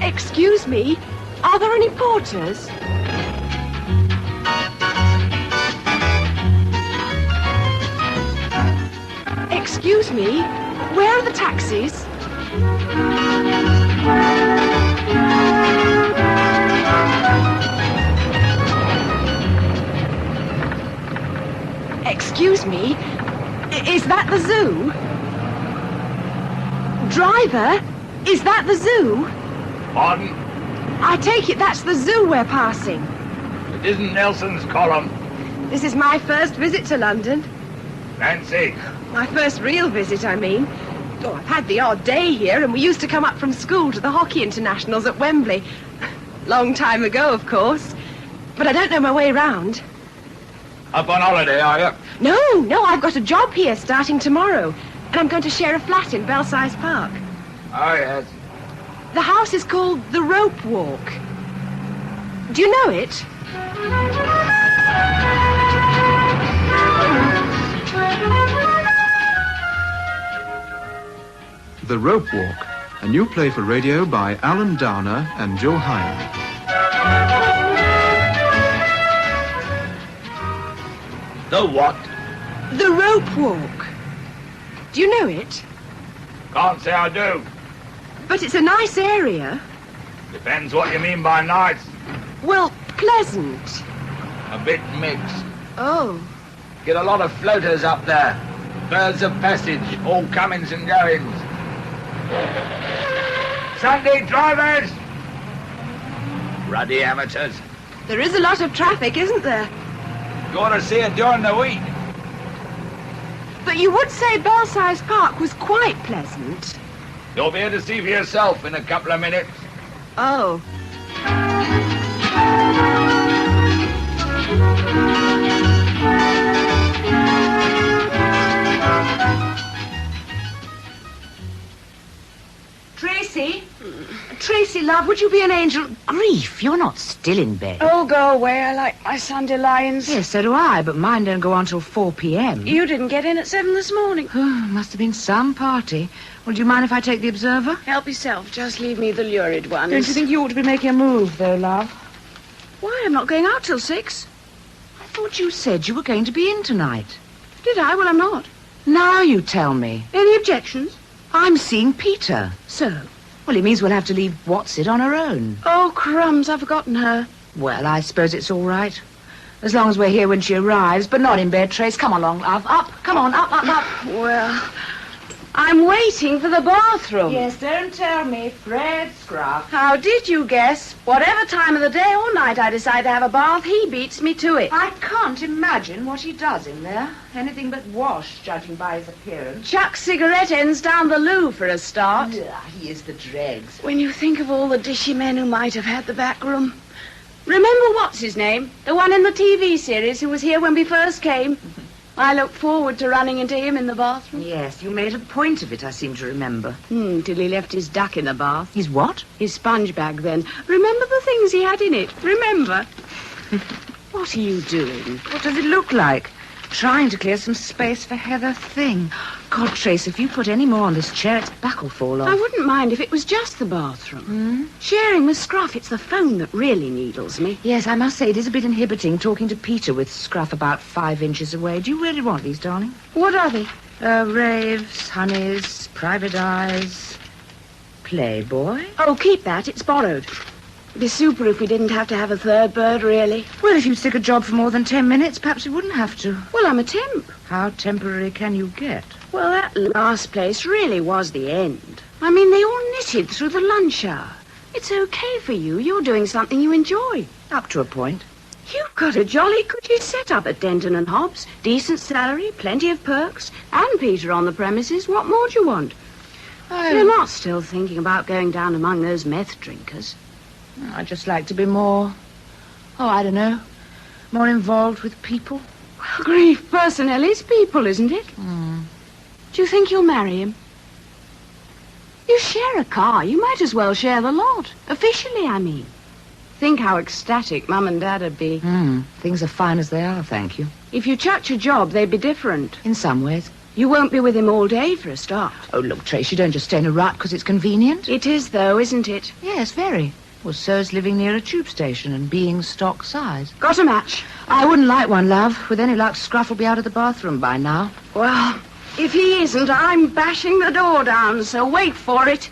Excuse me, are there any porters? Excuse me, where are the taxis? Excuse me, is that the zoo? Driver, is that the zoo? Pardon? I take it that's the zoo we're passing. It isn't Nelson's column. This is my first visit to London. Nancy. My first real visit, I mean. Oh, I've had the odd day here, and we used to come up from school to the hockey internationals at Wembley. Long time ago, of course. But I don't know my way round. Up on holiday, are you? No, I've got a job here starting tomorrow. And I'm going to share a flat in Belsize Park. Oh, yes. The house is called The Rope Walk. Do you know it? The Rope Walk, a new play for radio by Alan Downer and Jill Hine. The what? The Rope Walk. Do you know it? Can't say I do. But it's a nice area. Depends what you mean by nice. Well, pleasant. A bit mixed. Oh. Get a lot of floaters up there. Birds of passage, all comings and goings. Sunday drivers! Ruddy amateurs. There is a lot of traffic, isn't there? You ought to see it during the week. But you would say Belsize Park was quite pleasant. You'll be able to see for yourself in a couple of minutes. Oh. Tracy, love, would you be an angel? Grief, you're not still in bed. Oh, go away. I like my Sunday lions. Yes, so do I, but mine don't go on till 4 p.m. You didn't get in at 7 this morning. Must have been some party. Well, do you mind if I take the Observer? Help yourself. Just leave me the lurid ones. Don't you think you ought to be making a move, though, love? Why, I'm not going out till 6. I thought you said you were going to be in tonight. Did I? Well, I'm not. Now you tell me. Any objections? I'm seeing Peter. So? Well, it means we'll have to leave What's-It on her own. Oh, crumbs, I've forgotten her. Well, I suppose it's all right. As long as we're here when she arrives, but not in bed, Trace. Come along, love. Up, come on, up. Well, I'm waiting for the bathroom. Yes, don't tell me. Fred Scruff. How did you guess? Whatever time of the day or night I decide to have a bath, he beats me to it. I can't imagine what he does in there. Anything but wash, judging by his appearance. Chuck cigarette ends down the loo for a start. He is the dregs. When you think of all the dishy men who might have had the back room. Remember what's his name? The one in the TV series who was here when we first came? I look forward to running into him in the bathroom. Yes, you made a point of it, I seem to remember. Till he left his duck in the bath. His what? His sponge bag, then. Remember the things he had in it? Remember? What are you doing? What does it look like? Trying to clear some space for Heather Thing. God, Trace, if you put any more on this chair, its back will fall off. I wouldn't mind if it was just the bathroom. Sharing with Scruff, it's the phone that really needles me. Yes, I must say it is a bit inhibiting talking to Peter with Scruff about 5 inches away. Do you really want these, darling? What are they? Raves, honeys, private eyes, Playboy. Oh, keep that. It's borrowed. It'd be super if we didn't have to have a third bird, really. Well, if you'd stick a job for more than 10 minutes, perhaps we wouldn't have to. Well, I'm a temp. How temporary can you get? Well, that last place really was the end. I mean, they all knitted through the lunch hour. It's okay for you. You're doing something you enjoy. Up to a point. You've got a jolly goody setup at Denton and Hobbs. Decent salary, plenty of perks, and Peter on the premises. What more do you want? You're not still thinking about going down among those meth drinkers. I'd just like to be more... I don't know. More involved with people. Well, grief, personnel is people, isn't it? Do you think you'll marry him? You share a car. You might as well share the lot. Officially, I mean. Think how ecstatic Mum and Dad'd be. Things are fine as they are, thank you. If you chucked your job, they'd be different. In some ways. You won't be with him all day for a start. Oh, look, Trace, you don't just stay in a rut because it's convenient. It is, though, isn't it? Yes, very. Well, so's living near a tube station and being stock size. Got a match? I wouldn't like one, love. With any luck, Scruff will be out of the bathroom by now. Well, if he isn't, I'm bashing the door down, so wait for it.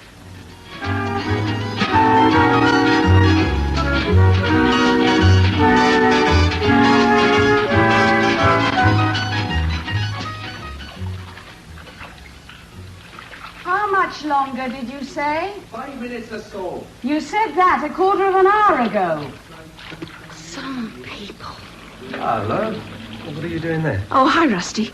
How much longer did you say? 5 minutes or so. You said that a quarter of an hour ago. Some people. Hello. What are you doing there? Oh, hi, Rusty.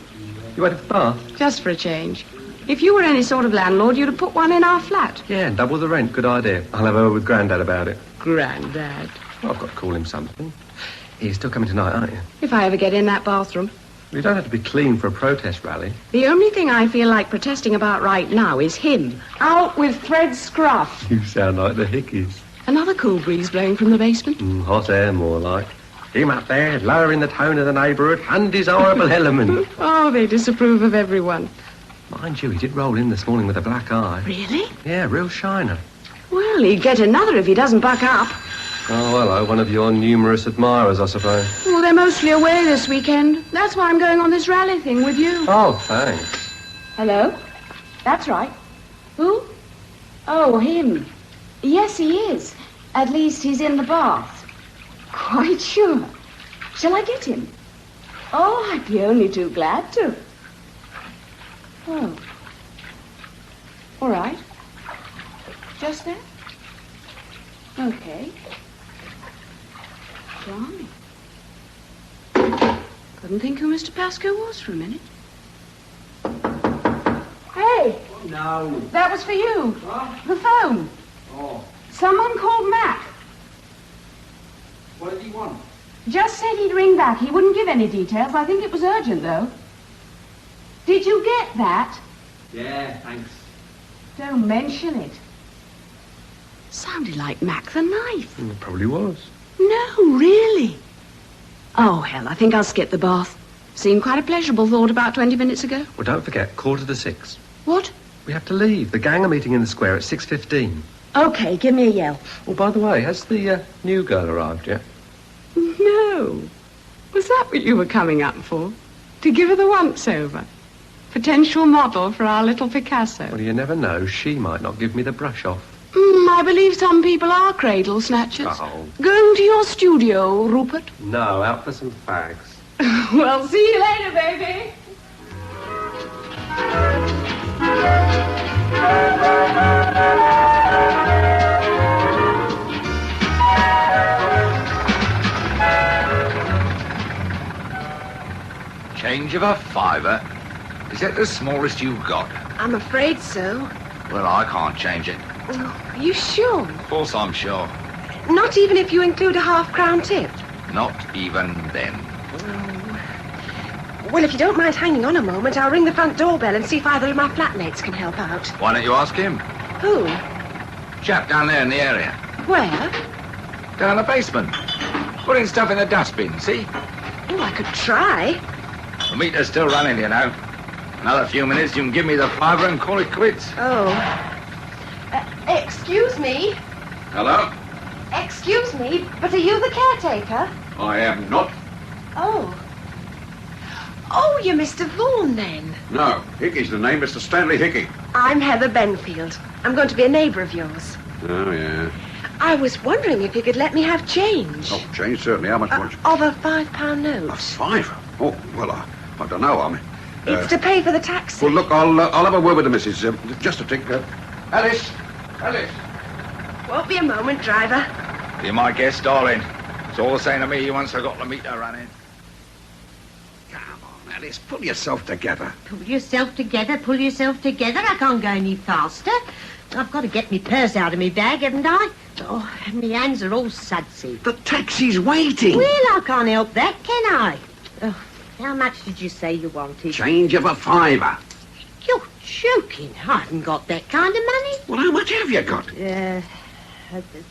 You went to the bath? Just for a change. If you were any sort of landlord, you'd have put one in our flat. Yeah, double the rent. Good idea. I'll have a word with Grandad about it. Grandad. Well, I've got to call him something. You're still coming tonight, aren't you? If I ever get in that bathroom. You don't have to be clean for a protest rally. The only thing I feel like protesting about right now is him. Out with Fred Scruff. You sound like the Hickeys. Another cool breeze blowing from the basement. Hot air, more like. Him up there, lowering the tone of the neighbourhood, undesirable element. Oh, they disapprove of everyone. Mind you, he did roll in this morning with a black eye. Really? Yeah, real shiner. Well, he'd get another if he doesn't buck up. Oh, hello, one of your numerous admirers, I suppose. Well, they're mostly away this weekend. That's why I'm going on this rally thing with you. Oh, thanks. Hello? That's right. Who? Oh, him. Yes, he is. At least he's in the bath. Quite sure. Shall I get him? Oh, I'd be only too glad to. Oh. All right. Just that? Okay. Blimey. Couldn't think who Mr. Pascoe was for a minute. Hey! No. That was for you. What? The phone. Oh. Someone called Mac. What did he want? Just said he'd ring back. He wouldn't give any details. I think it was urgent, though. Did you get that? Yeah, thanks. Don't mention it. Sounded like Mac the Knife. It probably was. No, really. Oh, hell, I think I'll skip the bath. Seemed quite a pleasurable thought about 20 minutes ago. Well, don't forget, 5:45. What? We have to leave. The gang are meeting in the square at 6:15. Okay, give me a yell. Oh, by the way, has the new girl arrived yet? No. Was that what you were coming up for? To give her the once-over? Potential model for our little Picasso? Well, you never know. She might not give me the brush off. I believe some people are cradle snatchers. Oh. Going to your studio, Rupert? No, out for some fags. Well, see you later, baby. Change of a fiver? Is that the smallest you've got? I'm afraid so. Well, I can't change it. Oh, are you sure? Of course I'm sure. Not even if you include a half-crown tip? Not even then. Well, if you don't mind hanging on a moment, I'll ring the front doorbell and see if either of my flatmates can help out. Why don't you ask him? Who? Chap down there in the area. Where? Down the basement. Putting stuff in the dustbin, see? Oh, I could try. The meter's still running, you know. Another few minutes, you can give me the fiver and call it quits. Oh. Excuse me. Hello? Excuse me, but are you the caretaker? I am not. Oh. Oh, you're Mr. Vaughan, then. No, Hickey's the name, Mr. Stanley Hickey. I'm Heather Benfield. I'm going to be a neighbour of yours. Oh, yeah. I was wondering if you could let me have change. Oh, change, certainly. How much want you? Of a £5 note. A fiver? Oh, well, I don't know, I mean... It's to pay for the taxi. Well, look, I'll have a word with the missus. Just a tick. Alice! Won't be a moment, driver. You're my guest, darling. It's all the same to me once I got the meter running. Come on, Alice, pull yourself together. Pull yourself together. I can't go any faster. I've got to get my purse out of my bag, haven't I? Oh, and my hands are all sudsy. The taxi's waiting. Well, I can't help that, can I? Oh, how much did you say you wanted? Change of a fiver. You're joking. I haven't got that kind of money. Well, how much have you got?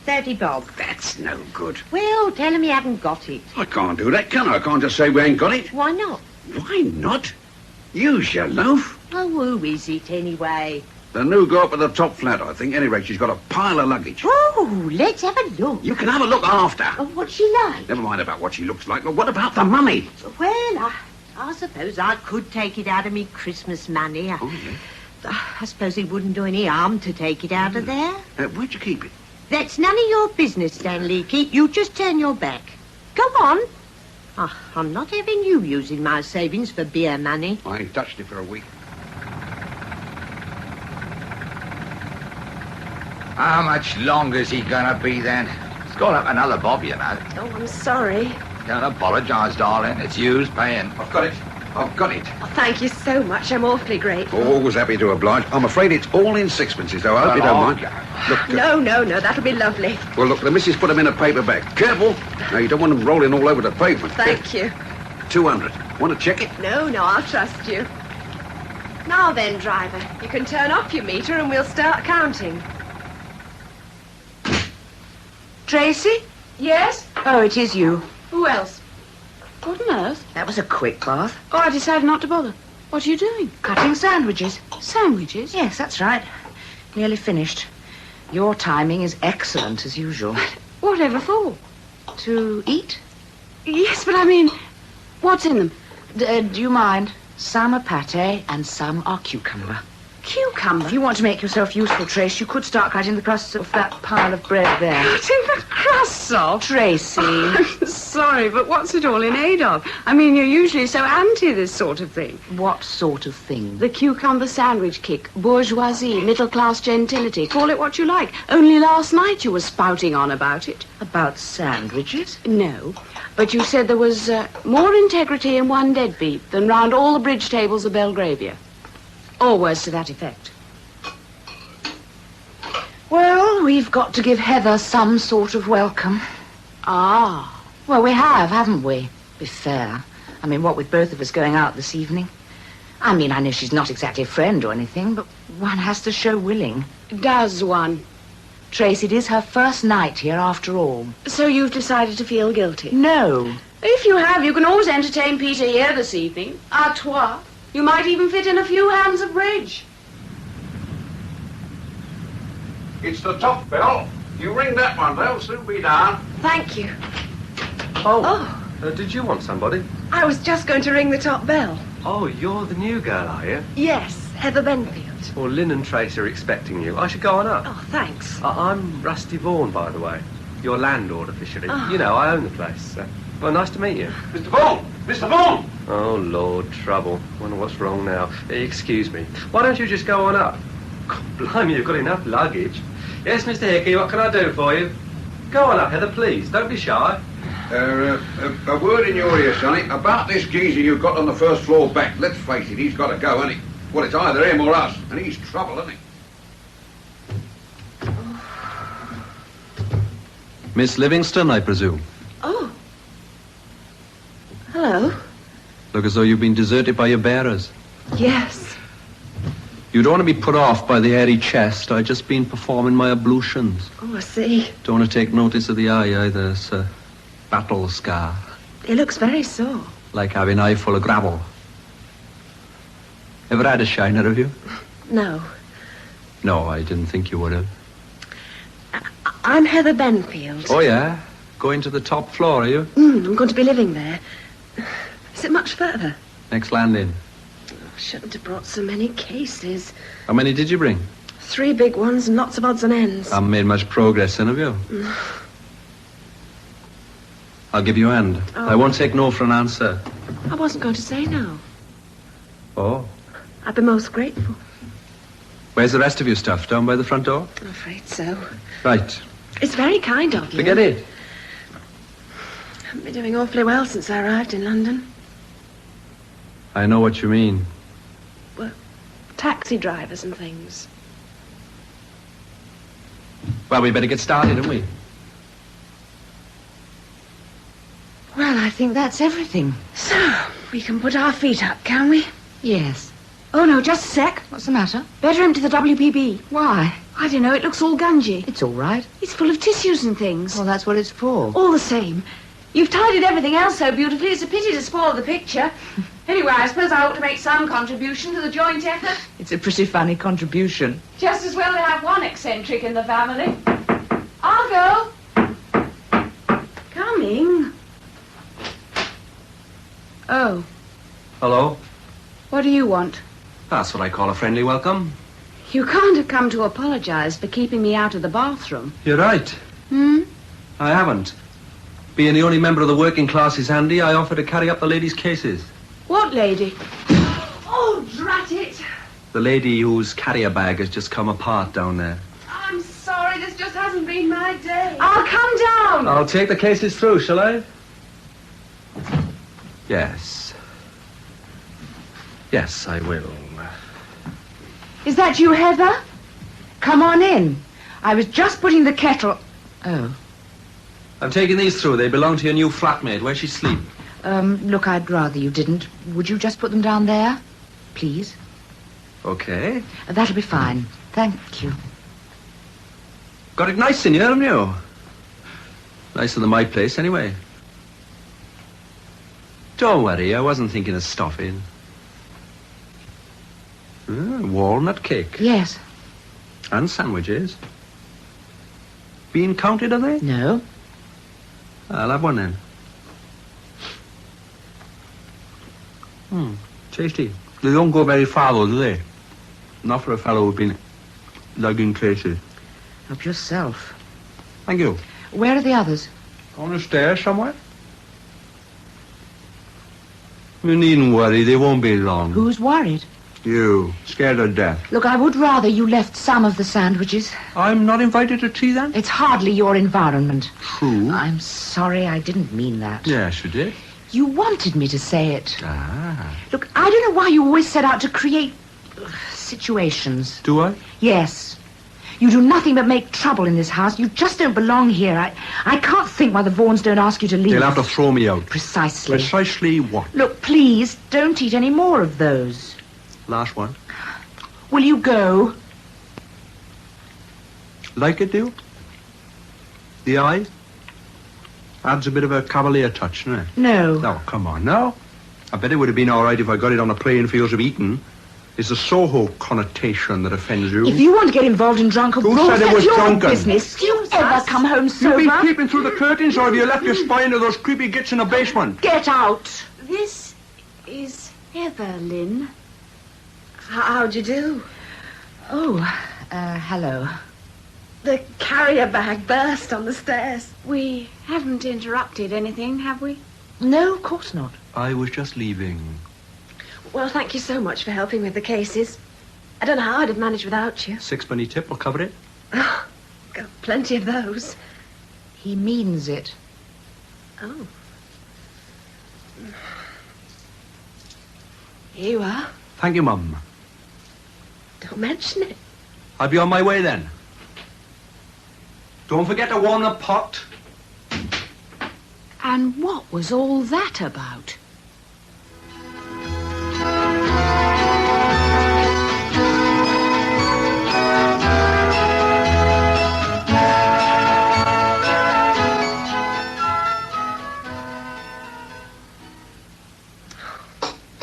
30 bob. That's no good. Well, tell him you haven't got it. I can't do that, can I? I can't just say we ain't got it. Why not? Why not? Use your loaf. Oh, who is it, anyway? The new girl up at the top flat, I think. Anyway, she's got a pile of luggage. Oh, let's have a look. You can have a look after. Oh, what's she like? Never mind about what she looks like, but what about the money? Well, I suppose I could take it out of me Christmas money. Oh, yeah? I suppose it wouldn't do any harm to take it out of there. Where'd you keep it? That's none of your business, Stanley. You just turn your back. Go on. I'm not having you using my savings for beer money. I ain't touched it for a week. How much longer's he gonna be then? He's got up another bob, you know. Oh, I'm sorry. Don't apologise, darling. It's you's paying. I've got it. Oh, thank you so much. I'm awfully grateful. Always happy to oblige. I'm afraid it's all in sixpences, though. I hope you don't mind. Look, No, that'll be lovely. Well, look, the missus put them in a paper bag. Careful. Now, you don't want them rolling all over the pavement. Thank you. 200. Want to check it? No, I'll trust you. Now then, driver, you can turn off your meter and we'll start counting. Tracy? Yes? Oh, it is you. Who else? What on earth? That was a quick bath. Oh, I decided not to bother. What are you doing? Cutting sandwiches. Sandwiches? Yes, that's right. Nearly finished. Your timing is excellent, as usual. Whatever for? To eat? Yes, but I mean, what's in them? Do you mind? Some are pate and some are cucumber. Cucumber? If you want to make yourself useful, Trace, you could start cutting the crusts off that pile of bread there. Cutting the crusts off? Tracy. I'm sorry, but what's it all in aid of? I mean, you're usually so anti this sort of thing. What sort of thing? The cucumber sandwich kick, bourgeoisie, middle-class gentility. Call it what you like. Only last night you were spouting on about it. About sandwiches? No, but you said there was more integrity in one deadbeat than round all the bridge tables of Belgravia. Or words to that effect. Well, we've got to give Heather some sort of welcome. Ah. Well, we have, haven't we? Be fair. I mean, what with both of us going out this evening. I mean, I know she's not exactly a friend or anything, but one has to show willing. Does one? Trace, it is her first night here after all. So you've decided to feel guilty? No. If you have, you can always entertain Peter here this evening. À toi. You might even fit in a few hands of bridge. It's the top bell. You ring that one, they'll soon be down. Thank you. Did you want somebody? I was just going to ring the top bell. Oh, you're the new girl, are you? Yes, Heather Benfield. Well, Lynn and Trace are expecting you. I should go on up. Oh, thanks. I'm Rusty Vaughan, by the way. Your landlord, officially. Oh. You know, I own the place. Well, nice to meet you. Mr. Vaughan! Mr. Vaughan! Oh, Lord, trouble. Wonder what's wrong now. Excuse me. Why don't you just go on up? God, blimey, you've got enough luggage. Yes, Mr. Hickey, what can I do for you? Go on up, Heather, please. Don't be shy. A word in your ear, Sonny. About this geezer you've got on the first floor back. Let's face it, he's got to go, hasn't he? Well, it's either him or us, and he's trouble, isn't he? Miss Livingston, I presume. Oh. Hello. Look as though you've been deserted by your bearers. Yes. You don't want to be put off by the hairy chest. I've just been performing my ablutions. Oh, I see. Don't want to take notice of the eye either. It's a battle scar. It looks very sore. Like having an eye full of gravel. Ever had a shiner, have you? No. No, I didn't think you would have. I'm Heather Benfield. Oh, yeah? Going to the top floor, are you? I'm going to be living there. Is it much further? Next landing. I shouldn't have brought so many cases. How many did you bring? 3 big ones and lots of odds and ends. Haven't made much progress, then, have you? I'll give you a hand. Oh. I won't take no for an answer. I wasn't going to say no. Oh. I'd be most grateful. Where's the rest of your stuff? Down by the front door? I'm afraid so. Right. It's very kind of you. Forget it. I've been doing awfully well since I arrived in London. I know what you mean. Well, taxi drivers and things. Well, we better get started, don't we? Well, I think that's everything. So, we can put our feet up, can we? Yes. Oh, no, just a sec. What's the matter? Better empty the WPB. Why? I don't know, it looks all gungy. It's all right. It's full of tissues and things. Well, that's what it's for. All the same. You've tidied everything else so beautifully, it's a pity to spoil the picture. Anyway, I suppose I ought to make some contribution to the joint effort. It's a pretty funny contribution. Just as well to have one eccentric in the family. I'll go. Coming. Oh, Hello? what do you want? That's what I call a friendly welcome. You can't have come to apologise for keeping me out of the bathroom. You're right. Hmm? I haven't. Being the only member of the working class is handy, I offer to carry up the ladies' cases. What lady? Oh, drat it. The lady whose carrier bag has just come apart down there. I'm sorry, this just hasn't been my day. I'll come down. I'll take the cases through, shall I? Yes. Yes, I will. Is that you, Heather? Come on in. I was just putting the kettle... Oh. I'm taking these through. They belong to your new flatmate. Where's she sleep? Look, I'd rather you didn't. Would you just put them down there? Please? Okay. That'll be fine. Thank you. Got it nice in here, haven't you? Nicer than my place, anyway. Don't worry, I wasn't thinking of stuffing. Walnut cake. Yes. And sandwiches. Bean counted, are they? No. I'll have one then. Tasty. They don't go very far, though, do they? Not for a fellow who's been lugging cases. Help yourself. Thank you. Where are the others? On the stairs somewhere? You needn't worry, they won't be long. Who's worried? You, scared to death. Look, I would rather you left some of the sandwiches. I'm not invited to tea, then? It's hardly your environment. True. I'm sorry, I didn't mean that. Yes, you did. You wanted me to say it. Ah. Look, I don't know why you always set out to create situations. Do I? Yes. You do nothing but make trouble in this house. You just don't belong here. I can't think why the Vaughans don't ask you to leave. They'll have to throw me out. Precisely. Precisely what? Look, please, don't eat any more of those. Last one. Will you go? Like it, do you? The eye? Adds a bit of a cavalier touch, doesn't it? No. Oh, come on, now. I bet it would have been all right if I got it on the playing fields of Eton. It's the Soho connotation that offends you. If you want to get involved in drunken Who brawls, said it was that's your drunken? business. Do you ever come home sober? You been peeping through the curtains, or have you left your spy into those creepy gits in the basement? Get out. This is Heather, Lynn. How'd you do? Oh, hello. The carrier bag burst on the stairs. We haven't interrupted anything, have we? No, of course not. I was just leaving. Well, thank you so much for helping with the cases. I don't know how I'd have managed without you. Sixpenny tip will cover it. Oh, got plenty of those. He means it. Oh. Here you are. Thank you, Mum. Don't mention it. I'll be on my way then. Don't forget the walnut pot. And what was all that about?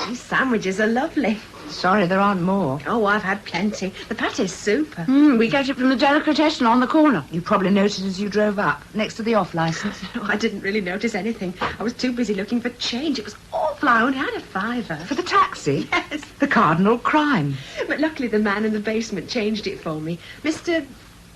These sandwiches are lovely. Sorry, there aren't more. Oh, I've had plenty. The patty's super. We get it from the delicatessen on the corner. You probably noticed as you drove up, next to the off-licence. No, I didn't really notice anything. I was too busy looking for change. It was awful. I only had a £5. For the taxi? Yes. The cardinal crime. But luckily the man in the basement changed it for me. Mr.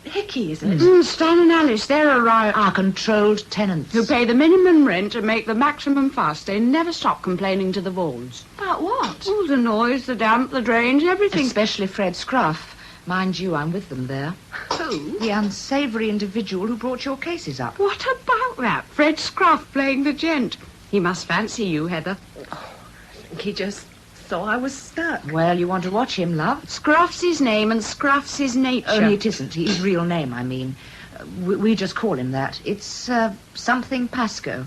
Hickey, isn't it? Stan and Alice, they're Our controlled tenants. who pay the minimum rent and make the maximum fuss. They never stop complaining to the Vaughans. About what? All the noise, the damp, the drains, everything. Especially Fred Scruff. Mind you, I'm with them there. Who? The unsavoury individual who brought your cases up. What about that? Fred Scruff playing the gent. He must fancy you, Heather. I think he just saw I was stuck. Well, you want to watch him, love? Scruff's his name and Scruff's his nature. Only it isn't. His real name, I mean. We just call him that. It's something Pascoe.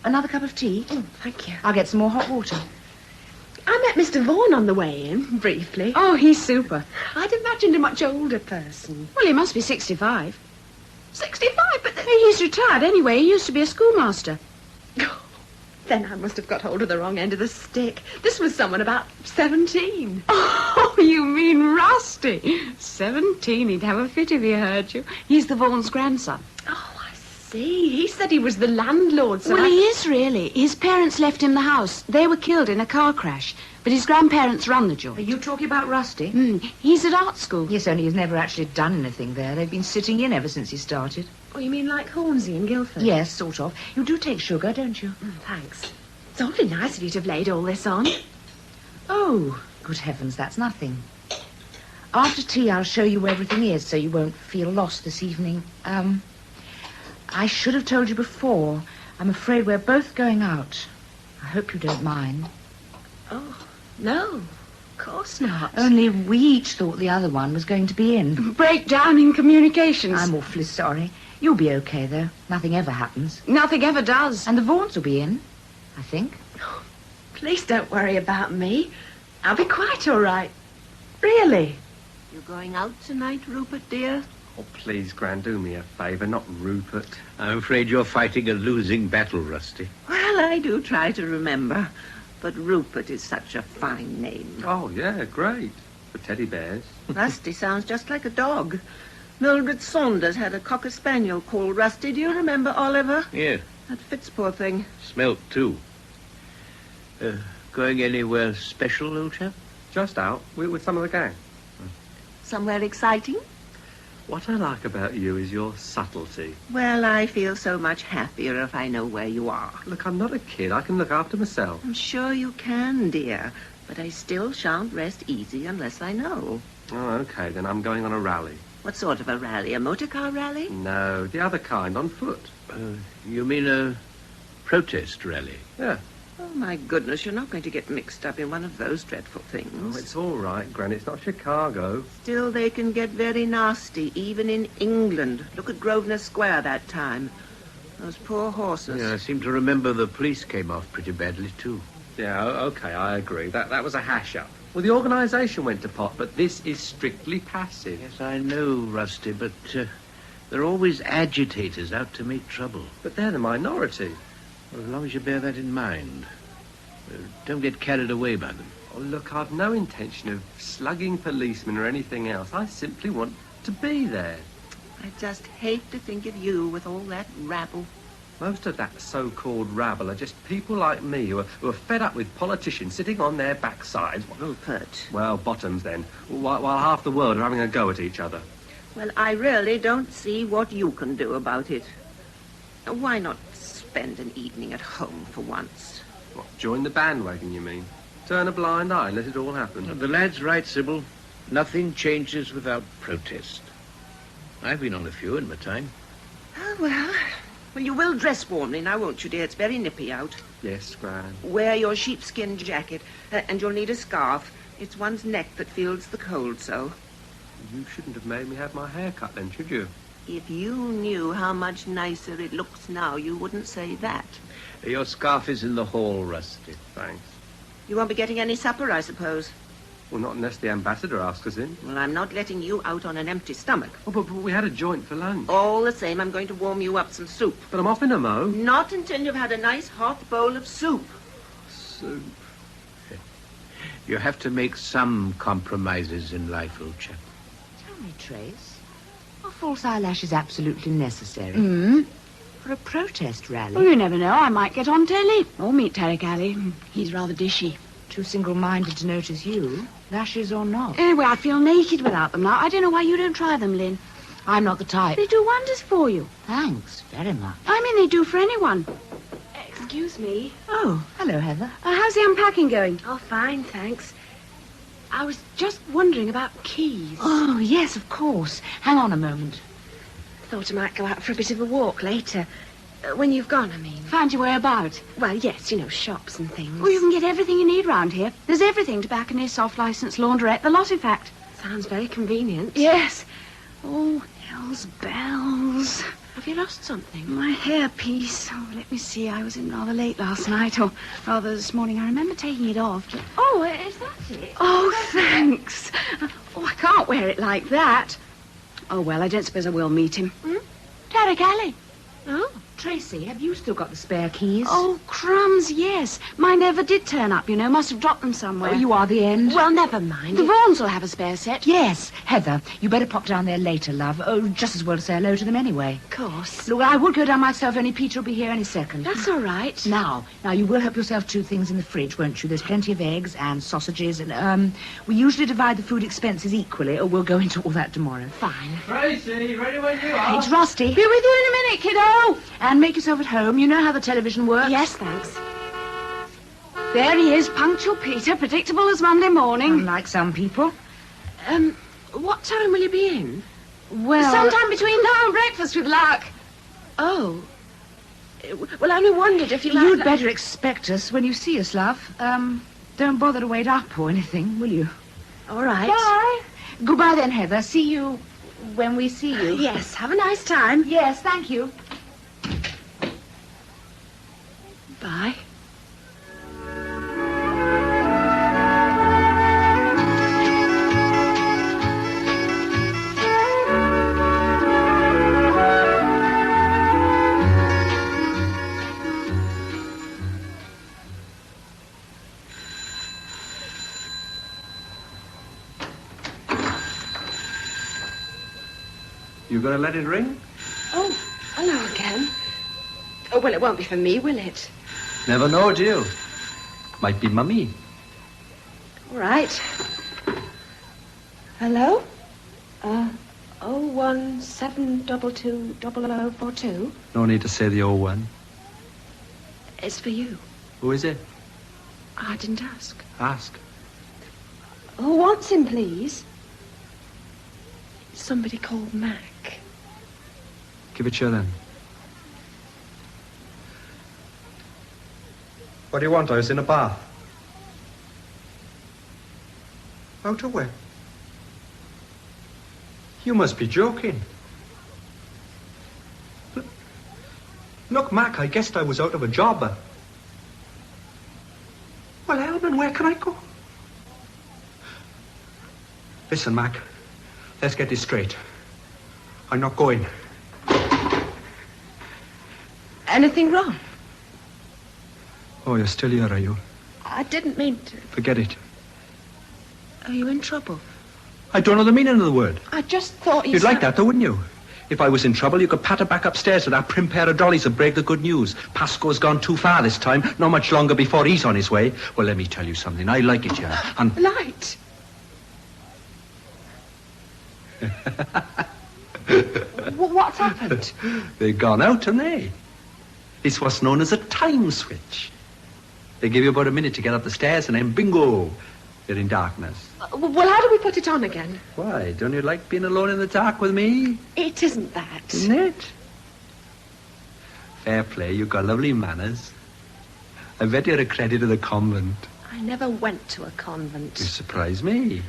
Another cup of tea? Oh, thank you. I'll get some more hot water. I met Mr. Vaughan on the way in, briefly. Oh, he's super. I'd imagined a much older person. Well, he must be 65. 65, but then... He's retired anyway. He used to be a schoolmaster. Then I must have got hold of the wrong end of the stick. This was someone about 17. Oh, you mean Rusty. 17. He'd have a fit if he heard you. He's the Vaughan's grandson. Oh, I see. He said he was the landlord, so Well, he is really. His parents left him the house. They were killed in a car crash. But his grandparents run the Are joint. you talking about Rusty? He's at art school. Yes, only he's never actually done anything there. They've been sitting in ever since he started. Oh, you mean like Hornsey in Guildford? Yes, sort of. You do take sugar, don't you? Thanks. It's awfully nice of you to have laid all this on. Oh, good heavens, that's nothing. After tea, I'll show you where everything is so you won't feel lost this evening. I should have told you before. I'm afraid we're both going out. I hope you don't mind. Oh, no. Of course not. Only we each thought the other one was going to be in. Breakdown in communications. I'm awfully sorry. You'll be okay, though. Nothing ever happens. Nothing ever does. And the Vaughans will be in, I think. Please don't worry about me. I'll be quite all right. Really. You going out tonight, Rupert, dear? Oh, please, Gran, do me a favour, not Rupert. I'm afraid you're fighting a losing battle, Rusty. Well, I do try to remember. But Rupert is such a fine name. Oh, yeah, great. For teddy bears. Rusty sounds just like a dog. Mildred Saunders had a cocker spaniel called Rusty. Do you remember, Oliver? Yes, That fits, poor thing. smelt too. Going anywhere special, old chap? Just out with some of the gang. Somewhere exciting? What I like about you is your subtlety. Well, I feel so much happier if I know where you are. Look, I'm not a kid. I can look after myself. I'm sure you can, dear. But I still shan't rest easy unless I know. Oh, okay, then I'm going on a rally. What sort of a rally? A motor car rally? No, the other kind, on foot. You mean a protest rally? Yeah. Oh, my goodness, you're not going to get mixed up in one of those dreadful Oh, things. it's all right, Gran. It's not Chicago. Still, they can get very nasty, even in England. Look at Grosvenor Square that time. Those poor horses. Yeah, I seem to remember the police came off pretty badly, too. Yeah, okay, I agree. That was a hash-up. Well, the organisation went to pot, but this is strictly passive. Yes, I know, Rusty, but there are always agitators out to make trouble. But they're the minority. Well, as long as you bear that in mind. Don't get carried away by them. Oh, look, I've no intention of slugging policemen or anything else. I simply want to be there. I just hate to think of you with all that rabble. Most of that so-called rabble are just people like me who are fed up with politicians sitting on their backsides. Rupert. Well, bottoms, then. While half the world are having a go at each other. Well, I really don't see what you can do about it. Why not spend an evening at home for once? What, join the bandwagon, you mean? Turn a blind eye and let it all happen. The lad's right, Sybil. Nothing changes without protest. I've been on a few in my time. Oh, well, you will dress warmly now, won't you, dear? It's very nippy out. Yes, Gran. Wear your sheepskin jacket, and you'll need a scarf. It's one's neck that feels the cold so. You shouldn't have made me have my hair cut then, should you? If you knew how much nicer it looks now, you wouldn't say that. Your scarf is in the hall, Rusty. Thanks. You won't be getting any supper, I suppose. Well, not unless the ambassador asks us in. Well, I'm not letting you out on an empty stomach. Oh, but we had a joint for lunch. All the same, I'm going to warm you up some soup. But I'm off in a mo. Not until you've had a nice hot bowl of soup. Soup. You have to make some compromises in life, old chap. Tell me, Trace, are false eyelashes absolutely necessary? For a protest rally? Well, you never know. I might get on telly. Or meet Tarek Ali. He's rather dishy. Too single-minded to notice you, lashes or not. Anyway, I feel naked without them now. I don't know why you don't try them, Lynn. I'm not the type. They do wonders for you. Thanks, very much. I mean, they do for anyone. Excuse me. Oh, hello, Heather. How's the unpacking going? Oh, fine, thanks. I was just wondering about keys. Oh, yes, of course. Hang on a moment. Thought I might go out for a bit of a walk later. When you've gone, I mean. Find your way about. Well, yes, you know, shops and things. Well, you can get everything you need round here. There's everything. Tobacconists, off-licence, laundrette, the lot, in fact. Sounds very convenient. Yes. Oh, hell's bells. Have you lost something? My hairpiece. Oh, let me see. I was in rather late last night, or rather this morning. I remember taking it off. Oh, is that it? Oh, thanks. Oh, I can't wear it like that. Oh, well, I don't suppose I will meet him. Derek Alley. Oh. Tracy, have you still got the spare keys? Oh, crumbs, yes. Mine never did turn up, you know. Must have dropped them somewhere. Oh, you are the end. Well, never mind. The Vaughans will have a spare set. Yes, Heather, you better pop down there later, love. Oh, just as well to say hello to them anyway. Of course. Look, I would go down myself, only Peter will be here any second. That's all right. Now, you will help yourself to things in the fridge, won't you? There's plenty of eggs and sausages, and, we usually divide the food expenses equally, or we'll go into all that tomorrow. Fine. Tracy, ready when you are. It's Rusty. Be with you in a minute, kiddo. And make yourself at home. You know how the television works. Yes, thanks. There he is, punctual Peter, predictable as Monday morning. Unlike some people. What time will you be in? Well... Sometime between now and breakfast with luck. Oh. Well, I only wondered if you might... You'd better expect us when you see us, love. Don't bother to wait up or anything, will you? All right. Bye. Goodbye then, Heather. See you when we see you. Yes, have a nice time. Yes, thank you. Bye. You gonna let it ring? Oh, hello again. Oh, well, it won't be for me, will it? Never know, do you? Might be Mummy. All right. Hello? 017220042. No need to say the old one. It's for you. Who is it? I didn't ask. Ask. Who wants him, please? Somebody called Mac. Give it you then. What do you want? I was in a bath. Out of where? You must be joking. Look, Mac, I guessed I was out of a job. Well, Elman, where can I go? Listen, Mac, let's get this straight. I'm not going. Anything wrong? Oh, you're still here, are you? I didn't mean to. Forget it. Are you in trouble? I don't know the meaning of the word. I just thought you You'd like that, though, wouldn't you? If I was in trouble, you could patter back upstairs with that prim pair of dollies and break the good news. Pasco's gone too far this time. Not much longer before he's on his way. Well, let me tell you something. I like it, yeah. And... Light. What's happened? They've gone out, haven't they? It's what's known as a time switch. They give you about a minute to get up the stairs, and then bingo, you're in darkness. Well, how do we put it on again? Why, don't you like being alone in the dark with me? It isn't that. Isn't it? Fair play, you've got lovely manners. I bet you're a credit of the convent. I never went to a convent. You surprise me.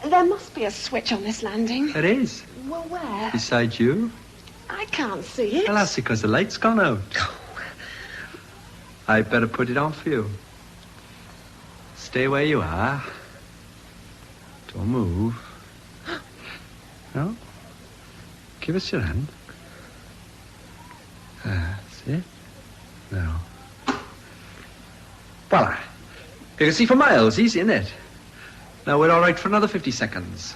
There must be a switch on this landing. There is. Well, where? Beside you. I can't see it. Well, that's because the light's gone out. I better put it on for you. Stay where you are. Don't move. No? Give us your hand. That's it. Now. Voila. You can see for miles. Easy, isn't it? Now, we're all right for another 50 seconds.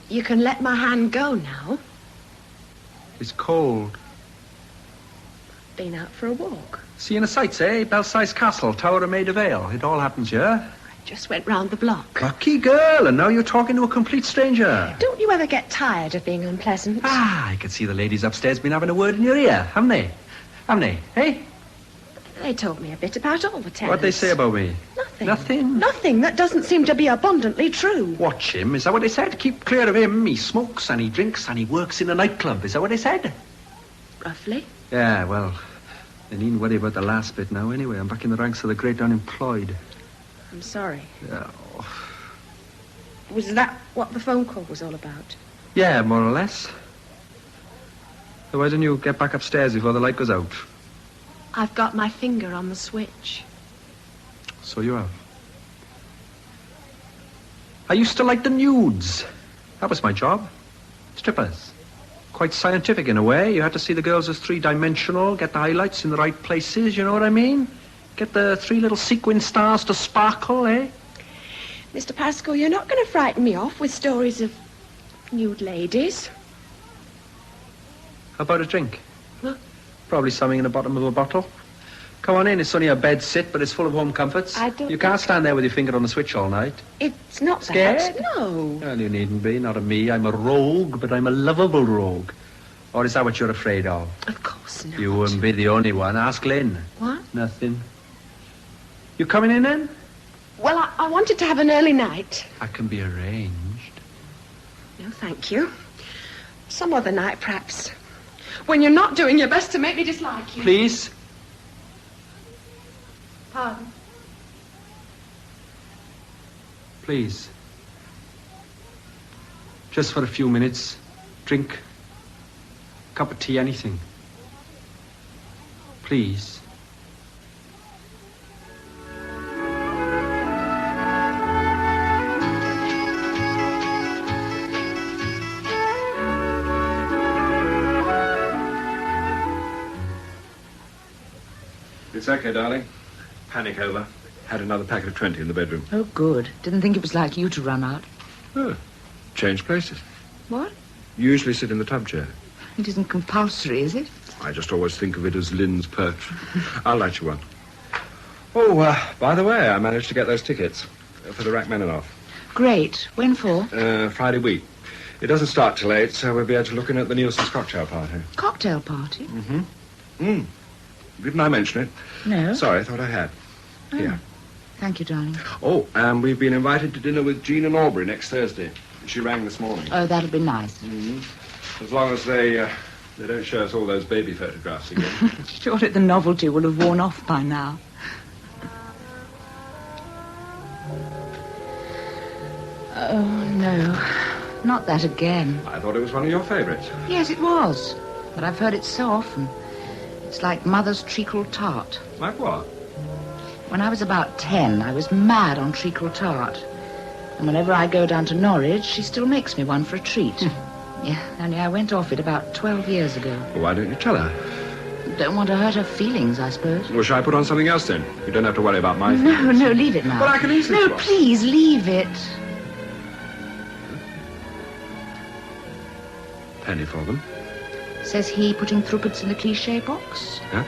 You can let my hand go now. It's cold. Been out for a walk. Seeing the sights, eh? Belsize Castle, Tower of Maid of Ale. It all happens here. Just went round the block. Lucky girl, and now you're talking to a complete stranger. Don't you ever get tired of being unpleasant? I can see the ladies upstairs been having a word in your ear, haven't they? Haven't they, eh? They told me a bit about all the tenants. What'd they say about me? Nothing. Nothing? Nothing. That doesn't seem to be abundantly true. Watch him, is that what they said? Keep clear of him. He smokes and he drinks and he works in a nightclub. Is that what they said? Roughly. Yeah, well, they needn't worry about the last bit now anyway. I'm back in the ranks of the great unemployed. I'm sorry. Yeah. Was that what the phone call was all about? Yeah, more or less. So why don't you get back upstairs before the light goes out? I've got my finger on the switch. So you have. I used to like the nudes. That was my job. Strippers. Quite scientific in a way. You had to see the girls as three-dimensional, get the highlights in the right places, you know what I mean? Get the three little sequin stars to sparkle, eh? Mr. Pascal, you're not going to frighten me off with stories of nude ladies. How about a drink? Huh? Probably something in the bottom of a bottle. Come on in, it's only a bed sit, but it's full of home comforts. You can't stand there with your finger on the switch all night. It's not Scared? that. No. Well, you needn't be, not of me. I'm a rogue, but I'm a lovable rogue. Or is that what you're afraid of? Of course not. You wouldn't be the only one. Ask Lynn. What? Nothing. You coming in then? Well, I wanted to have an early night. That can be arranged. No, thank you. Some other night, perhaps. When you're not doing your best to make me dislike you. Please? Pardon? Please. Just for a few minutes. Drink. Cup of tea, anything. Please. It's okay, darling. Panic over. Had another packet of 20 in the bedroom. Oh, good. Didn't think it was like you to run out. Oh, change places. What? You usually sit in the tub chair. It isn't compulsory, is it? I just always think of it as Lynn's perch. I'll light you one. Oh, by the way, I managed to get those tickets for the Rachmaninoff. Great. When for? Friday week. It doesn't start till 8, so we'll be able to look in at the Nielsen's cocktail party. Cocktail party? Mm-hmm. Didn't I mention it? No. Sorry, I thought I had. Oh. Here. Thank you, darling. Oh, and we've been invited to dinner with Jean and Aubrey next Thursday. She rang this morning. Oh, that'll be nice. Mm-hmm. As long as they don't show us all those baby photographs again. Surely the novelty will have worn off by now. Oh, no. Not that again. I thought it was one of your favourites. Yes, it was. But I've heard it so often. It's like Mother's treacle tart. Like what? When I was about 10, I was mad on treacle tart. And whenever I go down to Norwich, she still makes me one for a treat. Yeah, only I went off it about 12 years ago. Well, why don't you tell her? Don't want to hurt her feelings, I suppose. Well, shall I put on something else then? You don't have to worry about my feelings. No, leave it now. Well, I can easily No, swap. please, leave it. Penny for them. Says he, putting threepence in the cliché box. Huh?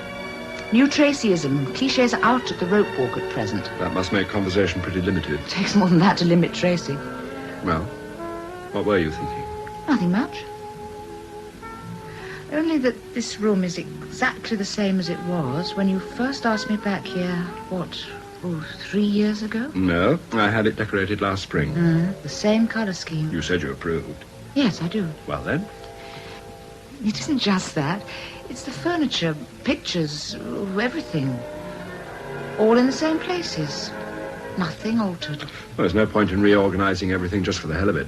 New Tracyism. Clichés are out at the rope walk at present. That must make conversation pretty limited. Takes more than that to limit Tracy. Well, what were you thinking? Nothing much. Only that this room is exactly the same as it was when you first asked me back here, 3 years ago? No, I had it decorated last spring. The same colour scheme. You said you approved. Yes, I do. Well, then. It isn't just that. It's the furniture, pictures, everything. All in the same places. Nothing altered. Well, there's no point in reorganizing everything just for the hell of it.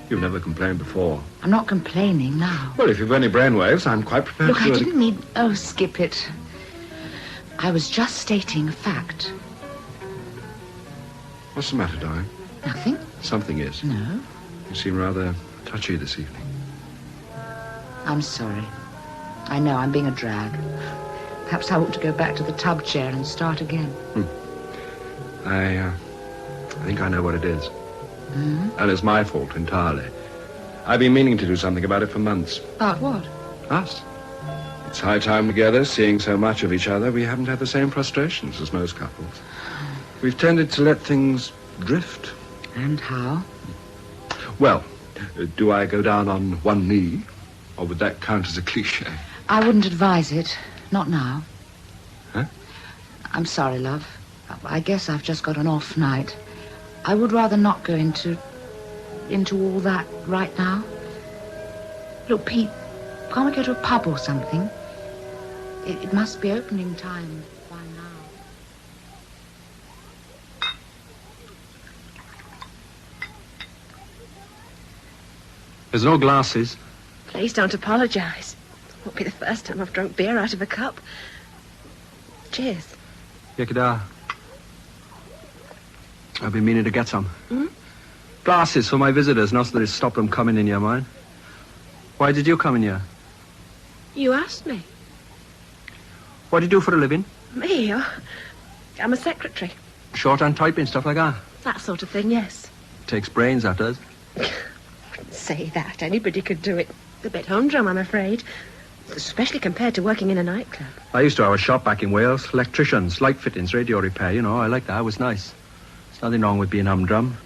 You've never complained before. I'm not complaining now. Well, if you've any brainwaves, I'm quite prepared Look, to... I didn't mean... Oh, skip it. I was just stating a fact. What's the matter, darling? Nothing. Something is. No. You seem rather touchy this evening. I'm sorry. I know I'm being a drag. Perhaps I ought to go back to the tub chair and start again. I think I know what it is. Mm-hmm. And it's my fault entirely. I've been meaning to do something about it for months. About what? Us. It's high time together, seeing so much of each other, we haven't had the same frustrations as most couples. We've tended to let things drift. And how? Well, do I go down on one knee? Or would that count as a cliché? I wouldn't advise it. Not now. Huh? I'm sorry, love. I guess I've just got an off night. I would rather not go into all that right now. Look, Pete, can't we go to a pub or something? It must be opening time by now. There's no glasses. Please don't apologise. It won't be the first time I've drunk beer out of a cup. Cheers. Yakada. I've been meaning to get some. Glasses for my visitors, not so that it stopped them coming in here, mind. Why did you come in here? You asked me. What do you do for a living? Me? Oh, I'm a secretary. Shorthand typing, stuff like that. That sort of thing, yes. Takes brains, that does. Wouldn't say that. Anybody could do it. A bit humdrum, I'm afraid. Especially compared to working in a nightclub. I used to have a shop back in Wales. Electricians, light fittings, radio repair, you know. I like that. It was nice. There's nothing wrong with being humdrum.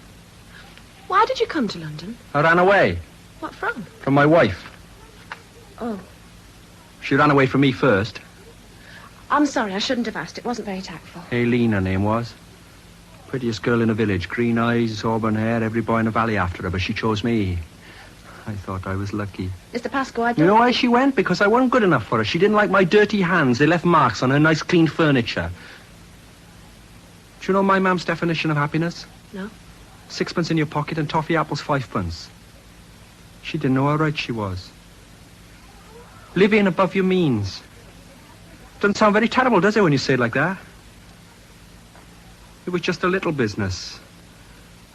Why did you come to London? I ran away. What from? From my wife. Oh. She ran away from me first. I'm sorry, I shouldn't have asked. It wasn't very tactful. Aileen, her name was. Prettiest girl in the village. Green eyes, auburn hair, every boy in the valley after her, but she chose me. I thought I was lucky. Mr. Pascoe, I don't... You know why she went? Because I wasn't good enough for her. She didn't like my dirty hands. They left marks on her nice, clean furniture. Do you know my mum's definition of happiness? No. 6 in your pocket and toffee apples 5. She didn't know how right she was. Living above your means. Doesn't sound very terrible, does it, when you say it like that? It was just a little business.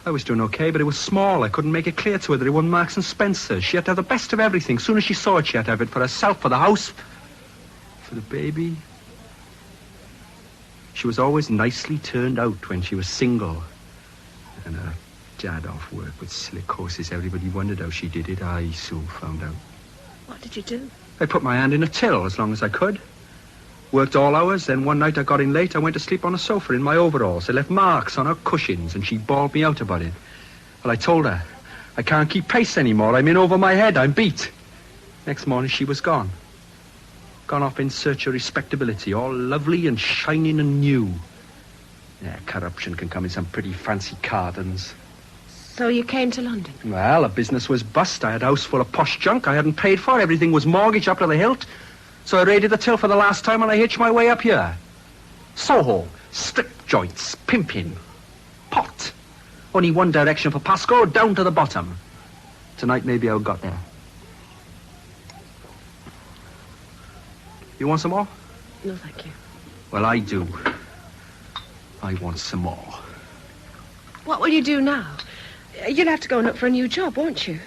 I was doing okay, but it was small. I couldn't make it clear to her that it wasn't Marks and Spencer's. She had to have the best of everything. As soon as she saw it, she had to have it for herself, for the house, for the baby. She was always nicely turned out when she was single. And her dad off work with slick horses. Everybody wondered how she did it. I soon found out. What did you do? I put my hand in a till as long as I could. Worked all hours, then one night I got in late. I went to sleep on a sofa in my overalls. I left marks on her cushions, and she bawled me out about it. Well, I told her, I can't keep pace anymore. I'm in over my head. I'm beat. Next morning, she was gone. Gone off in search of respectability, all lovely and shining and new. Yeah, corruption can come in some pretty fancy cartons. So you came to London? Well, the business was bust. I had a house full of posh junk I hadn't paid for. Everything was mortgaged up to the hilt. So I raided the till for the last time and I hitched my way up here. Soho, strip joints, pimping, pot. Only one direction for Pascoe, down to the bottom. Tonight maybe I got there. You want some more? No, thank you. Well, I do. I want some more. What will you do now? You'll have to go and look for a new job, won't you?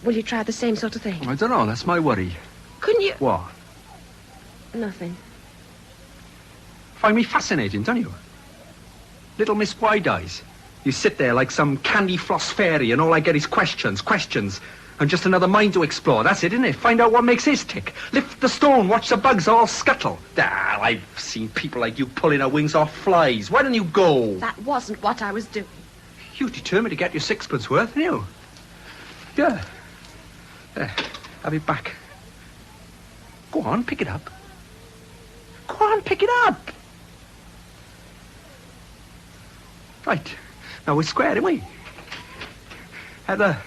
Will you try the same sort of thing? I don't know, that's my worry. Couldn't you... What? Nothing. Find me fascinating, don't you? Little Miss Wide-Eyes. You sit there like some candy floss fairy and all I get is questions, and just another mind to explore. That's it, isn't it? Find out what makes his tick. Lift the stone, watch the bugs all scuttle. Ah, I've seen people like you pulling their wings off flies. Why don't you go? That wasn't what I was doing. You determined to get your 6 worth, didn't you? Yeah. There, have it back. Go on, pick it up. Go on, pick it up. Right. Now we're square, aren't we? Heather.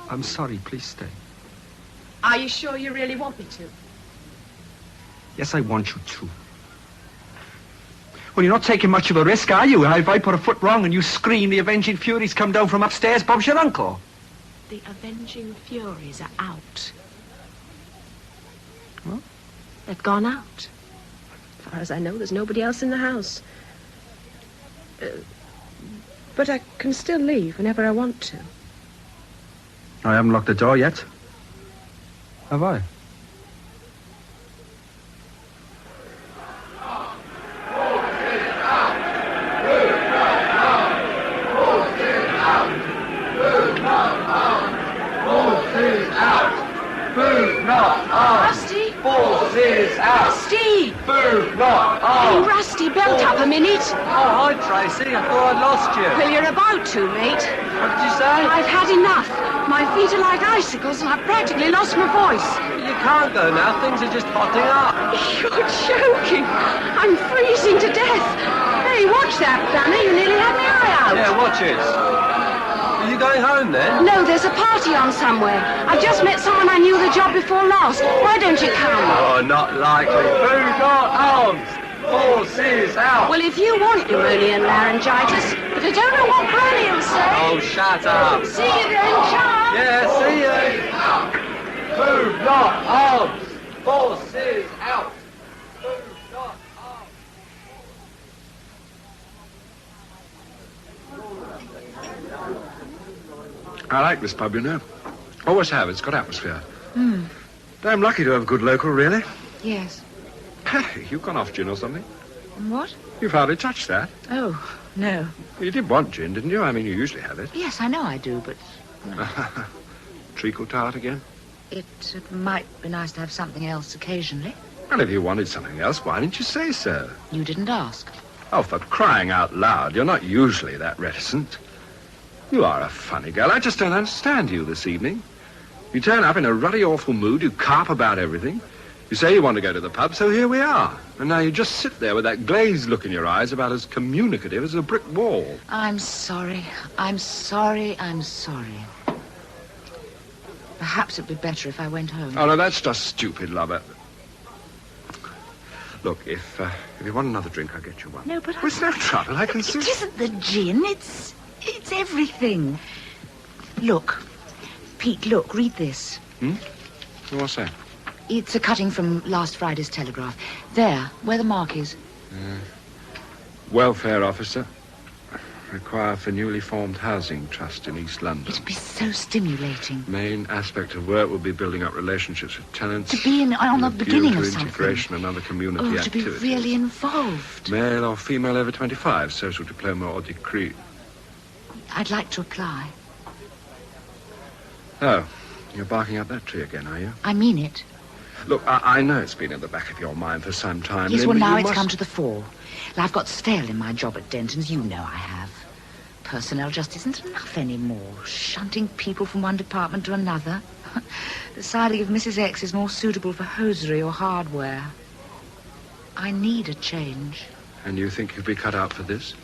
I'm sorry, please stay. Are you sure you really want me to? Yes, I want you to. Well, you're not taking much of a risk, are you? If I put a foot wrong and you scream, the avenging furies come down from upstairs, Bob's your uncle. The avenging furies are out. What? They've gone out. As far as I know, there's nobody else in the house. But I can still leave whenever I want to. I haven't locked the door yet. Have I? rusty belt up a minute. Oh, hi, Tracy. I thought I'd lost you. Well, you're about to, mate. What did you say? I've had enough. My feet are like icicles and I've practically lost my voice. You can't go now. Things are just hotting up. You're joking. I'm freezing to death. Hey, watch that, Danny. You nearly had my eye out. Yeah, watch it. Are you going home, then? No, there's a party on somewhere. I've just met someone I knew the job before last. Why don't you come? Oh, not likely. Who got arms? Forces out. Well, if you want pneumonia and laryngitis, but I don't know what Granny will say. Oh, shut up. See you then, Charles. Yeah, see you. Who got arms? Forces out. Who got arms? I like this pub, you know. Always have. It's got atmosphere. Damn lucky to have a good local, really. Yes. Hey, you've gone off gin or something. What? You've hardly touched that. Oh, no. You did want gin, didn't you? I mean, you usually have it. Yes, I know I do, but Treacle tart again? it might be nice to have something else occasionally. Well, if you wanted something else, why didn't you say so? You didn't ask. Oh, for crying out loud, you're not usually that reticent. You are a funny girl. I just don't understand you this evening. You turn up in a ruddy, awful mood, you carp about everything. You say you want to go to the pub, so here we are. And now you just sit there with that glazed look in your eyes about as communicative as a brick wall. I'm sorry. I'm sorry. I'm sorry. Perhaps it'd be better if I went home. Oh, no, that's just stupid, lover. Look, if you want another drink, I'll get you one. No, but Well, it's no trouble. I can see. It isn't the gin. It's everything. Look. Pete, look, read this. What's that? It's a cutting from last Friday's Telegraph. There, where the mark is. Welfare officer. Require for newly formed housing trust in East London. It'd be so stimulating. Main aspect of work will be building up relationships with tenants. To be on the with a view beginning to of something. integration and other community to activities. be really involved. Male or female over 25, social diploma or degree. I'd like to apply. Oh, you're barking up that tree again, are you? I mean it. Look, I know it's been in the back of your mind for some time. Yes, Lynn, well, but now you it's must... come to the fore. Well, I've got stale in my job at Denton's. You know I have. Personnel just isn't enough anymore. Shunting people from one department to another. Deciding if Mrs. X is more suitable for hosiery or hardware. I need a change. And you think you'd be cut out for this?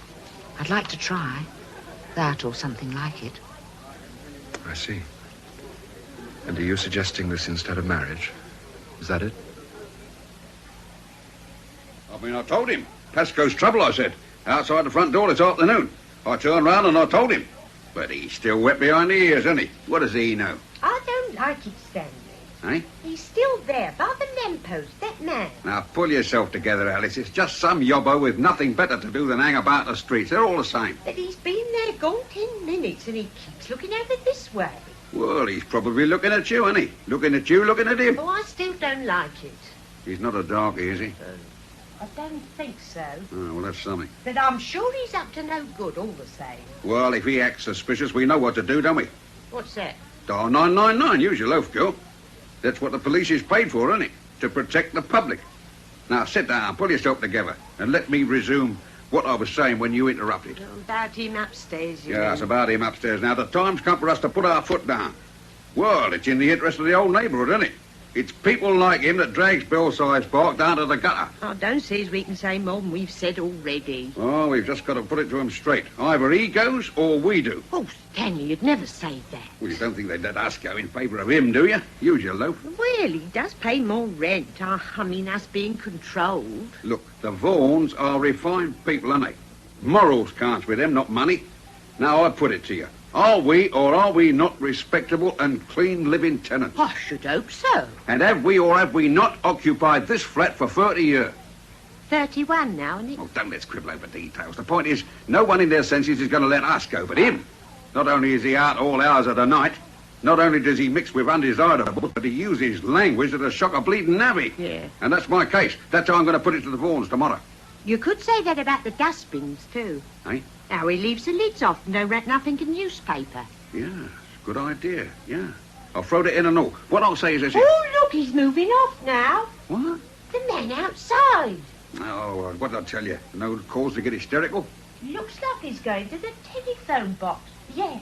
I'd like to try. That or something like it. I see. And are you suggesting this instead of marriage? Is that it? I mean, I told him. Pasco's trouble, I said. Outside the front door this afternoon. I turned round and I told him. But he's still wet behind the ears, isn't he? What does he know? I don't like it, Stanley. Eh? He's still there, by the lamppost, that man. Now, pull yourself together, Alice. It's just some yobbo with nothing better to do than hang about the streets. They're all the same. But he's been there gone 10 minutes and he keeps looking over this way. Well, he's probably looking at you, isn't he? Looking at you, looking at him. Oh, I still don't like it. He's not a darky, is he? I don't think so. Oh, well, that's something. But I'm sure he's up to no good all the same. Well, if he acts suspicious, we know what to do, don't we? What's that? Dial 999, use your loaf, girl. That's what the police is paid for, isn't it? To protect the public. Now, sit down, pull yourself together, and let me resume what I was saying when you interrupted. About him upstairs, you Yeah, mean? it's about him upstairs. Now, the time's come for us to put our foot down. Well, it's in the interest of the whole neighbourhood, isn't it? It's people like him that drags Belsize Park down to the gutter. I don't see as we can say more than we've said already. Oh, we've just got to put it to him straight. Either he goes or we do. Oh, Stanley, you'd never say that. Well, you don't think they'd let us go in favour of him, do you? Use your loaf. Well, he does pay more rent. I mean, us being controlled. Look, the Vaughans are refined people, aren't they? Morals counts with them, not money. Now, I put it to you. Are we or are we not respectable and clean living tenants? I should hope so. And have we or have we not occupied this flat for 30 years? 31 now, isn't it? Oh, don't let's quibble over details. The point is, no one in their senses is going to let us go, but him. Not only is he out all hours of the night, not only does he mix with undesirables, but he uses language that'll shock a bleeding navvy. Yeah. And that's my case. That's how I'm going to put it to the Vaughans tomorrow. You could say that about the dustbins, too. Eh? How he leaves the lids off and don't wrap nothing in newspaper. Yeah, good idea, yeah. I'll throw it in and all. What I'll say is this... Oh, look, he's moving off now. What? The man outside. Oh, what did I tell you? No cause to get hysterical? Looks like he's going to the telephone box. Yeah.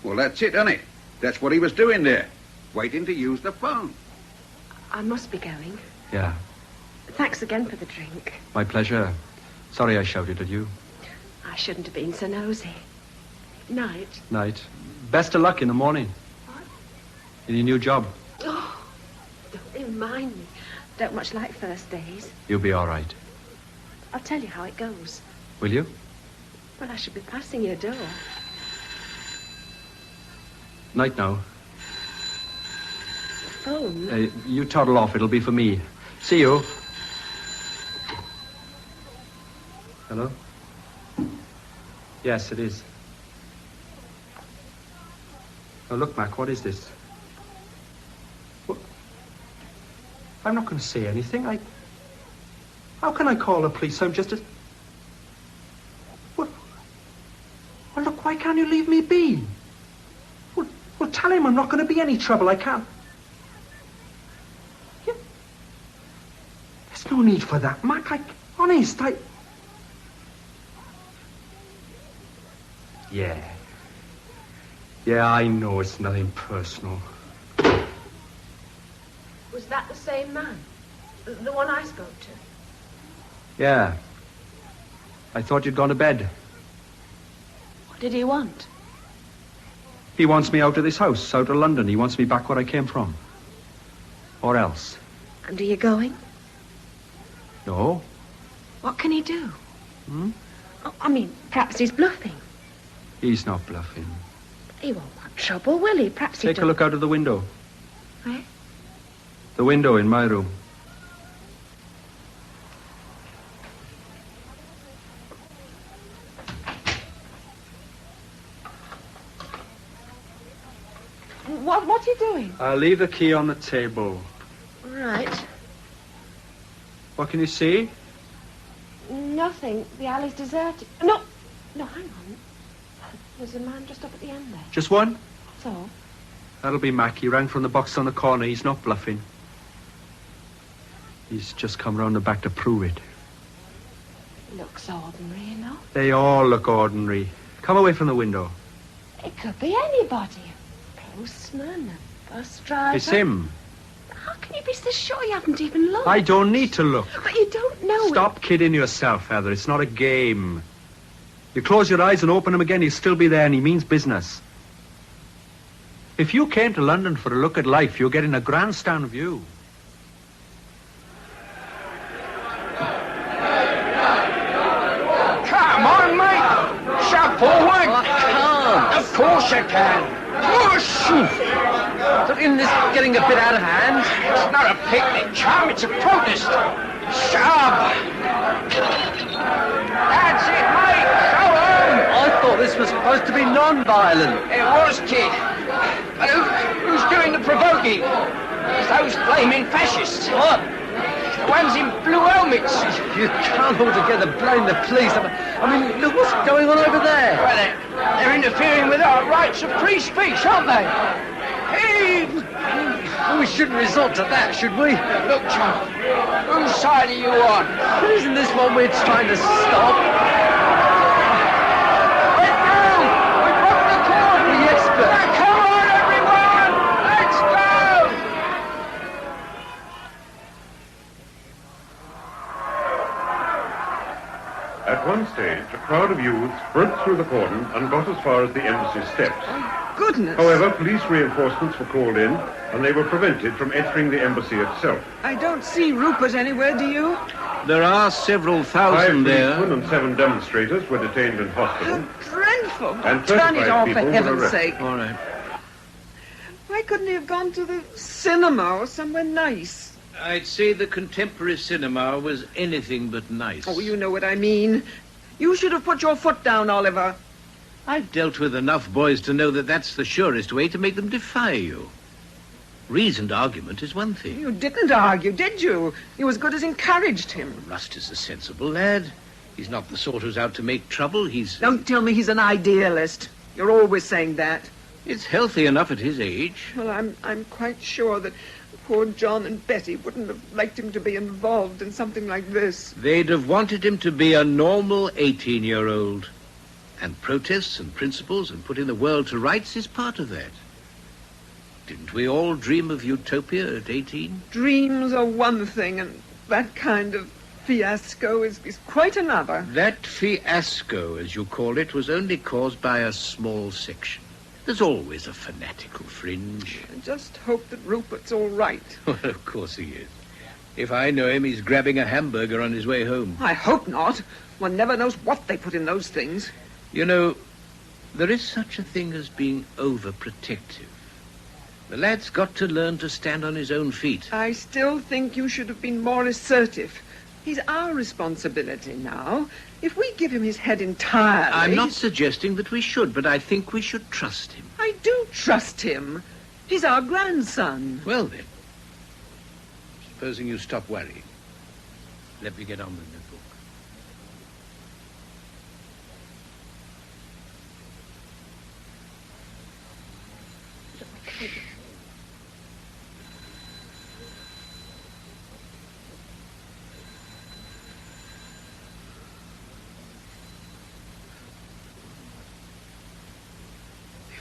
Well, that's it, isn't it? That's what he was doing there. Waiting to use the phone. I must be going. Yeah, Thanks again for the drink. my pleasure. Sorry I shouted at you. I shouldn't have been so nosy. Night. Night. Best of luck in the morning. What? In your new job. Oh, don't even mind me. Don't much like first days. You'll be all right. I'll tell you how it goes. Will you? Well, I should be passing your door. Night now. The phone? You toddle off. It'll be for me. See you. Hello? Yes, it is. Oh, look, Mac, what is this? What? I'm not going to say anything. How can I call the police? I'm just a... What? Well, look, why can't you leave me be? Well, tell him I'm not going to be any trouble. I can't... Yeah. There's no need for that, Mac. Honest, Yeah. Yeah, I know it's nothing personal. Was that the same man? The one I spoke to? Yeah. I thought you'd gone to bed. What did he want? He wants me out of this house, out of London. He wants me back where I came from. Or else. And are you going? No. What can he do? Oh, I mean, perhaps he's bluffing. He's not bluffing. He won't want trouble, will he? Perhaps he Take a look out of the window. Where? The window in my room. What are you doing? I'll leave the key on the table. Right. What can you see? Nothing. The alley's deserted. No, hang on. There's a man just up at the end there. Just one? That's all. That'll be Mac. He rang from the box on the corner. He's not bluffing. He's just come round the back to prove it. Looks ordinary enough. They all look ordinary. Come away from the window. It could be anybody. A postman, a bus driver. It's him. How can you be so sure you haven't even looked? I don't need to look. But you don't know. Stop kidding yourself, Heather. It's not a game. You close your eyes and open them again, he'll still be there, and he means business. If you came to London for a look at life, you're getting a grandstand view. Come on, mate. Shove forward. I can't. Of course you can. Push. Isn't this getting a bit out of hand? It's not a picnic, chum. It's a protest. Shove. That's it, mate. Go on. I thought this was supposed to be non-violent. It was, kid. But who's doing the provoking? It's those blaming fascists. What? The ones in blue helmets. You can't altogether blame the police. I mean, look what's going on over there. Well, they're interfering with our rights of free speech, aren't they? Hey! We shouldn't resort to that, should we? Look, chum, whose side are you on? Isn't this one we're trying to stop? Let go! We broke the cordon! Yes, but... Now, come on, everyone! Let's go! At one stage, a crowd of youths broke through the cordon and got as far as the embassy steps. Goodness. However, police reinforcements were called in, and they were prevented from entering the embassy itself. I don't see Rupert anywhere, do you? There are several thousand 5 there. policemen and 7 demonstrators were detained in hospital. How dreadful. And Turn it 35 off, for people were heaven's arrested. sake. All right. Why couldn't he have gone to the cinema or somewhere nice? I'd say the contemporary cinema was anything but nice. Oh, you know what I mean. You should have put your foot down, Oliver. I've dealt with enough boys to know that that's the surest way to make them defy you. Reasoned argument is one thing. You didn't argue, did you? You as good as encouraged him. Rust is a sensible lad. He's not the sort who's out to make trouble. Don't tell me he's an idealist. You're always saying that. It's healthy enough at his age. Well, I'm quite sure that Poor John and Betty wouldn't have liked him to be involved in something like this. They'd have wanted him to be a normal 18-year-old. And protests and principles and putting the world to rights is part of that. Didn't we all dream of utopia at 18? Dreams are one thing, and that kind of fiasco is quite another. That fiasco, as you call it, was only caused by a small section. There's always a fanatical fringe. I just hope that Rupert's all right. Well, of course he is. If I know him, he's grabbing a hamburger on his way home. I hope not. One never knows what they put in those things. You know, there is such a thing as being overprotective. The lad's got to learn to stand on his own feet. I still think you should have been more assertive. He's our responsibility now. If we give him his head entirely... I'm not suggesting that we should, but I think we should trust him. I do trust him. He's our grandson. Well, then. Supposing you stop worrying. Let me get on with the book.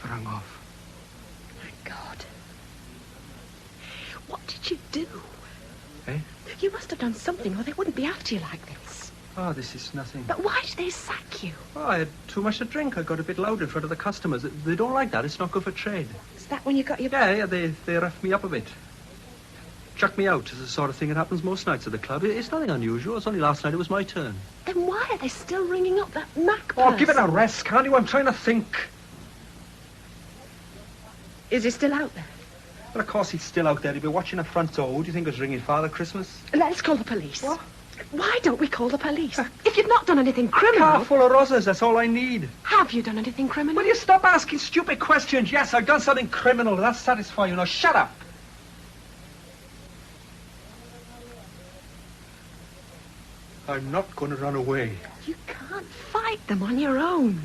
Rung off. My God. What did you do? Eh? You must have done something or they wouldn't be after you like this. Oh, this is nothing. But why did they sack you? Oh, I had too much to drink. I got a bit loud in front of the customers. They don't like that. It's not good for trade. Is that when you got your... Yeah, they roughed me up a bit. Chucked me out is the sort of thing that happens most nights at the club. It's nothing unusual. It's only last night it was my turn. Then why are they still ringing up that Mac Oh, person? give it a rest, can't you? I'm trying to think. Is he still out there? Well, of course he's still out there. He'd be watching the front door. Who do you think was ringing Father Christmas? Let's call the police. What? Why don't we call the police? If you've not done anything criminal... Car full of roses, that's all I need. Have you done anything criminal? Will you stop asking stupid questions? Yes, I've done something criminal. That's satisfying you. Now, shut up. I'm not going to run away. You can't fight them on your own.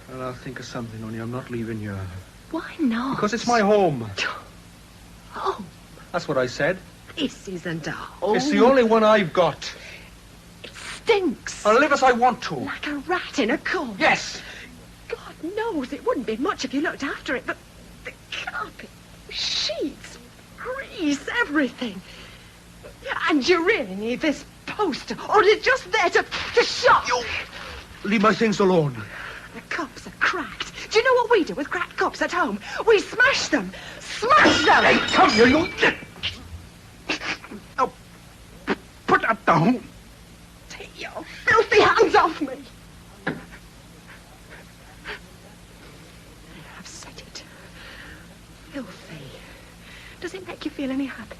Well, I'll think of something, only I'm not leaving you. Why not? Because it's my home. Home? That's what I said. This isn't a home. It's the only one I've got. It stinks. I'll live as I want to. Like a rat in a corner. Yes. God knows it wouldn't be much if you looked after it, but the carpet, sheets, grease, everything. And you really need this poster, or is it just there to shock? You leave my things alone. The cups are cracked. Do you know what we do with cracked cups at home? We smash them. Smash them! Hey, come here, you... Now, put that down. Take your filthy hands off me. I've said it. Filthy. Does it make you feel any happier?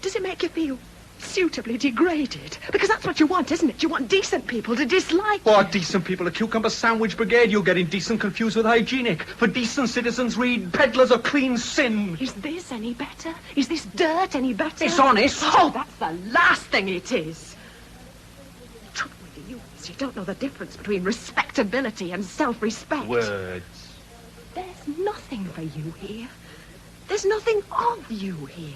Does it make you feel suitably degraded? Because that's what you want, isn't it? You want decent people to dislike you. Oh, decent people. A cucumber sandwich brigade. You're getting decent confused with hygienic. For decent citizens, read Peddlers of Clean Sin. Is this any better? Is this dirt any better? It's honest. Oh, that's the last thing it is. The trouble with you is you don't know the difference between respectability and self-respect. Words. There's nothing for you here. There's nothing of you here.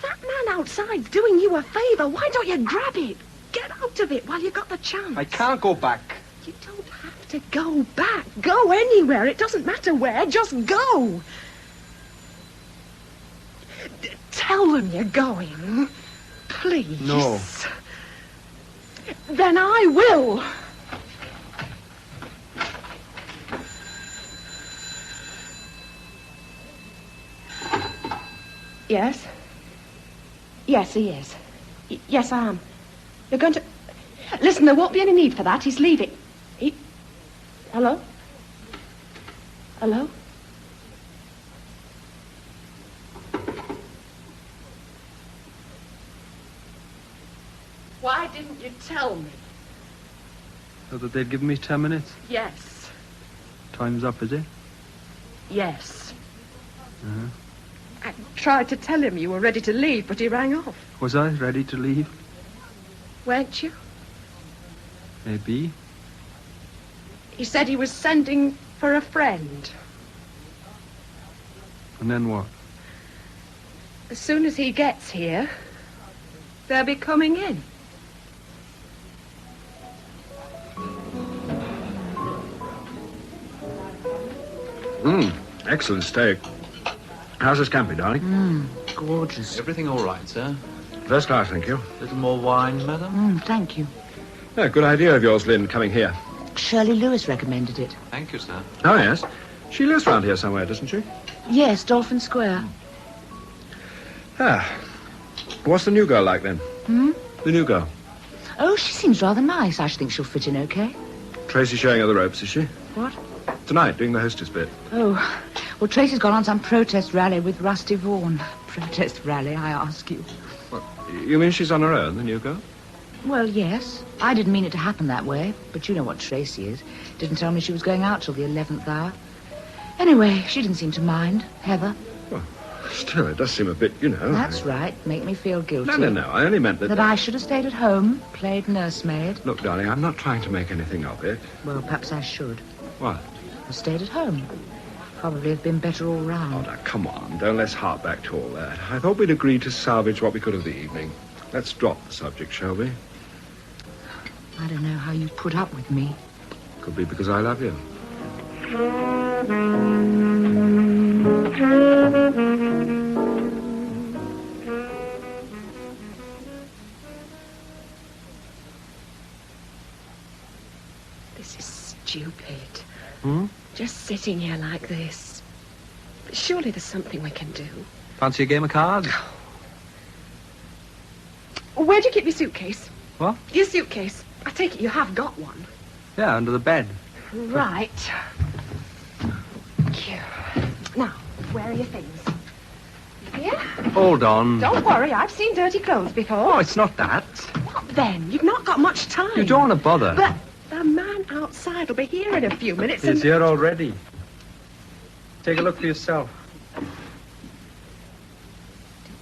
That man outside's doing you a favour. Why don't you grab it? Get out of it while you've got the chance. I can't go back. You don't have to go back. Go anywhere. It doesn't matter where. Just go. Tell them you're going. Please. No. Then I will. Yes? Yes, he is. Yes, I am. You're going to... Listen, there won't be any need for that. He's leaving. Hello? Hello? Why didn't you tell me? So that they'd given me 10 minutes? Yes. Time's up, is it? Yes. Uh-huh. I tried to tell him you were ready to leave, but he rang off. Was I ready to leave? Weren't you? Maybe. He said he was sending for a friend. And then what? As soon as he gets here, they'll be coming in. Excellent steak. How's the scampi, darling? Gorgeous. Everything all right, sir? First class, thank you. Little more wine, madam? Thank you. Yeah, good idea of yours, Lynn, coming here. Shirley Lewis recommended it. Thank you, sir. Oh, yes. She lives round here somewhere, doesn't she? Yes, Dolphin Square. Ah. What's the new girl like, then? The new girl. Oh, she seems rather nice. I should think she'll fit in okay. Tracy showing her the ropes, is she? What? Tonight, doing the hostess bit. Oh, well, Tracy's gone on some protest rally with Rusty Vaughan. Protest rally, I ask you. What, you mean she's on her own, the new girl? Well, yes. I didn't mean it to happen that way, but you know what Tracy is. Didn't tell me she was going out till the 11th hour. Anyway, she didn't seem to mind. Heather. Well, still, it does seem a bit, you know... That's right. Make me feel guilty. No, I only meant that... That I should have stayed at home, played nursemaid. Look, darling, I'm not trying to make anything of it. Well, perhaps I should. What? Have stayed at home. Probably have been better all round. Oh, now, come on. Don't let's hark back to all that. I thought we'd agreed to salvage what we could of the evening. Let's drop the subject, shall we? I don't know how you put up with me. Could be because I love you. This is stupid. Hmm? Just sitting here like this. Surely there's something we can do. Fancy a game of cards? Where'd you keep your suitcase? What? Your suitcase. I take it you have got one. Yeah, under the bed. Right. Here. Now, where are your things? Here? Hold on. Don't worry, I've seen dirty clothes before. Oh, it's not that. What then? You've not got much time. You don't want to bother. But the man outside will be here in a few minutes. He's here already. Take a look for yourself. Don't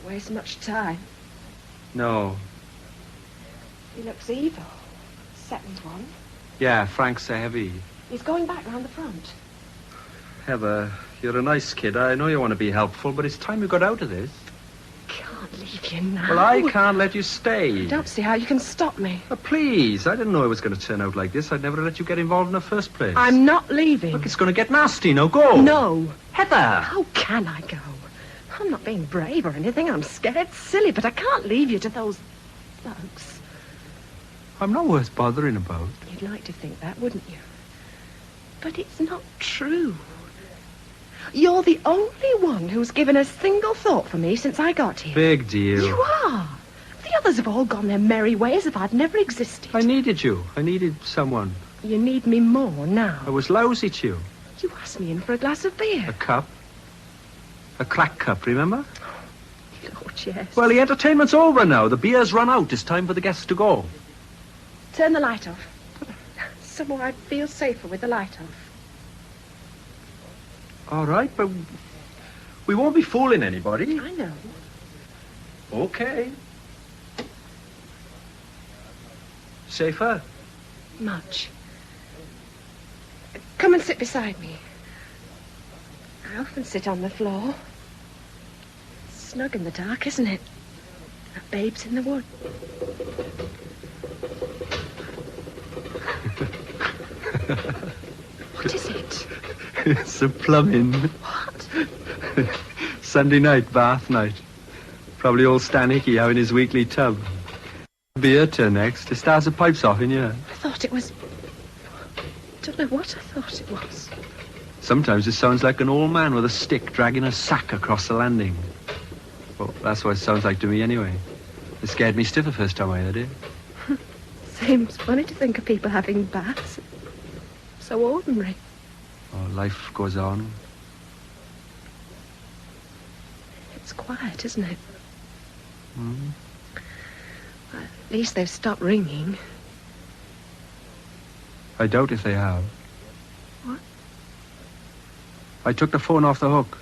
waste much time. No. He looks evil. Second one. Yeah, Frank's a heavy. He's going back round the front. Heather, you're a nice kid. I know you want to be helpful, but it's time you got out of this. Can't leave you now. Well, I can't let you stay. I don't see how you can stop me. Oh, please. I didn't know it was going to turn out like this. I'd never let you get involved in the first place. I'm not leaving. Look, it's going to get nasty. No, go. No. Heather. How can I go? I'm not being brave or anything. I'm scared silly, but I can't leave you to those thugs. I'm not worth bothering about. You'd like to think that, wouldn't you? But it's not true. You're the only one who's given a single thought for me since I got here. Big deal. You are. The others have all gone their merry way as if I'd never existed. I needed you. I needed someone. You need me more now. I was lousy to you. You asked me in for a glass of beer. A cup. A clack cup, remember? Lord, yes. Well, the entertainment's over now. The beer's run out. It's time for the guests to go. Turn the light off. Somewhere I'd feel safer with the light off. All right, but we won't be fooling anybody. I know. Okay. Safer? Much. Come and sit beside me. I often sit on the floor. Snug in the dark, isn't it? Like babes in the wood. What is it? It's the plumbing. What? Sunday night, bath night. Probably old Stan Hickey out in his weekly tub. Beer turn next. It starts the pipes off in here. I thought it was... Don't know what I thought it was. Sometimes it sounds like an old man with a stick dragging a sack across the landing. Well, that's what it sounds like to me anyway. It scared me stiff the first time I heard it. Seems funny to think of people having baths. So ordinary. Oh, life goes on. It's quiet, isn't it? Mm. Well, at least they've stopped ringing. I doubt if they have. What? I took the phone off the hook.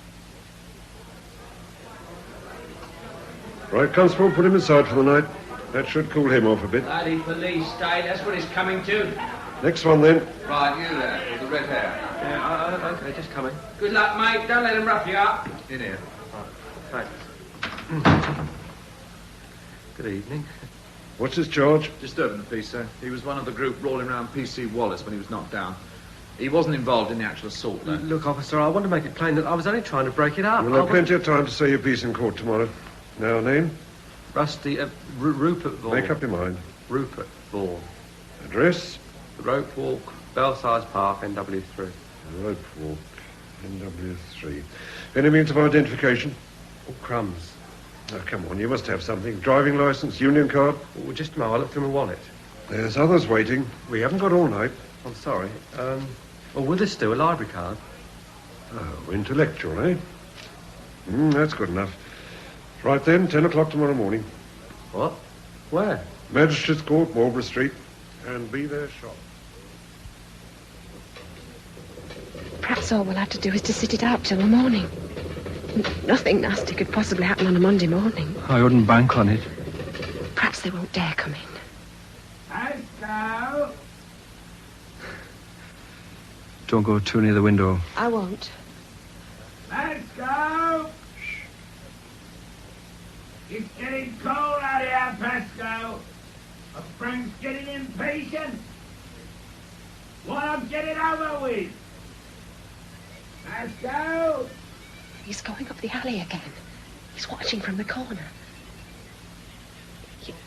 Right, Constable, put him inside for the night. That should cool him off a bit. Bloody police state, that's what it's coming to. Next one, then. Right, you there, with the red hair. Yeah, okay, just coming. Good luck, mate. Don't let them rough you up. In here. Thanks. Good evening. What's his charge? Disturbing the peace, sir. He was one of the group rolling around P.C. Wallace when he was knocked down. He wasn't involved in the actual assault, though. Look, officer, I want to make it plain that I was only trying to break it up. You'll have plenty of time to say your piece in court tomorrow. Now, name? Rusty, Rupert Vaughan. Make up your mind. Rupert Vaughan. Address? Rope Walk, Belsize Park, NW3. Rope Walk, NW3. Any means of identification? Oh, crumbs. Oh, come on, you must have something. Driving license, union card? Well, just a moment, I'll look through my wallet. There's others waiting. We haven't got all night. I'm sorry. Well, will this do, a library card? Oh, intellectual, eh? That's good enough. Right then, 10 o'clock tomorrow morning. What? Where? Magistrates Court, Marlborough Street. And be there sharp. Perhaps all we'll have to do is to sit it out till the morning. Nothing nasty could possibly happen on a Monday morning. I wouldn't bank on it. Perhaps they won't dare come in. Let's go. Don't go too near the window. I won't. Let's go. It's getting cold out here, Pascal. A friend's getting impatient. Want to get it over with. Let's go. He's going up the alley again. He's watching from the corner.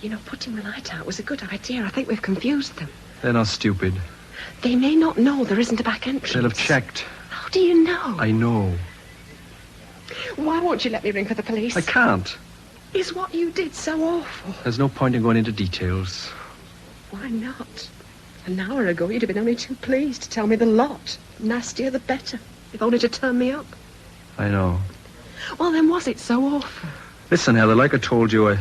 You know, putting the light out was a good idea. I think we've confused them. They're not stupid. They may not know there isn't a back entrance. They'll have checked. How do you know? I know. Why won't you let me ring for the police? I can't. Is what you did so awful? There's no point in going into details. Why not? An hour ago, you'd have been only too pleased to tell me the lot. Nastier the better, if only to turn me up. I know. Well, then was it so awful? Listen, Heather, like I told you,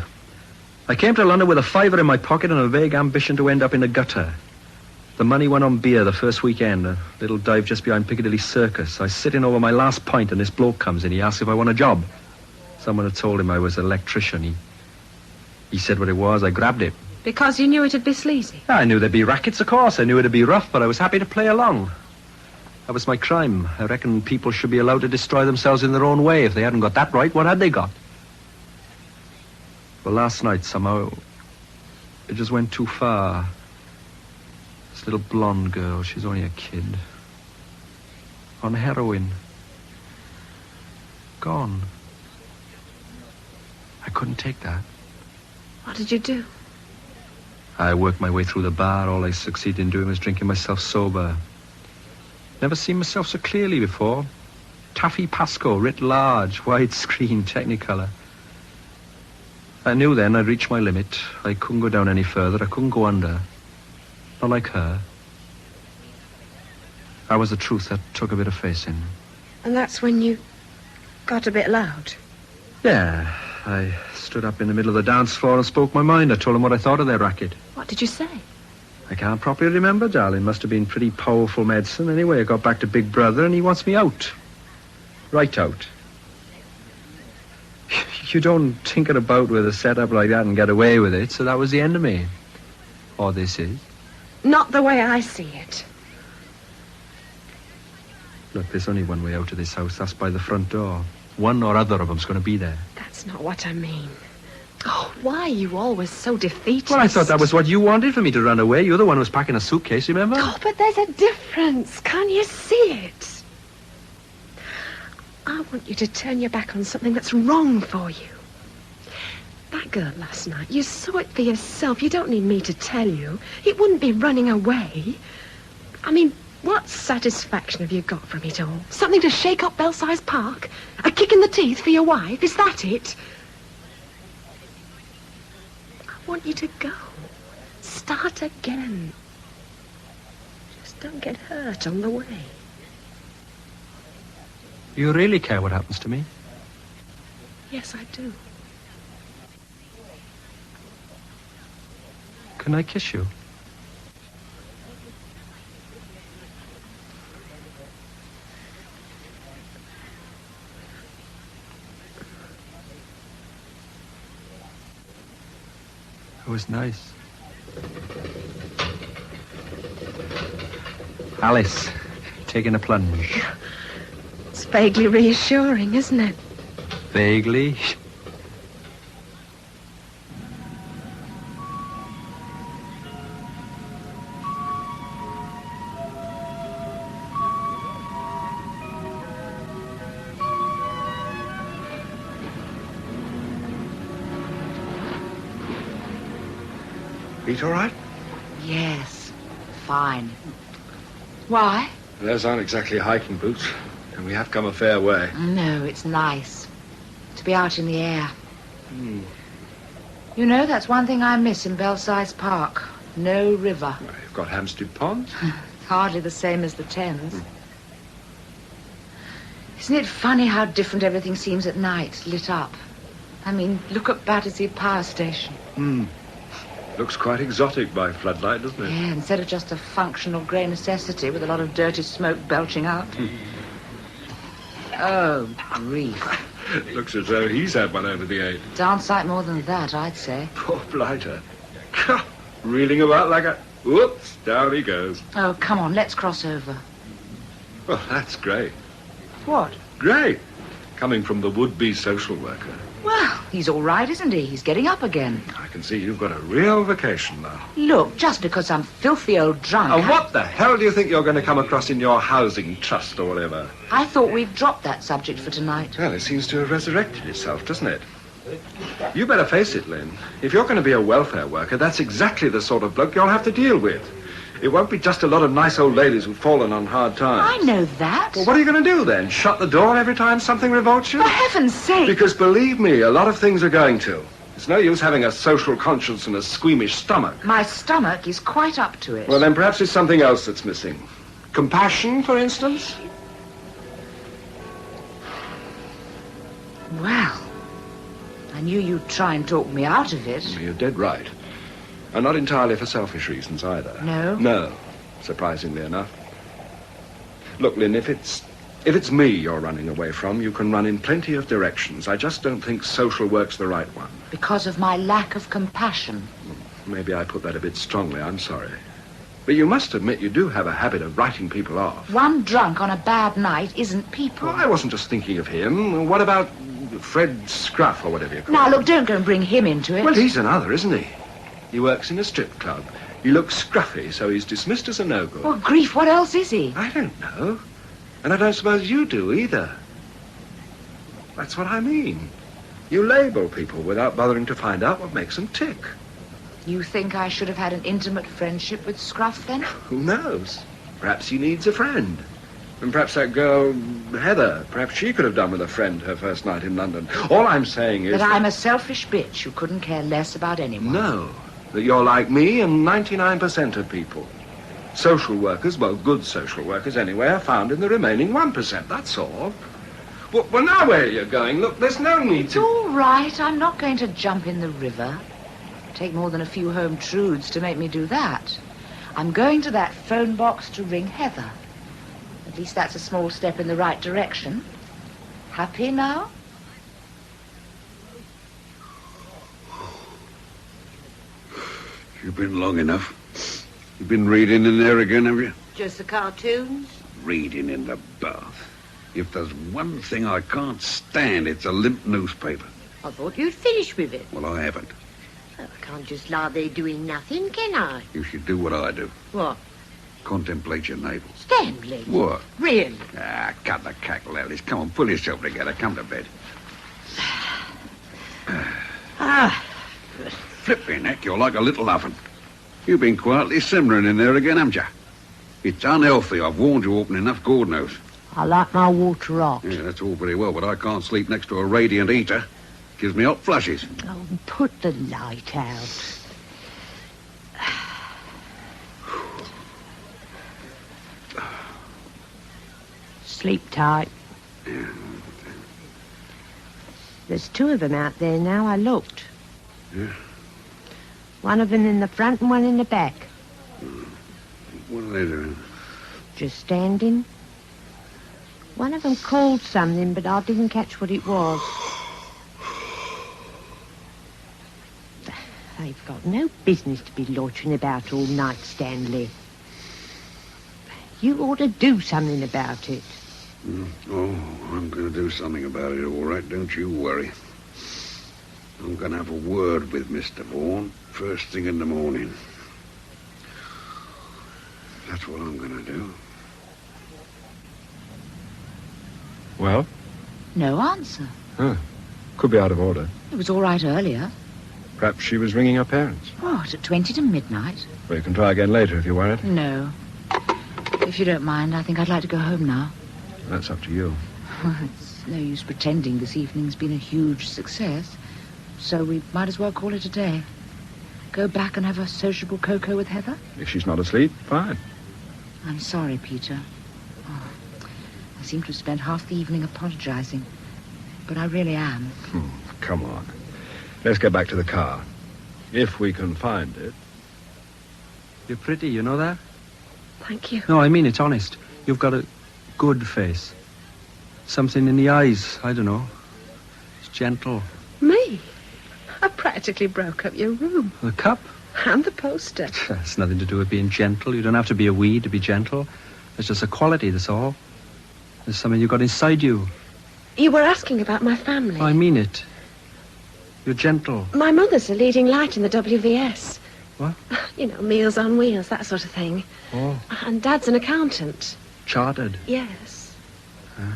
I came to London with a fiver in my pocket and a vague ambition to end up in the gutter. The money went on beer the first weekend, a little dive just behind Piccadilly Circus. I was sitting over my last pint and this bloke comes in. He asks if I want a job. Someone had told him I was an electrician. He said what it was. I grabbed it. Because you knew it'd be sleazy? I knew there'd be rackets, of course. I knew it'd be rough, but I was happy to play along. That was my crime. I reckon people should be allowed to destroy themselves in their own way. If they hadn't got that right, what had they got? Well, last night, somehow, it just went too far. This little blonde girl, she's only a kid. On heroin. Gone. I couldn't take that. What did you do? I worked my way through the bar. All I succeeded in doing was drinking myself sober. Never seen myself so clearly before. Taffy Pasco, writ large, widescreen, Technicolor. I knew then I'd reached my limit. I couldn't go down any further. I couldn't go under. Not like her. I was the truth that took a bit of facing. And that's when you got a bit loud? Yeah. I stood up in the middle of the dance floor and spoke my mind. I told them what I thought of their racket. What did you say? I can't properly remember, darling. Must have been pretty powerful medicine. Anyway, I got back to Big Brother and he wants me out. Right out. You don't tinker about with a setup like that and get away with it, so that was the end of me. Or this is. Not the way I see it. Look, there's only one way out of this house. That's by the front door. One or other of them's going to be there. That's not what I mean. Oh, why are you always so defeatist? Well, I thought that was what you wanted, for me to run away. You're the one who was packing a suitcase, remember? Oh, but there's a difference. Can't you see it? I want you to turn your back on something that's wrong for you. That girl last night, you saw it for yourself. You don't need me to tell you. It wouldn't be running away. I mean, what satisfaction have you got from it all? Something to shake up Belsize Park? A kick in the teeth for your wife? Is that it? I want you to go. Start again. Just don't get hurt on the way. You really care what happens to me? Yes, I do. Can I kiss you? It was nice. Alice, taking a plunge. It's vaguely reassuring, isn't it? Vaguely. Pete all right? Yes, fine. Why? Those aren't exactly hiking boots, and we have come a fair way. No, it's nice to be out in the air. You know, that's one thing I miss in Belsize Park. No river. Well, you've got Hampstead Pond. Hardly the same as the Thames. Isn't it funny how different everything seems at night, lit up? I mean, look at Battersea Power Station. Looks quite exotic by floodlight, doesn't it? Yeah, instead of just a functional grey necessity with a lot of dirty smoke belching out. Oh, grief. Looks as though he's had one over the 8. Darn sight more than that, I'd say. Poor blighter. Reeling about like a... Whoops, down he goes. Oh, come on, let's cross over. Well, that's great. What? Great. Coming from the would-be social worker. Well, he's all right, isn't he? He's getting up again. I can see you've got a real vacation now. Look, just because I'm filthy old drunk... Oh, what the hell do you think you're going to come across in your housing trust or whatever? I thought we'd dropped that subject for tonight. Well, it seems to have resurrected itself, doesn't it? You better face it, Lynn. If you're going to be a welfare worker, that's exactly the sort of bloke you'll have to deal with. It won't be just a lot of nice old ladies who've fallen on hard times. I know that. Well, what are you going to do then? Shut the door every time something revolts you? For heaven's sake! Because believe me, a lot of things are going to. It's no use having a social conscience and a squeamish stomach. My stomach is quite up to it. Well, then perhaps it's something else that's missing. Compassion, for instance? Well, I knew you'd try and talk me out of it. You're dead right. And not entirely for selfish reasons either. No? No, surprisingly enough. Look, Lynn, if it's me you're running away from, you can run in plenty of directions. I just don't think social work's the right one. Because of my lack of compassion. Maybe I put that a bit strongly, I'm sorry. But you must admit you do have a habit of writing people off. One drunk on a bad night isn't people. Oh, I wasn't just thinking of him. What about Fred Scruff, or whatever you call Now, him? look, don't go and bring him into it. Well, he's another, isn't he? He works in a strip club. He looks scruffy, so he's dismissed as a no-good. Well, grief, what else is he? I don't know. And I don't suppose you do either. That's what I mean. You label people without bothering to find out what makes them tick. You think I should have had an intimate friendship with Scruff, then? Who knows? Perhaps he needs a friend. And perhaps that girl, Heather, perhaps she could have done with a friend her first night in London. All I'm saying is... That I'm a selfish bitch who couldn't care less about anyone. No. That you're like me and 99% of people. Social workers, well, good social workers anyway, are found in the remaining 1%, that's all. Well, now where are you going? Look, there's no need to... All right, I'm not going to jump in the river. Take more than a few home truths to make me do that. I'm going to that phone box to ring Heather. At least that's a small step in the right direction. Happy now? You've been long enough. You've been reading in there again, have you? Just the cartoons? Reading in the bath. If there's one thing I can't stand, it's a limp newspaper. I thought you'd finished with it. Well, I haven't. Oh, I can't just lie there doing nothing, can I? You should do what I do. What? Contemplate your navel. Stanley. What? Really? Ah, cut the cackle, Alice. Come on, pull yourself together. Come to bed. Flipping heck, you're like a little oven. You've been quietly simmering in there again, haven't you? It's unhealthy. I've warned you often enough, God knows. I like my water hot. Yeah, that's all very well, but I can't sleep next to a radiant heater. Gives me hot flushes. Oh, put the light out. Sleep tight. Yeah. There's 2 of them out there now. I looked. Yeah? One of them in the front and one in the back. What are they doing? Just standing. One of them called something, but I didn't catch what it was. They've got no business to be loitering about all night, Stanley. You ought to do something about it. Oh, I'm going to do something about it, all right. Don't you worry. I'm going to have a word with Mr. Vaughan first thing in the morning. That's what I'm going to do. Well? No answer. Huh. Could be out of order. It was all right earlier. Perhaps she was ringing her parents. What, at 20 to midnight? Well, you can try again later if you're worried. No. If you don't mind, I think I'd like to go home now. That's up to you. Well, it's no use pretending this evening's been a huge success. So we might as well call it a day. Go back and have a sociable cocoa with Heather? If she's not asleep, fine. I'm sorry, Peter. Oh, I seem to have spent half the evening apologizing. But I really am. Come on. Let's get back to the car. If we can find it. You're pretty, you know that? Thank you. No, I mean it's honest. You've got a good face. Something in the eyes, I don't know. It's gentle. Me? I practically broke up your room. The cup? And the poster. It's nothing to do with being gentle. You don't have to be a weed to be gentle. It's just a quality, that's all. There's something you got inside you. You were asking about my family. I mean it. You're gentle. My mother's a leading light in the WVS. What? You know, Meals on Wheels, that sort of thing. Oh. And Dad's an accountant. Chartered? Yes. Huh?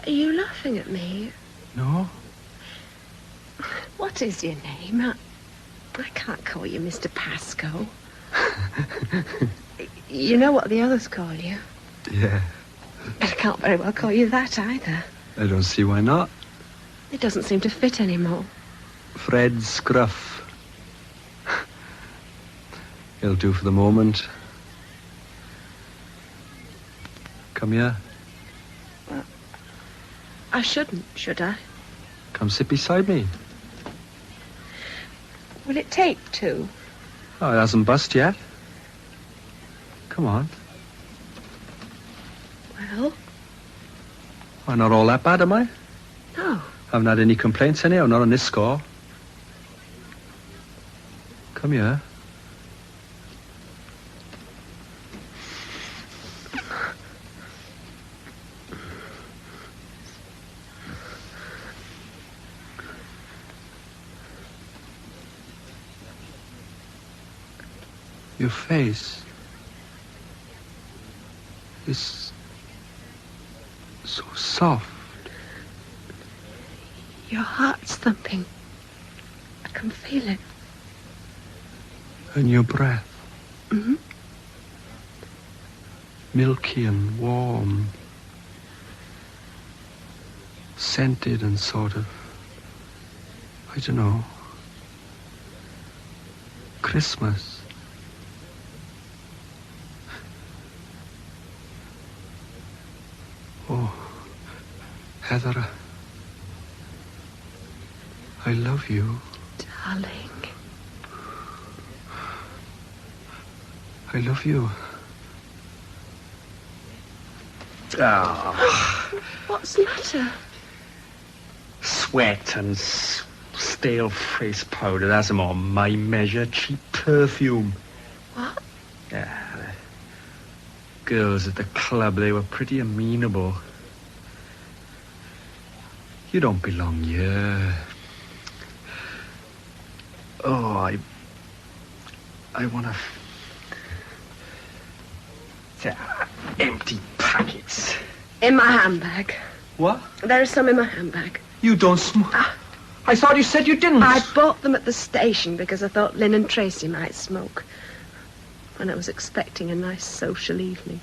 Are you laughing at me? No. What is your name? I can't call you Mr. Pascoe. You know what the others call you. Yeah. But I can't very well call you that either. I don't see why not. It doesn't seem to fit anymore. Fred Scruff. He'll do for the moment. Come here. Well, I shouldn't, should I? Come sit beside me. Will it take two? Oh, it hasn't bust yet. Come on. Well? I'm not all that bad, am I? No. Haven't had any complaints anyhow, not on this score. Come here. Your face is so soft. Your heart's thumping. I can feel it. And your breath. Mm-hmm. Milky and warm. Scented and sort of, I don't know, Christmas. Oh, Heather, I love you. Darling. I love you. What's the matter? Sweat and stale face powder. That's more my measure. Cheap perfume. What? Yeah, the girls at the club, they were pretty amenable. You don't belong here. Oh, I want to... empty packets. In my handbag. What? There is some in my handbag. You don't smoke? I thought you said you didn't. I bought them at the station because I thought Lynn and Tracy might smoke. And I was expecting a nice social evening.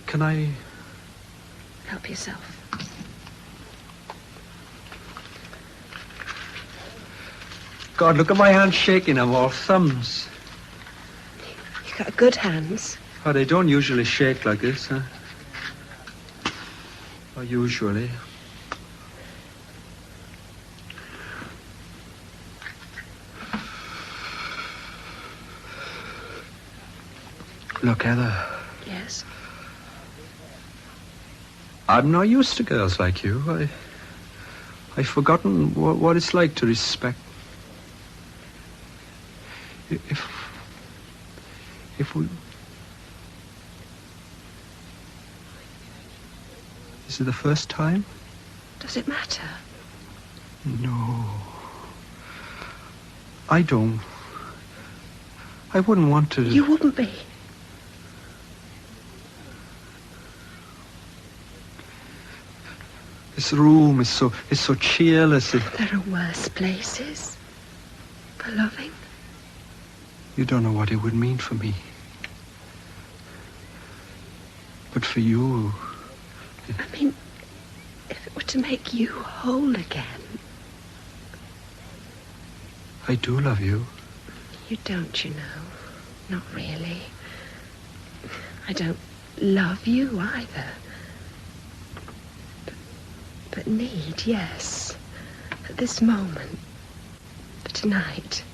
Can I... Help yourself. God, look at my hands shaking. I'm all thumbs. You've got good hands. Oh, they don't usually shake like this, huh? Or usually. Look, Heather. Yes? I'm not used to girls like you. I've forgotten what it's like to respect. If we... Is it the first time? Does it matter? No. I don't. I wouldn't want to... You wouldn't be. This room is so cheerless. There are worse places for loving. You don't know what it would mean for me. But for you... I mean, if it were to make you whole again. I do love you. You don't, you know. Not really. I don't love you either. But need, yes. At this moment. For tonight.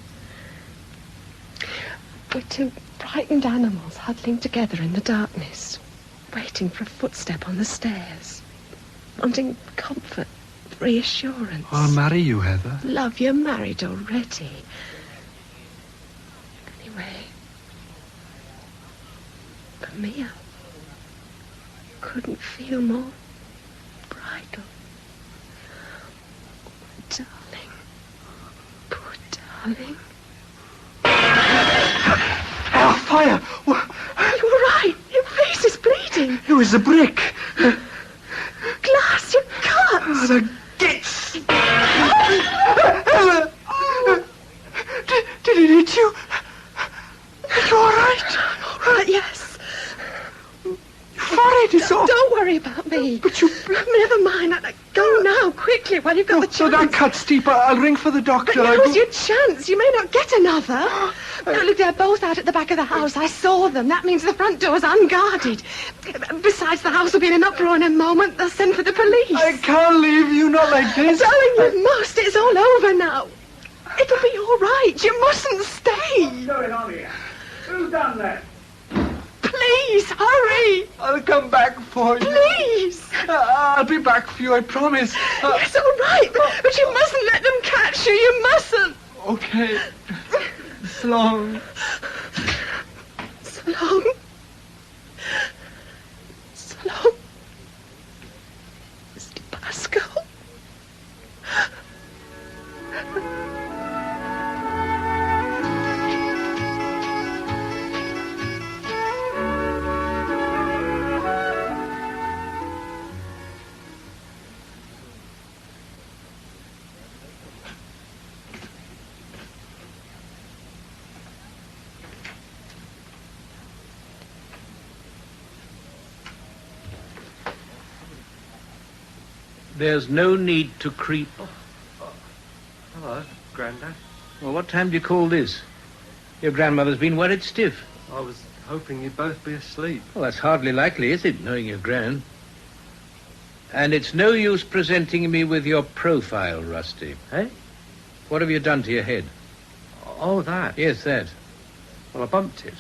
We're two frightened animals huddling together in the darkness, waiting for a footstep on the stairs, wanting comfort, reassurance. I'll marry you, Heather. Love, you're married already. Anyway, for me, I couldn't feel more bridal. Darling. Poor darling. Fire! You're right. Your face is bleeding. It was a brick. Glass, you're cut. The gits. Did it hit you? Are you all right? All right, yes. Your forehead is all... Don't worry about me. But you... Never mind. Go now, quickly, while you've got the chance. So that cut's deeper. I'll ring for the doctor. But now's your chance. You may not get another. Now, look, they're both out at the back of the house. I saw them. That means the front door's unguarded. Besides, the house will be in an uproar in a moment. They'll send for the police. I can't leave you, not like this. Darling, you must. It's all over now. It'll be all right. You mustn't stay. What's going on here? Who's done that? Please, hurry. I'll come back for you. Please. I'll be back for you, I promise. Yes, all right. But you mustn't let them catch you. You mustn't. Okay. So long. So long. So long. Mr. Pascal. There's no need to creep. Hello, Grandad. Well, what time do you call this? Your grandmother's been worried stiff. I was hoping you'd both be asleep. Well, that's hardly likely, is it, knowing your gran? And it's no use presenting me with your profile, Rusty. Eh? What have you done to your head? Oh, that? Yes, that. Well, I bumped it.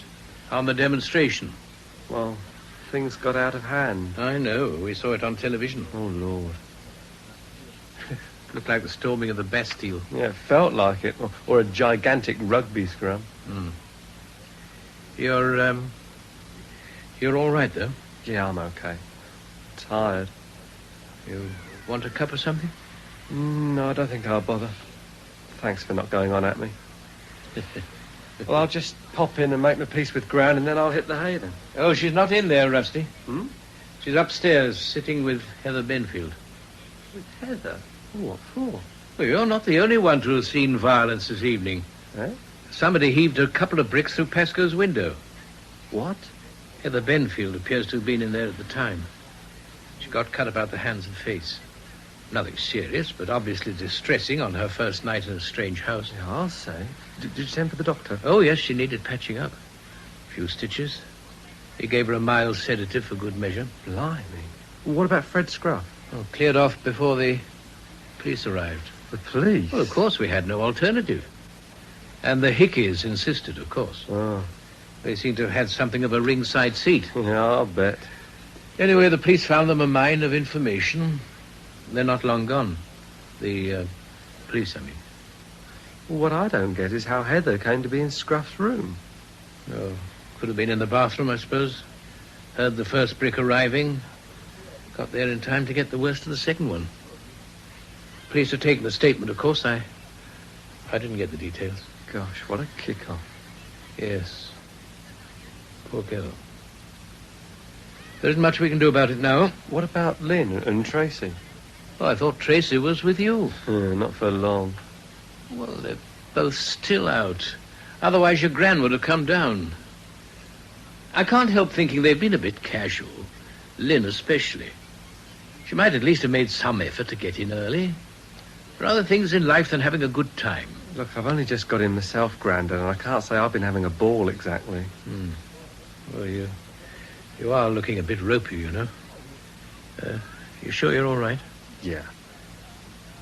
On the demonstration? Well, things got out of hand. I know. We saw it on television. Oh, Lord. Looked like the storming of the Bastille. Yeah, it felt like it. Or a gigantic rugby scrum. Mm. You're all right, though? Yeah, I'm okay. Tired. You want a cup of something? No, I don't think I'll bother. Thanks for not going on at me. Well, I'll just pop in and make my peace with Gran, and then I'll hit the hay then. Oh, she's not in there, Rusty. Hmm? She's upstairs, sitting with Heather Benfield. With Heather? What for? Well, you're not the only one to have seen violence this evening. Eh? Somebody heaved a couple of bricks through Pascoe's window. What? Heather Benfield appears to have been in there at the time. She got cut about the hands and face. Nothing serious, but obviously distressing on her first night in a strange house. Yeah, I'll say. Did you send for the doctor? Oh, yes, she needed patching up. A few stitches. He gave her a mild sedative for good measure. Blimey. What about Fred Scruff? Oh, cleared off before the police arrived. The police? Well, of course, we had no alternative. And the Hickeys insisted, of course. Oh. They seem to have had something of a ringside seat. Yeah, I'll bet. Anyway, the police found them a mine of information. They're not long gone. The police, I mean. Well, what I don't get is how Heather came to be in Scruff's room. Oh, could have been in the bathroom, I suppose. Heard the first brick arriving. Got there in time to get the worst of the second one. Police have taken the statement, of course. I didn't get the details. Gosh, what a kick-off. Yes. Poor girl. There isn't much we can do about it now. What about Lynn and Tracy? Oh, I thought Tracy was with you. Not for long. Well, they're both still out. Otherwise your gran would have come down. I can't help thinking they've been a bit casual. Lynn especially. She might at least have made some effort to get in early. There are other things in life than having a good time. Look, I've only just got in myself, Grandad, and I can't say I've been having a ball exactly. Well, you are looking a bit ropey, you know. You sure you're all right? Yeah.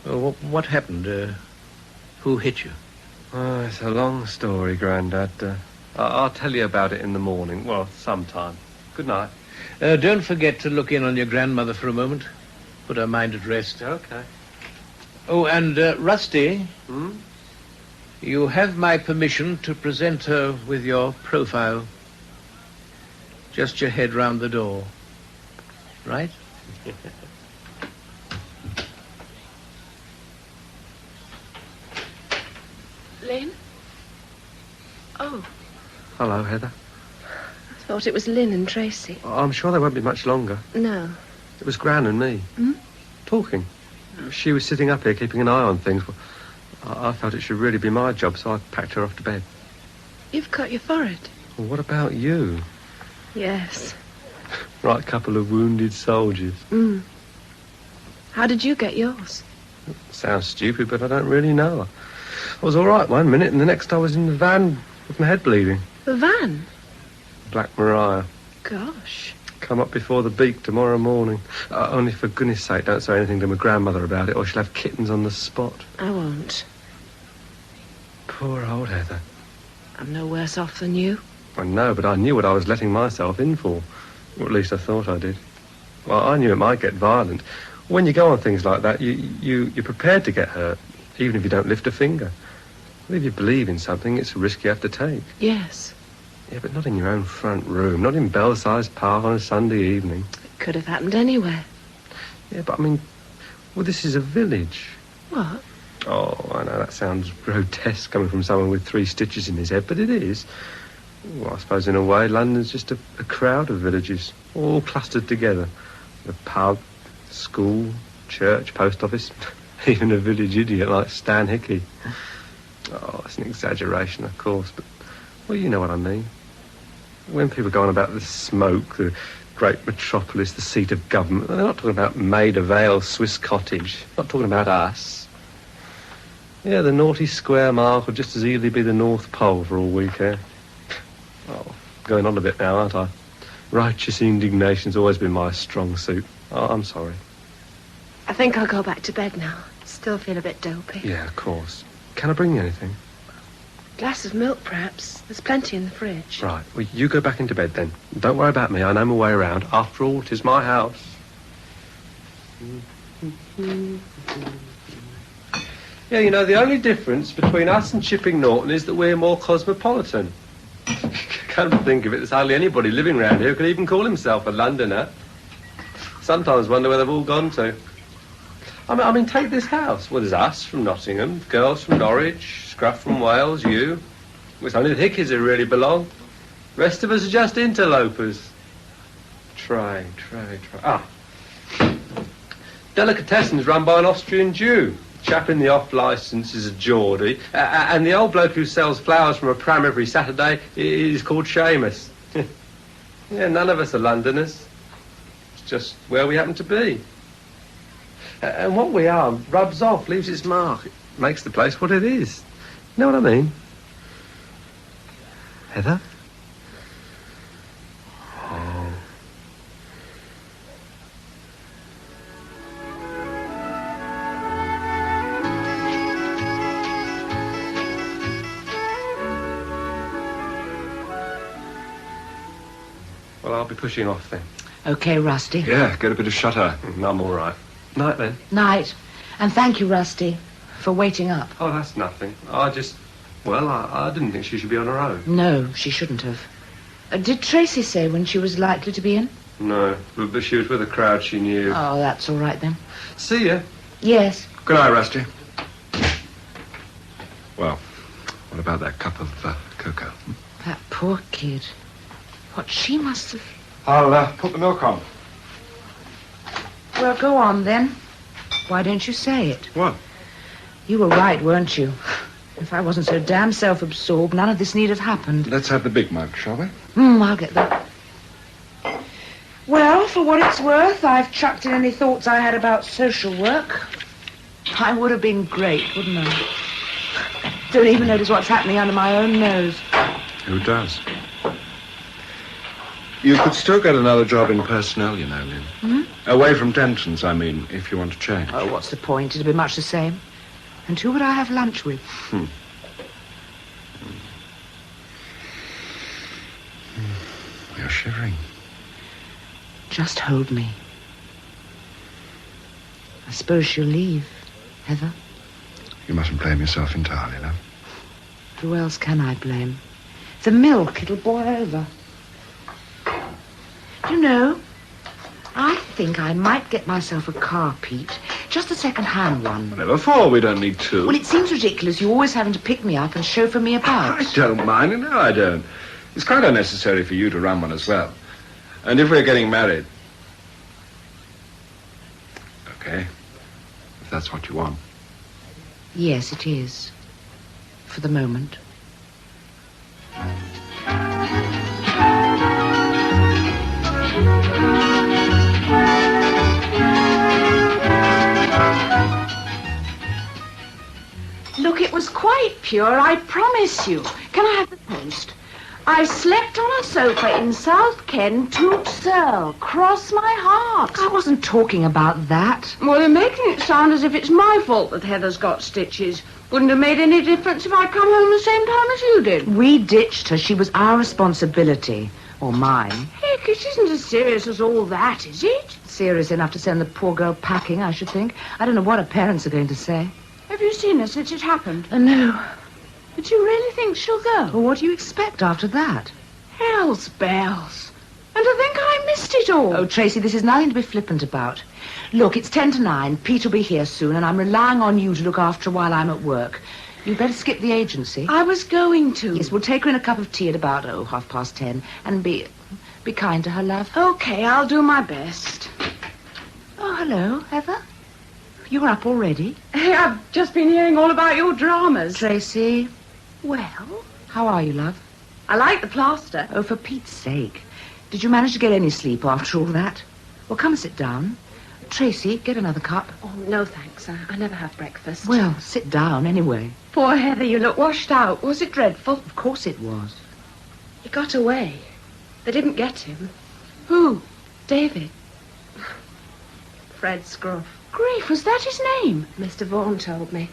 Well, what happened? Who hit you? Oh, it's a long story, Grandad. I'll tell you about it in the morning. Well, sometime. Good night. Don't forget to look in on your grandmother for a moment. Put her mind at rest. Okay. Oh, and Rusty, you have my permission to present her with your profile. Just your head round the door. Right? Lynn? Oh, Hello, Heather. I thought it was Lynn and Tracy. I'm sure they won't be much longer. No. It was Gran and me. Talking. She was sitting up here keeping an eye on things. Well, I felt it should really be my job, so I packed her off to bed. You've cut your forehead. Well, what about you? Yes. Right couple of wounded soldiers. How did you get yours? Sounds stupid, but I don't really know. I was all right one minute, and the next I was in the van with my head bleeding. The van? Black Maria. Gosh. Come up before the beak tomorrow morning. Only for goodness sake, don't say anything to my grandmother about it, or she'll have kittens on the spot. I won't. Poor old Heather. I'm no worse off than you. I know, but I knew what I was letting myself in for. Or at least I thought I did. Well, I knew it might get violent. When you go on things like that, you're prepared to get hurt, even if you don't lift a finger. Well, if you believe in something, it's a risk you have to take. Yes. Yeah, but not in your own front room, not in Belsize Park on a Sunday evening. It could have happened anywhere. Yeah, but I mean, well, this is a village. What? Oh, I know, that sounds grotesque coming from someone with 3 stitches in his head, but it is. Well, I suppose in a way, London's just a crowd of villages, all clustered together. The pub, school, church, post office, even a village idiot like Stan Hickey. Oh, it's an exaggeration, of course, but, well, you know what I mean. When people go on about the smoke, the great metropolis, the seat of government, they're not talking about Maida Vale, Swiss cottage. Not talking about us. Yeah, the naughty square mile could just as easily be the North Pole for all we care. Oh, going on a bit now, aren't I? Righteous indignation's always been my strong suit. Oh, I'm sorry. I think I'll go back to bed now. Still feel a bit dopey. Yeah, of course. Can I bring you anything? Glass of milk, perhaps. There's plenty in the fridge. Right. Well, you go back into bed then. Don't worry about me. I know my way around. After all, 'tis my house. Yeah, you know, the only difference between us and Chipping Norton is that we're more cosmopolitan. Come to think of it, there's hardly anybody living round here who could even call himself a Londoner. Sometimes wonder where they've all gone to. I mean, take this house. Well, there's us from Nottingham, girls from Norwich, Scruff from Wales, you. It's only the Hickeys who really belong. Rest of us are just interlopers. Try. Ah. Delicatessen's run by an Austrian Jew. Chap in the off-licence is a Geordie. And the old bloke who sells flowers from a pram every Saturday is called Seamus. Yeah, none of us are Londoners. It's just where we happen to be. And what we are rubs off, leaves its mark. It makes the place what it is. You know what I mean? Heather? Oh. Well, I'll be pushing off then. Okay, Rusty. Yeah, get a bit of shut-eye. I'm all right. Night, then. Night. And thank you, Rusty, for waiting up. Oh, that's nothing. I didn't think she should be on her own. No, she shouldn't have. Did Tracy say when she was likely to be in? No, but she was with a crowd she knew. Oh, that's all right, then. See ya. Yes. Good night, Rusty. Well, what about that cup of cocoa? That poor kid. What she must have... I'll put the milk on. Well, go on, then. Why don't you say it? What? You were right, weren't you? If I wasn't so damn self-absorbed, none of this need have happened. Let's have the big mug, shall we? I'll get that. Well, for what it's worth, I've chucked in any thoughts I had about social work. I would have been great, wouldn't I? Don't even notice what's happening under my own nose. Who does? You could still get another job in personnel, you know, Lynn. Away from Denton's, I mean, if you want to change. Oh, what's the point? It'll be much the same. And who would I have lunch with? You're shivering. Just hold me. I suppose she'll leave, Heather. You mustn't blame yourself entirely, love. Who else can I blame? The milk, it'll boil over. You know, I think I might get myself a car, Pete. Just a second-hand one. Never for, we don't need two. Well, it seems ridiculous you always having to pick me up and chauffeur me about. I don't mind, no, I don't. It's quite unnecessary for you to run one as well. And if we're getting married... Okay, if that's what you want. Yes, it is. For the moment. Look, it was quite pure, I promise you. Can I have the post? I slept on a sofa in South Ken, Toot Searle. Cross my heart. I wasn't talking about that. Well, you're making it sound as if it's my fault that Heather's got stitches. Wouldn't have made any difference if I'd come home the same time as you did. We ditched her. She was our responsibility. Or mine. Heck, it isn't as serious as all that, is it? Serious enough to send the poor girl packing, I should think. I don't know what her parents are going to say. Have you seen her since it happened? No. But you really think she'll go? Well, what do you expect after that? Hell's bells. And to think I missed it all. Oh, Tracy, this is nothing to be flippant about. Look, it's 10 to 9. Pete will be here soon, and I'm relying on you to look after her while I'm at work. You'd better skip the agency. I was going to. Yes, we'll take her in a cup of tea at about, 10:30, and be kind to her, love. Okay, I'll do my best. Oh, hello, Heather. You're up already? Hey, I've just been hearing all about your dramas. Tracy. Well? How are you, love? I like the plaster. Oh, for Pete's sake. Did you manage to get any sleep after all that? Well, come and sit down. Tracy, get another cup. Oh, no, thanks. I never have breakfast. Well, sit down anyway. Poor Heather, you look washed out. Was it dreadful? Of course it was. He got away. They didn't get him. Who? David. Fred Scruff. Grief, was that his name? Mr. Vaughan told me.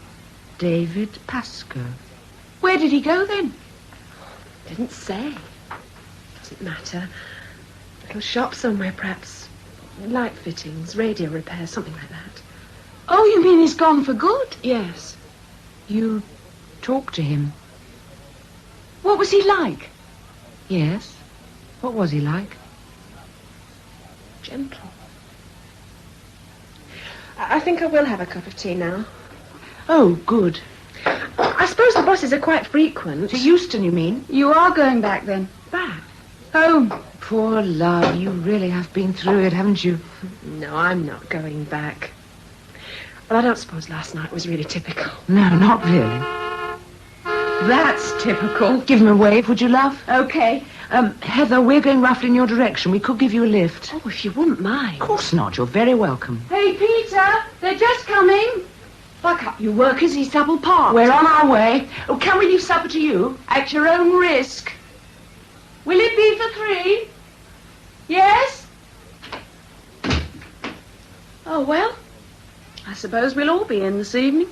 David Pascoe. Where did he go then? Didn't say. Doesn't matter. Little shop somewhere, perhaps. Light fittings, radio repairs, something like that. Oh, you mean he's gone for good? Yes. You talked to him? What was he like? Yes. What was he like? Gentle. I think I will have a cup of tea now. Oh, good. I suppose the buses are quite frequent. To Euston, you mean? You are going back, then? Back? Home. Poor love, you really have been through it, haven't you? No, I'm not going back. Well, I don't suppose last night was really typical. No, not really. That's typical. Give him a wave, would you, love? Okay. Heather, we're going roughly in your direction. We could give you a lift. Oh, if you wouldn't mind. Of course not. You're very welcome. Hey, Peter, they're just coming. Buck up, you workers. He's double parked. We're on our way. Oh, can we leave supper to you? At your own risk. Will it be for 3? Yes? Oh, well, I suppose we'll all be in this evening.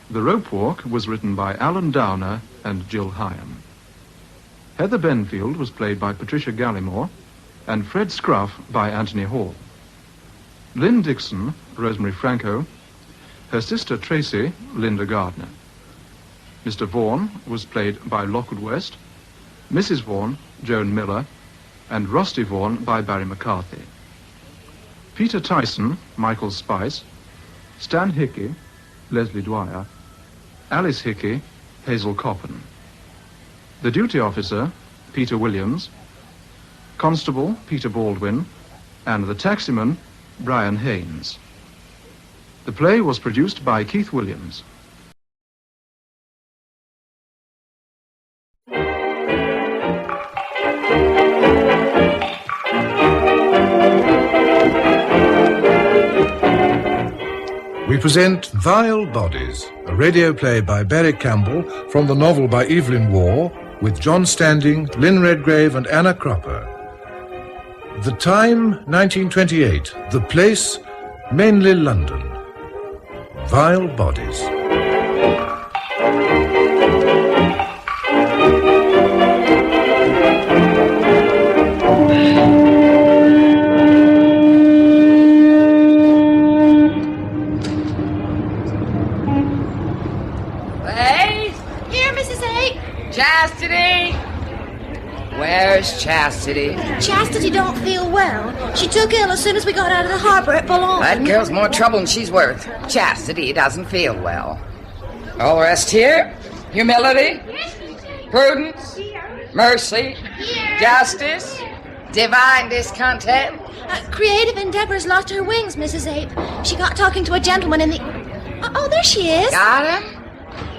The Rope Walk was written by Alan Downer and Jill Hyam. Heather Benfield was played by Patricia Gallimore and Fred Scruff by Anthony Hall. Lynn Dixon, Rosemary Franco, her sister Tracy, Linda Gardner. Mr. Vaughan was played by Lockwood West, Mrs. Vaughan, Joan Miller, and Rusty Vaughan by Barry McCarthy. Peter Tyson, Michael Spice, Stan Hickey, Leslie Dwyer, Alice Hickey, Hazel Coppin. The duty officer, Peter Williams, Constable, Peter Baldwin, and the taximan, Brian Haynes. The play was produced by Keith Williams. We present Vile Bodies, a radio play by Barry Campbell from the novel by Evelyn Waugh, with John Standing, Lynn Redgrave and Anna Cropper. The time, 1928. The place, mainly London. Vile Bodies. Chastity! Where's Chastity? Chastity don't feel well. She took ill as soon as we got out of the harbor at Boulogne. That girl's more trouble than she's worth. Chastity doesn't feel well. All the rest here? Humility? Prudence? Mercy? Justice? Divine discontent? Creative endeavors lost her wings, Mrs. Ape. She got talking to a gentleman in the... Oh, there she is. Got him?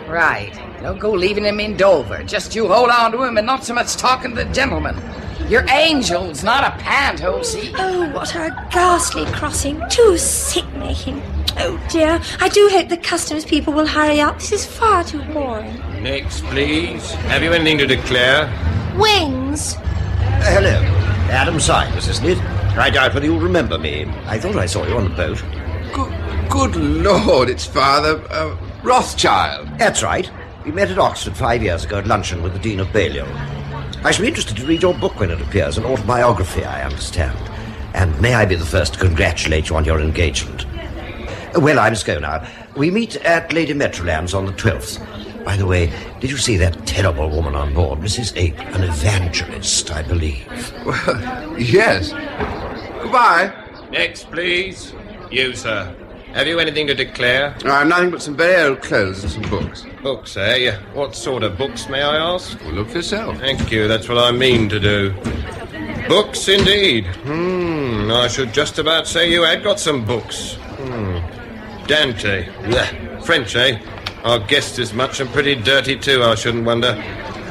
Right. Don't go leaving him in Dover. Just you hold on to him and not so much talking to the gentleman. Your angel's not a panto, see? Oh, what a ghastly crossing. Too sick-making. Oh, dear. I do hope the customs people will hurry up. This is far too boring. Next, please. Have you anything to declare? Wings. Hello. Adam Symes, isn't it? I doubt whether you'll remember me. I thought I saw you on the boat. Good Lord, it's Father Rothschild. That's right. We met at Oxford 5 years ago at luncheon with the Dean of Balliol. I shall be interested to read your book when it appears, an autobiography, I understand. And may I be the first to congratulate you on your engagement. Well, I must go now. We meet at Lady Metroland's on the 12th. By the way, did you see that terrible woman on board, Mrs. Ape, an evangelist, I believe? Well, yes. Goodbye. Next, please. You, sir. Have you anything to declare? I've nothing but some very old clothes and some books. Books, eh? What sort of books, may I ask? Well, look for yourself. Thank you, that's what I mean to do. Books, indeed. I should just about say you had got some books. Dante. Blech. French, eh? Our guessed as much, and pretty dirty, too, I shouldn't wonder.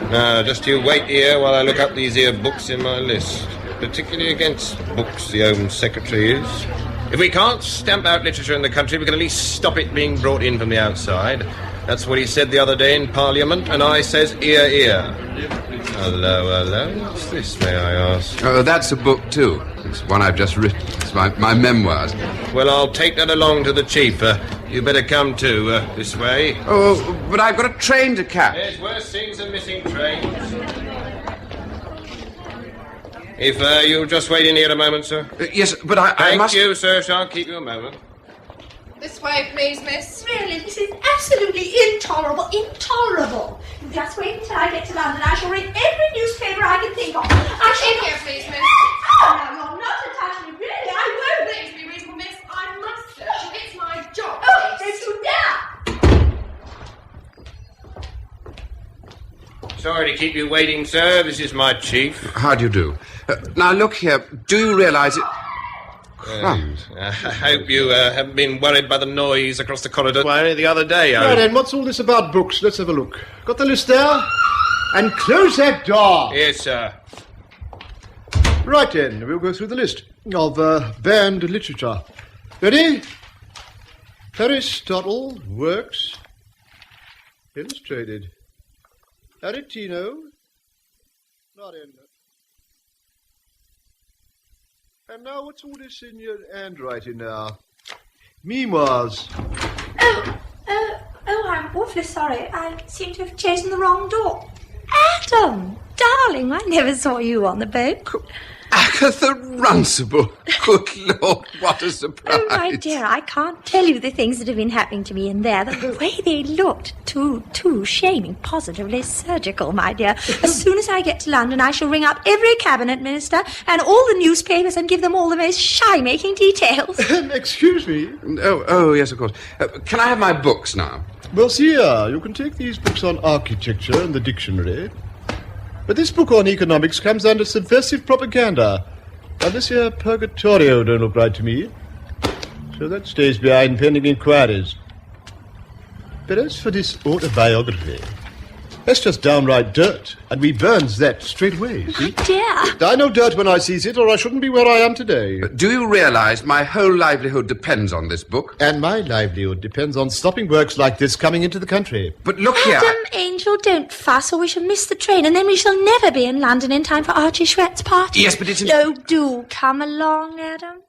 Now, just you wait here while I look up these here books in my list. Particularly against books, the Home Secretary is. If we can't stamp out literature in the country, we can at least stop it being brought in from the outside. That's what he said the other day in Parliament, and I says, ear, ear. Hello. What's this, may I ask? Oh, that's a book, too. It's one I've just written. It's my memoirs. Well, I'll take that along to the chief. You better come, too, this way. Oh, but I've got a train to catch. There's worse things than missing trains. If you'll just wait in here a moment, sir. Yes, but I must... Thank you, sir. Shan't keep you a moment. This way, please, miss. Really, this is absolutely intolerable. Intolerable. Just wait until I get to London. I shall read every newspaper I can think of. I shall... In here, please, miss. Oh, no, you're not to touch me. Really, I won't. Please be reasonable, miss. I must, sir. It's my job. Oh, don't you dare! Sorry to keep you waiting, sir. This is my chief. How do you do? Now, look here. Do you realise it... Crumbs. I hope you haven't been worried by the noise across the corridor the other day. Right, then, what's all this about books? Let's have a look. Got the list there? And close that door. Yes, sir. Right, then, we'll go through the list of banned literature. Ready? Aristotle Works. Illustrated. Aretino. Not in. And now, what's all this in your handwriting now? Memoirs. Oh, I'm awfully sorry. I seem to have chosen the wrong door. Adam, darling, I never saw you on the boat. Agatha Runcible. Good Lord, what a surprise. Oh, my dear, I can't tell you the things that have been happening to me in there. The way they looked. Too shaming. Positively surgical, my dear. As soon as I get to London, I shall ring up every cabinet minister and all the newspapers and give them all the most shy-making details. Excuse me. Oh, yes, of course. Can I have my books now? Well, see here, you can take these books on architecture and the dictionary. But this book on economics comes under subversive propaganda. And this here Purgatorio don't look right to me. So that stays behind pending inquiries. But as for this autobiography, that's just downright dirt, and we burns that straight away, see? Oh, dear. I know dirt when I sees it, or I shouldn't be where I am today. Do you realise my whole livelihood depends on this book? And my livelihood depends on stopping works like this coming into the country. But look here... Adam, Angel, don't fuss, or we shall miss the train, and then we shall never be in London in time for Archie Schwett's party. Yes, but it's... Oh, do come along, Adam.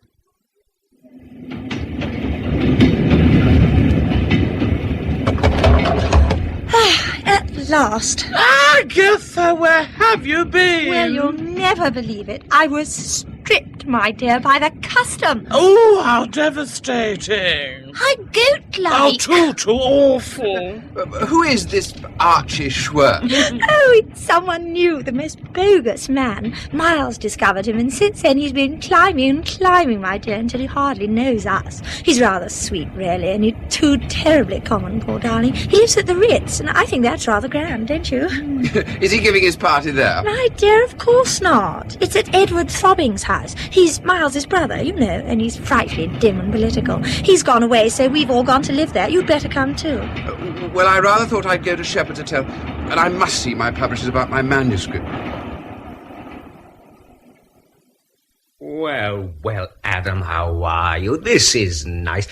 At last. Agatha, where have you been? Well, you'll never believe it. I was stripped, my dear, by the custom. Oh, how devastating. I don't like... Oh, too awful. Who is this Archie Schwert? Oh, it's someone new, the most bogus man. Miles discovered him, and since then he's been climbing, my dear, until he hardly knows us. He's rather sweet, really, and he's too terribly common, poor darling. He lives at the Ritz, and I think that's rather grand, don't you? Is he giving his party there? My dear, of course not. It's at Edward Throbbing's house. He's Miles's brother, you know, and he's frightfully dim and political. He's gone away, so we've all gone to live there. You'd better come too. Well, I rather thought I'd go to Chesterton House, and I must see my publishers about my manuscript. Well, Adam, how are you? This is nice.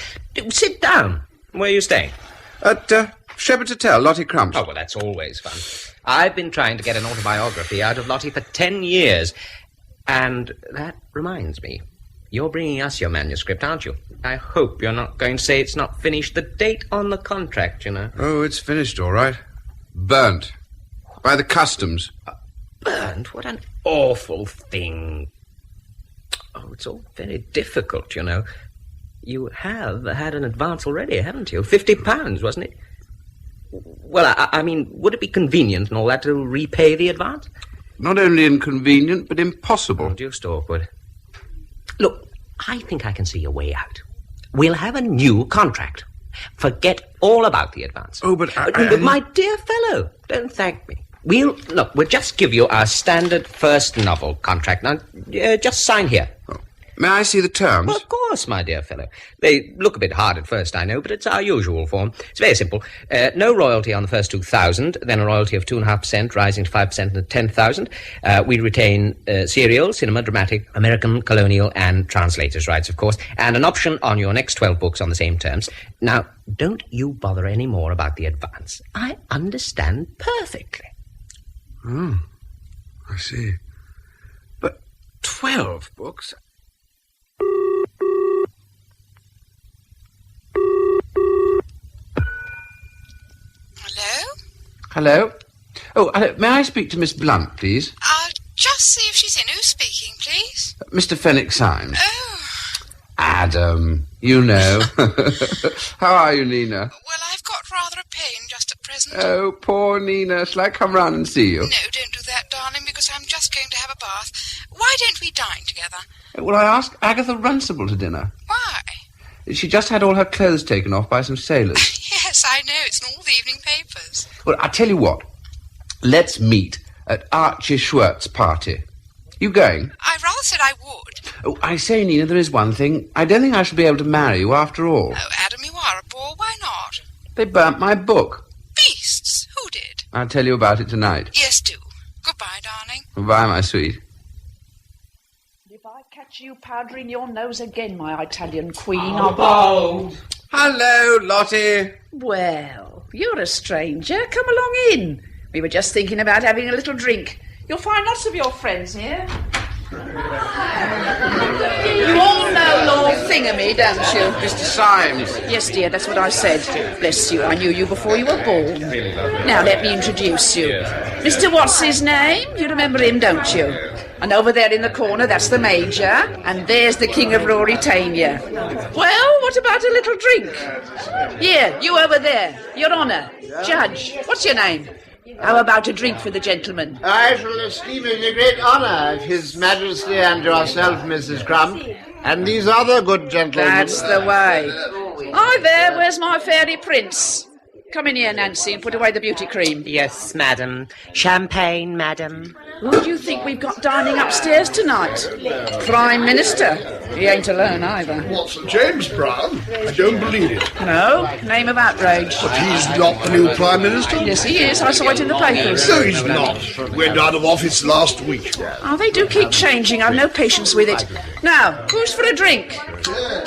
Sit down. Where are you staying? At Shepherd's Hotel, Lottie Crumps. Oh, well, that's always fun. I've been trying to get an autobiography out of Lottie for 10 years. And that reminds me, you're bringing us your manuscript, aren't you? I hope you're not going to say it's not finished. The date on the contract, you know. Oh, it's finished, all right. Burnt. By the customs. Burnt? What an awful thing. Oh, it's all very difficult, you know. You have had an advance already, haven't you? £50, wasn't it? Well, I mean, would it be convenient and all that to repay the advance? Not only inconvenient, but impossible. Oh, just awkward. Look, I think I can see a way out. We'll have a new contract. Forget all about the advance. Oh, but my dear fellow, don't thank me. We'll just give you our standard first novel contract. Now, just sign here. Oh. May I see the terms? Well, of course, my dear fellow. They look a bit hard at first, I know, but it's our usual form. It's very simple. No royalty on the first 2,000, then a royalty of 2.5%, rising to 5% at 10,000. We retain serial, cinema, dramatic, American, colonial, and translators' rights, of course, and an option on your next 12 books on the same terms. Now, don't you bother any more about the advance. I understand perfectly. Oh, I see. But 12 books... Hello? Oh, may I speak to Miss Blunt, please? I'll just see if she's in. Who's speaking, please? Mr. Fenwick Symes. Oh. Adam, you know. How are you, Nina? Well, I've got rather a pain just at present. Oh, poor Nina. Shall I come round and see you? No, don't do that, darling, because I'm just going to have a bath. Why don't we dine together? Well, I asked Agatha Runcible to dinner. Why? She just had all her clothes taken off by some sailors. Yes, I know. It's in all the evening papers. Well, I tell you what. Let's meet at Archie Schwert's party. You going? I rather said I would. Oh, I say, Nina, there is one thing. I don't think I shall be able to marry you after all. Oh, Adam, you are a bore. Why not? They burnt my book. Beasts. Who did? I'll tell you about it tonight. Yes, do. Goodbye, darling. Goodbye, my sweet. If I catch you powdering your nose again, my Italian queen, I'll... bold. Hello, Lottie. Well, you're a stranger. Come along in. We were just thinking about having a little drink. You'll find lots of your friends here. You all know Lord Thingamy, don't you? Mr. Symes. Yes, dear, that's what I said. Bless you, I knew you before you were born. Now, let me introduce you. Mr. What's his name? You remember him, don't you? And over there in the corner, that's the Major. And there's the King of Ruritania. Well, what about a little drink? Here, you over there. Your Honour. Judge. What's your name? How about a drink for the gentleman? I shall esteem it a great honour if His Majesty and yourself, Mrs. Crump, and these other good gentlemen... That's the way. Hi there, where's my fairy prince? Come in here, Nancy, and put away the beauty cream. Yes, madam. Champagne, madam. Who do you think we've got dining upstairs tonight? Prime Minister. He ain't alone either. What's James Brown? I don't believe it. No, name of outrage. But he's not the new Prime Minister? Yes, he is. I saw it in the papers. No, he's not. Went out of office last week. Oh, they do keep changing. I've no patience with it. Now, who's for a drink?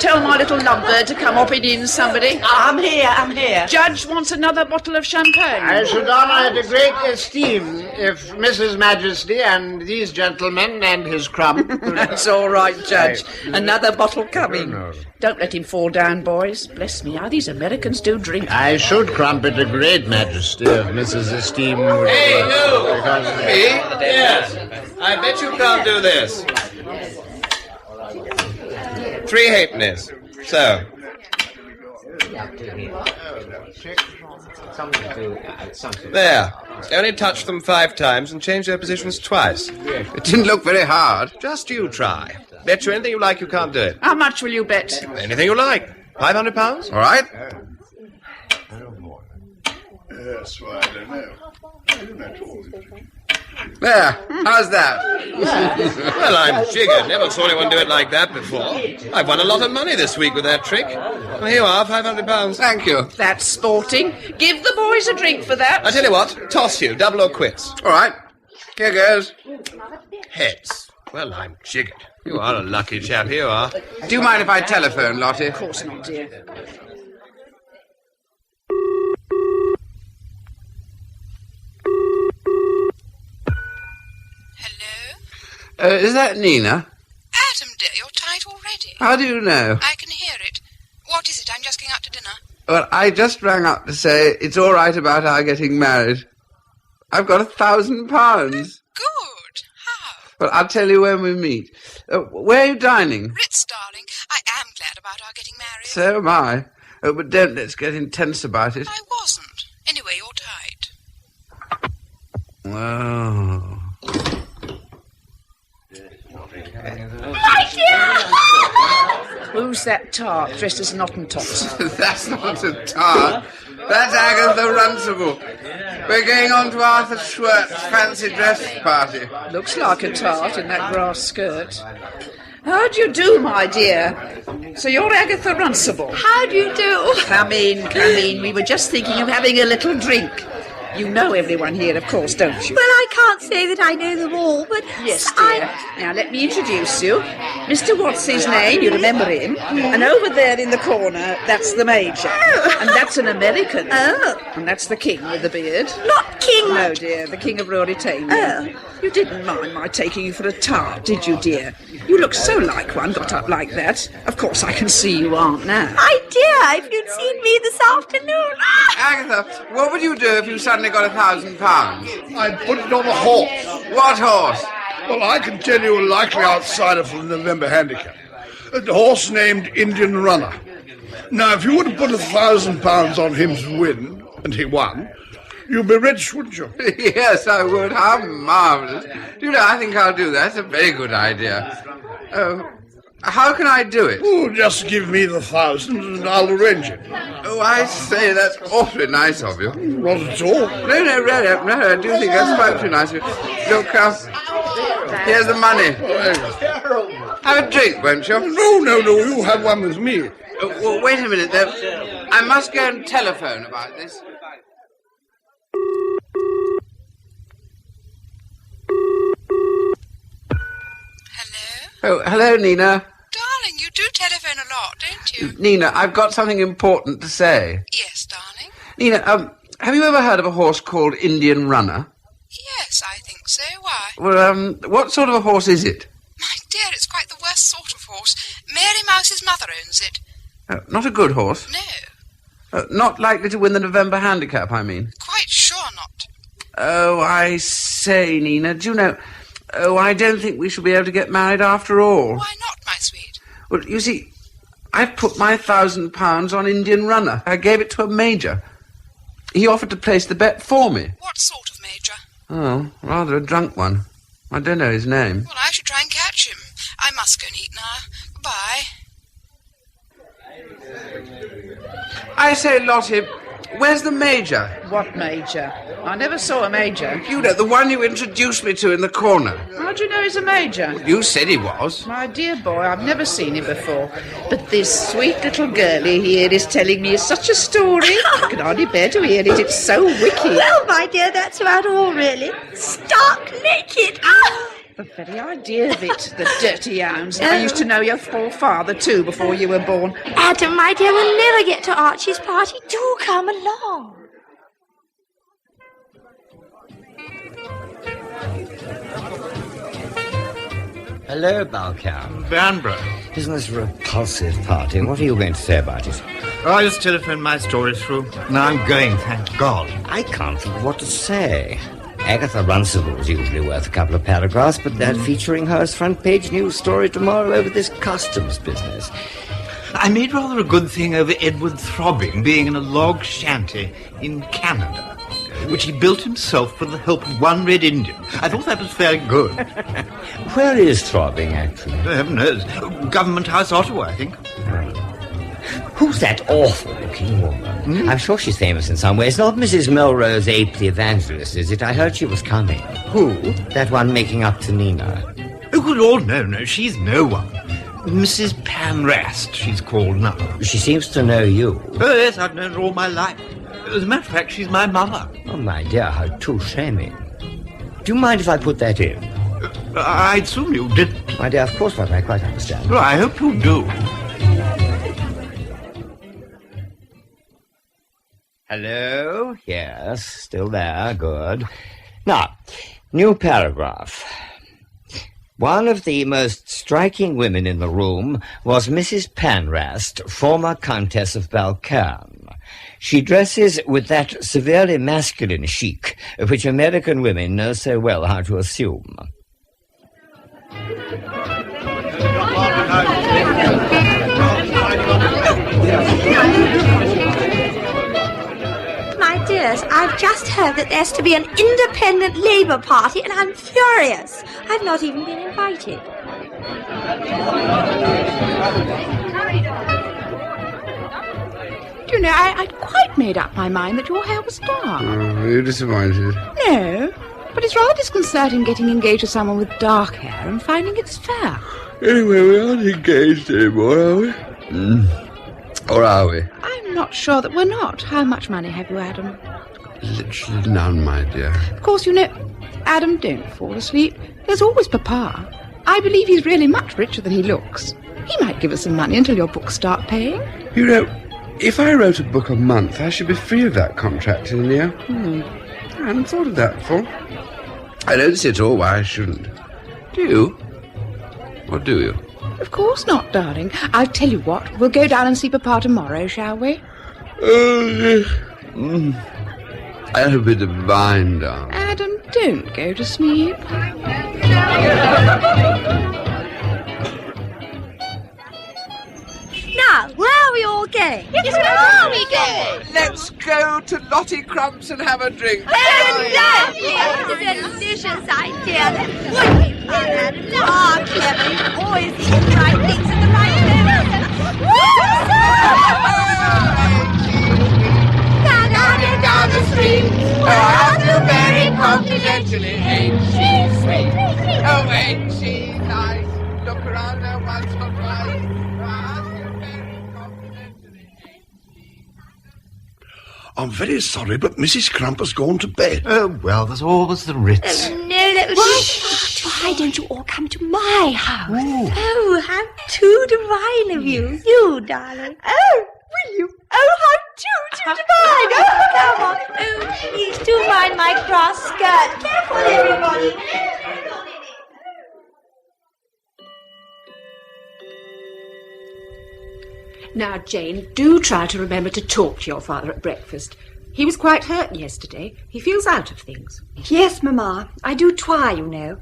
Tell my little lovebird to come hopping in, somebody. I'm here. Judge wants another bottle of champagne. I should honour it a great esteem if Mrs. Majesty and these gentlemen and his Crump... That's all right, Judge. Another bottle coming. Don't let him fall down, boys. Bless me, how these Americans do drink. I should crumpet a great majesty if Mrs. Esteem would... Hey, you! Me? Yes. I bet you can't do this. 3 halfpennies. So. There. Only touch them 5 times and change their positions twice. It didn't look very hard. Just you try. Bet you anything you like you can't do it. How much will you bet? Anything you like. £500? All right. Yes, well, I don't know. There. How's that? Well, I'm jiggered. Never saw anyone do it like that before. I've won a lot of money this week with that trick. Well, here you are, £500. Thank you. That's sporting. Give the boys a drink for that. I tell you what, toss you, double or quits. All right. Here goes. Heads. Well, I'm jiggered. You are a lucky chap, here you are. Do you mind if I telephone, Lottie? Of course not, dear. Is that Nina? Adam, dear, you're tight already. How do you know? I can hear it. What is it? I'm just going out to dinner. Well, I just rang up to say it's all right about our getting married. I've got £1,000. Good. How? Well, I'll tell you when we meet. Where are you dining? Ritz, darling. I am glad about our getting married. So am I. But don't let's get intense about it. I wasn't. Anyway, you're tight. Oh. My dear! Who's that tart dressed as an Hottentot? That's not a tart. That's Agatha Runcible. We're going on to Arthur Schwert's fancy dress party. Looks like a tart in that grass skirt. How do you do, my dear? So you're Agatha Runcible. How do you do? Come in, come in. We were just thinking of having a little drink. You know everyone here, of course, don't you? Well, I can't say that I know them all, but... Yes, dear. Now, let me introduce you. Mr. What's his name? You remember him. And over there in the corner, that's the Major. Oh. And that's an American. Oh. And that's the King with the beard. Not King... No, dear, the King of Ruritania. Oh. You didn't mind my taking you for a tart, did you, dear? You look so like one, got up like that. Of course, I can see you aren't now. My dear, if you'd seen me this afternoon... Agatha, what would you do if you suddenly got £1,000? I'd put it on a horse. What horse? Well, I can tell you a likely outsider for the November handicap. A horse named Indian Runner. Now, if you were to put £1,000 on him to win, and he won, you'd be rich, wouldn't you? Yes, I would. How marvellous. Do you know, I think I'll do that. It's a very good idea. How can I do it? Oh, just give me the 1,000 and I'll arrange it. Oh, I say, that's awfully nice of you. Not at all. No, really, I do think that's quite too nice of you. Look, here's the money. Have a drink, won't you? No, you have one with me. Well, wait a minute, though. I must go and telephone about this. Oh, hello, Nina. Darling, you do telephone a lot, don't you? Nina, I've got something important to say. Yes, darling. Nina, have you ever heard of a horse called Indian Runner? Yes, I think so. Why? Well, what sort of a horse is it? My dear, it's quite the worst sort of horse. Mary Mouse's mother owns it. Not a good horse? No. Not likely to win the November handicap, I mean. Quite sure not. Oh, I say, Nina, do you know... Oh, I don't think we shall be able to get married after all. Why not, my sweet? Well, you see, I've put my £1,000 on Indian Runner. I gave it to a major. He offered to place the bet for me. What sort of major? Oh, rather a drunk one. I don't know his name. Well, I should try and catch him. I must go and eat now. Goodbye. I say, Lottie, where's the major? What major? I never saw a major. You know, the one you introduced me to in the corner. How do you know he's a major? You said he was. My dear boy, I've never seen him before. But this sweet little girlie here is telling me such a story. I can hardly bear to hear it. It's so wicked. Well, my dear, that's about all, really. Stark naked. The very idea of it, the dirty hounds. I used to know your poor father, too, before you were born. Adam, my dear, we'll never get to Archie's party. Do come along. Hello, Balcam. Banborough. Isn't this a repulsive party? What are you going to say about it? I just telephoned my story through. Now I'm going, thank God. I can't think of what to say. Agatha Runcible's usually worth a couple of paragraphs, but they're featuring her as front-page news story tomorrow over this customs business. I made rather a good thing over Edward Throbbing being in a log shanty in Canada, which he built himself with the help of one Red Indian. I thought that was very good. Where is Throbbing, actually? Heaven knows. Government House, Ottawa, I think. Who's that awful-looking woman? I'm sure she's famous in some ways. Not Mrs. Melrose Ape the Evangelist, is it? I heard she was coming. Who? That one making up to Nina. Oh, good Lord, no, she's no one. Mrs. Panrast, she's called now. She seems to know you. Oh, yes, I've known her all my life. As a matter of fact, she's my mother. Oh, my dear, how too shaming. Do you mind if I put that in? I'd assume you didn't. My dear, of course not. I quite understand. Well, I hope you do. Hello? Yes, still there. Good. Now, new paragraph. One of the most striking women in the room was Mrs. Panrast, former Countess of Balcam. She dresses with that severely masculine chic which American women know so well how to assume. My dears, I've just heard that there's to be an independent Labour Party, and I'm furious. I've not even been invited. Do you know, I'd quite made up my mind that your hair was dark. Oh, you're disappointed. No, but it's rather disconcerting getting engaged to someone with dark hair and finding it's fair. Anyway, we aren't engaged anymore, are we? Or are we? I'm not sure that we're not. How much money have you, Adam? Literally none, my dear. Of course, you know, Adam, don't fall asleep. There's always Papa. I believe he's really much richer than he looks. He might give us some money until your books start paying. You know, if I wrote a book a month, I should be free of that contract in a year. I hadn't thought of that before. I don't see at all why I shouldn't. Do you? Or do you? Of course not, darling. I'll tell you what, we'll go down and see Papa tomorrow, shall we? That'll be divine, darling. Adam, don't go to sleep. Now, where are we all going? Yes, where are we going? Let's go to Lottie Crumps and have a drink. Lovely! It's a delicious idea. That would be fun, Adam. Ah, clever. You always eat the right things at the right moment. Down the street, how to very confidentially. Ain't she sweet? Oh, ain't she nice? Look around her once or twice. I'm very sorry, but Mrs. Crump has gone to bed. Oh, well, there's always the Ritz. No, that was... Why don't you all come to my house? Ooh. Oh, how too divine of you. You, darling. Oh, will you? Oh, how too divine. Oh, come on. Oh, please do mind my cross skirt. Careful, everybody. Now, Jane, do try to remember to talk to your father at breakfast. He was quite hurt yesterday. He feels out of things. Yes, Mamma. I do try, you know.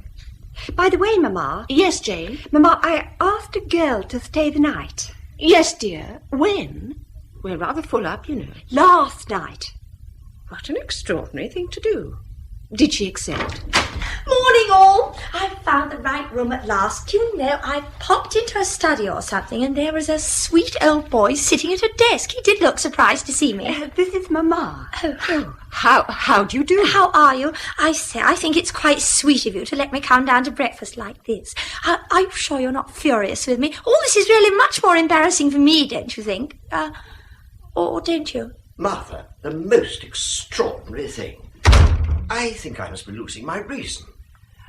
By the way, Mamma. Yes, Jane? Mamma, I asked a girl to stay the night. Yes, dear. When? We're rather full up, you know. Last night. What an extraordinary thing to do. Did she accept? Morning, all. I've found the right room at last. Do you know, I popped into a study or something, and there was a sweet old boy sitting at a desk. He did look surprised to see me. This is Mamma. Oh. How do you do? How are you? I think it's quite sweet of you to let me come down to breakfast like this. Are you sure you're not furious with me? All this is really much more embarrassing for me, don't you think? Or don't you? Martha, the most extraordinary thing. I think I must be losing my reason.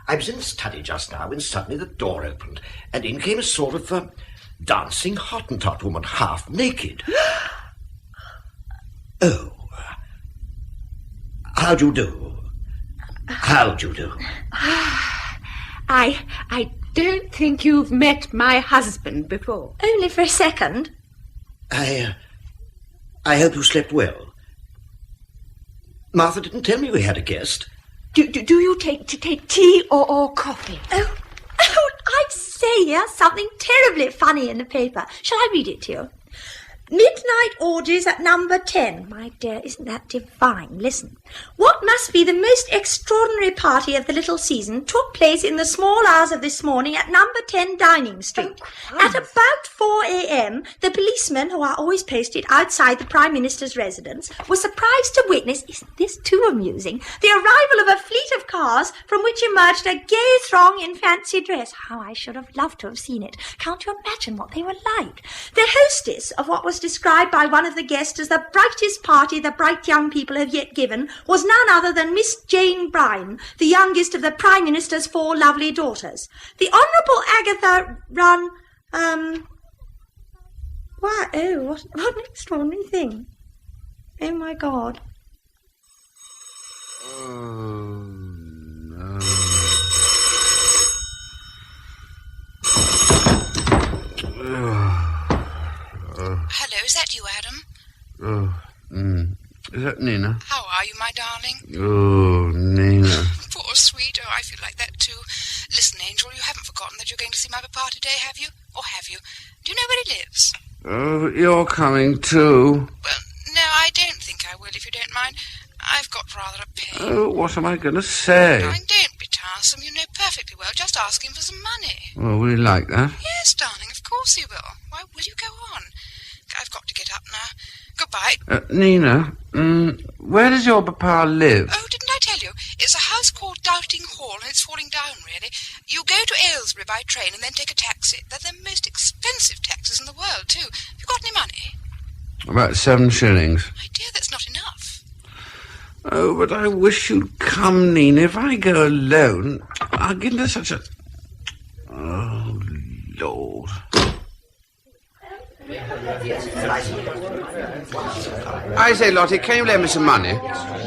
I was in the study just now when suddenly the door opened, and in came a sort of dancing Hottentot woman, half naked. Oh. How do you do? How do you do? I don't think you've met my husband before. Only for a second. I hope you slept well. Martha didn't tell me we had a guest. Do you take tea or coffee? Oh, I say, here's something terribly funny in the paper. Shall I read it to you? Midnight orgies at number 10. My dear, isn't that divine? Listen. What must be the most extraordinary party of the little season took place in the small hours of this morning at number 10 Dining Street. At about 4 a.m., the policemen, who are always posted outside the Prime Minister's residence, were surprised to witness, isn't this too amusing, the arrival of a fleet of cars from which emerged a gay throng in fancy dress. How I should have loved to have seen it. Can't you imagine what they were like? The hostess of what was described by one of the guests as the brightest party the bright young people have yet given was none other than Miss Jane Bryan, the youngest of the Prime Minister's 4 lovely daughters. The Honourable Agatha what an extraordinary thing. Oh, my God. Oh, no. Hello, is that you, Adam? Is that Nina? How are you, my darling? Oh, Nina. Poor sweet. Oh, I feel like that too. Listen, Angel, you haven't forgotten that you're going to see my papa today, have you? Or have you? Do you know where he lives? Oh, you're coming too. Well, no, I don't think I will, if you don't mind. I've got rather a pain. Oh, what am I going to say? Darling, don't be tiresome. You know perfectly well. Just ask him for some money. Well, will you like that? Yes, darling, of course he will. Why will you go on? I've got to get up now. Goodbye. Nina, where does your papa live? Oh, didn't I tell you? It's a house called Doubting Hall, and it's falling down, really. You go to Aylesbury by train and then take a taxi. They're the most expensive taxis in the world, too. Have you got any money? About 7 shillings. My dear, that's not enough. Oh, but I wish you'd come, Nina. If I go alone, I'll get into such a... Oh, Lord. I say, Lottie, can you lend me some money?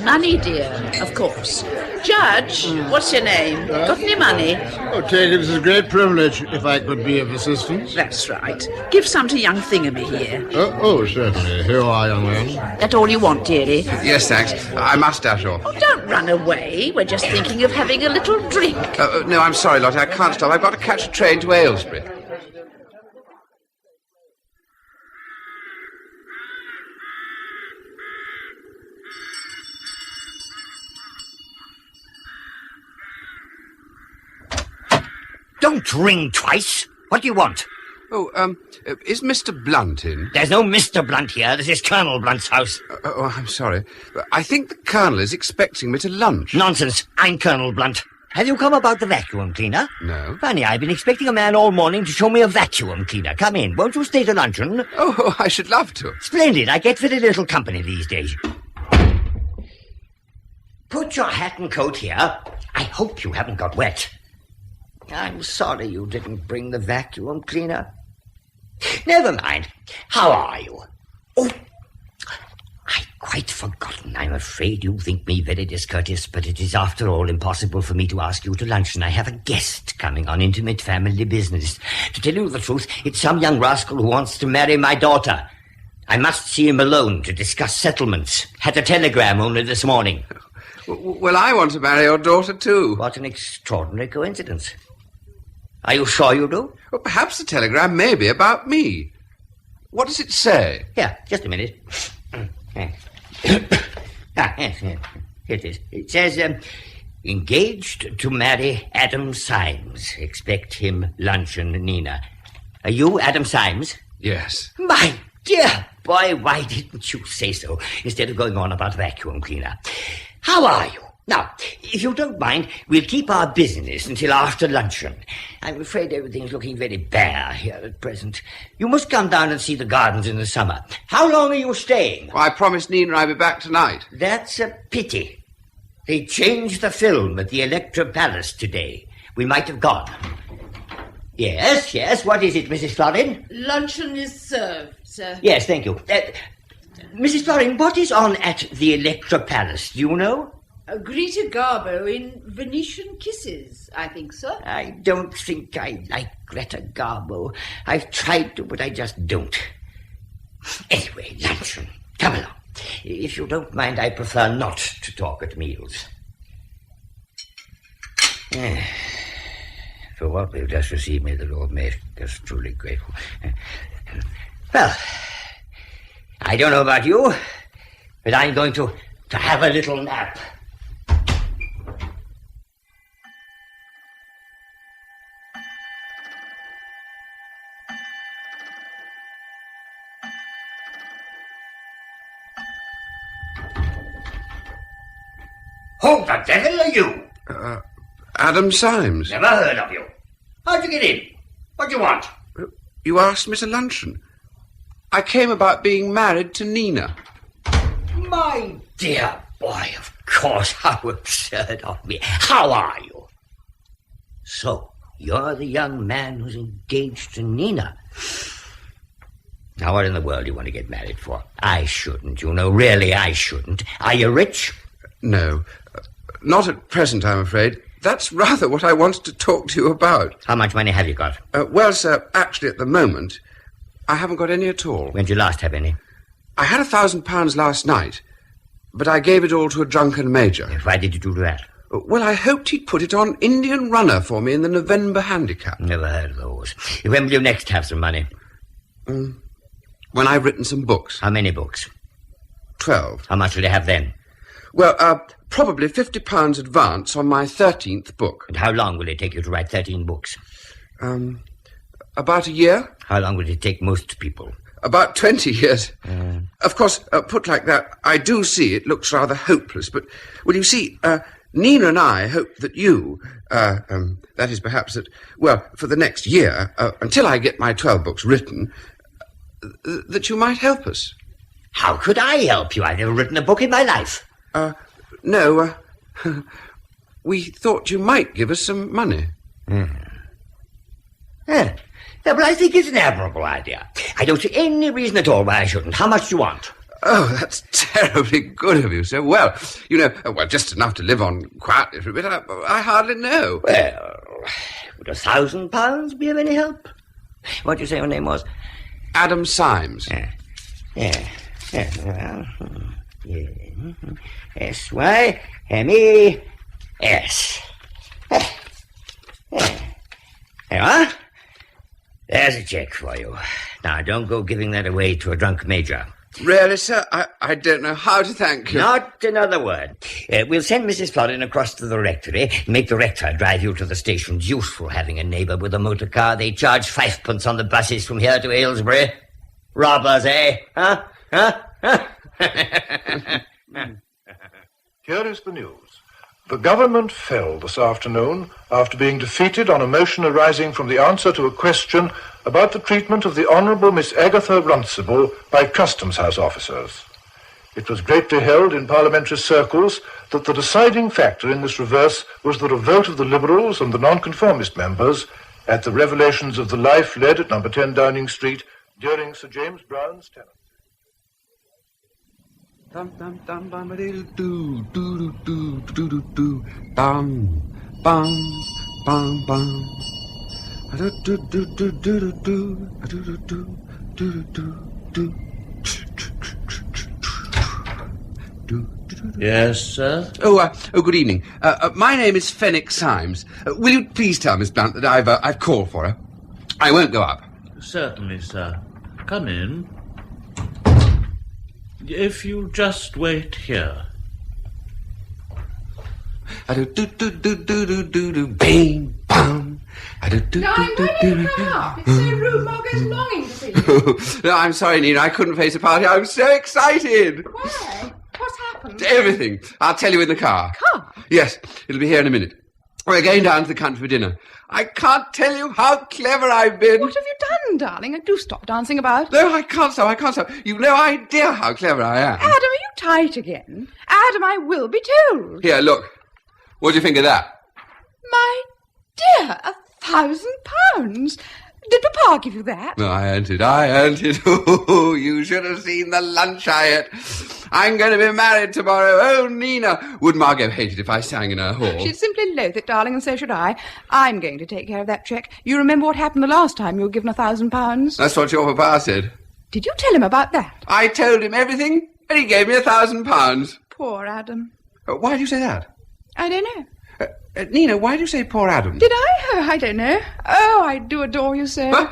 Money, dear, of course. Judge, what's your name? Got any money? Oh, take it as a great privilege if I could be of assistance. That's right. Give some to young Thingamy here. Oh, certainly. Here you are, young man. That all you want, dearie? Yes, thanks. I must dash off. Oh, don't run away. We're just thinking of having a little drink. No, I'm sorry, Lottie. I can't stop. I've got to catch a train to Aylesbury. Don't ring twice. What do you want? Oh, is Mr. Blunt in? There's no Mr. Blunt here. This is Colonel Blunt's house. I'm sorry. I think the Colonel is expecting me to lunch. Nonsense. I'm Colonel Blunt. Have you come about the vacuum cleaner? No. Funny, I've been expecting a man all morning to show me a vacuum cleaner. Come in. Won't you stay to luncheon? Oh, I should love to. Splendid. I get very little company these days. Put your hat and coat here. I hope you haven't got wet. I'm sorry you didn't bring the vacuum cleaner. Never mind. How are you? Oh, I'd quite forgotten. I'm afraid you think me very discourteous, but it is after all impossible for me to ask you to luncheon. I have a guest coming on intimate family business. To tell you the truth, it's some young rascal who wants to marry my daughter. I must see him alone to discuss settlements. Had a telegram only this morning. Well, I want to marry your daughter, too. What an extraordinary coincidence. Are you sure you do? Well, perhaps the telegram may be about me. What does it say? Here, just a minute. Yes, here it is. It says, engaged to marry Adam Symes. Expect him luncheon, Nina. Are you Adam Symes? Yes. My dear boy, why didn't you say so instead of going on about vacuum cleaner? How are you? Now, if you don't mind, we'll keep our business until after luncheon. I'm afraid everything's looking very bare here at present. You must come down and see the gardens in the summer. How long are you staying? Well, I promised Nina I'd be back tonight. That's a pity. They changed the film at the Electra Palace today. We might have gone. Yes, what is it, Mrs. Florin? Luncheon is served, sir. Yes, thank you. Mrs. Florin, what is on at the Electra Palace? Do you know? Greta Garbo in Venetian Kisses, I think, sir. I don't think I like Greta Garbo. I've tried to, but I just don't. Anyway, luncheon. Come along. If you don't mind, I prefer not to talk at meals. For what we've just received, may the Lord make us truly grateful. Well, I don't know about you, but I'm going to have a little nap. Who the devil are you? Adam Symes. Never heard of you. How'd you get in? What do you want? You asked me to luncheon. I came about being married to Nina. My dear boy, of course, how absurd of me. How are you? So, you're the young man who's engaged to Nina. Now, what in the world do you want to get married for? I shouldn't, you know. Really, I shouldn't. Are you rich? No. Not at present, I'm afraid. That's rather what I wanted to talk to you about. How much money have you got? Well, sir, actually, at the moment, I haven't got any at all. When did you last have any? I had £1,000 last night, but I gave it all to a drunken major. Why did you do that? Well, I hoped he'd put it on Indian Runner for me in the November Handicap. Never heard of those. When will you next have some money? When I've written some books. How many books? 12. How much will you have then? Well, probably £50 advance on my 13th book. And how long will it take you to write 13 books? About a year. How long will it take most people? About 20 years. Of course, put like that, I do see it looks rather hopeless, but, well, you see, Nina and I hope that you, that is perhaps that, well, for the next year, until I get my 12 books written, that you might help us. How could I help you? I've never written a book in my life. No, we thought you might give us some money. Yeah, but I think it's an admirable idea. I don't see any reason at all why I shouldn't. How much do you want? Oh, that's terribly good of you, sir. Well, you know, just enough to live on quietly for a bit. I hardly know. Well, would £1,000 be of any help? What did you say your name was? Adam Symes. Yeah. S-Y-M-E-S. There you are. There's a check for you. Now, don't go giving that away to a drunk major. Really, sir? I don't know how to thank you. Not another word. We'll send Mrs. Florin across to the rectory, make the rector drive you to the station. It's useful having a neighbour with a motor car. They charge 5p on the buses from here to Aylesbury. Robbers, eh? Huh? Here is the news. The government fell this afternoon after being defeated on a motion arising from the answer to a question about the treatment of the Honourable Miss Agatha Runcible by Customs House officers. It was greatly held in parliamentary circles that the deciding factor in this reverse was the revolt of the Liberals and the Nonconformist members at the revelations of the life led at number 10 Downing Street during Sir James Brown's tenure. Dum dum dum bum a little do do do do do do bum bum bum bum do do do do do do do do do do do do do Yes, sir? Oh, good evening. My name is Fenwick Symes. Will you please tell Miss Blunt that I've called for her? I won't go up. Certainly, sir. Come in. If you'll just wait here. Bing, bang. Darling, why don't you come up? It's so rude. Margot's longing to see you. No, I'm sorry, Nina. I couldn't face a party. I'm so excited. Why? What's happened? Everything. I'll tell you in the car. Car? Yes, it'll be here in a minute. We're going down to the country for dinner. I can't tell you how clever I've been. What have you done, darling? Do stop dancing about. No, I can't stop. You've no idea how clever I am. Adam, are you tight again? Adam, I will be told. Here, look. What do you think of that? My dear, £1,000. Did Papa give you that? No, I earned it. Oh, you should have seen the lunch I ate. I'm going to be married tomorrow. Oh, Nina. Would Margot hate it if I sang in her hall? She'd simply loathe it, darling, and so should I. I'm going to take care of that cheque. You remember what happened the last time you were given £1,000? That's what your papa said. Did you tell him about that? I told him everything, and he gave me £1,000. Poor Adam. Why do you say that? I don't know. Nina, why do you say poor Adam? Did I? Oh, I don't know. Oh, I do adore you so. I'm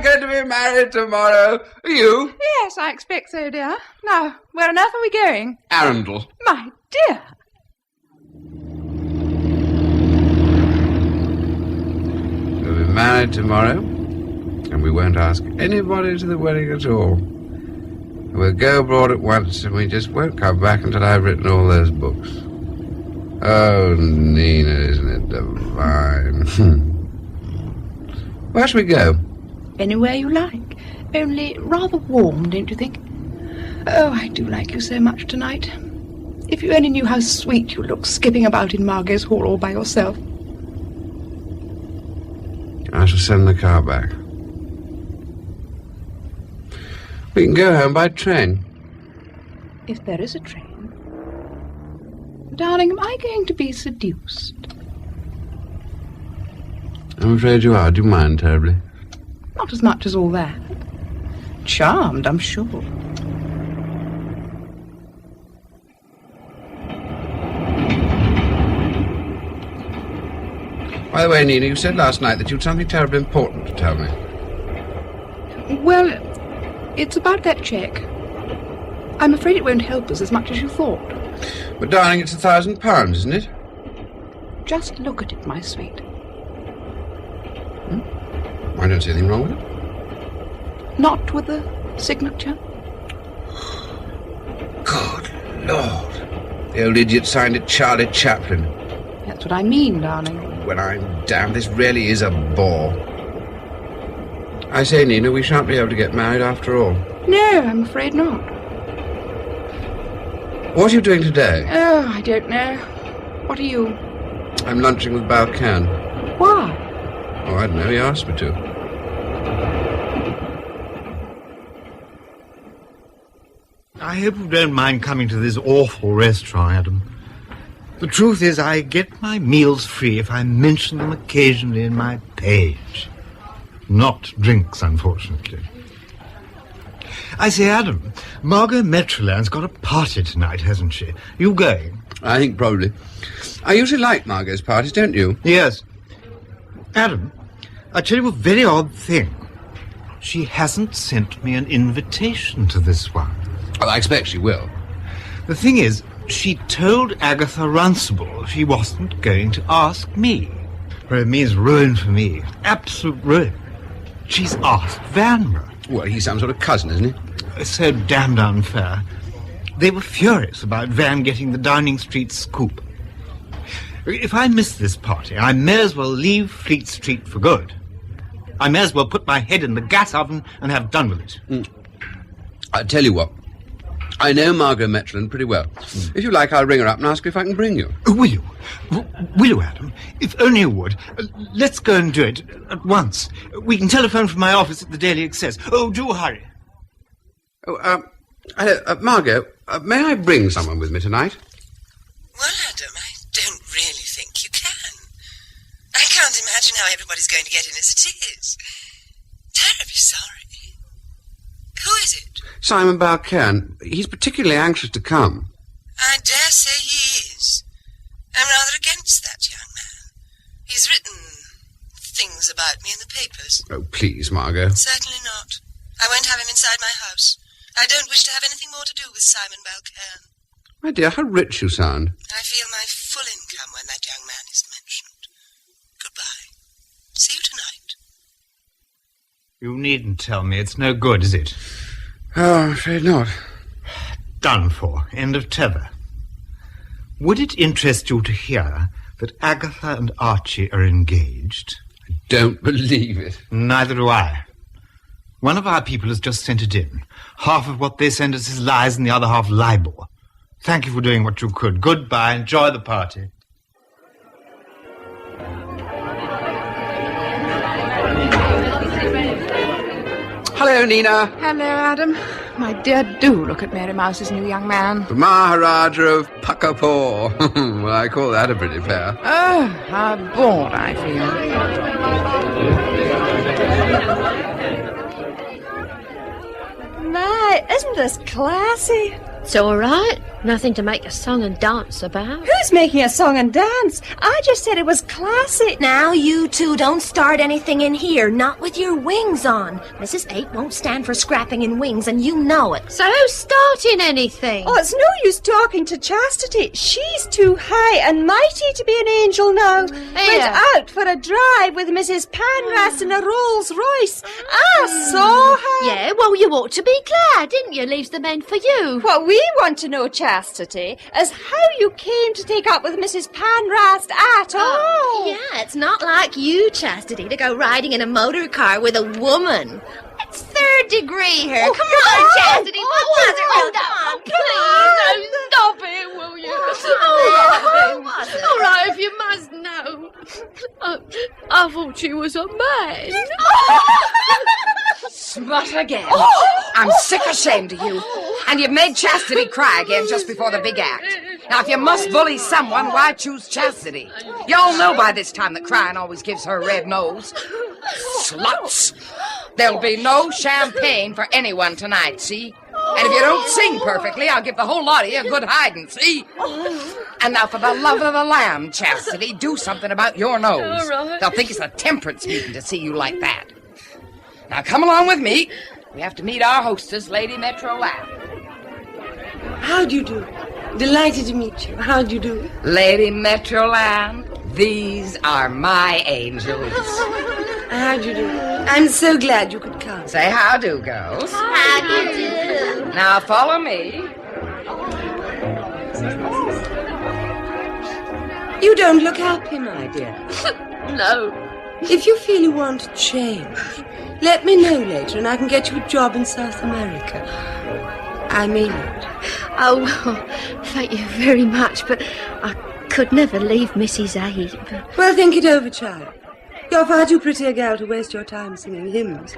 going to be married tomorrow. Are you? Yes, I expect so, dear. Now, where on earth are we going? Arundel. My dear. We'll be married tomorrow, and we won't ask anybody to the wedding at all. We'll go abroad at once, and we just won't come back until I've written all those books. Oh, Nina, isn't it divine? Where shall we go? Anywhere you like. Only rather warm, don't you think? Oh, I do like you so much tonight. If you only knew how sweet you look skipping about in Margot's hall all by yourself. I shall send the car back. We can go home by train. If there is a train. Darling, am I going to be seduced? I'm afraid you are. Do you mind terribly? Not as much as all that. Charmed, I'm sure. By the way, Nina, you said last night that you'd something terribly important to tell me. Well, it's about that cheque. I'm afraid it won't help us as much as you thought. But, darling, it's £1,000, isn't it? Just look at it, my sweet. I don't see anything wrong with it. Not with the signature? Good Lord. The old idiot signed it Charlie Chaplin. That's what I mean, darling. When I'm damned, this really is a bore. I say, Nina, we shan't be able to get married after all. No, I'm afraid not. What are you doing today? Oh, I don't know. What are you? I'm lunching with Balkan. Why? Oh, I don't know. He asked me to. I hope you don't mind coming to this awful restaurant, Adam. The truth is, I get my meals free if I mention them occasionally in my page. Not drinks, unfortunately. I say, Adam, Margot Metroland's got a party tonight, hasn't she? You going? I think probably. I usually like Margot's parties, don't you? Yes. Adam, I'll tell you a very odd thing. She hasn't sent me an invitation to this one. Well, I expect she will. The thing is, she told Agatha Runcible she wasn't going to ask me. Well, it means ruin for me. Absolute ruin. She's asked Vanbrugh. Well, he's some sort of cousin, isn't he? So damned unfair. They were furious about Van getting the Downing Street scoop. If I miss this party, I may as well leave Fleet Street for good. I may as well put my head in the gas oven and have done with it. I'll tell you what. I know Margot Metroland pretty well. If you like, I'll ring her up and ask her if I can bring you. Will you? Will you, Adam? If only you would. Let's go and do it at once. We can telephone from my office at the Daily Excess. Oh, do hurry. Oh, hello, Margot, may I bring someone with me tonight? Well, Adam, I don't really think you can. I can't imagine how everybody's going to get in as it is. Terribly sorry. Who is it? Simon Balcairn. He's particularly anxious to come. I dare say he is. I'm rather against that young man. He's written things about me in the papers. Oh, please, Margot. Certainly not. I won't have him inside my house. I don't wish to have anything more to do with Simon Balcairn. My dear, how rich you sound. I feel my full income when that young man is mentioned. Goodbye. See you tonight. You needn't tell me. It's no good, is it? Oh, I'm afraid not. Done for. End of tether. Would it interest you to hear that Agatha and Archie are engaged? I don't believe it. Neither do I. One of our people has just sent it in. Half of what they send us is lies and the other half libel. Thank you for doing what you could. Goodbye. Enjoy the party. Hello, Nina. Hello, Adam. My dear, do look at Mary Mouse's new young man. The Maharaja of Puckapore. Well, I call that a pretty pair. Oh, how bored I feel. My, isn't this classy? It's all right. Nothing to make a song and dance about. Who's making a song and dance? I just said it was classy. Now, you two don't start anything in here, not with your wings on. Mrs. 8 won't stand for scrapping in wings, and you know it. So who's starting anything? Oh, it's no use talking to Chastity. She's too high and mighty to be an angel now. Went out for a drive with Mrs. Panras in a Rolls Royce. I saw her. Yeah, well, you ought to be glad, didn't you? Leaves the men for you. What we want to know, Chastity, is how you came to take up with Mrs. Panrast at all. Yeah, it's not like you, Chastity, to go riding in a motor car with a woman. It's third degree here. Come on, Chastity. What was it? Well, come on, Please, don't stop it, will you? All right, if you must know. I thought she was a man. Smut again. I'm sick ashamed of you. And you've made Chastity cry again just before the big act. Now, if you must bully someone, why choose Chastity? You all know by this time that crying always gives her a red nose. Sluts. There'll be no champagne for anyone tonight, see? And if you don't sing perfectly, I'll give the whole lot of you a good hiding, see? And now, for the love of the lamb, Chastity, do something about your nose. All right. They'll think it's a temperance meeting to see you like that. Now, come along with me. We have to meet our hostess, Lady Metro Lamb. How do you do? Delighted to meet you. How do you do? Lady Metro Lamb, these are my angels. How do you do? I'm so glad you could come. Say how do, girls. How do you do? Now follow me. You don't look happy, my dear. No. If you feel you want to change, let me know later and I can get you a job in South America. I mean it. Oh, well, thank you very much, but I could never leave Mrs. 8. But... Well, think it over, child. You're far too pretty a gal to waste your time singing hymns.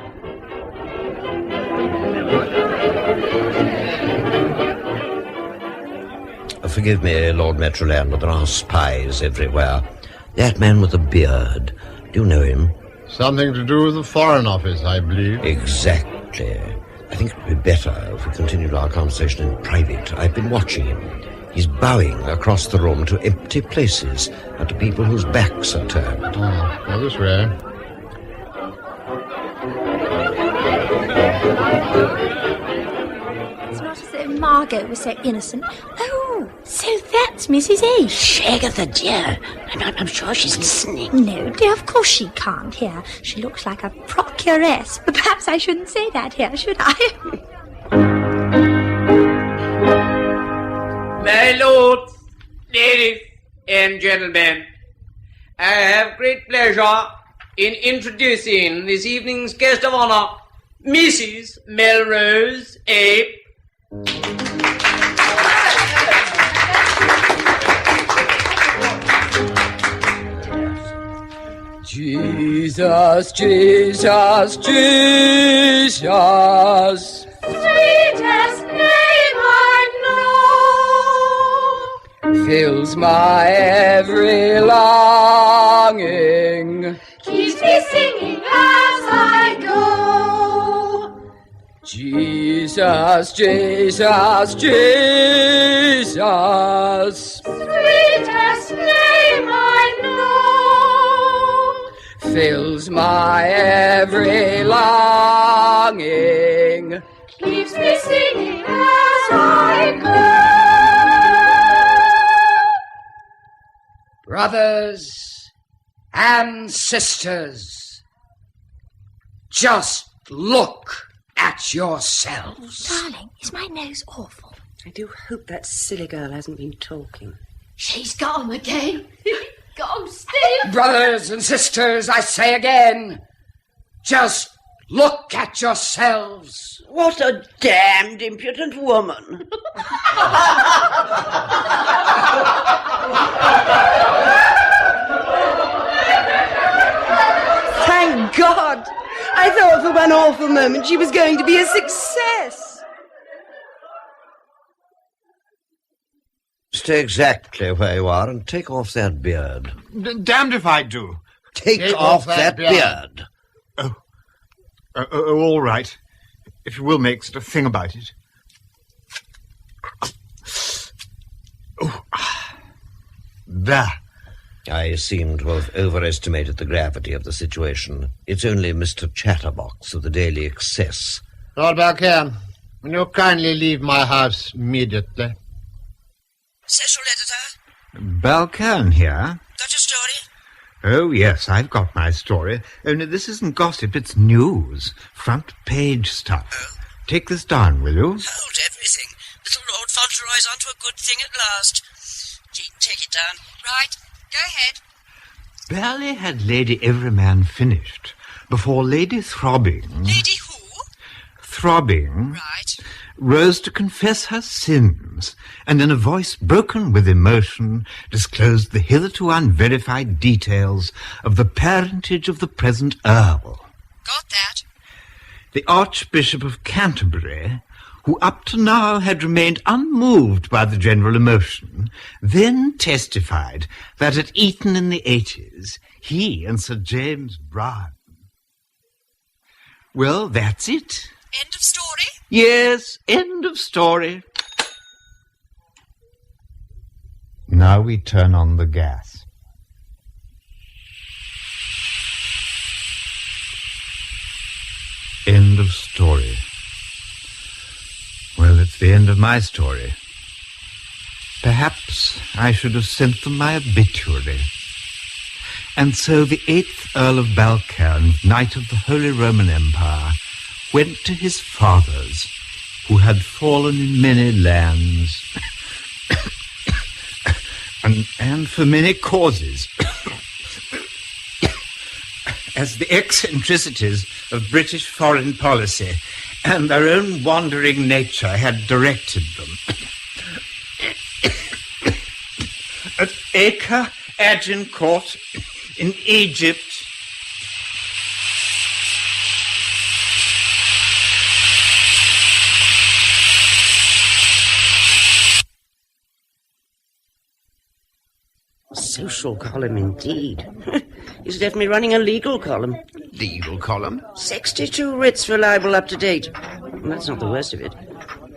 Forgive me, Lord Metroland, but there are spies everywhere. That man with the beard, do you know him? Something to do with the Foreign Office, I believe. Exactly. I think it would be better if we continued our conversation in private. I've been watching him. He's bowing across the room to empty places and to people whose backs are turned. Oh, go this way. It's not as though Margot was so innocent. Oh, so that's Mrs. H. Agatha, dear. I'm sure she's listening. No, dear, of course she can't hear. She looks like a procuress. But perhaps I shouldn't say that here, should I? My lords, ladies, and gentlemen, I have great pleasure in introducing this evening's guest of honor, Mrs. Melrose A. Jesus, Jesus, Jesus. Sweetest name I know. Fills my every longing. Keeps me singing as I go. Jesus, Jesus, Jesus. Sweetest name I know, Fills my every longing. keeps me singing as I go. Brothers and sisters, just look at yourselves. Darling, is my nose awful? I do hope that silly girl hasn't been talking. She's got 'em again. Got 'em still. Brothers and sisters, I say again, just look at yourselves. What a damned impudent woman. Thank God! I thought for one awful moment she was going to be a success. Stay exactly where you are and take off that beard. Damned if I do. Take off that beard. All right. If you will make such a thing about it. There. I seem to have overestimated the gravity of the situation. It's only Mr. Chatterbox of the Daily Excess. Lord Balcairn, will you kindly leave my house immediately? Social editor, Balcairn here. got your story? Oh, yes, I've got my story. Only this isn't gossip, it's news. Front page stuff. Take this down, will you? Hold everything. Little Lord Fauntleroy's onto a good thing at last. Jean, take it down. Right. Go ahead. Barely had Lady Everyman finished before Lady Throbbing... Lady who? Throbbing... Right. Rose to confess her sins, and in a voice broken with emotion disclosed the hitherto unverified details of the parentage of the present Earl. Got that. The Archbishop of Canterbury, who up to now had remained unmoved by the general emotion, then testified that at Eton in the 80s, he and Sir James Brown... Well, that's it. End of story? Yes, end of story. Now we turn on the gas. End of story. Well, it's the end of my story. Perhaps I should have sent them my obituary. And so the 8th Earl of Balcairn, Knight of the Holy Roman Empire, went to his fathers, who had fallen in many lands, and for many causes, as the eccentricities of British foreign policy and their own wandering nature had directed them. At Acre, Agincourt, in Egypt, Social column, indeed. He's left me running a legal column. Legal column? 62 writs for libel up to date. And that's not the worst of it.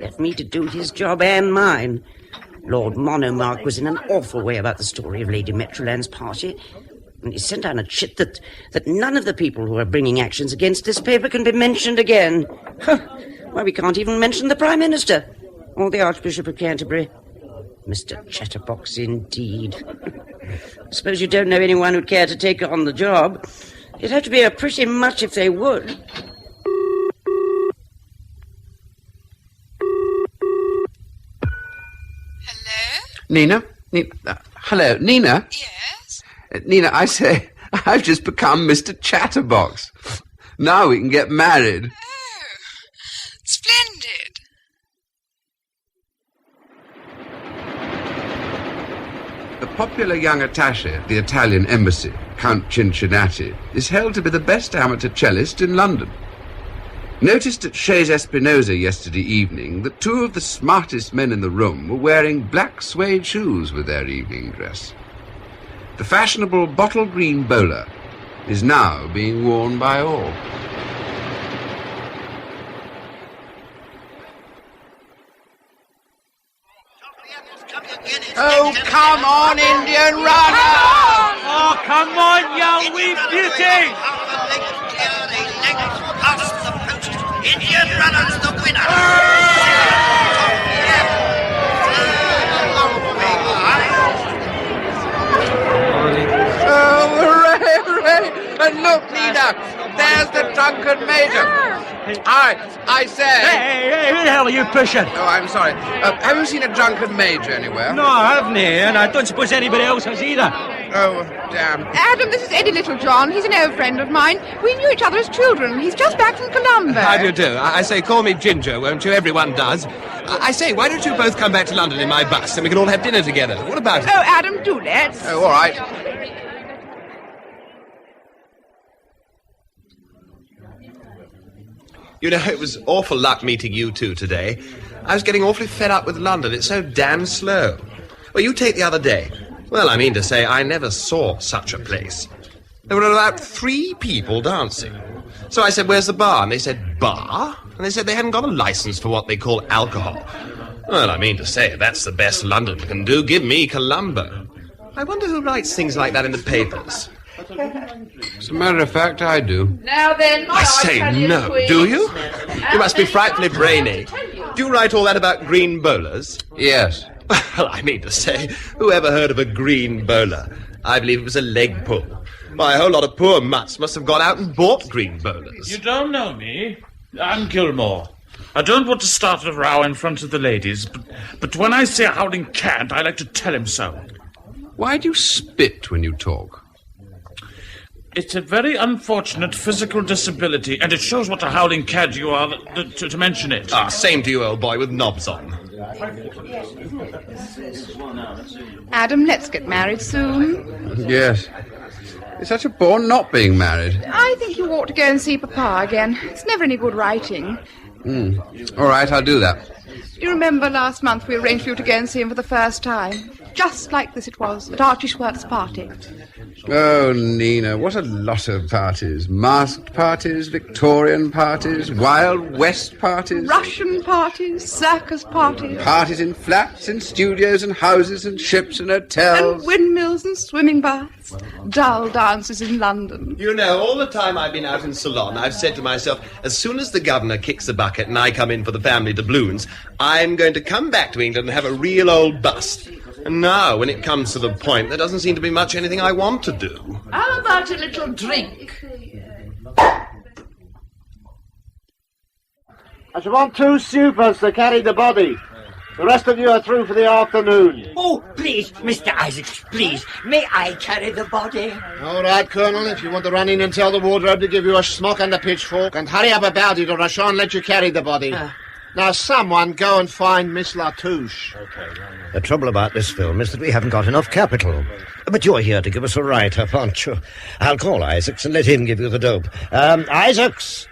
Left me to do his job and mine. Lord Monomark was in an awful way about the story of Lady Metroland's party. And he sent down a chit that none of the people who are bringing actions against this paper can be mentioned again. Why, we can't even mention the Prime Minister or the Archbishop of Canterbury. Mr. Chatterbox, indeed. I suppose you don't know anyone who'd care to take on the job. It'd have to be a pretty much if they would. Nina? Hello, Nina? Yes? Nina, I say, I've just become Mr. Chatterbox. Now we can get married. Oh, splendid. The popular young attaché at the Italian embassy, Count Cincinnati, is held to be the best amateur cellist in London. Noticed at Chez Espinosa yesterday evening that 2 of the smartest men in the room were wearing black suede shoes with their evening dress. The fashionable bottle green bowler is now being worn by all. Oh, come on, Indian runner! Oh, come on, you wee beauty! Indian runner's the winner! Oh, hooray, hooray! And look, Nina, there's the drunken major. I say... Hey, who the hell are you pushing? Oh, I'm sorry. Have you seen a drunken major anywhere? No, I haven't, and I don't suppose anybody else has either. Oh, damn. Adam, this is Eddie Littlejohn. He's an old friend of mine. We knew each other as children. He's just back from Colombo. How do you do? I say, call me Ginger, won't you? Everyone does. I say, why don't you both come back to London in my bus and we can all have dinner together? What about it? Oh, Adam, do let's. Oh, all right. You know, it was awful luck meeting you two today. I was getting awfully fed up with London. It's so damn slow. Well, you take the other day. Well, I mean to say, I never saw such a place. There were about 3 people dancing. So I said, where's the bar? And they said, bar? And they said they hadn't got a license for what they call alcohol. Well, I mean to say, that's the best London can do. Give me Colombo. I wonder who writes things like that in the papers. As a matter of fact, I do. Now then, I say no, do you? You must be frightfully brainy. Do you write all that about green bowlers? Yes. Well, I mean to say, who ever heard of a green bowler? I believe it was a leg pull. Why, a whole lot of poor mutts must have gone out and bought green bowlers. You don't know me. I'm Gilmore. I don't want to start a row in front of the ladies, but when I see a howling cad, I like to tell him so. Why do you spit when you talk? It's a very unfortunate physical disability, and it shows what a howling cad you are to mention it. Ah, same to you, old boy, with knobs on. Adam, let's get married soon. Yes. It's such a bore not being married. I think you ought to go and see Papa again. It's never any good writing. All right, I'll do that. Do you remember last month we arranged for you to go and see him for the first time? Just like this it was, at Archie Schwartz's party. Oh, Nina, what a lot of parties. Masked parties, Victorian parties, Wild West parties. Russian parties, circus parties. Parties in flats, in studios and houses and ships and hotels. And windmills and swimming baths. Dull dances in London. You know, all the time I've been out in Ceylon, I've said to myself, as soon as the governor kicks the bucket and I come in for the family doubloons, I'm going to come back to England and have a real old bust. And now, when it comes to the point, there doesn't seem to be much anything I want to do. How about a little drink? I shall want 2 supers to carry the body. The rest of you are through for the afternoon. Oh, please, Mr. Isaacs, please, may I carry the body? All right, Colonel, if you want to run in and tell the wardrobe to give you a smock and a pitchfork, and hurry up about it or I shan't let you carry the body. Now, someone go and find Miss Latouche. The trouble about this film is that we haven't got enough capital. But you're here to give us a write-up, aren't you? I'll call Isaacs and let him give you the dope. Isaacs!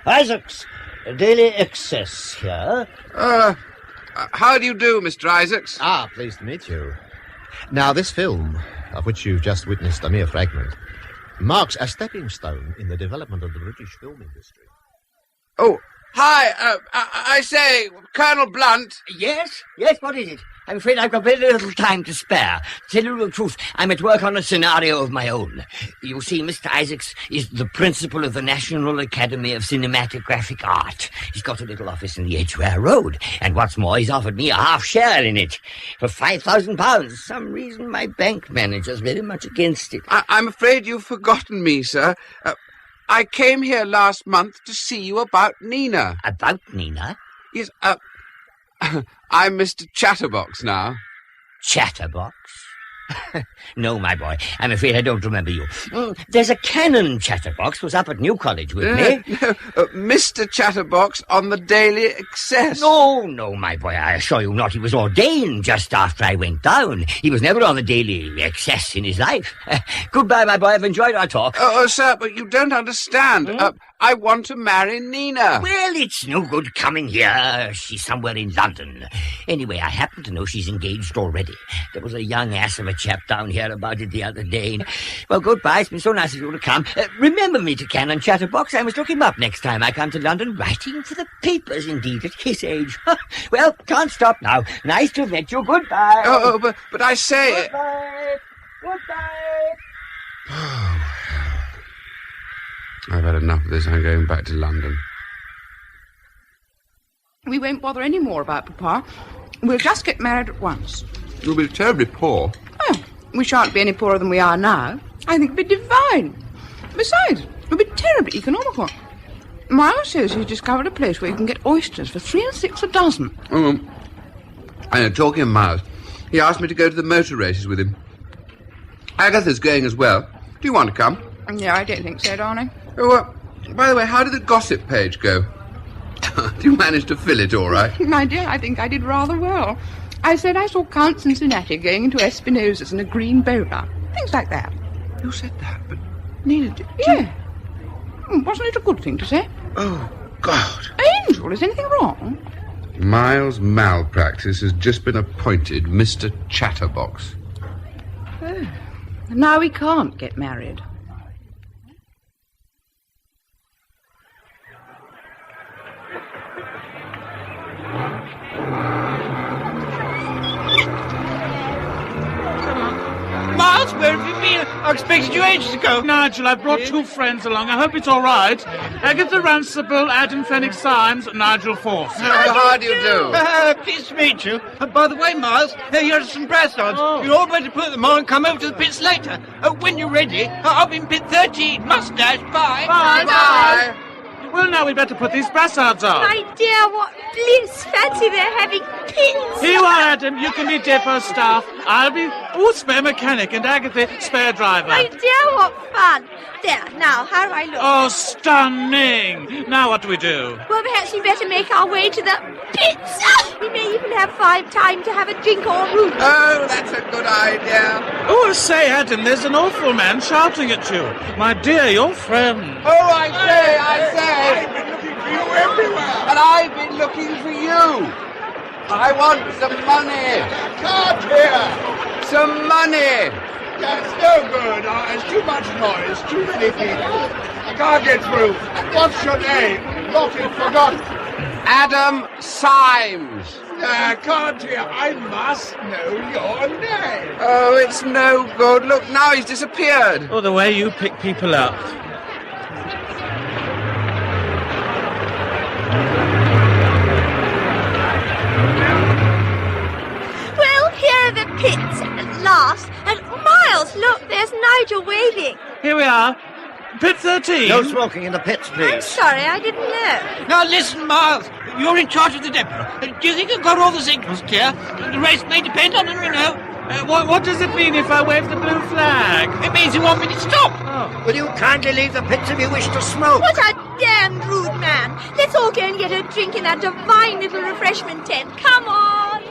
Daily Excess here. How do you do, Mr. Isaacs? Ah, pleased to meet you. Now, this film, of which you've just witnessed a mere fragment, marks a stepping stone in the development of the British film industry. Oh, hi, I say, Colonel Blunt. Yes, what is it? I'm afraid I've got very little time to spare. To tell you the truth, I'm at work on a scenario of my own. You see, Mr. Isaacs is the principal of the National Academy of Cinematographic Art. He's got a little office in the Edgware Road, and what's more, he's offered me a half share in it for £5,000. Some reason my bank manager's very much against it. I'm afraid you've forgotten me, sir. I came here last month to see you about Nina. About Nina? Yes, I'm Mr. Chatterbox now. Chatterbox? No, my boy, I'm afraid I don't remember you. There's a Canon Chatterbox was up at New College with me. Mr. Chatterbox on the Daily Excess. No, my boy, I assure you not. He was ordained just after I went down. He was never on the Daily Excess in his life. Goodbye, my boy, I've enjoyed our talk. Oh, sir, but you don't understand. I want to marry Nina. Well, it's no good coming here. She's somewhere in London. Anyway, I happen to know she's engaged already. There was a young ass of a chap down here about it the other day. Well, goodbye. It's been so nice of you to come. Remember me to Canon Chatterbox. I must look him up next time I come to London. Writing for the papers, indeed, at his age. Well, can't stop now. Nice to have met you. Goodbye. Oh, but I say... Goodbye. Goodbye. Oh, I've had enough of this. I'm going back to London. We won't bother any more about Papa. We'll just get married at once. You'll be terribly poor. Oh, we shan't be any poorer than we are now. I think it'd be divine. Besides, it'll be terribly economical. Miles says he's discovered a place where you can get oysters for 3 and 6 a dozen. I know, talking of Miles, he asked me to go to the motor races with him. Agatha's going as well. Do you want to come? Yeah, I don't think so, darling. Oh, by the way, how did the gossip page go? Did you manage to fill it all right? My dear, I think I did rather well. I said I saw Count Cincinnati going into Espinosa's in a green bowler. Things like that. You said that, but... Neither did... Yeah. Wasn't it a good thing to say? Oh, God. Angel, is anything wrong? Miles Malpractice has just been appointed Mr. Chatterbox. Oh. Now we can't get married. Miles, where have you been? I expected you ages ago. Nigel, I brought 2 friends along. I hope it's all right. Agatha Runcible, Adam Fenwick Symes, Nigel Force. How do you do? Pleased to meet you. By the way, Miles, here are some brassards. You're all better put them on and come over to the pits later. When you're ready, I'll be in pit 13. Mustache, bye. Bye. Well, now we'd better put these brassards on. My dear, what bliss. Fancy they're having pins. Here you are, Adam. You can be depot staff. I'll be spare mechanic, and Agatha spare driver. My dear, what fun. There, now, how do I look? Oh, stunning. Now what do we do? Well, perhaps we'd better make our way to the pits. We may even have time to have a drink or a root. Oh, that's a good idea. Oh, I say, Adam, there's an awful man shouting at you. My dear, your friend. Oh, I say. I've been looking for you everywhere. And I've been looking for you. I want some money. Can't hear. Some money. That's no good. There's too much noise, too many people. I can't get through. What's your name? Lottie forgot. Adam Symes. Can't hear. I must know your name. Oh, it's no good. Look, now he's disappeared. Oh, the way you pick people up. The pits at last. And Miles, look, there's Nigel waving. Here we are. Pit 13. No smoking in the pits, please. I'm sorry, I didn't know. Now listen, Miles. You're in charge of the depot. Do you think you've got all the signals clear? The race may depend on it, you know. What does it mean if I wave the blue flag? It means you want me to stop. Oh. Will you kindly leave the pits if you wish to smoke? What a damned rude man. Let's all go and get a drink in that divine little refreshment tent. Come on.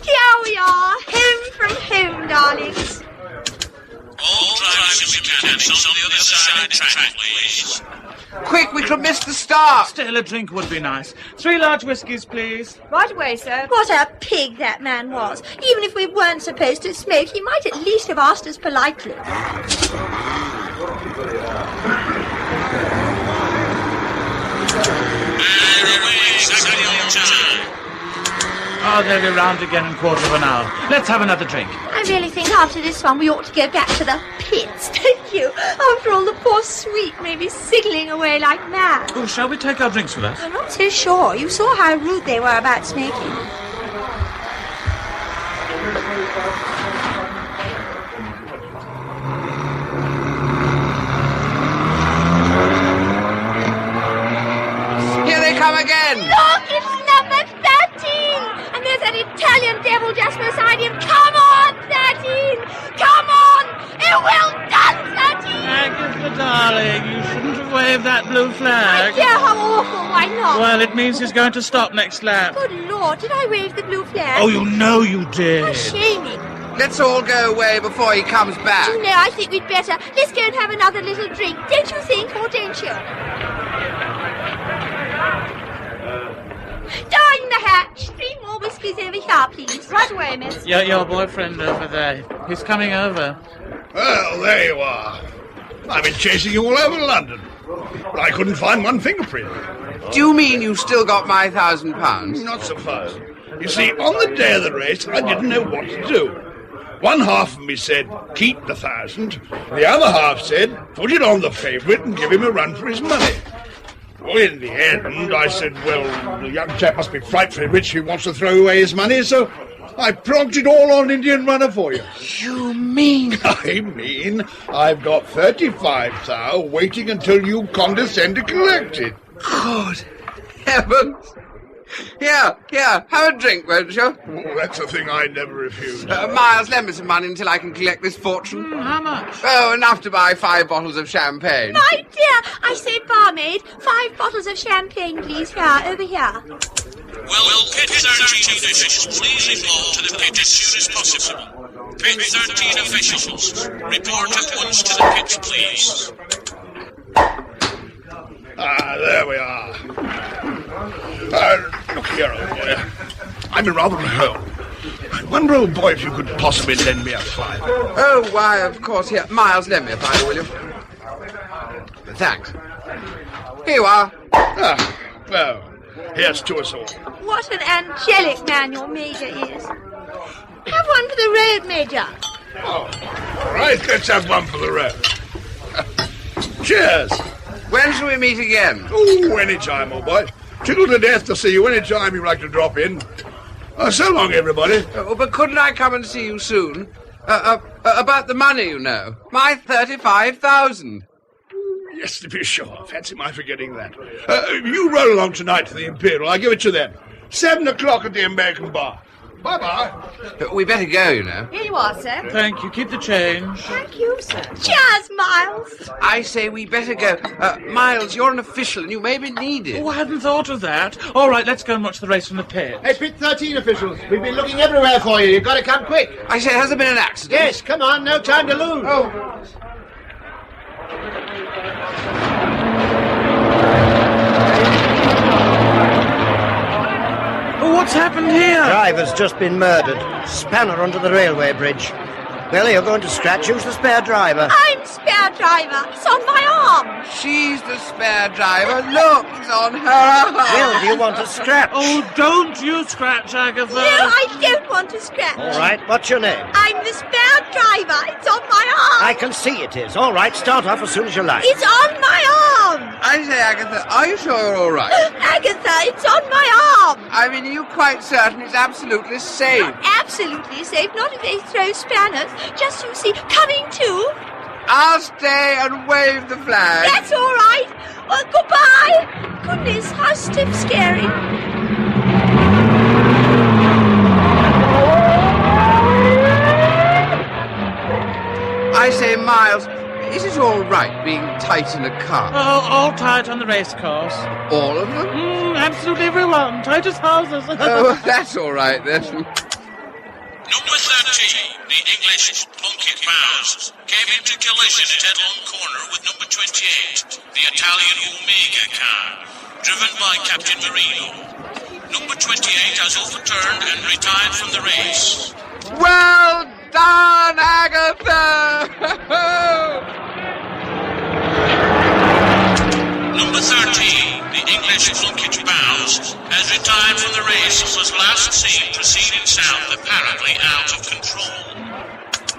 Here we are, home from home, darlings. All drivers and mechanics on the other side of the track, please. Quick, we could miss the start. Still, a drink would be nice. 3 large whiskies, please. Right away, sir. What a pig that man was. Even if we weren't supposed to smoke, he might at least have asked us politely. Exactly on time. Oh, they'll be round again in 1/4 of an hour. Let's have another drink. I really think after this one we ought to go back to the pits, don't you? After all, the poor sweet may be sizzling away like mad. Oh, shall we take our drinks with us? I'm not so sure. You saw how rude they were about smoking. Here they come again. Look, it's number 13! And there's that Italian devil just beside him. Come on, 13! Come on! Well done, 13! Agatha, darling, you shouldn't have waved that blue My flag. dear, how awful. Why not? Well, it means he's going to stop next lap. Good Lord, did I wave the blue flag? Oh, you know you did. How shaming. Let's all go away before he comes back. Do you know, I think we'd better. Let's go and have another little drink. Don't you think, or don't you? Down the hatch. 3 more whiskies car, please. Right away, miss. Your boyfriend over there. He's coming over. Well, there you are. I've been chasing you all over London, but I couldn't find one fingerprint. Do you mean you still got my £1,000? Not so fast. You see, on the day of the race, I didn't know what to do. One half of me said, keep the 1,000. The other half said, put it on the favourite and give him a run for his money. Well, in the end, I said, well, the young chap must be frightfully rich if he wants to throw away his money, so I progged it all on Indian Runner for you. You mean? I mean, I've got 35 thou waiting until you condescend to collect it. Good heavens. Here, have a drink, won't you? Oh, that's a thing I never refuse. Miles, lend me some money until I can collect this fortune. How much? Oh, enough to buy 5 bottles of champagne. My dear, I say, barmaid, 5 bottles of champagne, please. Here, over here. Will Pit 13 officials please report to the pit as soon as possible? Pit 13 officials, report at once to the pit, please. There we are. Look here, old boy. I'm in rather a hole. I wonder, old boy, if you could possibly lend me a fiver. Oh, why, of course. Here, Miles, lend me a fiver, will you? Thanks. Here you are. Well, here's to us all. What an angelic man your Major is. Have one for the road, Major. Oh, all right, let's have one for the road. Cheers. When shall we meet again? Oh, any time, old boy. Tickled to death to see you any time you'd like to drop in. So long, everybody. But couldn't I come and see you soon? About the money, you know. My 35,000. Yes, to be sure. Fancy my forgetting that. You roll along tonight to the Imperial. I'll give it to them. 7 o'clock at the American Bar. Bye-bye. We better go, you know. Here you are, sir. Thank you. Keep the change. Thank you, sir. Cheers, Miles. I say we better go. Miles, you're an official and you may be needed. Oh, I hadn't thought of that. All right, let's go and watch the race from the pit. Hey, Pit 13 officials, we've been looking everywhere for you. You've got to come quick. I say, has there been an accident? Yes, come on, no time to lose. Oh. What's happened here? Driver's just been murdered. Spanner under the railway bridge. Well, you're going to scratch. Who's the spare driver? I'm spare driver. It's on my arm. She's the spare driver. Look, it's on her arm. Well, do you want to scratch? Oh, don't you scratch, Agatha. No, I don't want to scratch. All right, what's your name? I'm the spare driver. It's on my arm. I can see it is. All right, start off as soon as you like. It's on my arm. I say, Agatha, are you sure you're all right? Agatha, it's on my arm. I mean, are you quite certain it's absolutely safe? Absolutely safe. Not if they throw spanners. Just, you see, coming to. I'll stay and wave the flag. That's all right. Goodbye. Goodness, how stiff scary. I say, Miles, is it all right being tight in a car? Oh, all tight on the race course. All of them? Absolutely everyone. Tight as houses. Oh, that's all right then. Number 13, the English Plunkett Bows, came into collision at Headlong Corner with number 28, the Italian Omega car, driven by Captain Marino. Number 28 has overturned and retired from the race. Well done, Agatha! Number 13, the English Plunkett Bows, has retired from the race and was last seen proceeding south, apparently out of control.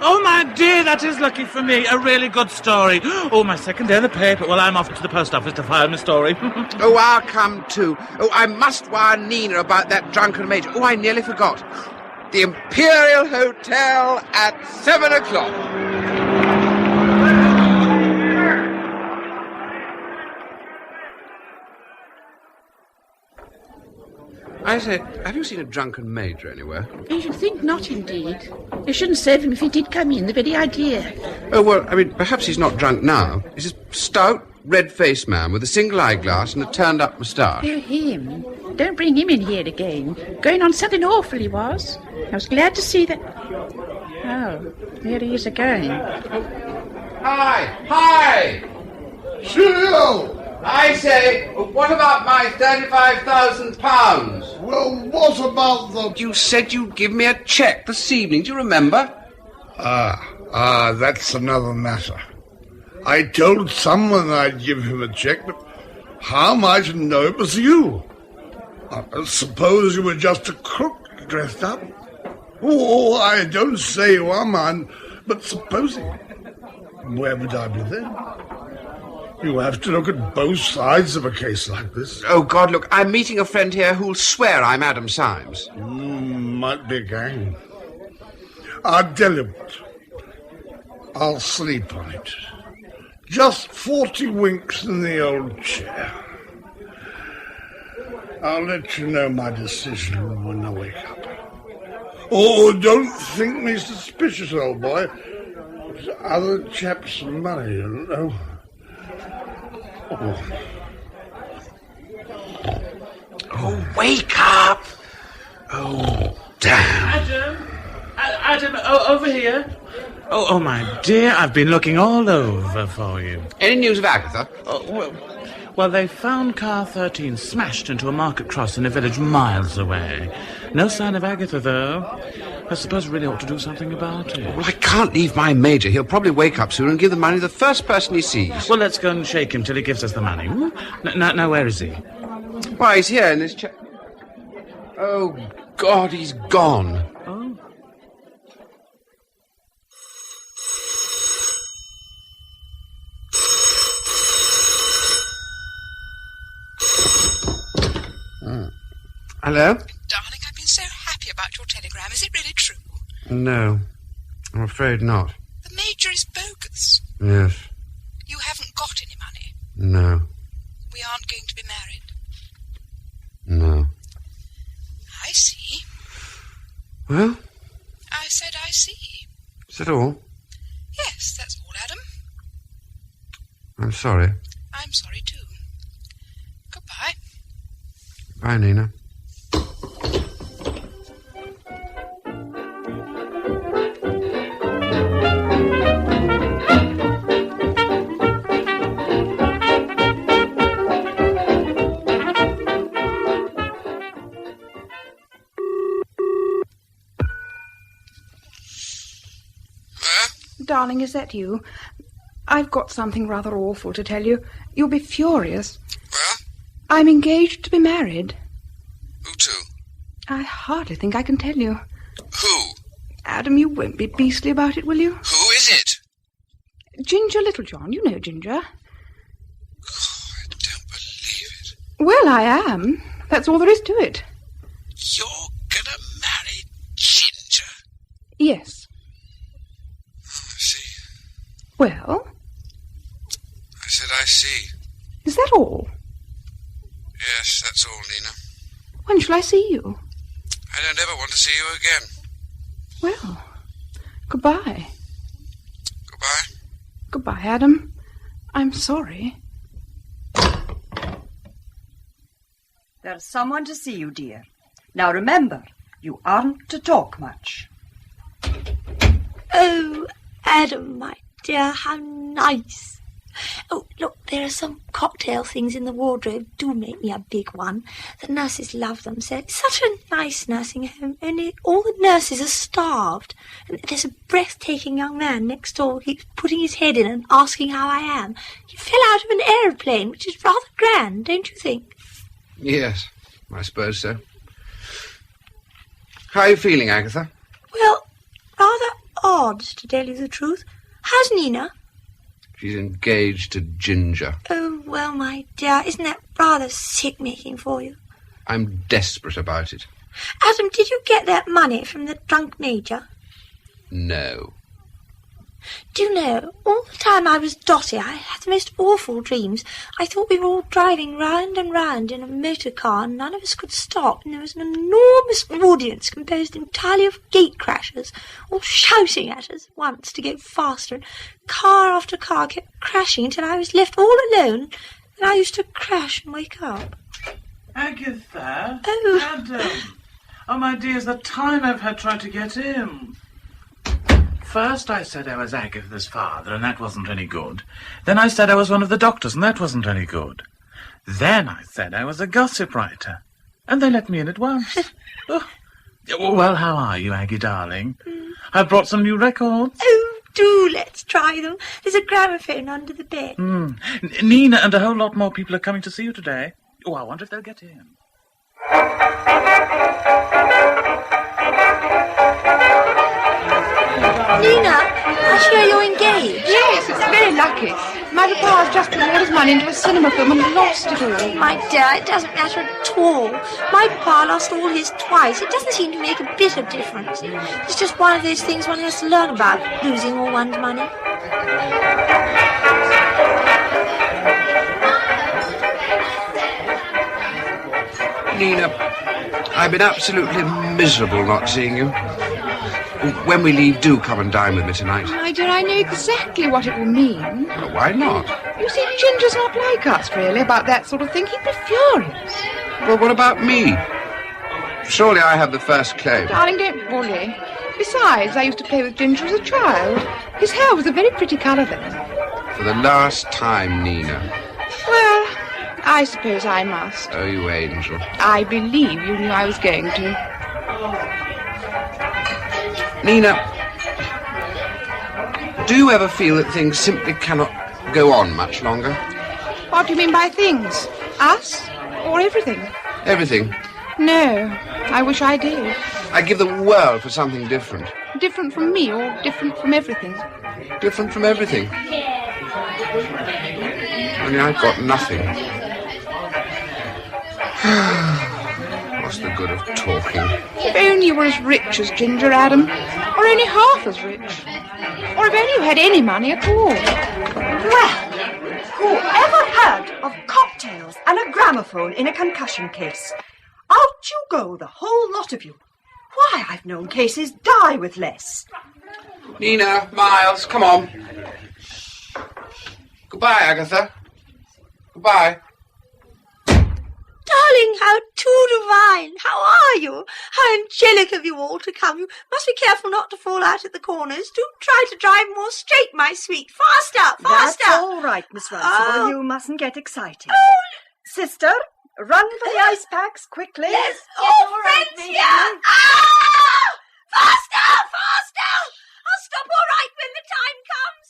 Oh, my dear, that is lucky for me. A really good story. Oh, my second day in the paper. Well, I'm off to the post office to file my story. Oh, I'll come too. Oh, I must wire Nina about that drunken major. Oh, I nearly forgot. The Imperial Hotel at 7 o'clock. I say, have you seen a drunken major anywhere? I should think not, indeed. They shouldn't save him if he did come in, the very idea. Oh, well, I mean, perhaps he's not drunk now. He's a stout, red-faced man with a single eyeglass and a turned-up moustache. Oh, him. Don't bring him in here again. Going on something awful, he was. I was glad to see that... Oh, there he is again. Hi! Hi! Cheerio! I say, what about my £35,000? Well, what about the... You said you'd give me a cheque this evening, do you remember? That's another matter. I told someone I'd give him a cheque, but how am I to know it was you? I suppose you were just a crook dressed up? Oh, I don't say you are, man, but supposing. Where would I be then? You have to look at both sides of a case like this. Oh, God, look, I'm meeting a friend here who'll swear I'm Adam Symes. Might be a gang. I'll tell you what. I'll sleep on it. Just 40 winks in the old chair. I'll let you know my decision when I wake up. Oh, don't think me suspicious, old boy. There's other chaps' money, you know. Oh, wake up! Oh, damn. Adam, over here. Oh, my dear, I've been looking all over for you. Any news of Agatha? Well, they found car 13 smashed into a market cross in a village miles away. No sign of Agatha, though. I suppose we really ought to do something about it. Well, I can't leave my major. He'll probably wake up soon and give the money to the first person he sees. Well, let's go and shake him till he gives us the money. Now, where is he? Why, he's here in this chair. Oh, God, he's gone. Oh. Hello? Darling, I've been so happy about your telegram. Is it really true? No, I'm afraid not. The Major is bogus. Yes. You haven't got any money. No. We aren't going to be married. No. I see. Well? I said I see. Is that all? Yes, that's all, Adam. I'm sorry. I'm sorry, too. Goodbye. Bye, Nina. Darling, is that you? I've got something rather awful to tell you. You'll be furious. Well? I'm engaged to be married. Who to? I hardly think I can tell you. Who? Adam, you won't be beastly about it, will you? Who is it? Ginger Littlejohn. You know Ginger. Oh, I don't believe it. Well, I am. That's all there is to it. You're gonna marry Ginger? Yes. I see. Well? I said I see. Is that all? Yes, that's all, Nina. When shall I see you? I don't ever want to see you again. Well, goodbye. Goodbye. Goodbye, Adam. I'm sorry. There's someone to see you, dear. Now remember, you aren't to talk much. Oh, Adam, my dear, how nice. Oh, look, there are some cocktail things in the wardrobe. Do make me a big one. The nurses love them, so it's such a nice nursing home, only all the nurses are starved. And there's a breathtaking young man next door who keeps putting his head in and asking how I am. He fell out of an aeroplane, which is rather grand, don't you think? Yes, I suppose so. How are you feeling, Agatha? Well, rather odd, to tell you the truth. How's Nina? She's engaged to Ginger. Oh, well, my dear, isn't that rather sick-making for you? I'm desperate about it. Adam, did you get that money from the drunk major? No. Do you know, all the time I was dotty, I had the most awful dreams. I thought we were all driving round and round in a motor car, and none of us could stop, and there was an enormous audience composed entirely of gate crashers, all shouting at us at once to go faster, and car after car kept crashing until I was left all alone, and I used to crash and wake up. Agatha? Oh. Adam. Oh, my dear, it's the time I've had trying to get in. First I said I was Agatha's father, and that wasn't any good. Then I said I was one of the doctors, and that wasn't any good. Then I said I was a gossip writer. And they let me in at once. Oh. Well, how are you, Aggie, darling? I've brought some new records. Oh, do let's try them. There's a gramophone under the bed. Nina and a whole lot more people are coming to see you today. Oh, I wonder if they'll get in. Nina, I hear you're engaged. Yes, it's very lucky. My papa's just put all his money into a cinema film and lost it all. My dear, it doesn't matter at all. My papa lost all his twice. It doesn't seem to make a bit of difference. It's just one of those things one has to learn about, losing all one's money. Nina, I've been absolutely miserable not seeing you. When we leave, do come and dine with me tonight. My dear, I know exactly what it will mean. Well, why not? You see, Ginger's not like us, really, about that sort of thing. He'd be furious. Well, what about me? Surely I have the first claim. Darling, don't bully. Besides, I used to play with Ginger as a child. His hair was a very pretty colour then. For the last time, Nina. Well, I suppose I must. Oh, you angel. I believe you knew I was going to. Nina, do you ever feel that things simply cannot go on much longer? What do you mean by things? Us? Or everything? Everything. No, I wish I did. I'd give the world for something different. Different from me or different from everything? Different from everything. Only I've got nothing. What's the good of talking? If only you were as rich as Ginger, Adam. Or only half as rich. Or if only you had any money at all. Well, whoever heard of cocktails and a gramophone in a concussion case? Out you go, the whole lot of you. Why, I've known cases die with less. Nina, Miles, come on. Goodbye, Agatha. Goodbye. Darling, how too divine. How are you? How angelic of you all to come. You must be careful not to fall out at the corners. Do try to drive more straight, my sweet. Faster, faster. That's all right, Miss Runcible. Oh. You mustn't get excited. Oh. Sister, run for the ice packs quickly. Yes, all friends here. Ah! Faster, faster. I'll stop all right when the time comes.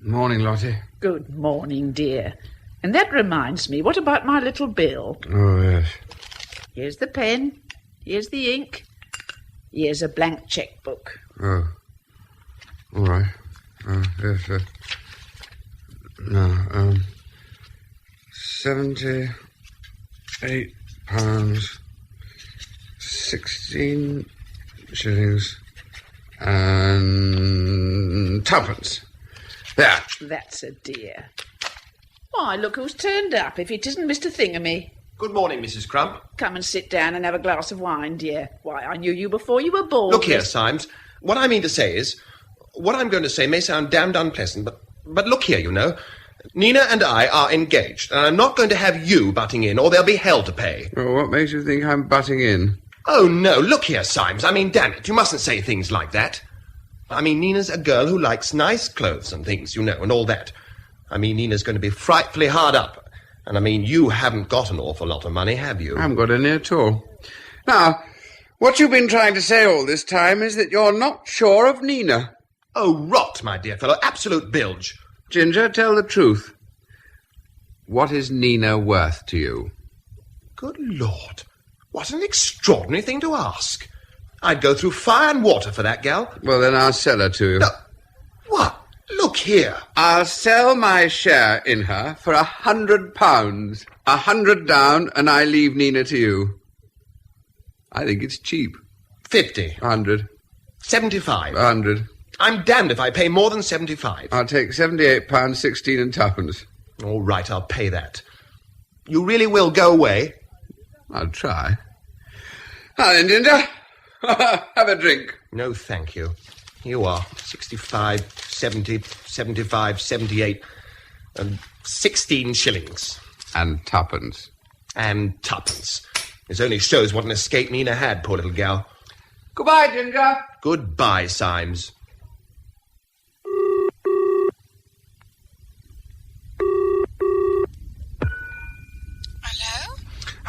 Morning, Lottie. Good morning, dear. And that reminds me, what about my little bill? Oh, yes. Here's the pen. Here's the ink. Here's a blank checkbook. Oh. All right. Yes, no, £78, 16 shillings and twopence. There. That's a dear. Why, look who's turned up, if it isn't Mr. Thingamy. Good morning, Mrs. Crump. Come and sit down and have a glass of wine, dear. Why, I knew you before you were born. Look here, Symes. What I mean to say is, what I'm going to say may sound damned unpleasant, but look here, you know. Nina and I are engaged, and I'm not going to have you butting in, or there'll be hell to pay. Well, what makes you think I'm butting in? Oh, no, look here, Symes. I mean, damn it, you mustn't say things like that. I mean, Nina's a girl who likes nice clothes and things, you know, and all that. I mean, Nina's going to be frightfully hard up. And I mean, you haven't got an awful lot of money, have you? I haven't got any at all. Now, what you've been trying to say all this time is that you're not sure of Nina. Oh, rot, my dear fellow. Absolute bilge. Ginger, tell the truth. What is Nina worth to you? Good Lord. What an extraordinary thing to ask. I'd go through fire and water for that gal. Well, then I'll sell her to you. No. What? Look here. I'll sell my share in her for £100. 100 down, and I leave Nina to you. I think it's cheap. 50. 100. 75. 100. I'm damned if I pay more than 75. I'll take £78, 16 and twopence. All right, I'll pay that. You really will go away? I'll try. Now then, Ginger, have a drink. No, thank you. Here you are. 65, 70, 75, 78, and 16 shillings. And twopence. And twopence. This only shows what an escape Nina had, poor little gal. Goodbye, Ginger. Goodbye, Symes.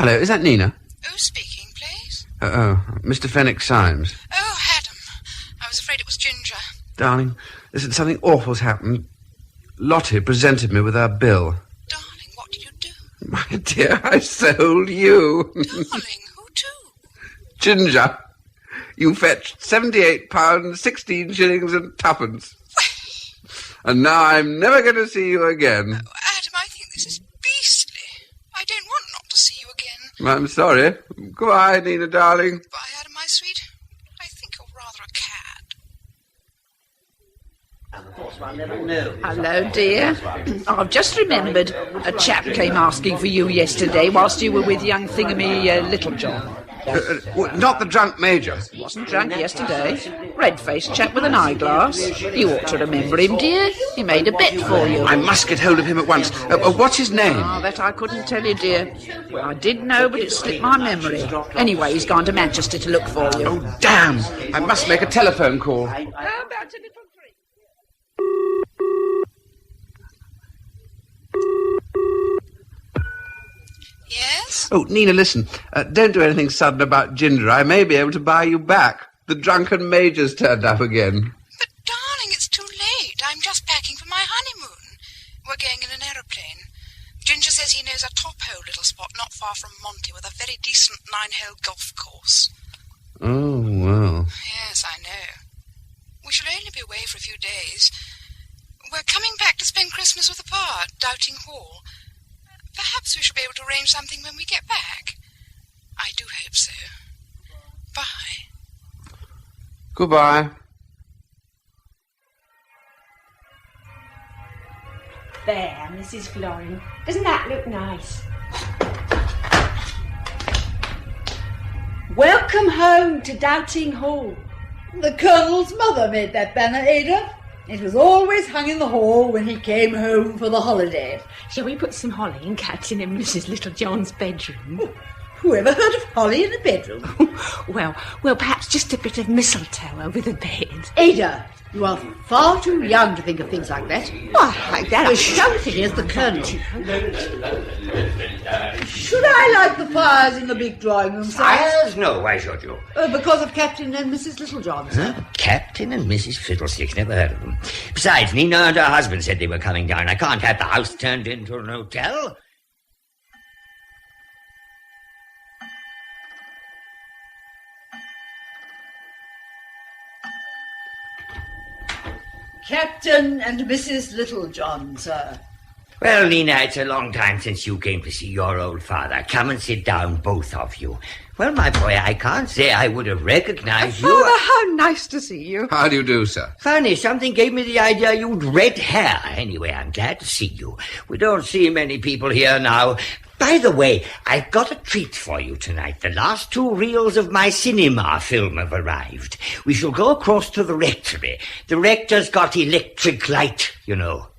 Hello, is that Nina? Who's speaking, please? Mr. Fenwick Symes. Oh, Adam. I was afraid it was Ginger. Darling, listen, something awful's happened. Lottie presented me with her bill. Darling, what did you do? My dear, I sold you. Darling, who to? Ginger. You fetched £78, 16 shillings and twopence. And now I'm never going to see you again. Oh, Adam, I think this is beastly. I don't want not to see you again. I'm sorry. Goodbye, Nina, darling. Bye, Adam, my sweet. I think you're rather a cad. Of course, I'll never know. Hello, dear. I've just remembered a chap came asking for you yesterday whilst you were with young Thingamy Littlejohn. Not the drunk major. Wasn't drunk yesterday. Red-faced chap with an eyeglass. You ought to remember him, dear. He made a bet for you. I must get hold of him at once. What's his name? Oh, that I couldn't tell you, dear. Well, I did know, but it slipped my memory. Anyway, he's gone to Manchester to look for you. Oh, damn! I must make a telephone call. How about a little drink? Yes? Oh, Nina, listen. Don't do anything sudden about Ginger. I may be able to buy you back. The drunken major's turned up again. But, darling, it's too late. I'm just packing for my honeymoon. We're going in an aeroplane. Ginger says he knows a top-hole little spot not far from Monty with a very decent 9-hole golf course. Oh, well. Yes, I know. We shall only be away for a few days. We're coming back to spend Christmas with the Pa at Doubting Hall. Perhaps we shall be able to arrange something when we get back. I do hope so. Bye. Goodbye. There, Mrs. Florin. Doesn't that look nice? Welcome home to Doubting Hall. The Colonel's mother made that banner, Ada. It was always hung in the hall when he came home for the holidays. Shall we put some holly in Captain and Mrs. Littlejohn's bedroom? Whoever heard of holly in a bedroom? Well, perhaps just a bit of mistletoe over the bed. Ada, you are far too young to think of things like that. Why, like that? As shouting as the Colonel. Should I light the fires in the big drawing room, sir? Fires? No, why should you? Because of Captain and Mrs. Littlejohn, sir. Huh? Captain and Mrs. Fiddlesticks, never heard of them. Besides, Nina and her husband said they were coming down. I can't have the house turned into an hotel. Captain and Mrs. Littlejohn, sir. Well, Nina, it's a long time since you came to see your old father. Come and sit down, both of you. Well, my boy, I can't say I would have recognized you. Father, how nice to see you. How do you do, sir? Funny, something gave me the idea you'd red hair. Anyway, I'm glad to see you. We don't see many people here now. By the way, I've got a treat for you tonight. The last 2 reels of my cinema film have arrived. We shall go across to the rectory. The rector's got electric light, you know.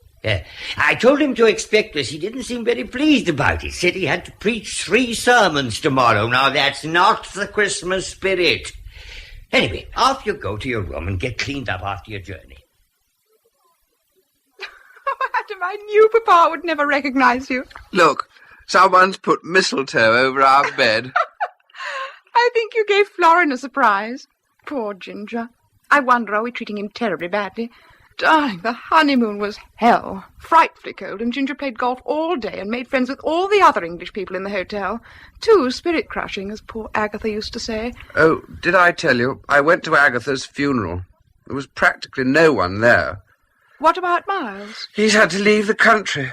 I told him to expect us. He didn't seem very pleased about it. Said he had to preach 3 sermons tomorrow. Now, that's not the Christmas spirit. Anyway, off you go to your room and get cleaned up after your journey. Oh, Adam, I knew Papa would never recognize you. Look, someone's put mistletoe over our bed. I think you gave Florin a surprise. Poor Ginger. I wonder, are we treating him terribly badly? Darling, the honeymoon was hell. Frightfully cold, and Ginger played golf all day and made friends with all the other English people in the hotel. Too spirit-crushing, as poor Agatha used to say. Oh, did I tell you? I went to Agatha's funeral. There was practically no one there. What about Miles? He's had to leave the country.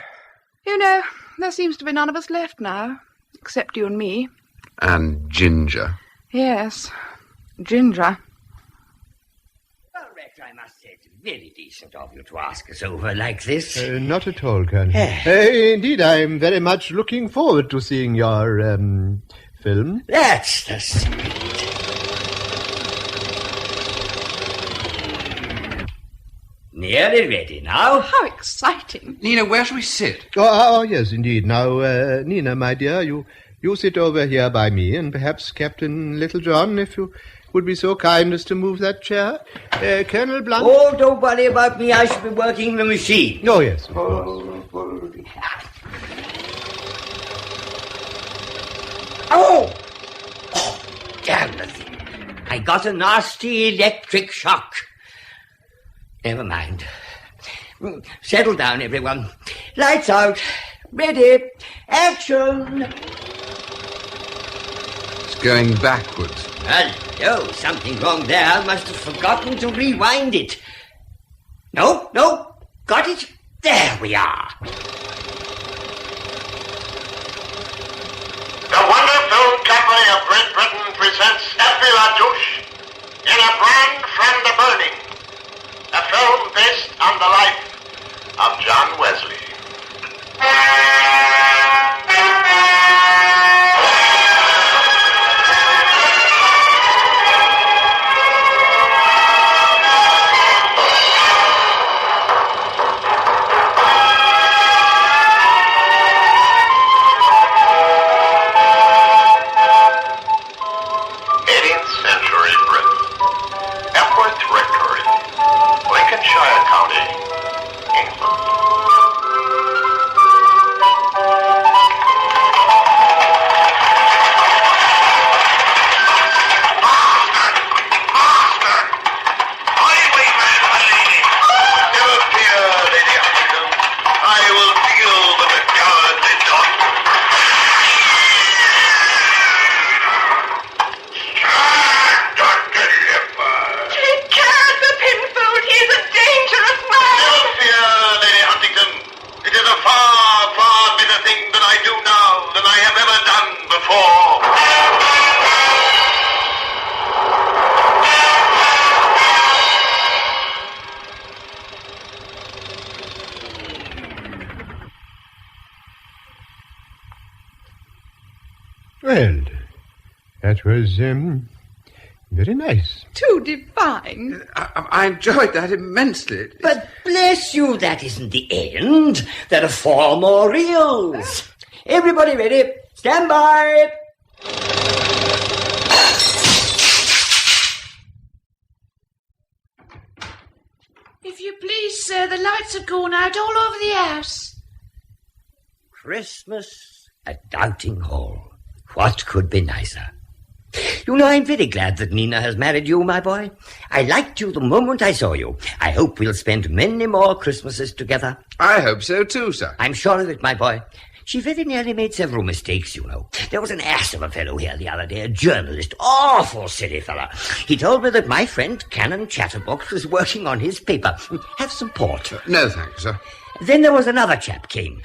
You know, there seems to be none of us left now, except you and me. And Ginger. Yes, Ginger. Well, Rex, I must say it's very decent of you to ask us over like this. Not at all, Colonel. Indeed, I'm very much looking forward to seeing your, film. That's the spirit. Nearly ready now. How exciting. Nina, where shall we sit? Oh, yes, indeed. Now, Nina, my dear, you sit over here by me, and perhaps Captain Littlejohn, if you would be so kind as to move that chair. Colonel Blunt... Oh, don't worry about me. I shall be working the machine. Oh, yes, of course. Oh! Oh, damn the thing. I got a nasty electric shock. Never mind. Settle down, everyone. Lights out. Ready. Action. It's going backwards. Hello, something wrong there. I must have forgotten to rewind it. No, got it. There we are. The Wonder Film Company of Great Britain presents Effie La Douche in A Brand from the Burning, a film based on the life of John Wesley. Well, that was, very nice. Too divine. I enjoyed that immensely. But bless you, that isn't the end. There are 4 more reels. Everybody ready? Stand by. If you please, sir, the lights have gone out all over the house. Christmas at Doubting Hall. What could be nicer? You know, I'm very glad that Nina has married you, my boy. I liked you the moment I saw you. I hope we'll spend many more Christmases together. I hope so too, sir. I'm sure of it, my boy. She very nearly made several mistakes, you know. There was an ass of a fellow here the other day, a journalist, awful silly fella. He told me that my friend Canon Chatterbox was working on his paper. Have some port. No, thanks, sir. Then there was another chap came,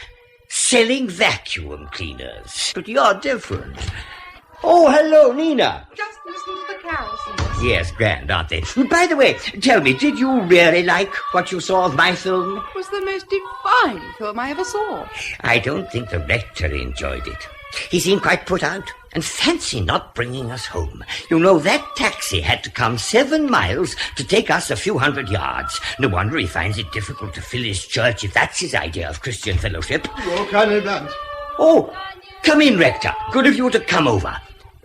selling vacuum cleaners. But you're different. Oh, hello, Nina. Just listen to the carols. Yes, grand, aren't they? By the way, tell me, did you really like what you saw of my film? It was the most divine film I ever saw. I don't think the rector enjoyed it. He seemed quite put out. And fancy not bringing us home. You know, that taxi had to come 7 miles to take us a few hundred yards. No wonder he finds it difficult to fill his church if that's his idea of Christian fellowship. Oh, Colonel Blunt. Oh, come in, Rector. Good of you to come over.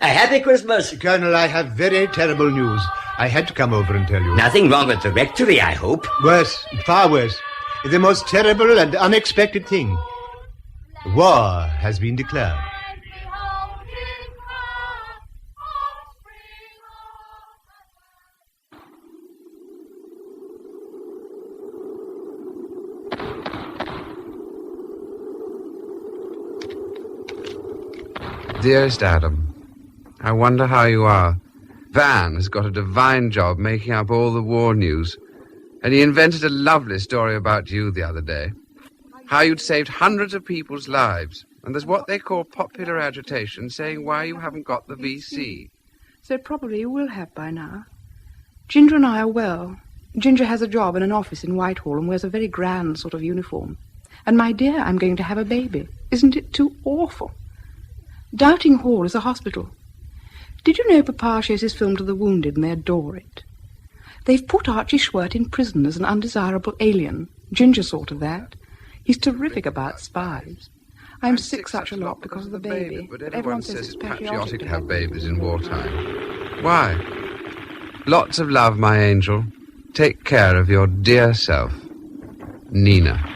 A happy Christmas. Colonel, I have very terrible news. I had to come over and tell you. Nothing wrong at the rectory, I hope. Worse, far worse. The most terrible and unexpected thing. War has been declared. Dearest Adam, I wonder how you are. Van has got a divine job making up all the war news, and he invented a lovely story about you the other day. How you'd saved hundreds of people's lives, and there's what they call popular agitation saying why you haven't got the VC. So probably you will have by now. Ginger and I are well. Ginger has a job in an office in Whitehall and wears a very grand sort of uniform. And, my dear, I'm going to have a baby. Isn't it too awful? Doubting Hall is a hospital. Did you know Papa shows his film to the wounded and they adore it? They've put Archie Schwert in prison as an undesirable alien. Ginger sort of that. He's terrific about spies. I'm sick such a lot because of the baby. But everyone says it's patriotic to have babies in wartime. Why? Lots of love, my angel. Take care of your dear self. Nina.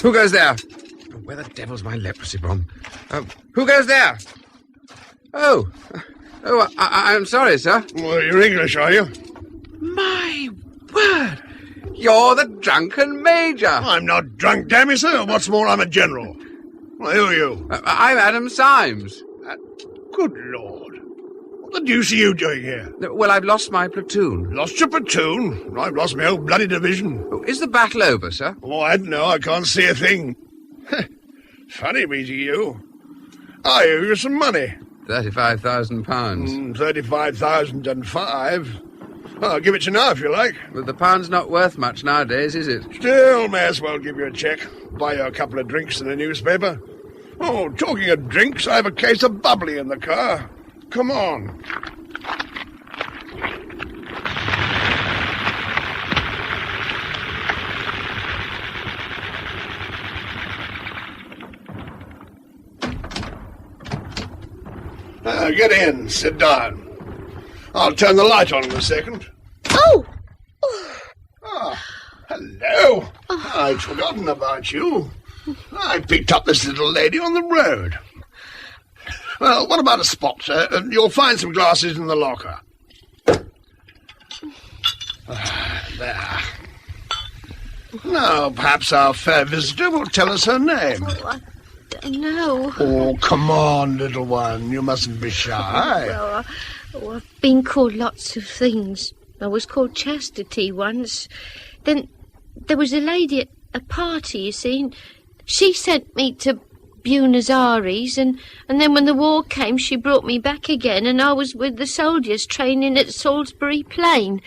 Who goes there? Where the devil's my leprosy bomb? Who goes there? Oh, I'm sorry, sir. Well, you're English, are you? My word! You're the drunken major. I'm not drunk, damn you, sir. What's more, I'm a general. Well, who are you? I'm Adam Symes. Good Lord. What the deuce are you doing here? Well, I've lost my platoon. Lost your platoon? I've lost my whole bloody division. Is the battle over, sir? Oh, I don't know. I can't see a thing. Funny meeting you. I owe you some money. £35,000. 35,005. Well, I'll give it to you now if you like. But the pound's not worth much nowadays, is it? Still, may as well give you a cheque. Buy you a couple of drinks in a newspaper. Oh, talking of drinks, I have a case of bubbly in the car. Come on. Get in. Sit down. I'll turn the light on in a second. Oh! Hello. I'd forgotten about you. I picked up this little lady on the road. Well, what about a spot, sir? You'll find some glasses in the locker. There. Now, perhaps our fair visitor will tell us her name. Oh, I don't know. Oh, come on, little one. You mustn't be shy. Well, I've been called lots of things. I was called Chesterton once. Then there was a lady at a party, you see, and she sent me to Buenos Aires, and then when the war came, she brought me back again, and I was with the soldiers training at Salisbury Plain.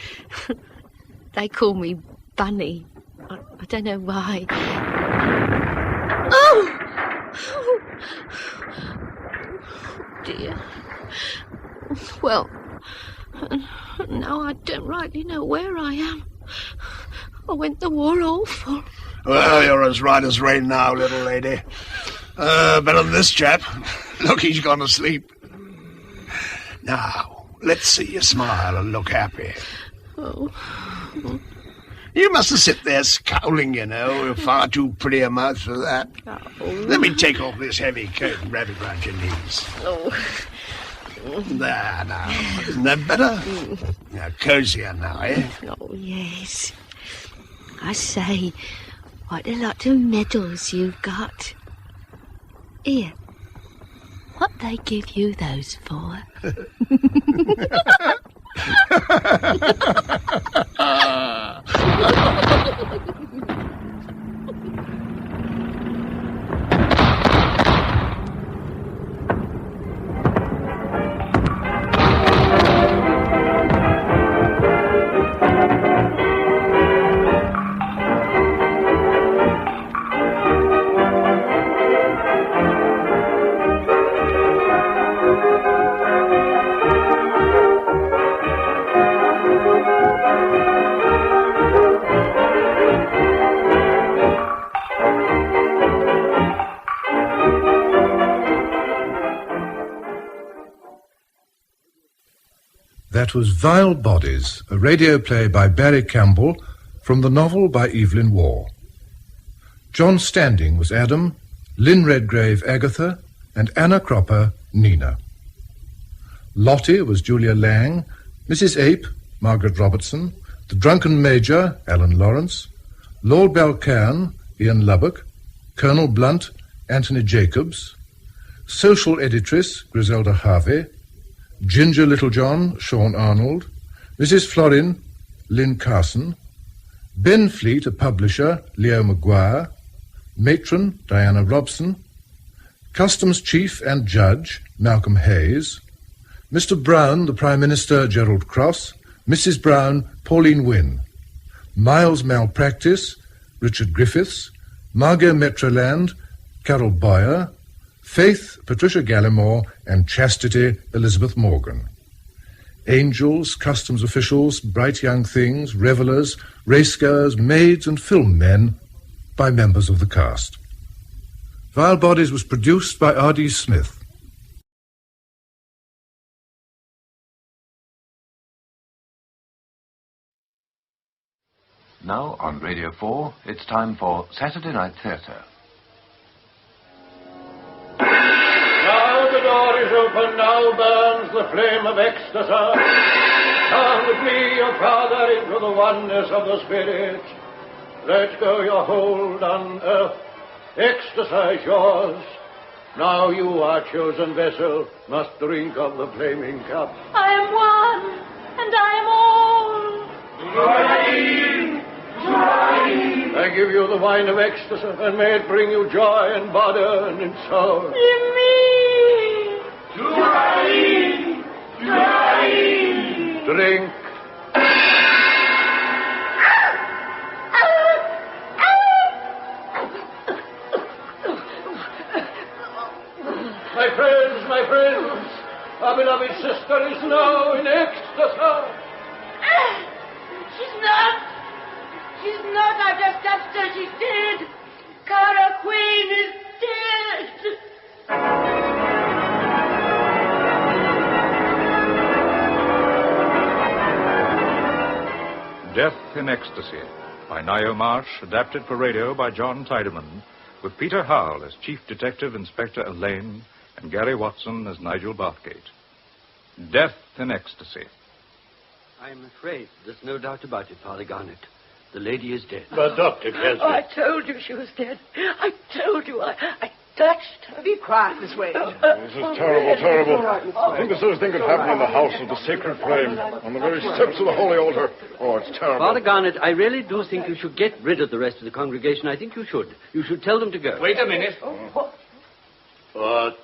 They call me Bunny. I don't know why. Oh! Oh dear. Well, now I don't rightly know where I am. I went the war awful. Well, you're as right as rain now, little lady. Better than this chap. Look, he's gone to sleep. Now, let's see you smile and look happy. Oh. You mustn't sit there scowling, you know. You're far too pretty a mouth for that. Oh. Let me take off this heavy coat and wrap it round your knees. Oh. There, now. Isn't that better? Now, cozier now, eh? Oh, yes. I say, what a lot of medals you've got. Here, what they give you those for? That was Vile Bodies, a radio play by Barry Campbell from the novel by Evelyn Waugh. John Standing was Adam, Lynn Redgrave Agatha, and Anna Cropper Nina. Lottie was Julia Lang, Mrs. Ape Margaret Robertson, the Drunken Major Alan Lawrence, Lord Balcairn Ian Lubbock, Colonel Blunt Anthony Jacobs, Social Editress Griselda Harvey, Ginger Littlejohn, Sean Arnold, Mrs. Florin, Lynn Carson, Ben Fleet, a publisher, Leo Maguire, Matron, Diana Robson, Customs Chief and Judge, Malcolm Hayes, Mr. Brown, the Prime Minister, Gerald Cross, Mrs. Brown, Pauline Wynne, Miles Malpractice, Richard Griffiths, Margot Metroland, Carol Boyer, Faith, Patricia Gallimore, and Chastity, Elizabeth Morgan. Angels, customs officials, bright young things, revellers, racegoers, maids, and film men by members of the cast. Vile Bodies was produced by R.D. Smith. Now, on Radio 4, it's time for Saturday Night Theatre. Now the door is open, now burns the flame of ecstasy. Come with me, O Father, into the oneness of the Spirit. Let go your hold on earth. Ecstasy is yours. Now you, our chosen vessel, must drink of the flaming cup. I am one, and I am all. I give you the wine of ecstasy, and may it bring you joy in body and in soul. Give me. Drink. My friends, our beloved sister is now in ecstasy. She's not. I've just touched her. She's dead. Cara Queen is dead. Death in Ecstasy by Niall Marsh, adapted for radio by John Tiedemann, with Peter Howell as Chief Detective Inspector Elaine and Gary Watson as Nigel Bathgate. Death in Ecstasy. I'm afraid there's no doubt about it, Father Garnet. The lady is dead. But Dr. Kansas... Oh, I told you she was dead. I told you. I touched her. Be quiet, Miss Wade. This is terrible, terrible. I think the sort of thing could happen in the house of the sacred flame, on the very steps of the holy altar. Oh, it's terrible. Father Garnet, I really do think you should get rid of the rest of the congregation. I think you should. You should tell them to go. Wait a minute. What?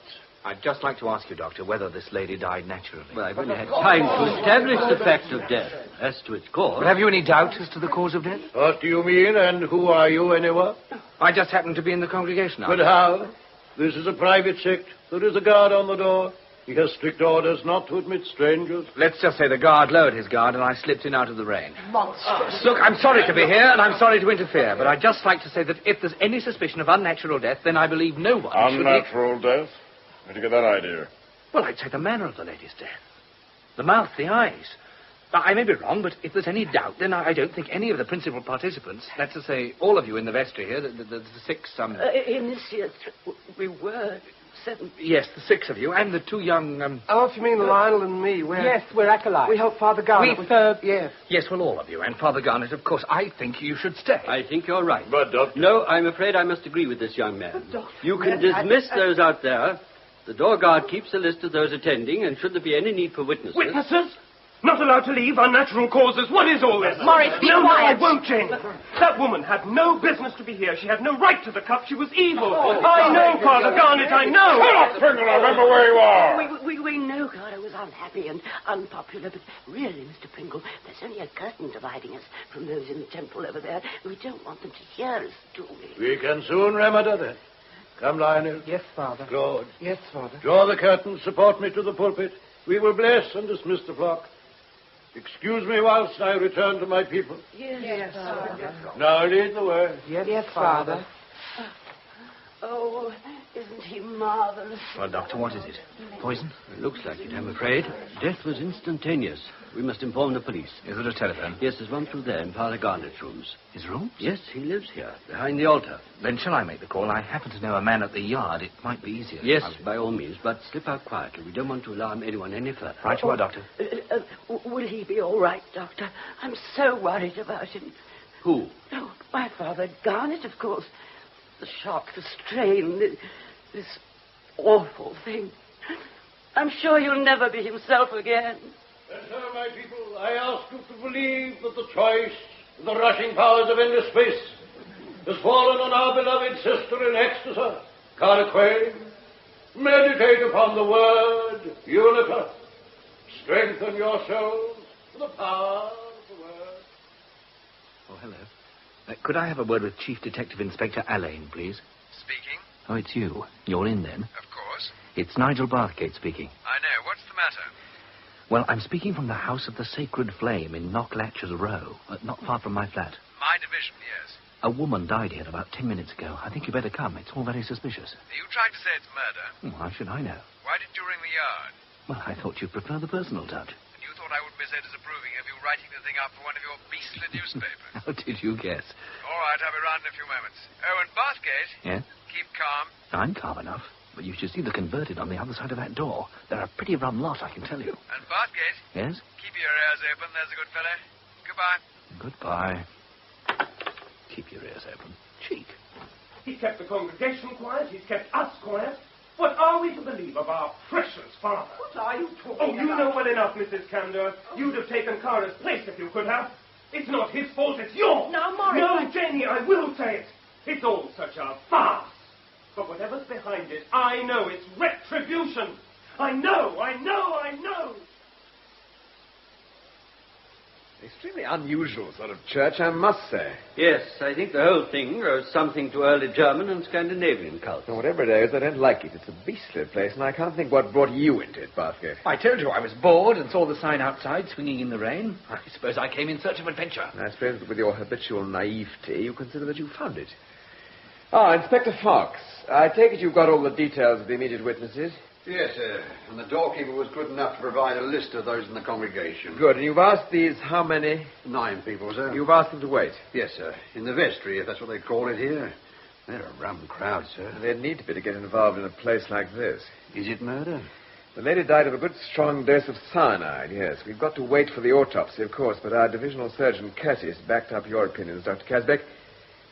I'd just like to ask you, Doctor, whether this lady died naturally. Well, I've only had time to establish the fact of death. As to its cause... But have you any doubt as to the cause of death? What do you mean, and who are you, anyway? I just happen to be in the congregation. But how? This is a private sect. There is a guard on the door. He has strict orders not to admit strangers. Let's just say the guard lowered his guard and I slipped in out of the rain. Monstrous. Look, I'm sorry to be here and I'm sorry to interfere, but I'd just like to say that if there's any suspicion of unnatural death, then I believe no one Unnatural death? Where'd you get that idea? Well, I'd say the manner of the lady's death. The mouth, the eyes. I may be wrong, but if there's any doubt, then I don't think any of the principal participants, that's to say, all of you in the vestry here, the six, Initiates, we were 7. Yes, the 6 of you, and the 2 young, Oh, if you mean Lionel and me, we're... Yes, we're acolytes. We help Father Garnet. Yes. Yes, well, all of you, and Father Garnet, of course. I think you should stay. I think you're right. But, Doctor... No, I'm afraid I must agree with this young man. You can dismiss those out there. The door guard keeps a list of those attending, and should there be any need for witnesses... Witnesses? Not allowed to leave, unnatural causes. What is all this? Morris, be quiet. No, I won't, Jane. That woman had no business to be here. She had no right to the cup. She was evil. I know, Father Garnet, I know. Shut up, Pringle. Remember where you are. We know Cara was unhappy and unpopular, but really, Mr. Pringle, there's only a curtain dividing us from those in the temple over there. We don't want them to hear us, do we? We can soon remedy that. Come, Lionel. Yes, Father. Claude. Yes, Father. Draw the curtain, support me to the pulpit. We will bless and dismiss the flock. Excuse me whilst I return to my people. Yes, Father. Now lead the way. Yes, Father. Oh, isn't he marvelous? Well, Doctor, what is it? Poison? It looks like it, I'm afraid. Death was instantaneous. We must inform the police. Is there a telephone? Yes, there's one through there in Father Garnet's rooms. His rooms? Yes, he lives here, behind the altar. Then shall I make the call? I happen to know a man at the yard. It might be easier. Yes, by all means, but slip out quietly. We don't want to alarm anyone any further. Right you are, Doctor. Will he be all right, Doctor? I'm so worried about him. Who? Oh, my Father Garnet, of course. The shock, the strain, this awful thing. I'm sure he'll never be himself again. And so, my people, I ask you to believe that the choice, the rushing powers of endless space, has fallen on our beloved sister in ecstasy, Cara Queen. Meditate upon the word, Unita. Strengthen your souls for the power of the word. Oh, hello. Could I have a word with Chief Detective Inspector Elaine, please? Speaking. Oh, it's you. You're in, then? Of course. It's Nigel Bathgate speaking. I know. What's the matter? Well, I'm speaking from the House of the Sacred Flame in Knocklatcher's Row, not far from my flat. My division, yes. A woman died here about 10 minutes ago. I think you better come. It's all very suspicious. Are you trying to say it's murder? How should I know? Why did you ring the yard? Well, I thought you'd prefer the personal touch. And you thought I wouldn't be so disapproving if you writing the thing up for one of your beastly newspapers. How did you guess? All right, I'll be round in a few moments. Oh, and Bathgate, Yes? keep calm. I'm calm enough. But you should see the converted on the other side of that door. They're a pretty rum lot, I can tell you. And Bathgate, Yes? keep your ears open, there's a good fellow. Goodbye. Goodbye. Keep your ears open. Cheek. He's kept the congregation quiet. He's kept us quiet. What are we to believe of our precious father? What are you talking Oh, you about? know well enough, Mrs. Candor. You'd have taken Cara's place if you could have. It's not his fault, it's yours. Now, Morris... No, Janie, I will say it. It's all such a farce. But whatever's behind it, I know it's retribution. I know. Extremely unusual sort of church, I must say. Yes, I think the whole thing owes something to early German and Scandinavian culture. Now, whatever it is, I don't like it. It's a beastly place, and I can't think what brought you into it, Bathgate. I told you I was bored and saw the sign outside swinging in the rain. I suppose I came in search of adventure. I suppose that with your habitual naivety, you consider that you found it. Ah, Inspector Fox, I take it you've got all the details of the immediate witnesses? Yes, sir. And the doorkeeper was good enough to provide a list of those in the congregation. Good. And you've asked these how many? 9 people, sir. You've asked them to wait? Yes, sir. In the vestry, if that's what they call it here. They're a rum crowd, sir. They'd need to be to get involved in a place like this. Is it murder? The lady died of a good strong dose of cyanide, yes. We've got to wait for the autopsy, of course, but our divisional surgeon, Curtis, backed up your opinions, Dr. Casbeck.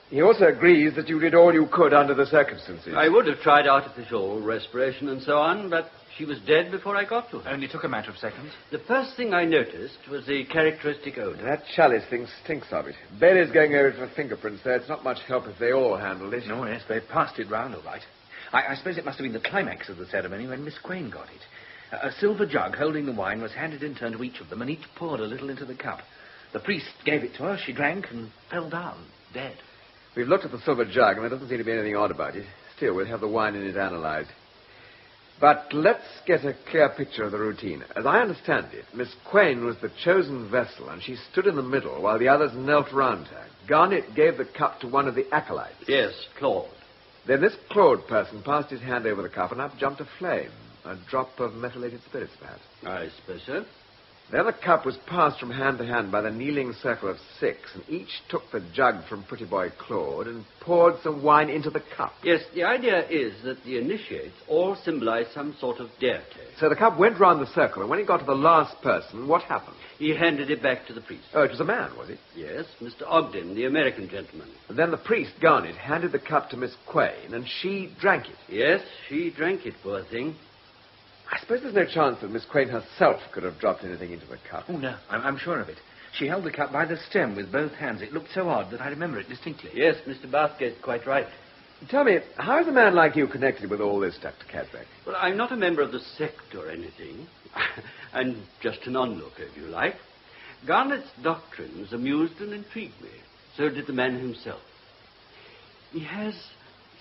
He also agrees that you did all you could under the circumstances. I would have tried artificial respiration and so on, but she was dead before I got to her. Only took a matter of seconds. The first thing I noticed was the characteristic odor. That chalice thing stinks of it. Bailey's going over it for fingerprints, so it's not much help if they all handled it. No, yes, they passed it round all right. I suppose it must have been the climax of the ceremony when Miss Quain got it. A silver jug holding the wine was handed in turn to each of them, and each poured a little into the cup. The priest gave it to her, she drank, and fell down, dead. We've looked at the silver jug, and there doesn't seem to be anything odd about it. Still, we'll have the wine in it analyzed. But let's get a clear picture of the routine. As I understand it, Miss Quain was the chosen vessel, and she stood in the middle while the others knelt round her. Garnet gave the cup to one of the acolytes. Yes, Claude. Then this Claude person passed his hand over the cup, and up jumped a flame. A drop of methylated spirits, perhaps. I suppose so. Then the cup was passed from hand to hand by the kneeling circle of 6, and each took the jug from pretty boy Claude and poured some wine into the cup. Yes, the idea is that the initiates all symbolize some sort of deity. So the cup went round the circle, and when it got to the last person, what happened? He handed it back to the priest. Oh, it was a man, was it? Yes, Mr. Ogden, the American gentleman. And then the priest, Garnet, handed the cup to Miss Quain, and she drank it. Yes, she drank it, poor thing. I suppose there's no chance that Miss Quain herself could have dropped anything into the cup. Oh, no, I'm sure of it. She held the cup by the stem with both hands. It looked so odd that I remember it distinctly. Yes, Mr. Bathgate's quite right. Tell me, how is a man like you connected with all this, Dr. Casbeck? Well, I'm not a member of the sect or anything. I'm just an onlooker, if you like. Garnet's doctrines amused and intrigued me. So did the man himself. He has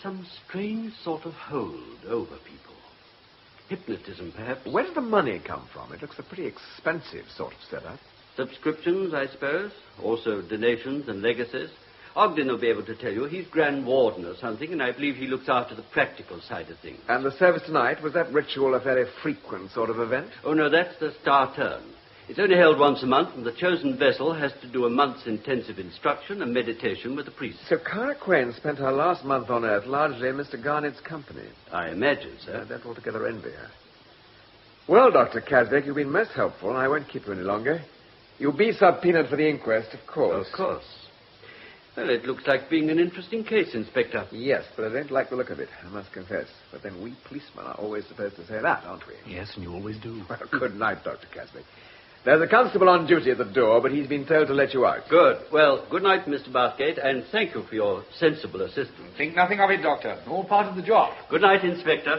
some strange sort of hold over people. Hypnotism, perhaps. Where did the money come from? It looks a pretty expensive sort of setup. Subscriptions, I suppose. Also donations and legacies. Ogden will be able to tell you. He's Grand Warden or something, and I believe he looks after the practical side of things. And the service tonight, was that ritual a very frequent sort of event? Oh, no, that's the star turn. It's only held once a month, and the chosen vessel has to do a month's intensive instruction and meditation with the priest. So Cara Quain spent her last month on Earth largely in Mr. Garnet's company. I imagine so. I don't altogether envy her. Well, Dr. Casbeck, you've been most helpful, and I won't keep you any longer. You'll be subpoenaed for the inquest, of course. Of course. Well, it looks like being an interesting case, Inspector. Yes, but I don't like the look of it, I must confess. But then we policemen are always supposed to say that, aren't we? Yes, and you always do. Well, good night, Dr. Casbeck. There's a constable on duty at the door, but he's been told to let you out. Good. Well, good night, Mr. Bathgate, and thank you for your sensible assistance. Think nothing of it, Doctor. All part of the job. Good night, Inspector.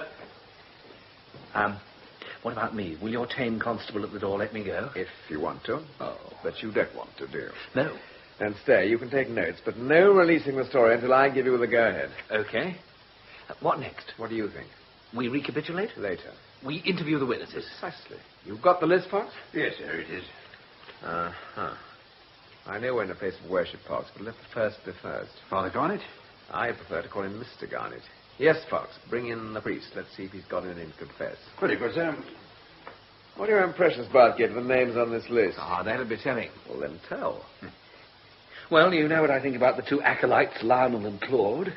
What about me? Will your tame constable at the door let me go? If you want to. Oh, but you don't want to, do you? No. Then stay. You can take notes, but no releasing the story until I give you the go-ahead. Okay. What next? What do you think? We recapitulate? Later. We interview the witnesses. Precisely. You've got the list, Fox? Yes, sir, it is. Uh-huh. I know we're in a place of worship, Fox, but let the first be first. Father Garnet? I prefer to call him Mr. Garnet. Yes, Fox, bring in the priest. Let's see if he's got anything to confess. Pretty good, sir. What are your impressions, Bartgate, of the names on this list? Ah, that'll be telling. Well, then tell. Well, you know what I think about the two acolytes, Lionel and Claude.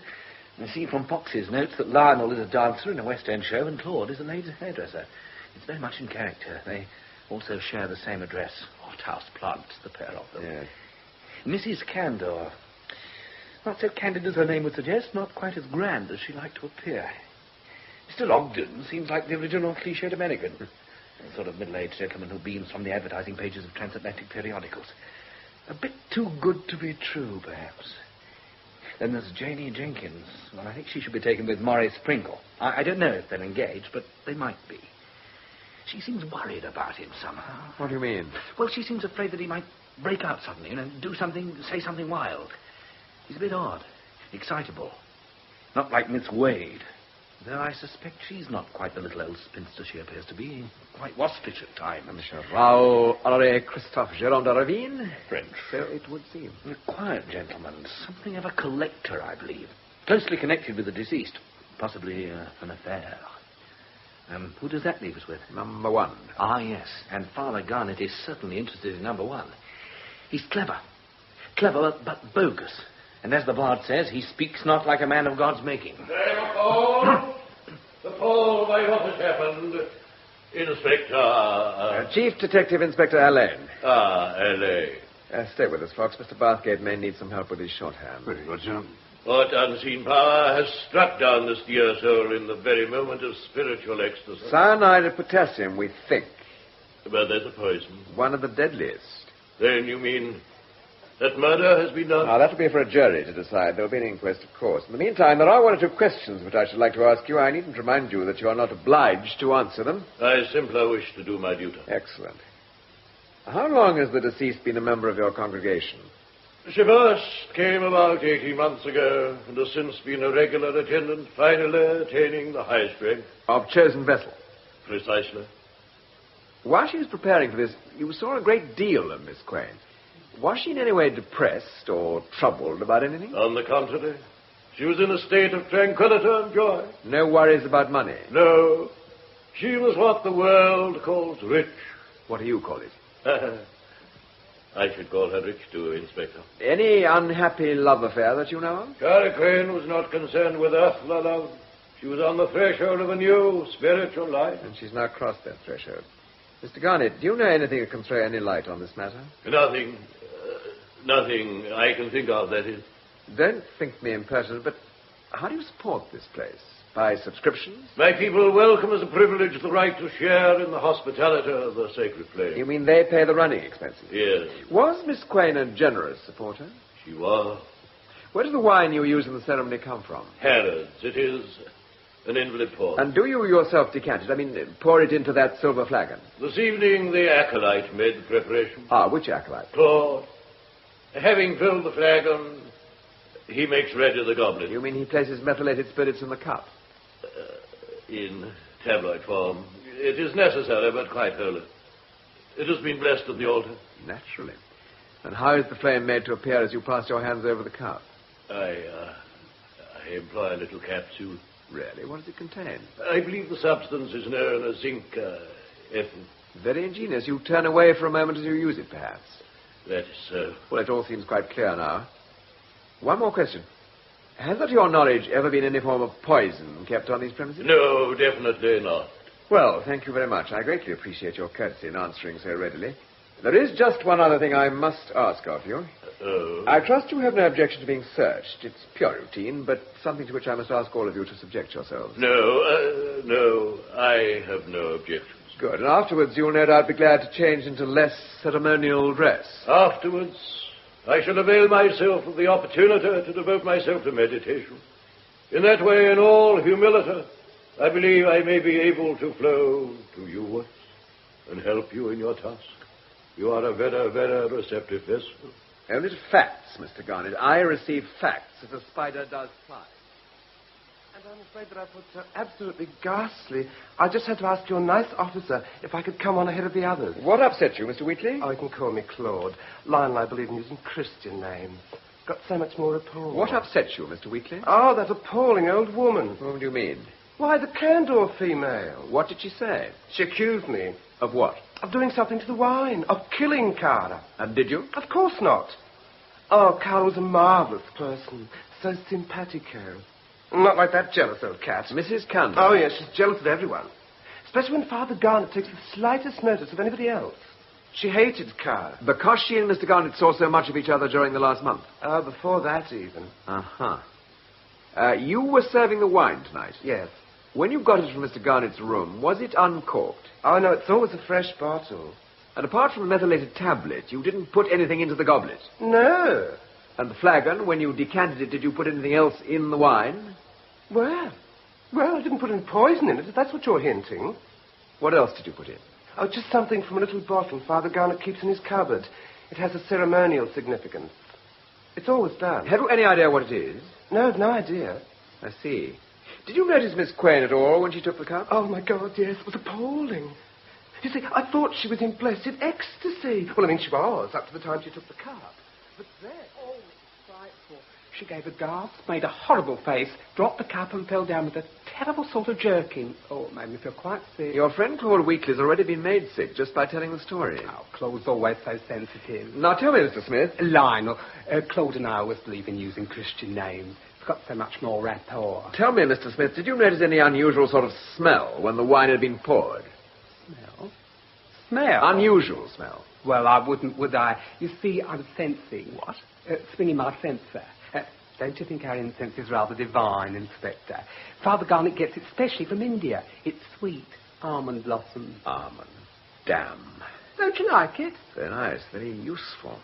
I see from Fox's notes that Lionel is a dancer in a West End show and Claude is a ladies' hairdresser. It's very much in character. They also share the same address. Hothouse plants, the pair of them. Yes. Mrs. Candor. Not so candid as her name would suggest, not quite as grand as she liked to appear. Mr. Ogden seems like the original cliched American. A sort of middle-aged gentleman who beams from the advertising pages of transatlantic periodicals. A bit too good to be true, perhaps. Then there's Janie Jenkins. Well, I think she should be taken with Maurice Sprinkle. I don't know if they're engaged, but they might be. She seems worried about him somehow. What do you mean? Well, she seems afraid that he might break out suddenly, do something, say something wild. He's a bit odd, excitable. Not like Miss Wade. Though I suspect she's not quite the little old spinster she appears to be. Quite waspish at times. Raoul Honoré Christophe Jérôme de Ravine? French. So it would seem. A quiet gentleman. Something of a collector, I believe. Closely connected with the deceased. Possibly an affair. Who does that leave us with? Number 1. Ah, yes. And Father Garnet is certainly interested in number 1. He's clever. Clever, but bogus. And as the bard says, he speaks not like a man of God's making. The Paul, by what has happened, Inspector... Chief Detective Inspector Alain. Alain. Stay with us, Fox. Mr. Bathgate may need some help with his shorthand. Very good, sir. What unseen power has struck down this dear soul in the very moment of spiritual ecstasy? Cyanide of potassium, we think. But there's a poison. One of the deadliest. Then you mean that murder has been done? Now, that'll be for a jury to decide. There'll be an inquest, of course. In the meantime, there are 1 or 2 questions which I should like to ask you. I needn't remind you that you are not obliged to answer them. I simply wish to do my duty. Excellent. How long has the deceased been a member of your congregation? She first came about 18 months ago, and has since been a regular attendant, finally attaining the highest rank. Of chosen vessel? Precisely. While she was preparing for this, you saw a great deal of Miss Quain. Was she in any way depressed or troubled about anything? On the contrary. She was in a state of tranquility and joy. No worries about money? No. She was what the world calls rich. What do you call it? I should call her rich, too, Inspector. Any unhappy love affair that you know of? Clara Crane was not concerned with earthly love. She was on the threshold of a new spiritual life. And she's now crossed that threshold. Mr. Garnet, do you know anything that can throw any light on this matter? Nothing. Nothing I can think of, that is. Don't think me impertinent, but how do you support this place? By subscriptions? My people welcome as a privilege the right to share in the hospitality of the sacred place. You mean they pay the running expenses? Yes. Was Miss Quain a generous supporter? She was. Where does the wine you use in the ceremony come from? Harrods. It is an invalid port. And do you yourself decant it? I mean, pour it into that silver flagon? This evening the acolyte made the preparation. Ah, which acolyte? Claude. Having filled the flagon, he makes ready the goblet. You mean he places methylated spirits in the cup? In tabloid form. It is necessary, but quite holy. It has been blessed at the altar. Naturally. And how is the flame made to appear as you pass your hands over the cup? I employ a little capsule. Really? What does it contain? I believe the substance is known as zinc ethyl. Very ingenious. You turn away for a moment as you use it, perhaps. That is so. Well, it all seems quite clear now. One more question. Has there, to your knowledge, ever been any form of poison kept on these premises? No, definitely not. Well, thank you very much. I greatly appreciate your courtesy in answering so readily. There is just one other thing I must ask of you. Oh. I trust you have no objection to being searched. It's pure routine, but something to which I must ask all of you to subject yourselves. No, I have no objections. Good. And afterwards, you'll no doubt be glad to change into less ceremonial dress. Afterwards, I shall avail myself of the opportunity to devote myself to meditation. In that way, in all humility, I believe I may be able to flow to you and help you in your task. You are a very, very receptive vessel. Only to facts, Mr. Garnet. I receive facts as a spider does fly. And I'm afraid that I've looked so absolutely ghastly. I just had to ask your nice officer if I could come on ahead of the others. What upset you, Mr. Wheatley? Oh, you can call me Claude. Lionel, I believe in using Christian names. Got so much more rapport. What upset you, Mr. Wheatley? Oh, that appalling old woman. Whom do you mean? Why, the Candor female. What did she say? She accused me. Of what? Of doing something to the wine. Of killing Cara. And did you? Of course not. Oh, Cara was a marvellous person. So simpatico. Not like that jealous old cat. Mrs. Candor? Oh, yes, she's jealous of everyone. Especially when Father Garnet takes the slightest notice of anybody else. She hated Cara. Because she and Mr. Garnet saw so much of each other during the last month? Oh, before that even. Uh-huh. You were serving the wine tonight? Yes. When you got it from Mr. Garnet's room, was it uncorked? Oh, no, it's always a fresh bottle. And apart from the methylated tablet, you didn't put anything into the goblet? No. And the flagon, when you decanted it, did you put anything else in the wine? Well, I didn't put any poison in it, if that's what you're hinting. What else did you put in? Oh, just something from a little bottle Father Garnet keeps in his cupboard. It has a ceremonial significance. It's always done. Have you any idea what it is? No, I've no idea. I see. Did you notice Miss Quain at all when she took the cup? Oh, my God, yes. It was appalling. You see, I thought she was in blessed ecstasy. Well, I mean, she was, up to the time she took the cup. But then... Oh, it's frightful. She gave a gasp, made a horrible face, dropped the cup and fell down with a terrible sort of jerking. Oh, it made me feel quite sick. Your friend Claude Weekly's already been made sick just by telling the story. Oh, Claude's always so sensitive. Now, tell me, Mr. Smith. Lionel, Claude and I always believe in using Christian names. It's got so much more rapport. Tell me, Mr. Smith, did you notice any unusual sort of smell when the wine had been poured? Smell? Smell? Unusual smell. Well, I wouldn't, would I? You see, I'm sensing. What? Swinging my censer. Don't you think our incense is rather divine, Inspector? Father Garnet gets it specially from India. It's sweet. Almond blossom. Almond. Damn. Don't you like it? Very nice. Very useful.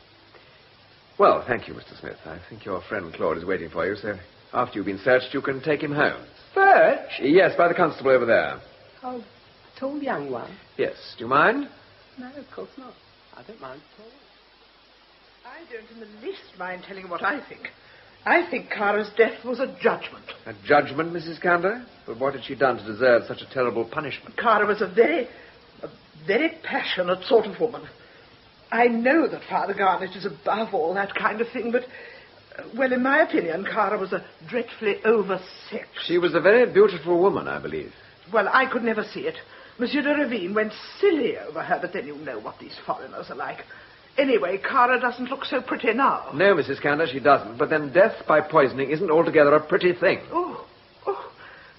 Well, thank you, Mr. Smith. I think your friend Claude is waiting for you, so after you've been searched, you can take him home. Searched? Yes, by the constable over there. Oh, tall young one. Yes. Do you mind? No, of course not. I don't mind at all. I don't in the least mind telling you what I think. I think Cara's death was a judgment. A judgment, Mrs. Candor? But what had she done to deserve such a terrible punishment? Cara was a very passionate sort of woman. I know that Father Garnet is above all that kind of thing, but, well, in my opinion, Cara was a dreadfully oversexed. She was a very beautiful woman, I believe. Well, I could never see it. Monsieur de Ravine went silly over her, but then you know what these foreigners are like. Anyway, Cara doesn't look so pretty now. No, Mrs. Candor, she doesn't. But then death by poisoning isn't altogether a pretty thing. Oh,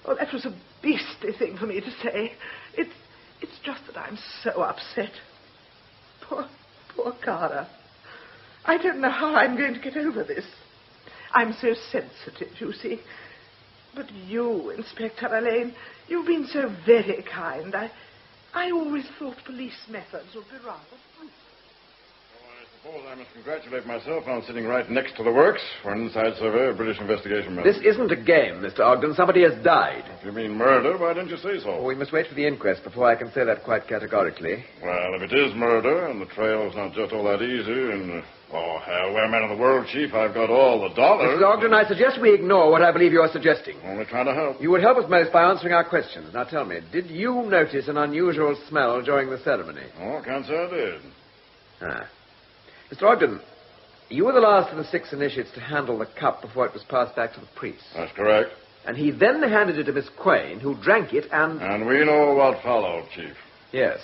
that was a beastly thing for me to say. It's just that I'm so upset. Poor Cara. I don't know how I'm going to get over this. I'm so sensitive, you see. But you, Inspector Allain, you've been so very kind. I always thought police methods would be rather brutal. I suppose I must congratulate myself on sitting right next to the works for an inside survey of British investigation methods. This isn't a game, Mr. Ogden. Somebody has died. If you mean murder, why didn't you say so? We must wait for the inquest before I can say that quite categorically. Well, if it is murder, and the trail's not just all that easy, and... Oh, hell, we're men of the world, Chief. I've got all the dollars. Mr. Ogden, I suggest we ignore what I believe you are suggesting. Only trying to help. You would help us most by answering our questions. Now tell me, did you notice an unusual smell during the ceremony? Oh, can't say I did. Mr. Ogden, you were the last of the 6 initiates to handle the cup before it was passed back to the priest. That's correct. And he then handed it to Miss Quain, who drank it and... And we know what followed, Chief. Yes.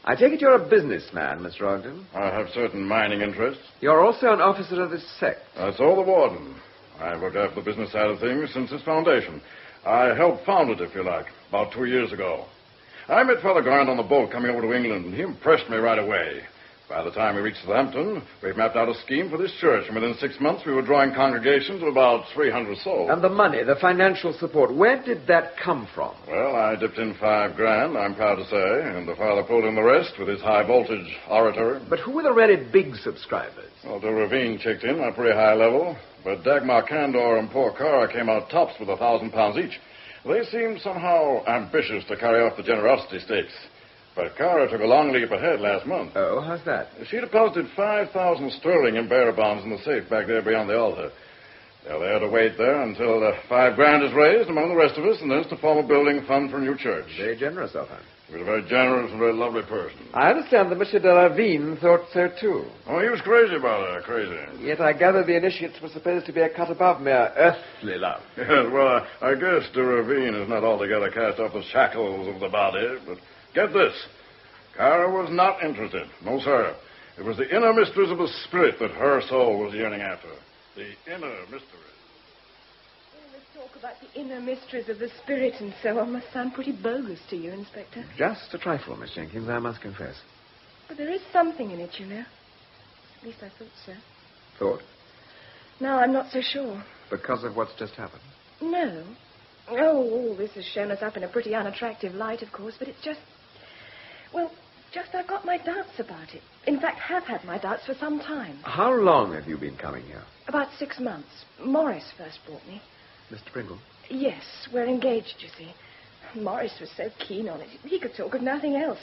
I take it you're a businessman, Mr. Ogden. I have certain mining interests. You're also an officer of this sect. That's all the warden. I've looked after the business side of things since its foundation. I helped found it, if you like, about 2 years ago. I met Father Garnet on the boat coming over to England, and he impressed me right away. By the time we reached Southampton, we'd mapped out a scheme for this church, and within 6 months we were drawing congregations of about 300 souls. And the money, the financial support, where did that come from? Well, I dipped in $5,000, I'm proud to say, and the father pulled in the rest with his high-voltage oratory. But who were the really big subscribers? Well, De Ravine chipped in at a pretty high level, but Dagmar Candor and poor Cara came out tops with £1,000 each. They seemed somehow ambitious to carry off the generosity stakes. But Cara took a long leap ahead last month. Oh, how's that? She deposited 5,000 sterling in bearer bonds in the safe back there beyond the altar. They'll have to wait there until $5,000 is raised among the rest of us, and then it's to form a building fund for a new church. Very generous of her. He was a very generous and very lovely person. I understand that Monsieur de Lavine thought so, too. Oh, he was crazy about her, crazy. Yet I gather the initiates were supposed to be a cut above mere earthly love. Yes, well, I guess de Ravine is not altogether cast off the shackles of the body, but get this. Cara was not interested. No, sir. It was the inner mysteries of the spirit that her soul was yearning after. The inner mysteries. Talk about the inner mysteries of the spirit and so on must sound pretty bogus to you, Inspector. Just a trifle, Miss Jenkins, I must confess. But there is something in it, you know. At least I thought so. Thought? No, I'm not so sure. Because of what's just happened? No. Oh, all this has shown us up in a pretty unattractive light, of course, but it's just... Well, just I've got my doubts about it. In fact, have had my doubts for some time. How long have you been coming here? About 6 months. Morris first brought me. Mr. Pringle? Yes, we're engaged, you see. Morris was so keen on it. He could talk of nothing else.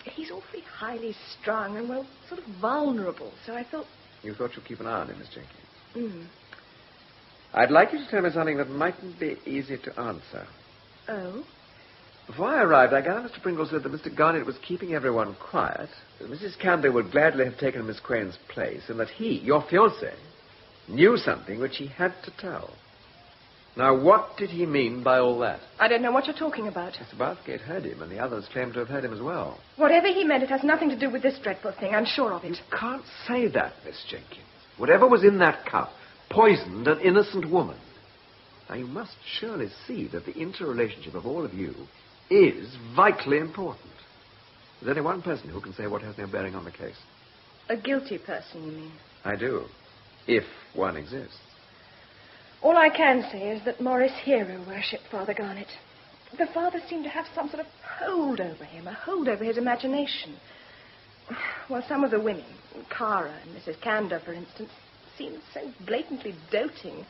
He's awfully highly strung and, well, sort of vulnerable, so I thought... You thought you'd keep an eye on him, Miss Jenkins? Mm. I'd like you to tell me something that mightn't be easy to answer. Oh? Before I arrived, I gathered Mr. Pringle said that Mr. Garnett was keeping everyone quiet, that Mrs. Campbell would gladly have taken Miss Quain's place, and that he, your fiancé, knew something which he had to tell. Now, what did he mean by all that? I don't know what you're talking about. Mr. Bathgate heard him, and the others claim to have heard him as well. Whatever he meant, it has nothing to do with this dreadful thing. I'm sure of it. You can't say that, Miss Jenkins. Whatever was in that cup poisoned an innocent woman. Now, you must surely see that the interrelationship of all of you is vitally important. There's only one person who can say what has no bearing on the case. A guilty person, you mean? I do. If one exists. All I can say is that Morris hero worshipped Father Garnett. The father seemed to have some sort of hold over him, a hold over his imagination. Well, some of the women, Cara and Mrs. Candor, for instance, seemed so blatantly doting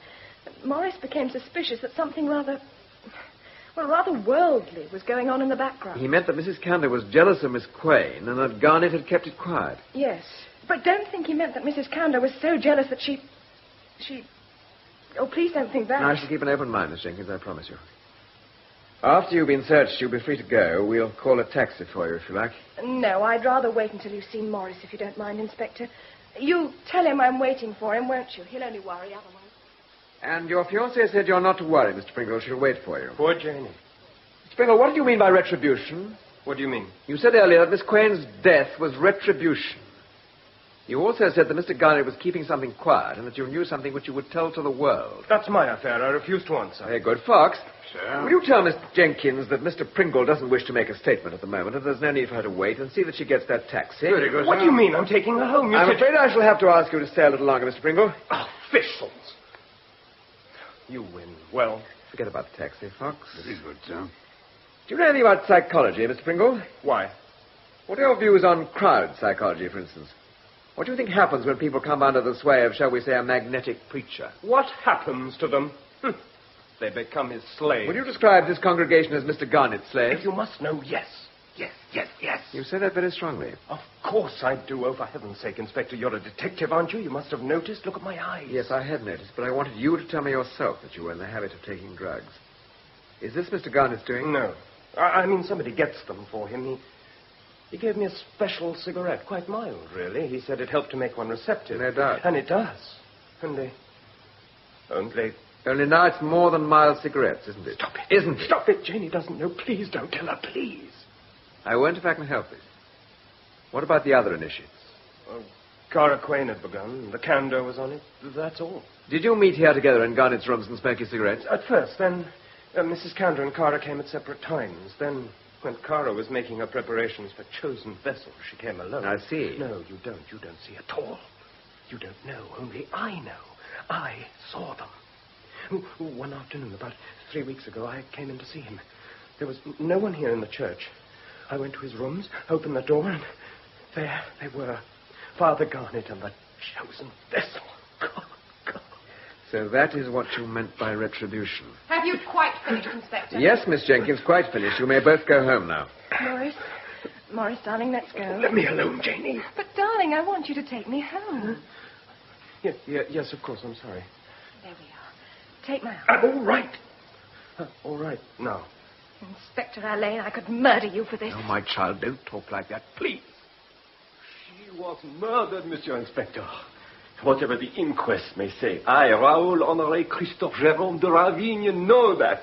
that Morris became suspicious that something rather worldly was going on in the background. He meant that Mrs. Candor was jealous of Miss Quain and that Garnett had kept it quiet. Yes, but don't think he meant that Mrs. Candor was so jealous that she... Oh, please don't think that. I shall keep an open mind, Miss Jenkins, I promise you. After you've been searched, you'll be free to go. We'll call a taxi for you, if you like. No, I'd rather wait until you've seen Morris, if you don't mind, Inspector. You tell him I'm waiting for him, won't you? He'll only worry otherwise. And your fiancée said you're not to worry, Mr. Pringle. She'll wait for you. Poor Janie. Mr. Pringle, what did you mean by retribution? What do you mean? You said earlier that Miss Quain's death was retribution. You also said that Mr. Garnett was keeping something quiet and that you knew something which you would tell to the world. That's my affair. I refuse to answer. Very good. Fox. Sir? Will you tell Miss Jenkins that Mr. Pringle doesn't wish to make a statement at the moment and there's no need for her to wait, and see that she gets that taxi? Very good, What sir. do you mean? I'm taking her home. I'm afraid I shall have to ask you to stay a little longer, Mr. Pringle. Officials. You win. Well? Forget about the taxi, Fox. Very good, sir. Do you know anything about psychology, Mr. Pringle? Why? What are your views on crowd psychology, for instance? What do you think happens when people come under the sway of, shall we say, a magnetic preacher? What happens to them? They become his slaves. Would you describe this congregation as Mr. Garnett's slaves? If you must know, yes. Yes, yes, yes. You say that very strongly. Of course I do. Oh, for heaven's sake, Inspector, you're a detective, aren't you? You must have noticed. Look at my eyes. Yes, I had noticed, but I wanted you to tell me yourself that you were in the habit of taking drugs. Is this Mr. Garnett's doing? No. I mean, somebody gets them for him. He gave me a special cigarette, quite mild, really. He said it helped to make one receptive. No doubt. And it does. Only now it's more than mild cigarettes, isn't it? Stop it. Isn't it? Stop it. Janie doesn't know. Please don't tell her, please. I won't if I can help it. What about the other initiates? Well, Cara Quain had begun. The Candor was on it. That's all. Did you meet here together in Garnett's rooms and smoke your cigarettes? At first, then Mrs. Candor and Cara came at separate times. Then, when Cara was making her preparations for chosen vessels, she came alone. I see. No, you don't. You don't see at all. You don't know. Only I know. I saw them. One afternoon, about 3 weeks ago, I came in to see him. There was no one here in the church. I went to his rooms, opened the door, and there they were. Father Garnett and the chosen vessel. God. So that is what you meant by retribution. Have you quite finished, Inspector? Yes, Miss Jenkins, quite finished. You may both go home now. Morris, darling, let's go. Let me alone, Janie. But, darling, I want you to take me home. Yes, of course, I'm sorry. There we are. Take my arm. I'm all right. All right, now. Inspector Allain, I could murder you for this. Oh, my child, don't talk like that, please. She was murdered, Monsieur Inspector. Whatever the inquest may say, I, Raoul Honoré Christophe Jérôme de Ravigne, know that.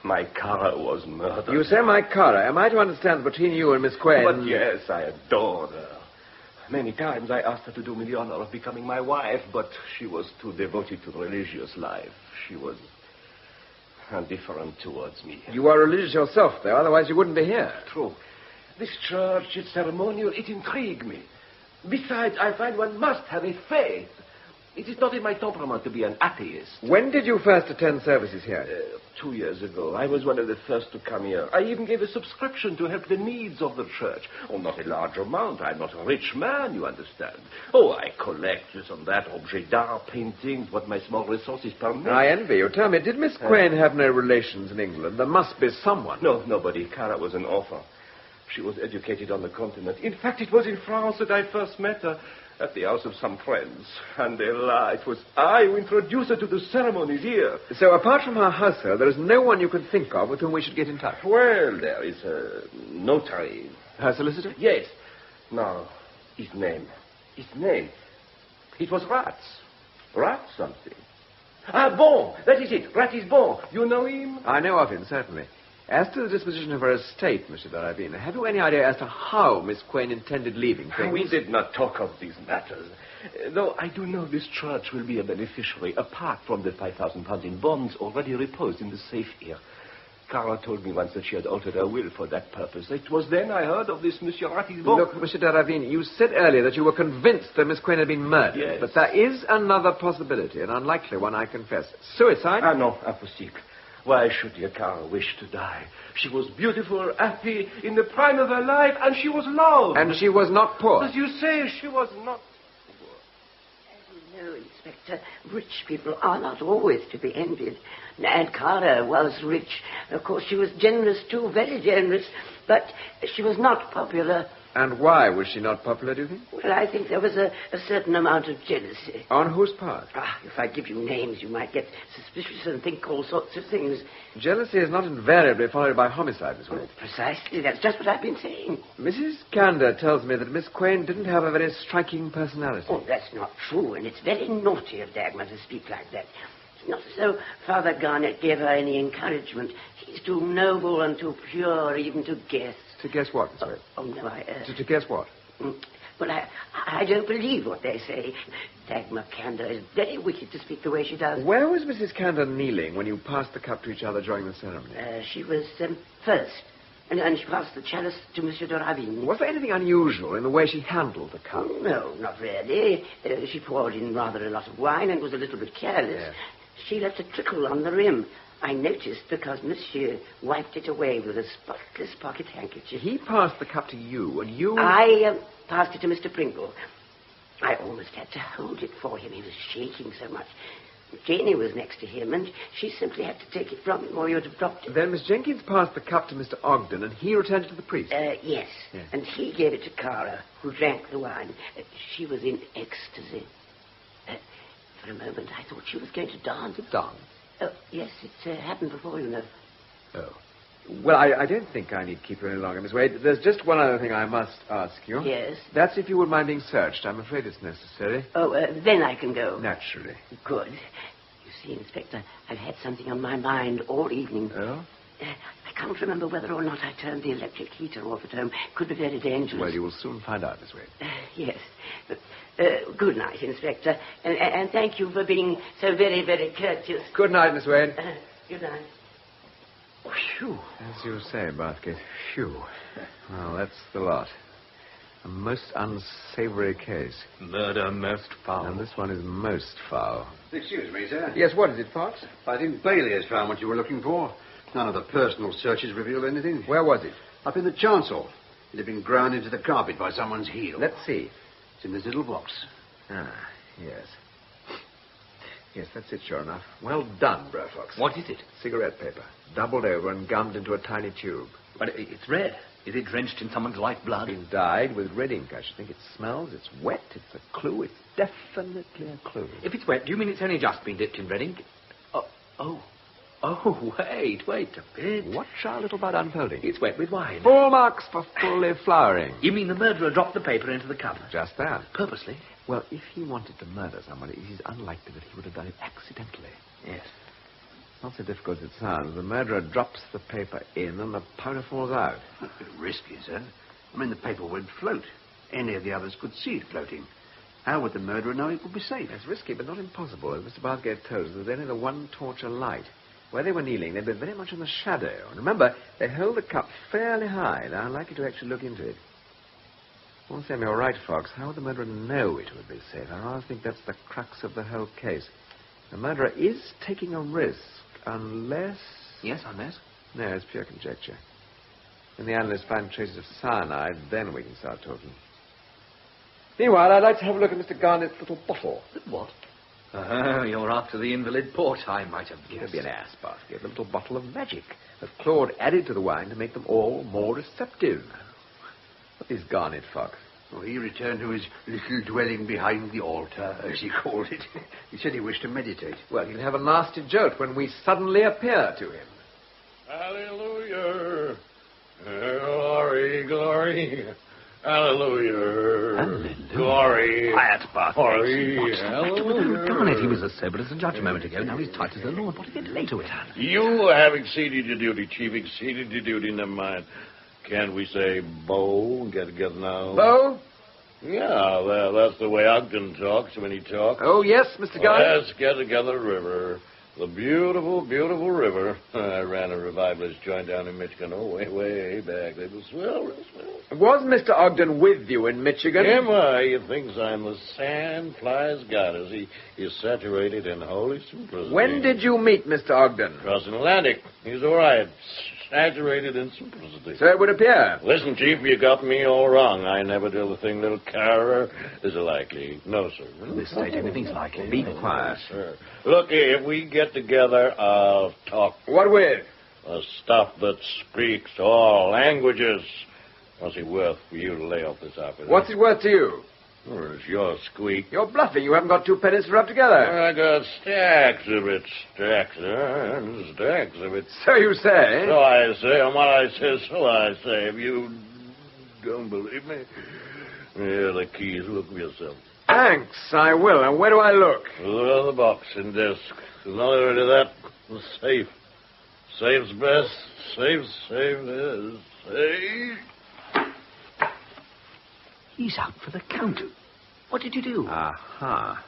My Cara was murdered. You say my Cara. Am I to understand between you and Miss Quain? But yes, I adored her. Many times I asked her to do me the honor of becoming my wife, but she was too devoted to religious life. She was indifferent towards me. You are religious yourself, though, otherwise you wouldn't be here. True. This church, its ceremonial, it intrigued me. Besides, I find one must have a faith. It is not in my temperament to be an atheist. When did you first attend services here? 2 years ago. I was one of the first to come here. I even gave a subscription to help the needs of the church. Oh, not a large amount. I'm not a rich man, you understand. Oh, I collect this and that, objets d'art, paintings, what my small resources permit. I envy you. Tell me, did Miss Quain have no relations in England? There must be someone. No, nobody. Cara was an orphan. She was educated on the continent. In fact, it was in France that I first met her, at the house of some friends. And it was I who introduced her to the ceremonies here. So, apart from her household, there is no one you can think of with whom we should get in touch? Well, there is a notary. Her solicitor? Yes. No, his name. It was Rats. Rats something. Ah, Bon. That is it. Rat is Bon. You know him? I know of him, certainly. As to the disposition of her estate, Monsieur de Ravine, have you any idea as to how Miss Quain intended leaving things? We did not talk of these matters. Though I do know this church will be a beneficiary, apart from the £5,000 in bonds already reposed in the safe here. Cara told me once that she had altered her will for that purpose. It was then I heard of this Monsieur Ratisbon. Look, Monsieur de Ravine, you said earlier that you were convinced that Miss Quain had been murdered. Yes. But there is another possibility, an unlikely one, I confess. Suicide? Ah, no, impossible. Why should dear Cara wish to die? She was beautiful, happy, in the prime of her life, and she was loved. And she was not poor. As you say, she was not poor. As you know, Inspector, rich people are not always to be envied. And Cara was rich. Of course, she was generous too, very generous, but she was not popular. And why was she not popular, do you think? Well, I think there was a certain amount of jealousy. On whose part? If I give you names, you might get suspicious and think all sorts of things. Jealousy is not invariably followed by homicide, Miss Quain. Precisely. That's just what I've been saying. Mrs. Cantor tells me that Miss Quain didn't have a very striking personality. Oh, that's not true, and it's very naughty of Dagmar to speak like that. It's not as though Father Garnet gave her any encouragement. She's too noble and too pure even to guess. To guess what, Miss Quain? Oh, no, To guess what? Well, I don't believe what they say. Dagmar Cantor is very wicked to speak the way she does. Where was Mrs. Cantor kneeling when you passed the cup to each other during the ceremony? She was first, and she passed the chalice to Monsieur de Ravine. Was there anything unusual in the way she handled the cup? No, not really. She poured in rather a lot of wine and was a little bit careless. Yes. She left a trickle on the rim. I noticed because Monsieur wiped it away with a spotless pocket handkerchief. He passed the cup to you, and you... I passed it to Mr. Pringle. I almost had to hold it for him. He was shaking so much. Janie was next to him, and she simply had to take it from him, or you'd have dropped it. Then Miss Jenkins passed the cup to Mr. Ogden, and he returned it to the priest? Yes. And he gave it to Cara, who drank the wine. She was in ecstasy. For a moment, I thought she was going to dance. Dance? Oh, yes, it's happened before, you know. Oh. Well, I don't think I need to keep you any longer, Miss Wade. There's just one other thing I must ask you. Yes? That's if you would mind being searched. I'm afraid it's necessary. Oh, then I can go. Naturally. Good. You see, Inspector, I've had something on my mind all evening. Oh? I can't remember whether or not I turned the electric heater off at home. Could be very dangerous. Well, you will soon find out, Miss Wade. Yes. Good night, Inspector. And thank you for being so very, very courteous. Good night, Miss Wade. Good night. Phew. As you say, Bathgate. Phew. Well, that's the lot. A most unsavory case. Murder most foul. And this one is most foul. Excuse me, sir. Yes, what is it, Fox? I think Bailey has found what you were looking for. None of the personal searches revealed anything. Where was it? Up in the chancel. It had been ground into the carpet by someone's heel. Let's see. It's in this little box. Ah, yes. Yes, that's it, sure enough. Well done, Brer Fox. What is it? Cigarette paper. Doubled over and gummed into a tiny tube. But it's red. Is it drenched in someone's life blood? It's dyed with red ink, I should think. It smells, it's wet, it's a clue. It's definitely a clue. If it's wet, do you mean it's only just been dipped in red ink? Oh, wait a bit. Watch our little bud unfolding. It's wet with wine. 4 marks for fully flowering. You mean the murderer dropped the paper into the cup? Just that. Purposely? Well, if he wanted to murder somebody, it is unlikely that he would have done it accidentally. Yes. Not so difficult as it sounds. The murderer drops the paper in and the powder falls out. That's a bit risky, sir. I mean, the paper would float. Any of the others could see it floating. How would the murderer know it would be safe? It's risky, but not impossible. As Mr. Bathgate told us, there was only the one torch alight. Where they were kneeling, they'd be very much in the shadow. And remember, they hold the cup fairly high. They're unlikely to actually look into it. All the same, you're right, Fox. How would the murderer know it would be safe? I rather think that's the crux of the whole case. The murderer is taking a risk, unless... Yes, unless? No, it's pure conjecture. When the analysts find traces of cyanide, then we can start talking. Meanwhile, I'd like to have a look at Mr. Garnett's little bottle. What? You're after the invalid port, I might have guessed. Don't be an ass, Basket. A little bottle of magic that Claude added to the wine to make them all more receptive. What is Garnet, Fox? Well, he returned to his little dwelling behind the altar, as he called it. He said he wished to meditate. Well, he'll have a nasty jolt when we suddenly appear to him. Hallelujah. Glory, glory. Hallelujah. Glory. Quiet, Bathgate. Glory. Hallelujah. Garnet, he was as sober as a judge a moment ago. Now he's tight as a lord. What do you delay to it? You have exceeded your duty, Chief. Exceeded your duty. Never mind. Can't we say Bo and get together now? Bo? Yeah, well, that's the way Ogden talks when he talks. Oh, yes, Mr. Garnet? Let's get together, River. The beautiful, beautiful river. I ran a revivalist joint down in Michigan. Oh, way back. They were swell, real swell. Was Mr. Ogden with you in Michigan? Am I? He thinks I'm the sandfly's goddess. He is saturated in holy simplicity. When did you meet Mr. Ogden? Crossing Atlantic. He's all right. Saturated in simplicity. So it would appear. Listen, Chief, you got me all wrong. I never do the thing little Kara is likely. No, sir. This state, anything's likely. Be quiet. Sir. Look, if we get together, I'll talk. What with? The stuff that speaks all languages. What's it worth for you to lay off this outfit? What's it worth to you? Well, it's your squeak. You're bluffing. You haven't got 2 pennies to rub together. I got stacks of it. Stacks of it. So you say? So I say. And what I say, so I say. If you don't believe me, here are the keys. Look for yourself. Thanks, I will. And where do I look? Look on the box and desk. Another to that, the safe. Safe's best. Safe is. Safe. He's out for the count. What did you do? Aha.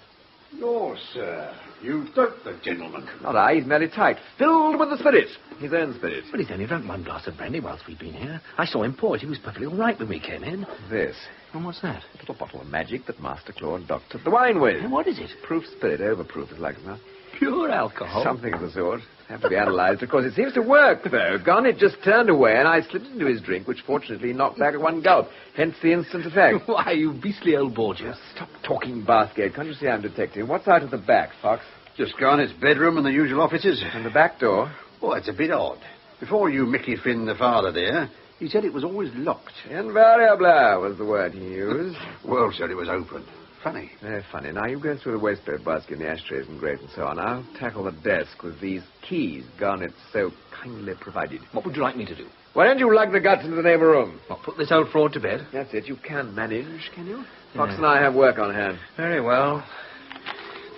No, sir. You took the gentleman. Not I. He's merely tight. Filled with the spirit. His own spirit. But he's only drunk 1 glass of brandy whilst we've been here. I saw him pour it. He was perfectly all right when we came in. This. And what's that? A little bottle of magic that Master Claude doctored the wine with. And what is it? Proof spirit. Overproof is like it now. Pure alcohol? Something of the sort. Have to be analysed, of course. It seems to work, though. Garnet just turned away, and I slipped into his drink, which fortunately knocked back at 1 gulp. Hence the instant effect. Why, you beastly old Borgia. Stop talking, Bathgate. Can't you see I'm detecting? What's out at the back, Fox? Just Garnet's bedroom and the usual offices. And the back door? Oh, it's a bit odd. Before you Mickey Finn the father there, he said it was always locked. Invariable was the word he used. Well, sir, it was open. Funny. Very funny. Now, you go through the wastepaper basket and the ashtrays and grate and so on. I'll tackle the desk with these keys Garnet so kindly provided. What would you like me to do? Why don't you lug the guts into the neighbour room? What, put this old fraud to bed? That's it. You can manage, can you? Fox and I have work on hand. Very well.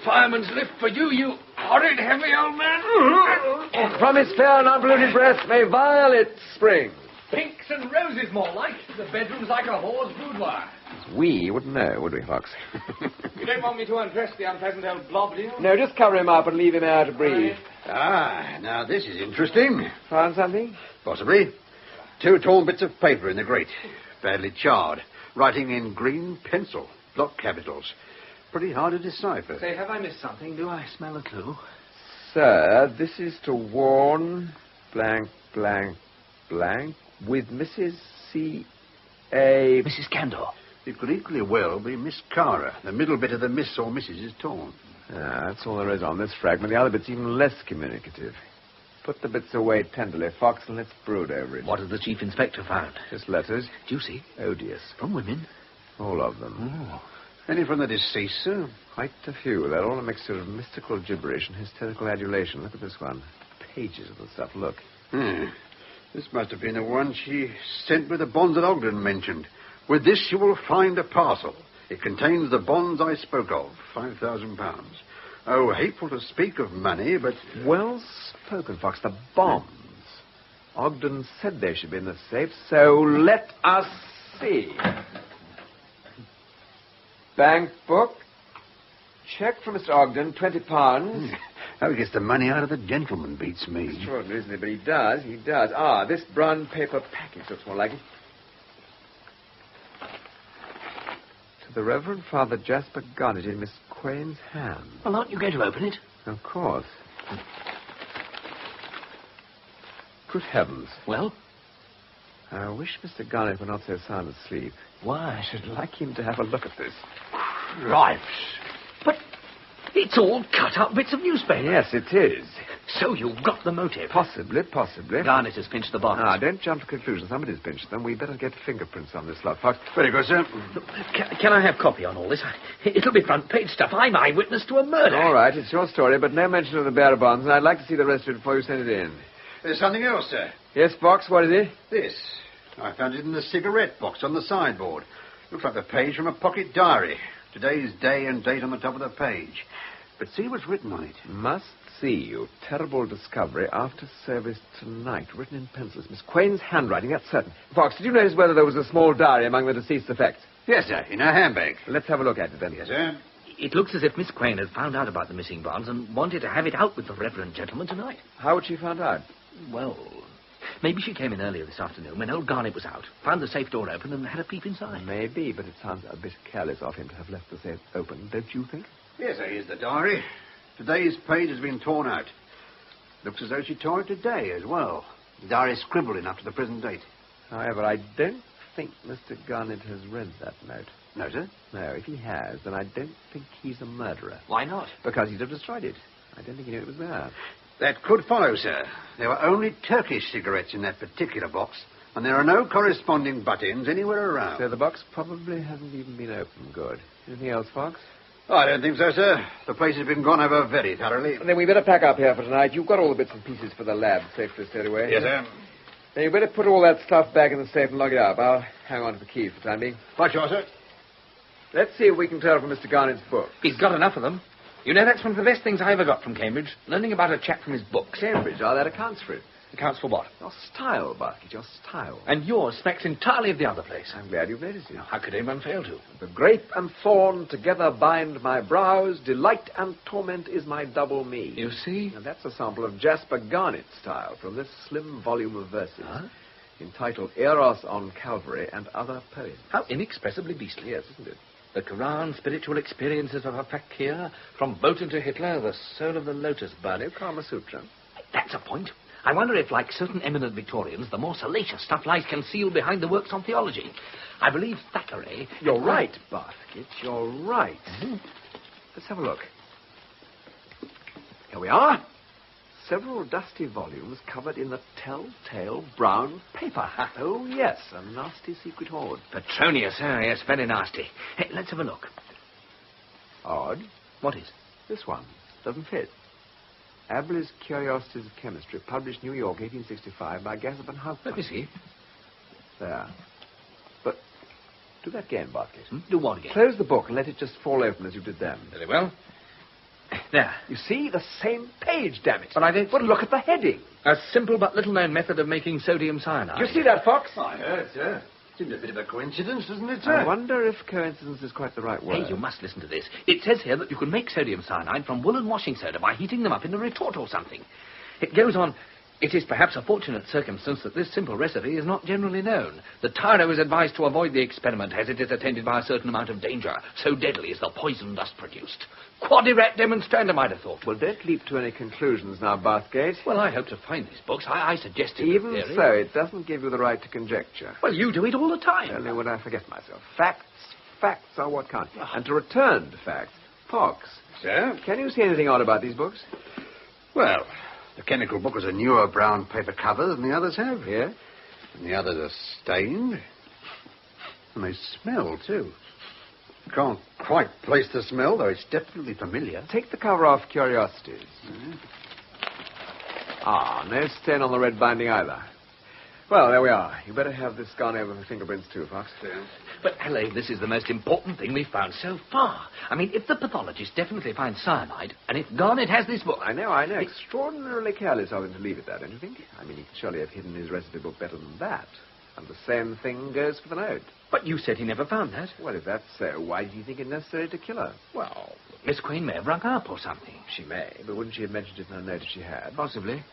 Fireman's lift for you, you horrid heavy old man. From his fair and unpolluted breast may violets spring. Pinks and roses, more like. The bedroom's like a whore's boudoir. We wouldn't know, would we, Fox? You don't want me to undress the unpleasant old blob, do you? No, just cover him up and leave him out to breathe. Ah, now this is interesting. Found something? Possibly. 2 torn bits of paper in the grate. Badly charred. Writing in green pencil. Block capitals. Pretty hard to decipher. Say, have I missed something? Do I smell a clue? Sir, this is to warn blank, blank, blank with Mrs. C.A. Mrs. Candor. It could equally well be Miss Cara. The middle bit of the Miss or Mrs. is torn. That's all there is on this fragment. The other bit's even less communicative. Put the bits away tenderly, Fox, and let's brood over it. What has the chief inspector found? Just letters. Juicy. Odious. From women? All of them. Oh. Any from the deceased, sir? Quite a few. They're all a mixture of mystical gibberish and hysterical adulation. Look at this one. Pages of the stuff. Look. This must have been the one she sent with the bonds that Ogden mentioned. With this you will find a parcel. It contains the bonds I spoke of, £5,000. Oh, hateful to speak of money, but... Well spoken, Fox. The bonds. Ogden said they should be in the safe, so let us see. Bank book. Check for Mr. Ogden, £20. How he gets the money out of the gentleman beats me. Extraordinary, isn't it? But he does, he does. Ah, this brown paper package looks more like it. To the Reverend Father Jasper Garnett in Miss Quain's hand. Well, aren't you going to open it? Of course. Good heavens. Well? I wish Mr. Garnett were not so sound asleep. Why? I should like him to have a look at this. Right. But it's all cut-up bits of newspaper. Yes, it is. So you've got the motive. Possibly. Garnett has pinched the bonds. Ah, don't jump to conclusions. Somebody's pinched them. We better get fingerprints on this lot, Fox. Very good, sir. Can I have copy on all this? It'll be front-page stuff. I'm eyewitness to a murder. All right, it's your story, but no mention of the bearer bonds, and I'd like to see the rest of it before you send it in. There's something else, sir. Yes, Fox, what is it? This. I found it in the cigarette box on the sideboard. Looks like a page from a pocket diary. Today's day and date on the top of the page. But see what's written on it. Must see you. Terrible discovery after service tonight. Written in pencils. Miss Quain's handwriting, that's certain. Fox, did you notice whether there was a small diary among the deceased's effects? Yes, sir, in her handbag. Let's have a look at it then. Yes, sir. It looks as if Miss Quain had found out about the missing bonds and wanted to have it out with the reverend gentleman tonight. How would she find out? Well, maybe she came in earlier this afternoon when old Garnett was out, found the safe door open and had a peep inside. Maybe, but it sounds a bit careless of him to have left the safe open, don't you think? Yes, sir, here's the diary. Today's page has been torn out. Looks as though she tore it today as well. The diary is scribbled in up to the present date. However, I don't think Mr. Garnett has read that note. No, sir? No, if he has, then I don't think he's a murderer. Why not? Because he'd have destroyed it. I don't think he knew it was there. That could follow, sir. There were only Turkish cigarettes in that particular box, and there are no corresponding butt-ins anywhere around. So the box probably hasn't even been opened. Good. Anything else, Fox? Oh, I don't think so, sir. The place has been gone over very thoroughly. Then we better pack up here for tonight. You've got all the bits and pieces for the lab safely stowed away. Yes, sir. Then you better put all that stuff back in the safe and lock it up. I'll hang on to the key for the time being. Quite sure, sir. Let's see if we can tell from Mr. Garnett's book. He's got enough of them. You know, that's one of the best things I ever got from Cambridge. Learning about a chap from his books. Cambridge, that accounts for it. Accounts for what? Your style, Barkett, your style. And yours smacks entirely of the other place. I'm glad you've noticed it. How could anyone fail to? The grape and thorn together bind my brows. Delight and torment is my double me. You see? And that's a sample of Jasper Garnett's style from this slim volume of verses. Entitled Eros on Calvary and Other Poems. How inexpressibly beastly. Yes, isn't it? The Quran, spiritual experiences of a fakir, from Bolton to Hitler, the soul of the lotus bud. Kama Sutra. That's a point. I wonder if, like certain eminent Victorians, the more salacious stuff lies concealed behind the works on theology. I believe Thackeray... You're right, Barkett, you're right. Let's have a look. Here we are. Several dusty volumes covered in the telltale brown paper. Oh, yes, a nasty secret hoard. Petronius, yes, very nasty. Hey, let's have a look. Odd. What is? This one. Doesn't fit. Abley's Curiosities of Chemistry, published New York, 1865, by Gassop and Houghton. Let me see. There. But do that again, Barkett. Do what again? Close the book and let it just fall open as you did then. Very well. There. You see? The same page, damn it. But I don't... Well, look at the heading. A simple but little-known method of making sodium cyanide. You see that, Fox? I heard, sir. Seems a bit of a coincidence, doesn't it, sir? I wonder if coincidence is quite the right word. Hey, you must listen to this. It says here that you can make sodium cyanide from wool and washing soda by heating them up in a retort or something. It goes on... It is perhaps a fortunate circumstance that this simple recipe is not generally known. The tyro is advised to avoid the experiment as it is attended by a certain amount of danger. So deadly is the poison thus produced. Quodirat demonstrandum, I'd have thought. Well, don't leap to any conclusions now, Bathgate. Well, I hope to find these books. I suggested Even the theory. so, it doesn't give you the right to conjecture. Well, you do it all the time. Only when I forget myself. Facts are what count. And to return to facts, Fox. Sir? Can you see anything odd about these books? Well... The chemical book has a newer brown paper cover than the others have. Yeah? And the others are stained. And they smell, too. Can't quite place the smell, though it's definitely familiar. Take the cover off Curiosities. No stain on the red binding either. Well, there we are. You better have this gone over for fingerprints too, Fox. But, Elaine, this is the most important thing we've found so far. I mean, if the pathologist definitely finds cyanide, and if Garnet has this book... I know. Extraordinarily careless of him to leave it there, don't you think? I mean, he could surely have hidden his recipe book better than that. And the same thing goes for the note. But you said he never found that. Well, if that's so, why do you think it necessary to kill her? Well, Miss Queen may have rung up or something. She may, but wouldn't she have mentioned it in her note if she had? Possibly.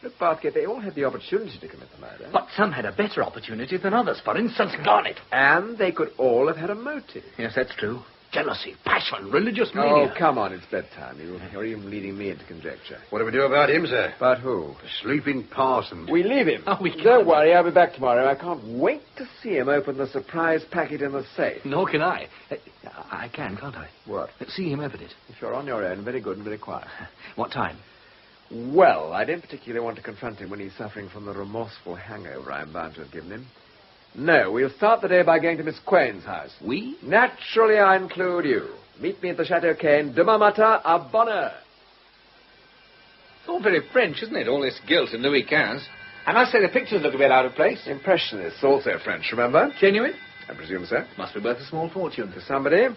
Look, Bartgate, they all had the opportunity to commit the murder. But some had a better opportunity than others. For instance, Garnet. And they could all have had a motive. Yes, that's true. Jealousy, passion, religious mania. Oh, come on, it's bedtime. You're even leading me into conjecture. What do we do about him, sir? About who? The sleeping parson. We leave him. Oh, we can't. Don't worry, I'll be back tomorrow. I can't wait to see him open the surprise packet in the safe. Nor can I. I can, can't I? What? See him open it. If you're on your own, very good and very quiet. What time? Well, I don't particularly want to confront him when he's suffering from the remorseful hangover I'm bound to have given him. No, we'll start the day by going to Miss Quain's house. We? Naturally, I include you. Meet me at the Chateau Caine, demain matin, à bonne heure. It's all very French, isn't it? All this gilt and Louis XV. I must say the pictures look a bit out of place. Impressionists, also French, remember? Genuine? I presume so. Must be worth a small fortune. For somebody?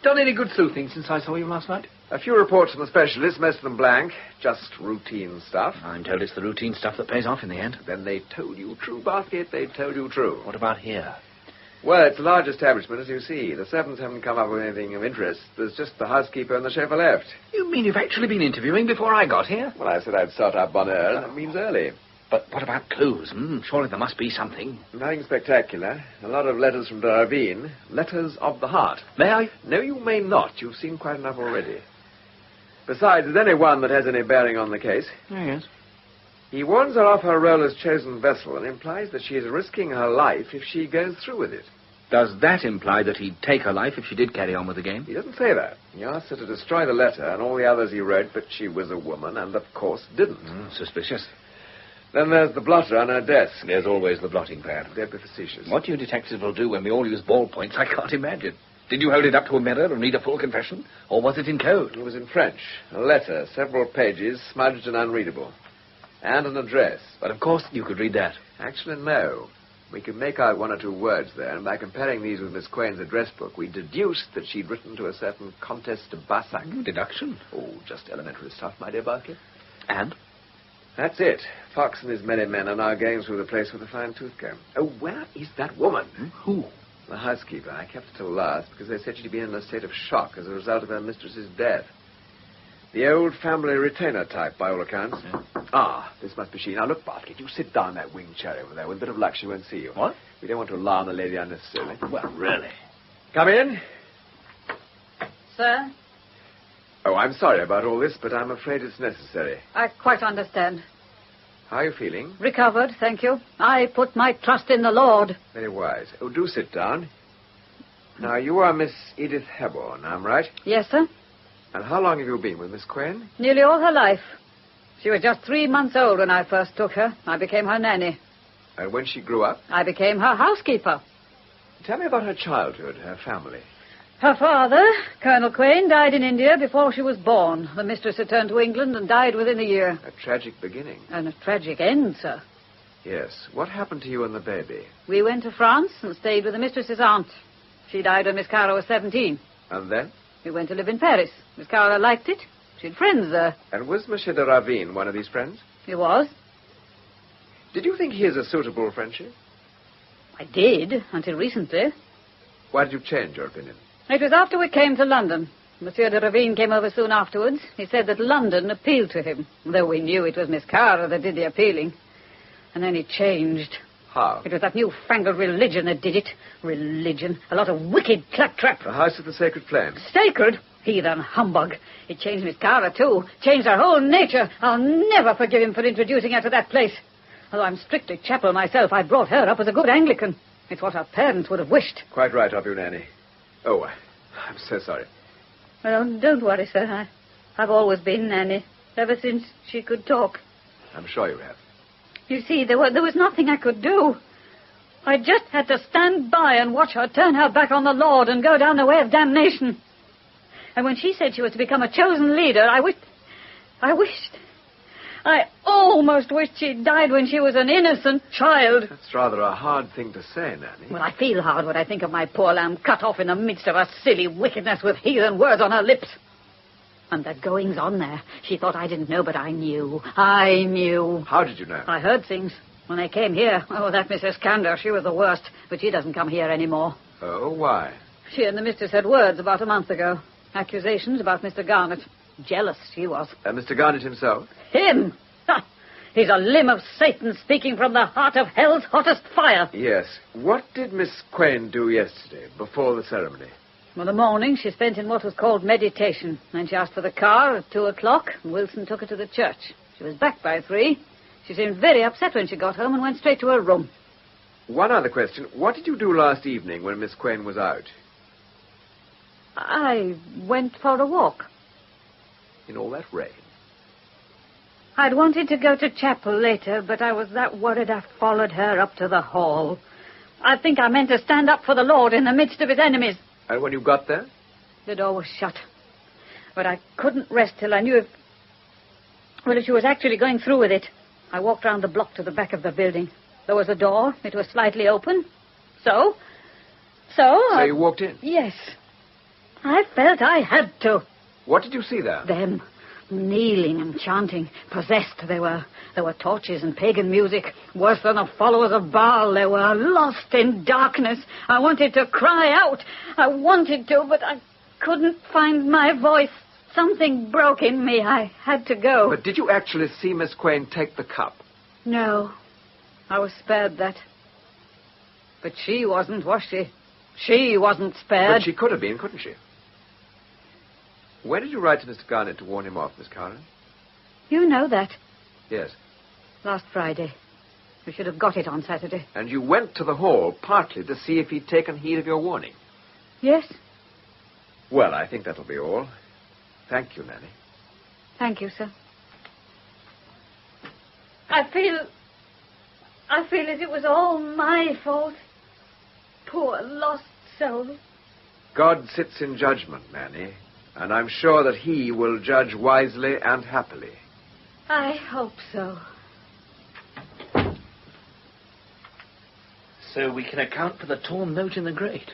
Done any good sleuthing since I saw you last night? A few reports from the specialists, most of them blank. Just routine stuff. I'm told it's the routine stuff that pays off in the end. Then they told you true, Bathgate. They told you true. What about here? Well, it's a large establishment, as you see. The servants haven't come up with anything of interest. There's just the housekeeper and the chauffeur left. You mean you've actually been interviewing before I got here? Well, I said I'd start up bonne heure, and that means early. But what about clues? Surely there must be something. Nothing spectacular. A lot of letters from de Ravine. Letters of the heart. May I? No, you may not. You've seen quite enough already. Besides, there's only one that has any bearing on the case. Oh, yes. He warns her off her role as chosen vessel and implies that she is risking her life if she goes through with it. Does that imply that he'd take her life if she did carry on with the game? He doesn't say that. He asks her to destroy the letter and all the others he wrote, but she was a woman and, of course, didn't. Suspicious. Then there's the blotter on her desk. There's always the blotting pad. Don't be facetious. What you detectives will do when we all use ballpoints, I can't imagine. Did you hold it up to a mirror and read a full confession? Or was it in code? It was in French. A letter, several pages, smudged and unreadable. And an address. But of course you could read that. Actually, no. We could make out one or two words there, and by comparing these with Miss Quain's address book, we deduced that she'd written to a certain Comtesse de Bassac. Deduction? Oh, just elementary stuff, my dear Barclay. And? That's it. Fox and his merry men are now going through the place with a fine-tooth comb. Oh, where is that woman? Who? The housekeeper. I kept her till last because they said she'd been in a state of shock as a result of her mistress's death. The old family retainer type, by all accounts. Yeah. This must be she. Now, look, Bartlett, you sit down in that wing chair over there. With a bit of luck, she won't see you. What? We don't want to alarm the lady unnecessarily. Well, really? Come in. Sir? Oh, I'm sorry about all this, but I'm afraid it's necessary. I quite understand. How are you feeling? Recovered, thank you. I put my trust in the Lord. Very wise. Oh, do sit down. Now, you are Miss Edith Hebborn, I'm right? Yes, sir. And how long have you been with Miss Quain? Nearly all her life. She was just 3 months old when I first took her. I became her nanny. And when she grew up? I became her housekeeper. Tell me about her childhood, her family. Her father, Colonel Quain, died in India before she was born. The mistress returned to England and died within a year. A tragic beginning. And a tragic end, sir. Yes. What happened to you and the baby? We went to France and stayed with the mistress's aunt. She died when Miss Cara was 17. And then? We went to live in Paris. Miss Cara liked it. She had friends there. And was Monsieur de Ravine one of these friends? He was. Did you think he is a suitable friendship? I did, until recently. Why did you change your opinion? It was after we came to London. Monsieur de Ravine came over soon afterwards. He said that London appealed to him, though we knew it was Miss Cara that did the appealing. And then he changed. How? It was that newfangled religion that did it. Religion. A lot of wicked claptrap. The House of the Sacred Flame. Sacred? Heathen humbug. It changed Miss Cara, too. Changed her whole nature. I'll never forgive him for introducing her to that place. Although I'm strictly chapel myself, I brought her up as a good Anglican. It's what her parents would have wished. Quite right of you, Nanny. Oh, I'm so sorry. Well, don't worry, sir. I've always been Nanny, ever since she could talk. I'm sure you have. You see, there was nothing I could do. I just had to stand by and watch her turn her back on the Lord and go down the way of damnation. And when she said she was to become a chosen leader, I almost wished she'd died when she was an innocent child. That's rather a hard thing to say, Nanny. Well, I feel hard when I think of my poor lamb cut off in the midst of her silly wickedness with heathen words on her lips. And the goings-on there. She thought I didn't know, but I knew. I knew. How did you know? I heard things. When they came here, that Mrs. Cantor, she was the worst. But she doesn't come here anymore. Oh, why? She and the mistress had words about a month ago. Accusations about Mr. Garnet. Jealous she was. Mr. Garnet himself? Him? Ha! He's a limb of Satan speaking from the heart of hell's hottest fire. Yes. What did Miss Quain do yesterday, before the ceremony? Well, the morning she spent in what was called meditation. Then she asked for the car at 2:00, and Wilson took her to the church. She was back by 3. She seemed very upset when she got home and went straight to her room. One other question. What did you do last evening when Miss Quain was out? I went for a walk. In all that rain? I'd wanted to go to chapel later, but I was that worried I followed her up to the hall. I think I meant to stand up for the Lord in the midst of his enemies. And when you got there? The door was shut. But I couldn't rest till I knew if she was actually going through with it. I walked round the block to the back of the building. There was a door. It was slightly open. So you walked in? Yes. I felt I had to. What did you see there? Them. Kneeling and chanting. Possessed they were. There were torches and pagan music. Worse than the followers of Baal they were. Lost in darkness. I wanted to cry out. I wanted to, but I couldn't find my voice. Something broke in me. I had to go. But did you actually see Miss Quain take the cup? No. I was spared that. But she wasn't, was she? She wasn't spared. But she could have been, couldn't she? When did you write to Mr. Garnet to warn him off, Miss Curran? You know that. Yes. Last Friday. We should have got it on Saturday. And you went to the hall partly to see if he'd taken heed of your warning? Yes. Well, I think that'll be all. Thank you, Nanny. Thank you, sir. I feel as it was all my fault. Poor lost soul. God sits in judgment, Nanny, and I'm sure that he will judge wisely and happily. I hope so. So we can account for the torn note in the grate.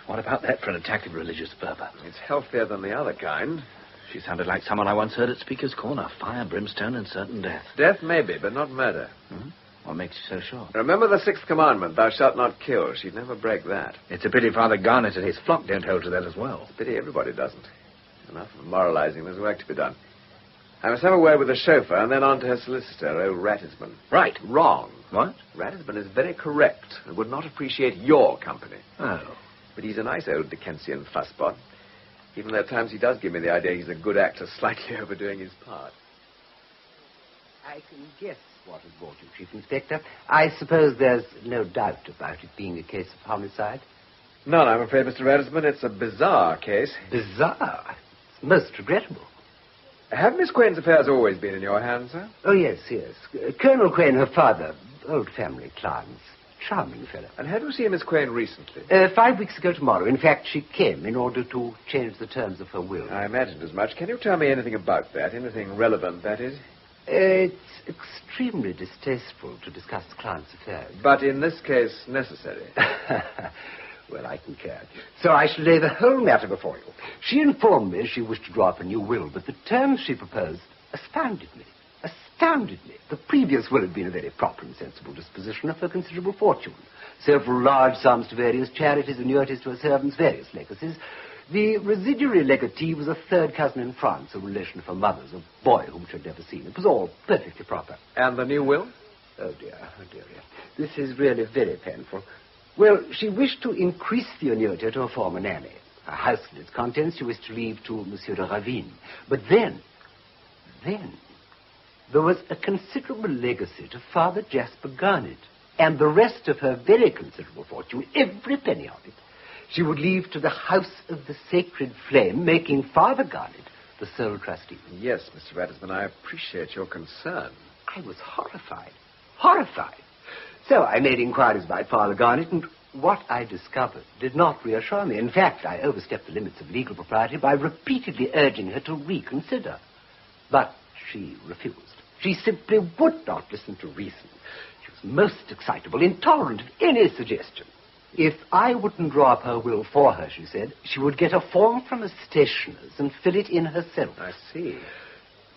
What about that for an attack of religious fervour? It's healthier than the other kind. She sounded like someone I once heard at Speaker's Corner. Fire, brimstone, and certain death. Death, maybe, but not murder. Mm-hmm. What makes you so sure? Remember the 6th commandment, thou shalt not kill. She'd never break that. It's a pity Father Garnet and his flock don't hold to that as well. It's a pity everybody doesn't. Enough of moralizing. There's work to be done. I must have a word with the chauffeur and then on to her solicitor, old Ratisbon. Right. Wrong. What? Ratisbon is very correct and would not appreciate your company. Oh. But he's a nice old Dickensian fusspot. Even though at times he does give me the idea he's a good actor slightly overdoing his part. I can guess what has brought you, Chief Inspector. I suppose there's no doubt about it being a case of homicide? None, I'm afraid, Mr. Ratisbon. It's a bizarre case. Bizarre? It's most regrettable. Have Miss Quain's affairs always been in your hands, sir? Oh, yes. Colonel Quain, her father, old family clients. Charming fellow. And had you seen Miss Quain recently? 5 weeks ago tomorrow. In fact, she came in order to change the terms of her will. I imagined as much. Can you tell me anything about that? Anything relevant, that is? It's extremely distasteful to discuss clients' affairs. But in this case, necessary. Well, I concur. So I shall lay the whole matter before you. She informed me she wished to draw up a new will, but the terms she proposed astounded me. Astounded me. The previous will had been a very proper and sensible disposition of her considerable fortune. Several large sums to various charities, annuities to her servants, various legacies. The residuary legatee was a third cousin in France, a relation of her mother's, a boy whom she had never seen. It was all perfectly proper. And the new will? Oh, dear. This is really very painful. Well, she wished to increase the annuity to her former nanny. Her house and its contents she wished to leave to Monsieur de Ravine. But then, there was a considerable legacy to Father Jasper Garnet, and the rest of her very considerable fortune, every penny of it, she would leave to the House of the Sacred Flame, making Father Garnet the sole trustee. Yes, Mr. Ratisbon, I appreciate your concern. I was horrified. Horrified. So I made inquiries about Father Garnet, and what I discovered did not reassure me. In fact, I overstepped the limits of legal propriety by repeatedly urging her to reconsider. But she refused. She simply would not listen to reason. She was most excitable, intolerant of any suggestion. If I wouldn't draw up her will for her, she said, she would get a form from a stationer's and fill it in herself. I see.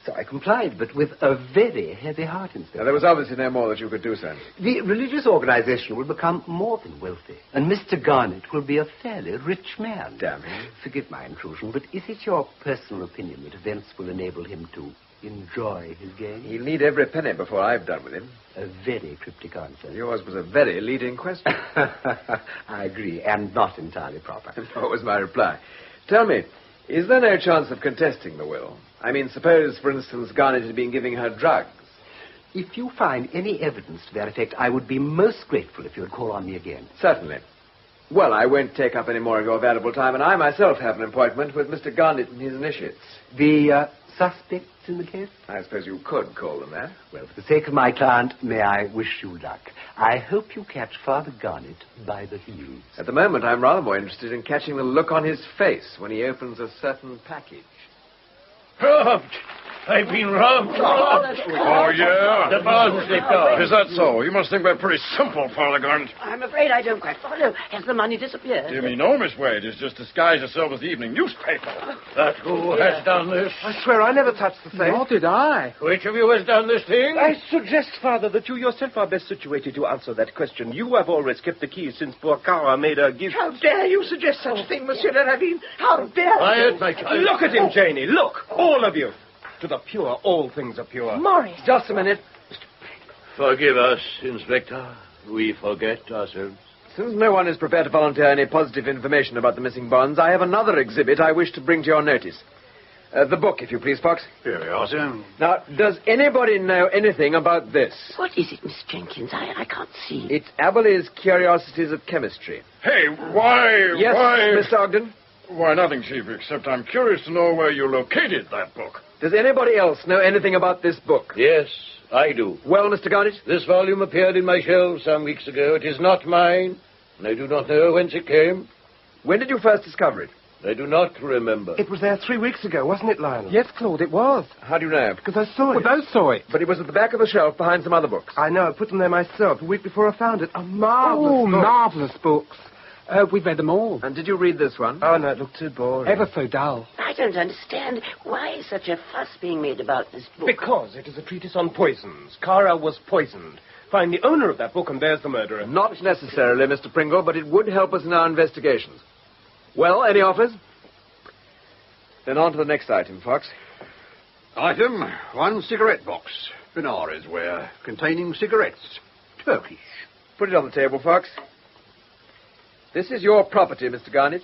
So I complied, but with a very heavy heart, Inspector. Now, there was obviously no more that you could do, sir. The religious organization will become more than wealthy, and Mr. Garnet will be a fairly rich man. Damn him. Forgive my intrusion, but is it your personal opinion that events will enable him to enjoy his gain? He'll need every penny before I've done with him. A very cryptic answer. Yours was a very leading question. I agree, and not entirely proper. What was my reply? Tell me, is there no chance of contesting the will? I mean, suppose, for instance, Garnet had been giving her drugs. If you find any evidence to that effect, I would be most grateful if you would call on me again. Certainly. Well, I won't take up any more of your valuable time, and I myself have an appointment with Mr. Garnet and his initiates. The suspects in the case? I suppose you could call them that. Well, for the sake of my client, may I wish you luck. I hope you catch Father Garnet by the heels. At the moment, I'm rather more interested in catching the look on his face when he opens a certain package. Robbed! I've been robbed! Oh, yeah? The bonds slipped off. Is that so? You must think we're pretty simple, Father Garnet. I'm afraid I don't quite follow. Has the money disappeared? Dear me, no, Miss Wade. It's just disguised itself as the evening newspaper. But who has done this? I swear I never touched the safe. Nor did I. Which of you has done this thing? I suggest, Father, that you yourself are best situated to answer that question. You have always kept the key since poor Cara made her gift. How dare you suggest such a thing, Monsieur de Ravine? How dare Quiet, you? my child. Look at him, Janie. Look, all of you. To the pure, all things are pure. Morris. Just a minute. Forgive us, Inspector. We forget ourselves. Since no one is prepared to volunteer any positive information about the missing bonds, I have another exhibit I wish to bring to your notice. The book, if you please, Fox. Here we are, sir. Now, does anybody know anything about this? What is it, Miss Jenkins? I can't see. It's Aberley's Curiosities of Chemistry. Hey, why? Yes, why? Mr. Ogden? Why, nothing, Chief, except I'm curious to know where you located that book. Does anybody else know anything about this book? Yes, I do. Well, Mr. Garnet? This volume appeared in my shelves some weeks ago. It is not mine, and I do not know whence it came. When did you first discover it? I do not remember. It was there 3 weeks ago, wasn't it, Lionel? Yes, Claude, it was. How do you know? Because I saw it. We both saw it. But it was at the back of the shelf behind some other books. I know. I put them there myself a week before I found it. A marvellous book. Marvellous books. We've read them all. And did you read this one? Oh, no, it looked too boring. Ever so dull. I don't understand. Why is such a fuss being made about this book? Because it is a treatise on poisons. Cara was poisoned. Find the owner of that book, and there's the murderer. Not necessarily, Mr. Pringle, but it would help us in our investigations. Well, any offers? Then on to the next item, Fox. Item, 1 cigarette box. Benares ware, containing cigarettes. Turkish. Put it on the table, Fox. This is your property, Mr. Garnet.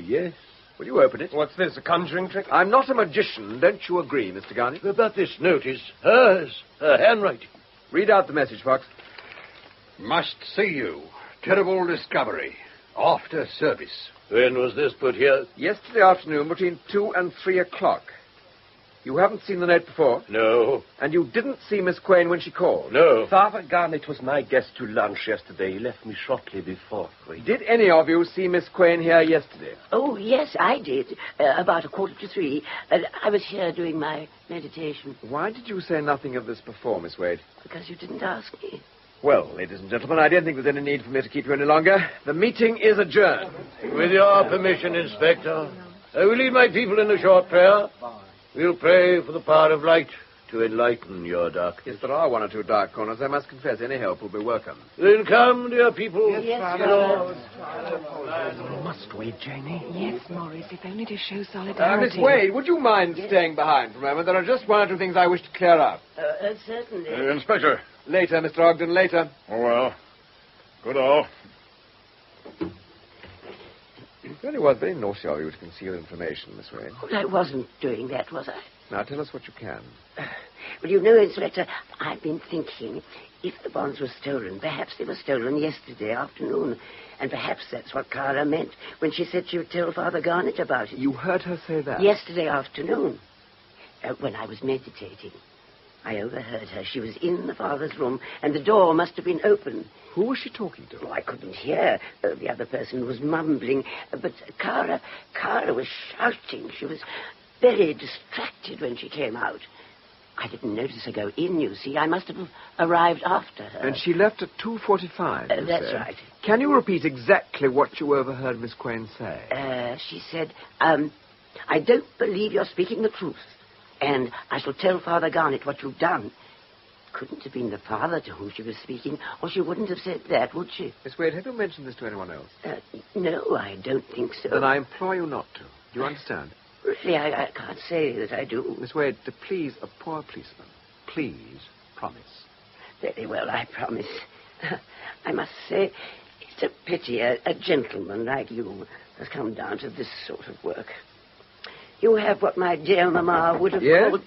Yes. Will you open it? What's this, a conjuring trick? I'm not a magician. Don't you agree, Mr. Garnet? But this note is hers. Her handwriting. Read out the message, Fox. Must see you. Terrible discovery. After service. When was this put here? Yesterday afternoon between 2 and 3 o'clock. You haven't seen the note before? No. And you didn't see Miss Quayne when she called? No. Father Garnet was my guest to lunch yesterday. He left me shortly before 3. Did any of you see Miss Quayne here yesterday? Oh, yes, I did. About 2:45. I was here doing my meditation. Why did you say nothing of this before, Miss Wade? Because you didn't ask me. Well, ladies and gentlemen, I don't think there's any need for me to keep you any longer. The meeting is adjourned. With your permission, Inspector, I will lead my people in a short prayer. We'll pray for the power of light to enlighten your darkness. Yes, there are 1 or 2 dark corners. I must confess, any help will be welcome. Then come, dear people. Yes, Lord. Must we, Janie? Yes, Morris, if only to show Miss solidarity. Wade, would you mind staying behind for a moment? There are just 1 or 2 things I wish to clear up. Certainly. Inspector. Later, Mr. Ogden, later. Oh, well. Good all. It really was very naughty of you to conceal information, Miss Wade. Well, I wasn't doing that, was I? Now, tell us what you can. Well, you know, Inspector, I've been thinking, if the bonds were stolen, perhaps they were stolen yesterday afternoon. And perhaps that's what Cara meant when she said she would tell Father Garnet about it. You heard her say that? Yesterday afternoon, when I was meditating. I overheard her. She was in the father's room, and the door must have been open. Who was she talking to? Oh, I couldn't hear. The other person was mumbling. But Cara was shouting. She was very distracted when she came out. I didn't notice her go in, you see. I must have arrived after her. And she left at 2:45, That's right. Can you repeat exactly what you overheard Miss Quain say? She said, I don't believe you're speaking the truth. And I shall tell Father Garnet what you've done. Couldn't have been the father to whom she was speaking, or she wouldn't have said that, would she? Miss Wade, have you mentioned this to anyone else? No, I don't think so. Then I implore you not to. Do you understand? Really, I can't say that I do. Miss Wade, to please a poor policeman, please promise. Very well, I promise. I must say, it's a pity a gentleman like you has come down to this sort of work. You have what my dear mamma would have called...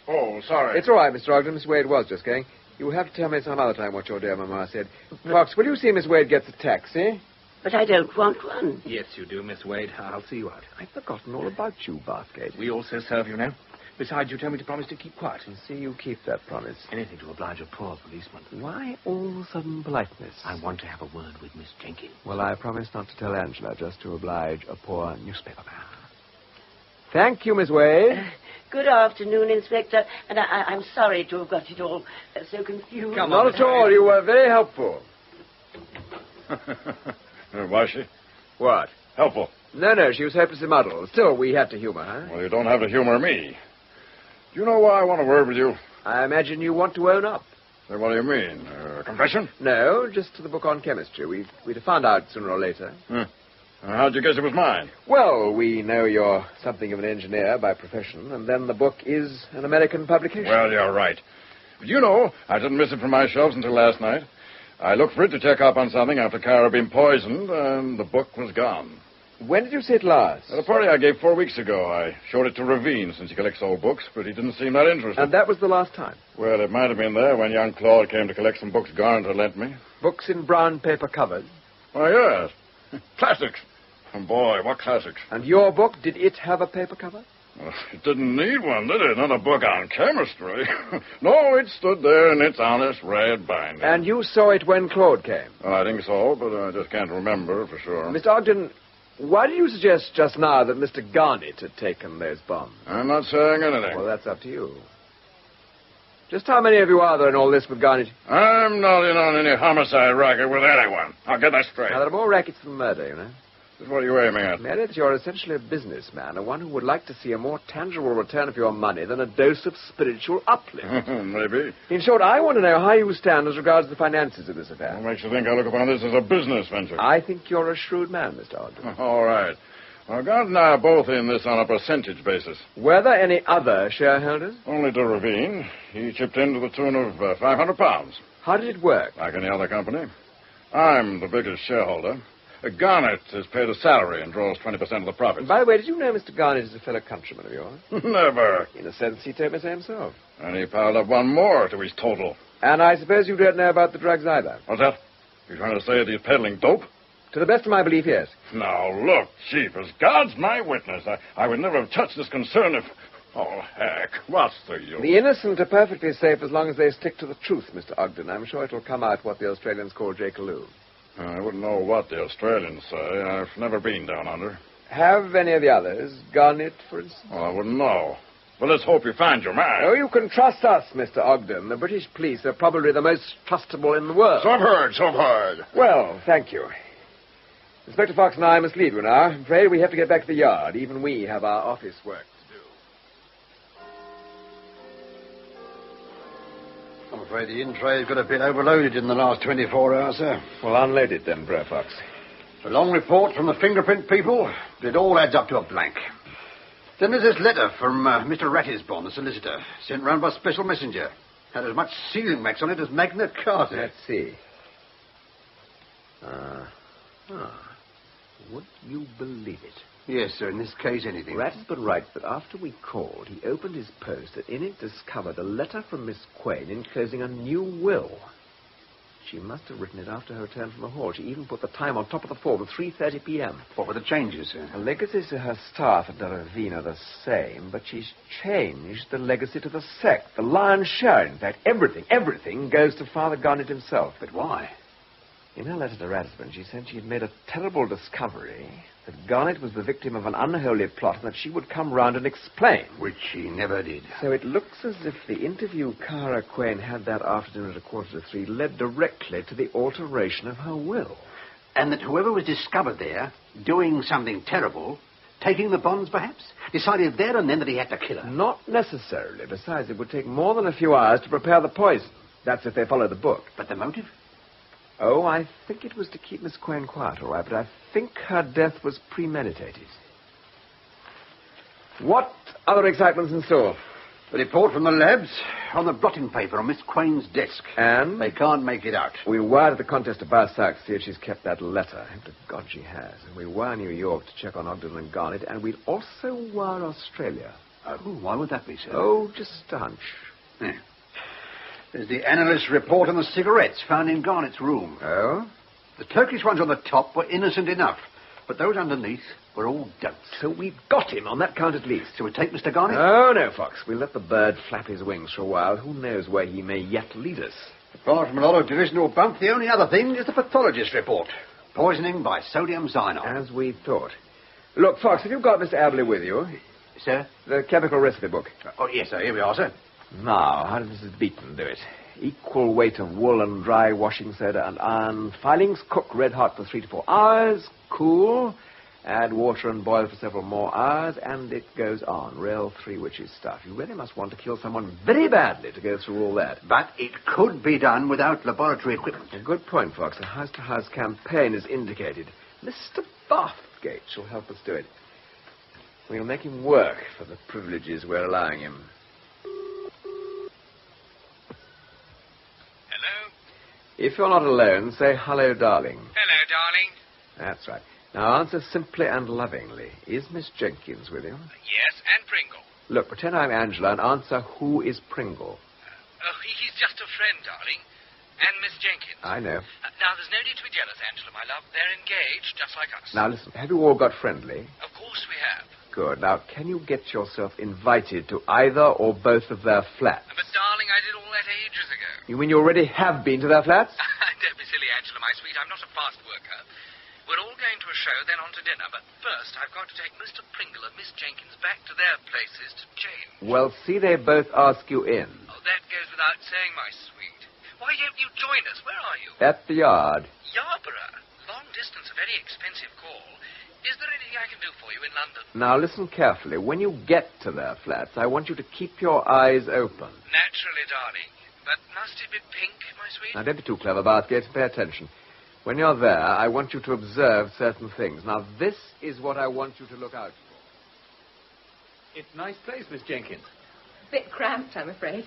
Oh, sorry. It's all right, Mr. Ogden. Miss Wade was just going. You will have to tell me some other time what your dear mamma said. Fox, will you see Miss Wade gets a taxi? But I don't want one. Yes, you do, Miss Wade. I'll see you out. I've forgotten all about you, Bathgate. We also serve you now. Besides, you told me to promise to keep quiet. And see you keep that promise. Anything to oblige a poor policeman. Why all sudden politeness? I want to have a word with Miss Jenkins. Well, I promise not to tell Angela, just to oblige a poor newspaper man. Thank you, Miss Wade. Good afternoon, Inspector. And I'm sorry to have got it all so confused. Not at all. You were very helpful. Was she? What? Helpful. No, she was hopelessly muddled. Still, we had to humor her. Well, you don't have to humor me. Do you know why I want to word with you? I imagine you want to own up. Say, what do you mean? Confession? No, just to the book on chemistry. We'd have found out sooner or later. How'd you guess it was mine? Well, we know you're something of an engineer by profession, and then the book is an American publication. Well, you're right. But you know, I didn't miss it from my shelves until last night. I looked for it to check up on something after Cara had been poisoned, and the book was gone. When did you see it last? At a party I gave 4 weeks ago. I showed it to Ravine, since he collects old books, but he didn't seem that interested. And that was the last time? Well, it might have been there when young Claude came to collect some books Garnet had lent me. Books in brown paper covers? Oh, yes. Classics. And boy, what classics. And your book, did it have a paper cover? Well, it didn't need one, did it? Not a book on chemistry. No, it stood there in its honest red binding. And you saw it when Claude came? Well, I think so, but I just can't remember for sure. Mr. Ogden, why did you suggest just now that Mr. Garnet had taken those bombs? I'm not saying anything. Well, that's up to you. Just how many of you are there in all this with Garnet? I'm not in on any homicide racket with anyone. I'll get that straight. Now, there are more rackets than murder, you know. What are you aiming at? Meredith, you're essentially a businessman, and one who would like to see a more tangible return of your money than a dose of spiritual uplift. Maybe. In short, I want to know how you stand as regards the finances of this affair. What makes you think I look upon this as a business venture? I think you're a shrewd man, Mr. Ogden. All right. Well, Garnet and I are both in this on a percentage basis. Were there any other shareholders? Only to Ravine. He chipped in to the tune of £500. How did it work? Like any other company. I'm the biggest shareholder. Garnet is paid a salary and draws 20% of the profits. By the way, did you know Mr. Garnet is a fellow countryman of yours? Never. In a sense, he told me so himself. And he piled up one more to his total. And I suppose you don't know about the drugs either. What's that? You trying to say that he's peddling dope? To the best of my belief, yes. Now, look, Chief, as God's my witness, I would never have touched this concern if... Oh, heck, what's the use? The innocent are perfectly safe as long as they stick to the truth, Mr. Ogden. I'm sure it'll come out what the Australians call J-Kaloo. I wouldn't know what the Australians say. I've never been down under. Have any of the others? Garnet, for instance? Well, I wouldn't know. But let's hope you find your man. Oh, you can trust us, Mr. Ogden. The British police are probably the most trustable in the world. So I've heard. Well, thank you. Inspector Fox and I must leave you now. I'm afraid we have to get back to the yard. Even we have our office work to do. I'm afraid the in-tray's got a bit overloaded in the last 24 hours, sir. Well, unload it then, Brer Fox. A long report from the fingerprint people, but it all adds up to a blank. Then there's this letter from Mr. Ratisbon, the solicitor, sent round by special messenger. Had as much sealing wax on it as Magna Carta. Let's see. Would you believe it? Yes, sir, in this case, anything. Ratisbon writes that after we called, he opened his post and in it discovered a letter from Miss Quain enclosing a new will. She must have written it after her return from the hall. She even put the time on top of the form, at 3:30 p.m. What were the changes, sir? The legacies to her staff at Doravine are the same, but she's changed the legacy to the sect. The lion's share, in fact. Everything goes to Father Garnet himself. But why? In her letter to Rathbone, she said she had made a terrible discovery, that Garnet was the victim of an unholy plot, and that she would come round and explain. Which she never did. So it looks as if the interview Cara Quayne had that afternoon at 2:45 led directly to the alteration of her will. And that whoever was discovered there, doing something terrible, taking the bonds perhaps, decided there and then that he had to kill her. Not necessarily. Besides, it would take more than a few hours to prepare the poison. That's if they follow the book. But the motive? Oh, I think it was to keep Miss Quayne quiet, all right, but I think her death was premeditated. What other excitements in store? The report from the labs on the blotting paper on Miss Quayne's desk. And? They can't make it out. We wired at the contest to Barsac to see if she's kept that letter. Hope to God she has. And we wire New York to check on Ogden and Garnet, and we'd also wire Australia. Oh, why would that be, sir? Oh, just a hunch. Yeah. There's the analyst's report on the cigarettes found in Garnet's room. Oh? The Turkish ones on the top were innocent enough, but those underneath were all doped. So we've got him on that count at least. Shall we take Mr. Garnet? Oh, no, Fox. We'll let the bird flap his wings for a while. Who knows where he may yet lead us? Apart from a lot of divisional bump, the only other thing is the pathologist's report. Poisoning by sodium cyanide. As we thought. Look, Fox, have you got Mr. Abley with you? Sir? The chemical recipe book. Oh, yes, sir. Here we are, sir. Now, how did Mrs. Beaton do it? Equal weight of wool and dry washing soda and iron filings. Cook red hot for 3 to 4 hours. Cool. Add water and boil for several more hours. And it goes on. Real Three Witches stuff. You really must want to kill someone very badly to go through all that. But it could be done without laboratory equipment. A good point, Fox. A house-to-house campaign is indicated. Mr. Bathgate shall help us do it. We'll make him work for the privileges we're allowing him. If you're not alone, say hello, darling. Hello, darling. That's right. Now answer simply and lovingly. Is Miss Jenkins with you? Yes, and Pringle. Look, pretend I'm Angela and answer who is Pringle. He's just a friend, darling. And Miss Jenkins. I know. Now, there's no need to be jealous, Angela, my love. They're engaged, just like us. Now, listen, have you all got friendly? Of course we have. Good. Now, can you get yourself invited to either or both of their flats? But, darling, I did all that ages ago. You mean you already have been to their flats? Don't be silly, Angela, my sweet. I'm not a fast worker. We're all going to a show, then on to dinner. But first, I've got to take Mr. Pringle and Miss Jenkins back to their places to change. Well, see, they both ask you in. Oh, that goes without saying, my sweet. Why don't you join us? Where are you? At the yard. Yarborough. Long distance, a very expensive call. Is there anything I can do for you in London? Now, listen carefully. When you get to their flats, I want you to keep your eyes open. Naturally, darling. But must it be pink, my sweet? Now, don't be too clever, Bathgate. Pay attention. When you're there, I want you to observe certain things. Now, this is what I want you to look out for. It's a nice place, Miss Jenkins. Bit cramped, I'm afraid.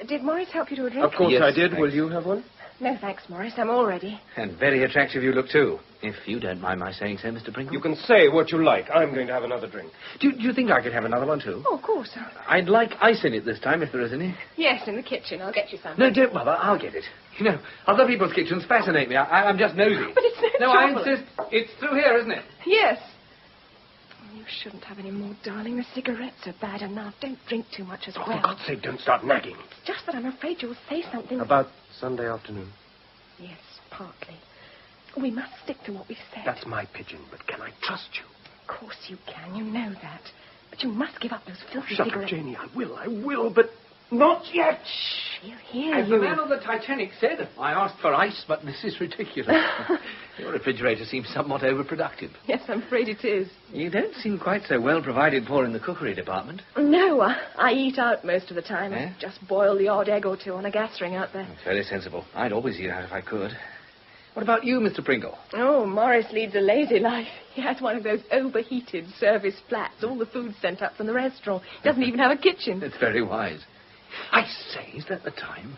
Did Morris help you to a drink? Of course Yes, I did. thanks. Will you have one? No, thanks, Morris. I'm all ready. And very attractive you look, too. If you don't mind my saying so, Mr. Pringle. You can say what you like. I'm going to have another drink. Do you think I could have another one, too? Oh, of course. I'd like ice in it this time, if there is any. Yes, in the kitchen. I'll get you some. No, don't bother. I'll get it. You know, other people's kitchens fascinate me. I'm just nosy. But it's no I trouble. insist. It's through here, isn't it? Yes. You shouldn't have any more, darling. The cigarettes are bad enough. Don't drink too much as well. For God's sake, don't start nagging. It's just that I'm afraid you'll say something. About Sunday afternoon. Yes, partly. We must stick to what we've said. That's my pigeon, but can I trust you? Of course you can. You know that. But you must give up those filthy Shut cigarettes. up, Janie. I will, but not yet. Shh, he'll hear As you. the man on the Titanic said, I asked for ice, but this is ridiculous. Your refrigerator seems somewhat overproductive. Yes, I'm afraid it is. You don't seem quite so well provided for in the cookery department. No, I eat out most of the time. Eh? Just boil the odd egg or two on a gas ring out there. It's very sensible. I'd always eat out if I could. What about you, Mr. Pringle? Oh, Morris leads a lazy life. He has one of those overheated service flats. All the food's sent up from the restaurant. He doesn't even have a kitchen. It's very wise. I say, is that the time?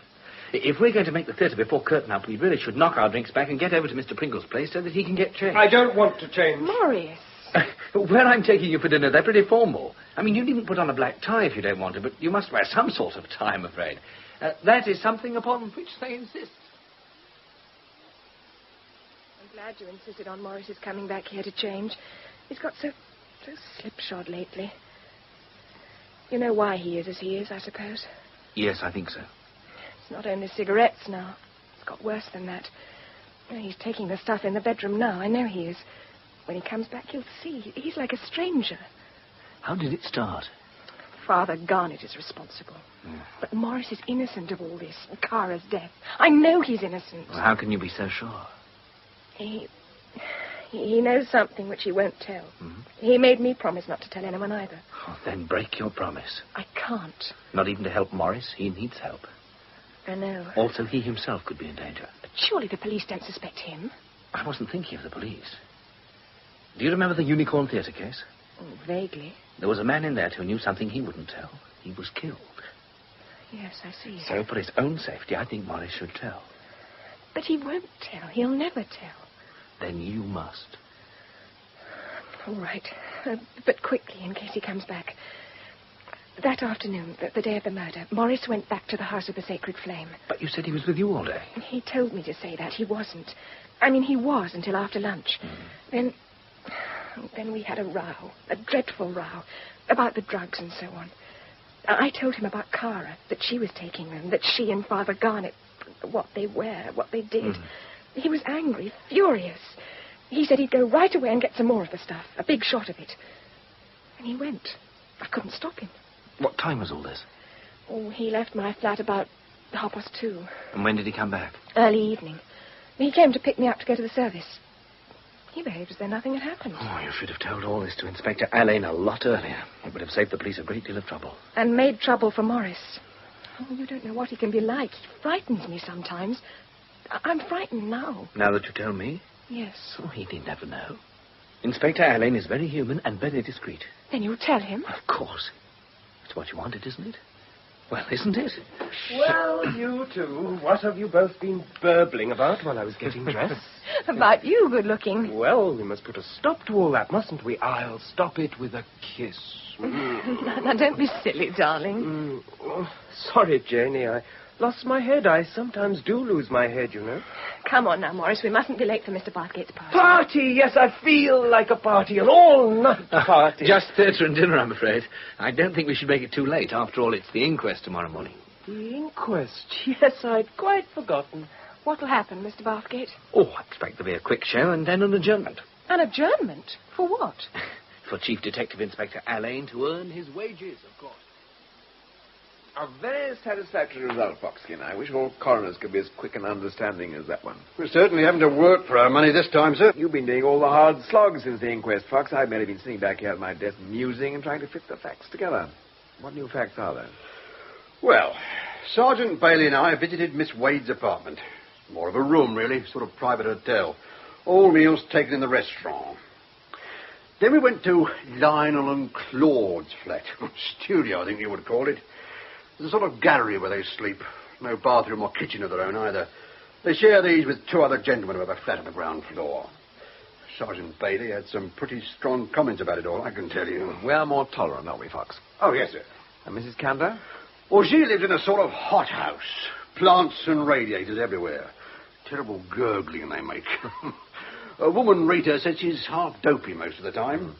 If we're going to make the theatre before curtain up, we really should knock our drinks back and get over to Mr. Pringle's place so that he can get changed. I don't want to change. Morris. Where I'm taking you for dinner, they're pretty formal. I mean, you needn't put on a black tie if you don't want to, but you must wear some sort of tie, I'm afraid. That is something upon which they insist. glad you insisted on Morris's coming back here to change. He's got so slipshod lately. You know why he is as he is, I suppose. Yes, I think so. It's not only cigarettes now. It's got worse than that. He's taking the stuff in the bedroom now. I know he is. When he comes back, you'll see. He's like a stranger. How did it start? Father Garnet is responsible. But Morris is innocent of all this. Cara's death. I know he's innocent. Well, how can you be so sure? He knows something which he won't tell. He made me promise not to tell anyone either. Oh, then break your promise. I can't. Not even to help Morris. He needs help. I know. Also, he himself could be in danger. But surely the police don't suspect him. I wasn't thinking of the police. Do you remember the Unicorn Theatre case? Vaguely. There was a man in there who knew something he wouldn't tell. He was killed. Yes, I see. So, for his own safety, I think Morris should tell. But he won't tell. He'll never tell. Then you must. All right. But quickly, in case he comes back. That afternoon, the day of the murder, Morris went back to the House of the Sacred Flame. But you said he was with you all day. He told me to say that. He wasn't. I mean, he was until after lunch. Then we had a row, a dreadful row, about the drugs and so on. I told him about Cara, that she was taking them, that she and Father Garnet, what they wear, what they did. He was angry, furious. He said he'd go right away and get some more of the stuff, a big shot of it. And he went. I couldn't stop him. What time was all this? Oh, he left my flat about 2:30. And when did he come back? Early evening. He came to pick me up to go to the service. He behaved as though nothing had happened. Oh, you should have told all this to Inspector Allain a lot earlier. It would have saved the police a great deal of trouble. And made trouble for Morris. Oh, you don't know what he can be like. He frightens me sometimes. I'm frightened now. Now that you tell me? Yes. Oh, he need never know. Inspector Allain is very human and very discreet. Then you'll tell him? Of course. It's what you wanted, isn't it? Well, isn't it? Well, you two, what have you both been burbling about while I was getting dressed? About you, good-looking. Well, we must put a stop to all that, mustn't we? I'll stop it with a kiss. Now, don't be silly, darling. Sorry, Janie, I lost my head. I sometimes do lose my head, you know. Come on now, Morris. We mustn't be late for Mr. Bathgate's party. Party! Yes, I feel like a party, an all-night party. Just theatre and dinner, I'm afraid. I don't think we should make it too late. After all, it's the inquest tomorrow morning. The inquest? Yes, I'd quite forgotten. What'll happen, Mr. Bathgate? Oh, I expect there'll be a quick show and then an adjournment. An adjournment? For what? For Chief Detective Inspector Allain to earn his wages, of course. A very satisfactory result, Foxkin. I wish all coroners could be as quick and understanding as that one. We're certainly having to work for our money this time, sir. You've been doing all the hard slog since the inquest, Fox. I've merely been sitting back here at my desk musing and trying to fit the facts together. What new facts are there? Well, Sergeant Bailey and I visited Miss Wade's apartment. More of a room, really, sort of private hotel. All meals taken in the restaurant. Then we went to Lionel and Claude's flat. Studio, I think you would call it. There's a sort of gallery where they sleep. No bathroom or kitchen of their own either. They share these with two other gentlemen who have a flat on the ground floor. Sergeant Bailey had some pretty strong comments about it all, I can tell you. We are more tolerant, aren't we, Fox? Oh, yes, sir. And Mrs. Cantor? Well, she lives in a sort of hothouse. Plants and radiators everywhere. Terrible gurgling they make. A woman, Rita, said she's half dopey most of the time.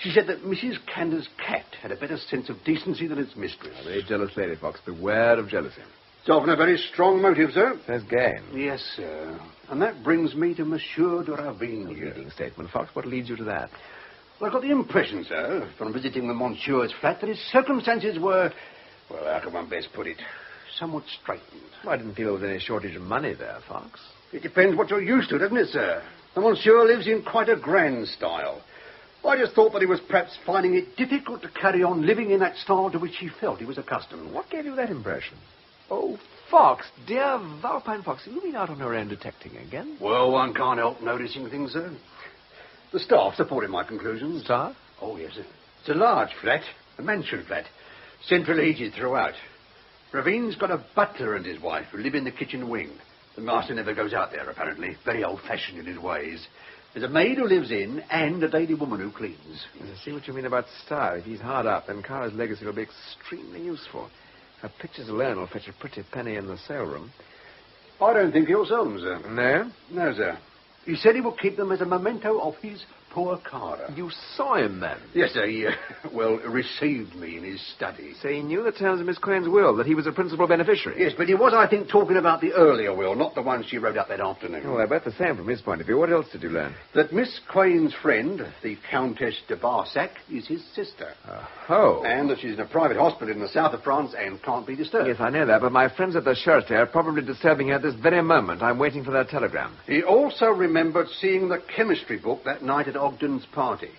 She said that Mrs. Cantor's cat had a better sense of decency than its mistress. A very jealous lady, Fox. Beware of jealousy. It's often a very strong motive, sir. Says gain. Yes, sir. And that brings me to Monsieur de Ravine. A leading statement, Fox. What leads you to that? Well, I got the impression, sir, from visiting the Monsieur's flat, that his circumstances were, well, how can one best put it, somewhat straitened. Well, I didn't feel there was any shortage of money there, Fox. It depends what you're used to, doesn't it, sir? The Monsieur lives in quite a grand style. I just thought that he was perhaps finding it difficult to carry on living in that style to which he felt he was accustomed. What gave you that impression? Oh, Fox, dear Valpine Fox, have you been out on your own detecting again? Well, one can't help noticing things, sir. The staff supported my conclusions. Staff? Oh, yes, sir. It's a large flat, a mansion flat, centrally heated throughout. Ravine's got a butler and his wife who live in the kitchen wing. The master never goes out there, apparently. Very old-fashioned in his ways. There's a maid who lives in and a lady woman who cleans. I see what you mean about style. If he's hard up, then Cara's legacy will be extremely useful. Her pictures alone will fetch a pretty penny in the sale room. I don't think he'll sell them, sir. No? No, sir. He said he would keep them as a memento of his poor Cara. You saw him, then? Yes, sir. He, received me in his study. So he knew the terms of Miss Crane's will, that he was a principal beneficiary? Yes, but he was, I think, talking about the earlier will, not the one she wrote up that afternoon. Well, they're both the same from his point of view. What else did you learn? That Miss Crane's friend, the Countess de Barsac, is his sister. Oh. And that she's in a private hospital in the south of France and can't be disturbed. Yes, I know that, but my friends at the Charité are probably disturbing her at this very moment. I'm waiting for their telegram. He also remembered seeing the chemistry book that night at Ogden's party.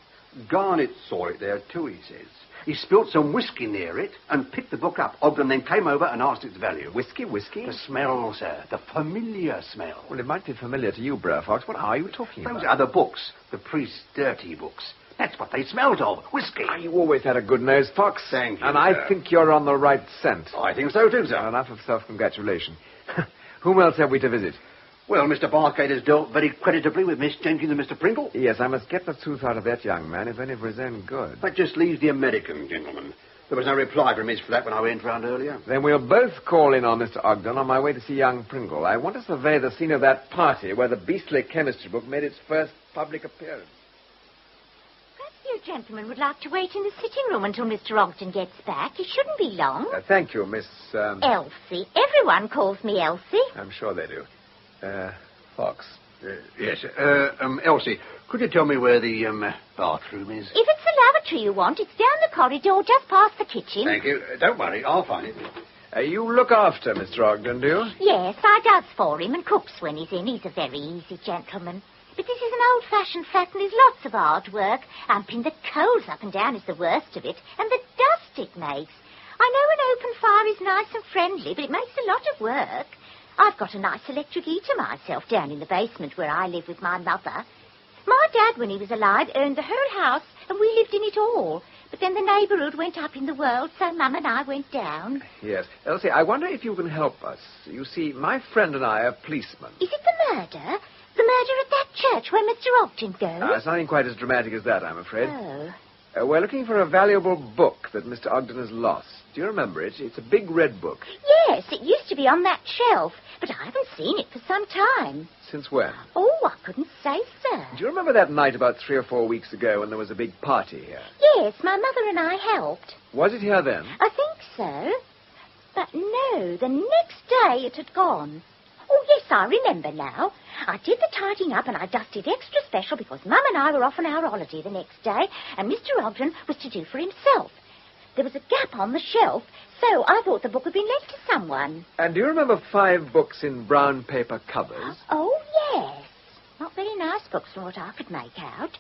Garnet saw it there too, he says. He spilt some whiskey near it and picked the book up. Ogden then came over and asked its value. Whiskey? The smell, sir. The familiar smell. Well, it might be familiar to you, Brer Fox. What are you talking about? Those other books. The priest's dirty books. That's what they smelled of. Whiskey. You always had a good nose, Fox. Thank you, And sir. I think you're on the right scent. I think so too, sir. Enough of self-congratulation. Whom else have we to visit? Well, Mr. Barcade has dealt very creditably with Miss Jenkins and Mr. Pringle. Yes, I must get the truth out of that young man, if only for his own good. That just leaves the American gentleman. There was no reply from his flat when I went round earlier. Then we'll both call in on Mr. Ogden on my way to see young Pringle. I want to survey the scene of that party where the beastly chemistry book made its first public appearance. Perhaps you gentlemen would like to wait in the sitting room until Mr. Ogden gets back. It shouldn't be long. Thank you, Miss... Elsie. Everyone calls me Elsie. I'm sure they do. Fox. Yes. Elsie, could you tell me where the bathroom is? If it's the lavatory you want, it's down the corridor just past the kitchen. Thank you. Don't worry, I'll find it. You look after Mr. Ogden, do you? Yes, I does for him and cooks when he's in. He's a very easy gentleman. But this is an old-fashioned flat and there's lots of hard work. Humping the coals up and down is the worst of it. And the dust it makes. I know an open fire is nice and friendly, but it makes a lot of work. I've got a nice electric heater myself down in the basement where I live with my mother. My dad, when he was alive, owned the whole house, and we lived in it all. But then the neighbourhood went up in the world, so Mum and I went down. Yes. Elsie, I wonder if you can help us. You see, my friend and I are policemen. Is it the murder? The murder at that church where Mr. Ogden goes? It's nothing quite as dramatic as that, I'm afraid. Oh. We're looking for a valuable book that Mr. Ogden has lost. Do you remember it? It's a big red book. Yes, it used to be on that shelf, but I haven't seen it for some time. Since when? Oh, I couldn't say, sir. Do you remember that night about 3 or 4 weeks ago when there was a big party here? Yes, my mother and I helped. Was it here then? I think so. But no, the next day it had gone. Oh, yes, I remember now. I did the tidying up and I dusted extra special because Mum and I were off on our holiday the next day and Mr. Ogden was to do for himself. There was a gap on the shelf, so I thought the book had been lent to someone. And do you remember 5 books in brown paper covers? Oh, yes. Not very nice books from what I could make out.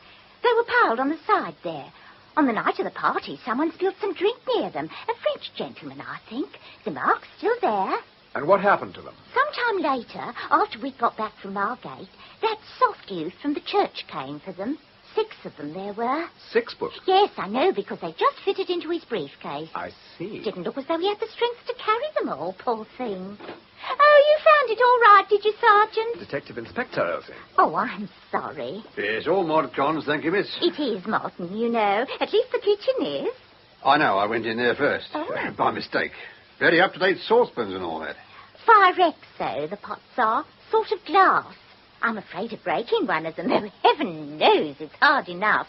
They were piled on the side there. On the night of the party, someone spilled some drink near them. A French gentleman, I think. The mark's still there. And what happened to them? Sometime later, after we got back from Margate, that soft youth from the church came for them. 6 of them there were. 6 books? Yes, I know, because they just fitted into his briefcase. I see. Didn't look as though he had the strength to carry them all, poor thing. Oh, you found it all right, did you, Sergeant? Detective Inspector, Elsie. Oh, I'm sorry. Yes, all mod cons, thank you, miss. It is modern, you know. At least the kitchen is. I know, I went in there first. Oh. By mistake. Very up-to-date saucepans and all that. 5XO, the pots are. Sort of glass. I'm afraid of breaking one of them, though heaven knows it's hard enough.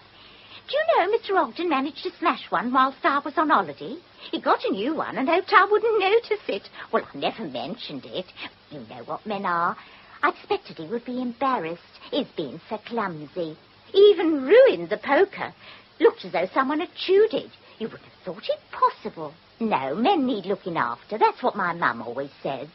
Do you know Mr. Ogden managed to smash one whilst I was on holiday? He got a new one and hoped I wouldn't notice it. Well, I never mentioned it. You know what men are. I expected he would be embarrassed. He's been so clumsy. He even ruined the poker. Looked as though someone had chewed it. You wouldn't have thought it possible. No, men need looking after. That's what my mum always says.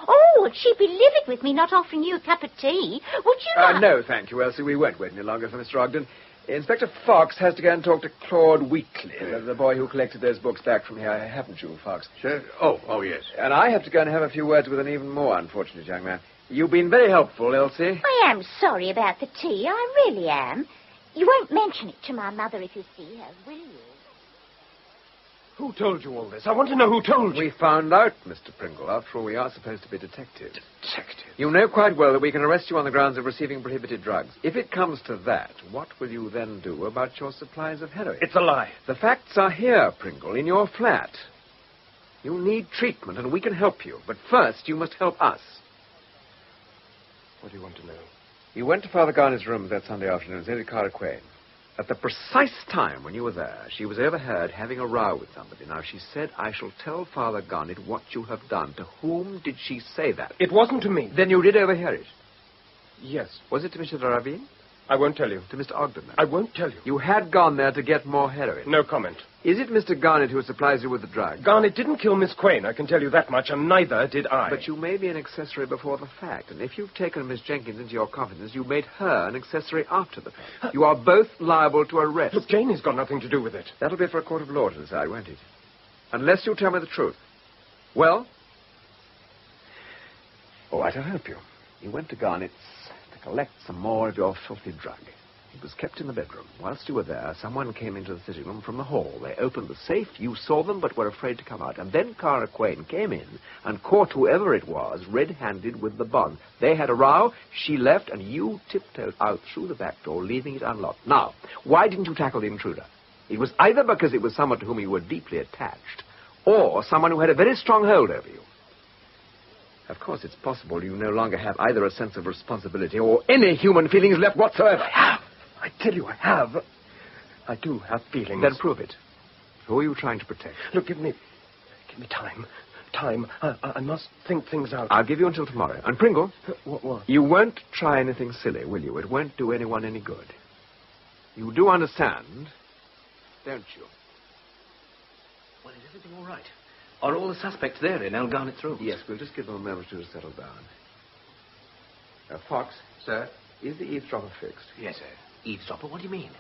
Oh, would she be livid with me not offering you a cup of tea? Would you like... No, thank you, Elsie. We won't wait any longer for Mr. Ogden. Inspector Fox has to go and talk to Claude Wheatley, the boy who collected those books back from here, haven't you, Fox? Sure. Oh, yes. And I have to go and have a few words with an even more unfortunate young man. You've been very helpful, Elsie. I am sorry about the tea. I really am. You won't mention it to my mother if you see her, will you? Who told you all this? I want to know who told you. We found out, Mr. Pringle. After all, we are supposed to be detectives. Detectives? You know quite well that we can arrest you on the grounds of receiving prohibited drugs. If it comes to that, what will you then do about your supplies of heroin? It's a lie. The facts are here, Pringle, in your flat. You need treatment, and we can help you. But first, you must help us. What do you want to know? You went to Father Garnet's room that Sunday afternoon, so did Cara Quain. At the precise time when you were there, she was overheard having a row with somebody. Now, she said, I shall tell Father Garnet what you have done. To whom did she say that? It wasn't to me. Then you did overhear it? Yes. Was it to Mr. de Ravine? I won't tell you. To Mr. Ogden, then? I won't tell you. You had gone there to get more heroin? No comment. Is it Mr. Garnet who supplies you with the drug? Garnet didn't kill Miss Quain, I can tell you that much, and neither did I. But you may be an accessory before the fact, and if you've taken Miss Jenkins into your confidence, you made her an accessory after the fact. You are both liable to arrest. Look, Jane has got nothing to do with it. That'll be for a court of law to decide, won't it? Unless you tell me the truth. Well? All right, I'll help you. You went to Garnet's to collect some more of your filthy drug. It was kept in the bedroom. Whilst you were there, someone came into the sitting room from the hall. They opened the safe. You saw them, but were afraid to come out. And then Cara Quain came in and caught whoever it was red-handed with the bond. They had a row. She left, and you tiptoed out through the back door, leaving it unlocked. Now, why didn't you tackle the intruder? It was either because it was someone to whom you were deeply attached, or someone who had a very strong hold over you. Of course, it's possible you no longer have either a sense of responsibility or any human feelings left whatsoever. I tell you, I have. I do have feelings. Then prove it. Who are you trying to protect? Look, give me time. Time. I must think things out. I'll give you until tomorrow. And Pringle, what? You won't try anything silly, will you? It won't do anyone any good. You do understand, don't you? Well, is everything all right? Are all the suspects there in El Garnet's room? Yes, we'll just give them a moment to settle down. Fox. Sir? Is the eavesdropper fixed? Yes, sir. Eavesdropper? What do you mean?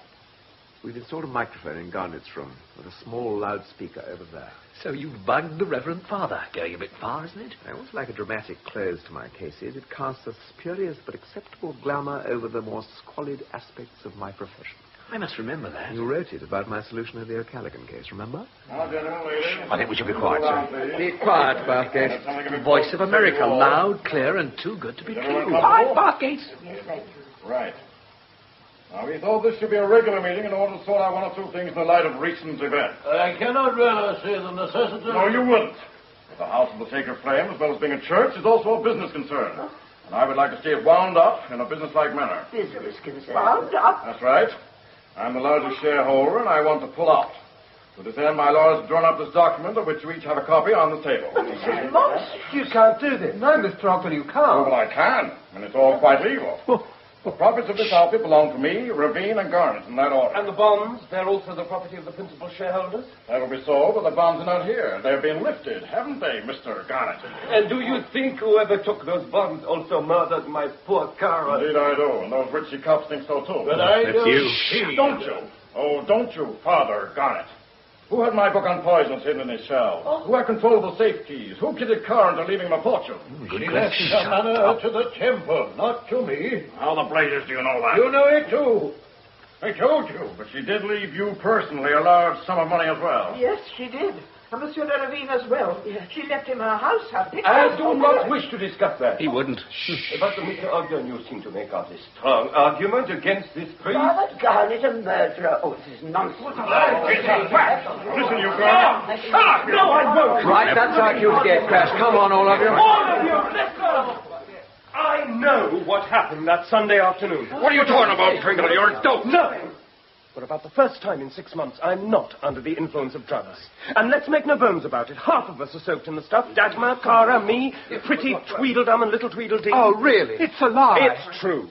We've installed a microphone in Garnet's room with a small loudspeaker over there. So you've bugged the Reverend Father. Going a bit far, isn't it? I always like a dramatic close to my cases. It casts a spurious but acceptable glamour over the more squalid aspects of my profession. I must remember that. You wrote it about my solution of the O'Callaghan case, remember? Now, gentlemen, ladies. I think we should be quiet, sir. Be quiet, Bathgate. Voice of America, loud, clear, and too good to be true. Hi, Bathgate. Right. Now, we thought this should be a regular meeting in order to sort out one or two things in the light of recent events. I cannot rather say the necessity... No, you wouldn't. The House of the Sacred Flame, as well as being a church, is also a business concern. And I would like to see it wound up in a business-like manner. Business concern. Wound up? That's right. I'm the largest shareholder, and I want to pull out. To this end, my lawyers have drawn up this document, of which you each have a copy on the table. But this is monstrous. You can't do this. No, Mr. Ogden, you Oh, can't. well, I can, and it's all quite legal. The profits of this outfit belong to me, Ravine, and Garnet, in that order. And the bonds, they're also the property of the principal shareholders? That will be so, but the bonds are not here. They've been lifted, haven't they, Mr. Garnet? And do you think whoever took those bonds also murdered my poor Cara? Indeed I do, and those Richie cops think so, too. But I That's don't you. see... Don't you? Oh, don't you, Father Garnet? Who had my book on poisons hidden in his shell? Who had control of the safe keys? Who kidded Carr into leaving him a fortune? She left the manor to the temple, not to me. How the blazes do you know that? You know it, too. I told you, but she did leave you personally a large sum of money as well. Yes, she did. And Monsieur de Ravine as well. She left him her house, her pictures. I do not wish to discuss that. He wouldn't. But, Mr. Ogden, you seem to make out a strong argument against this priest. Father Garnet, a murderer. Oh, this is nonsense. Listen, you girl. Shut up! No, I won't. Right, that's our cue to get crashed. Come on, all of you. All of you, listen! I know what happened that Sunday afternoon. What are you talking about, Pringle? You're a dope. No! For about the first time in 6 months, I'm not under the influence of drugs. And let's make no bones about it. Half of us are soaked in the stuff. Dagmar, Cara, me, pretty Tweedledum and little Tweedledee. Oh, really? It's a lie. It's true.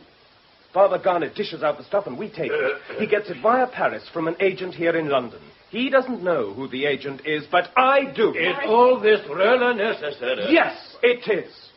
Father Garnet dishes out the stuff and we take it. He gets it via Paris from an agent here in London. He doesn't know who the agent is, but I do. Is all this really necessary? Yes, it is.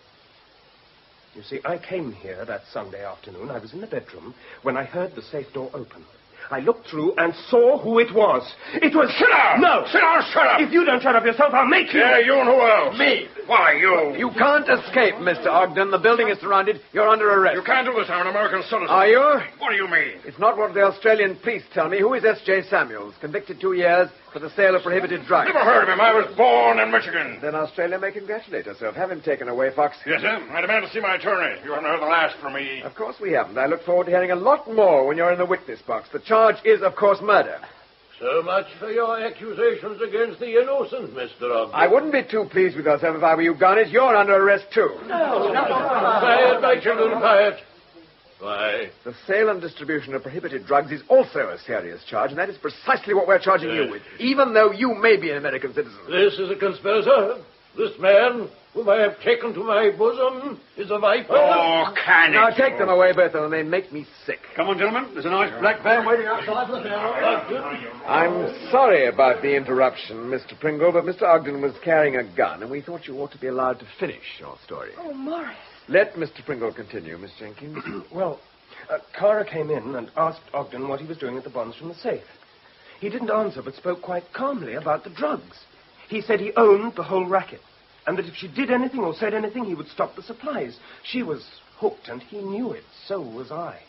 You see, I came here that Sunday afternoon. I was in the bedroom when I heard the safe door open. I looked through and saw who it was. It was... Sit down! No! Sit down, shut up! If you don't shut up yourself, I'll make you... Yeah, you and who else? Me. Why, you? You can't escape, Mr. Ogden. The building is surrounded. You're under arrest. You can't do this. I'm an American citizen. Are you? What do you mean? It's not what the Australian police tell me. Who is S.J. Samuels? Convicted 2 years for the sale of prohibited drugs. Never heard of him. I was born in Michigan. Then Australia may congratulate herself. Have him taken away, Fox. Yes, sir. I demand to see my attorney. You haven't heard the last from me. Of course we haven't. I look forward to hearing a lot more when you're in the witness box. The charge is, of course, murder. So much for your accusations against the innocent, Mr. Ogden. I wouldn't be too pleased with yourself if I were you, Garnet. You're under arrest, too. No. Quiet, my children, quiet. Why? The sale and distribution of prohibited drugs is also a serious charge, and that is precisely what we're charging you with, even though you may be an American citizen. This is a conspirator. This man, whom I have taken to my bosom, is a viper. Oh, can it? Now take them away, Bertha, and they make me sick. Come on, gentlemen. There's a nice black van waiting outside for the funeral. I'm sorry about the interruption, Mr. Pringle, but Mr. Ogden was carrying a gun, and we thought you ought to be allowed to finish your story. Oh, Morris. Let Mr. Pringle continue, Miss Jenkins. Well, Cara came in and asked Ogden what he was doing with the bonds from the safe. He didn't answer, but spoke quite calmly about the drugs. He said he owned the whole racket, and that if she did anything or said anything, he would stop the supplies. She was hooked, and he knew it. So was I.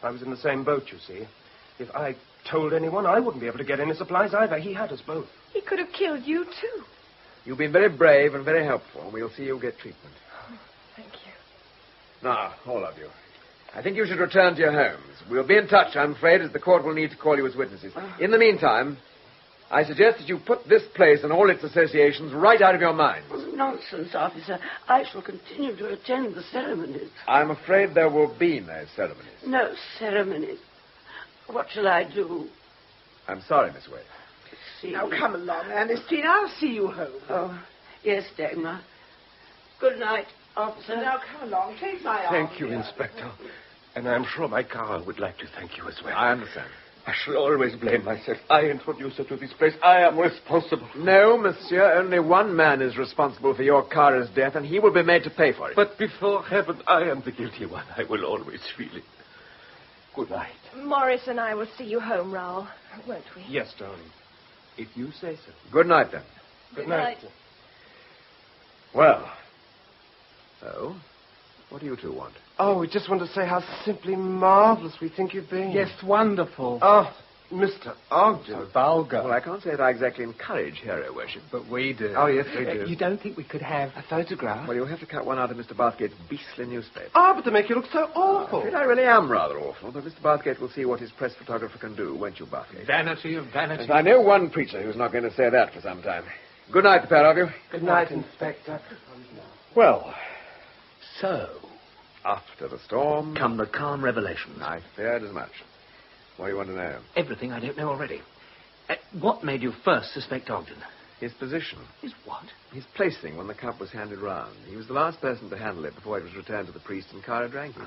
I was in the same boat, you see. If I told anyone, I wouldn't be able to get any supplies either. He had us both. He could have killed you, too. You've been very brave and very helpful, and we'll see you get treatment. Thank you. Now, all of you, I think you should return to your homes. We'll be in touch, I'm afraid, as the court will need to call you as witnesses. In the meantime, I suggest that you put this place and all its associations right out of your mind. Nonsense, officer. I shall continue to attend the ceremonies. I'm afraid there will be no ceremonies. No ceremonies. What shall I do? I'm sorry, Miss Wade. Now, come along, Ernestine. I'll see you home. Oh, yes, Dagmar. Good night, officer. Now, come along. Take my arm. Thank you, Inspector. And I'm sure my Cara would like to thank you as well. I understand. I shall always blame myself. I introduced her to this place. I am responsible. No, monsieur. Only one man is responsible for your Cara's death, and he will be made to pay for it. But before heaven, I am the guilty one. I will always feel it. Good night. Morris and I will see you home, Raoul, won't we? Yes, darling. If you say so. Good night, then. Good night. Well. So, what do you two want? Oh, we just want to say how simply marvelous we think you've been. Yes, wonderful. Oh, Mr. Ogden. So vulgar. Well, I can't say that I exactly encourage hero worship. But we do. Oh, yes, we do. You don't think we could have a photograph? Well, you'll have to cut one out of Mr. Bathgate's beastly newspaper. Oh, but they make you look so awful. I really am rather awful, but Mr. Bathgate will see what his press photographer can do, won't you, Bathgate? Vanity of vanity. Yes, I know one preacher who's not going to say that for some time. Good night, the pair of you. Good night, Inspector. Well, So, after the storm... come the calm revelations. I feared as much. What do you want to know? Everything I don't know already. What made you first suspect Ogden? His position. His what? His placing when the cup was handed round. He was the last person to handle it before it was returned to the priest, and Cara drank it.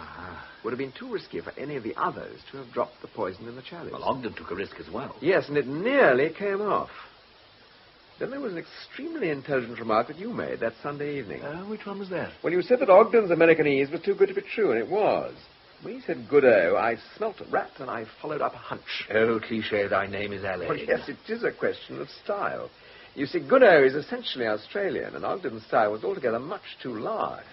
Would have been too risky for any of the others to have dropped the poison in the chalice. Well, Ogden took a risk as well. Yes, and it nearly came off. Then there was an extremely intelligent remark that you made that Sunday evening. Which one was that? Well, you said that Ogden's Americanese was too good to be true, and it was. When you said good-o, I smelt a rat, and I followed up a hunch. Oh, cliché, thy name is Ali. Well, yes, it is a question of style. You see, good-o is essentially Australian, and Ogden's style was altogether much too large.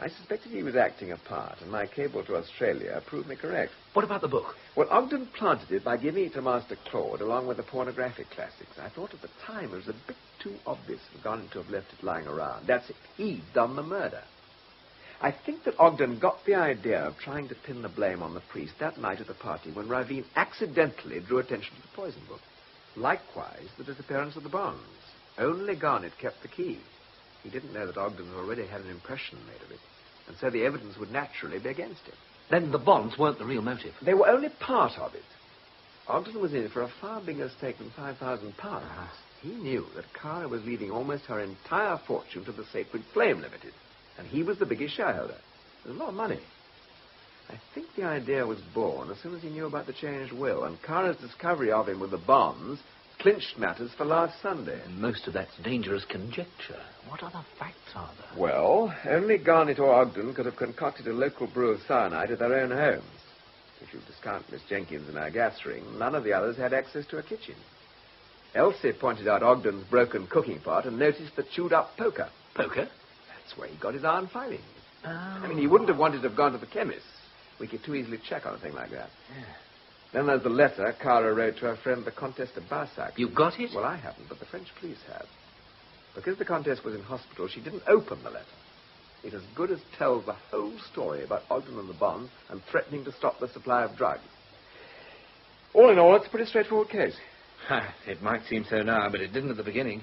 I suspected he was acting a part, and my cable to Australia proved me correct. What about the book? Well, Ogden planted it by giving it to Master Claude along with the pornographic classics. I thought at the time it was a bit too obvious for Garnet to have left it lying around. That's it. He'd done the murder. I think that Ogden got the idea of trying to pin the blame on the priest that night at the party when Ravine accidentally drew attention to the poison book. Likewise, the disappearance of the bonds. Only Garnet kept the key. He didn't know that Ogden had already had an impression made of it, and so the evidence would naturally be against him. Then the bonds weren't the real motive. They were only part of it. Ogden was in it for a far bigger stake than £5,000. He knew that Cara was leaving almost her entire fortune to the Sacred Flame Limited, and he was the biggest shareholder. There's a lot of money. I think the idea was born as soon as he knew about the changed will, and Cara's discovery of him with the bonds clinched matters for last Sunday. And most of that's dangerous conjecture. What other facts are there? Well, only Garnet or Ogden could have concocted a local brew of cyanide at their own homes. If you discount Miss Jenkins and her gas ring, none of the others had access to a kitchen. Elsie pointed out Ogden's broken cooking pot and noticed the chewed-up poker. Poker? That's where he got his iron filings. Oh. I mean, he wouldn't have wanted to have gone to the chemist. We could too easily check on a thing like that. Yeah. Then there's the letter Cara wrote to her friend, the Comtesse de Barsac. You got it? Well, I haven't, but the French police have. Because the Comtesse was in hospital, she didn't open the letter. It as good as tells the whole story about Ogden and the bonds and threatening to stop the supply of drugs. All in all, it's a pretty straightforward case. It might seem so now, but it didn't at the beginning.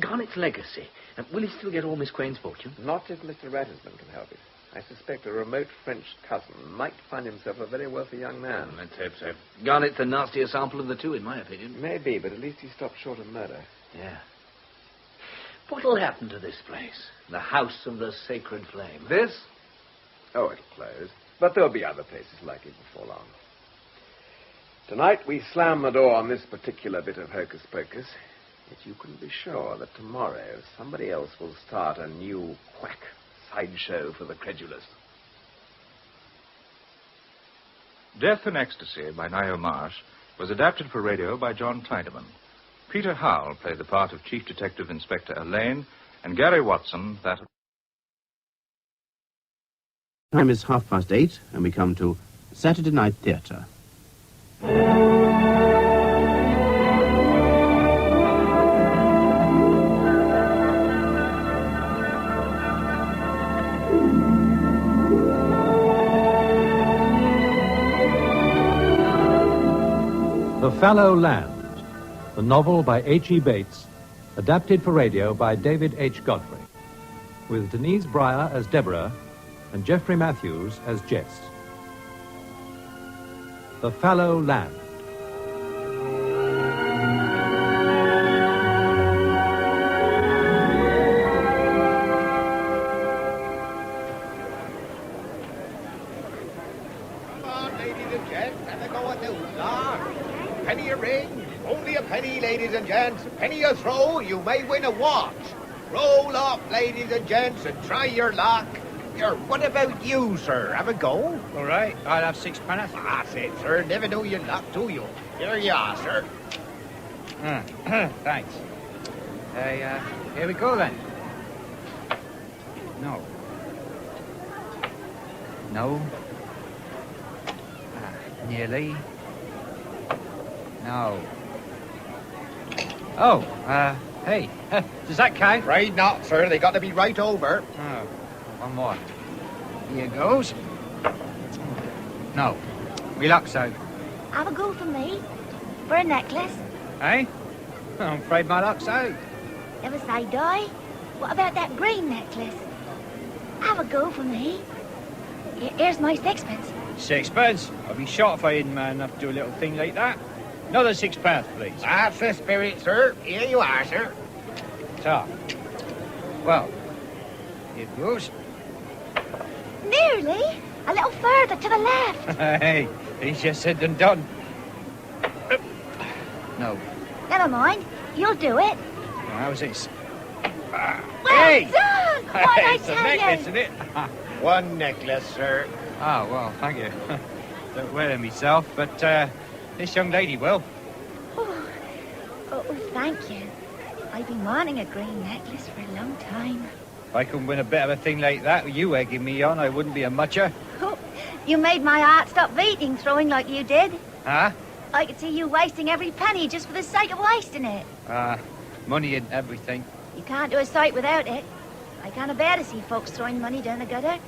Garnet's legacy. Will he still get all Miss Crane's fortune? Not if Mr. Rattlesman can help it. I suspect a remote French cousin might find himself a very wealthy young man. Let's hope so. Garnett's the nastier sample of the two, in my opinion. Maybe, but at least he stopped short of murder. Yeah. What'll happen to this place? The House of the Sacred Flame. This? Oh, it'll close. But there'll be other places like it before long. Tonight we slam the door on this particular bit of hocus-pocus. Yet you can be sure that tomorrow somebody else will start a new quack sideshow for the credulous. Death and Ecstasy by Niall Marsh was adapted for radio by John Tiedemann. Peter Howell played the part of Chief Detective Inspector Elaine, and Gary Watson that of... Time is 8:30, and we come to Saturday Night Theatre. The Fallow Land, the novel by H.E. Bates, adapted for radio by David H. Godfrey, with Denise Breyer as Deborah and Geoffrey Matthews as Jess. The Fallow Land. Come on, ladies and gents, have a go at the hussar. Penny a ring, only a penny, ladies and gents. Penny a throw, you may win a watch. Roll up, ladies and gents, and try your luck. Here, what about you, sir? Have a go? All right, I'll have 6 pence. That's it, sir. Never know your luck, do you? Here you are, sir. Thanks. Here we go, then. No. No. Nearly. No. Oh, hey. Does that count? Right not, sir. They got to be right over. Oh, one more. Here goes. No. Me luck's out. Have a go for me. For a necklace. Eh? I'm afraid my luck's out. Never say die. What about that green necklace? Have a go for me. Here's my 6 pence. 6 pence? I'd be shot if I didn't man enough to do a little thing like that. Another 6 pence, please. That's the spirit, sir. Here you are, sir. So. Well, here goes. Nearly. A little further to the left. Hey, easier said than done. No. Never mind. You'll do it. How's this? Well Hey! done! What I It's a tell necklace, you? isn't it? One necklace, sir. Oh, well, thank you. Don't wear it myself, but this young lady will. Oh, thank you. I've been wanting a green necklace for a long time. If I couldn't win a bit of a thing like that with you egging me on, I wouldn't be a mucher. Oh, you made my heart stop beating throwing like you did. Huh? I could see you wasting every penny just for the sake of wasting it. Money and everything. You can't do a sight without it. I can't bear to see folks throwing money down the gutter.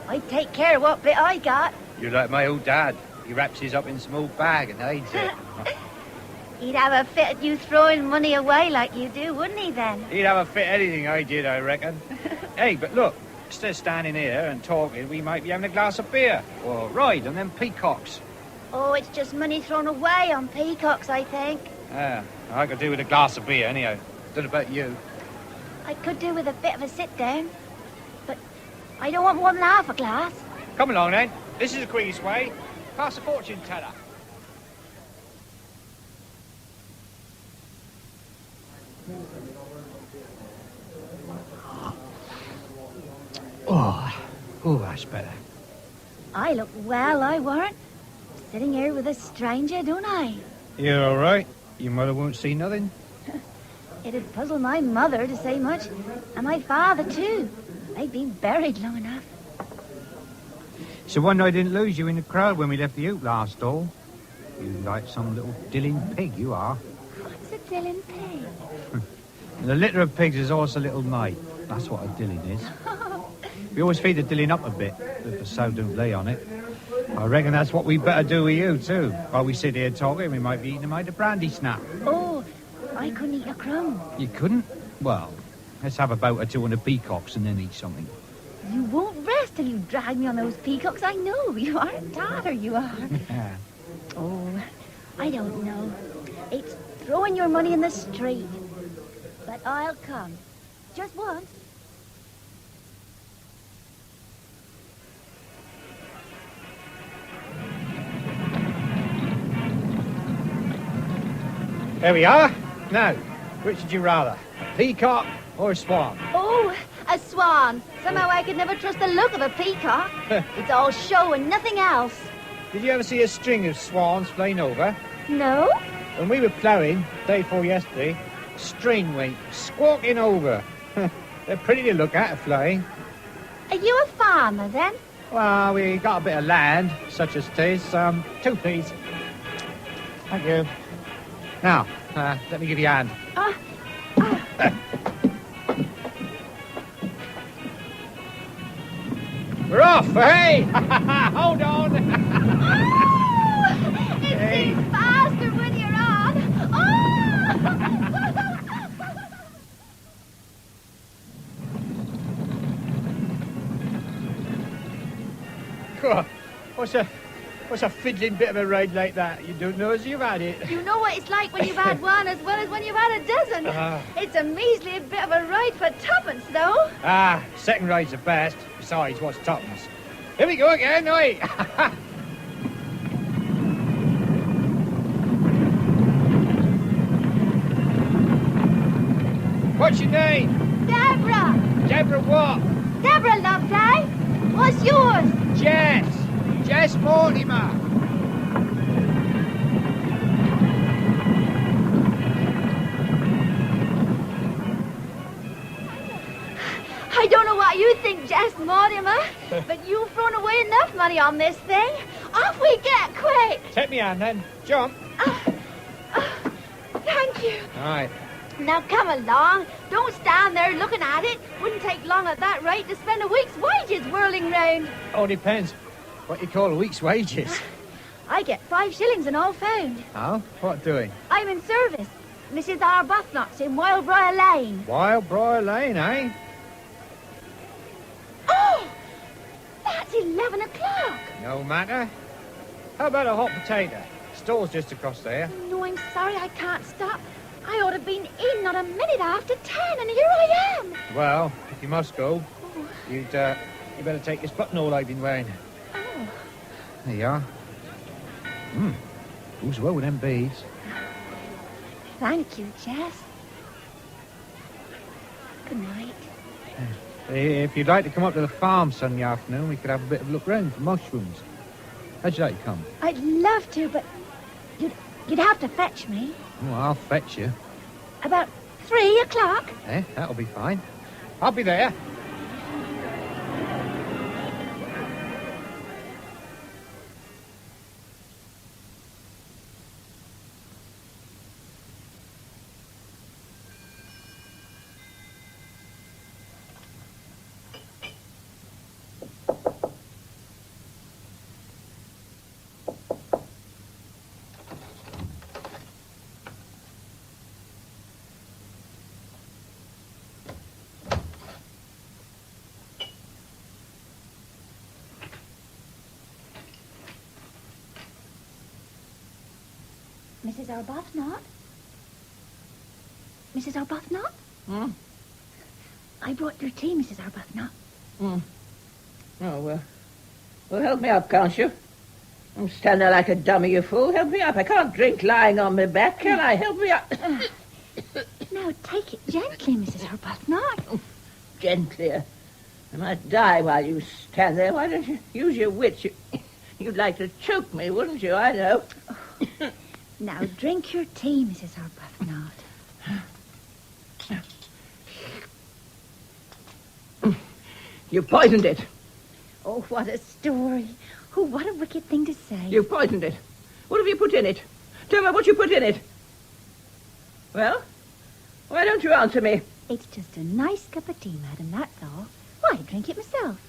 I take care of what bit I got. You're like my old dad. He wraps his up in a small bag and hides it. He'd have a fit at you throwing money away like you do, wouldn't he, then? He'd have a fit anything I did, I reckon. Hey, but look, instead of standing here and talking, we might be having a glass of beer. Or ride on them peacocks. Oh, it's just money thrown away on peacocks, I think. I could do with a glass of beer, anyhow. What about you? I could do with a bit of a sit-down. But I don't want more than half a glass. Come along, then. This is the quickest way. Pass the fortune teller. Oh, that's better. I look well, I warrant. Sitting here with a stranger, don't I? You're all right. Your mother won't see nothing. It'd puzzle my mother to say much, and my father, too. They've been buried long enough. So one I didn't lose you in the crowd when we left the Oak last door. You like some little dilling pig, you are. What's a dilling pig? The litter of pigs is always a little mate. That's what a dilling is. We always feed the dilling up a bit, if the sow don't lay on it. I reckon that's what we better do with you, too. While we sit here talking, we might be eating a mite of brandy snap. Oh, I couldn't eat a crumb. You couldn't? Well, let's have about 200 peacocks and then eat something. You won't rest till you drag me on those peacocks. I know. You are a tartar, you are. Oh, I don't know. It's throwing your money in the street. But I'll come. Just once. There we are. Now, which would you rather? A peacock or a swan? Oh, a swan. Somehow I could never trust the look of a peacock. It's all show and nothing else. Did you ever see a string of swans flying over? No? When we were ploughing, day before yesterday, a string went squawking over. They're pretty to look at, flying. Are you a farmer, then? Well, we got a bit of land, such as 'tis. 2, please. Thank you. Now, let me give you a hand. We're off, hey! Hold on! It seems faster when you're on. Oh! What's a fiddling bit of a ride like that? You don't know as you've had it. You know what it's like when you've had one as well as when you've had a dozen. It's a measly bit of a ride for tuppence, though. Second ride's the best. Besides, what's tuppence? Here we go again, oi! What's your name? Deborah. Deborah what? Deborah, lovely. What's yours? Jess. Jess Mortimer. I don't know what you think, Jess Mortimer, but you've thrown away enough money on this thing. Off we get, quick. Take me hand, then. Jump. Thank you. All right. Now come along. Don't stand there looking at it. Wouldn't take long at that rate to spend a week's wages whirling round. Oh, depends what you call a week's wages. I get 5 shillings and all found. Oh? What doing? I'm in service. Mrs. Arbuthnot's in Wildbriar Lane. Wildbriar Lane, eh? Oh! That's 11 o'clock. No matter. How about a hot potato? Store's just across there. No, I'm sorry I can't stop. I ought to have been in not a minute after 10, and here I am. Well, if you must go, you better take this buttonhole I've been wearing. Oh. There you are. Goes well with them beads. Thank you, Jess. Good night. If you'd like to come up to the farm Sunday afternoon, we could have a bit of a look round for mushrooms. How'd you like to come? I'd love to, but you'd have to fetch me. Oh, I'll fetch you. About 3 o'clock. That'll be fine. I'll be there. Mrs. Arbuthnot? Mrs. Arbuthnot? I brought your tea, Mrs. Arbuthnot. Oh, well, help me up, can't you? I'm standing there like a dummy, you fool. Help me up. I can't drink lying on my back, can I? Help me up. Now, take it gently, Mrs. Arbuthnot. Gently. I might die while you stand there. Why don't you use your wits? You'd like to choke me, wouldn't you? I know. Now, drink your tea, Mrs. Arbuthnot. You poisoned it. Oh, what a story. Oh, what a wicked thing to say. You poisoned it. What have you put in it? Tell me what you put in it. Well, why don't you answer me? It's just a nice cup of tea, madam, that's all. Why, drink it myself.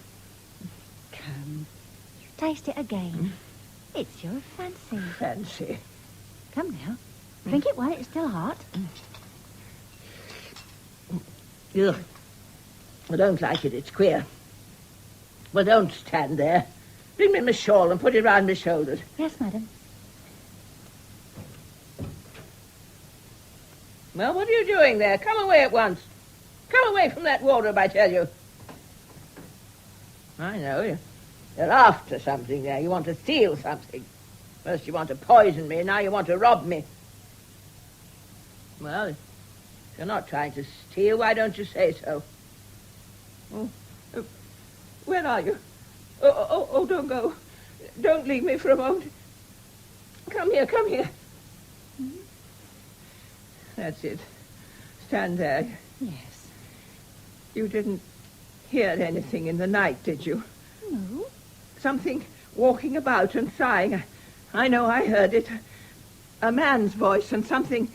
Come, taste it again. It's your fancy. Fancy? Come now. Drink it while it's still hot. Ugh. I don't like it. It's queer. Well, don't stand there. Bring me my shawl and put it round my shoulders. Yes, madam. Well, what are you doing there? Come away at once. Come away from that wardrobe, I tell you. I know. You're after something there. You want to steal something. First you want to poison me, and now you want to rob me. Well, if you're not trying to steal, why don't you say so? Where are you? Oh, don't go. Don't leave me for a moment. Come here. Mm-hmm. That's it. Stand there. Yes. You didn't hear anything in the night, did you? No. Something walking about and sighing. I know I heard it. A man's voice and something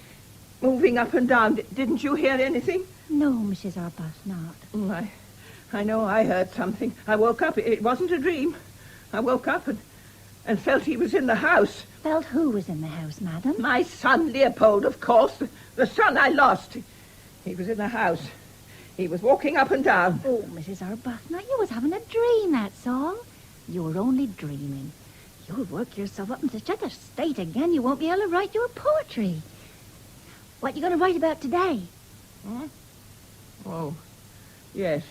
moving up and down. Didn't you hear anything? No, Mrs. Arbuthnot. I know I heard something. I woke up. It wasn't a dream. I woke up and felt he was in the house. Felt who was in the house, madam? My son, Leopold, of course. The son I lost. He was in the house. He was walking up and down. Oh, Mrs. Arbuthnot, you was having a dream, that's all. You were only dreaming. You'll work yourself up into such a state again you won't be able to write your poetry. What you going to write about today? Huh? Oh, yes.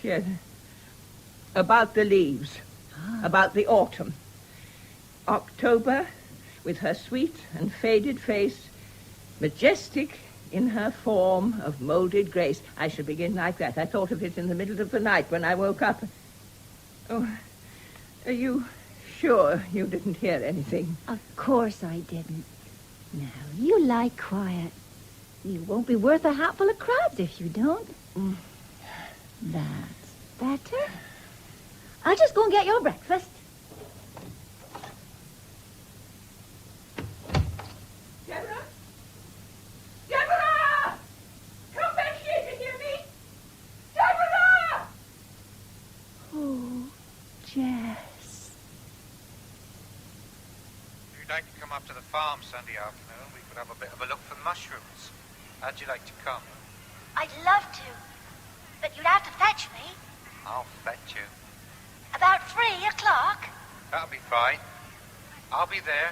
About the leaves. About the autumn. October, with her sweet and faded face, majestic in her form of moulded grace. I should begin like that. I thought of it in the middle of the night when I woke up. Oh, are you sure you didn't hear anything? Of course I didn't. Now, you lie quiet. You won't be worth a hatful of crabs if you don't. That's better. I'll just go and get your breakfast. Deborah! Come back here, you hear me? Deborah! Oh, Jess. If you'd like to come up to the farm Sunday afternoon, we could have a bit of a look for the mushrooms. How'd you like to come? I'd love to, but you'd have to fetch me. I'll fetch you. About 3 o'clock. That'll be fine. I'll be there.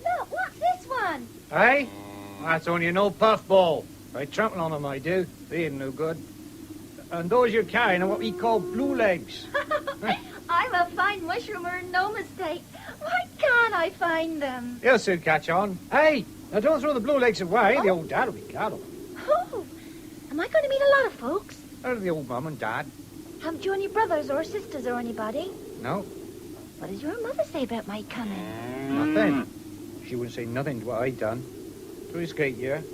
Look, what's this one? Hey? That's only an old puffball. I trample on them, I do. They ain't no good. And those you're carrying are what we call blue legs. I'm a fine mushroomer, no mistake. Why can't I find them? You'll soon catch on. Hey, now don't throw the blue legs away. The old dad will be glad of them. Oh, am I going to meet a lot of folks? Out of the old mum and dad. Haven't you any brothers or sisters or anybody? No. What does your mother say about my coming? Nothing. She wouldn't say nothing to what I'd done. Through his gate here.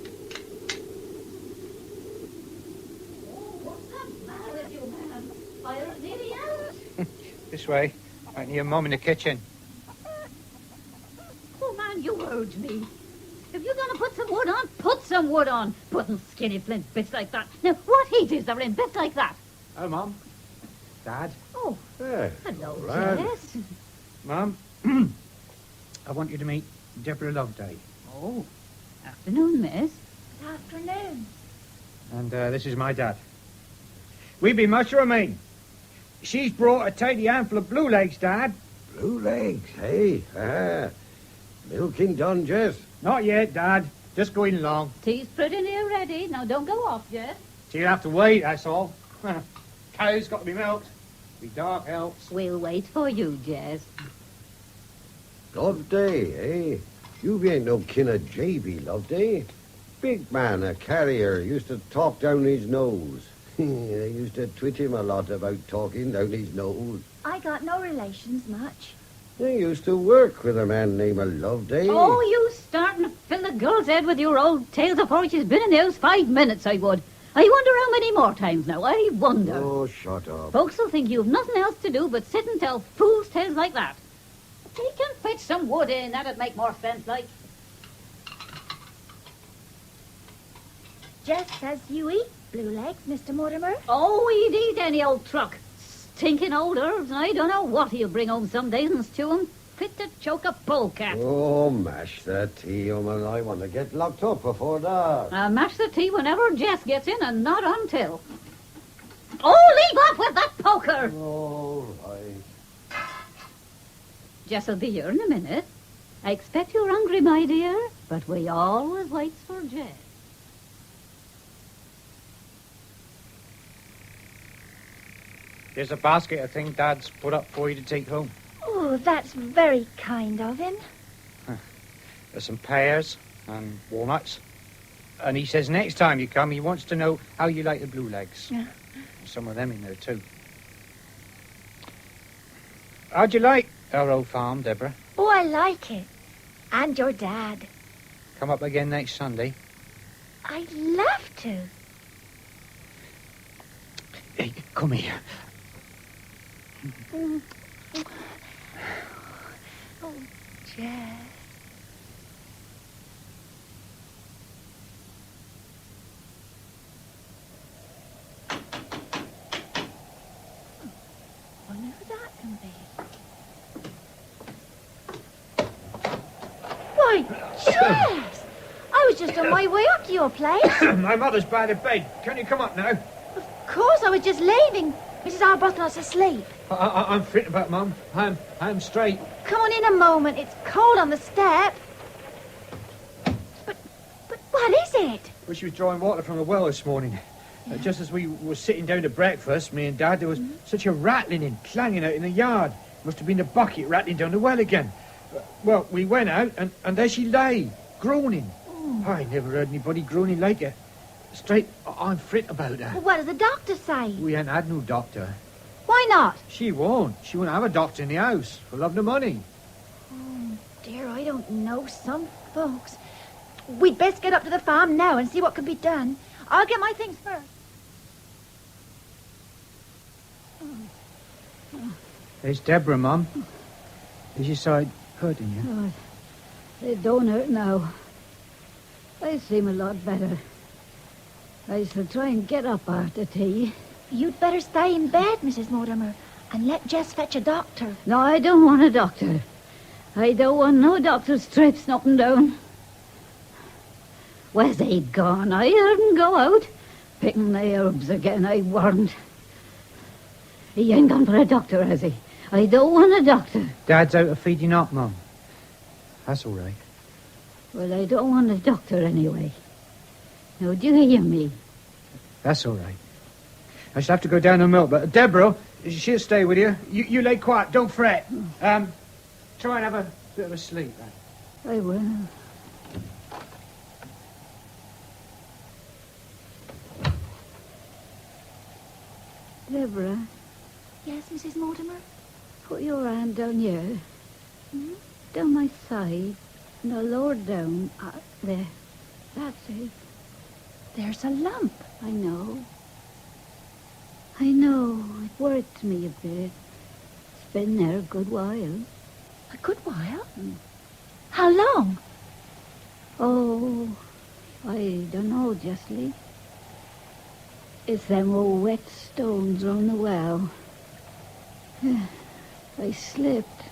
This way. I can hear Mum in the kitchen. Oh, man, you heard me. If you're going to put some wood on, put some wood on. Putting skinny flint bits like that. Now, what heat is there in bits like that? Oh, Mum. Dad. Oh, yeah. Hello, Lad. Jess. Mum, I want you to meet Deborah Loveday. Oh, afternoon, miss. Good afternoon. And this is my dad. We be mushrooming. She's brought a tidy handful of blue legs, Dad. Blue legs, hey? Milking done, Jess? Not yet, Dad. Just going along. Tea's pretty near ready. Now, don't go off, Jess. She'll have to wait, that's all. Cow's got to be milked. Be dark else. We'll wait for you, Jess. Loveday, eh? You ain't no kin of J.B. Loveday. Big man, a carrier, used to talk down his nose. They used to twit him a lot about talking down his nose. I got no relations much. They used to work with a man named Loveday. Oh, you starting to fill the girl's head with your old tales before she's been in the house 5 minutes, I would. I wonder how many more times now. I wonder. Oh, shut up. Folks will think you've nothing else to do but sit and tell fool's tales like that. If you can fetch some wood in, that'd make more sense, like. Jess says you eat blue legs, Mr. Mortimer. Oh, he'd eat any old truck. Stinking old herbs, and I don't know what he'll bring home some days and stew 'em. Fit to choke a polecat. Oh, mash the tea, woman. I want to get locked up before that. Mash the tea whenever Jess gets in and not until. Oh, leave off with that poker! All right. Jess'll be here in a minute. I expect you're hungry, my dear, but we always waits for Jess. There's a basket of things Dad's put up for you to take home. Oh, that's very kind of him. There's some pears and walnuts. And he says next time you come, he wants to know how you like the blue legs. Yeah. Some of them in there, too. How'd you like our old farm, Deborah? Oh, I like it. And your dad. Come up again next Sunday. I'd love to. Hey, come here. Oh, Jess. Wonder who that can be. Why, Jess! I was just on my way up to your place. My mother's bad in bed. Can you come up now? Of course, I was just leaving. Mrs. Arbuthnot's asleep. I'm fit about, Mum. I'm straight. Come on in a moment. It's cold on the step. But what is it? Well, she was drawing water from the well this morning. Just as we were sitting down to breakfast, me and Dad, there was such a rattling and clanging out in the yard. Must have been the bucket rattling down the well again. Well, we went out, and there she lay, groaning. I never heard anybody groaning like her. Straight, I'm fret about her. Well, what does the doctor say? We ain't had no doctor. Why not? She won't. She won't have a doctor in the house for love nor money. Oh, dear, I don't know some folks. We'd best get up to the farm now and see what can be done. I'll get my things first. There's Deborah, Mum. Is your side hurting you? Oh, it don't hurt now. I seem a lot better. I shall try and get up after tea. You'd better stay in bed, Mrs. Mortimer, and let Jess fetch a doctor. No, I don't want a doctor. I don't want no doctor's traipsing up and down. Where's he gone? I heard him go out. Picking the herbs again, I warned. He ain't gone for a doctor, has he? I don't want a doctor. Dad's out of feeding up, Mum. That's all right. Well, I don't want a doctor anyway. Now, do you hear me? That's all right. I shall have to go down and milk, but Deborah, she'll stay with you. You lay quiet, don't fret. Try and have a bit of a sleep. I will. Deborah. Yes, Mrs. Mortimer? Put your hand down here. Down my side. No, lower down. There. That's it. There's a lump. I know. I know. It worried me a bit. It's been there a good while. A good while? How long? Oh, I don't know, justly. It's them old wet stones on the well. I slipped.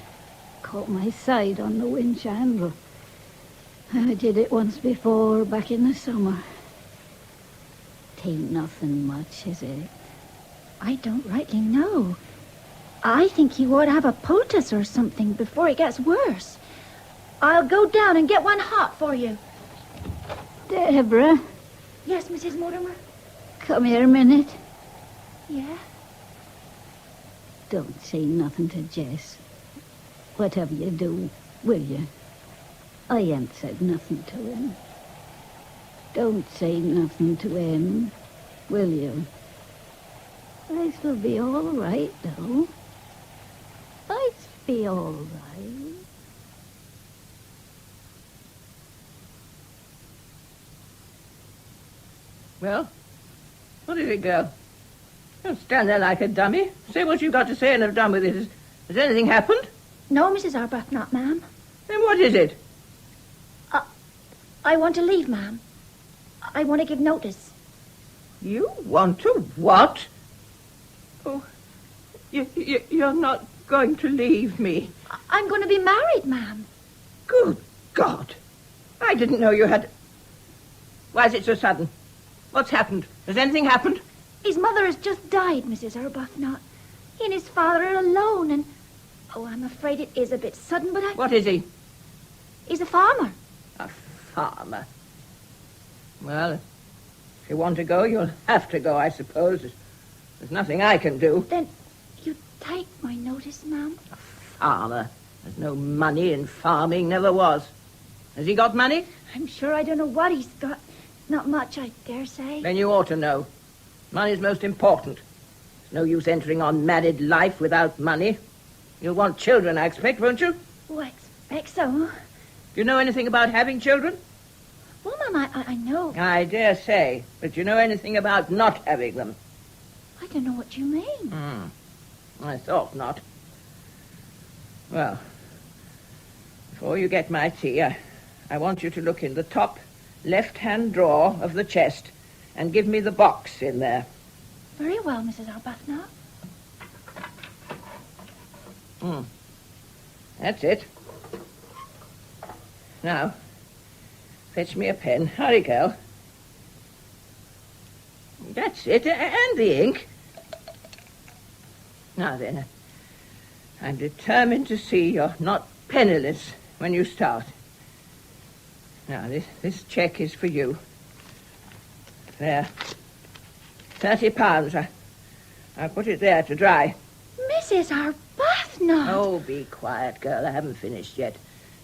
Caught my side on the winch handle. I did it once before, back in the summer. Tain't nothing much, is it? I don't rightly know. I think you ought to have a poultice or something before it gets worse. I'll go down and get one hot for you. Deborah? Yes, Mrs. Mortimer? Come here a minute. Yeah? Don't say nothing to Jess. Whatever you do, will you? I ain't said nothing to him. Don't say nothing to him, will you? I shall be all right, though. I shall be all right. Well, what is it, girl? Don't stand there like a dummy. Say what you've got to say and have done with it. Has anything happened? No, Mrs. Arbuthnot, ma'am. Then what is it? I want to leave, ma'am. I want to give notice. You want to what? Oh, you're not going to leave me. I'm going to be married, ma'am. Good God. I didn't know you had... Why is it so sudden? What's happened? Has anything happened? His mother has just died, Mrs. Arbuthnot. He and his father are alone, and... Oh, I'm afraid it is a bit sudden, but I... What is he? He's a farmer. A farmer? Well, if you want to go, you'll have to go, I suppose. There's nothing I can do. Then you take my notice, ma'am? A farmer? There's no money in farming, never was. Has he got money? I'm sure I don't know what he's got. Not much, I dare say. Then you ought to know. Money's most important. There's no use entering on married life without money. You'll want children, I expect, won't you? Oh, I expect so. Do you know anything about having children? Well, Ma'am, I know. I dare say. But do you know anything about not having them? I don't know what you mean. I thought not. Well, before you get my tea, I want you to look in the top left-hand drawer of the chest and give me the box in there. Very well, Mrs. Arbuthnot. That's it. Now, fetch me a pen. Hurry, girl. That's it, and the ink. Now then, I'm determined to see you're not penniless when you start. Now, this cheque is for you. There. £30. I'll put it there to dry. Mrs. Arbuthnot! Oh, be quiet, girl. I haven't finished yet.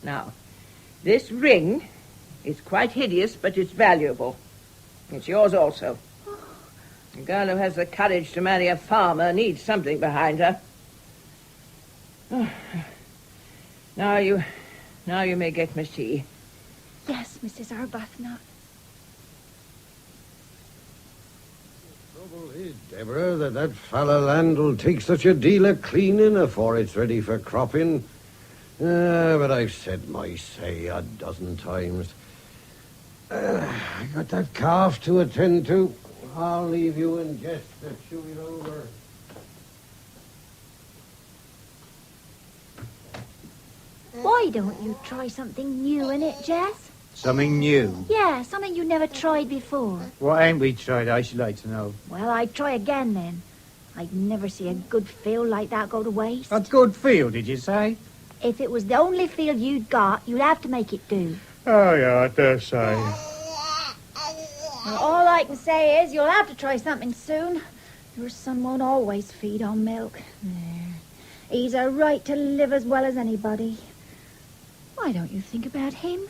Now, this ring is quite hideous, but it's valuable. It's yours also. A girl who has the courage to marry a farmer needs something behind her. Now you may get me tea. Yes, Mrs. Arbuthnot. Trouble is, Deborah, that fallow land will take such a deal of cleaning afore it's ready for cropping. But I've said my say a dozen times. I got that calf to attend to. I'll leave you and Jess to chew it over. Why don't you try something new in it, Jess? Something new? Yeah, something you never tried before. What ain't we tried, I should like to know? Well, I'd try again then. I'd never see a good field like that go to waste. A good field, did you say? If it was the only field you'd got, you'd have to make it do. Oh, yeah, I dare say. Well, all I can say is you'll have to try something soon. Your son won't always feed on milk. There. He's a right to live as well as anybody. Why don't you think about him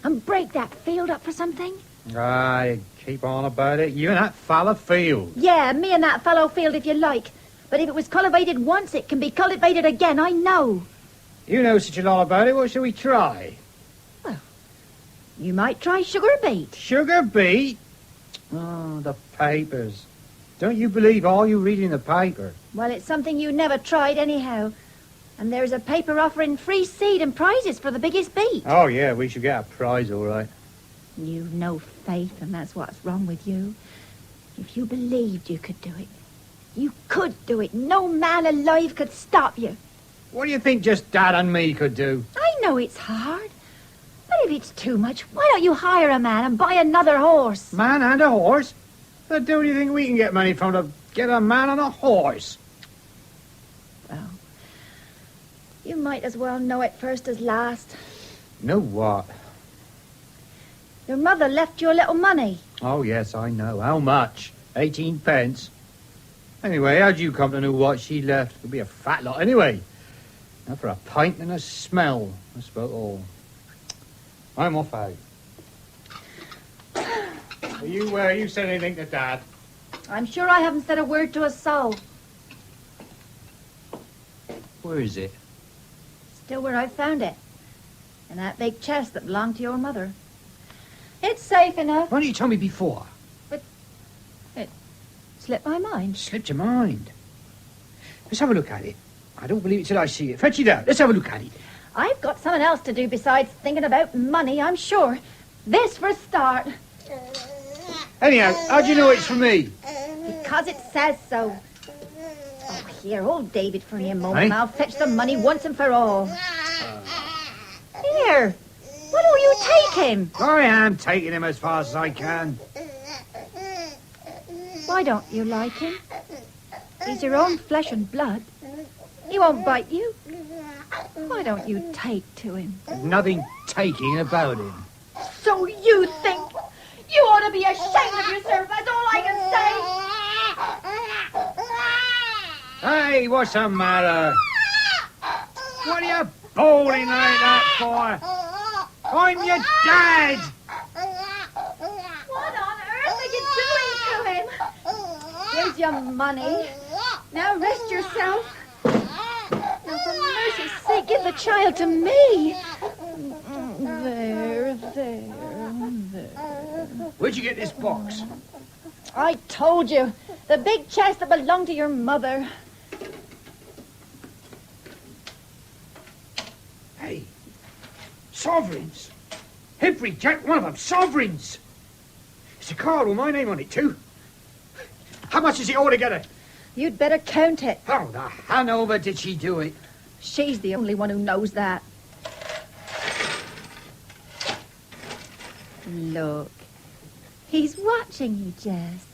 and break that field up for something? Aye, keep on about it. You and that fallow field. Yeah, me and that fallow field if you like. But if it was cultivated once, it can be cultivated again, I know. You know such a lot about it. What shall we try? Well, you might try sugar beet. Sugar beet? Oh, the papers. Don't you believe all you read in the paper? Well, it's something you never tried anyhow. And there's a paper offering free seed and prizes for the biggest beet. Oh, yeah, we should get a prize, all right. You've no faith, and that's what's wrong with you. If you believed you could do it, you could do it. No man alive could stop you. What do you think just Dad and me could do? I know it's hard. But if it's too much, why don't you hire a man and buy another horse? Man and a horse? The do you think we can get money from to get a man and a horse? Well, you might as well know it first as last. Know what? Your mother left you a little money. Oh, yes, I know. How much? 18 pence. Anyway, how'd you come to know what she left? It'll be a fat lot anyway. Now for a pint and a smell. That's about all. I'm off out. You said anything to Dad? I'm sure I haven't said a word to a soul. Where is it? Still where I found it. In that big chest that belonged to your mother. It's safe enough. Why didn't you tell me before? But it slipped my mind. Slipped your mind? Let's have a look at it. I don't believe it till I see it. Fetch it out. Let's have a look at it. I've got something else to do besides thinking about money, I'm sure. This for a start. Anyhow, how do you know it's for me? Because it says so. Oh, here, hold David for me a moment. Hey? And I'll fetch the money once and for all. Here. Why don't you take him? I am taking him as fast as I can. Why Why don't you like him? He's your own flesh and blood. He won't bite you. Why don't you take to him? Nothing taking about him. So you think? You ought to be ashamed of yourself, that's all I can say. Hey, what's the matter? What are you bawling like that for? I'm your dad! What on earth are you doing to him? Here's your money. Now rest yourself. Now, for mercy's sake, give the child to me. There. Where'd you get this box? I told you. The big chest that belonged to your mother. Hey, sovereigns. Every jack one of them, sovereigns. It's a card with my name on it, too. How much is it altogether? You'd better count it. How the Hanover did she do it? She's the only one who knows that. Look. He's watching you, Jess.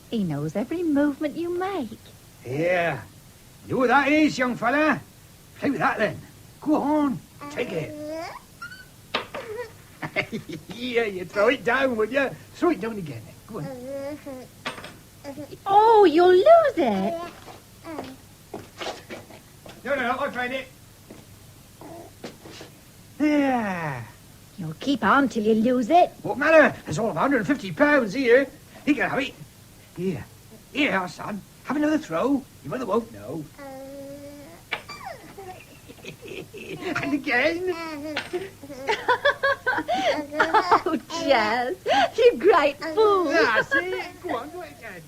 He knows every movement you make. Yeah. You know what that is, young fella? Play with that, then. Go on. Take it. Yeah, you throw it down, would you? Throw it down again. Go on. Oh, you'll lose it. No, I'll find it. Yeah. You'll keep on till you lose it. What matter? There's all of £150 here. You can have it. Here. Here, son. Have another throw. Your mother won't know. And again. Oh, Jess, you great fool. That's it. Go on, do it again.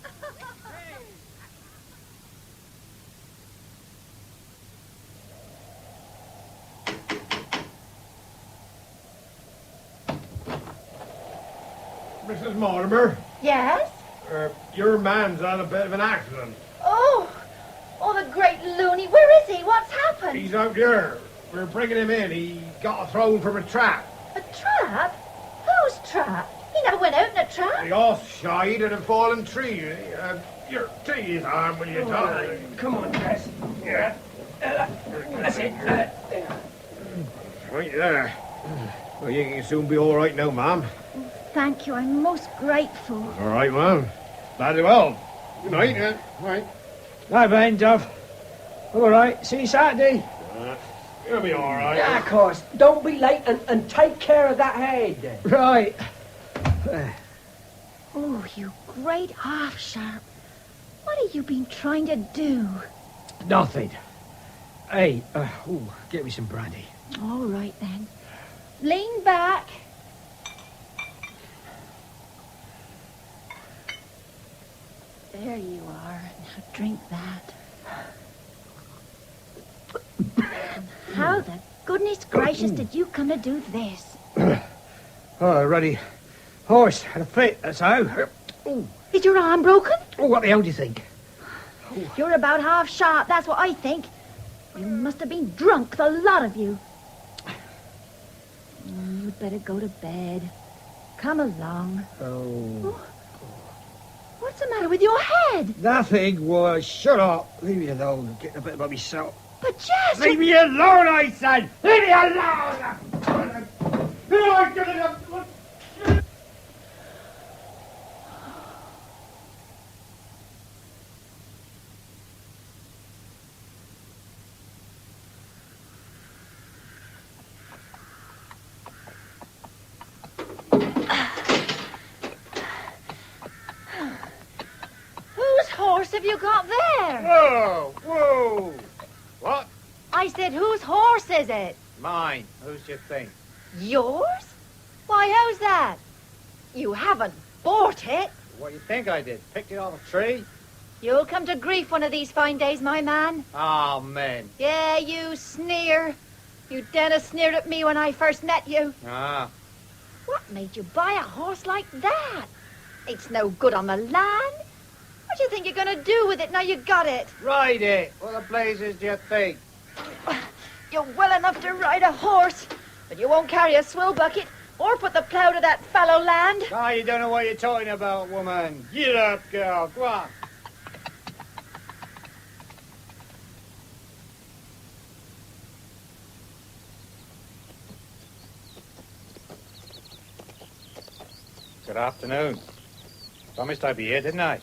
Mrs. Mortimer, Yes? your man's had a bit of an accident. Oh, the great loony. Where is he? What's happened? He's out there. We're bringing him in. He got thrown from a trap. A trap? Whose trap? He never went out in a trap. The horse shied at a fallen tree. You're take his arm when you talk. Come on, Jess. Yeah. That's it. Right there. Well, you can soon be all right now, ma'am. Thank you. I'm most grateful. All right, ma'am. Very well. Good night, then. Right. Bye, Ben, Dove. All right. See you Saturday. You'll be all right. Yeah, of course. Don't be late and take care of that head. Right. Oh, you great half-sharp. What have you been trying to do? Nothing. Hey, get me some brandy. All right, then. Lean back. There you are. Now drink that. How the goodness gracious did you come to do this? Ruddy. Horse had a fit, that's how. Is your arm broken? Oh, what the hell do you think? You're about half sharp, that's what I think. You must have been drunk, the lot of you. You'd better go to bed. Come along. Oh. What's the matter with your head? Nothing. Well, shut up. Leave me alone. I'm getting a bit about myself. But, Jess... Leave me alone, I said! Leave me alone! Whose horse have you got there? Whoa! What? I said, whose horse is it? Mine. Who's you think? Yours? Why, how's that? You haven't bought it. What do you think I did? Picked it off a tree? You'll come to grief one of these fine days, my man. Oh, man. Yeah, you sneer. You done a sneer at me when I first met you. Ah. What made you buy a horse like that? It's no good on the land. What do you think you're going to do with it now you got it? Ride it. What the blazes do you think? You're well enough to ride a horse, but you won't carry a swill bucket Or put the plough to that fallow land. Ah, you don't know what you're talking about, woman. Get up, girl. Go on. Good afternoon. Promised I'd be here, didn't I?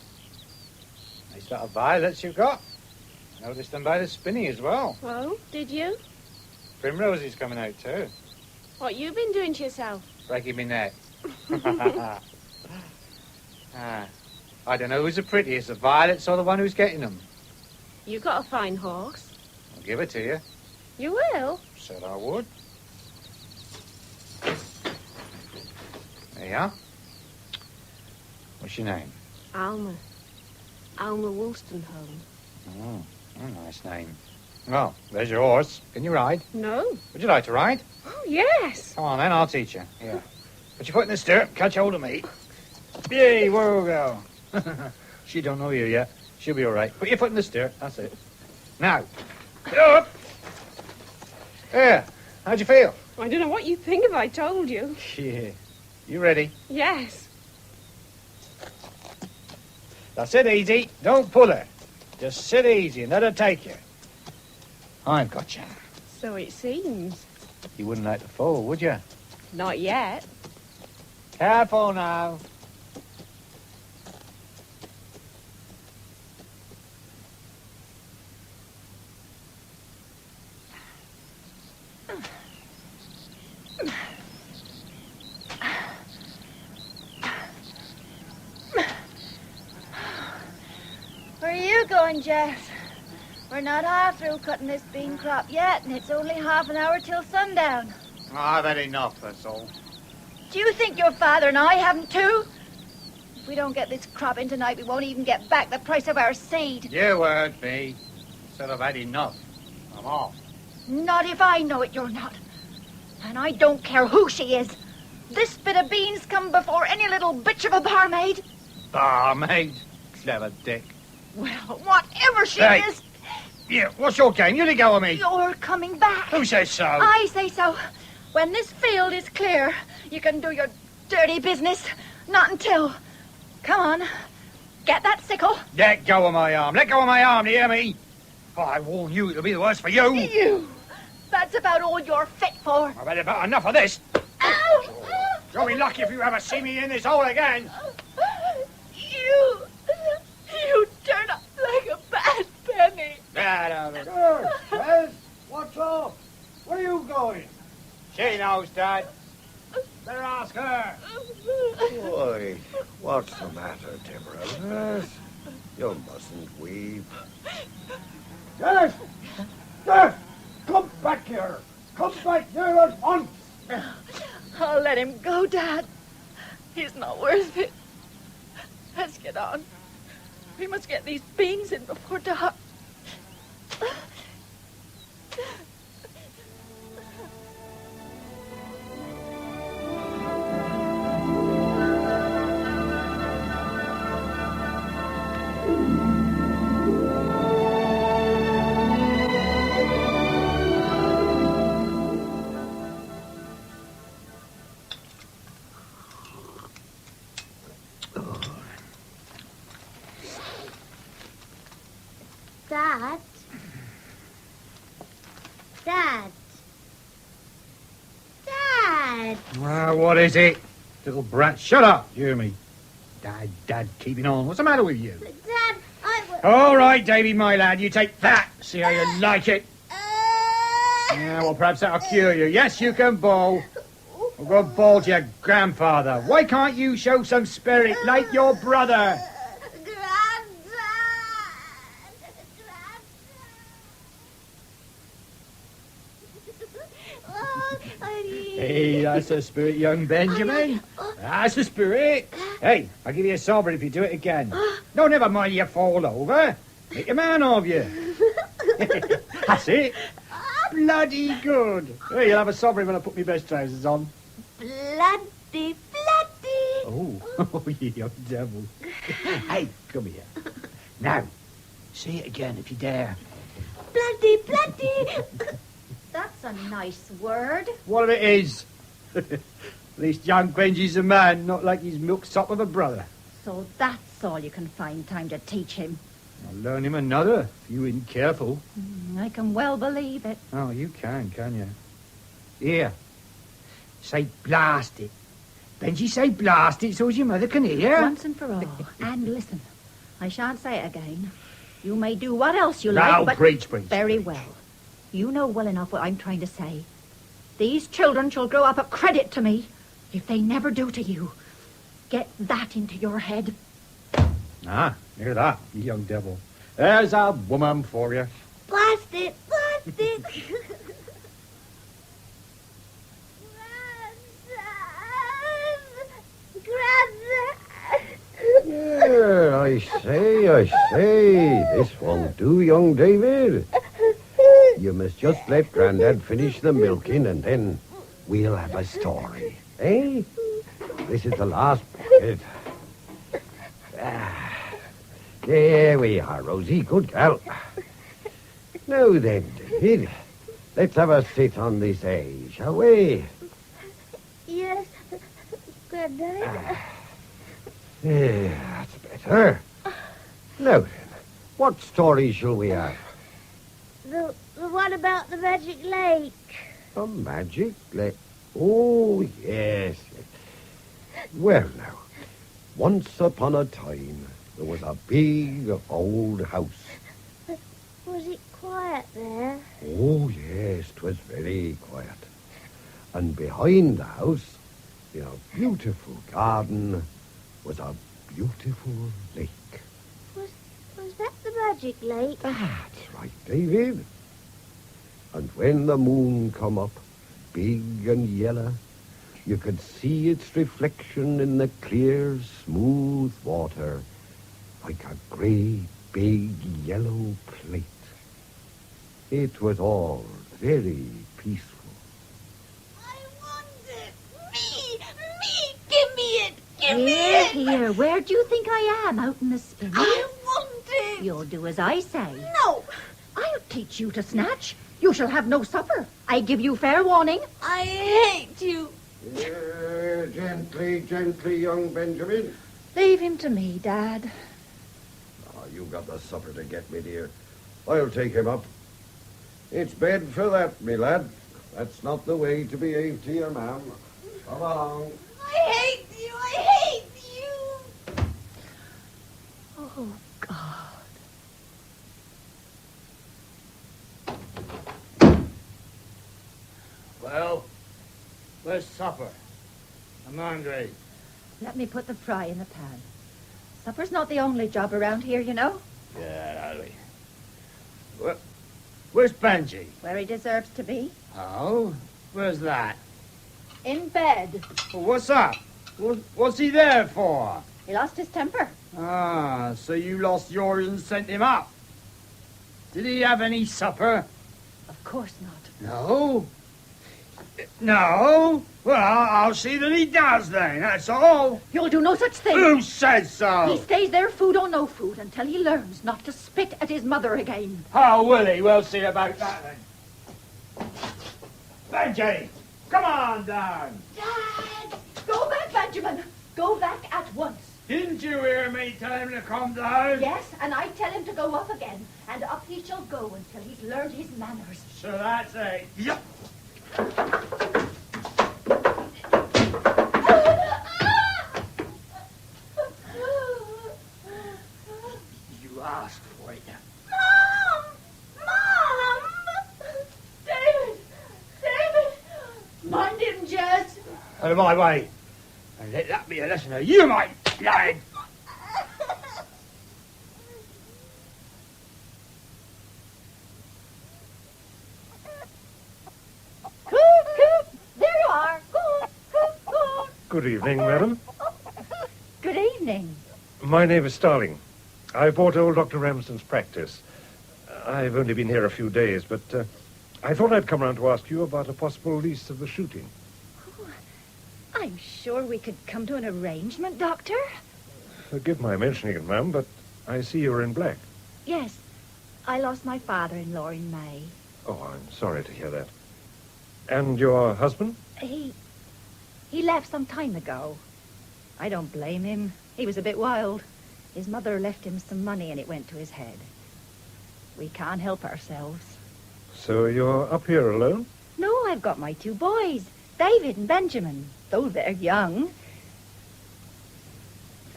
Nice lot of violets you've got. Noticed them by the spinney as well. Well, did you? Primrosy's coming out too. What you been doing to yourself? Breaking me neck. I don't know who's the prettiest, the violets or the one who's getting them. You got a fine horse. I'll give it to you. You will? Said I would. There you are. What's your name? Alma. Alma Wollstonholme. Oh, a nice name. Well, there's your horse. Can you ride? No. Would you like to ride? Oh, yes. Come on then, I'll teach you. Here. Put your foot in the stirrup, catch hold of me. Yay, whoa, girl. She don't know you yet. She'll be all right. Put your foot in the stirrup, that's it. Now, get up. There, how'd you feel? I don't know what you'd think if I told you. Yeah. You ready? Yes. Now sit easy, don't pull her. Just sit easy and let her take you. I've got you. So it seems. You wouldn't like to fall, would you? Not yet. Careful now. Where are you going, Jess? We're not half through cutting this bean crop yet, and it's only half an hour till sundown. Oh, I've had enough, that's all. Do you think your father and I haven't too? If we don't get this crop in tonight, we won't even get back the price of our seed. You heard me. Said I've had enough. I'm off. Not if I know it, you're not. And I don't care who she is. This bit of beans come before any little bitch of a barmaid. Barmaid? Clever dick. Well, whatever she Hey. is, Yeah, what's your game? You let go of me. you're coming back. Who says so? I say so. When this field is clear, you can do your dirty business. Not until. Come on. Get that sickle. Let go of my arm. Let go of my arm, do you hear me? Oh, I warn you, it'll be the worse for you. You. That's about all you're fit for. I've had about enough of this. Ow! You'll be lucky if you ever see me in this hole again. You turn up like a bad penny. Wes, what's up? Where are you going? She knows, Dad. Better ask her. Boy, what's the matter, Deborah? You mustn't weep. Yes! Yes! Come back here! Come back here at once! I'll let him go, Dad. He's not worth it. Let's get on. We must get these beans in before dark. Dad? Dad? Dad? Ah, what is it? Little brat, shut up. You hear me? Dad, keeping on. What's the matter with you? Dad, All right, Davy, my lad, you take that. See how you like it. Yeah, well, perhaps that'll cure you. Yes, you can bawl. We'll go bawl to your grandfather. Why can't you show some spirit like your brother? Hey, that's the spirit, young Benjamin. That's the spirit. Hey, I'll give you a sovereign if you do it again. No, never mind you fall over. Make a man of you. That's it. Bloody good. Hey, you'll have a sovereign when I put my best trousers on. Bloody. Oh, you young devil. Hey, come here. Now, say it again if you dare. Bloody. That's a nice word. What if it is? At least young Benji's a man, not like his milksop of a brother. So that's all you can find time to teach him. I'll learn him another, if you ain't careful. I can well believe it. Oh, you can you? Here. Say blast it. Benji, say blast it so as your mother can hear. Once and for all. And listen, I shan't say it again. You may do what else you Now, like, but... preach. Very well. You know well enough what I'm trying to say. These children shall grow up a credit to me if they never do to you. Get that into your head. Ah, hear that, you young devil. There's a woman for you. Blast it! Blast it! Yeah, I say. This won't do, young David. You must just let Grandad finish the milking and then we'll have a story. Eh? This is the last bucket. There we are, Rosie. Good gal. Now then, David, let's have a sit on this hay, shall we? Yes, Granddad. Yeah, that's better. Now then, what story shall we have? The one about the magic lake. A magic lake? Oh, yes. Well, now, once upon a time, there was a big old house. Was it quiet there? Oh, yes, 'twas very quiet. And behind the house, in a beautiful garden, was a beautiful lake. Was that the magic lake? That's right, David. And when the moon come up, big and yellow, you could see its reflection in the clear, smooth water, like a great, big, yellow plate. It was all very peaceful. Give me it! Give me it! Here, where do you think I am? Out in the spinney? I want it! You'll do as I say. No! I'll teach you to snatch. You shall have no supper. I give you fair warning. I hate you. Gently, young Benjamin. Leave him to me, Dad. Oh, you got the supper to get me, dear. I'll take him up. It's bed for that, me lad. That's not the way to behave to your mam. Come along. I hate you. I hate you. Oh, God. Well, where's supper? I'm hungry. Let me put the fry in the pan. Supper's not the only job around here, you know. Yeah, Ali. Where's Benji? Where he deserves to be. Oh? Where's that? In bed. Well, what's up? What's he there for? He lost his temper. Ah, so you lost yours and sent him up. Did he have any supper? Of course not. No? No? Well, I'll see that he does then, that's all. You'll do no such thing. Who says so? He stays there, food or no food, until he learns not to spit at his mother again. Oh, will he? We'll see about that then. Benji, come on down. Dad! Go back, Benjamin. Go back at once. Didn't you hear me tell him to come down? Yes, and I tell him to go up again. And up he shall go until he's learned his manners. So that's it. Yep. You asked for it. Mom! David! Mind him, Jess. Out of my way. And let that be a lesson to you, mate, lad. There you are. Good evening, madam. Good evening. My name is Starling. I bought old Dr. Ramsden's practice. I've only been here a few days, but I thought I'd come round to ask you about a possible lease of the shooting. I'm sure we could come to an arrangement, Doctor. Forgive my mentioning it, ma'am, but I see you're in black. Yes. I lost my father-in-law in May. Oh, I'm sorry to hear that. And your husband? He He left some time ago. I don't blame him. He was a bit wild. His mother left him some money and it went to his head. We can't help ourselves. So you're up here alone? No, I've got my 2 boys, David and Benjamin, though they're young.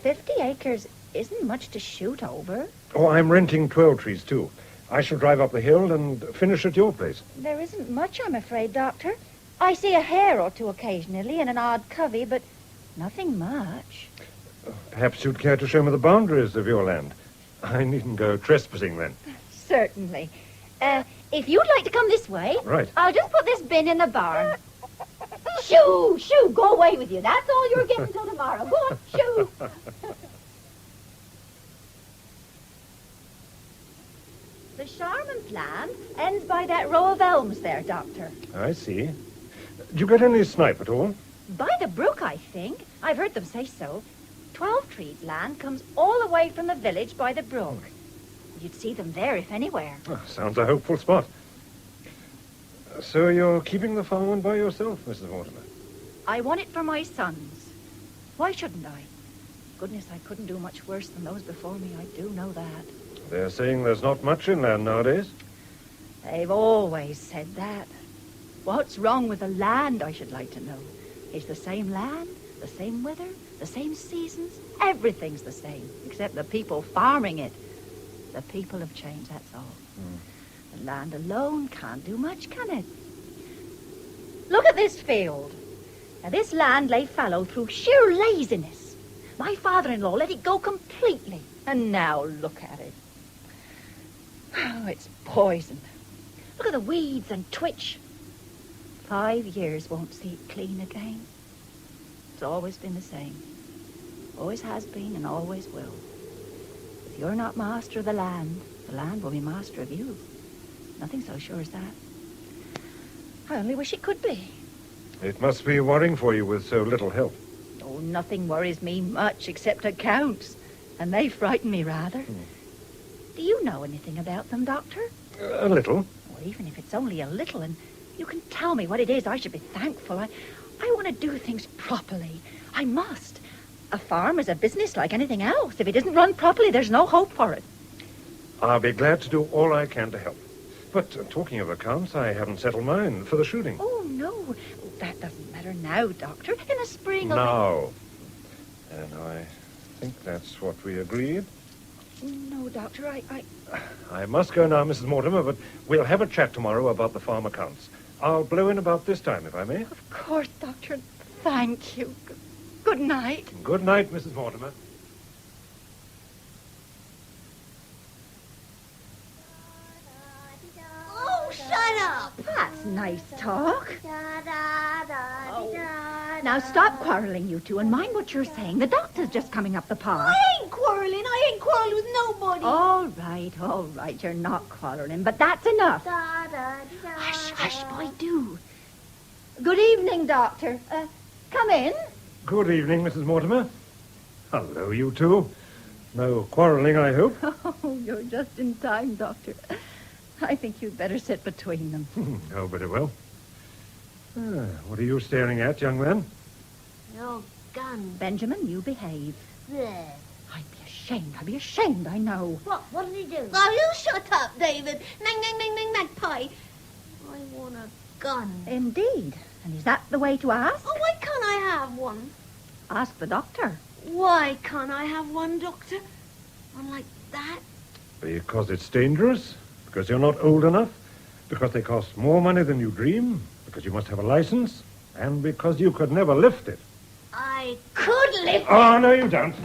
50 acres isn't much to shoot over. Oh, I'm renting 12 trees, too. I shall drive up the hill and finish at your place. There isn't much, I'm afraid, Doctor. I see a hare or 2 occasionally and an odd covey, but nothing much. Perhaps you'd care to show me the boundaries of your land. I needn't go trespassing then. Certainly. If you'd like to come this way, Right. I'll just put this bin in the barn. Shoo, go away with you. That's all you're getting till tomorrow. Go on, shoo. The Sharman plan ends by that row of elms there, Doctor. I see. Do you get any snipe at all? By the brook, I think. I've heard them say so. 12 Trees land comes all the way from the village by the brook. You'd see them there, if anywhere. Oh, sounds a hopeful spot. So you're keeping the farm by yourself, Mrs. Mortimer? I want it for my sons. Why shouldn't I? Goodness, I couldn't do much worse than those before me. I do know that. They're saying there's not much in land nowadays. They've always said that. What's wrong with the land, I should like to know? It's the same land, the same weather, the same seasons. Everything's the same, except the people farming it. The people have changed, that's all. The land alone can't do much, can it? Look at this field. Now, this land lay fallow through sheer laziness. My father-in-law let it go completely, and now look at it. Oh, it's poisoned. Look at the weeds and twitch. 5 years won't see it clean again. It's always been the same. Always has been and always will. If you're not master of the land will be master of you. Nothing so sure as that. I only wish it could be. It must be worrying for you with so little help. Oh, nothing worries me much except accounts. And they frighten me rather. Do you know anything about them, Doctor? A little. Well, even if it's only a little, and you can tell me what it is, I should be thankful. I want to do things properly. I must. A farm is a business like anything else. If it isn't run properly, there's no hope for it. I'll be glad to do all I can to help. But talking of accounts, I haven't settled mine for the shooting. Oh, no. That doesn't matter now, Doctor. In the spring... Now. And I think that's what we agreed. No, Doctor, I must go now, Mrs. Mortimer, but we'll have a chat tomorrow about the farm accounts. I'll blow in about this time, if I may. Of course, Doctor. Thank you. Good night. Good night, Mrs. Mortimer. Oh, shut up! That's nice talk. Now stop quarreling, you two, and mind what you're saying. The doctor's just coming up the path. I ain't quarreling. I ain't quarreling with nobody. All right. You're not quarreling, but that's enough. Hush, boy, do. Good evening, Doctor. Come in. Good evening, Mrs. Mortimer. Hello, you two. No quarreling, I hope. Oh, you're just in time, Doctor. I think you'd better sit between them. Oh, very well. What are you staring at, young man? Your gun. Benjamin, you behave. There. I'd be ashamed, I know. What did he do? Oh, you shut up, David. Nang, magpie. I want a gun. Indeed. And is that the way to ask? Oh, why can't I have one? Ask the doctor. Why can't I have one, Doctor? One like that? Because it's dangerous? Because you're not old enough? Because they cost more money than you dream? Because you must have a license? And because you could never lift it? I could lift it. Oh, no, you don't.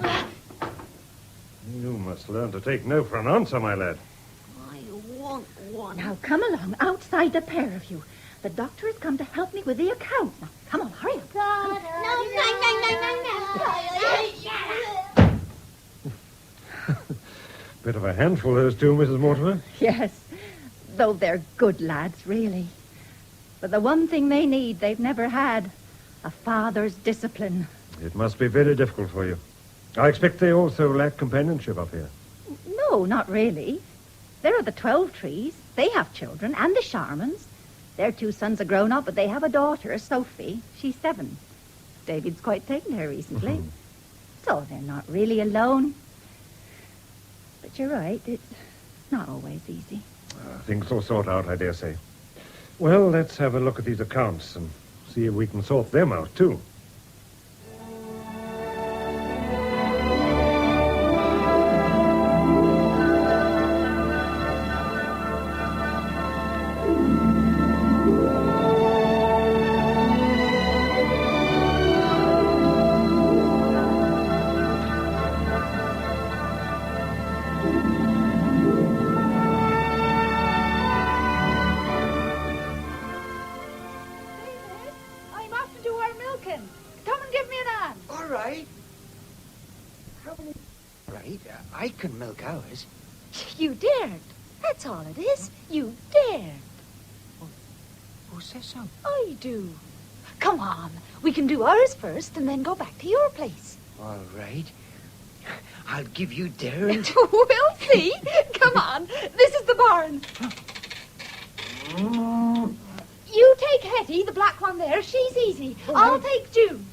You must learn to take no for an answer, my lad. I want one. Now, come along, outside the pair of you. The doctor has come to help me with the account. Now, come on, hurry up. No. Bit of a handful, those two, Mrs. Mortimer. Yes, though they're good lads, really. But the one thing they need, they've never had. A father's discipline. It must be very difficult for you. I expect they also lack companionship up here. No, not really. There are the 12 Trees. They have children, and the Sharmans. Their 2 sons are grown up, but they have a daughter, Sophie. She's 7. David's quite taken her recently. So they're not really alone. But you're right, it's not always easy. Things will sort out, I dare say. Well, let's have a look at these accounts and see if we can sort them out, too. I can milk ours. You dared. That's all it is. You dared. Who says so? I do. Come on. We can do ours first and then go back to your place. All right. I'll give you daring. We'll see. Come on. This is the barn. You take Hetty, the black one there. She's easy. I'll take June.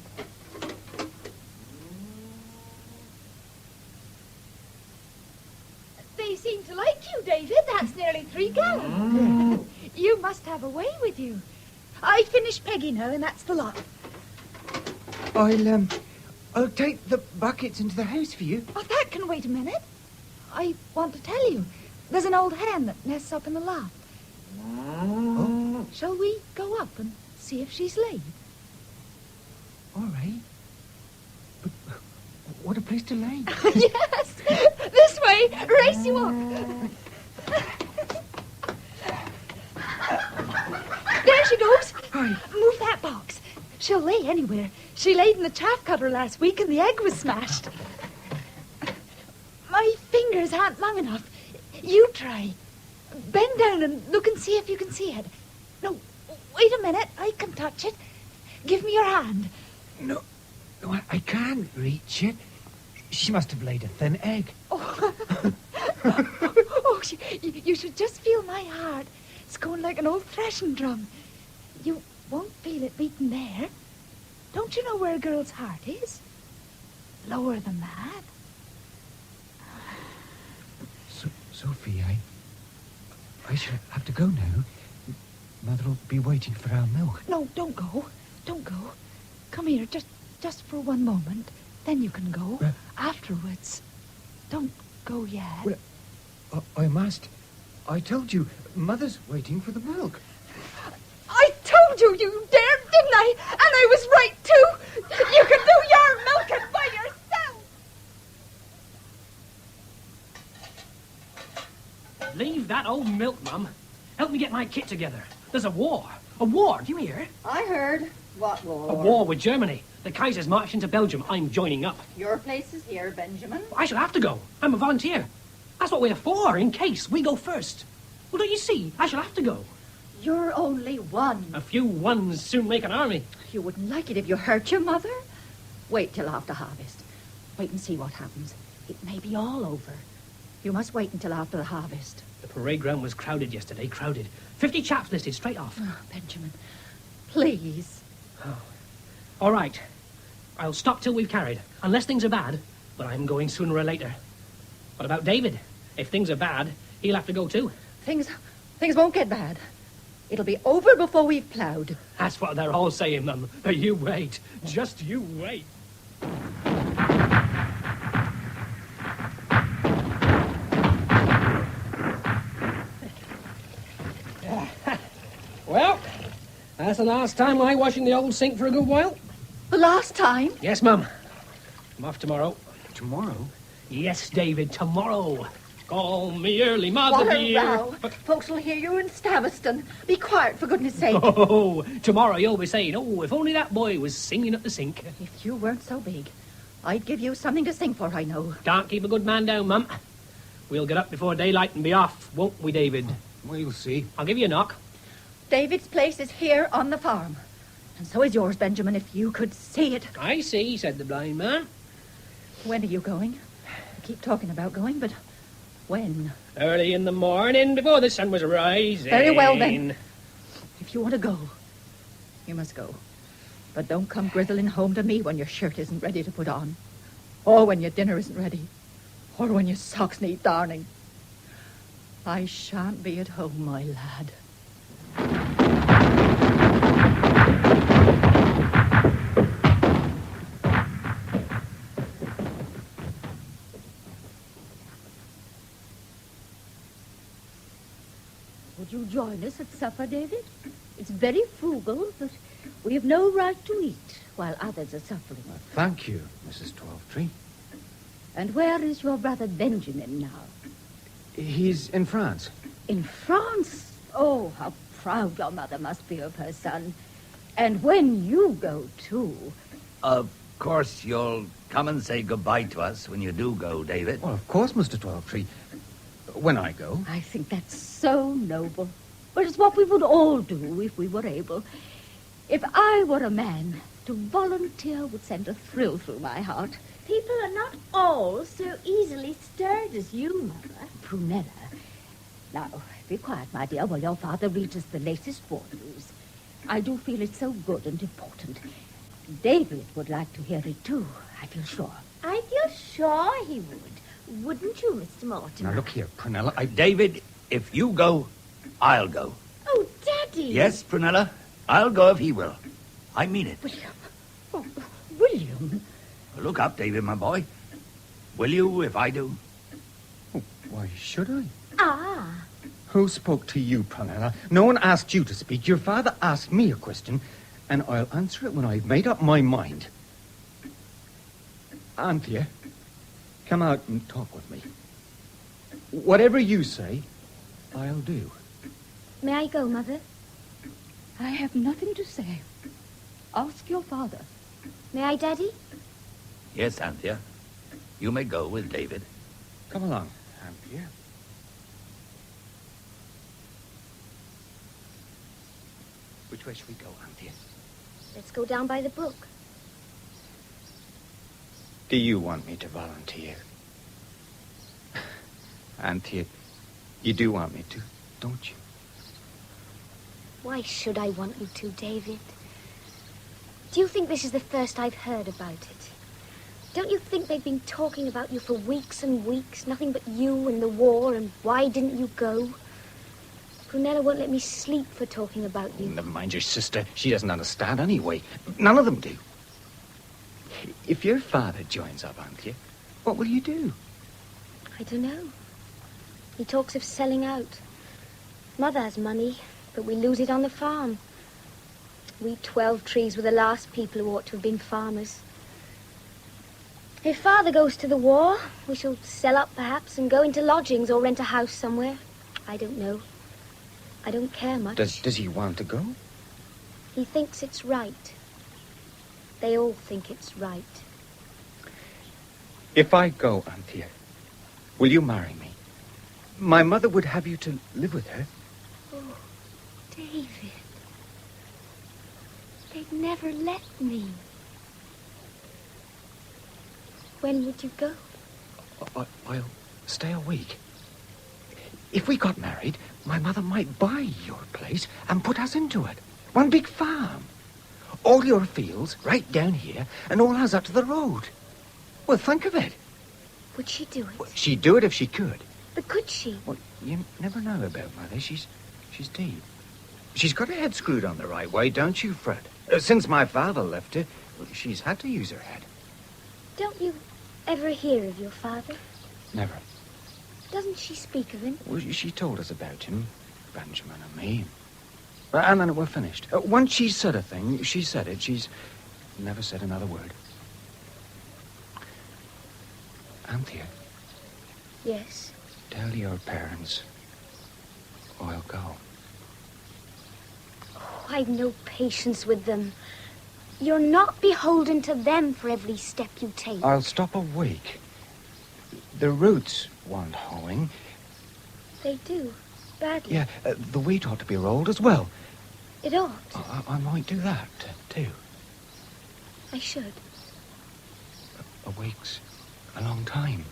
They seem to like you, David. That's nearly 3 gallons. You must have a way with you. I finished pegging her, and that's the lot. I'll take the buckets into the house for you. Oh, that can wait a minute. I want to tell you. There's an old hen that nests up in the loft. Oh. Shall we go up and see if she's laid? All right. But what a place to lay. Yes. This way. Race you up. There she goes. Move that box. She'll lay anywhere. She laid in the chaff cutter last week and the egg was smashed. My fingers aren't long enough. You try. Bend down and look and see if you can see it. No, wait a minute. I can touch it. Give me your hand. No, I can't reach it. She must have laid a thin egg. You should just feel my heart. It's going like an old threshing drum. You won't feel it beating there. Don't you know where a girl's heart is? Lower than that. Sophie, I shall have to go now. Mother'll be waiting for our milk. No, don't go. Don't go. Come here, just for one moment. Then you can go. Afterwards. Don't go yet. Well, I must. I told you, Mother's waiting for the milk. I told you you dared, didn't I? And I was right, too. You can do your milking by yourself. Leave that old milk, Mum. Help me get my kit together. There's a war. A war, do you hear? I heard. What war? A war with Germany. The Kaiser's marched into Belgium. I'm joining up. Your place is here, Benjamin. I shall have to go. I'm a volunteer. That's what we're for, in case we go first. Well, don't you see? I shall have to go. You're only one. A few ones soon make an army. You wouldn't like it if you hurt your mother. Wait till after harvest. Wait and see what happens. It may be all over. You must wait until after the harvest. The parade ground was crowded yesterday, crowded. 50 chaps listed straight off. Oh, Benjamin, please. Oh. All right. I'll stop till we've carried, unless things are bad, but I'm going sooner or later. What about David? If things are bad, he'll have to go too. Things won't get bad. It'll be over before we've ploughed. That's what they're all saying, Mum. You wait. Just you wait. Well, that's the last time I wash in the old sink for a good while. The last time? Yes, Mum. I'm off tomorrow. Tomorrow? Yes, David, tomorrow. Call me early, Mother What a dear. row. Folks will hear you in Staviston. Be quiet, for goodness sake. Oh, tomorrow you'll be saying, oh, if only that boy was singing at the sink. If you weren't so big, I'd give you something to sing for, I know. Can't keep a good man down, Mum. We'll get up before daylight and be off, won't we, David? We'll see. I'll give you a knock. David's place is here on the farm. And so is yours, Benjamin, if you could see it. I see, said the blind man. When are you going? You keep talking about going, but when? Early in the morning, before the sun was rising. Very well, then. If you want to go, you must go. But don't come grizzling home to me when your shirt isn't ready to put on. Or when your dinner isn't ready. Or when your socks need darning. I shan't be at home, my lad. Would you join us at supper, David? It's very frugal, but we have no right to eat while others are suffering. Thank you, Mrs. Twelvetree. And where is your brother Benjamin now? He's in France. In France? Oh, how proud your mother must be of her son. And when you go, too. Of course you'll come and say goodbye to us when you do go, David. Well, of course, Mr. Twelvetree. When I go. I think that's so noble. But it's what we would all do if we were able. If I were a man, to volunteer would send a thrill through my heart. People are not all so easily stirred as you, Mother. Prunella. Now, be quiet, my dear, while your father reads us the latest war news. I do feel it's so good and important. David would like to hear it, too, I feel sure. I feel sure he would. Wouldn't you, Mr. Mortimer? Now, look here, Prunella. David, if you go, I'll go. Oh, Daddy! Yes, Prunella, I'll go if he will. I mean it. William. Oh, William. Look up, David, my boy. Will you if I do? Oh, why should I? Ah. Who spoke to you, Prunella? No one asked you to speak. Your father asked me a question, and I'll answer it when I've made up my mind. Anthea, come out and talk with me. Whatever you say, I'll do. May I go, Mother? I have nothing to say. Ask your father. May I, Daddy? Yes, Anthea. You may go with David. Come along, Anthea. Which way should we go, Anthea? Let's go down by the brook. Do you want me to volunteer? Anthea, you do want me to, don't you? Why should I want you to, David? Do you think this is the first I've heard about it? Don't you think they've been talking about you for weeks and weeks? Nothing but you and the war and why didn't you go? Prunella won't let me sleep for talking about you. Never mind your sister. She doesn't understand anyway. None of them do. If your father joins up, Anthea, what will you do? I don't know. He talks of selling out. Mother has money, but we lose it on the farm. We 12 were the last people who ought to have been farmers. If Father goes to the war, we shall sell up perhaps and go into lodgings or rent a house somewhere. I don't know. I don't care much. Does he want to go? He thinks it's right. They all think it's right. If I go, Anthea, will you marry me? My mother would have you to live with her. Oh, David. They'd never let me. When would you go? I'll stay a week. If we got married, my mother might buy your place and put us into it. One big farm. All your fields right down here and all ours up to the road. Well, think of it. Would she do it? Well, she'd do it if she could. But could she? Well, you never know about Mother. She's deep. She's got her head screwed on the right way, don't you, Fred? Since my father left her, she's had to use her head. Don't you ever hear of your father? Never. Doesn't she speak of him? Well, she told us about him, Benjamin and me. And then we're finished. Once she said a thing, she said it. She's never said another word. Anthea. Yes? Tell your parents I'll go. Oh, I've no patience with them. You're not beholden to them for every step you take. I'll stop a week. The roots want hoeing. They do, badly. Yeah, the wheat ought to be rolled as well. It ought. I might do that, too. I should. A week's a long time.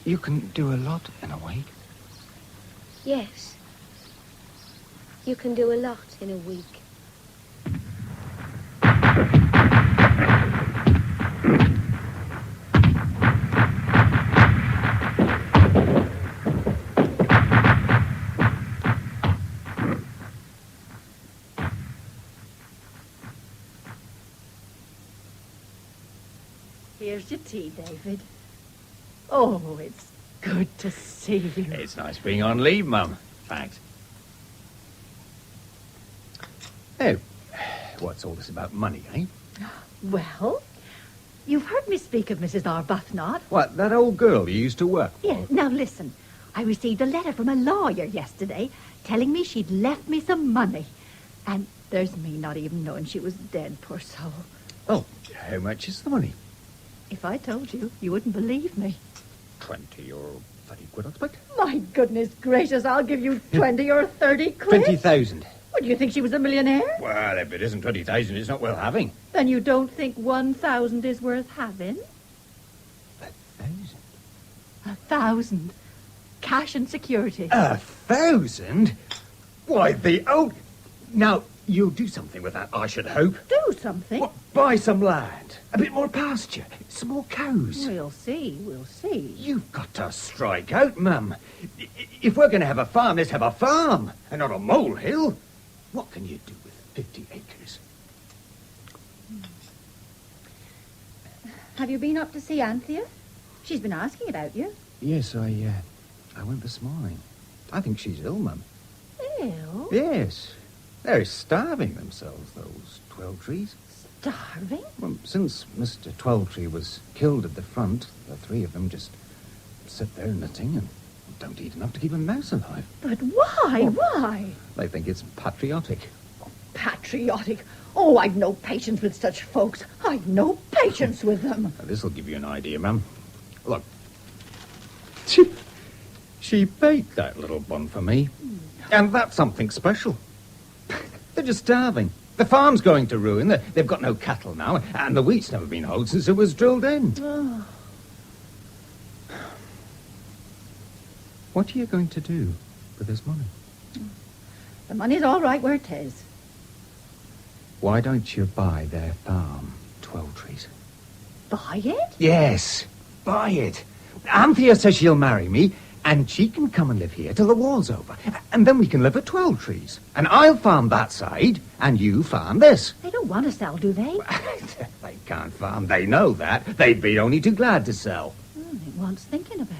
You can do a lot in a week. Yes. You can do a lot in a week. Here's your tea, David. Oh, it's good to see you. It's nice being on leave, Mum. Thanks. Oh, what's all this about money, eh? Well, you've heard me speak of Mrs. Arbuthnot. What, that old girl you used to work for? Yeah, now listen. I received a letter from a lawyer yesterday telling me she'd left me some money. And there's me not even knowing she was dead, poor soul. Oh, how much is the money? If I told you, you wouldn't believe me. 20 or 30 quid, I expect. My goodness gracious, I'll give you 20 or 30 quid. 20,000. What, do you think she was a millionaire? Well, if it isn't 20,000, it's not worth having. Then you don't think 1,000 is worth having? 1,000? 1,000. Cash and security. 1,000? Why, the old... Now, you'll do something with that, I should hope. Do something? What, buy some land, a bit more pasture, some more cows. We'll see, we'll see. You've got to strike out, Mum. If we're going to have a farm, let's have a farm, and not a molehill. What can you do with 50 acres? Have you been up to see Anthea? She's been asking about you. Yes, I went this morning. I think she's ill, Mum. Ill? Yes. They're starving themselves, those Twelvetrees. Starving? Well, since Mr. Twelvetree was killed at the front, the three of them just sit there knitting and don't eat enough to keep a mouse alive. But why? Why? They think it's patriotic. Patriotic? Oh, I've no patience with such folks. I've no patience with them. Now, this'll give you an idea, Mum. Look. She baked that little bun for me. And that's something special. They're just starving. The farm's going to ruin. They've got no cattle now, and the wheat's never been hoed since it was drilled in. Oh. What are you going to do with this money? The money's all right where it is. Why don't you buy their farm, Twelvetrees? Buy it? Yes, buy it. Anthea says she'll marry me, and she can come and live here till the war's over. And then we can live at Twelvetrees. And I'll farm that side, and you farm this. They don't want to sell, do they? They can't farm, they know that. They'd be only too glad to sell. It wants thinking about.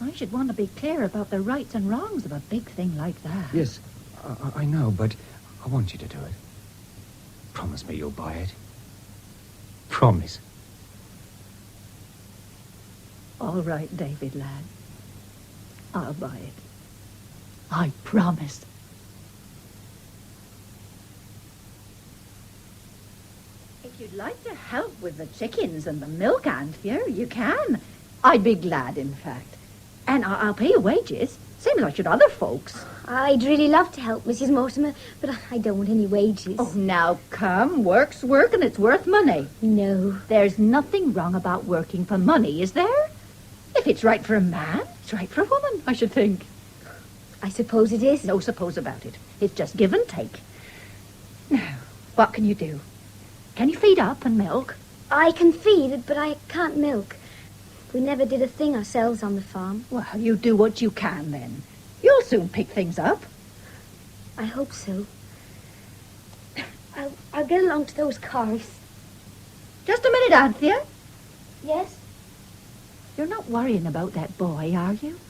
I should want to be clear about the rights and wrongs of a big thing like that. Yes, I know, but I want you to do it. Promise me you'll buy it. Promise. All right, David, lad. I'll buy it. I promise. If you'd like to help with the chickens and the milk, Anthea, you can. I'd be glad, in fact. And I'll pay you wages, same as I should other folks. I'd really love to help, Mrs. Mortimer, but I don't want any wages. Oh, now come. Work's work and it's worth money. No. There's nothing wrong about working for money, is there? If it's right for a man, it's right for a woman, I should think. I suppose it is. No suppose about it. It's just give and take. Now, what can you do? Can you feed up and milk? I can feed, but I can't milk. We never did a thing ourselves on the farm. Well, you do what you can, then. You'll soon pick things up. I hope so. I'll get along to those cars. Just a minute, Anthea. Yes? You're not worrying about that boy, are you?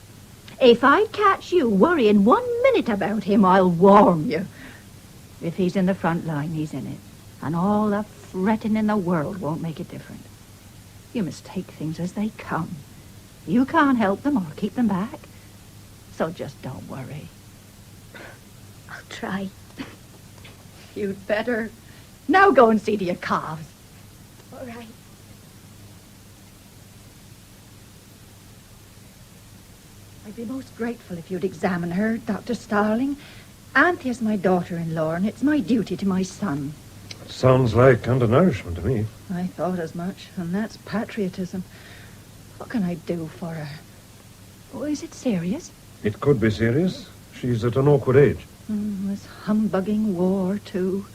If I catch you worrying 1 minute about him, I'll warn you. If he's in the front line, he's in it. And all the fretting in the world won't make it different. You must take things as they come. You can't help them or keep them back. So just don't worry. I'll try. You'd better. Now go and see to your calves. All right. I'd be most grateful if you'd examine her, Dr. Starling. Anthea's my daughter-in-law, and it's my duty to my son. Sounds like undernourishment to me. I thought as much, and that's patriotism. What can I do for her? Oh, is it serious? It could be serious. She's at an awkward age. This humbugging war, too.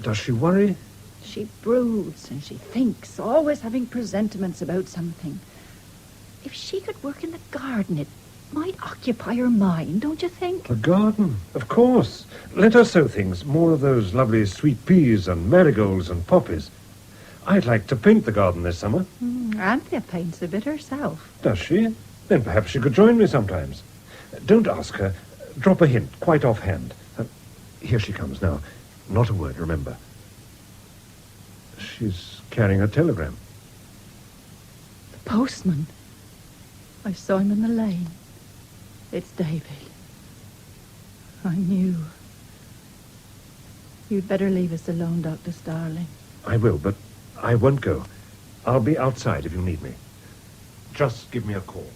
Does she worry? She broods and she thinks, always having presentiments about something. If she could work in the garden, it might occupy her mind, don't you think? The garden? Of course. Let her sow things. More of those lovely sweet peas and marigolds and poppies. I'd like to paint the garden this summer. Anthea paints a bit herself. Does she? Then perhaps she could join me sometimes. Don't ask her. Drop a hint, quite offhand. Here she comes now. Not a word, remember. She's carrying a telegram. The postman. I saw him in the lane. It's Davy. I knew. You'd better leave us alone, Dr. Starling. I will, but I won't go. I'll be outside if you need me. Just give me a call.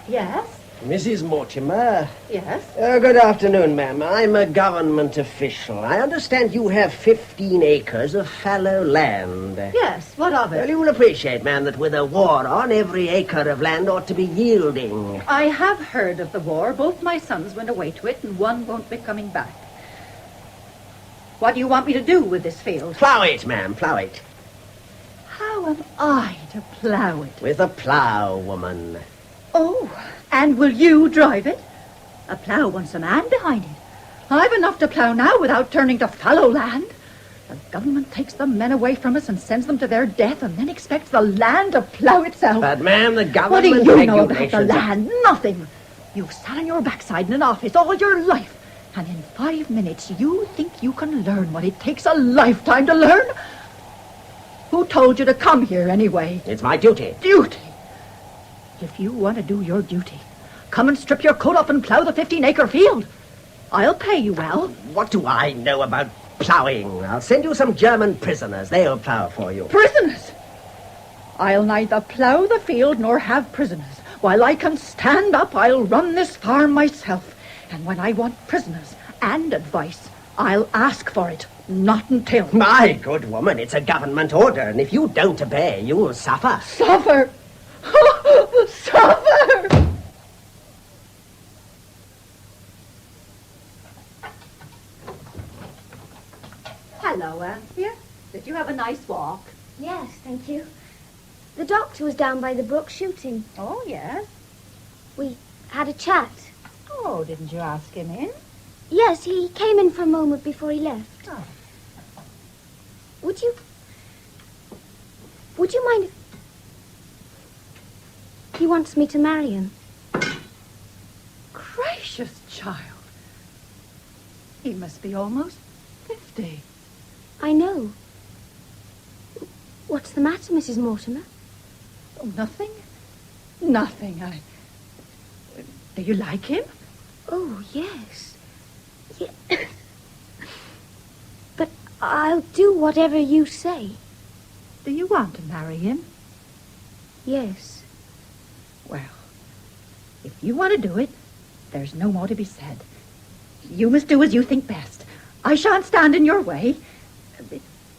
Yes? Mrs. Mortimer. Yes? Good afternoon, ma'am. I'm a government official. I understand you have 15 acres of fallow land. Yes, what of it? Well, you will appreciate, ma'am, that with a war on, every acre of land ought to be yielding. I have heard of the war. Both my sons went away to it, and one won't be coming back. What do you want me to do with this field? Plough it, ma'am, plough it. How am I to plough it? With a plough, woman. Oh, and will you drive it? A plough wants a man behind it. I've enough to plough now without turning to fallow land. The government takes the men away from us and sends them to their death and then expects the land to plough itself. But, ma'am, the government... What do you know about the land? Nothing. You've sat on your backside in an office all your life, and in 5 minutes you think you can learn what it takes a lifetime to learn? Who told you to come here anyway? It's my duty. Duty? If you want to do your duty, come and strip your coat off and plough the 15-acre field. I'll pay you well. What do I know about ploughing? I'll send you some German prisoners. They'll plough for you. Prisoners? I'll neither plough the field nor have prisoners. While I can stand up, I'll run this farm myself. And when I want prisoners and advice, I'll ask for it. Not until... My good woman, it's a government order, and if you don't obey, you'll suffer. Suffer? Suffer! Hello, Anthea. Did you have a nice walk? Yes, thank you. The doctor was down by the brook shooting. Oh, yes? We had a chat. Oh, didn't you ask him in? Yes, he came in for a moment before he left. Oh. Would you mind if... He wants me to marry him. Gracious child. He must be almost 50. I know. What's the matter, Mrs. Mortimer? Oh, nothing. Nothing. Do you like him? Oh, yes. Yeah. But I'll do whatever you say. Do you want to marry him? Yes. Well, if you want to do it, there's no more to be said. You must do as you think best. I shan't stand in your way.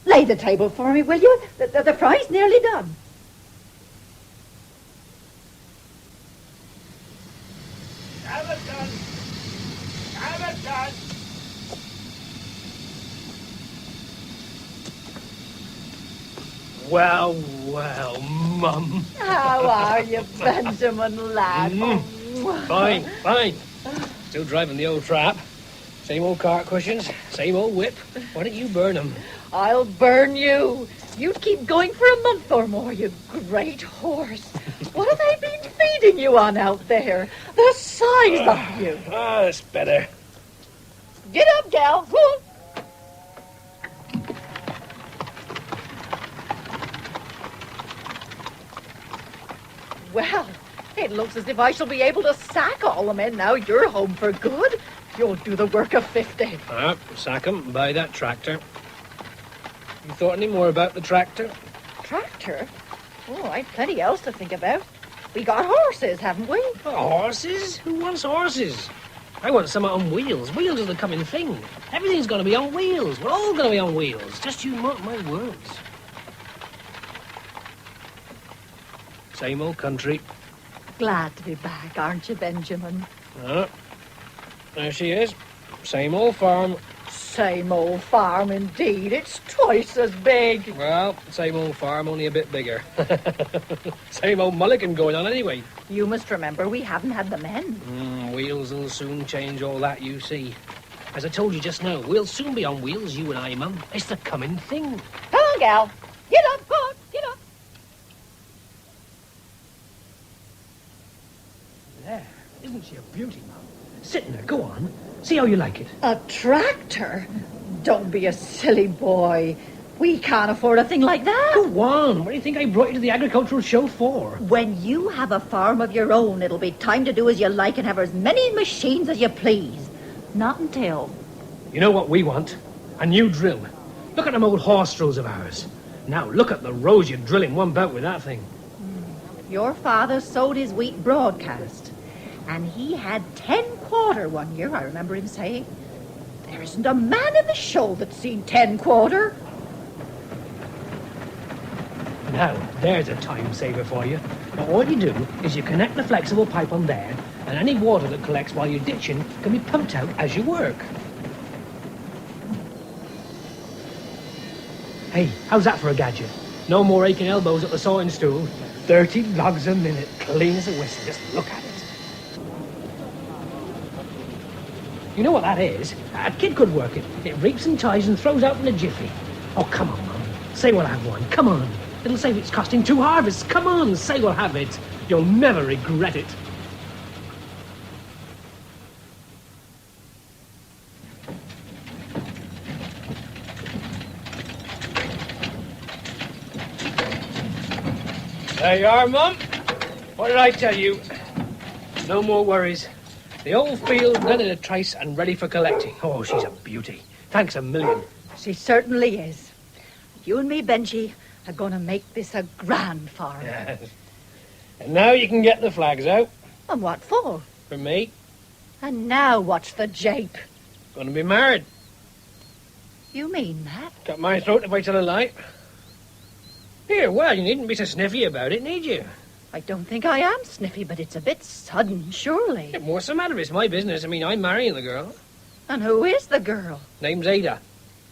Lay the table for me, will you? The fry's nearly done. Have it done. Have it done. Well, well, Mum. How are you, Benjamin, lad? Fine, fine. Still driving the old trap. Same old cart cushions, same old whip. Why don't you burn them? I'll burn you. You'd keep going for a month or more, you great horse. What have they been feeding you on out there? The size of you. That's better. Get up, gal. Go on. Well, it looks as if I shall be able to sack all the men now you're home for good. You'll do the work of 50. Sack 'em, buy that tractor. You thought any more about the tractor? Tractor? Oh, I've plenty else to think about. We got horses, haven't we? Horses? Who wants horses? I want some on wheels. Wheels are the coming thing. Everything's going to be on wheels. We're all going to be on wheels. Just you mark my words. Same old country, glad to be back, aren't you, Benjamin? There she is. Same old farm. Same old farm, indeed. It's twice as big. Well, same old farm, only a bit bigger. Same old mulligan going on anyway. You must remember we haven't had the men. Wheels will soon change all that, you see. As I told you just now, we'll soon be on wheels, you and I, Mum. It's the coming thing. Come on, gal. Get up, go on, get up. There. Isn't she a beauty, Mum? Sitting there, go on. See how you like it. A tractor? Don't be a silly boy. We can't afford a thing like that. Go on. What do you think I brought you to the agricultural show for? When you have a farm of your own, it'll be time to do as you like and have as many machines as you please. Not until... You know what we want? A new drill. Look at them old horse drills of ours. Now, look at the rows you're drilling one bout with that thing. Your father sowed his wheat broadcast, and he had 10 quarter one year, I remember him saying. There isn't a man in the show that's seen 10 quarter. Now, there's a time saver for you. Now, all you do is you connect the flexible pipe on there, and any water that collects while you're ditching can be pumped out as you work. Hey, how's that for a gadget? No more aching elbows at the sawing stool. 30 logs a minute, clean as a whistle. Just look at it. You know what that is? A kid could work it. It reaps and ties and throws out in a jiffy. Oh, come on, Mum. Say we'll have one. Come on. It'll save its costing 2 harvests. Come on, say we'll have it. You'll never regret it. There you are, Mum. What did I tell you? No more worries. The old field ready to trace and ready for collecting. Oh, she's a beauty. Thanks a million. She certainly is. You and me, Benji, are going to make this a grand farm. Yes. And now you can get the flags out. And what for? For me. And now what's the jape? Going to be married. You mean that? Got my throat if I tell a lie. Here, well, you needn't be so sniffy about it, need you? I don't think I am sniffy, but it's a bit sudden, surely. Yeah, what's the matter? It's my business. I mean, I'm marrying the girl. And who is the girl? Name's Ada.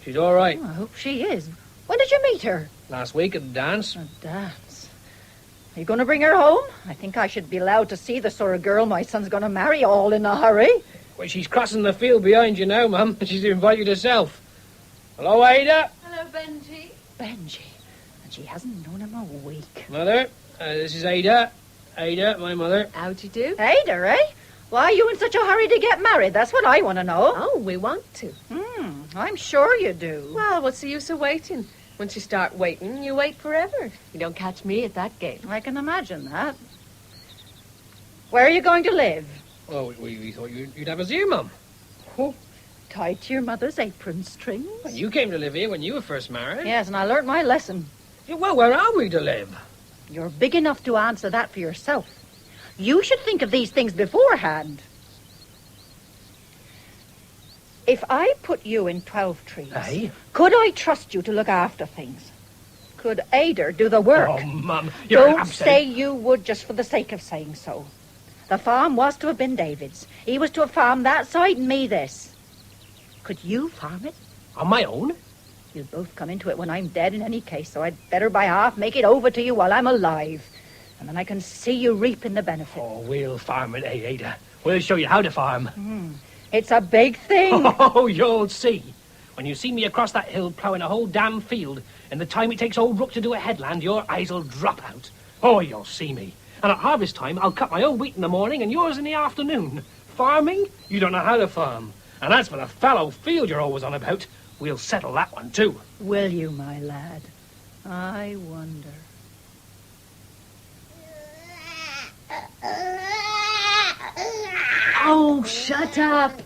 She's all right. Oh, I hope she is. When did you meet her? Last week at the dance. A dance? Are you going to bring her home? I think I should be allowed to see the sort of girl my son's going to marry all in a hurry. Well, she's crossing the field behind you now, Mum. She's invited herself. Hello, Ada. Hello, Benji. Benji. And she hasn't known him a week. Mother, this is Ada. Ada, my mother. How'd you do? Ada, eh? Why are you in such a hurry to get married? That's what I want to know. Oh, we want to. I'm sure you do. Well, what's the use of waiting? Once you start waiting, you wait forever. You don't catch me at that game. I can imagine that. Where are you going to live? Oh, we thought you'd have us here, Mum. Oh, tied to your mother's apron strings. Well, you came to live here when you were first married. Yes, and I learnt my lesson. Yeah, well, where are we to live? You're big enough to answer that for yourself. You should think of these things beforehand. If I put you in 12 trees, Aye? Could I trust you to look after things? Could Ada do the work? Oh, Mum, you're Don't say you would just for the sake of saying so. The farm was to have been David's. He was to have farmed that side and me this. Could you farm it? On my own? You'll both come into it when I'm dead in any case, so I'd better by half make it over to you while I'm alive. And then I can see you reaping the benefit. Oh, we'll farm it, eh, Ada? We'll show you how to farm. It's a big thing. Oh, you'll see. When you see me across that hill ploughing a whole damn field, and the time it takes old Rook to do a headland, your eyes will drop out. Oh, you'll see me. And at harvest time, I'll cut my own wheat in the morning and yours in the afternoon. Farming? You don't know how to farm. And as for the fallow field you're always on about, we'll settle that one, too. Will you, my lad? I wonder. Oh, shut up.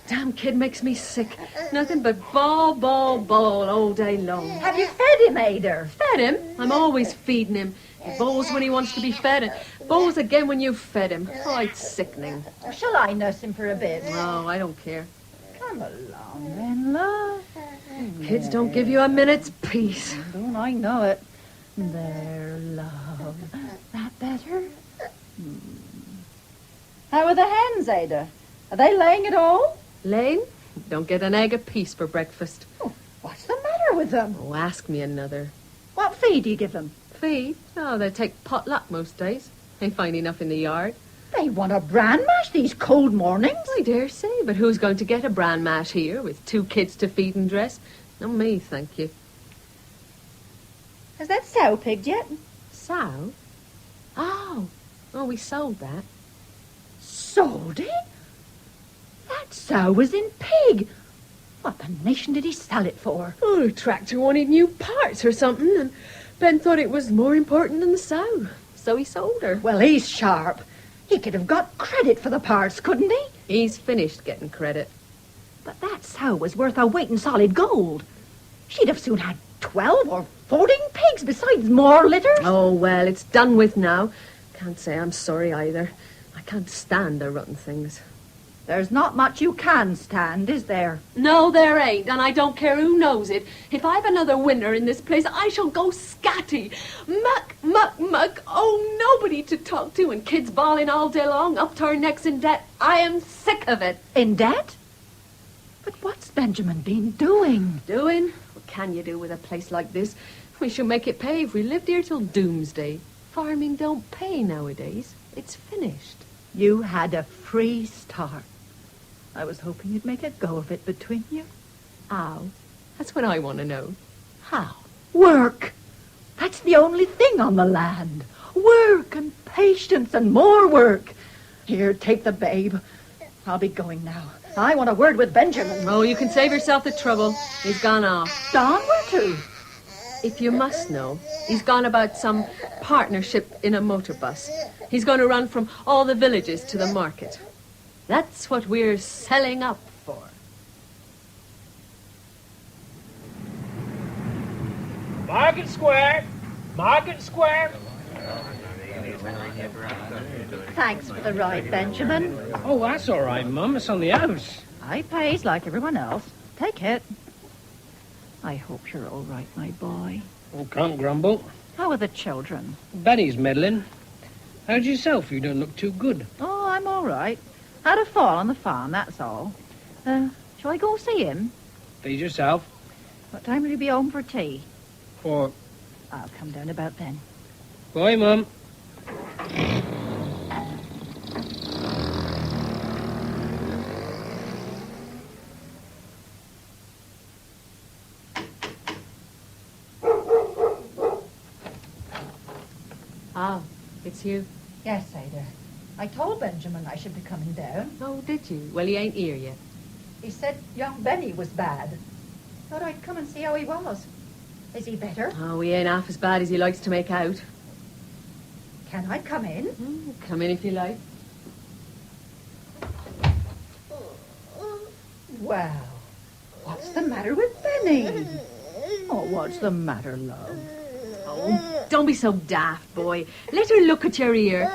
Damn kid makes me sick. Nothing but bawl, bawl, bawl all day long. Have you fed him, Ada? Fed him? I'm always feeding him. He bawls when he wants to be fed and bawls again when you've fed him. Oh, it's sickening. Shall I nurse him for a bit? No, I don't care. Come along then, love. Kids don't give you a minute's peace. Don't I know it? There, love. That better? How are the hens, Ada? Are they laying at all? Laying? Don't get an egg apiece for breakfast. Oh, what's the matter with them? Oh, ask me another. What feed do you give them? Feed? Oh, they take potluck most days. They find enough in the yard. They want a bran mash these cold mornings. I dare say, but who's going to get a bran mash here with 2 kids to feed and dress? Not me, thank you. Has that sow pigged yet? Sow? Oh, we sold that. Sold it? That sow was in pig. What the nation did he sell it for? Oh, the tractor wanted new parts or something, and Ben thought it was more important than the sow, so he sold her. Well, he's sharp. He could have got credit for the parts, couldn't he? He's finished getting credit. But that sow was worth a weight in solid gold. She'd have soon had 12 or 14 pigs besides more litters. Oh, well, it's done with now. Can't say I'm sorry either. I can't stand the rotten things. There's not much you can stand, is there? No, there ain't, and I don't care who knows it. If I've another winter in this place, I shall go scatty. Muck, muck, muck. Oh, nobody to talk to, and kids bawling all day long, up to our necks in debt. I am sick of it. In debt? But what's Benjamin been doing? Doing? What can you do with a place like this? We shall make it pay if we lived here till doomsday. Farming don't pay nowadays. It's finished. You had a free start. I was hoping you'd make a go of it between you. How? That's what I want to know. How? Work. That's the only thing on the land. Work and patience and more work. Here, take the babe. I'll be going now. I want a word with Benjamin. Oh, you can save yourself the trouble. He's gone off. Gone? Where to? If you must know, he's gone about some partnership in a motor bus. He's going to run from all the villages to the market. That's what we're selling up for. Market Square! Market Square! Thanks for the ride, Benjamin. Oh, that's all right, Mum. It's on the house. I pays like everyone else. Take it. I hope you're all right, my boy. Oh, can't grumble. How are the children? Benny's meddling. How's yourself? You don't look too good. Oh, I'm all right. Had a fall on the farm, that's all. Shall I go see him? Please yourself. What time will you be home for tea? 4. I'll come down about then. Bye, Mum. Ah, it's you. Yes, Ada. I told Benjamin I should be coming down. Oh, did you? Well, he ain't here yet. He said young Benny was bad. Thought I'd come and see how he was. Is he better? Oh, he ain't half as bad as he likes to make out. Can I come in? Come in if you like. Well, what's the matter with Benny? Oh, what's the matter, love? Oh, don't be so daft, boy. Let her look at your ear.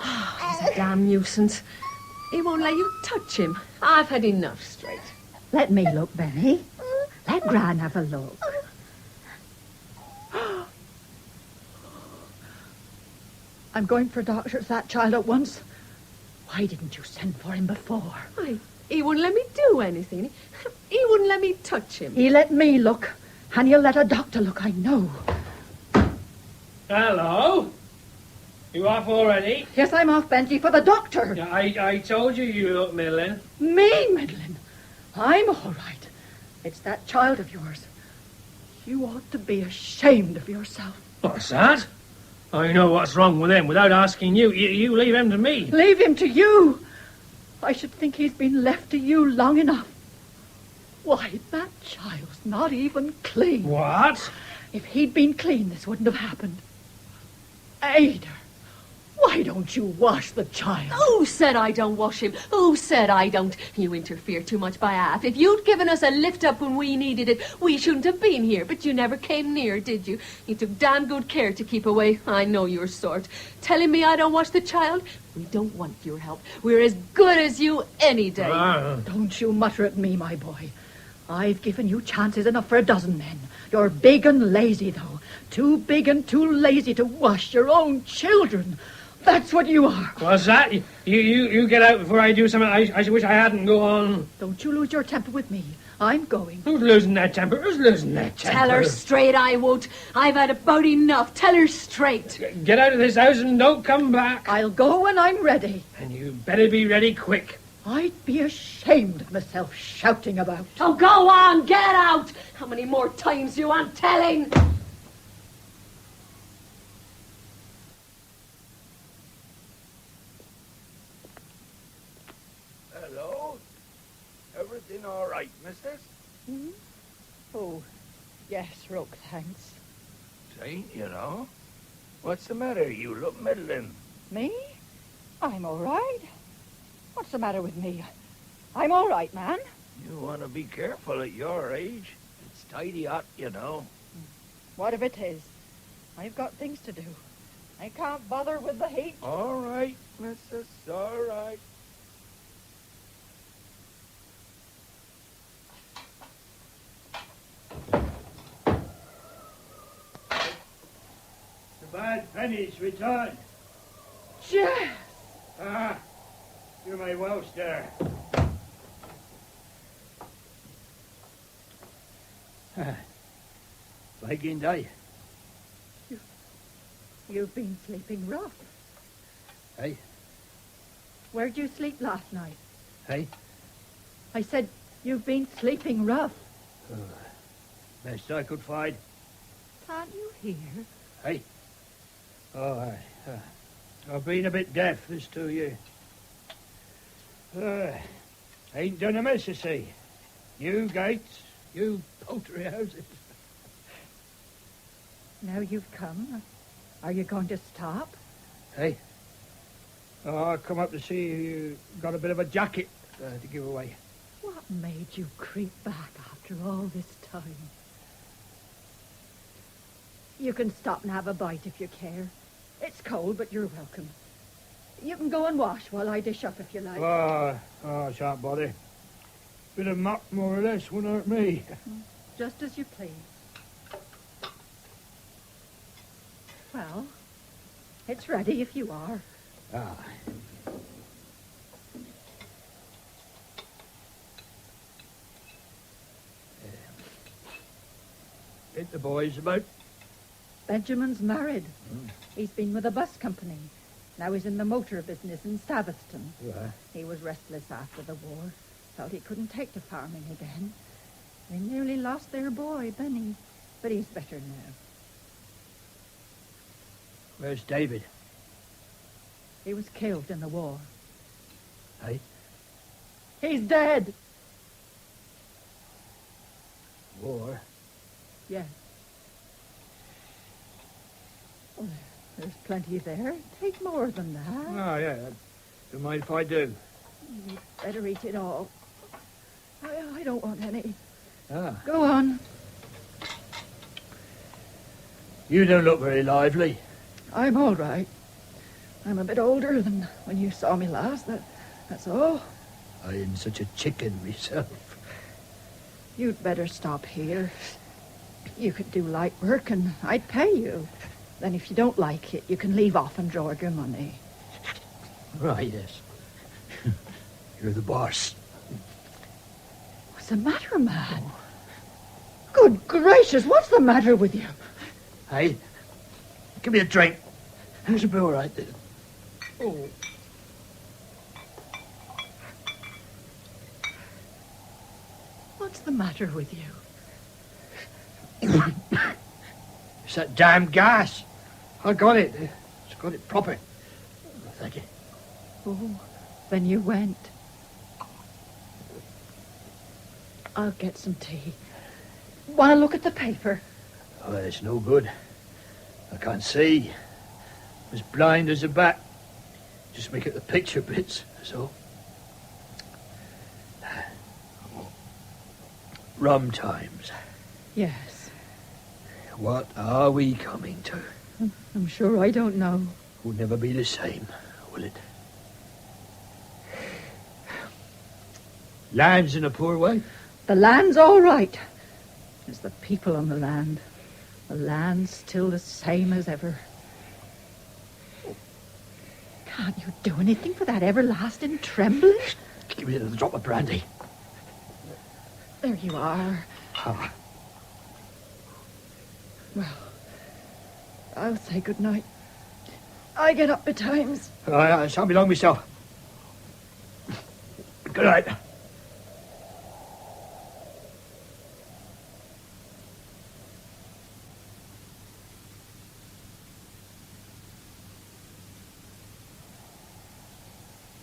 Oh, he's a damn nuisance. He won't let you touch him. I've had enough straight. Let me look, Benny. Let Gran have a look. I'm going for a doctor at that child at once. Why didn't you send for him before? He wouldn't let me do anything. He wouldn't let me touch him. He let me look, and he'll let a doctor look, I know. Hello? You off already? Yes, I'm off, Benji, for the doctor. Yeah, I told you you look middling. Me, middling? I'm all right. It's that child of yours. You ought to be ashamed of yourself. What's that? I know what's wrong with him without asking you. You leave him to me. Leave him to you? I should think he's been left to you long enough. Why, that child's not even clean. What? If he'd been clean, this wouldn't have happened. Ada, why don't you wash the child? Who said I don't wash him? Who said I don't? You interfere too much by half. If you'd given us a lift up when we needed it, we shouldn't have been here. But you never came near, did you? You took damn good care to keep away. I know your sort. Telling me I don't wash the child? We don't want your help. We're as good as you any day. Don't you mutter at me, my boy. I've given you chances enough for a dozen men. You're big and lazy, though. Too big and too lazy to wash your own children. That's what you are. What's that? You get out before I do something I wish I hadn't. Go on. Don't you lose your temper with me. I'm going. Who's losing that temper? Who's losing that temper? Tell her straight I won't. I've had about enough. Tell her straight. Get out of this house and don't come back. I'll go when I'm ready. And you better be ready quick. I'd be ashamed of myself shouting about. Oh, go on, get out. How many more times do you want telling? Hello? Everything all right, missus? Hmm? Oh, yes, Rook, thanks. Saint, you know. What's the matter? You look middling. Me? I'm all right. What's the matter with me? I'm all right, man. You want to be careful at your age. It's tidy hot, you know. What if it is? I've got things to do. I can't bother with the heat. All right, missus, all right. The bad penny's returned. Yes! Ah, you may well stir. Baking day. You've been sleeping rough. Hey? Where'd you sleep last night? Hey? I said, you've been sleeping rough. Best I could find. Can't you hear? Hey? Oh, I've been a bit deaf this 2 years. Ain't done a mess, you see. You gates, you poultry houses. Now you've come. Are you going to stop? Hey? Oh, I come up to see you got a bit of a jacket to give away. What made you creep back after all this time? You can stop and have a bite if you care. It's cold, but you're welcome. You can go and wash while I dish up if you like. Oh, I shan't bother. Bit of muck, more or less, wouldn't hurt me. Just as you please. Well, it's ready if you are. Ah. Ain't the boys about? Benjamin's married. He's been with a bus company. Now he's in the motor business in Staveston. Right. He was restless after the war. Felt he couldn't take to farming again. They nearly lost their boy, Benny. But he's better now. Where's David? He was killed in the war. Hey? He's dead. War? Yes. Well, there's plenty there. Take more than that. Oh, yeah. Don't mind if I do. You'd better eat it all. I don't want any. Ah. Go on. You don't look very lively. I'm all right. I'm a bit older than when you saw me last, that's all. I ain't such a chicken myself. You'd better stop here. You could do light work and I'd pay you. Then if you don't like it, you can leave off and draw your money. Right, yes. You're the boss. What's the matter, man? Good gracious, what's the matter with you? Hey, give me a drink. There's a bill right there. Oh. What's the matter with you? It's that damn gas. I got it. It's got it proper. Thank you. Oh, then you went. I'll get some tea. Want to look at the paper? Oh, it's no good. I can't see. I'm as blind as a bat. Just make it the picture bits, so. Rum times. Yes. What are we coming to? I'm sure I don't know. Will never be the same, will it? Land's in a poor way? The land's all right. It's the people on the land. The land's still the same as ever. Can't you do anything for that everlasting trembling? Give me a drop of brandy. There you are. Ah. Well, I'll say good night. I get up betimes. I shan't be long myself. Good night.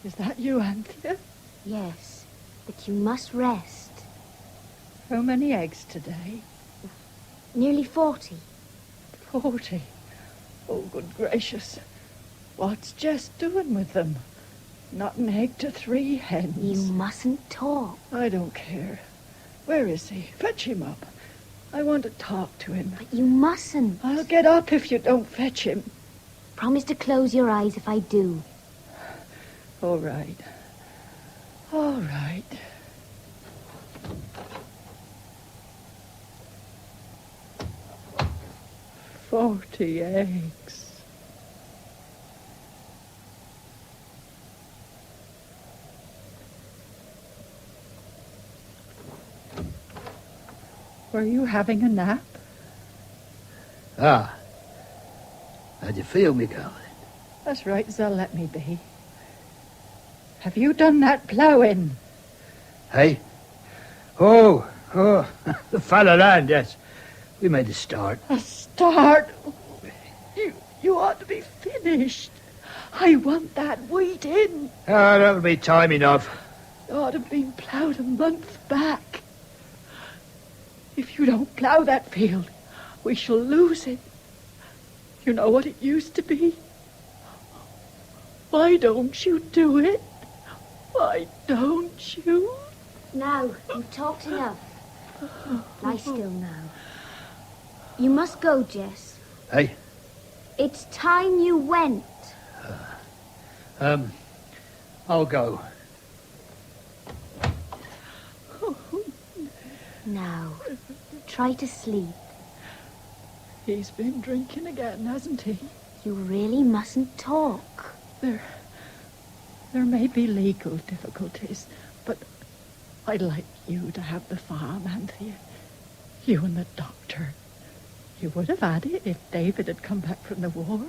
Is that you, Anthea? Yes, but you must rest. How many eggs today? Nearly 40. 40? Oh, good gracious. What's Jess doing with them? Not an egg to 3 hens. You mustn't talk. I don't care. Where is he? Fetch him up. I want to talk to him. But you mustn't. I'll get up if you don't fetch him. Promise to close your eyes if I do. All right. All right. "40 eggs. Were you having a nap? Ah. How'd you feel, me darling? That's right, Zell, let me be. Have you done that ploughing? Hey? Oh, the fallow land, yes. We made a start. A start? You ought to be finished. I want that wheat in. Ah, that'll be time enough. It ought to have been ploughed a month back. If you don't plough that field, we shall lose it. You know what it used to be. Why don't you do it? Why don't you? Now, you've talked enough. Lie still now. You must go, Jess. Hey? It's time you went. I'll go. Now, try to sleep. He's been drinking again, hasn't he? You really mustn't talk. There may be legal difficulties, but I'd like you to have the farm, Anthea. You and the doctor. You would have had it if David had come back from the war.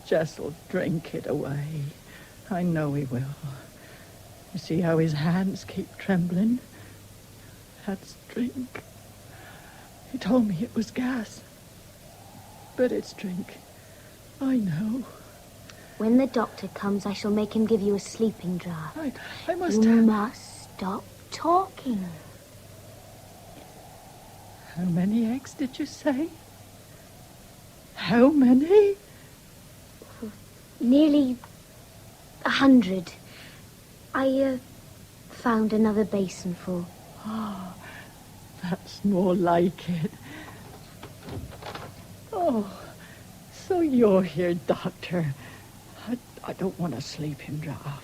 Jess'll drink it away. I know he will. You see how his hands keep trembling? That's drink. He told me it was gas. But it's drink. I know. When the doctor comes, I shall make him give you a sleeping draught. I must... You must stop talking. How many eggs did you say? How many? Nearly 100. I found another basin full. Oh, that's more like it. Oh, so you're here, Doctor. I don't want a sleeping draught.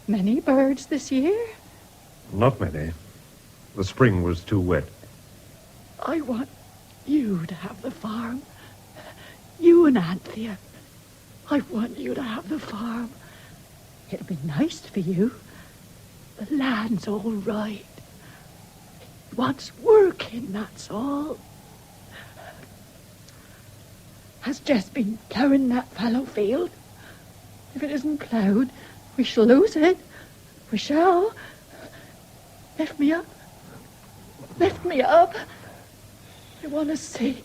Many birds this year? Not many. The spring was too wet. I want you to have the farm. You and Anthea. I want you to have the farm. It'll be nice for you. The land's all right. It wants working, that's all. Has Jess been ploughing that fallow field? If it isn't ploughed, we shall lose it. We shall. Lift me up. Lift me up. I want to see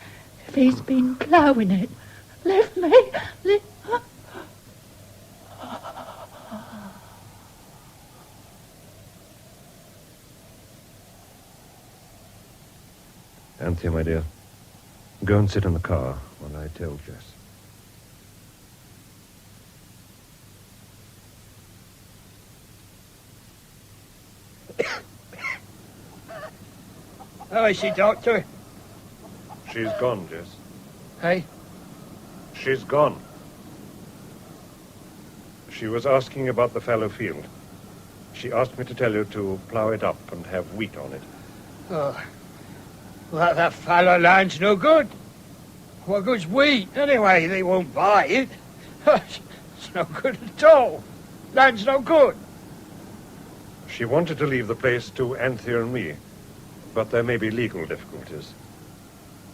if he's been ploughing it. Lift me. Lift. Anthea, my dear, go and sit in the car while I tell Jess. How is she, Doctor? She's gone, Jess. Hey? She's gone. She was asking about the fallow field. She asked me to tell you to plough it up and have wheat on it. Oh. Well, that fallow land's no good. What good's wheat? Anyway, they won't buy it. It's no good at all. Land's no good. She wanted to leave the place to Anthea and me, but there may be legal difficulties.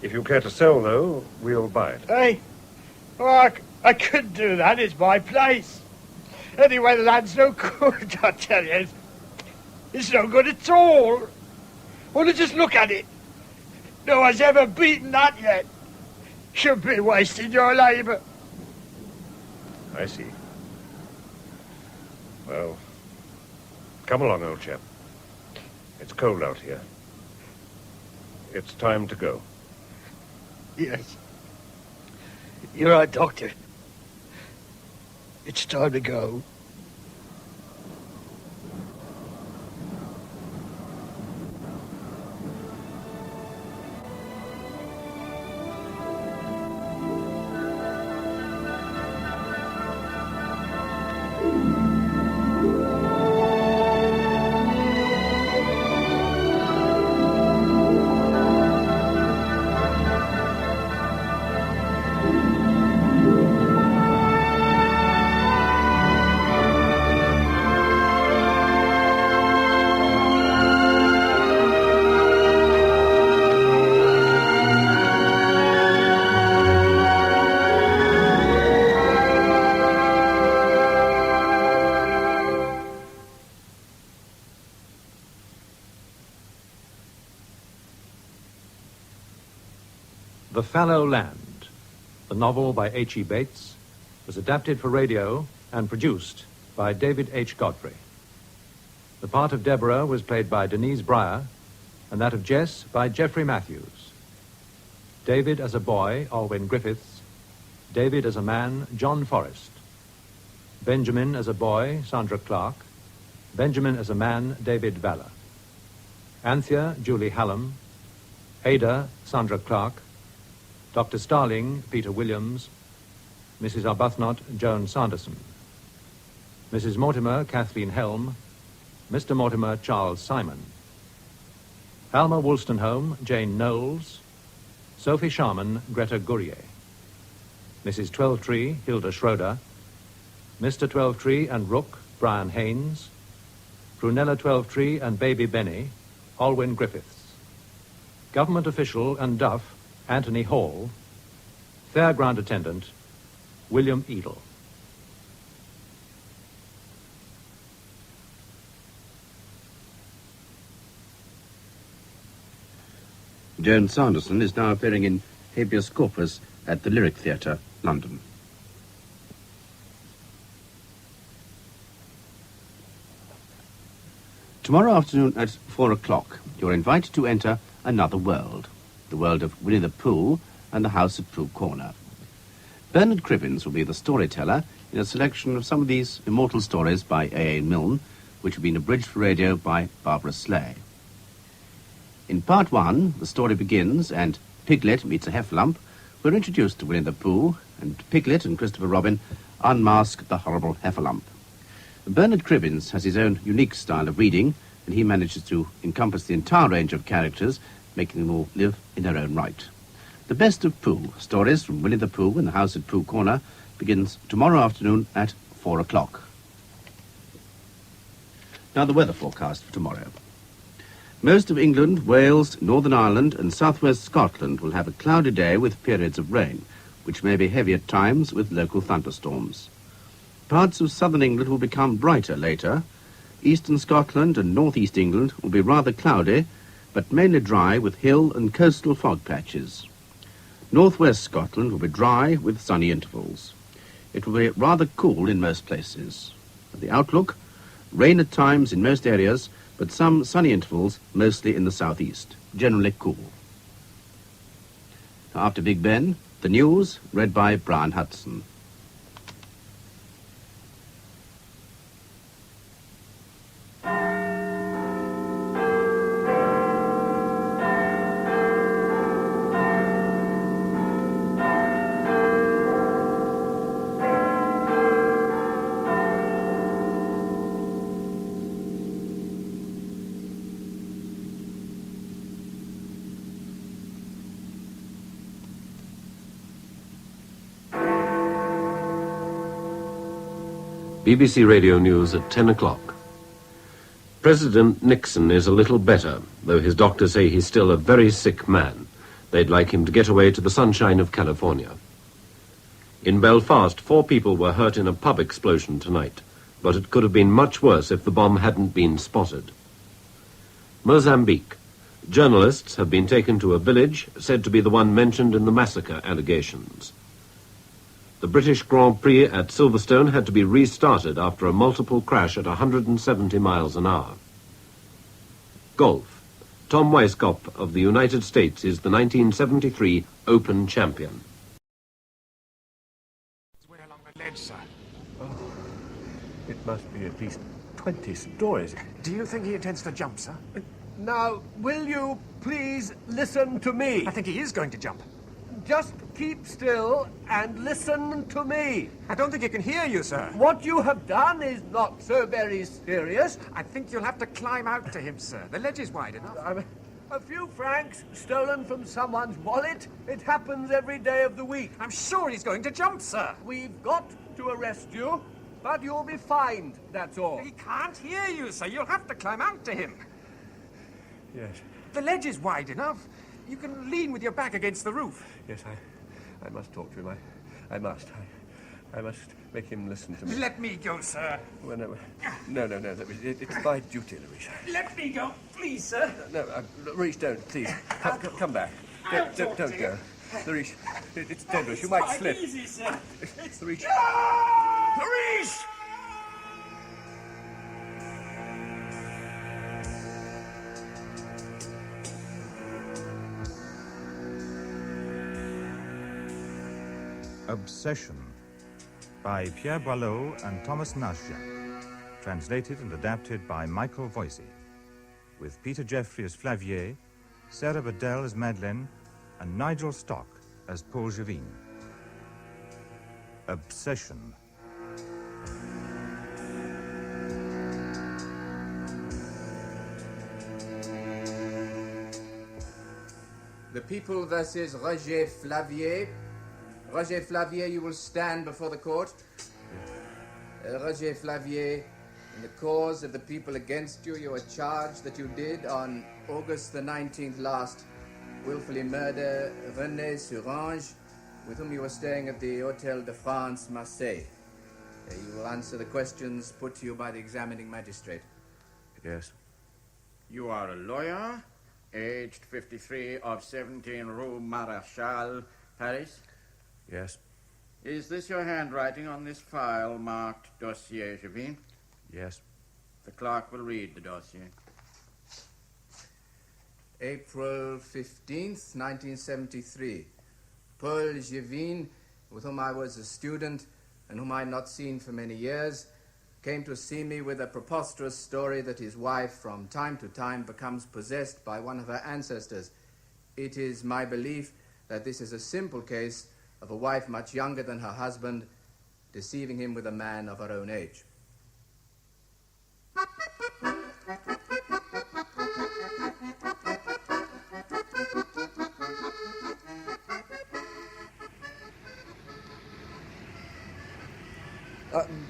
If you care to sell, though, we'll buy it. Hey? Oh, I couldn't do that. It's my place. Anyway, the land's no good, I tell you. It's no good at all. Well, just look at it. No one's ever beaten that yet. Should be wasting your labour. I see. Well, come along, old chap. It's cold out here. It's time to go. Yes. You're right, Doctor. It's time to go. The Fallow Land, the novel by H.E. Bates, was adapted for radio and produced by David H. Godfrey. The part of Deborah was played by Denise Breyer, and that of Jess by Geoffrey Matthews. David as a boy, Alwyn Griffiths. David as a man, John Forrest. Benjamin as a boy, Sandra Clark. Benjamin as a man, David Valler. Anthea, Julie Hallam. Ada, Sandra Clark. Dr. Starling, Peter Williams. Mrs. Arbuthnot, Joan Sanderson. Mrs. Mortimer, Kathleen Helm. Mr. Mortimer, Charles Simon. Alma Woolstenholme, Jane Knowles. Sophie Sharman, Greta Gourier. Mrs. Twelvetree, Hilda Schroeder. Mr. Twelvetree and Rook, Brian Haynes. Prunella Twelvetree and Baby Benny, Alwyn Griffiths. Government official and Duff, Anthony Hall. Fairground attendant, William Edel. Joan Sanderson is now appearing in Habeas Corpus at the Lyric Theatre, London. Tomorrow afternoon at 4 o'clock, you're invited to enter another world, the world of Winnie the Pooh and the House at Pooh Corner. Bernard Cribbins will be the storyteller in a selection of some of these immortal stories by A.A. Milne, which have been abridged for radio by Barbara Slay. In part one, the story begins and Piglet meets a heffalump. We're introduced to Winnie the Pooh, and Piglet and Christopher Robin unmask the horrible heffalump. Bernard Cribbins has his own unique style of reading, and he manages to encompass the entire range of characters, making them all live in their own right. The Best of Pooh, stories from Winnie the Pooh and the House at Pooh Corner, begins tomorrow afternoon at 4 o'clock. Now the weather forecast for tomorrow. Most of England, Wales, Northern Ireland and southwest Scotland will have a cloudy day with periods of rain, which may be heavy at times with local thunderstorms. Parts of southern England will become brighter later. Eastern Scotland and northeast England will be rather cloudy, but mainly dry with hill and coastal fog patches. Northwest Scotland will be dry with sunny intervals. It will be rather cool in most places. The outlook, rain at times in most areas, but some sunny intervals mostly in the southeast, generally cool. Now, after Big Ben, the news read by Brian Hudson. BBC Radio News at 10 o'clock. President Nixon is a little better, though his doctors say he's still a very sick man. They'd like him to get away to the sunshine of California. In Belfast, 4 people were hurt in a pub explosion tonight, but it could have been much worse if the bomb hadn't been spotted. Mozambique. Journalists have been taken to a village said to be the one mentioned in the massacre allegations. The British Grand Prix at Silverstone had to be restarted after a multiple crash at 170 miles an hour. Golf. Tom Weiskopf of the United States is the 1973 Open champion. Way along the ledge, sir. Oh, it must be at least 20 stories. Do you think he intends to jump, sir? Now, will you please listen to me? I think he is going to jump. Just keep still and listen to me. I don't think he can hear you, sir. What you have done is not so very serious. I think you'll have to climb out to him, sir. The ledge is wide enough. A few francs stolen from someone's wallet. It happens every day of the week. I'm sure he's going to jump, sir. We've got to arrest you, but you'll be fined, that's all. He can't hear you, sir. You'll have to climb out to him. Yes. The ledge is wide enough. You can lean with your back against the roof. Yes, I must talk to him. I must make him listen to me. Let me go, sir. Well, no. It's my duty, Louise. Let me go, please, sir. No, Louise, don't, please. Come back. Don't go. Louise, it's dangerous. You might slip. Easy, sir. It's Louise. Louise! Obsession by Pierre Boileau and Thomas Nasja. Translated and adapted by Michael Voisey. With Peter Jeffrey as Flavier, Sarah Bedell as Madeleine, and Nigel Stock as Paul Jevine. Obsession. The people versus Roger Flavier. Roger Flavier, you will stand before the court. Roger Flavier, in the cause of the people against you, you are charged that you did, on August the 19th last, willfully murder René Surange, with whom you were staying at the Hôtel de France, Marseille. You will answer the questions put to you by the examining magistrate. Yes. You are a lawyer, aged 53, of 17 Rue Marechal, Paris? Yes. Is this your handwriting on this file marked Dossier Jevine? Yes. The clerk will read the dossier. April 15th, 1973. Paul Jevine, with whom I was a student and whom I had not seen for many years, came to see me with a preposterous story that his wife from time to time becomes possessed by one of her ancestors. It is my belief that this is a simple case of a wife much younger than her husband deceiving him with a man of her own age.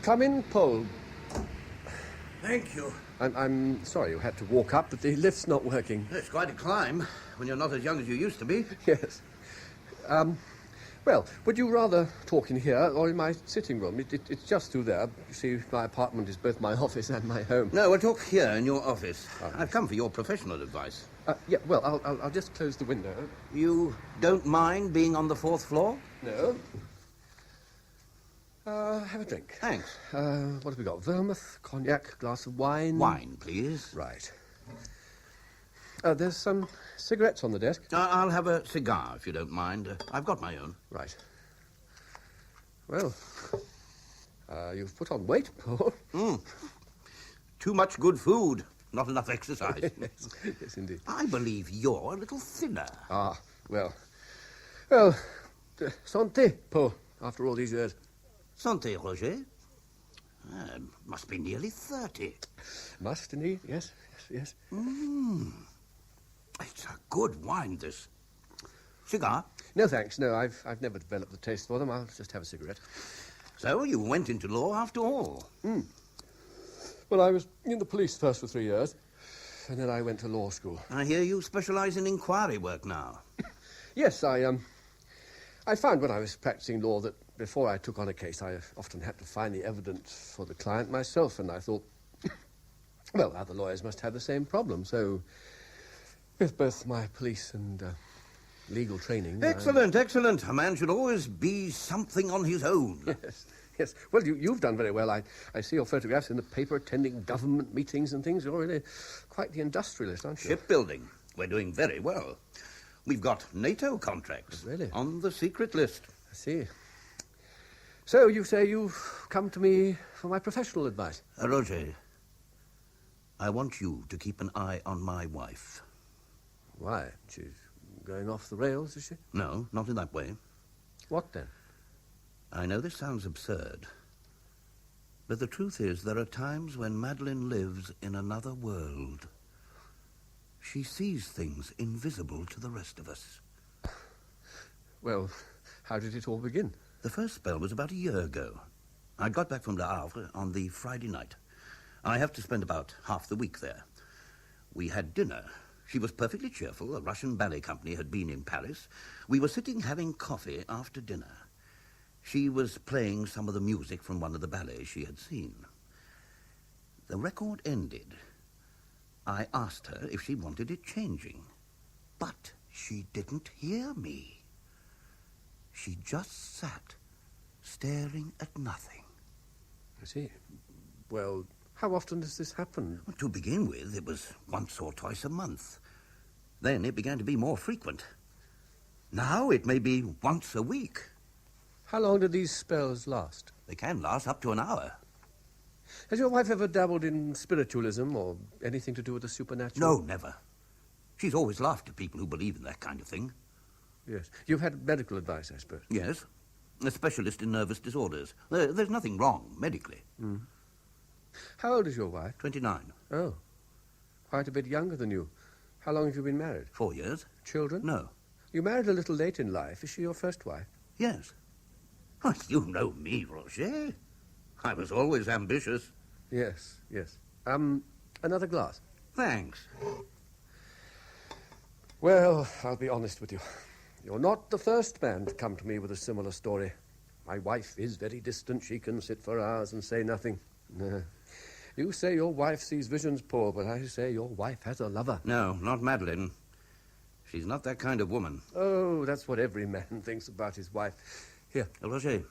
Come in, Paul. Thank you. I'm sorry you had to walk up, but the lift's not working. It's quite a climb when you're not as young as you used to be. Yes. Well, would you rather talk in here or in my sitting room? It's just through there. You see, my apartment is both my office and my home. No, we'll talk here in your office. I've come for your professional advice. Yeah, well, I'll just close the window. You don't mind being on the 4th floor? No. Have a drink. Thanks. What have we got? Vermouth, cognac, glass of wine. Wine, please. Right. There's some cigarettes on the desk. I'll have a cigar, if you don't mind. I've got my own. Right. Well, you've put on weight, Paul. Too much good food, not enough exercise. Yes, indeed. I believe you're a little thinner. Well, santé, Paul, after all these years. Santé, Roger. Must be nearly 30. Must, indeed, yes. It's a good wine, this. Cigar? No, thanks. No, I've never developed the taste for them. I'll just have a cigarette. So you went into law after all? Well, I was in the police first for 3 years, and then I went to law school. I hear you specialise in inquiry work now. Yes, I found when I was practicing law that before I took on a case, I often had to find the evidence for the client myself, and I thought, well, other lawyers must have the same problem, so with both my police and legal training... Excellent, excellent. A man should always be something on his own. Yes. Well, you've done very well. I see your photographs in the paper attending government meetings and things. You're really quite the industrialist, aren't you? Shipbuilding. We're doing very well. We've got NATO contracts. Really? On the secret list. I see. So you say you've come to me for my professional advice? Roger, I want you to keep an eye on my wife. Why? She's going off the rails, is she? No, not in that way. What then? I know this sounds absurd, but the truth is there are times when Madeline lives in another world. She sees things invisible to the rest of us. Well, how did it all begin? The first spell was about a year ago. I got back from Le Havre on the Friday night. I have to spend about half the week there. We had dinner. She was perfectly cheerful. A Russian ballet company had been in Paris. We were sitting having coffee after dinner. She was playing some of the music from one of the ballets she had seen. The record ended. I asked her if she wanted it changing, but she didn't hear me. She just sat, staring at nothing. I see. Well, how often does this happen? Well, to begin with, it was once or twice a month. Then it began to be more frequent. Now it may be once a week. How long do these spells last? They can last up to an hour. Has your wife ever dabbled in spiritualism or anything to do with the supernatural? No, never. She's always laughed at people who believe in that kind of thing. Yes. You've had medical advice, I suppose? Yes. A specialist in nervous disorders. There's nothing wrong, medically. How old is your wife? 29. Oh. Quite a bit younger than you. How long have you been married? 4 years. Children? No. You married a little late in life. Is she your first wife? Yes. Well, you know me, Roger. I was always ambitious. Yes. Another glass? Thanks. Well, I'll be honest with you. You're not the first man to come to me with a similar story. My wife is very distant. She can sit for hours and say nothing. You say your wife sees visions, Paul, but I say your wife has a lover. No, not Madeline. She's not that kind of woman. Oh, that's what every man thinks about his wife. Here. Roger,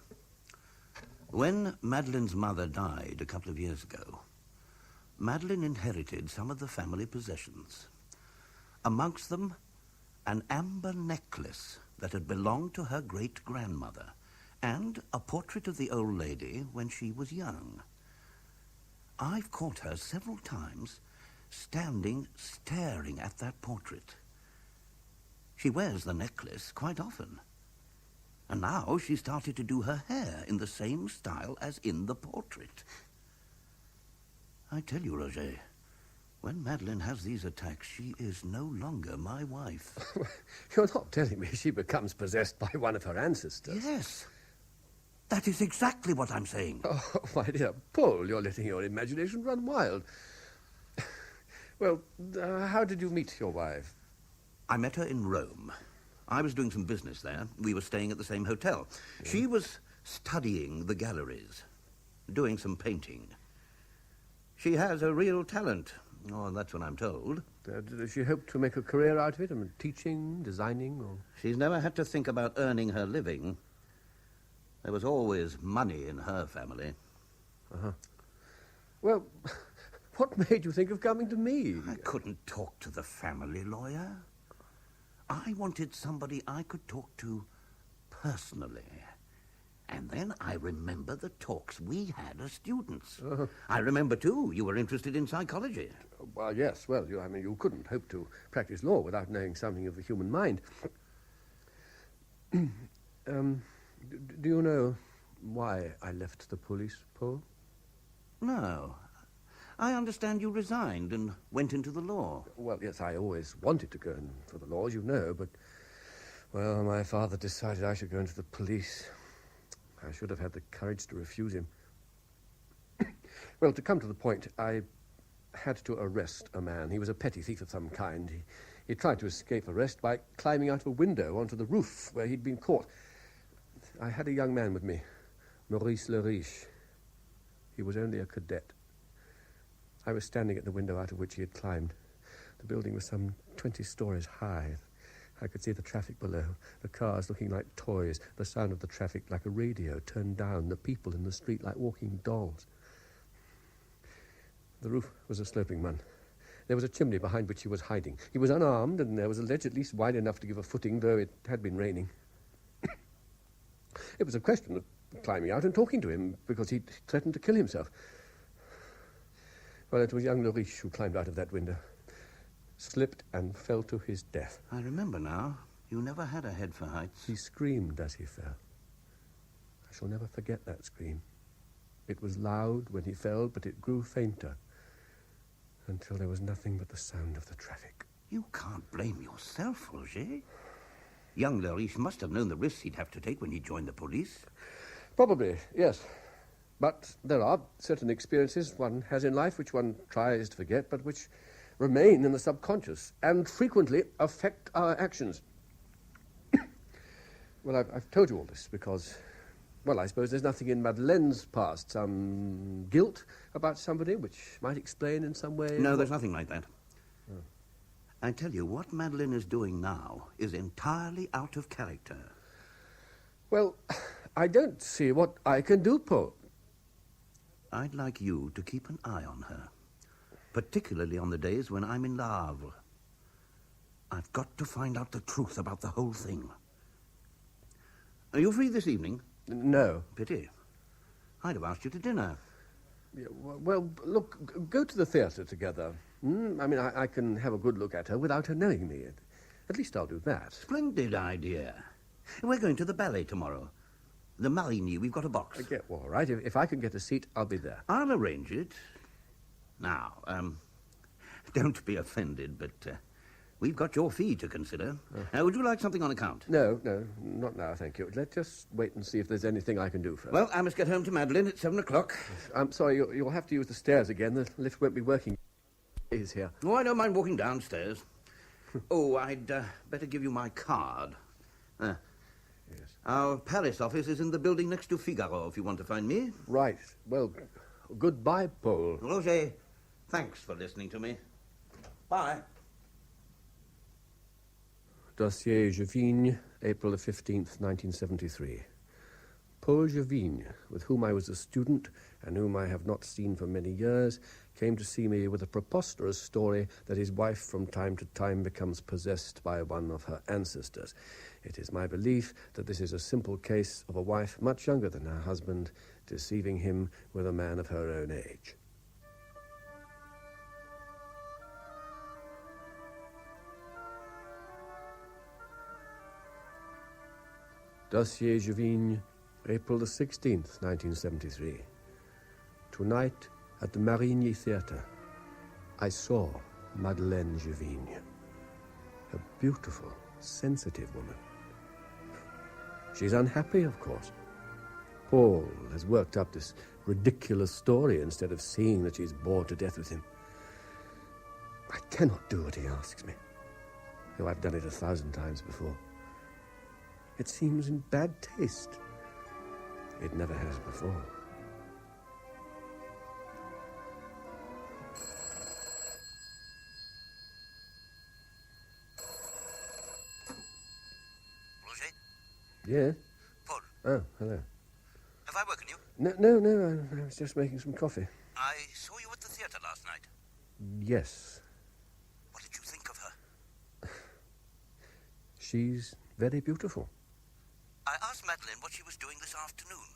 when Madeline's mother died a couple of years ago, Madeline inherited some of the family possessions. Amongst them, an amber necklace that had belonged to her great-grandmother, and a portrait of the old lady when she was young. I've caught her several times standing, staring at that portrait. She wears the necklace quite often. And now she started to do her hair in the same style as in the portrait. I tell you, Roger, when Madeline has these attacks, she is no longer my wife. You're not telling me she becomes possessed by one of her ancestors? Yes. That is exactly what I'm saying. Oh, my dear Paul, you're letting your imagination run wild. Well, how did you meet your wife? I met her in Rome. I was doing some business there. We were staying at the same hotel. Yeah. She was studying the galleries, doing some painting. She has a real talent. Oh, that's what I'm told. Does she hope to make a career out of it? I mean, teaching, designing, or... She's never had to think about earning her living. There was always money in her family. Uh-huh. Well, what made you think of coming to me? I couldn't talk to the family lawyer. I wanted somebody I could talk to personally. And then I remember the talks we had as students. I remember, too, you were interested in psychology. Well, yes. Well, you couldn't hope to practice law without knowing something of the human mind. Do you know why I left the police, Paul? No. I understand you resigned and went into the law. Well, yes, I always wanted to go in for the law, as you know, but, well, my father decided I should go into the police. I should have had the courage to refuse him. Well, to come to the point, I had to arrest a man. He was a petty thief of some kind. He tried to escape arrest by climbing out of a window onto the roof where he'd been caught. I had a young man with me, Maurice le Riche. He was only a cadet. I was standing at the window out of which he had climbed. The building was some 20 stories high. I could see the traffic below, the cars looking like toys, the sound of the traffic like a radio turned down, the people in the street like walking dolls. The roof was a sloping one. There was a chimney behind which he was hiding. He was unarmed, and there was a ledge at least wide enough to give a footing, though it had been raining. It was a question of climbing out and talking to him, because he'd threatened to kill himself. Well, it was young Le Riche who climbed out of that window, slipped and fell to his death. I remember now. You never had a head for heights. He screamed as he fell. I shall never forget that scream. It was loud when he fell, but it grew fainter, until there was nothing but the sound of the traffic. You can't blame yourself, Roger. Young Le Riche must have known the risks he'd have to take when he joined the police. Probably, yes. But there are certain experiences one has in life which one tries to forget, but which remain in the subconscious and frequently affect our actions. Well, I've told you all this because, well, I suppose there's nothing in Madeleine's past, some guilt about somebody which might explain in some way... No, there's nothing like that. Oh. I tell you, what Madeleine is doing now is entirely out of character. Well, I don't see what I can do, Paul. I'd like you to keep an eye on her, particularly on the days when I'm in Le Havre. I've got to find out the truth about the whole thing. Are you free this evening? No. Pity. I'd have asked you to dinner. Yeah, well, look, go to the theatre together. I mean, I can have a good look at her without her knowing me. At least I'll do that. Splendid idea. We're going to the ballet tomorrow. The Marigny, we've got a box. Yeah, well, all right. If I can get a seat, I'll be there. I'll arrange it. Now, don't be offended, but we've got your fee to consider. Would you like something on account? No, not now, thank you. Let's just wait and see if there's anything I can do first. Well, I must get home to Madeleine at 7 o'clock. I'm sorry, you'll have to use the stairs again. The lift won't be working. Is here. Oh, I don't mind walking downstairs. Oh, I'd better give you my card. Yes. Our Paris office is in the building next to Figaro, if you want to find me. Right. Well, goodbye, Paul. Roger, thanks for listening to me. Bye. Dossier Jevigne, April the 15th, 1973. Paul Jevigne, with whom I was a student and whom I have not seen for many years, came to see me with a preposterous story that his wife from time to time becomes possessed by one of her ancestors. It is my belief that this is a simple case of a wife much younger than her husband deceiving him with a man of her own age. Dossier Jevigne, April the 16th, 1973. Tonight, at the Marigny Theatre, I saw Madeleine Jevigne. A beautiful, sensitive woman. She's unhappy, of course. Paul has worked up this ridiculous story instead of seeing that she's bored to death with him. I cannot do what he asks me, though I've done it 1,000 times before. It seems in bad taste. It never has before. Roger? Yeah? Paul. Oh, hello. Have I woken you? No, I was just making some coffee. I saw you at the theatre last night. Yes. What did you think of her? She's very beautiful. I asked Madeleine what she was doing this afternoon.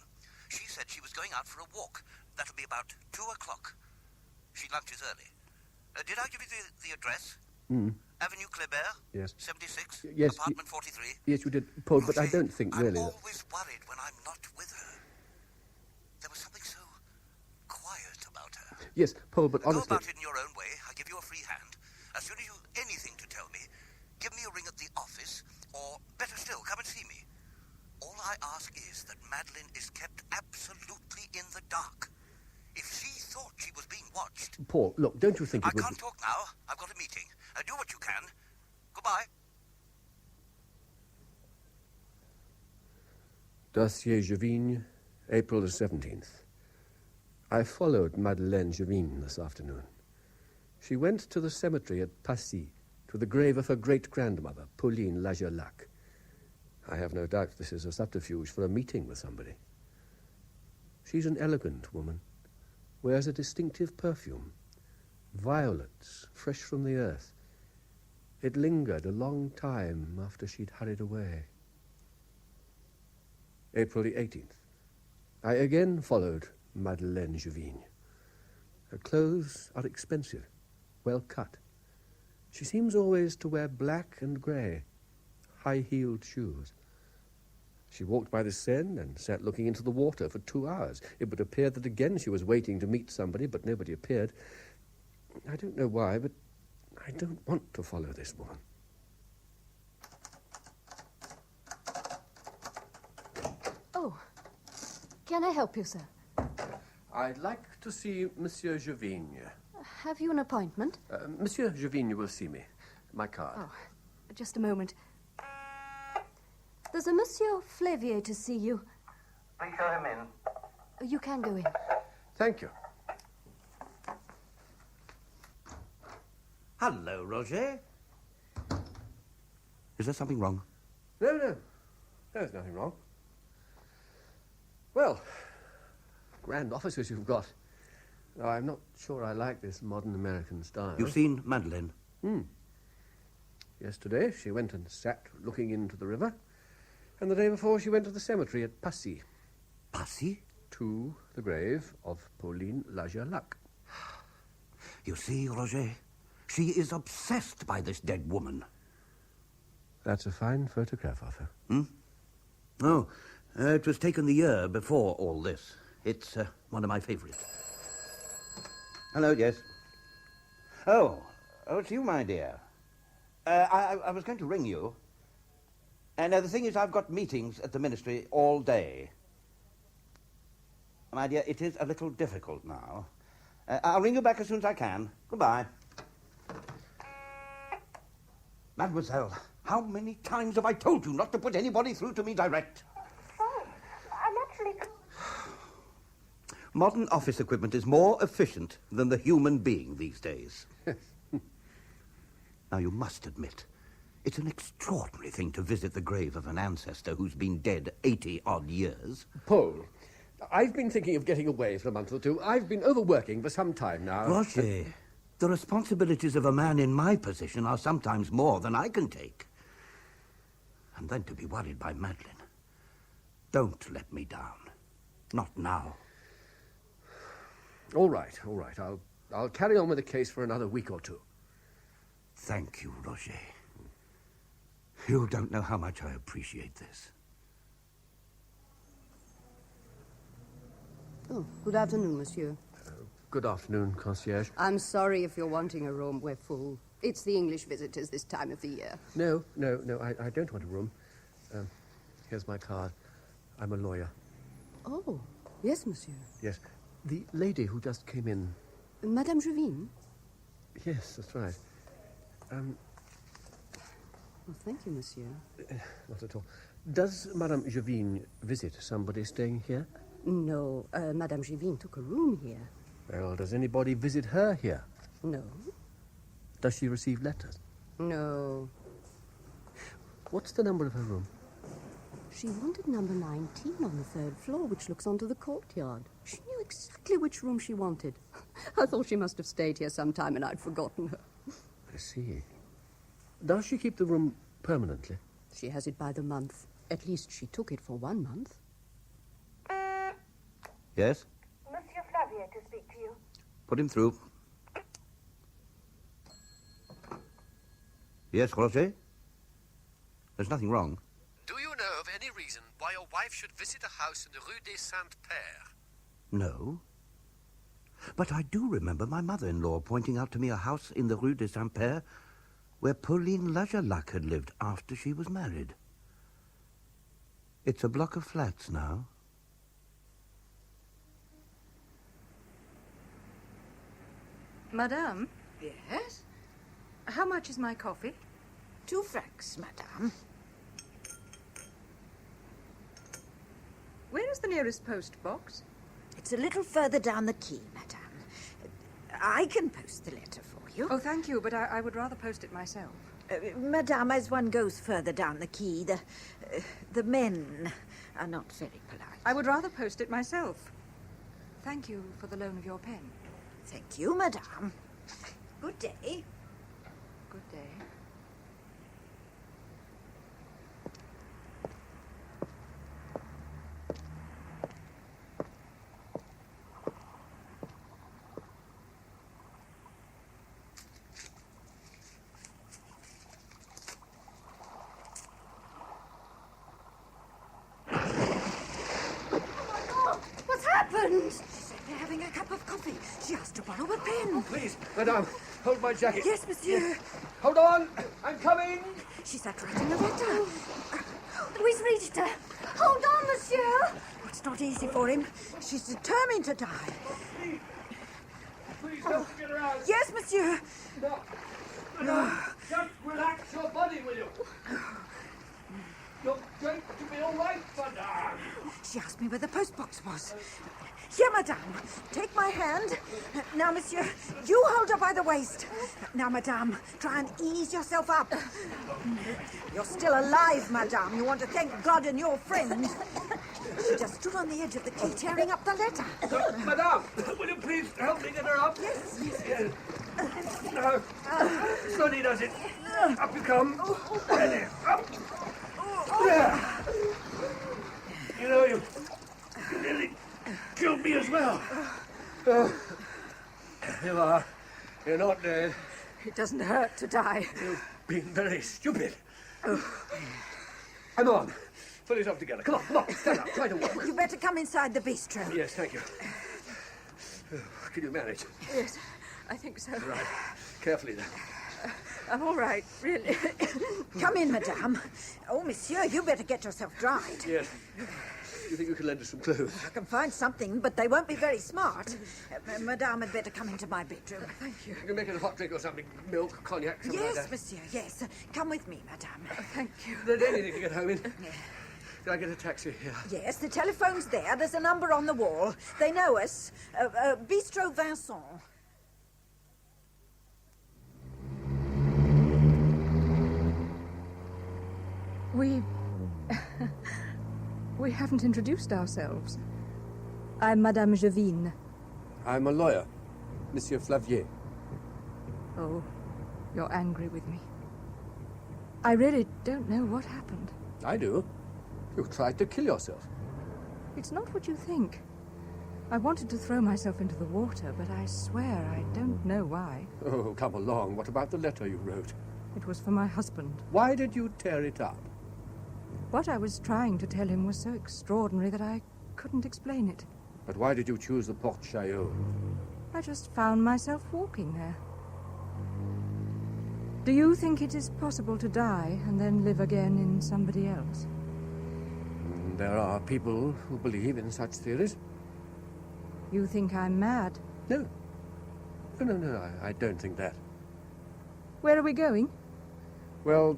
She said she was going out for a walk. That'll be about 2 o'clock. She lunches early. Did I give you the address? Avenue Kléber? Yes. 76? Yes. Apartment 43? Yes, you did, Paul, but I don't think really... I'm always worried when I'm not with her. There was something so quiet about her. Yes, Paul, but honestly... Go about it in your own way. I'll give you a free hand. As soon as you've anything to tell me, give me a ring at the office, or better still, come and see me. All I ask is that Madeleine Madeline is kept absolutely in the dark. If she thought she was being watched... Paul, look, don't you think I it would... can't talk now. I've got a meeting. Do what you can. Goodbye. Dossier Jevigne, April the 17th. I followed Madeleine Jevigne this afternoon. She went to the cemetery at Passy, to the grave of her great-grandmother, Pauline Lagerlac. I have no doubt this is a subterfuge for a meeting with somebody. She's an elegant woman, wears a distinctive perfume. Violets, fresh from the earth. It lingered a long time after she'd hurried away. April the 18th. I again followed Madeleine Jevigne. Her clothes are expensive, well cut. She seems always to wear black and grey, high-heeled shoes. She walked by the Seine and sat looking into the water for 2 hours. It would appear that again she was waiting to meet somebody, but nobody appeared. I don't know why, but I don't want to follow this woman. Oh, can I help you, sir? I'd like to see Monsieur Jevigne. Have you an appointment? Monsieur Jevigne will see me. My card. Oh, just a moment. There's a Monsieur Flavier to see you. Please show him in. You can go in. Thank you. Hello, Roger. Is there something wrong? No. There's nothing wrong. Well, grand offices you've got. Though I'm not sure I like this modern American style. You've seen Madeleine? Yesterday, she went and sat looking into the river. And the day before, she went to the cemetery at Passy. Passy? To the grave of Pauline Lagerlac. You see, Roger, she is obsessed by this dead woman. That's a fine photograph of her. Oh, it was taken the year before all this. It's one of my favourites. Hello, Jess. Oh, it's you, my dear. I was going to ring you. And the thing is, I've got meetings at the ministry all day. My dear, it is a little difficult now. I'll ring you back as soon as I can. Goodbye. Mademoiselle, how many times have I told you not to put anybody through to me direct? Sorry, I'm actually... Modern office equipment is more efficient than the human being these days. Now, you must admit, it's an extraordinary thing to visit the grave of an ancestor who's been dead 80-odd years. Paul, I've been thinking of getting away for a month or two. I've been overworking for some time now. Roger, the responsibilities of a man in my position are sometimes more than I can take. And then to be worried by Madeline. Don't let me down. Not now. All right. I'll carry on with the case for another week or two. Thank you, Roger. You don't know how much I appreciate this. Oh, good afternoon, monsieur. Good afternoon, concierge. I'm sorry if you're wanting a room. We're full. It's the English visitors this time of the year. No, I don't want a room. Here's my card. I'm a lawyer. Oh, yes, monsieur. Yes. The lady who just came in... Madame Jevigne? Yes, that's right. Well, thank you, monsieur. Not at all. Does Madame Jevigne visit somebody staying here? No, Madame Jevigne took a room here. Well, does anybody visit her here? No. Does she receive letters? No. What's the number of her room? She wanted number 19 on the 3rd floor, which looks onto the courtyard. She knew exactly which room she wanted. I thought she must have stayed here some time and I'd forgotten her. I see. Does she keep the room permanently? She has it by the month. At least she took it for 1 month. Yes? Monsieur Flavier to speak to you. Put him through. Yes, Roger? There's nothing wrong. Do you know of any reason why your wife should visit a house in the Rue des Saints-Pères? No. But I do remember my mother-in-law pointing out to me a house in the Rue des Saints-Pères where Pauline Lagerlac had lived after she was married. It's a block of flats now, Madame, Yes? how much is my coffee? 2 francs, madame. Where is the nearest post box? It's a little further down the quay, madame. I can post the letter for you. Oh, thank you, but I would rather post it myself. Madame, as one goes further down the quay, the men are not very polite. I would rather post it myself. Thank you for the loan of your pen. Thank you, madame. Good day. Good day. What's happened? She said they're having a cup of coffee. She asked to borrow a pen. Please, madame, hold my jacket. Yes, monsieur. Hold on, I'm coming. She sat writing a letter. We've reached her. Hold on, monsieur. It's not easy for him. She's determined to die. Please don't get her out. Yes, monsieur. No, just relax your body, will you? You're going to be all right, madame. She asked me where the postbox was. Here, madame. Take my hand. Now, monsieur, you hold her by the waist. Now, madame, try and ease yourself up. You're still alive, madame. You want to thank God and your friends. She just stood on the edge of the quay, tearing up the letter. Madame, will you please help me get her up? Yes. No. Slowly does it. Up you come. Ready. Up. There. You know, you nearly killed me as well. Oh, you are. You're not dead. It doesn't hurt to die. You've been very stupid. I'm on. Pull yourself together. Come on, stand up. Try to walk. You better come inside the bistro. Yes, thank you. Can you manage? Yes, I think so. Right. Carefully then. I'm all right, really. Come in, madame. Oh, monsieur, you better get yourself dried. Yes. You think you can lend us some clothes? I can find something, but they won't be very smart. Madame had better come into my bedroom. Thank you. You can make it a hot drink or something. Milk, cognac, something Yes, like that. monsieur, yes. Come with me, madame. Thank you. Is there anything to get home in? Can I get a taxi here? Yes, the telephone's there. There's a number on the wall. They know us. Bistro Vincent. We haven't introduced ourselves. I'm Madame Jevine. I'm a lawyer, Monsieur Flavier. Oh, you're angry with me. I really don't know what happened. I do. You tried to kill yourself. It's not what you think. I wanted to throw myself into the water, but I swear I don't know why. Oh, come along. What about the letter you wrote? It was for my husband. Why did you tear it up? What I was trying to tell him was so extraordinary that I couldn't explain it. But why did you choose the Porte Chaillot? I just found myself walking there. Do you think it is possible to die and then live again in somebody else? There are people who believe in such theories. You think I'm mad? No. No, I don't think that. Where are we going? Well,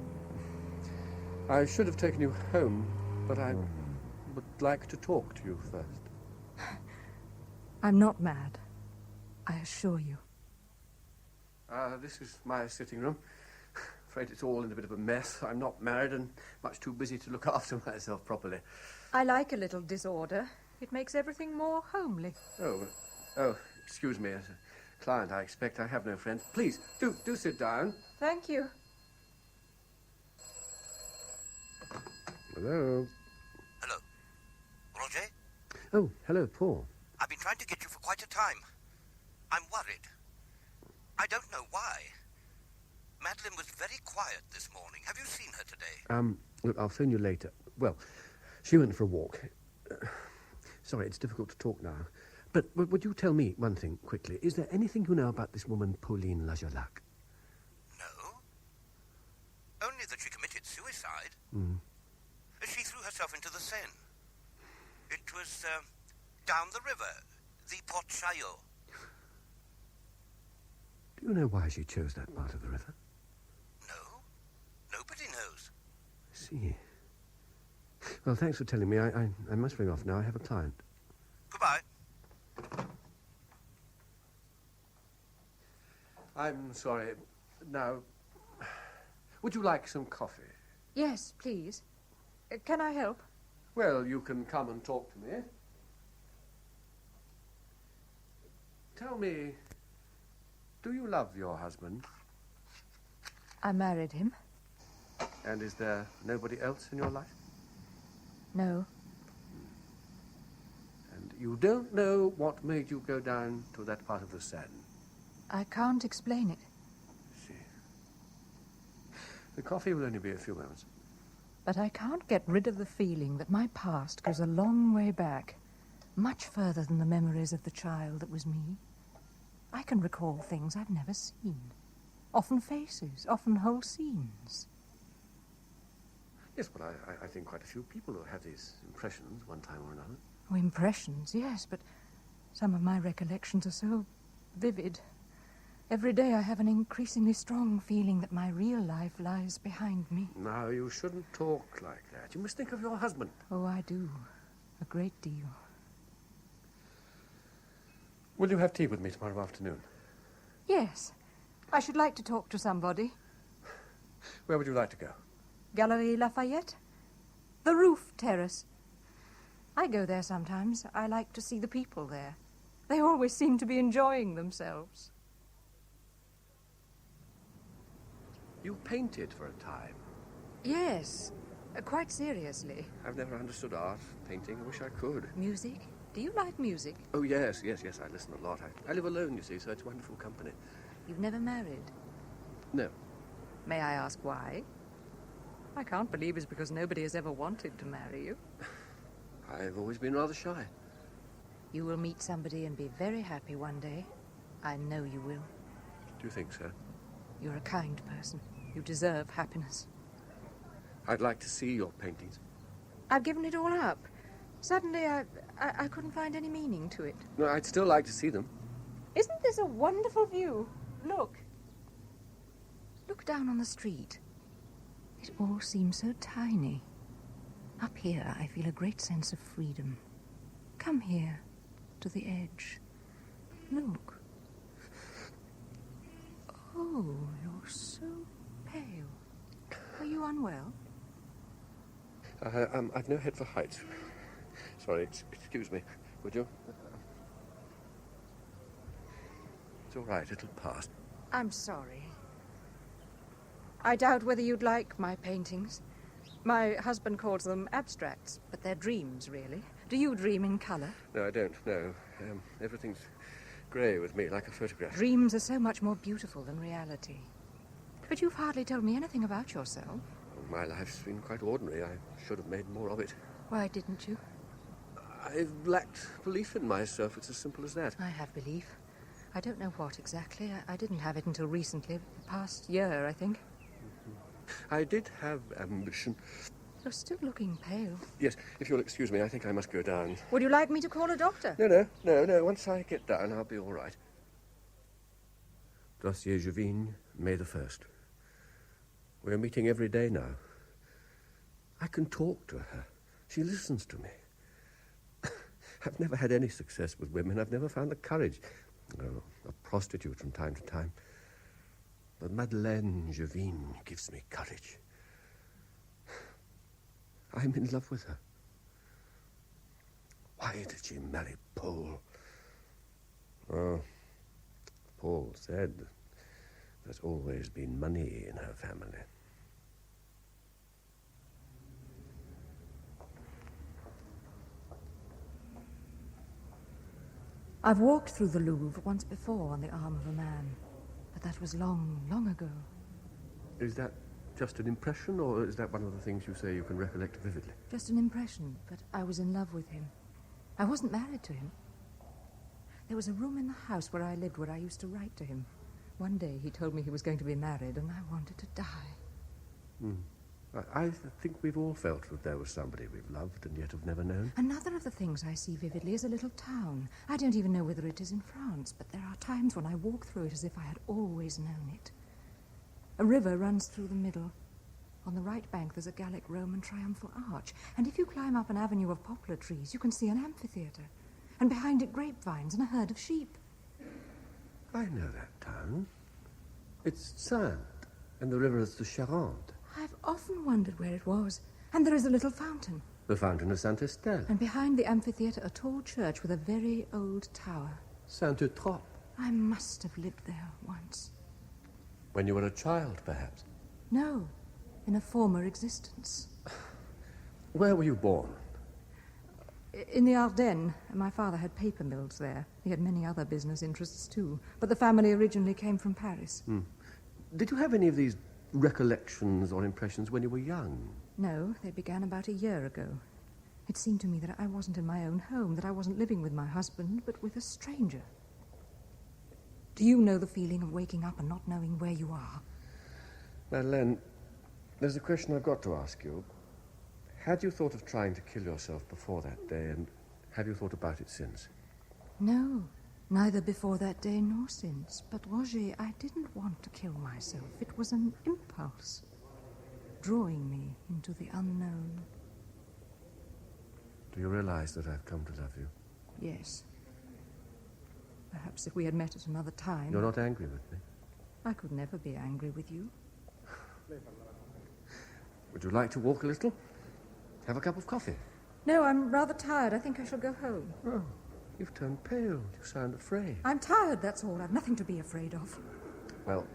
I should have taken you home, but I would like to talk to you first. I'm not mad. I assure you. This is my sitting room. Afraid it's all in a bit of a mess. I'm not married and much too busy to look after myself properly. I like a little disorder. It makes everything more homely. Oh, excuse me. As a client, I expect I have no friend. Please, do sit down. Thank you. Hello. Hello. Roger? Oh, hello, Paul. I've been trying to get you for quite a time. I'm worried. I don't know why. Madeline was very quiet this morning. Have you seen her today? Look, I'll phone you later. Well, she went for a walk. Sorry, it's difficult to talk now. But would you tell me one thing, quickly? Is there anything you know about this woman, Pauline Lajolac? No. Only that she committed suicide. Mm. She threw herself into the Seine. It was down the river, the Porte Chaillot. Do you know why she chose that part of the river? No. Nobody knows. I see. Well, thanks for telling me. I must ring off now. I have a client. Goodbye. I'm sorry. Now, would you like some coffee? Yes, please. Can I help? Well, you can come and talk to me. Tell me, do you love your husband? I married him. And is there nobody else in your life? No. And you don't know what made you go down to that part of the Seine? I can't explain it. See. The coffee will only be a few moments. But I can't get rid of the feeling that my past goes a long way back, much further than the memories of the child that was me. I can recall things I've never seen. Often faces, often whole scenes. Yes, well, I think quite a few people have these impressions one time or another. Oh, impressions, yes, but some of my recollections are so vivid. Every day I have an increasingly strong feeling that my real life lies behind me. Now, you shouldn't talk like that. You must think of your husband. Oh, I do. A great deal. Will you have tea with me tomorrow afternoon? Yes. I should like to talk to somebody. Where would you like to go? Galerie Lafayette? The roof terrace. I go there sometimes. I like to see the people there. They always seem to be enjoying themselves. You painted for a time. Yes, quite seriously. I've never understood art, painting. I wish I could. Music? Do you like music? Oh, yes. I listen a lot. I live alone, you see, so it's wonderful company. You've never married? No. May I ask why? I can't believe it's because nobody has ever wanted to marry you. I've always been rather shy. You will meet somebody and be very happy one day. I know you will. Do you think so? You're a kind person. You deserve happiness. I'd like to see your paintings. I've given it all up. Suddenly, I couldn't find any meaning to it. No, I'd still like to see them. Isn't this a wonderful view? Look. Look down on the street. It all seems so tiny. Up here, I feel a great sense of freedom. Come here, to the edge. Look. Oh, you're so pale. Are you unwell? I've no head for heights. Sorry, excuse me, would you? It's all right, it'll pass. I'm sorry. I doubt whether you'd like my paintings. My husband calls them abstracts, but they're dreams, really. Do you dream in colour? No, I don't, no. Everything's grey with me, like a photograph. Dreams are so much more beautiful than reality. But you've hardly told me anything about yourself. My life's been quite ordinary. I should have made more of it. Why didn't you? I've lacked belief in myself. It's as simple as that. I have belief. I don't know what exactly. I didn't have it until recently. The past year, I think. I did have ambition. You're still looking pale. Yes, if you'll excuse me, I think I must go down. Would you like me to call a doctor? No. Once I get down, I'll be all right. Dossier Juvine, May the 1st. We're meeting every day now. I can talk to her. She listens to me. I've never had any success with women. I've never found the courage. Oh, a prostitute from time to time. But Madeleine Juvine gives me courage. I'm in love with her. Why did she marry Paul? Oh, Paul said there's always been money in her family. I've walked through the Louvre once before on the arm of a man, but that was long, long ago. Is that just an impression, or is that one of the things you say you can recollect vividly? Just an impression, but I was in love with him. I wasn't married to him. There was a room in the house where I lived where I used to write to him. One day he told me he was going to be married, and I wanted to die. I think we've all felt that there was somebody we've loved and yet have never known. Another of the things I see vividly is a little town. I don't even know whether it is in France, but there are times when I walk through it as if I had always known it. A river runs through the middle. On the right bank there's a Gallic Roman triumphal arch, and if you climb up an avenue of poplar trees, you can see an amphitheatre, and behind it grapevines and a herd of sheep. I know that town. It's Sainte, and the river is the Charente. I've often wondered where it was, and there is a little fountain. The fountain of Saint Estelle. And behind the amphitheatre, a tall church with a very old tower. Saint-Eutrope. I must have lived there once. When you were a child, perhaps? No, in a former existence. Where were you born? In the Ardennes. My father had paper mills there. He had many other business interests, too. But the family originally came from Paris. Did you have any of these recollections or impressions when you were young? No, they began about a year ago. It seemed to me that I wasn't in my own home, that I wasn't living with my husband, but with a stranger. Do you know the feeling of waking up and not knowing where you are? Madeleine, there's a question I've got to ask you. Had you thought of trying to kill yourself before that day, and have you thought about it since? No, neither before that day nor since. But, Roger, I didn't want to kill myself. It was an impulse, drawing me into the unknown. Do you realize that I've come to love you? Yes. Perhaps if we had met at another time... You're not angry with me? I could never be angry with you. Would you like to walk a little? Have a cup of coffee? No, I'm rather tired. I think I shall go home. Oh, you've turned pale. You sound afraid. I'm tired, that's all. I've nothing to be afraid of. Well,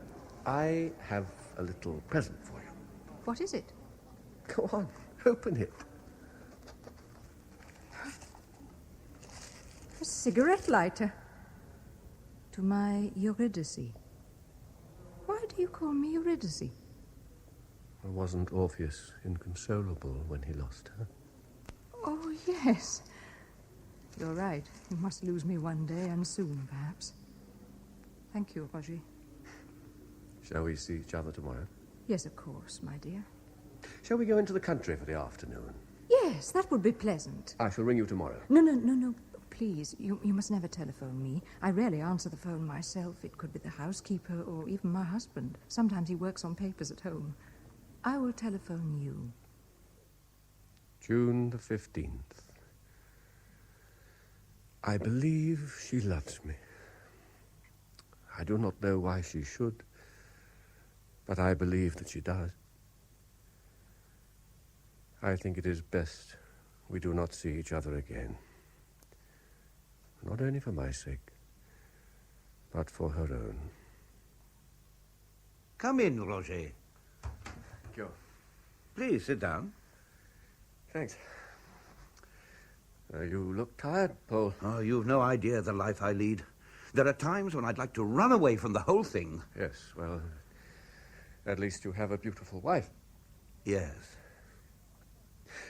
I have a little present for you. What is it? Go on, open it. A cigarette lighter. To my Eurydice. Why do you call me Eurydice? Wasn't Orpheus inconsolable when he lost her? Oh, yes. You're right. You must lose me one day, and soon, perhaps. Thank you, Roger. Shall we see each other tomorrow? Yes, of course, my dear. Shall we go into the country for the afternoon? Yes, that would be pleasant. I shall ring you tomorrow. No. Please, you must never telephone me. I rarely answer the phone myself. It could be the housekeeper or even my husband. Sometimes he works on papers at home. I will telephone you. June the 15th. I believe she loves me. I do not know why she should, but I believe that she does. I think it is best we do not see each other again. Not only for my sake, but for her own. Come in, Roger. Thank you. Please, sit down. Thanks. You look tired, Paul. Oh, you've no idea the life I lead. There are times when I'd like to run away from the whole thing. Yes, well, at least you have a beautiful wife. Yes.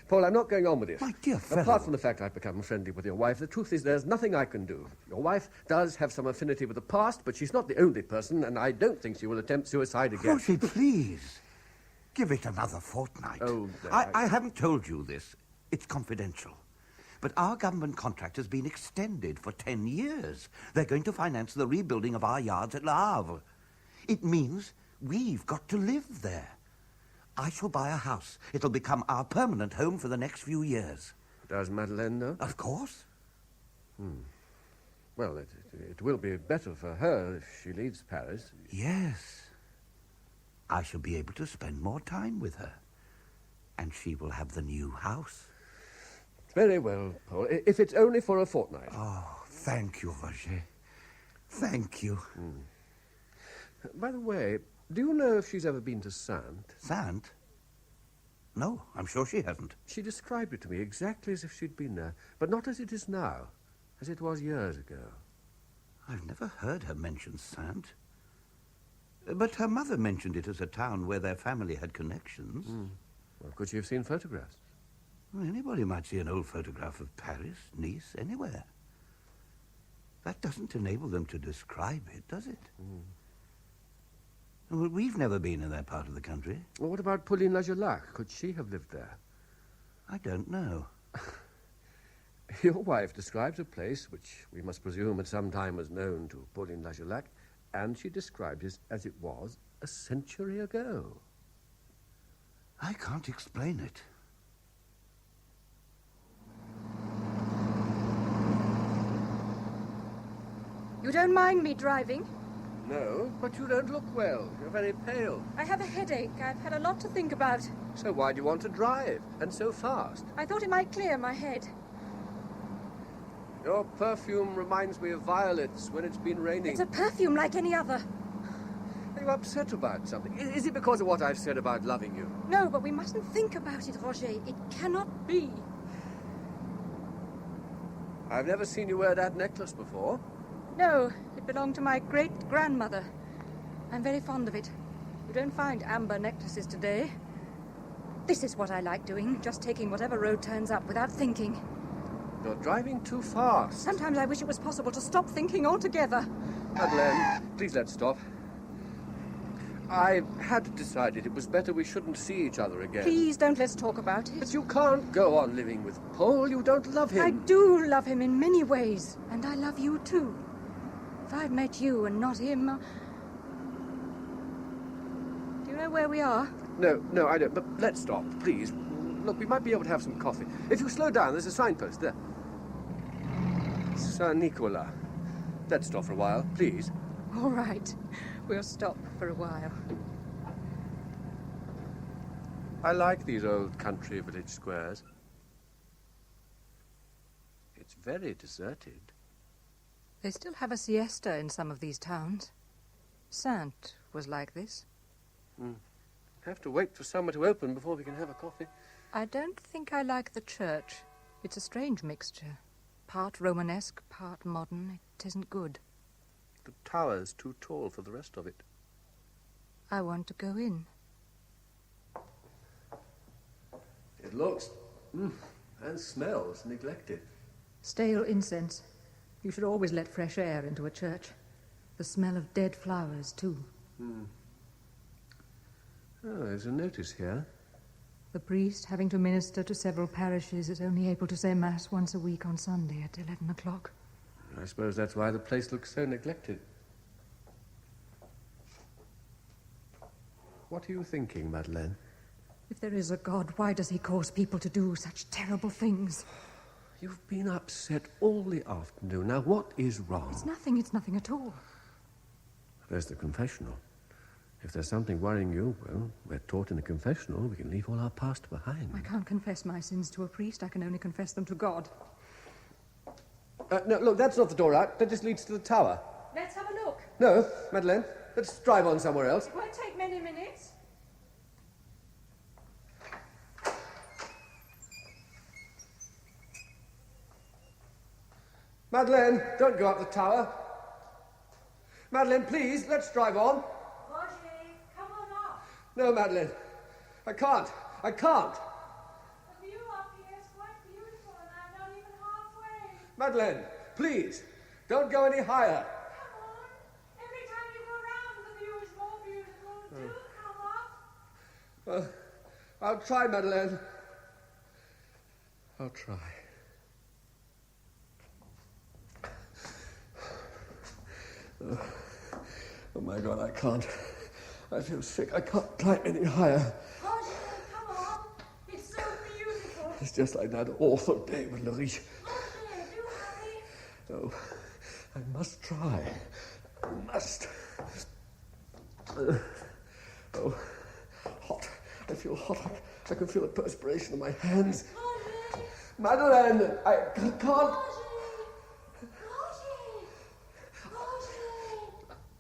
Paul, I'm not going on with this. My dear fellow. Apart from the fact I've become friendly with your wife, the truth is there's nothing I can do. Your wife does have some affinity with the past, but she's not the only person, and I don't think she will attempt suicide again. Roger, please. Give it another fortnight. Oh, I haven't told you this. It's confidential. But our government contract has been extended for 10 years. They're going to finance the rebuilding of our yards at Le Havre. It means we've got to live there. I shall buy a house. It'll become our permanent home for the next few years. Does Madeleine know? Of course. Well, it will be better for her if she leaves Paris. Yes. I shall be able to spend more time with her. And she will have the new house. Very well, Paul. If it's only for a fortnight. Oh, thank you, Roger. Thank you. By the way, do you know if she's ever been to Sainte? Sainte? No, I'm sure she hasn't. She described it to me exactly as if she'd been there, but not as it is now, as it was years ago. I've never heard her mention Sainte. But her mother mentioned it as a town where their family had connections. Well, could she have seen photographs? Well, anybody might see an old photograph of Paris, Nice, anywhere. That doesn't enable them to describe it, does it? Well, we've never been in that part of the country. Well, what about Pauline Lajolac? Could she have lived there? I don't know. Your wife describes a place which we must presume at some time was known to Pauline Lajolac, and she described it as it was a century ago. I can't explain it. You don't mind me driving? No, but you don't look well. You're very pale. I have a headache. I've had a lot to think about. So why do you want to drive, and so fast? I thought it might clear my head. Your perfume reminds me of violets when it's been raining. It's a perfume like any other. Are you upset about something? Is it because of what I've said about loving you? No, but we mustn't think about it, Roger. It cannot be. I've never seen you wear that necklace before. No, it belonged to my great-grandmother. I'm very fond of it. You don't find amber necklaces today. This is what I like doing, just taking whatever road turns up without thinking. You're driving too fast. Sometimes I wish it was possible to stop thinking altogether. Madeleine, please let's stop. I had decided it was better we shouldn't see each other again. Please don't let's talk about it. But you can't go on living with Paul. You don't love him. I do love him in many ways, and I love you too. If I'd met you and not him... Do you know where we are? No, I don't. But let's stop, please. Look, we might be able to have some coffee. If you slow down, there's a signpost there. Saint Nicolas. Let's stop for a while, please. All right. We'll stop for a while. I like these old country village squares. It's very deserted. They still have a siesta in some of these towns. Saint was like this. Have to wait for summer to open before we can have a coffee. I don't think I like the church. It's a strange mixture. Part Romanesque, part modern. It isn't good. The tower's too tall for the rest of it. I want to go in. It looks and smells neglected. Stale incense. You should always let fresh air into a church. The smell of dead flowers, too. Oh, there's a notice here. The priest, having to minister to several parishes, is only able to say Mass once a week on Sunday at 11 o'clock. I suppose that's why the place looks so neglected. What are you thinking, Madeleine? If there is a God, why does he cause people to do such terrible things? You've been upset all the afternoon. Now, what is wrong? It's nothing at all. There's the confessional. If there's something worrying you, well, we're taught in the confessional we can leave all our past behind. I can't confess my sins to a priest. I can only confess them to God. No, look, that's not the door out. That just leads to the tower. Let's have a look. No, Madeleine, let's drive on somewhere else. It won't take many minutes. Madeleine, don't go up the tower. Madeleine, please, let's drive on. Roger, come on up. No, Madeleine, I can't. The view up here is quite beautiful, and I'm not even halfway. Madeleine, please, don't go any higher. Come on. Every time you go round, the view is more beautiful. Do come up. Well, I'll try, Madeleine. I'll try. Oh, my God, I can't. I feel sick. I can't climb any higher. Roger, come on. It's so beautiful. It's just like that awful day with Lariche. Roger, do hurry. Oh, I must try. I must. Oh, hot. I feel hot. I can feel the perspiration on my hands. Roger. Madeleine, I can't.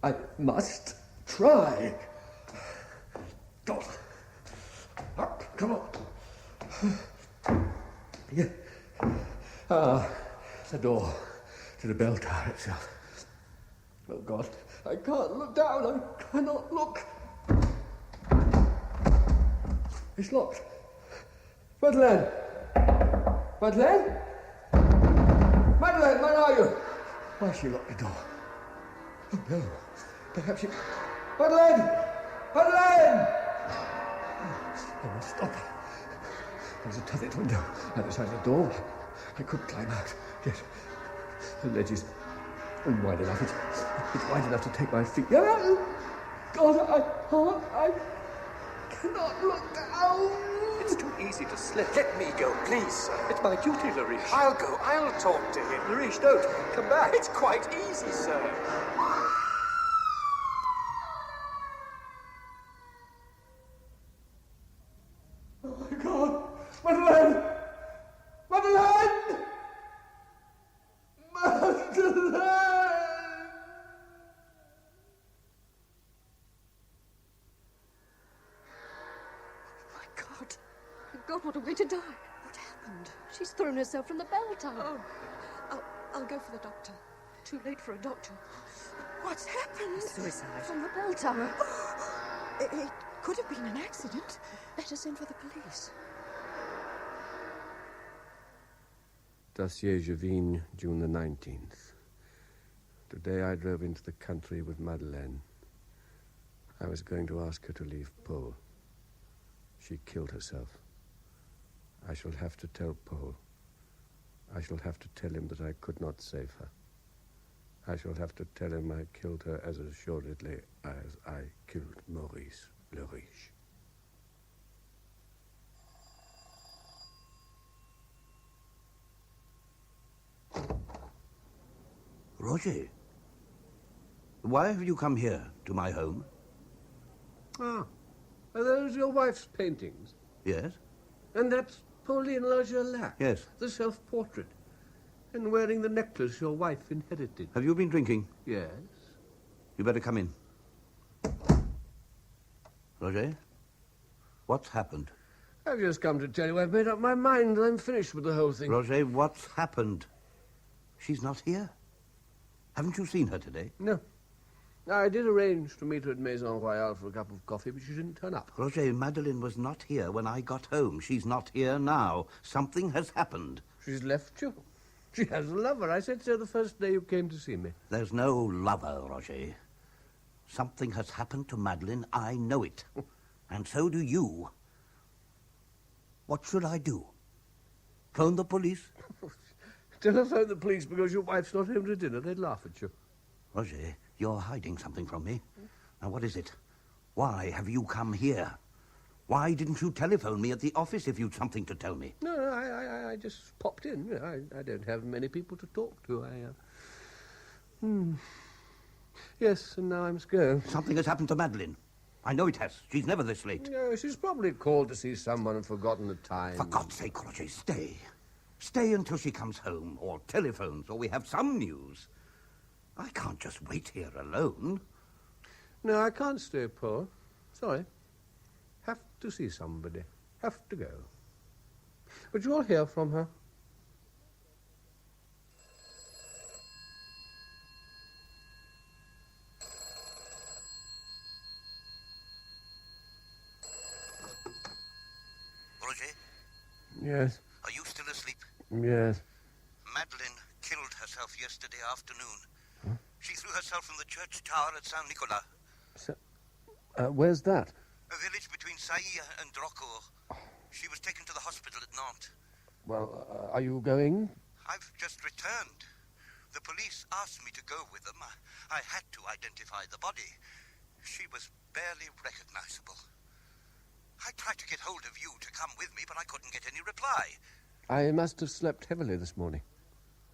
I must try. Go on. Up, come on. Yeah. The door to the bell tower itself. Oh, God. I can't look down. I cannot look. It's locked. Madeleine! Madeleine? Madeleine, where are you? Why she locked the door? Oh, no. Perhaps she... Madeleine! Madeleine! I must stop. There was a turret window at the side of the door. I couldn't climb out. Yes. The ledge is wide enough. It's wide enough to take my feet. God, I cannot look down. It's too easy to slip. Let me go, please, sir. It's my duty, Lariche. I'll go. I'll talk to him. Lariche, don't come back. It's quite easy, sir. Oh, my God. Madeleine! Madeleine! Madeleine! God, what a way to die. What happened? She's thrown herself from the bell tower. Oh, I'll go for the doctor. Too late for a doctor. What's happened? Suicide. From the bell tower. It could have been an accident. Better send for the police. Dossier Javine, June the 19th. Today I drove into the country with Madeleine. I was going to ask her to leave Paul. She killed herself. I shall have to tell Paul. I shall have to tell him that I could not save her. I shall have to tell him I killed her as assuredly as I killed Maurice le Riche. Roger, why have you come here, to my home? Ah, are those your wife's paintings? Yes. And that's Pauline Lagerlac? Yes. The self-portrait. And wearing the necklace your wife inherited. Have you been drinking? Yes. You better come in. Roger, what's happened? I've just come to tell you I've made up my mind. I'm finished with the whole thing. Roger, what's happened? She's not here. Haven't you seen her today? No. I did arrange to meet her at Maison Royale for a cup of coffee, but she didn't turn up. Roger, Madeleine was not here when I got home. She's not here now. Something has happened. She's left you. She has a lover. I said so the first day you came to see me. There's no lover, Roger. Something has happened to Madeleine. I know it. And so do you. What should I do? Phone the police? Telephone the police because your wife's not home to dinner. They'd laugh at you. Roger, you're hiding something from me. Now, what is it? Why have you come here? Why didn't you telephone me at the office if you'd something to tell me? No, I just popped in. I don't have many people to talk to. Yes, and now I must go. Something has happened to Madeleine. I know it has. She's never this late. No, she's probably called to see someone and forgotten the time. For God's sake, Roger, stay. Stay until she comes home, or telephones, or we have some news. I can't just wait here alone. No, I can't stay, Paul. Sorry. Have to see somebody. Have to go. But you'll hear from her. Roger? Yes. Are you still asleep? Yes. Madeleine killed herself yesterday afternoon. Huh? She threw herself from the church tower at Saint Nicolas. Where's that? A village between Sailly and Drocourt. She was taken to the hospital at Nantes. Well, are you going? I've just returned. The police asked me to go with them. I had to identify the body. She was barely recognizable. I tried to get hold of you to come with me, but I couldn't get any reply. I must have slept heavily this morning.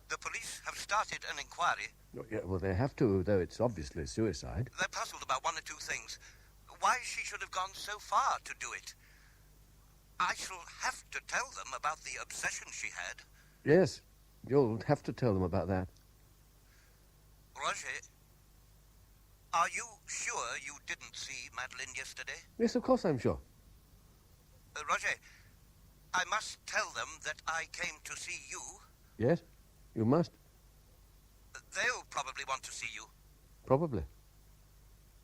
The police have started an inquiry. Oh, yeah, well, they have to, though it's obviously suicide. They're puzzled about one or two things. Why she should have gone so far to do it. I shall have to tell them about the obsession she had. Yes, you'll have to tell them about that. Roger, are you sure you didn't see Madeleine yesterday? Yes, of course I'm sure. Roger, I must tell them that I came to see you. Yes, you must. They'll probably want to see you. Probably.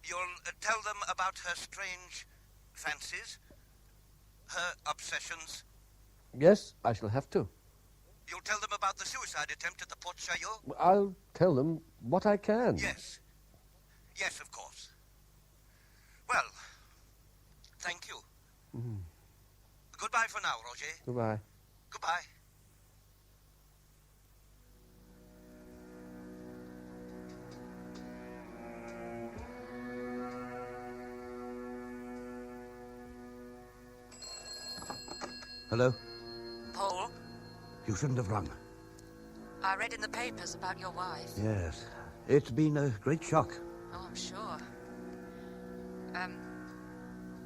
You'll tell them about her strange fancies, her obsessions. Yes, I shall have to. You'll tell them about the suicide attempt at the Porte Chaillot? I'll tell them what I can. Yes. Yes, of course. Well, Thank you. Goodbye for now, Roger. Goodbye. Goodbye. Hello? Paul, You shouldn't have rung. I read in the papers about your wife. Yes. It's been a great shock. Oh, I'm sure.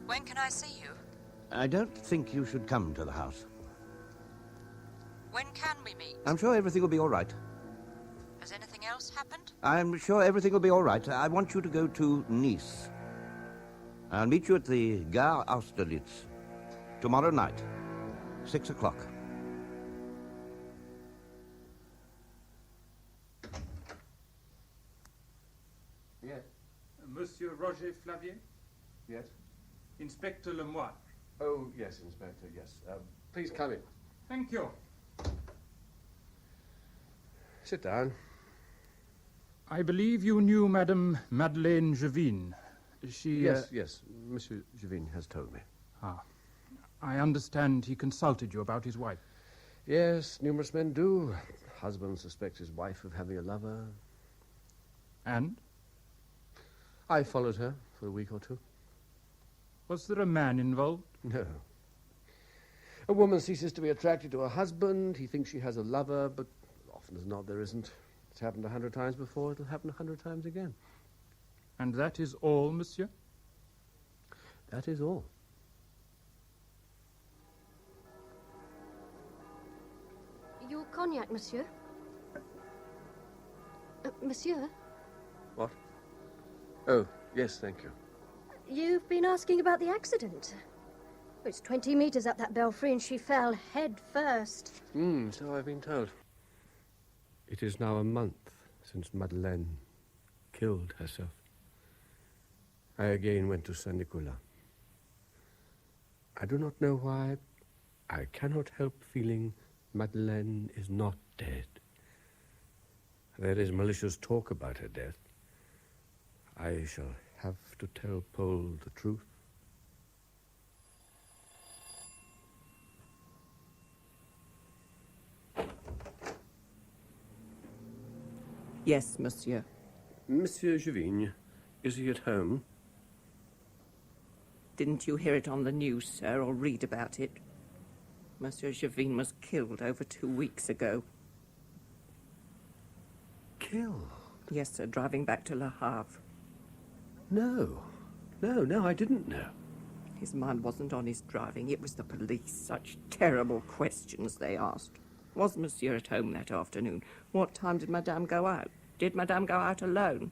When can I see you? I don't think you should come to the house. When can we meet? I'm sure everything will be all right. Has anything else happened? I'm sure everything will be all right. I want you to go to Nice. I'll meet you at the Gare Austerlitz tomorrow night, 6 o'clock. Yes. Monsieur Roger Flavier? Yes? Inspector Lemoine. Oh, yes, Inspector, yes. Please come in. Thank you. Sit down. I believe you knew Madame Madeleine Jevine. She... Yes, Monsieur Jevine has told me. Ah. I understand he consulted you about his wife. Yes, numerous men do. Husband suspects his wife of having a lover. And? I followed her for a week or two. Was there a man involved? No. A woman ceases to be attracted to her husband. He thinks she has a lover, but often as not there isn't. It's happened 100 times before. It'll happen 100 times again. And that is all, monsieur? That is all. Your cognac, monsieur. Monsieur? What? Oh, yes, thank you. You've been asking about the accident. It's 20 meters up that belfry and she fell head first. So I've been told. It is now a month since Madeleine killed herself. I again went to Saint-Nicolas. I do not know why. I cannot help feeling Madeleine is not dead. There is malicious talk about her death. I shall have to tell Paul the truth. Yes, monsieur. Monsieur Jevine, is he at home? Didn't you hear it on the news, sir, or read about it? Monsieur Jevine was killed over 2 weeks ago. Killed? Yes, sir, driving back to Le Havre. No, I didn't know. His mind wasn't on his driving. It was the police. Such terrible questions they asked. Was monsieur at home that afternoon? What time did madame go out? Did madame go out alone?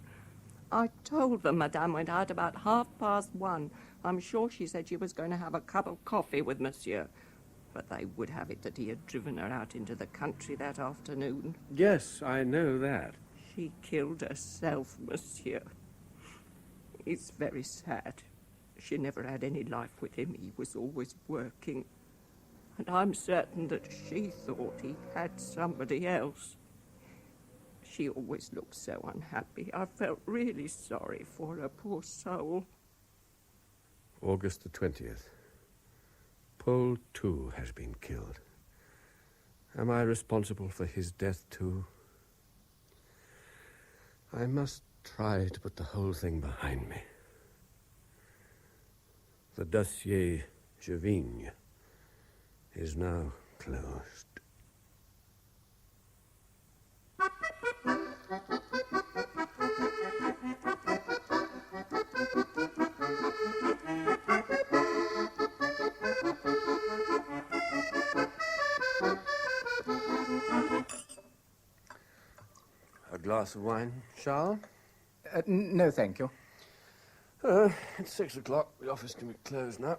I told them madame went out about 1:30. I'm sure she said she was going to have a cup of coffee with monsieur. But they would have it that he had driven her out into the country that afternoon. Yes, I know that. She killed herself, monsieur. It's very sad. She never had any life with him. He was always working. And I'm certain that she thought he had somebody else. She always looked so unhappy. I felt really sorry for her, poor soul. August the 20th. Paul, too, has been killed. Am I responsible for his death, too? I must try to put the whole thing behind me. The dossier Jevine is now closed. A glass of wine, Charles? No, thank you. It's 6 o'clock. The office can be closed now.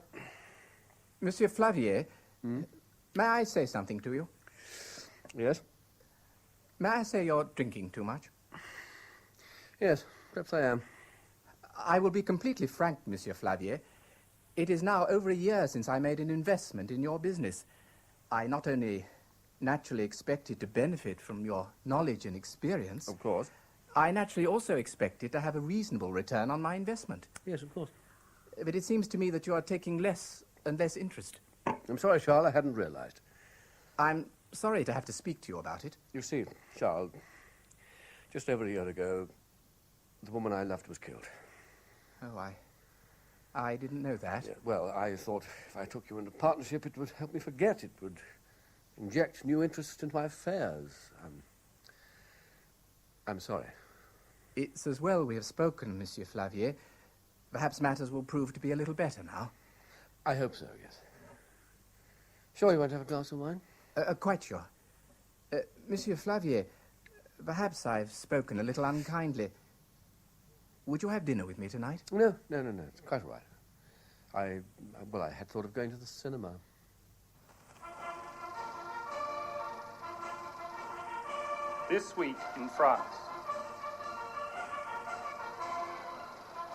Monsieur Flavier, may I say something to you? Yes? May I say you're drinking too much? Yes, perhaps I am. I will be completely frank, Monsieur Flavier. It is now over a year since I made an investment in your business. I not only naturally expected to benefit from your knowledge and experience... Of course. I naturally also expected to have a reasonable return on my investment. Yes, of course. But it seems to me that you are taking less and less interest. I'm sorry, Charles, I hadn't realized. I'm sorry to have to speak to you about it. You see, Charles, just over a year ago, the woman I loved was killed. Oh, I didn't know that. Yeah, well, I thought if I took you into partnership, it would help me forget. It would inject new interest into my affairs. I'm sorry. It's as well we have spoken, Monsieur Flavier. Perhaps matters will prove to be a little better now. I hope so, yes. Sure you won't have a glass of wine? Quite sure. Monsieur Flavier, perhaps I've spoken a little unkindly. Would you have dinner with me tonight? No. It's quite all right. I had thought of going to the cinema. This week in France.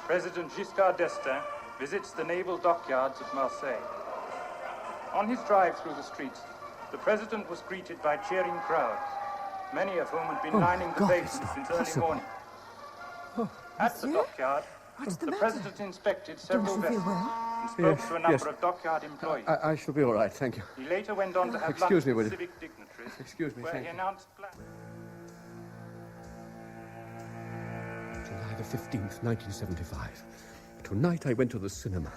President Giscard d'Estaing visits the naval dockyards at Marseille. On his drive through the streets, the president was greeted by cheering crowds, many of whom had been lining the pavement since early morning. At the dockyard, the president inspected several vessels and spoke to a number of dockyard employees. I shall be all right, thank you. He later went on to have Excuse lunch me, with William. civic dignitaries, Excuse me, where thank he you. announced plans. July the 15th, 1975. Tonight I went to the cinema.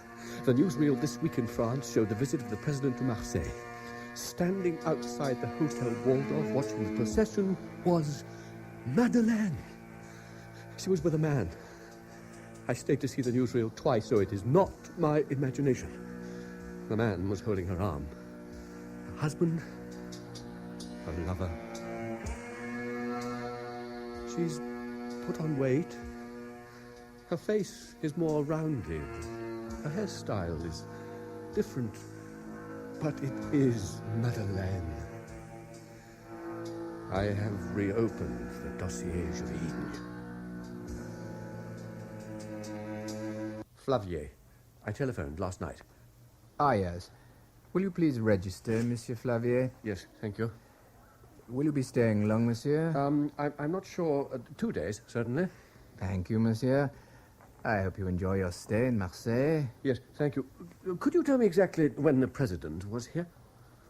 The newsreel This Week in France showed the visit of the president to Marseille. Standing outside the Hotel Waldorf watching the procession was Madeleine. She was with a man. I stayed to see the newsreel twice, so it is not my imagination. The man was holding her arm. Her husband, her lover. She's put on weight. Her face is more rounded. Her hairstyle is different. But it is Madeleine. I have reopened the dossier Javine. Flavier, I telephoned last night. Ah, yes. Will you please register, Monsieur Flavier? Yes, thank you. Will you be staying long, Monsieur? I'm not sure. 2 days, certainly. Thank you, Monsieur. I hope you enjoy your stay in Marseille. Yes, thank you. Could you tell me exactly when the president was here?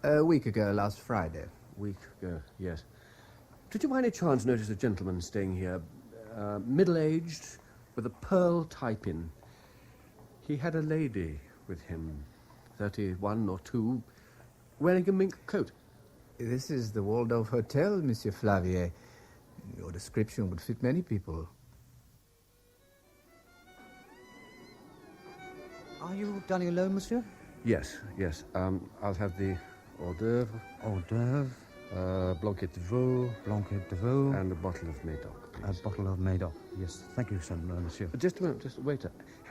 A week ago, last Friday. Week ago, yes. Did you by any chance notice a gentleman staying here, middle-aged, with a pearl tie-pin? He had a lady with him, 31 or 2, wearing a mink coat. This is the Waldorf Hotel, Monsieur Flavier. Your description would fit many people. Are you dining alone, monsieur? Yes. I'll have the hors d'oeuvre. Hors d'oeuvre. Blanquette de veau. Blanquette de veau. And a bottle of Médoc, please. A bottle of Médoc, yes. Thank you, monsieur. Just a moment, just wait.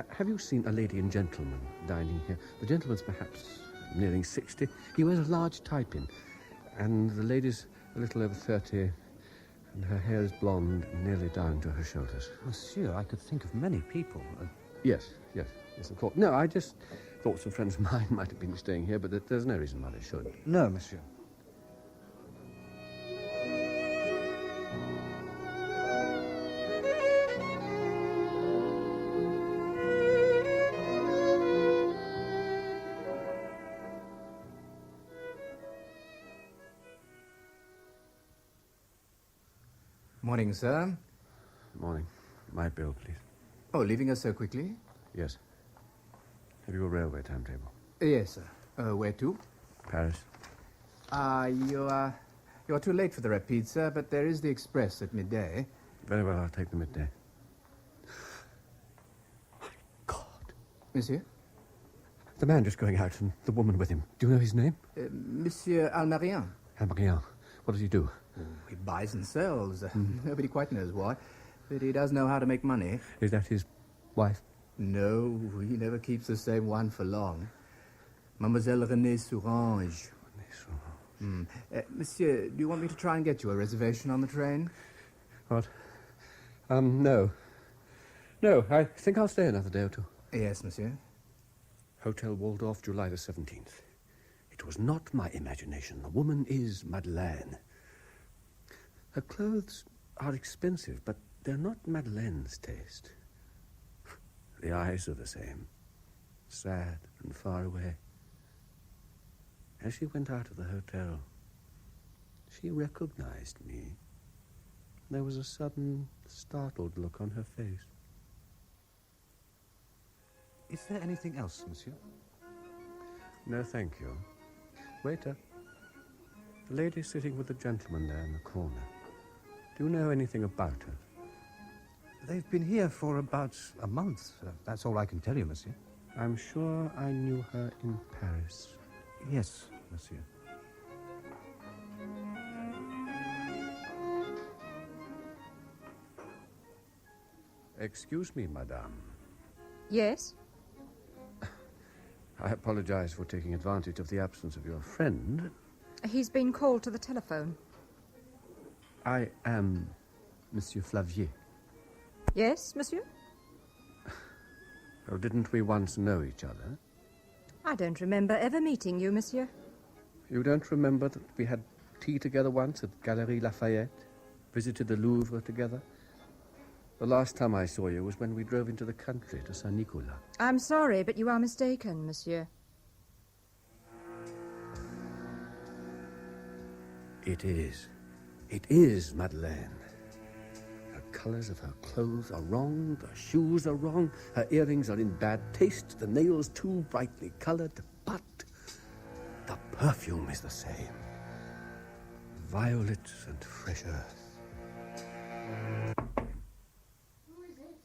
Have you seen a lady and gentleman dining here? The gentleman's perhaps nearing 60. He wears a large tie-pin. And the lady's a little over 30. And her hair is blonde, nearly down to her shoulders. Monsieur, I could think of many people. Yes, of course. No, I just thought some friends of mine might have been staying here, but there's no reason why they should. No, monsieur. Morning, sir. Morning. My bill, please. Oh, leaving us so quickly? Yes. Have you a railway timetable? Yes, sir. Where to? Paris. You are too late for the rapide, sir, but there is the express at midday. Very well, I'll take the midday. My God. Monsieur? The man just going out and the woman with him. Do you know his name? Monsieur Almarien. Almarien. What does he do? He buys and sells. Nobody quite knows what, but he does know how to make money. Is that his wife? No, he never keeps the same one for long. Mademoiselle Renée Sourange. Monsieur, do you want me to try and get you a reservation on the train? What? No. No, I think I'll stay another day or two. Yes, monsieur. Hotel Waldorf, July the 17th. It was not my imagination. The woman is Madeleine. Her clothes are expensive, but they're not Madeleine's taste. The eyes are the same. sad and far away. As she went out of the hotel, she recognized me. There was a sudden, startled look on her face. Is there anything else, monsieur? No, thank you. Waiter. The lady sitting with the gentleman there in the corner. Do you know anything about her? They've been here for about a month. That's all I can tell you, monsieur. I'm sure I knew her in Paris. Yes, monsieur. Excuse me, madame. Yes? I apologize for taking advantage of the absence of your friend. He's been called to the telephone. I am Monsieur Flavier. Yes, monsieur? Oh, didn't we once know each other? I don't remember ever meeting you, monsieur. You don't remember that we had tea together once at Galerie Lafayette? Visited the Louvre together? The last time I saw you was when we drove into the country to Saint-Nicolas. I'm sorry, but you are mistaken, monsieur. It is. It is Madeleine. Her colours of her clothes are wrong, the shoes are wrong, her earrings are in bad taste, the nails too brightly coloured, but the perfume is the same. Violets and fresh earth. Who is it?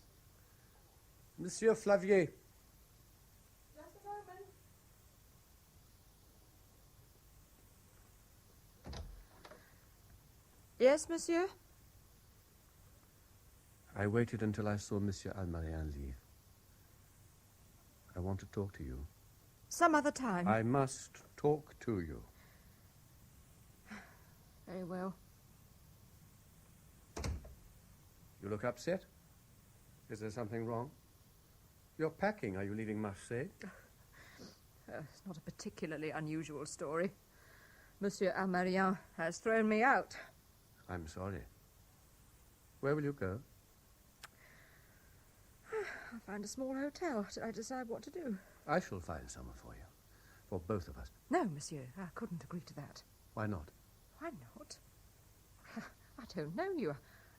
Monsieur Flavier. Just a moment. Yes, monsieur? I waited until I saw Monsieur Almarien leave. I want to talk to you. Some other time. I must talk to you. Very well. You look upset? Is there something wrong? You're packing. Are you leaving Marseille? It's not a particularly unusual story. Monsieur Almarien has thrown me out. I'm sorry. Where will you go? I'll find a small hotel till I decide what to do. I shall find somewhere for you. For both of us. No, monsieur, I couldn't agree to that. Why not? Why not? I don't know you.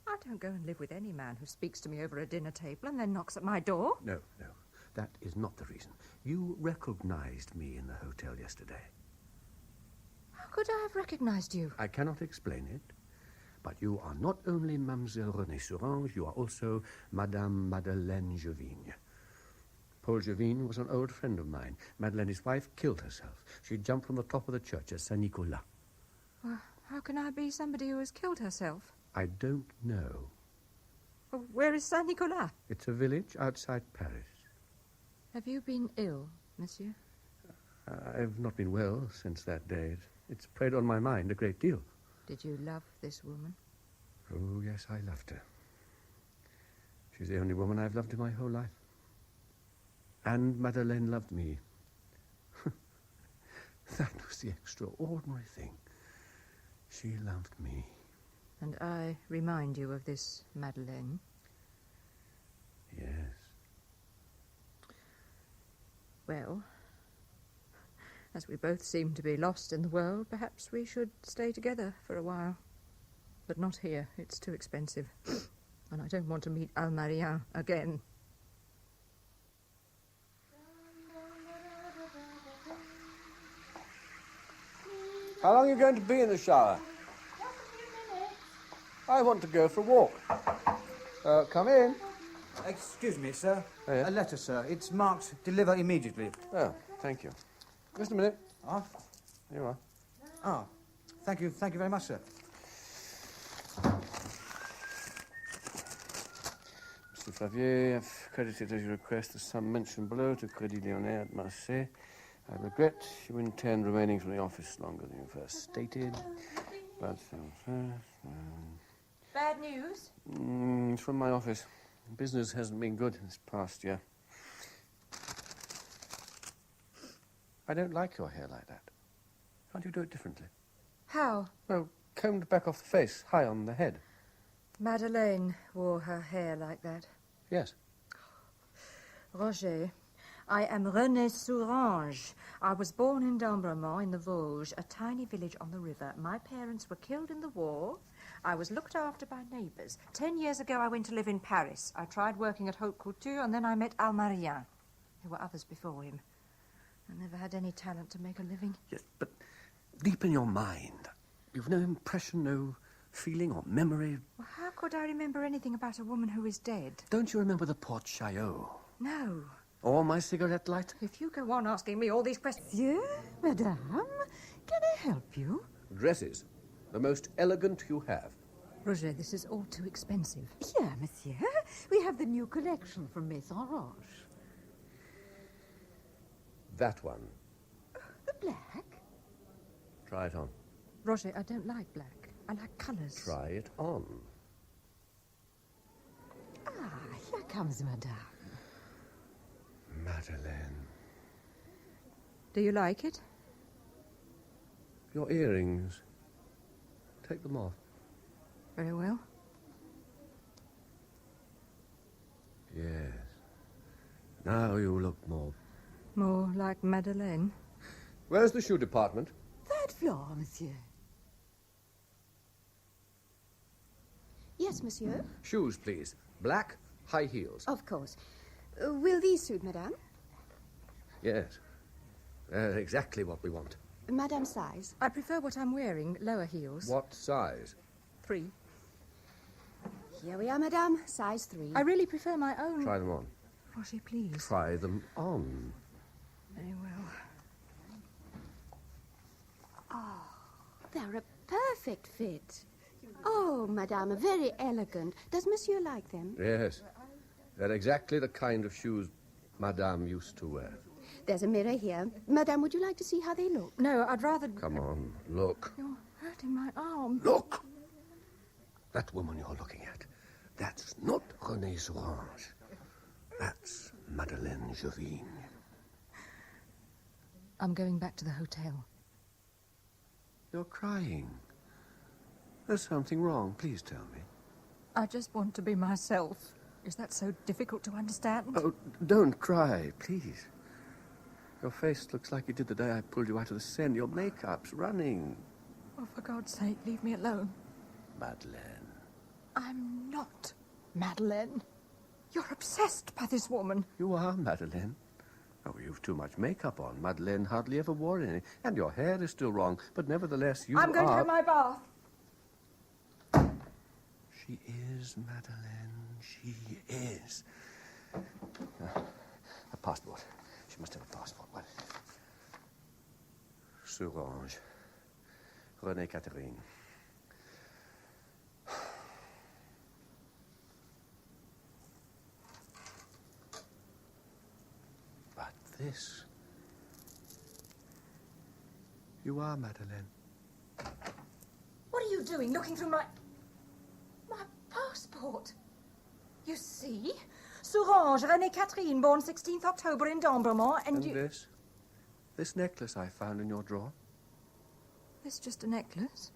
I don't go and live with any man who speaks to me over a dinner table and then knocks at my door. No, no. That is not the reason. You recognized me in the hotel yesterday. How could I have recognized you? I cannot explain it. But you are not only Mademoiselle Renée Sourange, you are also Madame Madeleine Jevigne. Paul Jevigne was an old friend of mine. Madeleine, his wife, killed herself. She jumped from the top of the church at Saint-Nicolas. Well, how can I be somebody who has killed herself? I don't know. Well, where is Saint-Nicolas? It's a village outside Paris. Have you been ill, monsieur? I've not been well since that day. It's preyed on my mind a great deal. Did you love this woman? Oh, yes, I loved her. She's the only woman I've loved in my whole life. And Madeleine loved me. That was the extraordinary thing. She loved me. And I remind you of this Madeleine? Yes. Well, as we both seem to be lost in the world, perhaps we should stay together for a while. But not here. It's too expensive. And I don't want to meet Almarien again. How long are you going to be in the shower? Just a few minutes. I want to go for a walk. Come in. Excuse me, sir. Oh, yeah? A letter, sir. It's marked deliver immediately. Oh, thank you. Just a minute. Ah? Here you are. Ah, thank you very much, sir. Mr. Flavier, I've credited as your request the sum mentioned below to Crédit Lyonnais at Marseille. I regret you intend remaining from the office longer than you first stated. But Bad news? It's from my office. Business hasn't been good this past year. I don't like your hair like that. Can't you do it differently? How? Well, combed back off the face, high on the head. Madeleine wore her hair like that. Yes. Roger, I am Renée Sourange. I was born in d'Ambremont in the Vosges, a tiny village on the river. My parents were killed in the war. I was looked after by neighbours. 10 years ago, I went to live in Paris. I tried working at Haute Couture, and then I met Almarien. There were others before him. I never had any talent to make a living. Yes, but deep in your mind, you've no impression, no feeling or memory. Well, how could I remember anything about a woman who is dead? Don't you remember the Porte Chaillot? No. Or my cigarette lighter? If you go on asking me all these questions... Monsieur, madame, can I help you? Dresses. The most elegant you have. Roger, this is all too expensive. Yeah, monsieur. We have the new collection from Maison Roche. That one. The black? Try it on. Roger, I don't like black. I like colours. Try it on. Ah, here comes madame. Madeleine. Do you like it? Your earrings. Take them off. Very well. Yes. Now you look more... More like Madeleine. Where's the shoe department? Third floor, monsieur. Yes, monsieur. Shoes, please. Black, high heels. Of course. Will these suit, madame? Yes. Exactly what we want. Madame's size? I prefer what I'm wearing, lower heels. What size? 3. Here we are, madame. Size 3. I really prefer my own... Try them on. Roger, please. Try them on. Very well. Oh, they're a perfect fit. Oh, madame, very elegant. Does monsieur like them? Yes. They're exactly the kind of shoes Madame used to wear. There's a mirror here. Madame, would you like to see how they look? No, I'd rather... Come on, look. You're hurting my arm. Look! That woman you're looking at, that's not Renée Sourange. That's Madeleine Jovine. I'm going back to the hotel. You're crying. There's something wrong. Please tell me. I just want to be myself. Is that so difficult to understand? Oh, don't cry, please. Your face looks like it did the day I pulled you out of the Seine. Your makeup's running. Oh, for God's sake, leave me alone. Madeleine. I'm not Madeleine. You're obsessed by this woman. You are Madeleine. Oh, you've too much makeup on. Madeleine hardly ever wore any. And your hair is still wrong. But nevertheless, you are... I'm going to have my bath. She is Madeleine. She is. A passport. She must have a passport. What? Sourange. Renée Catherine. But this... You are Madeleine. What are you doing, looking through my passport? You see? Sourange, Renée Catherine, born 16th October in d'Ambremont, and you... this? This necklace I found in your drawer? This just a necklace?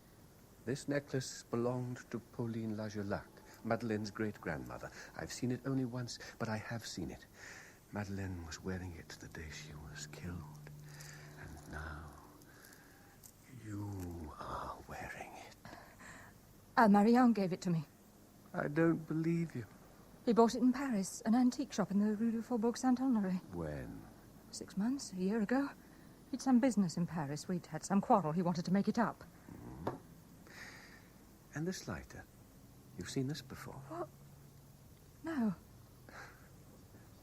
This necklace belonged to Pauline Lajolac, Madeleine's great-grandmother. I've seen it only once, but I have seen it. Madeleine was wearing it the day she was killed. And now, you are wearing it. Almarien gave it to me. I don't believe you. He bought it in Paris, an antique shop in the Rue du Faubourg Saint-Honoré. When? 6 months, a year ago. He'd some business in Paris. We'd had some quarrel. He wanted to make it up. Mm-hmm. And this lighter? You've seen this before? What? No.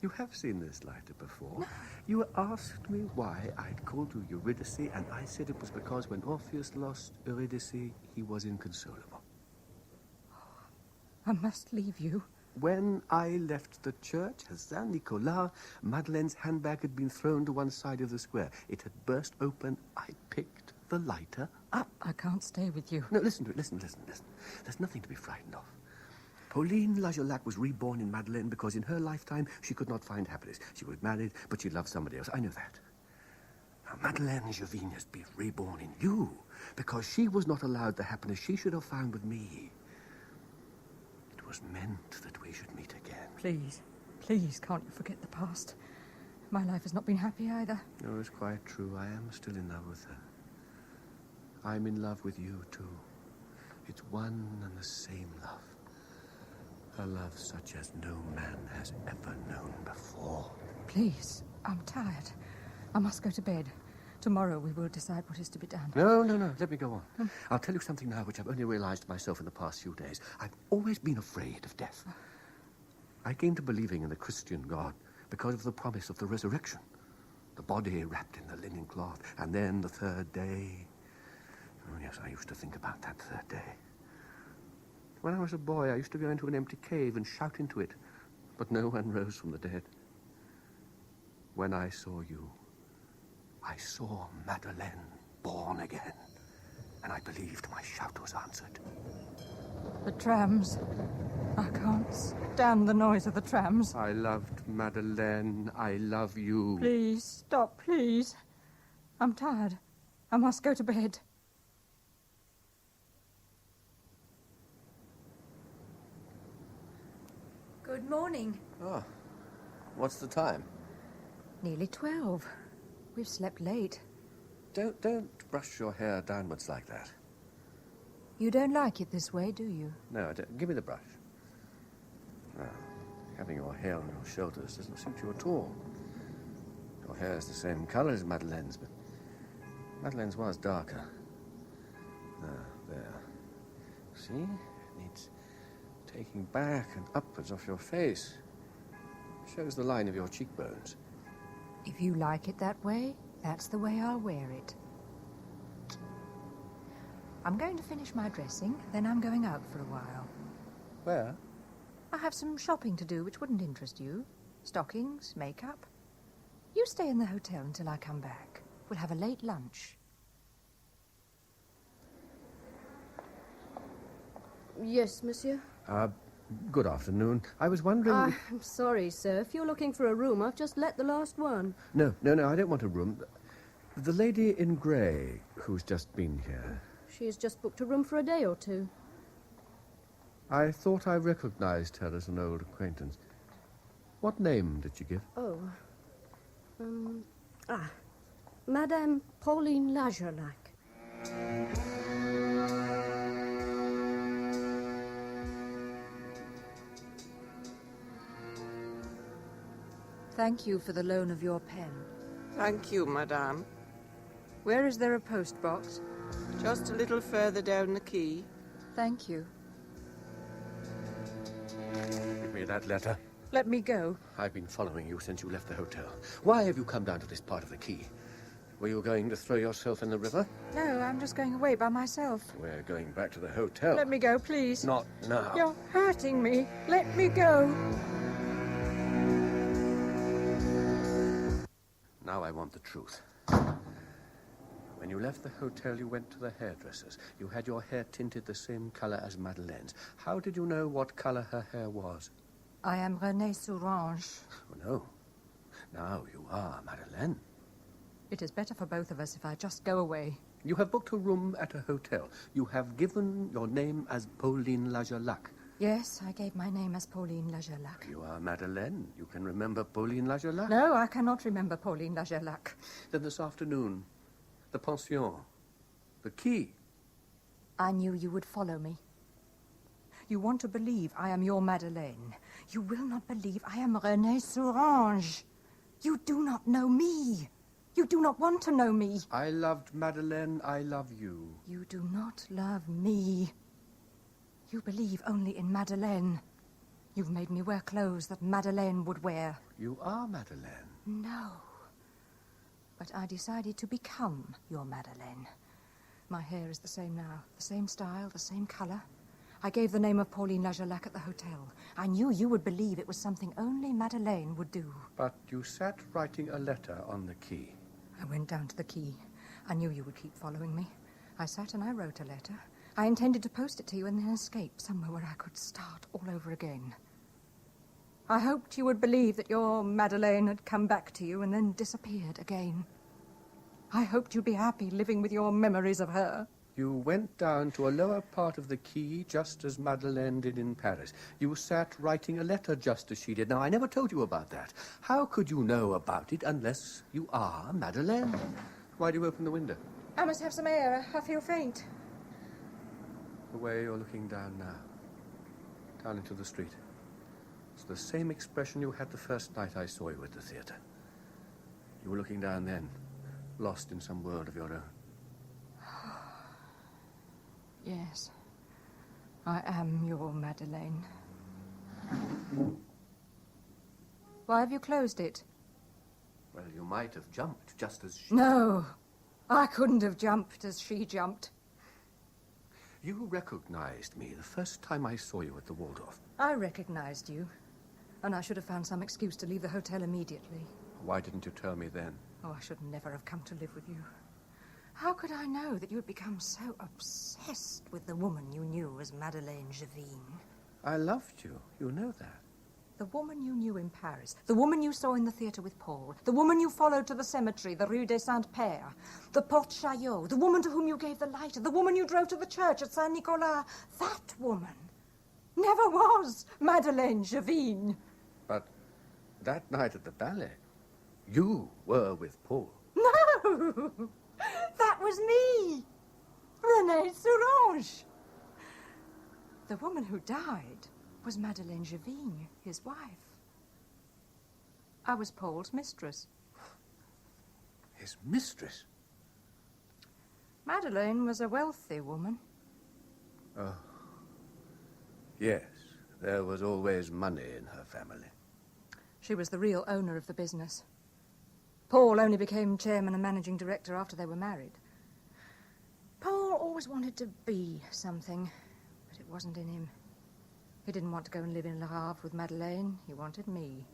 You have seen this lighter before. No. You asked me why I'd called you Eurydice, and I said it was because when Orpheus lost Eurydice, he was inconsolable. I must leave you. When I left the church at Saint-Nicolas, Madeleine's handbag had been thrown to one side of the square. It had burst open. I picked the lighter up. I can't stay with you. No, listen to it. Listen. There's nothing to be frightened of. Pauline Lajolac was reborn in Madeleine because in her lifetime she could not find happiness. She was married, but she loved somebody else. I know that. Now, Madeleine Jovine has been reborn in you because she was not allowed the happiness she should have found with me. It was meant that we should meet again. Please, can't you forget the past? My life has not been happy either. No, it's quite true. I am still in love with her. I'm in love with you, too. It's one and the same love. A love such as no man has ever known before. Please, I'm tired. I must go to bed. Tomorrow we will decide what is to be done. No. Let me go on. I'll tell you something now which I've only realized myself in the past few days. I've always been afraid of death. I came to believing in the Christian God because of the promise of the resurrection. The body wrapped in the linen cloth, and then the third day. Oh, yes, I used to think about that third day. When I was a boy, I used to go into an empty cave and shout into it, but no one rose from the dead. When I saw you, I saw Madeleine born again, and I believed my shout was answered. The trams. I can't stand the noise of the trams. I loved Madeleine. I love you. Please, stop, please. I'm tired. I must go to bed. Good morning. Oh, what's the time? Nearly 12. We've slept late. Don't brush your hair downwards like that. You don't like it this way, do you? No, give me the brush. No, having your hair on your shoulders doesn't suit you at all. Your hair is the same colour as Madeleine's, but Madeleine's was darker. There. See? It needs taking back and upwards off your face. Shows the line of your cheekbones. If you like it that way, that's the way I'll wear it. I'm going to finish my dressing, then I'm going out for a while. Where? I have some shopping to do which wouldn't interest you. Stockings, makeup. You stay in the hotel until I come back. We'll have a late lunch. Yes, monsieur? Good afternoon. I was wondering... I'm sorry, sir. If you're looking for a room, I've just let the last one. No, I don't want a room. The lady in grey who's just been here. She has just booked a room for a day or two. I thought I recognized her as an old acquaintance. What name did she give? Oh. Madame Pauline Lagerlac. Thank you for the loan of your pen. Thank you, madame. Where is there a post box? Just a little further down the quay. Thank you. Give me that letter. Let me go. I've been following you since you left the hotel. Why have you come down to this part of the quay? Were you going to throw yourself in the river? No, I'm just going away by myself. We're going back to the hotel. Let me go, please. Not now. You're hurting me. Let me go. Now I want the truth. When you left the hotel, you went to the hairdresser's. You had your hair tinted the same colour as Madeleine's. How did you know what colour her hair was? I am Renée Sourange. Oh, no. Now you are Madeleine. It is better for both of us if I just go away. You have booked a room at a hotel. You have given your name as Pauline Lagerlac. Yes, I gave my name as Pauline Lagerlac. You are Madeleine. You can remember Pauline Lagerlac? No, I cannot remember Pauline Lagerlac. Then this afternoon, the pension, the quay. I knew you would follow me. You want to believe I am your Madeleine. You will not believe I am Renée Sourange. You do not know me. You do not want to know me. I loved Madeleine. I love you. You do not love me. You believe only in Madeleine. You've made me wear clothes that Madeleine would wear. You are Madeleine. No. But I decided to become your Madeleine. My hair is the same now. The same style, the same colour. I gave the name of Pauline Lagerlac at the hotel. I knew you would believe it was something only Madeleine would do. But you sat writing a letter on the quay. I went down to the quay. I knew you would keep following me. I sat and I wrote a letter. I intended to post it to you and then escape somewhere where I could start all over again. I hoped you would believe that your Madeleine had come back to you and then disappeared again. I hoped you'd be happy living with your memories of her. You went down to a lower part of the quay just as Madeleine did in Paris. You sat writing a letter just as she did. Now, I never told you about that. How could you know about it unless you are Madeleine? Why do you open the window? I must have some air. I feel faint. The way you're looking down now. Down into the street. It's the same expression you had the first night I saw you at the theatre. You were looking down then, lost in some world of your own. Yes, I am your Madeleine. Why have you closed it? Well, you might have jumped just as she... No, I couldn't have jumped as she jumped. You recognized me the first time I saw you at the Waldorf. I recognized you, and I should have found some excuse to leave the hotel immediately. Why didn't you tell me then? Oh, I should never have come to live with you. How could I know that you had become so obsessed with the woman you knew as Madeleine Javine? I loved you. You know that. The woman you knew in Paris. The woman you saw in the theatre with Paul. The woman you followed to the cemetery, the Rue des Saints-Pères. The Porte Chaillot. The woman to whom you gave the lighter. The woman you drove to the church at Saint-Nicolas. That woman never was Madeleine Javine. But that night at the ballet, you were with Paul. No! That was me! Renée Soulange! The woman who died was Madeleine Javine, his wife. I was Paul's mistress. His mistress? Madeleine was a wealthy woman. Oh. Yes, there was always money in her family. She was the real owner of the business. Paul only became chairman and managing director after they were married. Paul always wanted to be something, but it wasn't in him. He didn't want to go and live in Le Havre with Madeleine. He wanted me.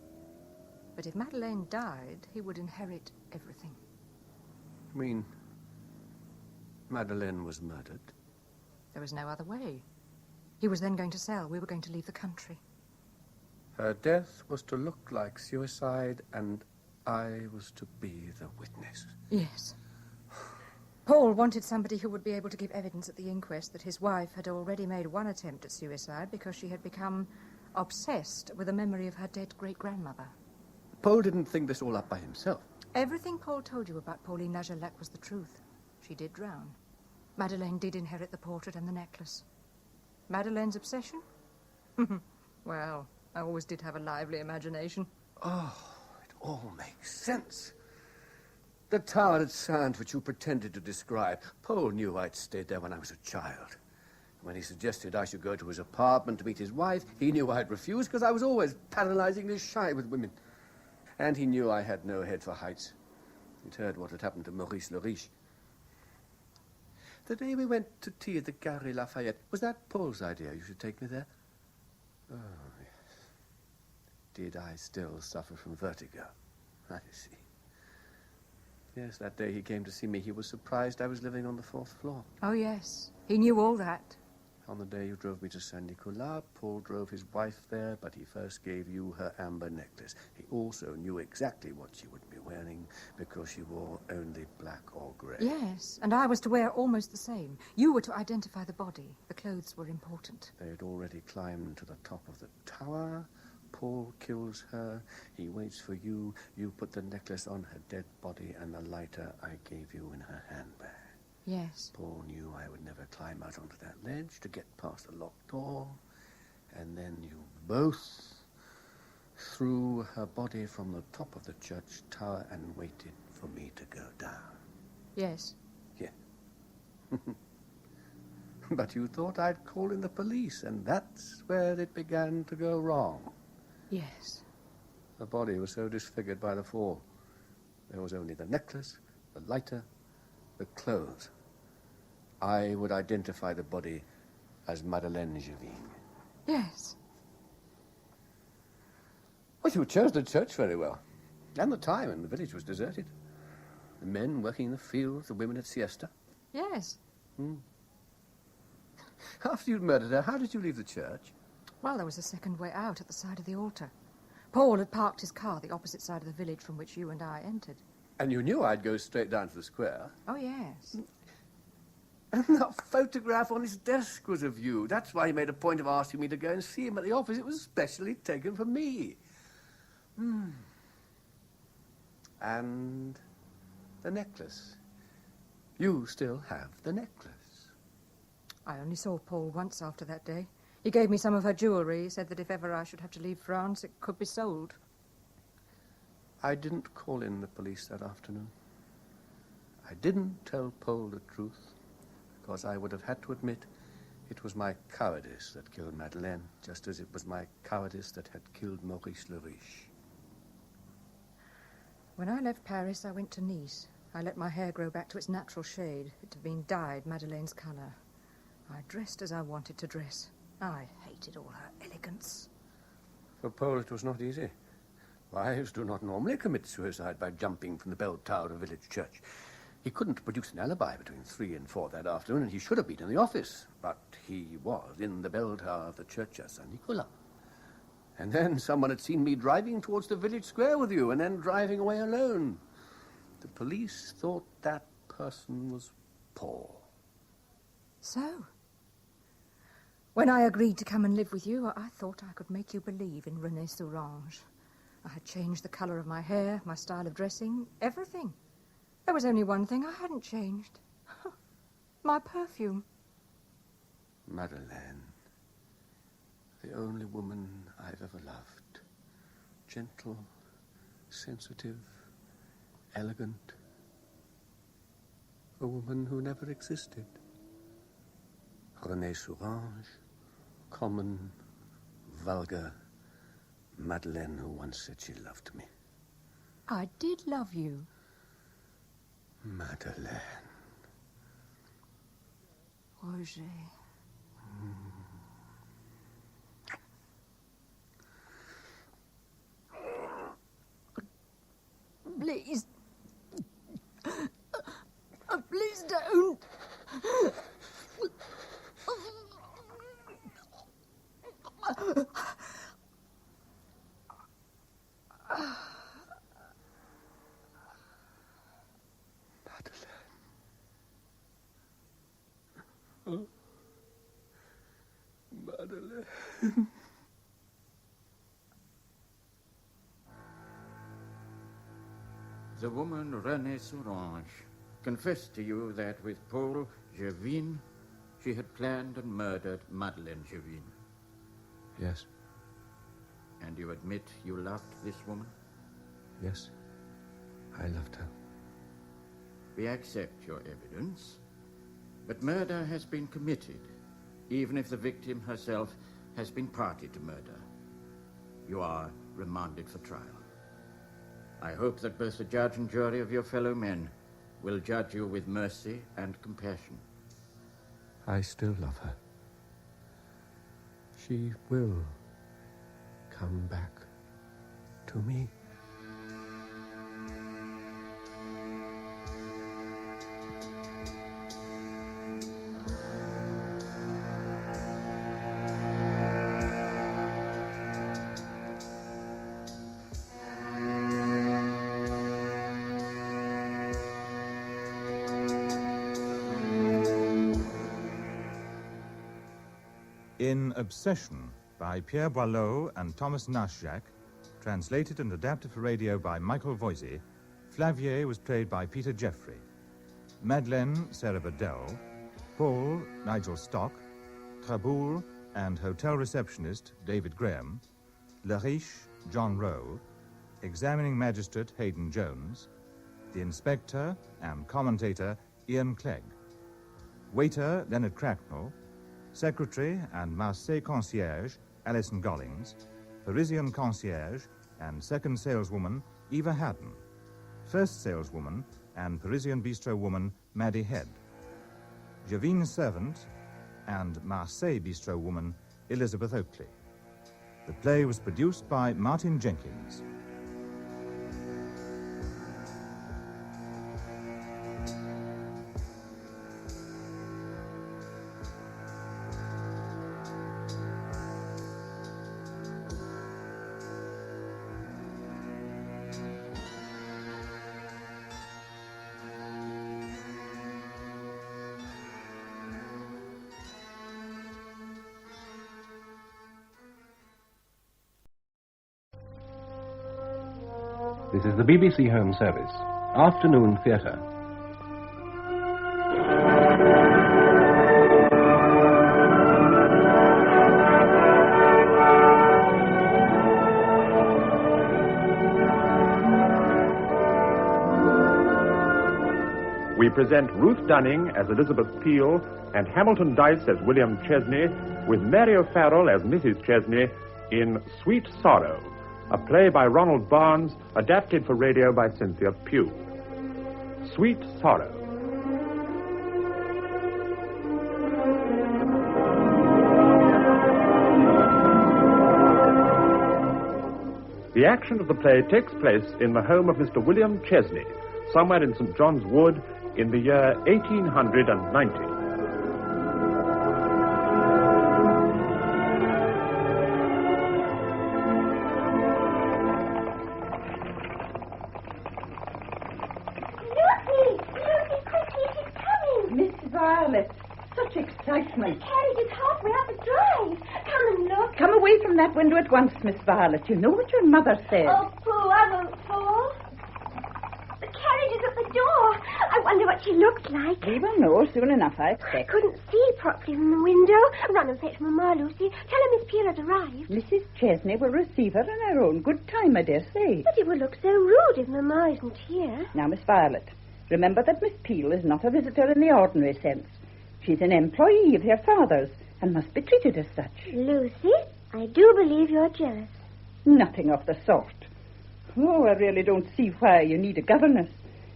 But if Madeleine died, he would inherit everything. You mean Madeleine was murdered? There was no other way. He was then going to sell. We were going to leave the country. Her death was to look like suicide, and I was to be the witness. Yes. Paul wanted somebody who would be able to give evidence at the inquest that his wife had already made one attempt at suicide because she had become obsessed with the memory of her dead great-grandmother. Paul didn't think this all up by himself. Everything Paul told you about Pauline Nagellac was the truth. She did drown. Madeleine did inherit the portrait and the necklace. Madeleine's obsession? Well, I always did have a lively imagination. Oh, it all makes sense. The tower at Saint, which you pretended to describe. Paul knew I'd stayed there when I was a child. When he suggested I should go to his apartment to meet his wife, he knew I'd refuse because I was always paralyzingly shy with women. And he knew I had no head for heights. He'd heard what had happened to Maurice le Riche. The day we went to tea at the Galerie Lafayette, was that Paul's idea you should take me there? Oh, yes. Did I still suffer from vertigo? I see. Yes, that day he came to see me, he was surprised I was living on the 4th floor. Oh, yes. He knew all that. On the day you drove me to Saint-Nicolas, Paul drove his wife there, but he first gave you her amber necklace. He also knew exactly what she would be wearing because she wore only black or grey. Yes, and I was to wear almost the same. You were to identify the body. The clothes were important. They had already climbed to the top of the tower. Paul kills her. He waits for you. You put the necklace on her dead body and the lighter I gave you in her handbag. Yes. Paul knew I would never climb out onto that ledge to get past the locked door. And then you both threw her body from the top of the church tower and waited for me to go down. Yes. Yeah. But you thought I'd call in the police, and that's where it began to go wrong. Yes. The body was so disfigured by the fall. There was only the necklace, the lighter, the clothes. I would identify the body as Madeleine Javine. Yes. Well, you chose the church very well. And the time, and the village was deserted. The men working in the fields, the women at siesta. Yes. After you'd murdered her, how did you leave the church? Well, there was a second way out at the side of the altar. Paul had parked his car the opposite side of the village from which you and I entered. And you knew I'd go straight down to the square. Oh, yes. And that photograph on his desk was of you. That's why he made a point of asking me to go and see him at the office. It was specially taken for me. And the necklace. You still have the necklace. I only saw Paul once after that day. He gave me some of her jewellery. He said that if ever I should have to leave France, it could be sold. I didn't call in the police that afternoon. I didn't tell Paul the truth, because I would have had to admit it was my cowardice that killed Madeleine, just as it was my cowardice that had killed Maurice le Riche. When I left Paris, I went to Nice. I let my hair grow back to its natural shade. It had been dyed Madeleine's colour. I dressed as I wanted to dress. I hated all her elegance. For Paul, it was not easy. Wives do not normally commit suicide by jumping from the bell tower of a village church. He couldn't produce an alibi between 3 and 4 that afternoon, and he should have been in the office. But he was in the bell tower of the church of Saint Nicolas. And then someone had seen me driving towards the village square with you, and then driving away alone. The police thought that person was Paul. So? When I agreed to come and live with you, I thought I could make you believe in René Sourange. I had changed the colour of my hair, my style of dressing, everything. There was only one thing I hadn't changed. My perfume. Madeleine. The only woman I've ever loved. Gentle, sensitive, elegant. A woman who never existed. René Sourange, common, vulgar Madeleine who once said she loved me. I did love you. Madeleine. Roger. Please. Please don't. Madeleine. The woman René Sourange confessed to you that with Paul Gervin, she had planned and murdered Madeleine Gervin. Yes. And you admit you loved this woman? Yes, I loved her. We accept your evidence, but murder has been committed, even if the victim herself has been party to murder. You are remanded for trial. I hope that both the judge and jury of your fellow men will judge you with mercy and compassion. I still love her. She will come back to me. In Obsession by Pierre Boileau and Thomas Nashjack, translated and adapted for radio by Michael Voisey, Flavier was played by Peter Jeffrey, Madeleine, Sarah Bedell, Paul, Nigel Stock, Traboul and hotel receptionist David Graham, Le Riche, John Rowe, examining magistrate Hayden Jones, the inspector and commentator Ian Clegg, waiter Leonard Cracknell, secretary and Marseille concierge Alison Gollings, Parisian concierge and second saleswoman Eva Haddon, first saleswoman and Parisian bistro woman Maddie Head, Gervin's servant and Marseille bistro woman Elizabeth Oakley. The play was produced by Martin Jenkins. This is the BBC Home Service. Afternoon Theatre. We present Ruth Dunning as Elizabeth Peel and Hamilton Dice as William Chesney, with Mary O'Farrell as Mrs. Chesney in Sweet Sorrow, a play by Ronald Barnes, adapted for radio by Cynthia Pugh. Sweet Sorrow. The action of the play takes place in the home of Mr. William Chesney, somewhere in St. John's Wood, in the year 1890. Excitement. The carriage is halfway up the drive. Come and look. Come away from that window at once, Miss Violet. You know what your mother said. Oh, Pooh, I won't fall. The carriage is at the door. I wonder what she looks like. We will know soon enough, I I expect. couldn't see properly from the window. Run and fetch Mamma, Lucy. Tell her Miss Peel has arrived. Mrs. Chesney will receive her in her own good time, I dare say. But it would look so rude if Mamma isn't here. Now, Miss Violet, remember that Miss Peel is not a visitor in the ordinary sense. She's an employee of your father's and must be treated as such. Lucy, I do believe you're jealous. Nothing of the sort. Oh, I really don't see why you need a governess.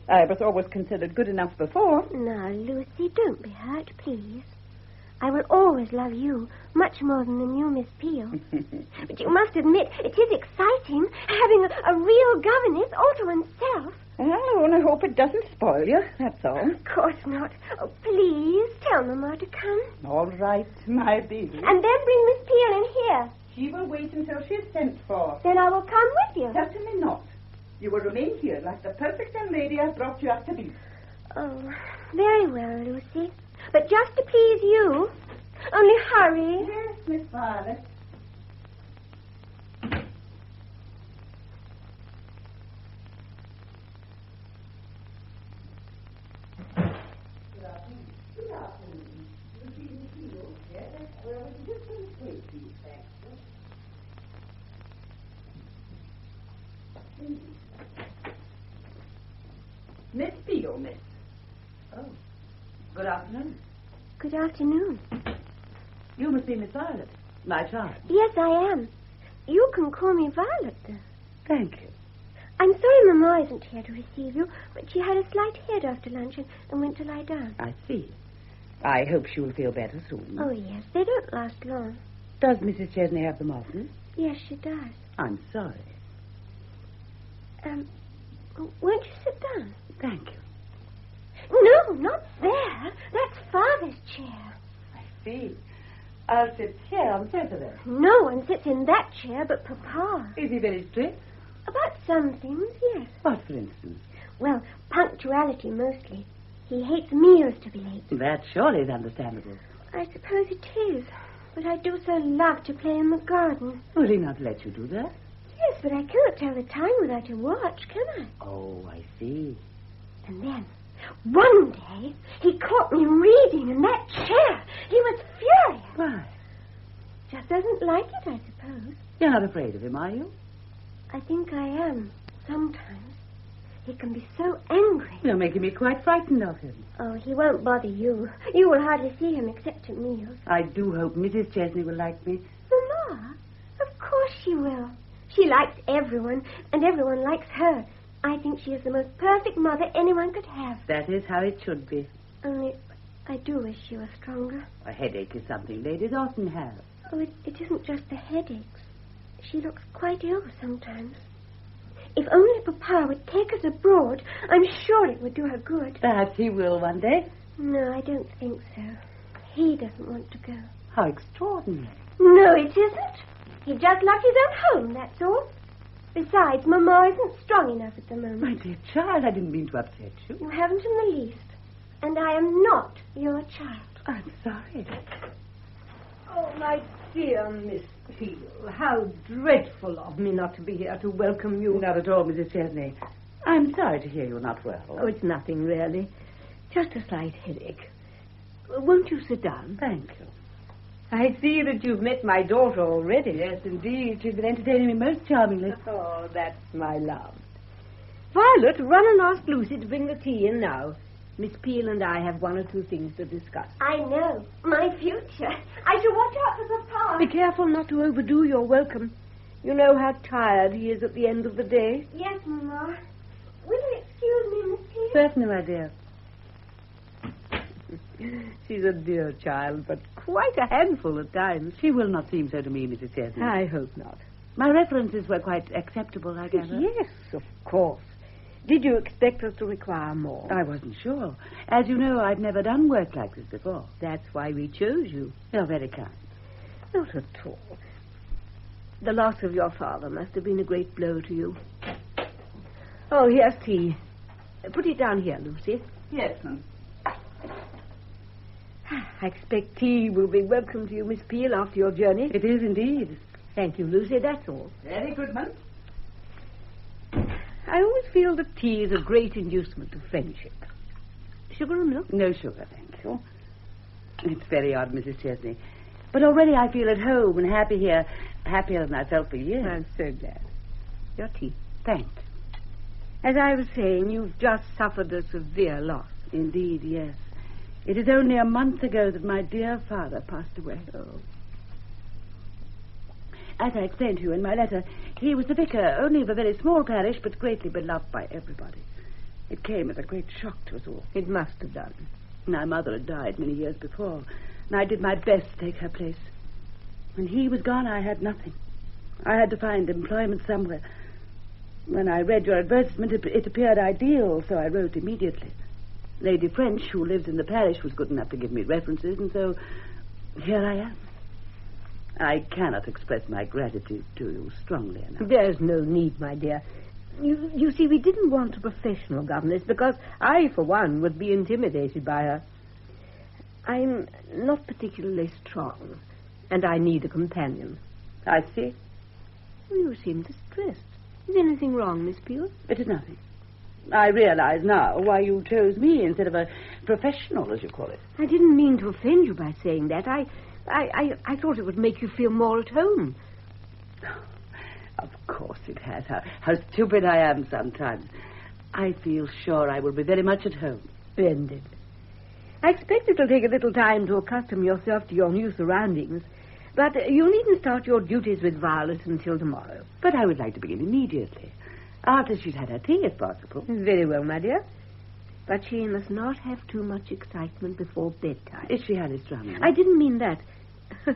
I was always considered good enough before. Now, Lucy, don't be hurt, please. I will always love you much more than the new Miss Peel. But you must admit, it is exciting having a real governess all to oneself. Well, I only hope it doesn't spoil you, that's all. Of course not. Oh, please, tell Mamma to come. All right, my baby. And then bring Miss Peel in here. She will wait until she's sent for. Then I will come with you. Certainly not. You will remain here like the perfect young lady I brought you up to be. Oh, very well, Lucy. But just to please you. Only hurry. Yes, Miss Violet. Miss Peel, miss. Oh, good afternoon. Good afternoon. You must be Miss Violet, my child. Yes, I am. You can call me Violet, though. Thank you. I'm sorry Mamma isn't here to receive you, but she had a slight head after lunch and went to lie down. I see. I hope she will feel better soon. Oh, yes. They don't last long. Does Mrs. Chesney have them often? Yes, she does. I'm sorry. Won't you sit down? Thank you. No, not there. That's Father's chair. I see. I'll sit here on the sofa. No one sits in that chair but Papa. Is he very strict? About some things, yes. What, for instance? Well, punctuality mostly. He hates meals to be late. That surely is understandable. I suppose it is. But I do so love to play in the garden. Will he not let you do that? Yes, but I cannot tell the time without a watch, can I? Oh, I see. And then, one day, he caught me reading in that chair. He was furious. Why? Just doesn't like it, I suppose. You're not afraid of him, are you? I think I am, sometimes. He can be so angry. You're making me quite frightened of him. Oh, he won't bother you. You will hardly see him except at meals. I do hope Mrs. Chesney will like me. Mamma? Of course she will. She likes everyone, and everyone likes her. I think she is the most perfect mother anyone could have. That is how it should be. Only, I do wish she were stronger. A headache is something ladies often have. Oh, it isn't just the headaches. She looks quite ill sometimes. If only Papa would take us abroad, I'm sure it would do her good. Perhaps he will one day. No, I don't think so. He doesn't want to go. How extraordinary. No, it isn't. He just loves his own home, that's all. Besides, Mamma isn't strong enough at the moment. My dear child, I didn't mean to upset you. You haven't in the least. And I am not your child. I'm sorry. Oh, my dear Miss Peel, how dreadful of me not to be here to welcome you. Not at all, Mrs. Chesney. I'm sorry to hear you're not well. Oh, it's nothing, really. Just a slight headache. Won't you sit down? Thank you. I see that you've met my daughter already. Yes, indeed. She's been entertaining me most charmingly. Oh, that's my love. Violet, run and ask Lucy to bring the tea in now. Miss Peel and I have one or two things to discuss. I know. My future. I shall watch out for Papa. Be careful not to overdo your welcome. You know how tired he is at the end of the day. Yes, Mamma. Will you excuse me, Miss Peel? Certainly, my dear. She's a dear child, but quite a handful at times. She will not seem so to me, Mrs. Chesney. I hope not. My references were quite acceptable, I gather. Yes, of course. Did you expect us to require more? I wasn't sure. As you know, I've never done work like this before. That's why we chose you. You're very kind. Not at all. The loss of your father must have been a great blow to you. Oh, here's tea. Put it down here, Lucy. Yes, ma'am. I expect tea will be welcome to you, Miss Peel, after your journey. It is indeed. Thank you, Lucy. That's all. Very good, ma'am. I always feel that tea is a great inducement to friendship. Sugar or milk? No sugar, thank you. It's very odd, Mrs. Chesney. But already I feel at home and happy here, happier than I felt for years. I'm so glad. Your tea. Thanks. As I was saying, you've just suffered a severe loss. Indeed, yes. It is only a month ago that my dear father passed away. Oh. As I explained to you in my letter, he was the vicar only of a very small parish, but greatly beloved by everybody. It came as a great shock to us all. It must have done. My mother had died many years before, and I did my best to take her place. When he was gone, I had nothing. I had to find employment somewhere. When I read your advertisement, it appeared ideal, so I wrote immediately. Lady French, who lives in the parish, was good enough to give me references, and so here I am. I cannot express my gratitude to you strongly enough. There's no need, my dear. You see, we didn't want a professional governess because I, for one, would be intimidated by her. I'm not particularly strong, and I need a companion. I see. You seem distressed. Is anything wrong, Miss Peel? It is nothing. I realize now why you chose me instead of a professional, as you call it. I didn't mean to offend you by saying that. I thought it would make you feel more at home. Of course it has. How stupid I am sometimes. I feel sure I will be very much at home. Splendid. I expect it'll take a little time to accustom yourself to your new surroundings. But you needn't start your duties with Violet until tomorrow. But I would like to begin immediately. After she's had her tea, if possible. Very well, my dear. But she must not have too much excitement before bedtime. Is she Alice Drummond? I didn't mean that.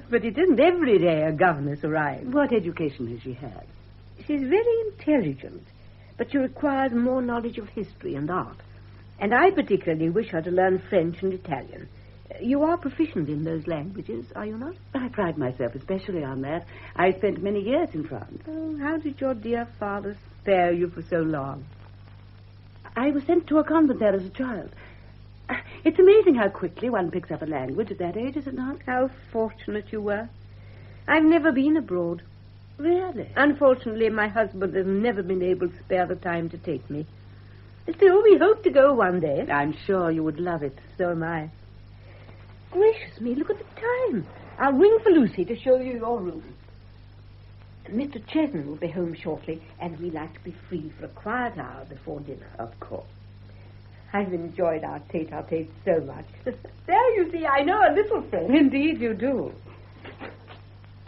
But it isn't every day a governess arrives. What education has she had? She's very intelligent, but she requires more knowledge of history and art. And I particularly wish her to learn French and Italian. You are proficient in those languages, are you not? I pride myself especially on that. I spent many years in France. Oh, how did your dear father spare you for so long? I was sent to a convent there as a child. It's amazing how quickly one picks up a language at that age, is it not? How fortunate you were. I've never been abroad. Really? Unfortunately, my husband has never been able to spare the time to take me. Still, we hope to go one day. I'm sure you would love it. So am I. Gracious me, look at the time. I'll ring for Lucy to show you your room. Mr. Chesterton will be home shortly, and we like to be free for a quiet hour before dinner. Of course. I've enjoyed our tete-a-tete so much. There, you see, I know a little French. Indeed you do.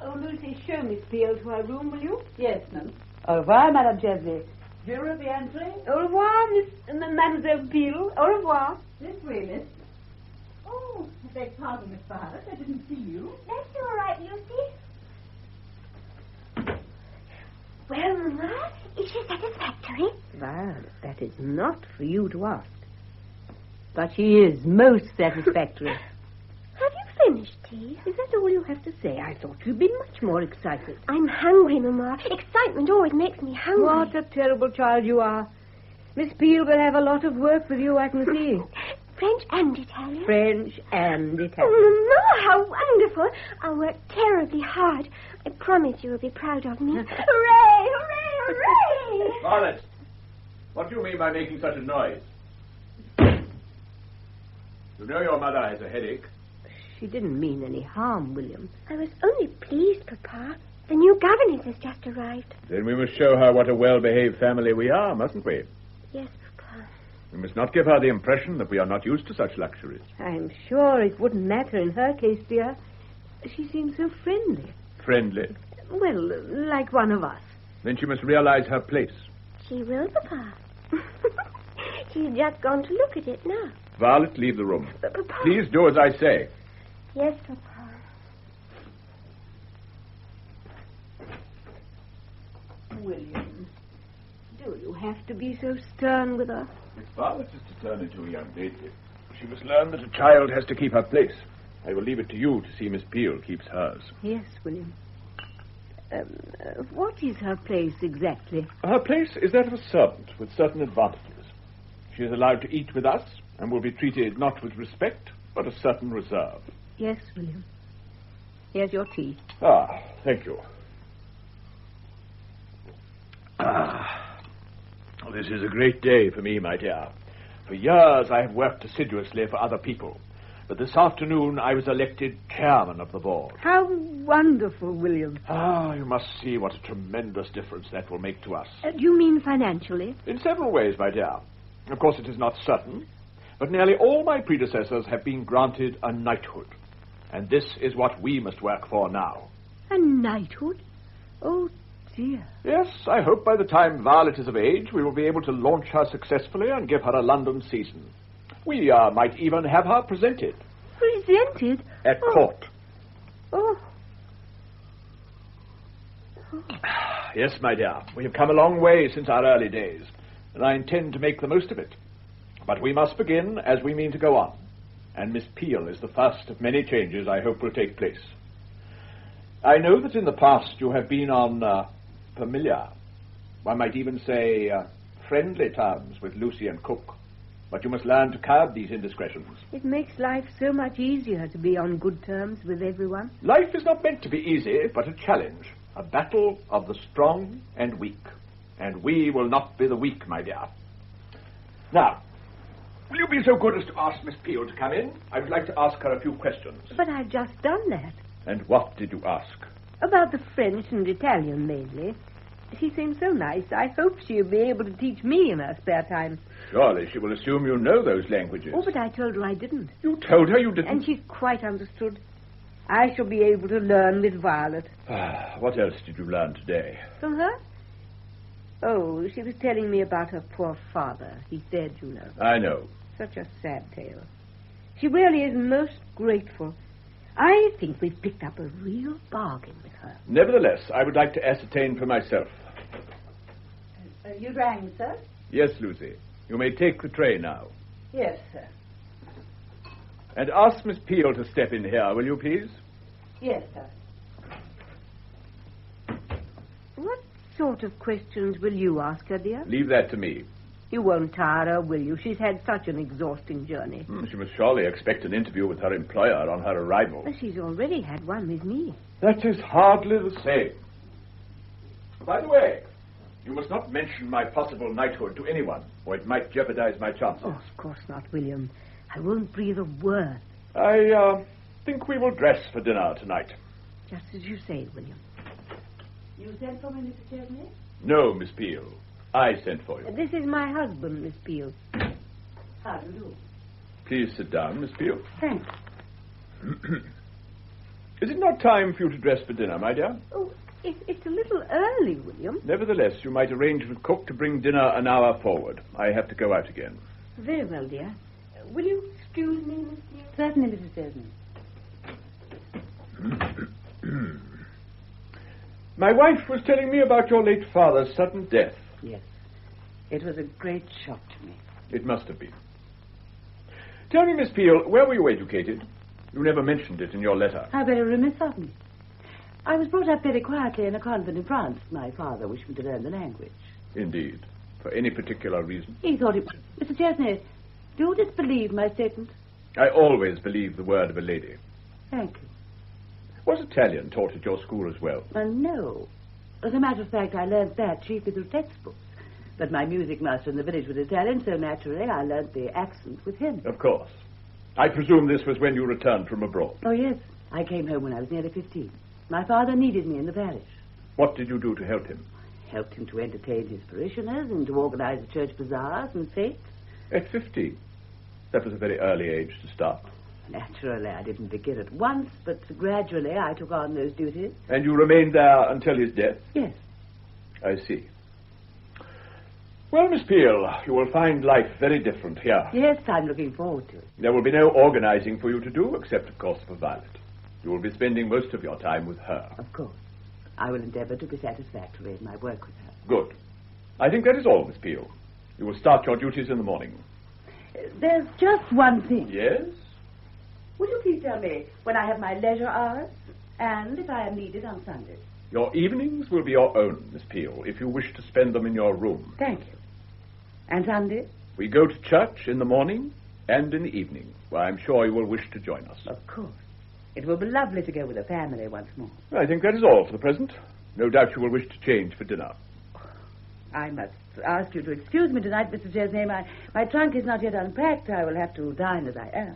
Oh, Lucy, show Miss Peel to her room, will you? Yes, ma'am. Au revoir, Madame Chesney. Bureau de entrée. Au revoir, Mademoiselle Peel. Au revoir. This way, miss. Oh, I beg pardon, Miss Violet. I didn't see you. That's all right, Lucy. Well, Mamma, is she satisfactory? Violet, that is not for you to ask. But she is most satisfactory. Have you finished tea? Is that all you have to say? I thought you'd been much more excited. I'm hungry, Mamma. Excitement always makes me hungry. What a terrible child you are. Miss Peel will have a lot of work with you, I can see. French and Italian. French and Italian. Oh, Mama, how wonderful. I'll work terribly hard. I promise you will be proud of me. Hooray, hooray, hooray! Violet, what do you mean by making such a noise? You know your mother has a headache. She didn't mean any harm, William. I was only pleased, Papa. The new governess has just arrived. Then we must show her what a well-behaved family we are, mustn't we? Yes, Papa. We must not give her the impression that we are not used to such luxuries. I'm sure it wouldn't matter in her case, dear. She seems so friendly. Friendly. Well, like one of us. Then she must realize her place. She will, Papa. She's just gone to look at it now. Violet, leave the room. But, Papa... Please do as I say. Yes, Papa. William, do you have to be so stern with her? If Violet is to turn into a young lady, she must learn that a child has to keep her place. I will leave it to you to see Miss Peel keeps hers. Yes, William. What is her place exactly? Her place is that of a servant with certain advantages. She is allowed to eat with us and will be treated not with respect, but a certain reserve. Yes, William. Here's your tea. Ah, thank you. This is a great day for me, my dear. For years I have worked assiduously for other people, but this afternoon I was elected chairman of the board. How wonderful, William. You must see what a tremendous difference that will make to us. Do you mean financially? In several ways, my dear. Of course, it is not certain, but nearly all my predecessors have been granted a knighthood. And this is what we must work for now. A knighthood? Oh, dear. Yes, I hope by the time Violet is of age, we will be able to launch her successfully and give her a London season. We might even have her presented. Presented? At court. Oh. Yes, my dear, we have come a long way since our early days, and I intend to make the most of it. But we must begin as we mean to go on, and Miss Peel is the first of many changes I hope will take place. I know that in the past you have been on familiar, one might even say friendly terms with Lucy and Cook, but you must learn to curb these indiscretions. It makes life so much easier to be on good terms with everyone. Life is not meant to be easy, but a challenge, a battle of the strong and weak. And we will not be the weak, my dear. Now, will you be so good as to ask Miss Peel to come in? I would like to ask her a few questions. But I've just done that. And what did you ask? About the French and Italian, mainly. She seems so nice. I hope she'll be able to teach me in her spare time. Surely she will assume you know those languages. Oh, but I told her I didn't. You told her you didn't? And she's quite understood. I shall be able to learn with Violet. What else did you learn today? From her? Oh, she was telling me about her poor father. He's dead, you know. I know. Such a sad tale. She really is most grateful. I think we've picked up a real bargain with her. Nevertheless, I would like to ascertain for myself. You rang, sir? Yes, Lucy. You may take the tray now. Yes, sir. And ask Miss Peel to step in here, will you, please? Yes, sir. What sort of questions will you ask her, dear? Leave that to me. You won't tire her, will you? She's had such an exhausting journey. She must surely expect an interview with her employer on her arrival. She's already had one with me. That is hardly the same. By the way, you must not mention my possible knighthood to anyone, or it might jeopardize my chances. Oh, of course not, William. I won't breathe a word. I think we will dress for dinner tonight. Just as you say, William. You sent for me, Mr. Chesney? No, Miss Peel. I sent for you. This is my husband, Miss Peel. How do you do? Please sit down, Miss Peel. Thanks. Is it not time for you to dress for dinner, my dear? Oh, it's a little early, William. Nevertheless, you might arrange with Cook to bring dinner an hour forward. I have to go out again. Very well, dear. Will you excuse me, Miss Peel? Certainly, Mrs. Chesney. My wife was telling me about your late father's sudden death. Yes. It was a great shock to me. It must have been. Tell me, Miss Peel, where were you educated? You never mentioned it in your letter. How very remiss of me. I was brought up very quietly in a convent in France. My father wished me to learn the language. Indeed. For any particular reason? He thought it... Mr. Chesney, Do you disbelieve my statement? I always believe the word of a lady. Thank you. Was Italian taught at your school as well? No. As a matter of fact, I learnt that chiefly through textbooks. But my music master in the village was Italian, so naturally I learnt the accent with him. Of course. I presume this was when you returned from abroad. Oh, yes. I came home when I was nearly 15. My father needed me in the parish. What did you do to help him? Helped him to entertain his parishioners and to organize the church bazaars and fetes. At 15? That was a very early age to start. Naturally, I didn't begin at once, but gradually I took on those duties. And you remained there until his death? Yes. I see. Well, Miss Peel, you will find life very different here. Yes, I'm looking forward to it. There will be no organizing for you to do, except, of course, for Violet. You will be spending most of your time with her. Of course. I will endeavor to be satisfactory in my work with her. Good. I think that is all, Miss Peel. You will start your duties in the morning. There's just one thing. Yes? Would you please tell me when I have my leisure hours and if I am needed on Sundays? Your evenings will be your own, Miss Peel, if you wish to spend them in your room. Thank you. And Sundays? We go to church in the morning and in the evening, where I'm sure you will wish to join us. Of course. It will be lovely to go with the family once more. I think that is all for the present. No doubt you will wish to change for dinner. I must ask you to excuse me tonight, Mr. Chesney. My trunk is not yet unpacked. I will have to dine as I am.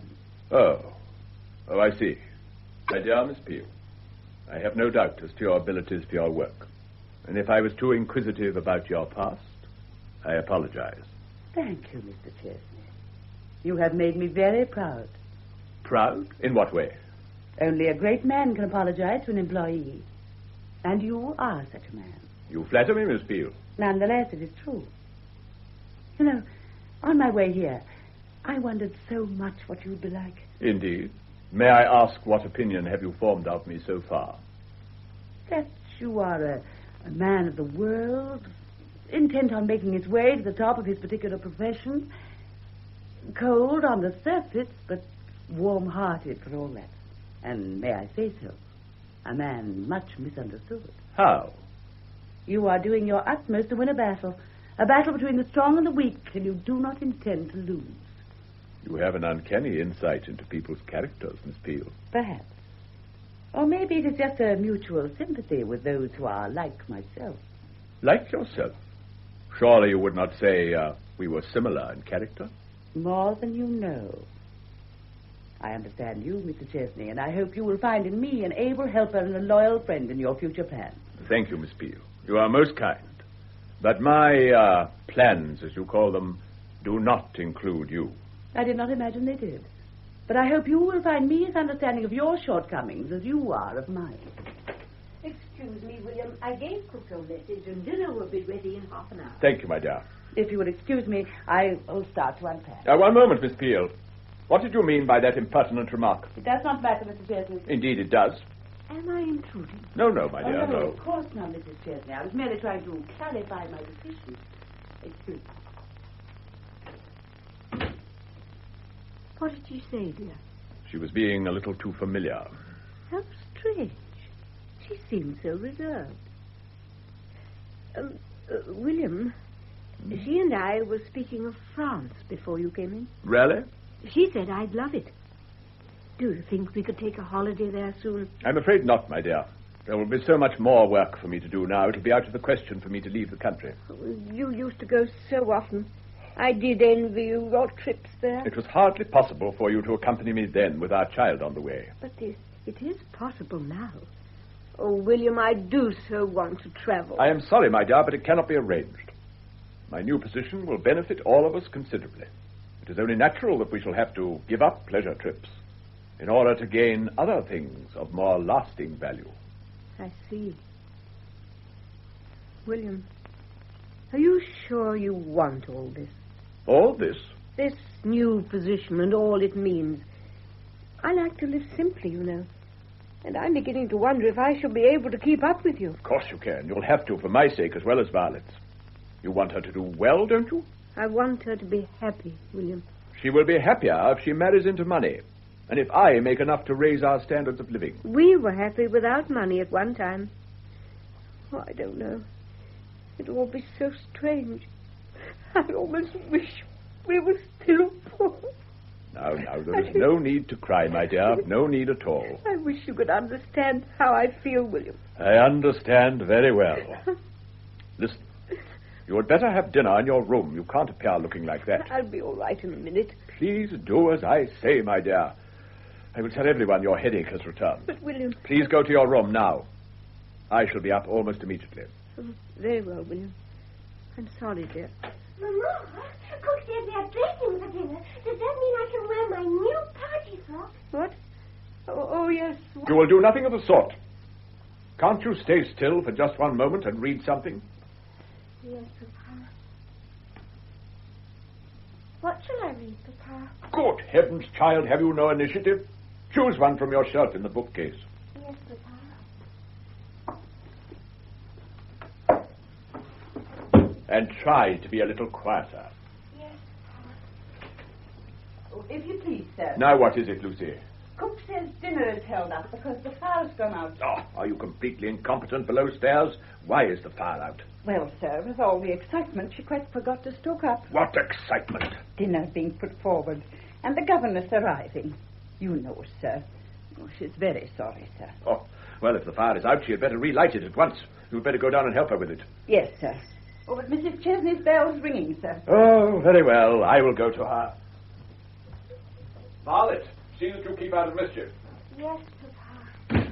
Oh, I see. My dear Miss Peel, I have no doubt as to your abilities for your work. And if I was too inquisitive about your past, I apologize. Thank you, Mr. Chesney. You have made me very proud. Proud? In what way? Only a great man can apologize to an employee. And you are such a man. You flatter me, Miss Peel. Nonetheless, it is true. You know, on my way here, I wondered so much what you'd be like. Indeed. May I ask what opinion have you formed of me so far? That you are a man of the world, intent on making his way to the top of his particular profession, cold on the surface, but warm-hearted for all that. And may I say so, a man much misunderstood. How? You are doing your utmost to win a battle between the strong and the weak, and you do not intend to lose. You have an uncanny insight into people's characters, Miss Peel. Perhaps. Or maybe it is just a mutual sympathy with those who are like myself. Like yourself? Surely you would not say we were similar in character? More than you know. I understand you, Mr. Chesney, and I hope you will find in me an able helper and a loyal friend in your future plans. Thank you, Miss Peel. You are most kind. But my plans, as you call them, do not include you. I did not imagine they did. But I hope you will find me as understanding of your shortcomings as you are of mine. Excuse me, William. I gave cook a message, and dinner will be ready in half an hour. Thank you, my dear. If you would excuse me, I will start to unpack. One moment, Miss Peel. What did you mean by that impertinent remark? It does not matter, Mr. Chesney. Indeed it does. Am I intruding? No, my dear, no. no. Of course not, Mrs. Chesney. I was merely trying to clarify my decision. Excuse me. What did you say, dear? She was being a little too familiar. How strange. She seemed so reserved. William, she and I were speaking of France before you came in. Really? She said I'd love it. Do you think we could take a holiday there soon? I'm afraid not, my dear. There will be so much more work for me to do now. It'll be out of the question for me to leave the country. You used to go so often. I did envy you, your trips there. It was hardly possible for you to accompany me then with our child on the way. But it is possible now. Oh, William, I do so want to travel. I am sorry, my dear, but it cannot be arranged. My new position will benefit all of us considerably. It is only natural that we shall have to give up pleasure trips in order to gain other things of more lasting value. I see. William, are you sure you want all this? All this? This new position and all it means. I like to live simply, you know. And I'm beginning to wonder if I shall be able to keep up with you. Of course you can. You'll have to, for my sake as well as Violet's. You want her to do well, don't you? I want her to be happy, William. She will be happier if she marries into money. And if I make enough to raise our standards of living. We were happy without money at one time. Oh, I don't know. It'll all be so strange. I almost wish We were still poor. Now, there is no need to cry, my dear. No need at all. I wish you could understand how I feel, William. I understand very well. Listen, you had better have dinner in your room. You can't appear looking like that. I'll be all right in a minute. Please do as I say, my dear. I will tell everyone your headache has returned. But, William... Please go to your room now. I shall be up almost immediately. Oh, very well, William. I'm sorry, dear. Mama, cook says they're dressing for dinner. Does that mean I can wear my new party frock? What? Oh, yes. You will do nothing of the sort. Can't you stay still for just one moment and read something? Yes, Papa. What shall I read, Papa? Good heavens, child, have you no initiative? Choose one from your shelf in the bookcase. Yes, Papa. And try to be a little quieter. Yes, Oh, if you please, sir. Now what is it, Lucy? Cook says dinner is held up because the fire's gone out. Oh, are you completely incompetent below stairs? Why is the fire out? Well, sir, with all the excitement, she quite forgot to stoke up. What excitement? Dinner being put forward, and the governess arriving. You know, sir. Oh, she's very sorry, sir. Oh, well, if the fire is out, she had better relight it at once. You'd better go down and help her with it. Yes, sir. Oh, but Mrs. Chesney's bell's ringing, sir. Oh, very well. I will go to her. Violet, see that you keep out of mischief. Yes, Papa.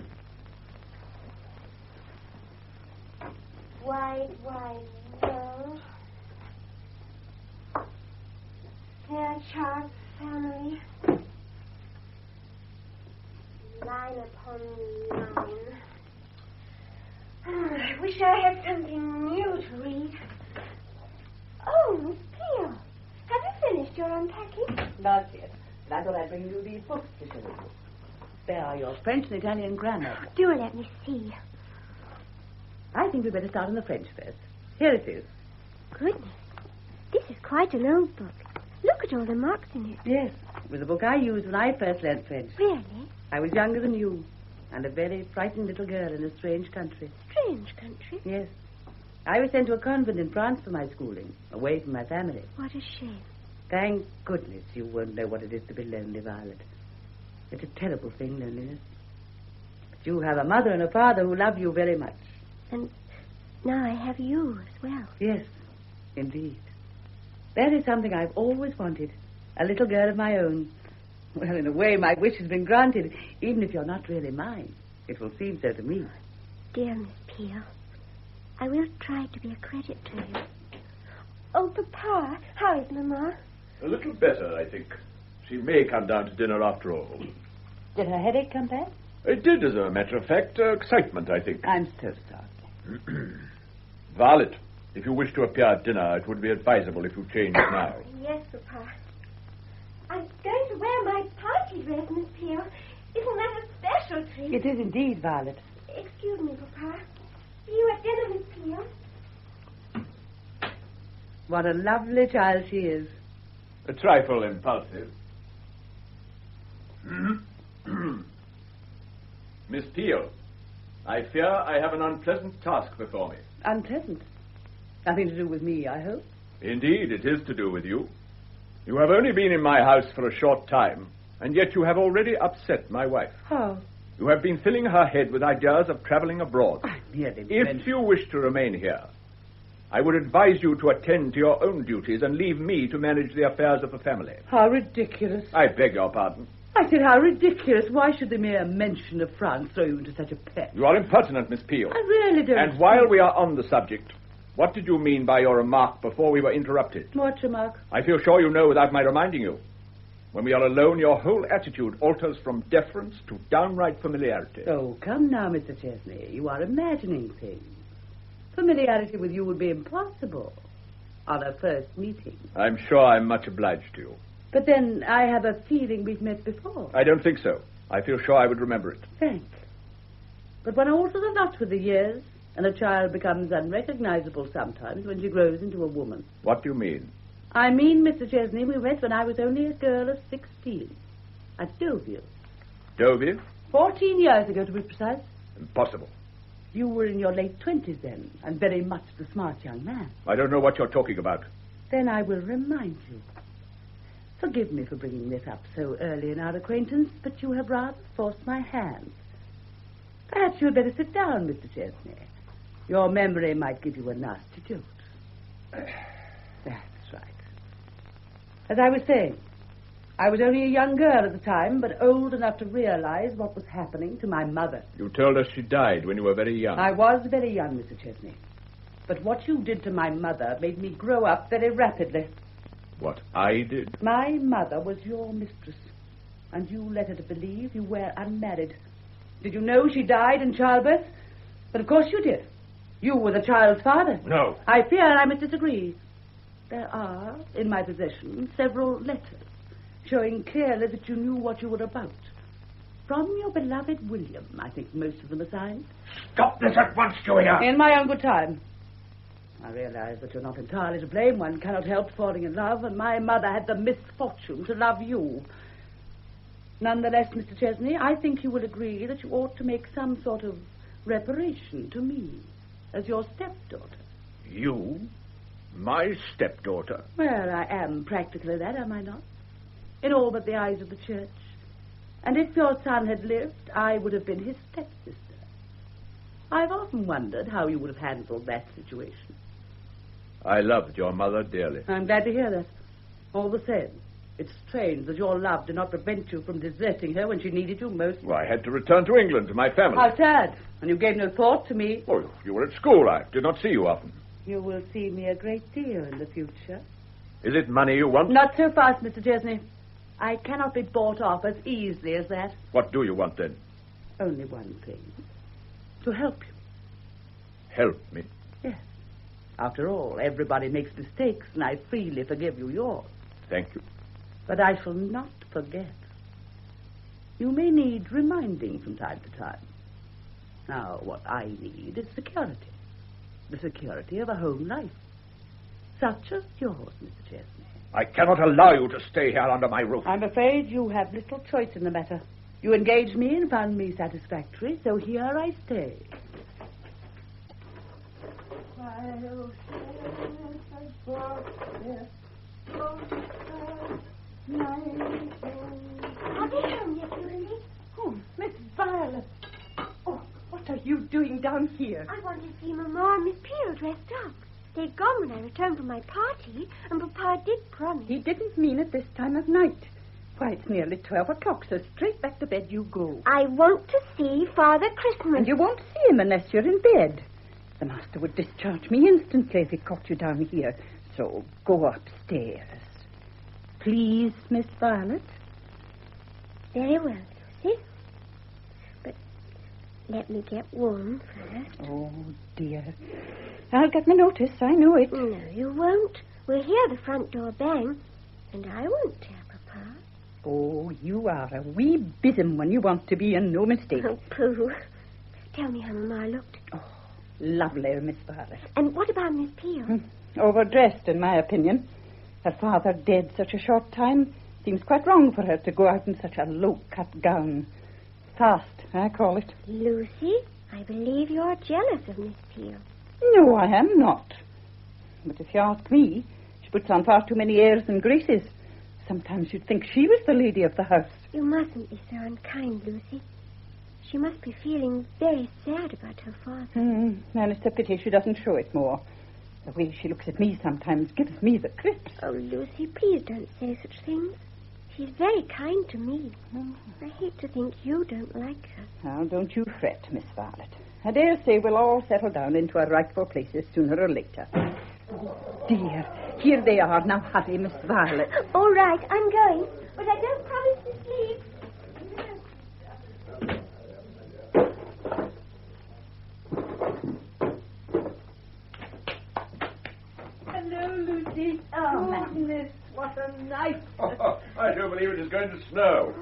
Wide world. Fairchild family. Line upon line. I wish I had something new to read. Oh, Miss Peel, have you finished your unpacking? Not yet. But I thought I'd bring you these books to show you. They are your French and Italian grammar. Do let me see. I think we'd better start on the French first. Here it is. Goodness, this is quite an old book. Look at all the marks in it. Yes, it was a book I used when I first learned French. Really? I was younger than you, and a very frightened little girl in a strange country. Strange country? Yes. I was sent to a convent in France for my schooling, away from my family. What a shame. Thank goodness you won't know what it is to be lonely, Violet. It's a terrible thing, loneliness. But you have a mother and a father who love you very much. And now I have you as well. Yes, indeed. That is something I've always wanted. A little girl of my own. Well, in a way, my wish has been granted, even if you're not really mine. It will seem so to me. Dear Miss Peel, I will try to be a credit to you. Oh, Papa, how is Mamma? A little better, I think. She may come down to dinner after all. Did her headache come back? It did, as a matter of fact. Excitement, I think. I'm so sorry. Violet, if you wish to appear at dinner, it would be advisable if you changed now. Yes, Papa. I'm going to wear my party dress, Miss Peel. Isn't that a special treat? It is indeed, Violet. Excuse me, Papa. See you at dinner, Miss Peel. What a lovely child she is. A trifle impulsive. Miss Peel, I fear I have an unpleasant task before me. Unpleasant? Nothing to do with me, I hope. Indeed, it is to do with you. You have only been in my house for a short time, and yet you have already upset my wife. How? You have been filling her head with ideas of traveling abroad. If you wish to remain here, I would advise you to attend to your own duties and leave me to manage the affairs of the family. How ridiculous. I beg your pardon. I said how ridiculous. Why should the mere mention of France throw you into such a pet? You are impertinent, Miss Peel. I really don't. And while we are on the subject, what did you mean by your remark before we were interrupted? What remark? I feel sure you know without my reminding you. When we are alone, your whole attitude alters from deference to downright familiarity. Oh, come now, Mr. Chesney. You are imagining things. Familiarity with you would be impossible on a first meeting. I'm sure I'm much obliged to you. But then I have a feeling we've met before. I don't think so. I feel sure I would remember it. Thanks. But one alters a lot with the years, and a child becomes unrecognizable sometimes when she grows into a woman. What do you mean? I mean, Mr. Chesney, we met when I was only a girl of 16 at Deauville. Deauville? 14 years ago, to be precise. Impossible. You were in your late 20s then, and very much the smart young man. I don't know what you're talking about. Then I will remind you. Forgive me for bringing this up so early in our acquaintance, but you have rather forced my hand. Perhaps you had better sit down, Mr. Chesney. Your memory might give you a nasty jolt. That's right. As I was saying, I was only a young girl at the time, but old enough to realize what was happening to my mother. You told us she died when you were very young. I was very young, Mr. Chesney. But what you did to my mother made me grow up very rapidly. What I did? My mother was your mistress, and you led her to believe you were unmarried. Did you know she died in childbirth? But of course you did. You were the child's father. No. I fear I must disagree. There are, in my possession, several letters showing clearly that you knew what you were about. From your beloved William, I think most of them are signed. Stop this at once, Julia. In my own good time. I realize that you're not entirely to blame. One cannot help falling in love, and my mother had the misfortune to love you. Nonetheless, Mr. Chesney, I think you will agree that you ought to make some sort of reparation to me as your stepdaughter. You? My stepdaughter? Well, I am practically that, am I not? In all but the eyes of the church. And if your son had lived, I would have been his stepsister. I've often wondered how you would have handled that situation. I loved your mother dearly. I'm glad to hear that. All the same, it's strange that your love did not prevent you from deserting her when she needed you most. Well, I had to return to England to my family. How sad. And you gave no thought to me. Oh, you were at school. I did not see you often. You will see me a great deal in the future. Is it money you want? Not so fast, Mr. Chesney. I cannot be bought off as easily as that. What do you want, then? Only one thing. To help you. Help me? Yes. After all, everybody makes mistakes, and I freely forgive you yours. Thank you. But I shall not forget. You may need reminding from time to time. Now, what I need is security. The security of a home life. Such as yours, Mr. Chesney. I cannot allow you to stay here under my roof. I'm afraid you have little choice in the matter. You engaged me and found me satisfactory, so here I stay. Are they home yet, Lucy? Oh, Miss Violet. Oh, what are you doing down here? I want to see Mamma and Miss Peel dressed up. They'd gone when I returned from my party, and Papa did promise. He didn't mean it this time of night. Why, it's nearly 12 o'clock, so straight back to bed you go. I want to see Father Christmas. And you won't see him unless you're in bed. The master would discharge me instantly if he caught you down here. So go upstairs. Please, Miss Violet. Very well, Lucy. But let me get warm first. Oh, dear. I'll get my notice, I know it. No, you won't. We'll hear the front door bang, and I won't tell Papa. Oh, you are a wee bizzum when you want to be, and no mistake. Oh, pooh. Tell me how Mamma looked. Oh, lovely, Miss Violet. And what about Miss Peel? Overdressed, in my opinion. Her father dead such a short time. Seems quite wrong for her to go out in such a low-cut gown. Fast, I call it. Lucy, I believe you're jealous of Miss Peel. No, I am not. But if you ask me, she puts on far too many airs and graces. Sometimes you'd think she was the lady of the house. You mustn't be so unkind, Lucy. She must be feeling very sad about her father. And it's a pity she doesn't show it more. The way she looks at me sometimes gives me the creeps. Oh, Lucy, please don't say such things. She's very kind to me. I hate to think you don't like her. Now, don't you fret, Miss Violet. I dare say we'll all settle down into our rightful places sooner or later. Oh, dear. Here they are. Now hurry, Miss Violet. All right, I'm going. But I don't promise to sleep. Hello, Lucy. Oh, goodness, what a night. I do believe it is going to snow.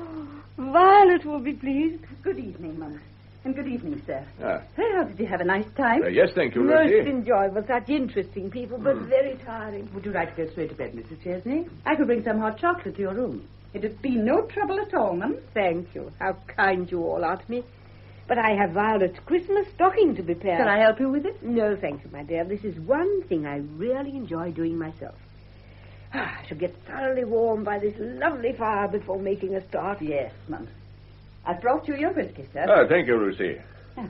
Violet will be pleased. Good evening, Mum. And good evening, sir. Well, did you have a nice time? Yes, thank you, Most Lucy. enjoyable. Such interesting people, but very tiring. Would you like to go straight to bed, Mrs. Chesney? I could bring some hot chocolate to your room. It'd be no trouble at all, Mum. Thank you. How kind you all are to me. But I have Violet's Christmas stocking to prepare. Shall I help you with it? No, thank you, my dear. This is one thing I really enjoy doing myself. I shall get thoroughly warm by this lovely fire before making a start. Yes, Mum. I've brought you your whiskey, sir. Thank you, Lucy.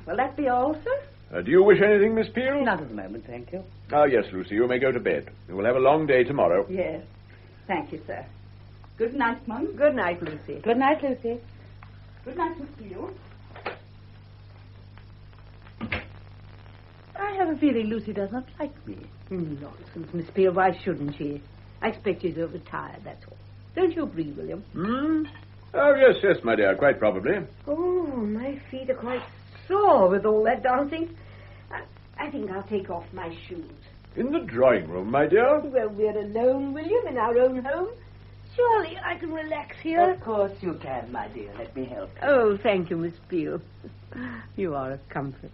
Will that be all, sir? Do you wish anything, Miss Peel? Not at the moment, thank you. Yes, Lucy, you may go to bed. You will have a long day tomorrow. Yes. Thank you, sir. Good night, Mum. Good night, Lucy. Good night, Lucy. Good night, Miss Peel. I have a feeling Lucy does not like me. Nonsense, Miss Peel. Why shouldn't she? I expect she's overtired, that's all. Don't you agree, William? Oh, yes, my dear, quite probably. Oh, my feet are quite sore with all that dancing. I think I'll take off my shoes. In the drawing room, my dear? Well, we're alone, William, in our own home. Surely I can relax here. Of course you can, my dear. Let me help you. Oh, thank you, Miss Peel. You are a comfort.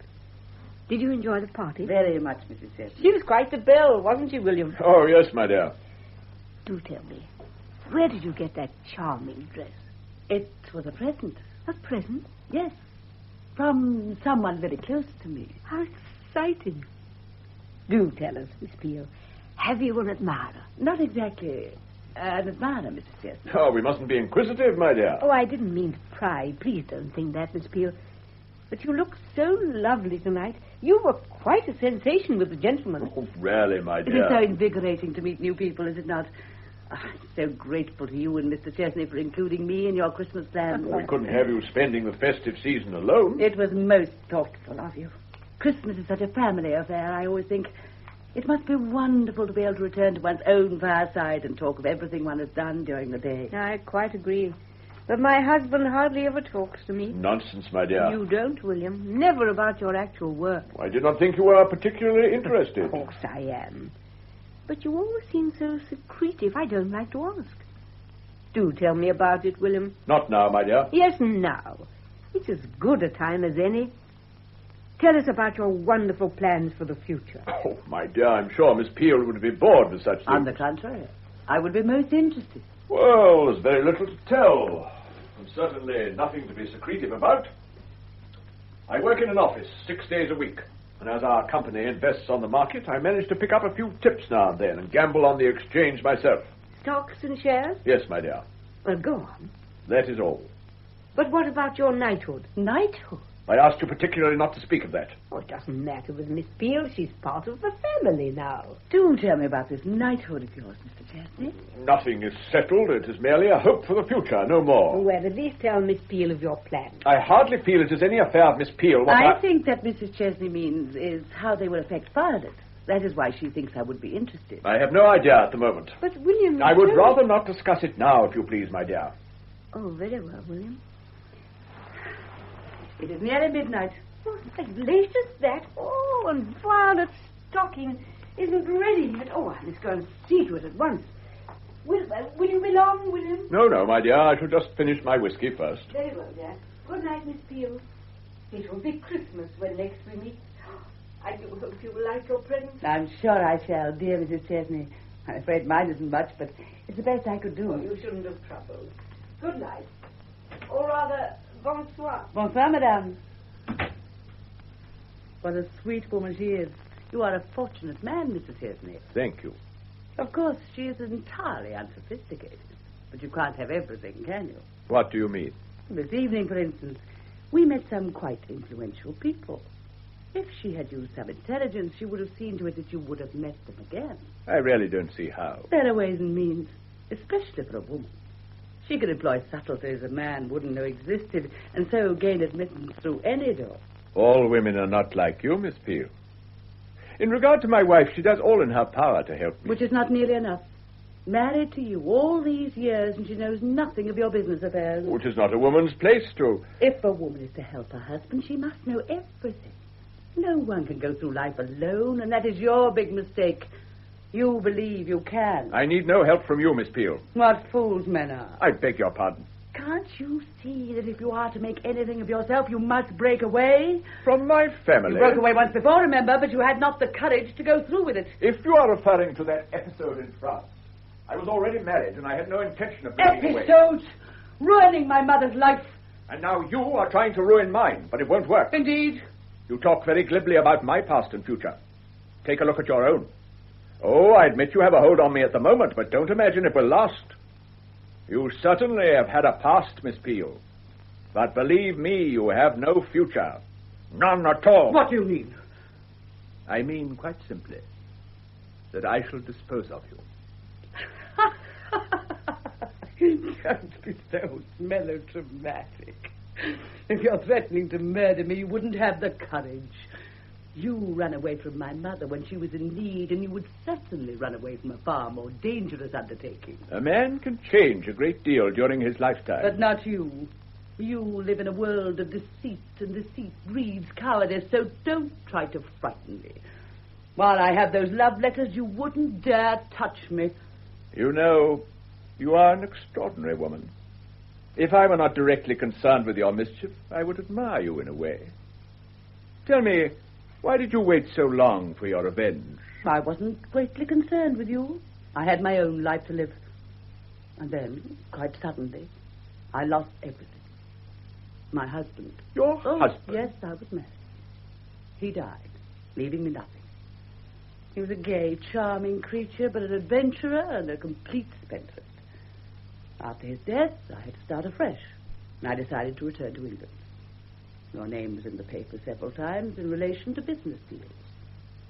Did you enjoy the party? Very much, Mrs. Chesterton. She was quite the belle, wasn't she, William? Oh, yes, my dear. Do tell me, where did you get that charming dress? It was a present. A present? Yes. From someone very close to me. How exciting. Do tell us, Miss Peel. Have you an admirer? Not exactly an admirer, Mrs. Chesterton. Oh, we mustn't be inquisitive, my dear. Oh, I didn't mean to pry. Please don't think that, Miss Peel. But you look so lovely tonight. You were quite a sensation with the gentlemen. Oh, really, my dear? It is so invigorating to meet new people, is it not? I'm so grateful to you and Mr. Chesney for including me in your Christmas plans. We couldn't have you spending the festive season alone. It was most thoughtful of you. Christmas is such a family affair, I always think. It must be wonderful to be able to return to one's own fireside and talk of everything one has done during the day. I quite agree. But my husband hardly ever talks to me. Nonsense, my dear. You don't, William. Never about your actual work. I did not think you were particularly interested. Of course I am. But you always seem so secretive. I don't like to ask. Do tell me about it, William. Not now, my dear. Yes, now. It's as good a time as any. Tell us about your wonderful plans for the future. Oh, my dear, I'm sure Miss Peel would be bored with such things. On the contrary, I would be most interested. Well, there's very little to tell. And certainly nothing to be secretive about. I work in an office 6 days a week. And as our company invests on the market, I manage to pick up a few tips now and then and gamble on the exchange myself. Stocks and shares? Yes, my dear. Well, go on. That is all. But what about your knighthood? Knighthood? I asked you particularly not to speak of that. Oh, it doesn't matter with Miss Peel. She's part of the family now. Do tell me about this knighthood of yours, Mr. Chesney. Nothing is settled. It is merely a hope for the future, no more. Well, at least tell Miss Peel of your plans. I hardly feel it is any affair of Miss Peel. I think that Mrs. Chesney means is how they will affect Violet. That is why she thinks I would be interested. I have no idea at the moment. But, William... I would rather not discuss it now, if you please, my dear. Oh, very well, William. It is nearly midnight. Oh, as late as that? Oh, and Violet's stocking isn't ready yet. Oh, I must go and see to it at once. Will you be long, William? No, my dear. I shall just finish my whiskey first. Very well, dear. Good night, Miss Peel. It will be Christmas when next we meet. I do hope you will like your present. I'm sure I shall, dear Mrs. Chesney. I'm afraid mine isn't much, but it's the best I could do. Oh, you shouldn't have troubled. Good night. Or rather, bonsoir. Bonsoir, madame. What a sweet woman she is. You are a fortunate man, Mrs. Chesney. Thank you. Of course, she is entirely unsophisticated. But you can't have everything, can you? What do you mean? This evening, for instance, we met some quite influential people. If she had used some intelligence, she would have seen to it that you would have met them again. I really don't see how. There are ways and means, especially for a woman. She could employ subtleties a man wouldn't know existed, and so gain admittance through any door. All women are not like you, Miss Peel. In regard to my wife, she does all in her power to help me. Which is not nearly enough. Married to you all these years, and she knows nothing of your business affairs. Which is not a woman's place to... If a woman is to help her husband, she must know everything. No one can go through life alone, and that is your big mistake. You believe you can. I need no help from you, Miss Peel. What fools men are. I beg your pardon. Can't you see that if you are to make anything of yourself, you must break away? From my family? You broke away once before, remember, but you had not the courage to go through with it. If you are referring to that episode in France, I was already married, and I had no intention of breaking away. Episodes? Ruining my mother's life. And now you are trying to ruin mine, but it won't work. Indeed. You talk very glibly about my past and future. Take a look at your own. Oh, I admit you have a hold on me at the moment, but don't imagine it will last. You certainly have had a past, Miss Peel. But believe me, you have no future. None at all. What do you mean? I mean, quite simply, that I shall dispose of you. Don't be so melodramatic. If you're threatening to murder me, you wouldn't have the courage. You ran away from my mother when she was in need, and you would certainly run away from a far more dangerous undertaking. A man can change a great deal during his lifetime. But not you. You live in a world of deceit, and deceit breeds cowardice, so don't try to frighten me. While I have those love letters, you wouldn't dare touch me. You know, you are an extraordinary woman. If I were not directly concerned with your mischief, I would admire you in a way. Tell me, why did you wait so long for your revenge? I wasn't greatly concerned with you. I had my own life to live. And then, quite suddenly, I lost everything. My husband. Your husband? Yes, I was married. He died, leaving me nothing. He was a gay, charming creature, but an adventurer and a complete spendthrift. After his death, I had to start afresh, and I decided to return to England. Your name was in the paper several times in relation to business deals.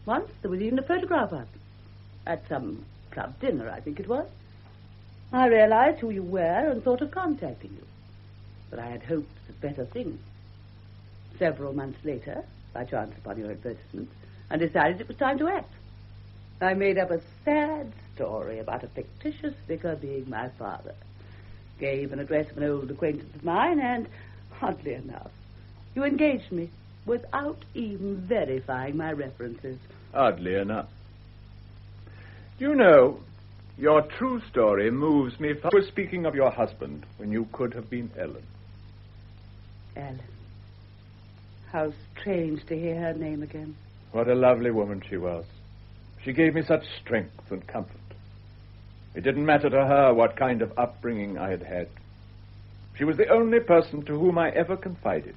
Once, there was even a photograph of you. At some club dinner, I think it was. I realized who you were and thought of contacting you. But I had hopes of better things. Several months later, I chanced upon your advertisement and decided it was time to act. I made up a sad story about a fictitious vicar being my father. Gave an address of an old acquaintance of mine, and, oddly enough, you engaged me without even verifying my references. Oddly enough. You know, your true story moves me. You were speaking of your husband when you could have been Ellen. Ellen. How strange to hear her name again. What a lovely woman she was. She gave me such strength and comfort. It didn't matter to her what kind of upbringing I had had. She was the only person to whom I ever confided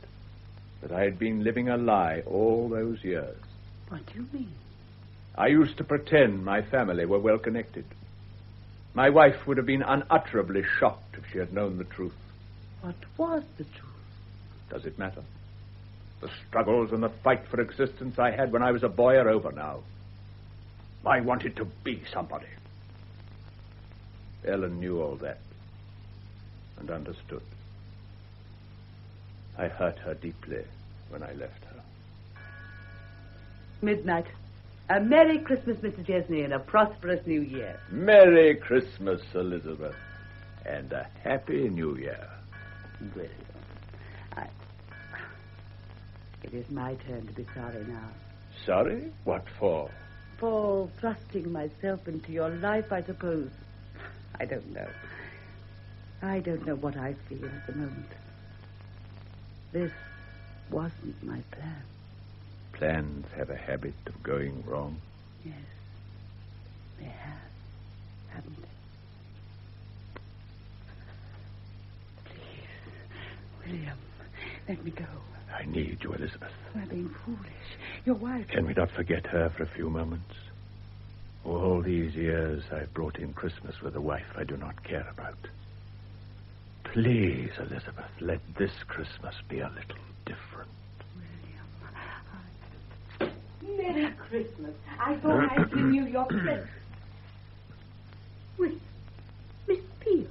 that I had been living a lie all those years. What do you mean? I used to pretend my family were well connected. My wife would have been unutterably shocked if she had known the truth. What was the truth? Does it matter? The struggles and the fight for existence I had when I was a boy are over now. I wanted to be somebody. Ellen knew all that and understood. I hurt her deeply when I left her. Midnight. A Merry Christmas, Mr. Chesney, and a prosperous New Year. Merry Christmas, Elizabeth, and a Happy New Year. Well, it is my turn to be sorry now. Sorry? What for? For thrusting myself into your life, I suppose. I don't know. I don't know what I feel at the moment. This wasn't my plan. Plans have a habit of going wrong. Yes, they have, haven't they? Please, William, let me go. I need you, Elizabeth. We're being foolish. Your wife... Can we not forget her for a few moments? All these years I've brought in Christmas with a wife I do not care about. Please, Elizabeth, let this Christmas be a little different. Merry Christmas. I thought I'd bring you your present. Wait, Miss Peel.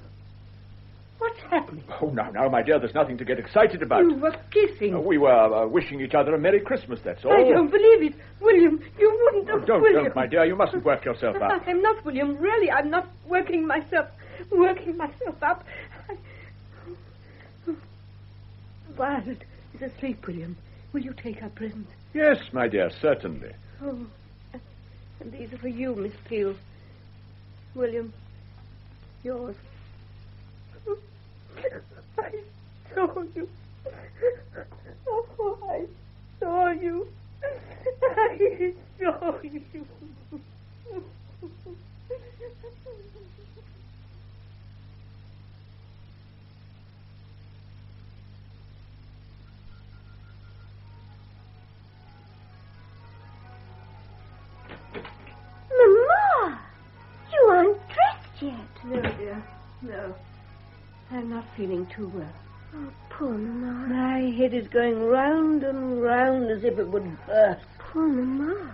What's happening? Oh, now, my dear, there's nothing to get excited about. You were kissing. We were wishing each other a Merry Christmas, that's all. I don't believe it. William, you wouldn't have... Don't, my dear. You mustn't work yourself up. I'm not, William. Really, I'm not working myself up. Violet is asleep, William. Will you take her present? Yes, my dear, certainly. Oh, and these are for you, Miss Peel. William, yours. I saw you. Oh, I saw you. I saw you. Mamma! yet. No, dear. No. I'm not feeling too well. Oh, poor Mama. My head is going round and round as if it would burst. Poor Mama.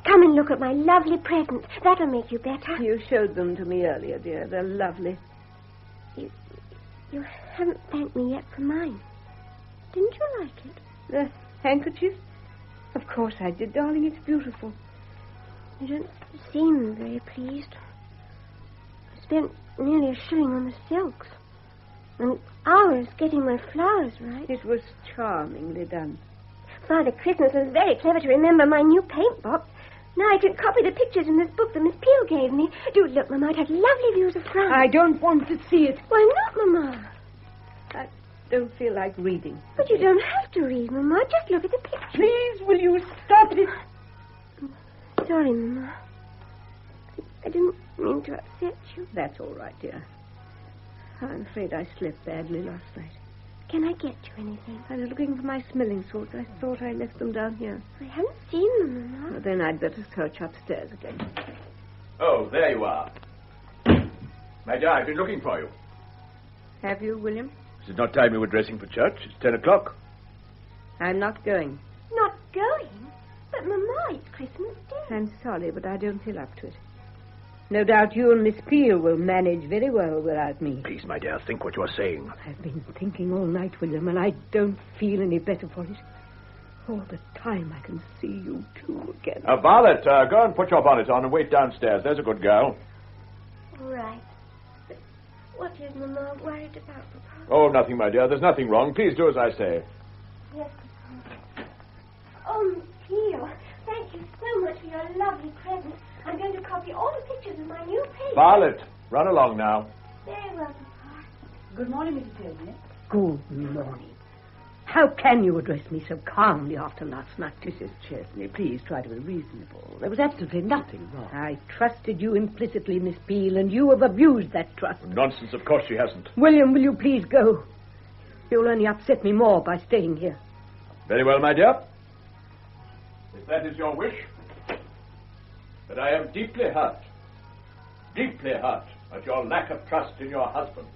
Come and look at my lovely presents. That'll make you better. You showed them to me earlier, dear. They're lovely. You haven't thanked me yet for mine. Didn't you like it? The handkerchief? Of course I did, darling. It's beautiful. You don't seem very pleased. I spent nearly a shilling on the silks. And hours getting my flowers right. It was charmingly done. Father Christmas was very clever to remember my new paint box. Now I can copy the pictures in this book that Miss Peel gave me. Do look, Mama. It has lovely views of France. I don't want to see it. Why not, Mama? I don't feel like reading. But you don't have to read, Mama. Just look at the pictures. Please, will you stop it? Sorry, Mama. I didn't mean to upset you. That's all right, dear. I'm afraid I slept badly last night. Can I get you anything? I was looking for my smelling salts. I thought I left them down here. I haven't seen them, Mama. Well, then I'd better search upstairs again. Oh, there you are. My dear, I've been looking for you. Have you, William? Is it not time you were dressing for church? It's 10 o'clock. I'm not going. Not going? But, Mama, it's Christmas Day. I'm sorry, but I don't feel up to it. No doubt you and Miss Peel will manage very well without me. Please, my dear, think what you're saying. I've been thinking all night, William, and I don't feel any better for it. All the time I can see you two again. Violet, go and put your bonnet on and wait downstairs. There's a good girl. All right. But what is Mama worried about, Papa? Oh, nothing, my dear. There's nothing wrong. Please do as I say. Yes, Papa. Oh, Miss Peel, thank you so much for your lovely present. I'm going to copy all the pictures in my new paper. Violet, run along now. Very well, Papa. Good morning, Mrs. Chesney. Good morning. How can you address me so calmly after last night? Mrs. Chesney, please try to be reasonable. There was absolutely nothing wrong. I trusted you implicitly, Miss Peel, and you have abused that trust. Nonsense, of course she hasn't. William, will you please go? You'll only upset me more by staying here. Very well, my dear. If that is your wish. But I am deeply hurt at your lack of trust in your husband.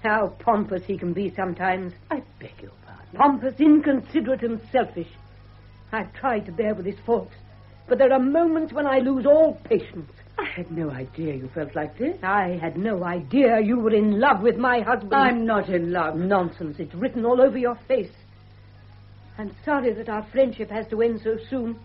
How pompous he can be sometimes. I beg your pardon. Pompous, inconsiderate, and selfish. I've tried to bear with his faults, but there are moments when I lose all patience. I had no idea you felt like this. I had no idea you were in love with my husband. I'm not in love. Nonsense. It's written all over your face. I'm sorry that our friendship has to end so soon.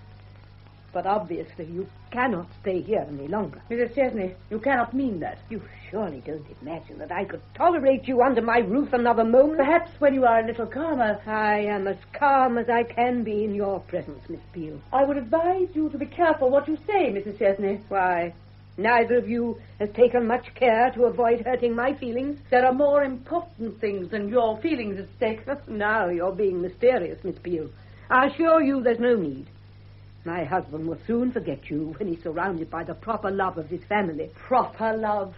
But obviously you cannot stay here any longer. Mrs. Chesney, you cannot mean that. You surely don't imagine that I could tolerate you under my roof another moment? Perhaps when you are a little calmer. I am as calm as I can be in your presence, Miss Peel. I would advise you to be careful what you say, Mrs. Chesney. Why, neither of you has taken much care to avoid hurting my feelings. There are more important things than your feelings at stake. Now you're being mysterious, Miss Peel. I assure you there's no need. My husband will soon forget you when he's surrounded by the proper love of his family. Proper love?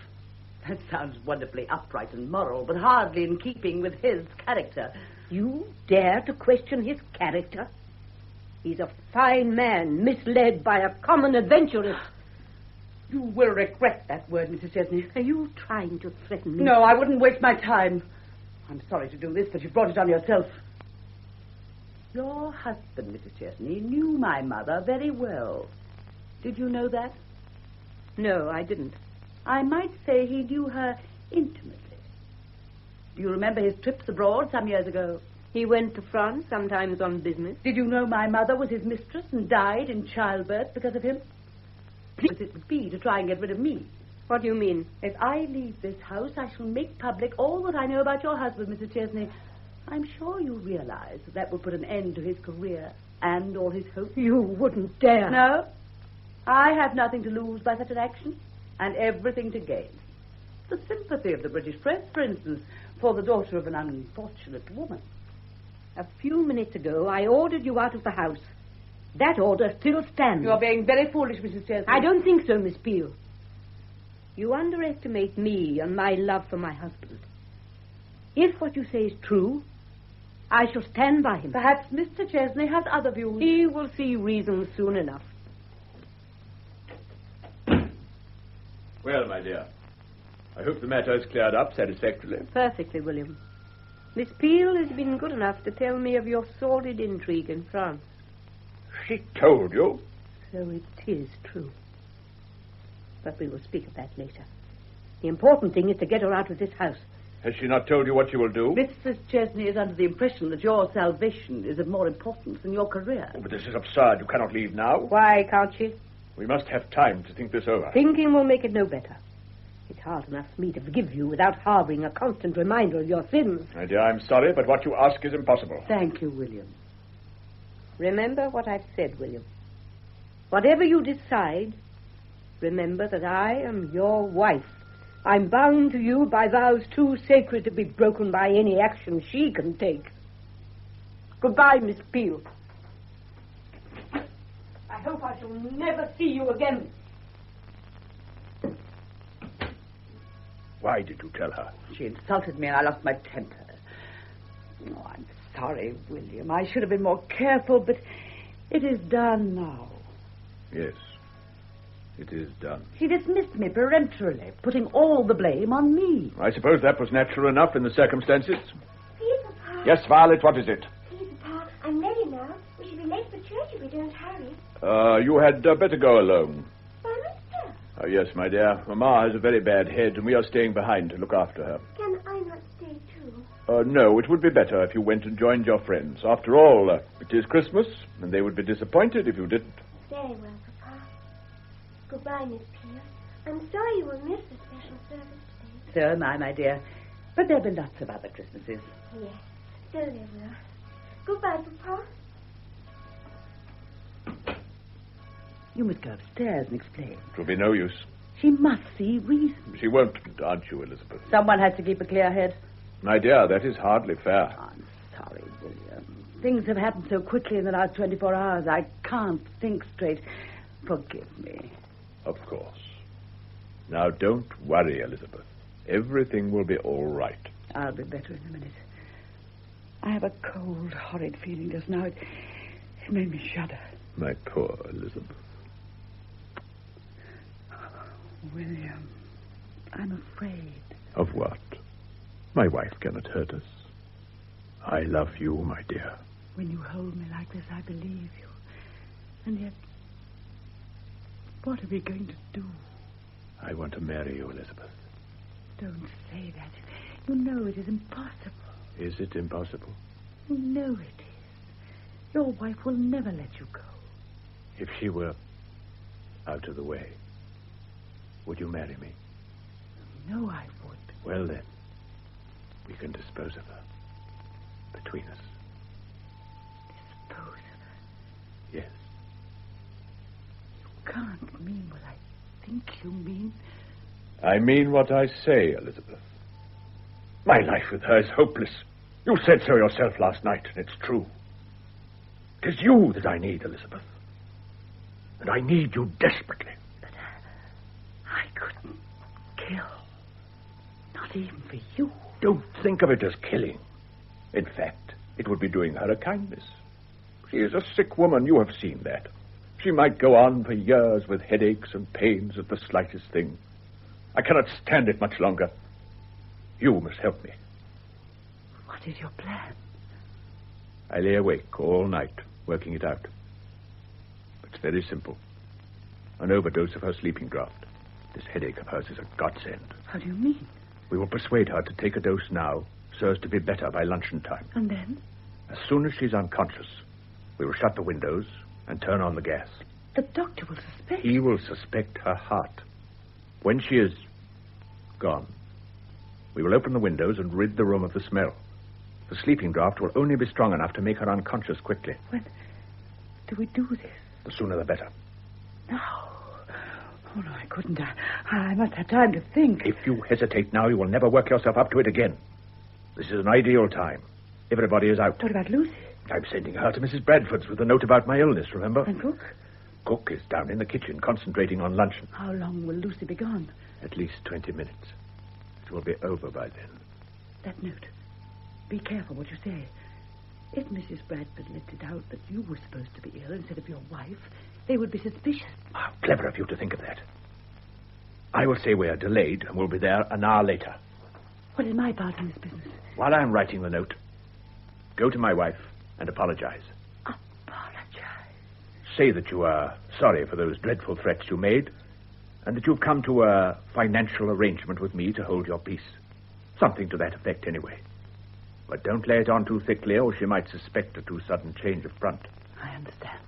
That sounds wonderfully upright and moral, but hardly in keeping with his character. You dare to question his character? He's a fine man, misled by a common adventuress. You will regret that word, Mrs. Chesney. Are you trying to threaten me? No, I wouldn't waste my time. I'm sorry to do this, but you brought it on yourself. Your husband, Mrs. Chesney, knew my mother very well. Did you know that? No, I didn't. I might say he knew her intimately. Do you remember his trips abroad some years ago? He went to France, sometimes on business. Did you know my mother was his mistress and died in childbirth because of him? Please, it would be to try and get rid of me. What do you mean? If I leave this house, I shall make public all that I know about your husband, Mrs. Chesney. I'm sure you realize that will put an end to his career and all his hopes. You wouldn't dare. No. I have nothing to lose by such an action, and everything to gain. The sympathy of the British press, for instance, for the daughter of an unfortunate woman. A few minutes ago, I ordered you out of the house. That order still stands. You're being very foolish, Mrs. Chesney. I don't think so, Miss Peel. You underestimate me and my love for my husband. If what you say is true, I shall stand by him. Perhaps Mr. Chesney has other views. He will see reason soon enough. Well, my dear, I hope the matter is cleared up satisfactorily. Perfectly, William. Miss Peel has been good enough to tell me of your sordid intrigue in France. She told you? So it is true. But we will speak of that later. The important thing is to get her out of this house. Has she not told you what she will do? Mrs. Chesney is under the impression that your salvation is of more importance than your career. Oh, but this is absurd. You cannot leave now. Why can't she? We must have time to think this over. Thinking will make it no better. It's hard enough for me to forgive you without harboring a constant reminder of your sins. My dear, I'm sorry, but what you ask is impossible. Thank you, William. Remember what I've said, William. Whatever you decide, remember that I am your wife. I'm bound to you by vows too sacred to be broken by any action she can take. Goodbye, Miss Peel. I hope I shall never see you again. Why did you tell her? She insulted me and I lost my temper. Oh, I'm sorry, William. I should have been more careful, but it is done now. Yes, it is done. She dismissed me peremptorily, putting all the blame on me. I suppose that was natural enough in the circumstances. Please, Papa. Yes, Violet, what is it? Please, Papa, I'm ready now. We shall be late for church if we don't hurry. You had better go alone. By myself? Oh, yes, my dear. Mamma has a very bad head, and we are staying behind to look after her. Can I not stay too? No, it would be better if you went and joined your friends. After all, it is Christmas, and they would be disappointed if you didn't. Very well, Papa. Goodbye, Miss Peel. I'm sorry you will miss the special service today. So am I, my dear. But there'll be lots of other Christmases. Yes, so there will. Goodbye, Papa. You must go upstairs and explain. It will be no use. She must see reason. She won't, aren't you, Elizabeth? Someone has to keep a clear head. My dear, that is hardly fair. I'm sorry, William. Things have happened so quickly in the last 24 hours. I can't think straight. Forgive me. Of course. Now, don't worry, Elizabeth. Everything will be all right. I'll be better in a minute. I have a cold, horrid feeling just now. It made me shudder. My poor Elizabeth. William, I'm afraid. Of what? My wife cannot hurt us. I love you, my dear. When you hold me like this, I believe you. And yet, what are we going to do? I want to marry you, Elizabeth. Don't say that. You know it is impossible. Is it impossible? You know it is. Your wife will never let you go. If she were out of the way, would you marry me? No, I would. Well, then, we can dispose of her. Between us. Dispose of her? Yes. You can't mean what I think you mean. I mean what I say, Elizabeth. My life with her is hopeless. You said so yourself last night, and it's true. It is you that I need, Elizabeth. And I need you desperately. But I couldn't kill. Not even for you. Don't think of it as killing. In fact, it would be doing her a kindness. She is a sick woman. You have seen that. She might go on for years with headaches and pains at the slightest thing. I cannot stand it much longer. You must help me. What is your plan? I lay awake all night, working it out. It's very simple. An overdose of her sleeping draught. This headache of hers is a godsend. How do you mean? We will persuade her to take a dose now, so as to be better by luncheon time. And then? As soon as she's unconscious, we will shut the windows and turn on the gas. The doctor will suspect. He will suspect her heart. When she is gone, we will open the windows and rid the room of the smell. The sleeping draught will only be strong enough to make her unconscious quickly. When do we do this? The sooner the better. No. Oh, no, I couldn't. I must have time to think. If you hesitate now, you will never work yourself up to it again. This is an ideal time. Everybody is out. What about Lucy? I'm sending her to Mrs. Bradford's with a note about my illness, remember? And Cook? Cook is down in the kitchen, concentrating on luncheon. How long will Lucy be gone? At least 20 minutes. It will be over by then. That note. Be careful what you say. If Mrs. Bradford lets it out that you were supposed to be ill instead of your wife, they would be suspicious. How clever of you to think of that. I will say we are delayed and we'll be there an hour later. What is my part in this business? While I'm writing the note, go to my wife and apologize. Apologize? Say that you are sorry for those dreadful threats you made and that you've come to a financial arrangement with me to hold your peace. Something to that effect, anyway. But don't lay it on too thickly, or she might suspect a too sudden change of front. I understand.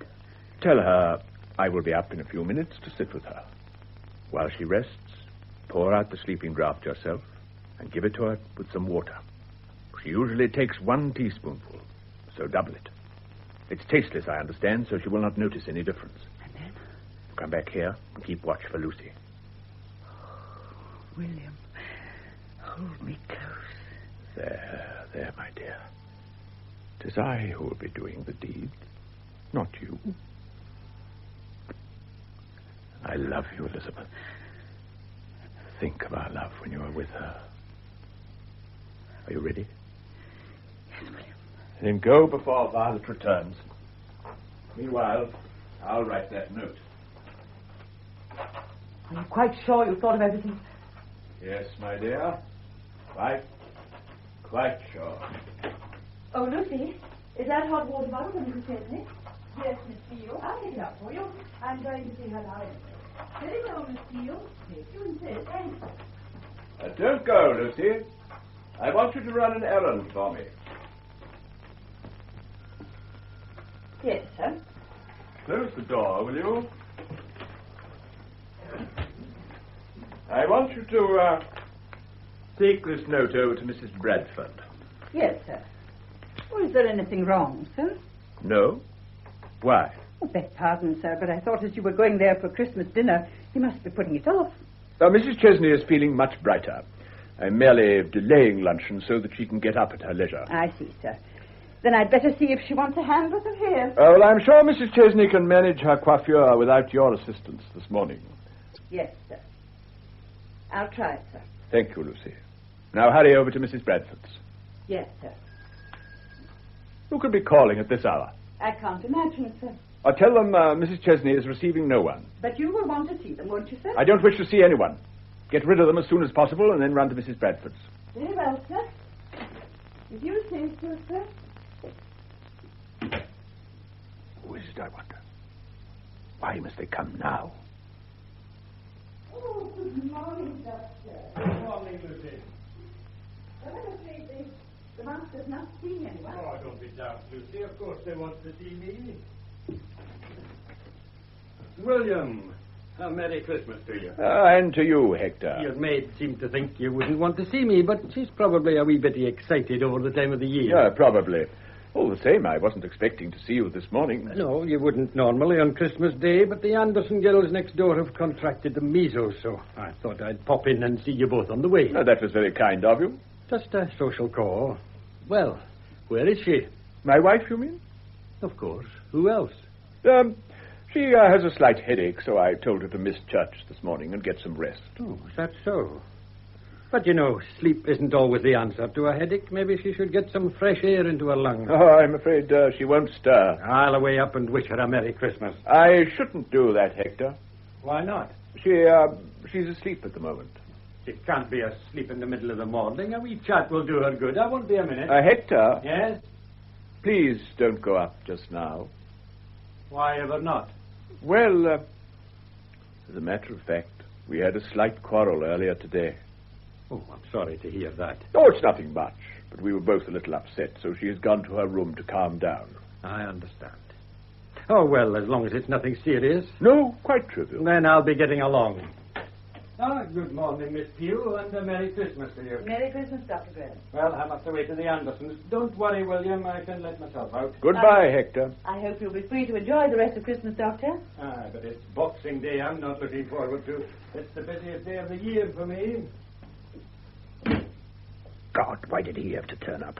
Tell her I will be up in a few minutes to sit with her. While she rests, pour out the sleeping draught yourself and give it to her with some water. She usually takes 1 teaspoonful, so double it. It's tasteless, I understand, so she will not notice any difference. And then? Come back here and keep watch for Lucy. William, hold me close. There, my dear. 'Tis I who will be doing the deed, not you. I love you, Elizabeth. Think of our love when you are with her. Are you ready? Yes, William. Then go before Violet returns. Meanwhile, I'll write that note. Are you quite sure you've thought of everything? Yes, my dear. Quite sure. Oh, Lucy, is that hot water bottle from Mrs. Chesney? Yes, Miss Peel. I'll take it up for you. I'm going to see her now anyway. Very well, Miss Peel. If you insist. Thanks. Don't go, Lucy. I want you to run an errand for me. Yes, sir. Close the door, will you? I want you to take this note over to Mrs. Bradford. Yes, sir. Well, is there anything wrong, sir? No? Why? Oh, beg pardon, sir, but I thought as you were going there for Christmas dinner, you must be putting it off. Mrs. Chesney is feeling much brighter. I'm merely delaying luncheon so that she can get up at her leisure. I see, sir. Then I'd better see if she wants a hand with her hair. Well, I'm sure Mrs. Chesney can manage her coiffure without your assistance this morning. Yes, sir. I'll try it, sir. Thank you, Lucy. Now hurry over to Mrs. Bradford's. Yes, sir. Who could be calling at this hour? I can't imagine it, sir. I'll tell them Mrs. Chesney is receiving no one. But you will want to see them, won't you, sir? I don't wish to see anyone. Get rid of them as soon as possible and then run to Mrs. Bradford's. Very well, sir. If you say so, sir. Who is it, I wonder? Why must they come now? Oh, good morning, Doctor. Good morning, Lucy. Well, I'm afraid the master's not seeing anyone. Oh, don't be daft, Lucy. Of course they want to see me. William, a Merry Christmas to you. And to you, Hector. Your maid seemed to think you wouldn't want to see me, but she's probably a wee bit excited over the time of the year. Yeah, probably. All the same, I wasn't expecting to see you this morning. No, you wouldn't normally on Christmas Day, but the Anderson girls next door have contracted the measles, so I thought I'd pop in and see you both on the way. That was very kind of you. Just a social call. Well, where is she? My wife, you mean? Of course. Who else? She has a slight headache, so I told her to miss church this morning and get some rest. Oh, is that so? But, you know, sleep isn't always the answer to a headache. Maybe she should get some fresh air into her lungs. Oh, I'm afraid she won't stir. I'll away up and wish her a Merry Christmas. I shouldn't do that, Hector. Why not? She's asleep at the moment. She can't be asleep in the middle of the morning. A wee chat will do her good. I won't be a minute. Hector? Yes? Please don't go up just now. Why ever not? Well, as a matter of fact, we had a slight quarrel earlier today. Oh, I'm sorry to hear that. Oh, it's nothing much, but we were both a little upset, so she has gone to her room to calm down. I understand. Oh, well, as long as it's nothing serious. No, quite trivial. Then I'll be getting along. Good morning, Miss Pugh, and a Merry Christmas to you. Merry Christmas, Dr. Graham. Well, I must away to the Andersons. Don't worry, William. I can let myself out. Goodbye, Hector. I hope you'll be free to enjoy the rest of Christmas, Doctor. But it's Boxing Day I'm not looking forward to. It's the busiest day of the year for me. God, why did he have to turn up?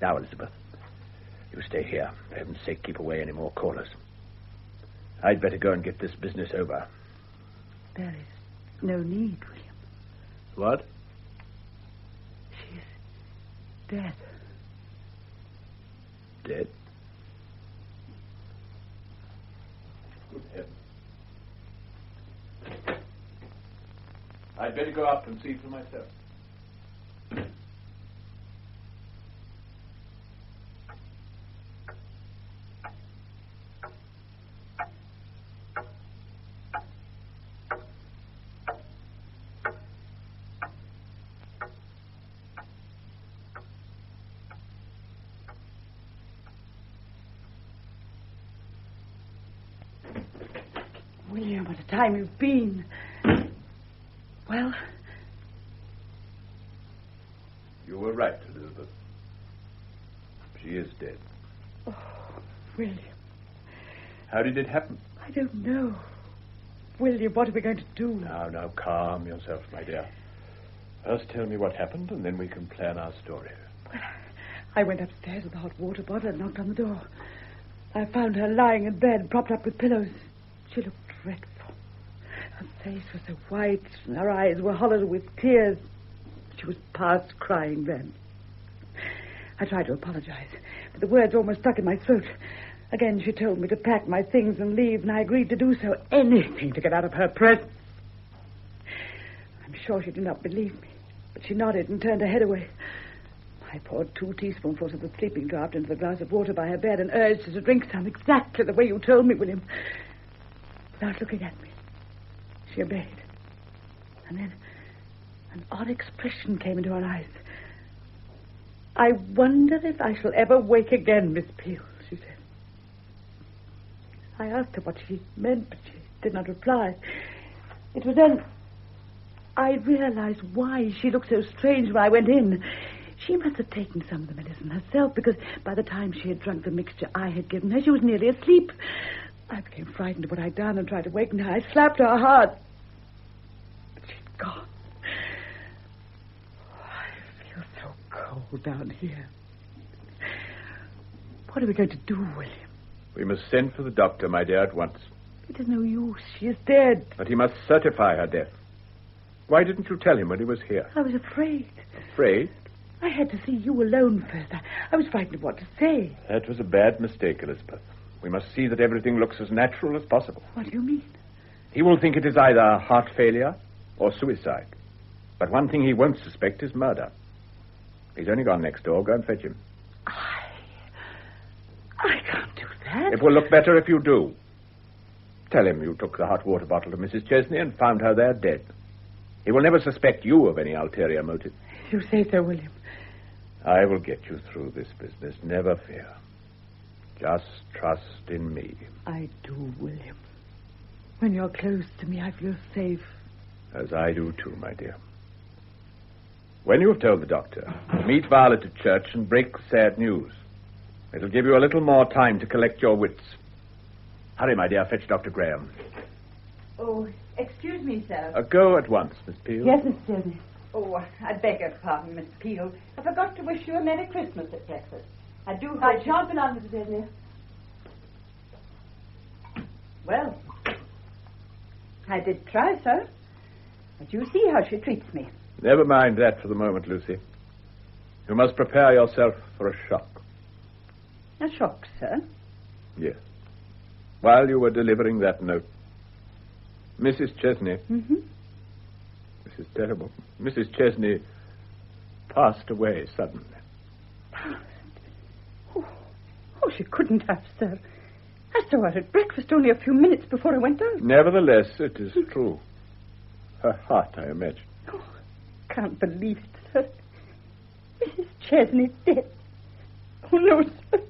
Now, Elizabeth, you stay here. For heaven's sake, keep away any more callers. I'd better go and get this business over. There is no need, William. What? She's dead. Dead? Good heavens. I'd better go up and see for myself. William, what a time you've been. Well? You were right, Elizabeth. She is dead. Oh, William. How did it happen? I don't know. William, what are we going to do? Now, calm yourself, my dear. First tell me what happened, and then we can plan our story. Well, I went upstairs with a hot water bottle and knocked on the door. I found her lying in bed, propped up with pillows. She looked dreadful. Her face was so white, and her eyes were hollow with tears. She was past crying then. I tried to apologize, but the words almost stuck in my throat. Again, she told me to pack my things and leave, and I agreed to do so. Anything to get out of her presence. I'm sure she did not believe me, but she nodded and turned her head away. I poured 2 teaspoonfuls of the sleeping draught into the glass of water by her bed and urged her to drink some exactly the way you told me, William. Without looking at me, she obeyed. And then an odd expression came into her eyes. I wonder if I shall ever wake again, Miss Peel, she said. I asked her what she meant, but she did not reply. It was then I realized why she looked so strange when I went in. She must have taken some of the medicine herself, because by the time she had drunk the mixture I had given her, she was nearly asleep. I became frightened of what I'd done and tried to waken her. I slapped her hard. But she'd gone. Oh, I feel so cold down here. What are we going to do, William? We must send for the doctor, my dear, at once. It is no use. She is dead. But he must certify her death. Why didn't you tell him when he was here? I was afraid. Afraid? I had to see you alone first. I was frightened of what to say. That was a bad mistake, Elizabeth. We must see that everything looks as natural as possible. What do you mean? He will think it is either heart failure or suicide. But one thing he won't suspect is murder. He's only gone next door. Go and fetch him. I can't do that. It will look better if you do. Tell him you took the hot water bottle to Mrs. Chesney and found her there dead. He will never suspect you of any ulterior motive. You say so, William. I will get you through this business. Never fear. Just trust in me. I do, William. When you're close to me, I feel safe. As I do, too, my dear. When you have told the doctor, meet Violet at church and break the sad news. It'll give you a little more time to collect your wits. Hurry, my dear. Fetch Dr. Graham. Oh, excuse me, sir. Go at once, Miss Peel. Yes, Miss Chesney. Oh, I beg your pardon, Mr. Peel. I forgot to wish you a Merry Christmas at breakfast. I do hope... I shan't be long, Mrs. Chesney. Well, I did try, sir. But you see how she treats me. Never mind that for the moment, Lucy. You must prepare yourself for a shock. A shock, sir? Yes. While you were delivering that note, Mrs. Chesney... Mm-hmm. This is terrible. Mrs. Chesney passed away suddenly. Oh, she couldn't have, sir. I saw her at breakfast only a few minutes before I went out. Nevertheless, it is true. Her heart, I imagine. Oh, can't believe it, sir. Mrs. Chesney dead. Oh, no, sir.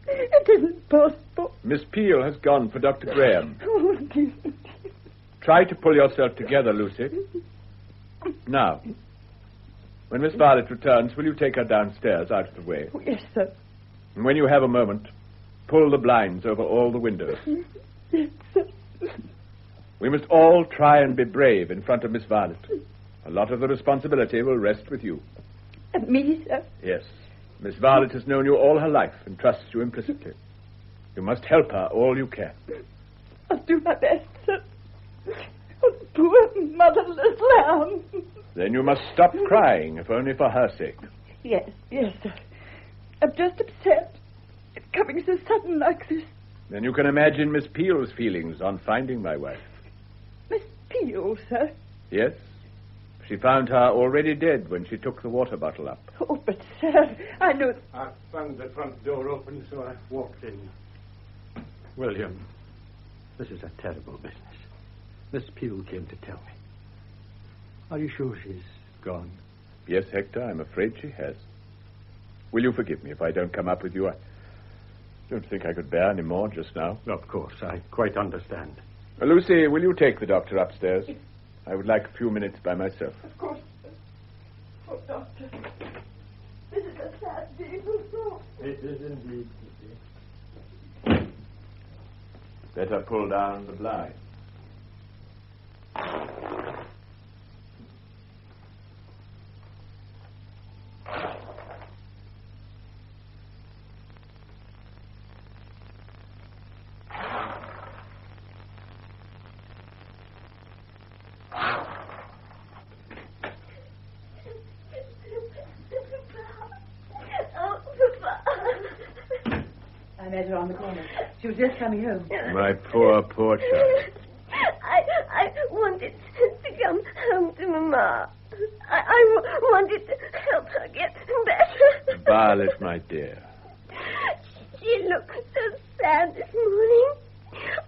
It isn't possible. Miss Peel has gone for Dr. Graham. Oh, dear. Try to pull yourself together, Lucy. Now, when Miss Violet returns, will you take her downstairs out of the way? Oh, yes, sir. And when you have a moment, pull the blinds over all the windows. Yes, sir. We must all try and be brave in front of Miss Violet. A lot of the responsibility will rest with you. And me, sir? Yes. Miss Violet has known you all her life and trusts you implicitly. You must help her all you can. I'll do my best, sir. Oh, poor motherless lamb. Then you must stop crying, if only for her sake. Yes, sir. I'm just upset. It's coming so sudden like this. Then you can imagine Miss Peel's feelings on finding my wife. Miss Peel, sir? Yes, She found her already dead when she took the water bottle up. Oh, but, sir, I knew... I found the front door open, so I walked in. William, this is a terrible business. Miss Peel came to tell me. Are you sure she's gone? Yes, Hector, I'm afraid she has. Will you forgive me if I don't come up with you? I don't think I could bear any more just now. Of course, I quite understand. Lucy, will you take the doctor upstairs? I would like a few minutes by myself. Of course. Oh, Doctor. This is a sad day for us. It is indeed. Better pull down the blind. I met her on the corner. She was just coming home. My poor child. I wanted to come home to Mama. I wanted to help her get better. Violet, my dear. She looked so sad this morning.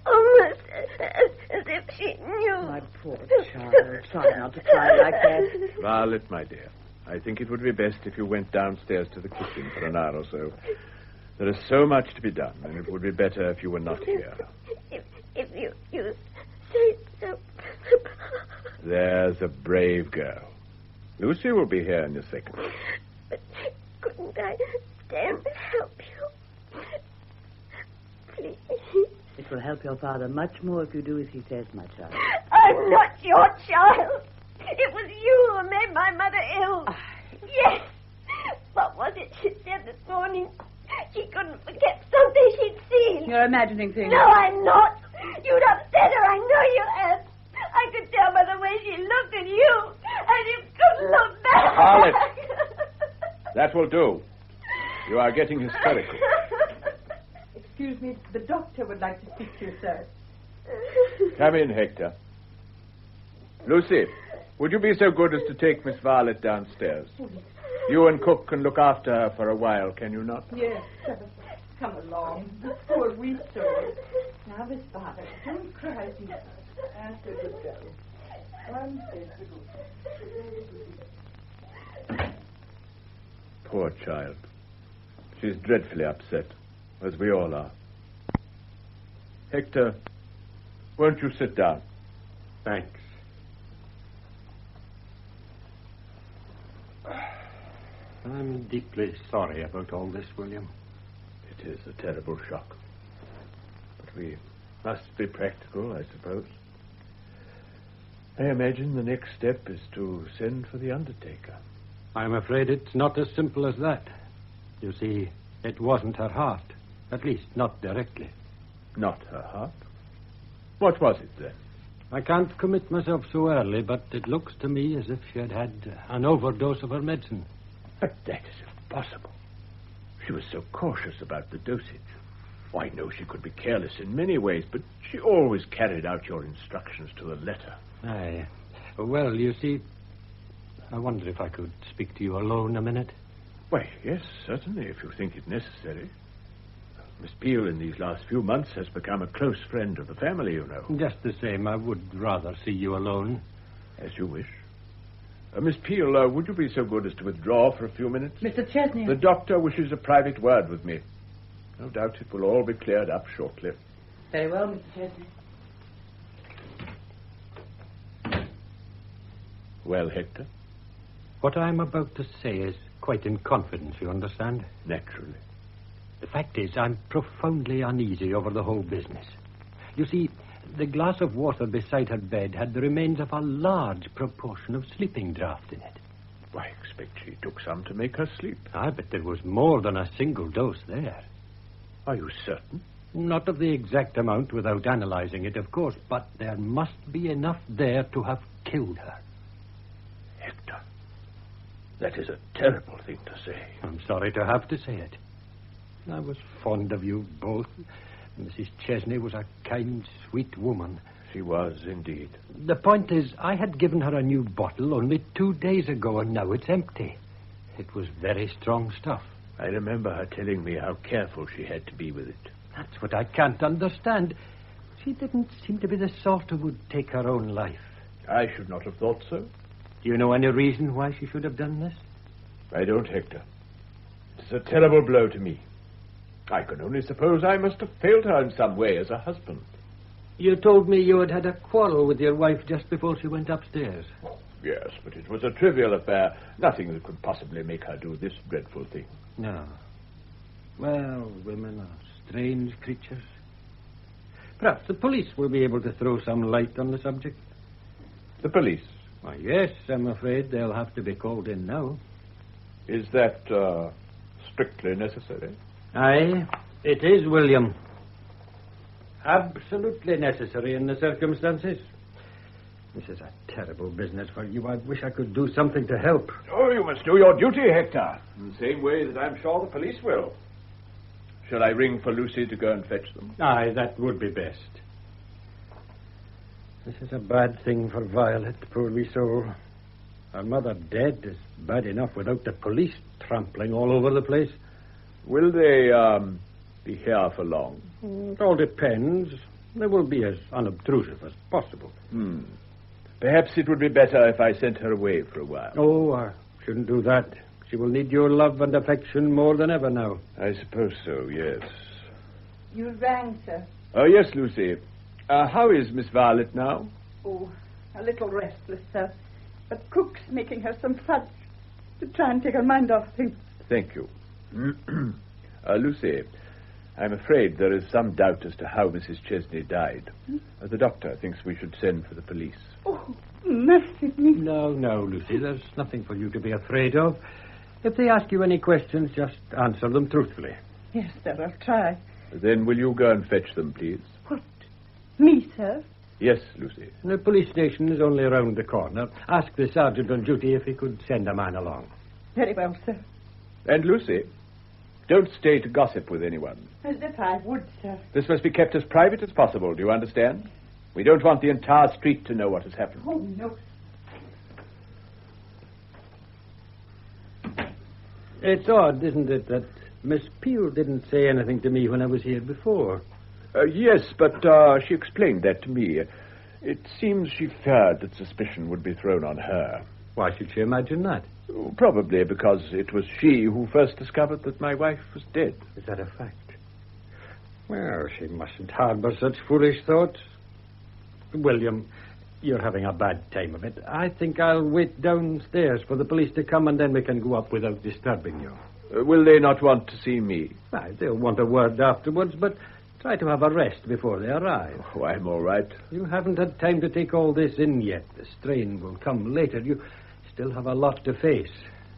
Almost as if she knew. My poor child. Try not to cry like that. Violet, my dear, I think it would be best if you went downstairs to the kitchen for an hour or so. There is so much to be done, and it would be better if you were not here. If you say so. There's a brave girl. Lucy will be here in a second. But couldn't I stay and help you? Please. It will help your father much more if you do as he says, my child. I'm not your child. It was you who made my mother ill. Yes. What was it she said this morning? She couldn't forget something she'd seen. You're imagining things. No, I'm not. You'd upset her. I know you had. I could tell by the way she looked at you. And you couldn't look back. Violet! That will do. You are getting hysterical. Excuse me, the doctor would like to speak to you, sir. Come in, Hector. Lucy, would you be so good as to take Miss Violet downstairs? You and Cook can look after her for a while, can you not? Yes, come along. The poor weak soul. Now, Miss Violet, don't cry, dear. After the go. One says the good. Poor child. She's dreadfully upset, as we all are. Hector, won't you sit down? Thanks. I'm deeply sorry about all this, William. It is a terrible shock. But we must be practical, I suppose. I imagine the next step is to send for the undertaker. I'm afraid it's not as simple as that. You see, it wasn't her heart. At least, not directly. Not her heart? What was it, then? I can't commit myself so early, but it looks to me as if she had had an overdose of her medicine. But that is impossible. She was so cautious about the dosage. Oh, I know she could be careless in many ways, but she always carried out your instructions to the letter. Aye. Well, you see, I wonder if I could speak to you alone a minute. Why, yes, certainly, if you think it necessary. Miss Peel, in these last few months, has become a close friend of the family, you know. Just the same, I would rather see you alone. As you wish. Miss Peel, would you be so good as to withdraw for a few minutes? Mr. Chesney. The doctor wishes a private word with me. No doubt it will all be cleared up shortly. Very well, Mr. Chesney. Well, Hector? What I'm about to say is quite in confidence, you understand? Naturally. The fact is, I'm profoundly uneasy over the whole business. You see, the glass of water beside her bed had the remains of a large proportion of sleeping draught in it. I expect she took some to make her sleep. I bet there was more than a single dose there. Are you certain? Not of the exact amount without analyzing it, of course, but there must be enough there to have killed her. Hector, that is a terrible thing to say. I'm sorry to have to say it. I was fond of you both. Mrs. Chesney was a kind, sweet woman. she was, indeed. The point is, I had given her a new bottle only 2 days ago, and now it's empty. It was very strong stuff. I remember her telling me how careful she had to be with it. That's what I can't understand. She didn't seem to be the sort who would take her own life. I should not have thought so. Do you know any reason why she should have done this? I don't, Hector. It's a terrible blow to me. I can only suppose I must have failed her in some way as a husband. You told me you had had a quarrel with your wife just before she went upstairs. Oh, yes, but it was a trivial affair. Nothing that could possibly make her do this dreadful thing. No. Well, women are strange creatures. Perhaps the police will be able to throw some light on the subject. The police? Why, yes, I'm afraid they'll have to be called in now. Is that strictly necessary? Aye, it is, William. Absolutely necessary in the circumstances. This is a terrible business for you. I wish I could do something to help. Oh, you must do your duty, Hector. In the same way that I'm sure the police will. Shall I ring for Lucy to go and fetch them? Aye, that would be best. This is a bad thing for Violet, poor wee soul. Her mother dead is bad enough without the police trampling all over the place. Will they, be here for long? It all depends. They will be as unobtrusive as possible. Perhaps it would be better if I sent her away for a while. Oh, I shouldn't do that. She will need your love and affection more than ever now. I suppose so, yes. You rang, sir. Oh, yes, Lucy. How is Miss Violet now? Oh, a little restless, sir. But cook's making her some fudge to try and take her mind off things. Thank you. Lucy, I'm afraid there is some doubt as to how Mrs. Chesney died. The doctor thinks we should send for the police. Oh, mercy me. No, Lucy, there's nothing for you to be afraid of. If they ask you any questions, just answer them truthfully. Yes, sir, I'll try. Then will you go and fetch them, please? What? Me, sir? Yes, Lucy. The police station is only around the corner. Ask the sergeant on duty if he could send a man along. Very well, sir. And Lucy, don't stay to gossip with anyone. As if I would, sir. This must be kept as private as possible, do you understand? We don't want the entire street to know what has happened. Oh, no. It's odd, isn't it, that Miss Peel didn't say anything to me when I was here before? Yes, but she explained that to me. It seems she feared that suspicion would be thrown on her. Why should she imagine that? Probably because it was she who first discovered that my wife was dead. Is that a fact? Well, she mustn't harbor such foolish thoughts. William, you're having a bad time of it. I think I'll wait downstairs for the police to come, and then we can go up without disturbing you. Will they not want to see me? They'll want a word afterwards, but try to have a rest before they arrive. Oh, I'm all right. You haven't had time to take all this in yet. The strain will come later. You still have a lot to face.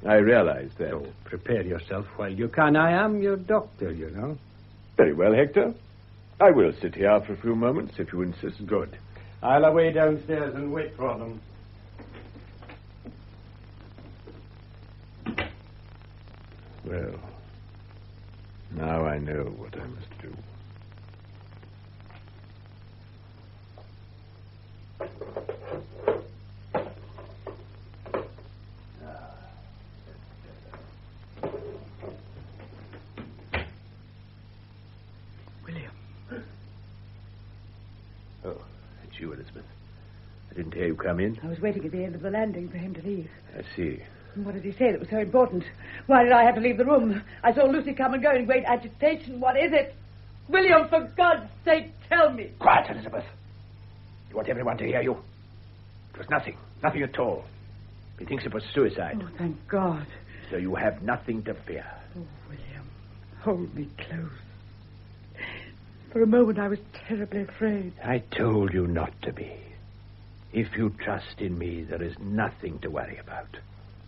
I realize that. So prepare yourself while you can. I am your doctor, you know. Very well, Hector. I will sit here for a few moments, if you insist. Good. I'll away downstairs and wait for them. Well, now I know what I must do. William. Oh, it's you, Elizabeth. I didn't hear you come in. I was waiting at the end of the landing for him to leave. I see. And what did he say that was so important? Why did I have to leave the room? I saw Lucy come and go in great agitation. What is it? William, for God's sake, tell me. Quiet, Elizabeth. You want everyone to hear you. It was nothing. Nothing at all. He thinks it was suicide. Oh, thank God. So you have nothing to fear. Oh, William, hold me close. For a moment I was terribly afraid. I told you not to be. If you trust in me, there is nothing to worry about.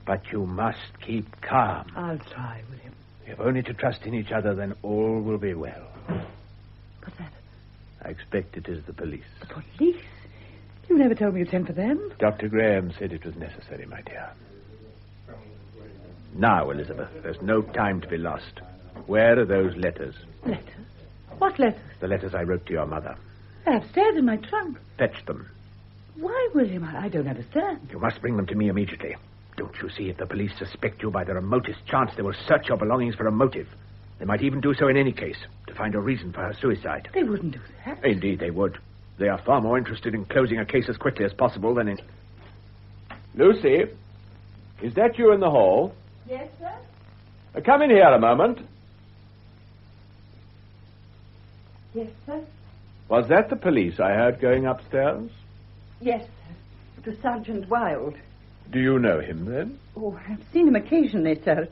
But you must keep calm. I'll try, William. You have only to trust in each other, then all will be well. What's that? I expect it is the police. The police? You never told me you'd send for them. Dr. Graham said it was necessary, my dear. Now, Elizabeth, there's no time to be lost. Where are those letters? Letters? What letters? The letters I wrote to your mother. They're upstairs in my trunk. Fetch them. Why, William? I don't understand. You must bring them to me immediately. Don't you see, if the police suspect you by the remotest chance, they will search your belongings for a motive. They might even do so in any case, to find a reason for her suicide. They wouldn't do that. Indeed, they would. They are far more interested in closing a case as quickly as possible than in... Lucy, is that you in the hall? Yes, sir? Come in here a moment. Yes, sir? Was that the police I heard going upstairs? Yes, sir. It was Sergeant Wilde. Do you know him, then? Oh, I've seen him occasionally, sir.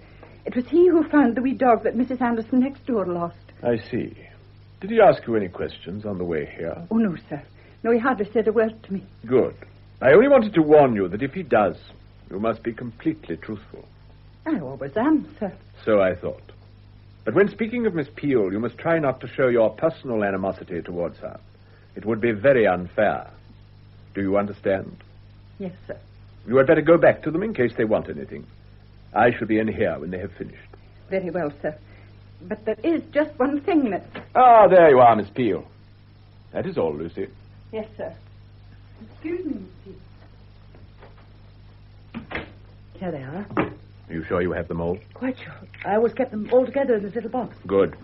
It was he who found the wee dog that Mrs. Anderson next door lost. I see. Did he ask you any questions on the way here? Oh, no, sir. No, he hardly said a word to me. Good. I only wanted to warn you that if he does, you must be completely truthful. I always am, sir. So I thought. But when speaking of Miss Peel, you must try not to show your personal animosity towards her. It would be very unfair. Do you understand? Yes, sir. You had better go back to them in case they want anything. I shall be in here when they have finished. Very well, sir. But there is just one thing that... Ah, there you are, Miss Peel. That is all, Lucy. Yes, sir. Excuse me, Miss Peel. Here they are. Are you sure you have them all? Quite sure. I always kept them all together in this little box. Good.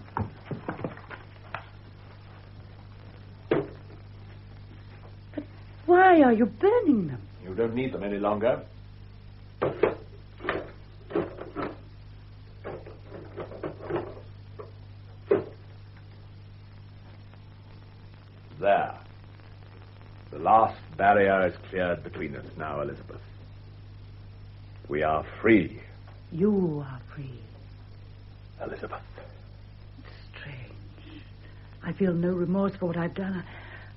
But why are you burning them? You don't need them any longer. There. The last barrier is cleared between us now, Elizabeth. We are free. You are free. Elizabeth. Strange. I feel no remorse for what I've done.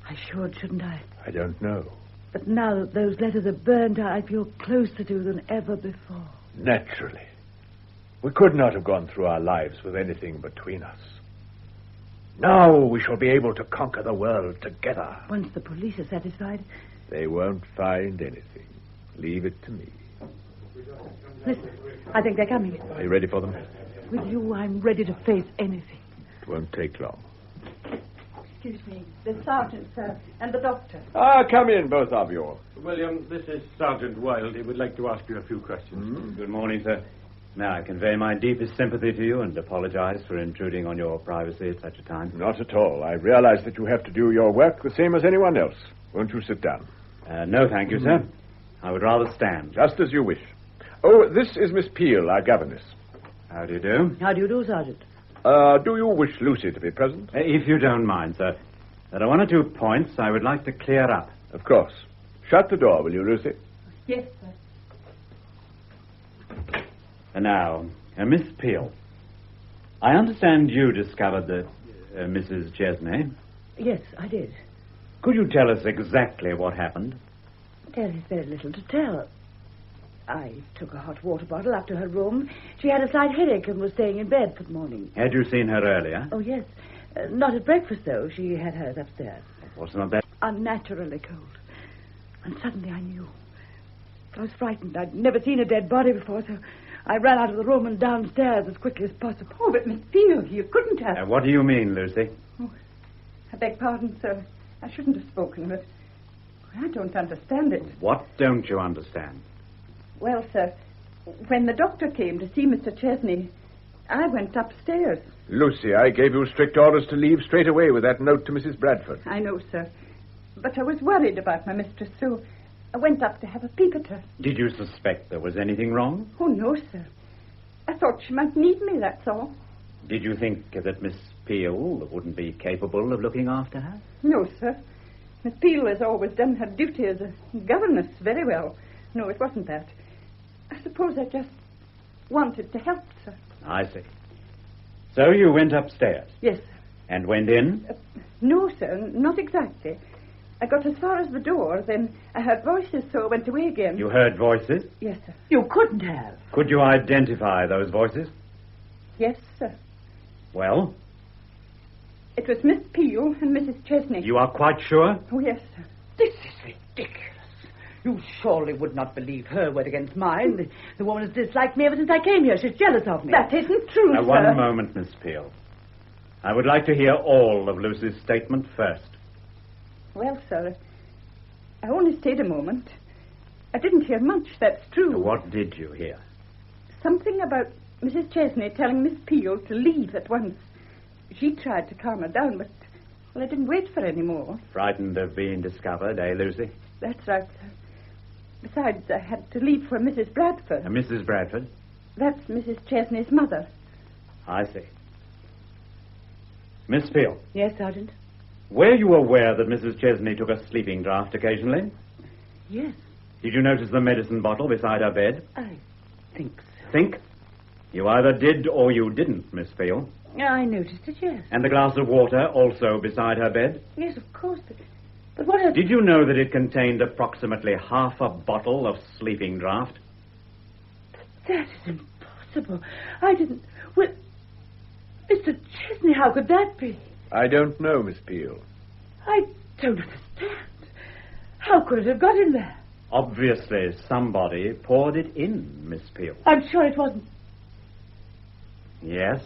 I should, shouldn't I? I don't know. But now that those letters are burned, I feel closer to you than ever before. Naturally. We could not have gone through our lives with anything between us. Now we shall be able to conquer the world together. Once the police are satisfied... They won't find anything. Leave it to me. Listen, I think they're coming. Are you ready for them? With you, I'm ready to face anything. It won't take long. Excuse me. The sergeant, sir, and the doctor. Ah, come in, both of you. William, this is Sergeant Wilde. He would like to ask you a few questions. Good morning, sir. May I convey my deepest sympathy to you and apologize for intruding on your privacy at such a time? Not at all. I realize that you have to do your work the same as anyone else. Won't you sit down? No, thank you, sir. I would rather stand. Just as you wish. Oh, this is Miss Peel, our governess. How do you do? How do you do, Sergeant? Do you wish Lucy to be present? If you don't mind, sir. There are one or two points I would like to clear up. Of course. Shut the door, will you, Lucy? Yes, sir. And now, Miss Peel, I understand you discovered the Mrs. Chesney. Yes, I did. Could you tell us exactly what happened? There is very little to tell. I took a hot water bottle up to her room. She had a slight headache and was staying in bed for the morning. Had you seen her earlier? Oh, yes. Not at breakfast, though. She had hers upstairs. Wasn't that... Unnaturally cold. And suddenly I knew. I was frightened. I'd never seen a dead body before, so I ran out of the room and downstairs as quickly as possible. Oh, but Miss Peel, you couldn't have... what do you mean, Lucy? Oh, I beg pardon, sir. I shouldn't have spoken, but I don't understand it. What don't you understand? Well, sir, when the doctor came to see Mr. Chesney, I went upstairs. Lucy, I gave you strict orders to leave straight away with that note to Mrs. Bradford. I know, sir. But I was worried about my mistress, so I went up to have a peep at her. Did you suspect there was anything wrong? Oh, no, sir. I thought she might need me, that's all. Did you think that Miss Peel wouldn't be capable of looking after her? No, sir. Miss Peel has always done her duty as a governess very well. No, it wasn't that. I suppose I just wanted to help, sir. I see. So you went upstairs? Yes, sir. And went in? No, sir, not exactly. I got as far as the door, then I heard voices, so I went away again. You heard voices? Yes, sir. You couldn't have. Could you identify those voices? Yes, sir. Well? It was Miss Peel and Mrs. Chesney. You are quite sure? Oh, yes, sir. This is ridiculous. You surely would not believe her word against mine. The woman has disliked me ever since I came here. She's jealous of me. That isn't true, Now, sir. one moment, Miss Peel. I would like to hear all of Lucy's statement first. Well, sir, I only stayed a moment. I didn't hear much, that's true. What did you hear? Something about Mrs. Chesney telling Miss Peel to leave at once. She tried to calm her down, but, well, I didn't wait for any more. Frightened of being discovered, eh, Lucy? That's right, sir. Besides, I had to leave for Mrs. Bradford. Mrs. Bradford? That's Mrs. Chesney's mother. I see. Miss Peel. Yes, Sergeant? Were you aware that Mrs. Chesney took a sleeping draught occasionally? Yes. Did you notice the medicine bottle beside her bed? I think so. Think? You either did or you didn't, Miss Peel. I noticed it, yes. And the glass of water also beside her bed? Yes, of course, but what else? Did you know that it contained approximately half a bottle of sleeping draught? That is impossible. I didn't... Well, Mr. Chesney, how could that be? I don't know, Miss Peel. I don't understand. How could it have got in there? Obviously, somebody poured it in, Miss Peel. I'm sure it wasn't. Yes?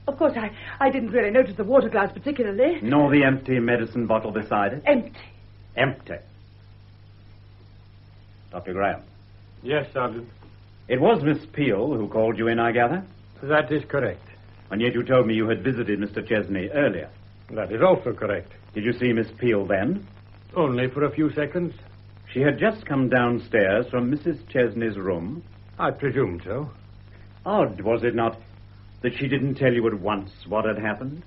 Of course, I didn't really notice the water glass particularly. Nor the empty medicine bottle beside it? Empty. Empty. Dr. Graham. Yes, Sergeant. It was Miss Peel who called you in, I gather? That is correct. And yet you told me you had visited Mr. Chesney earlier. That is also correct. Did you see Miss Peel then? Only for a few seconds. She had just come downstairs from Mrs. Chesney's room. I presume so. Odd, was it not, that she didn't tell you at once what had happened?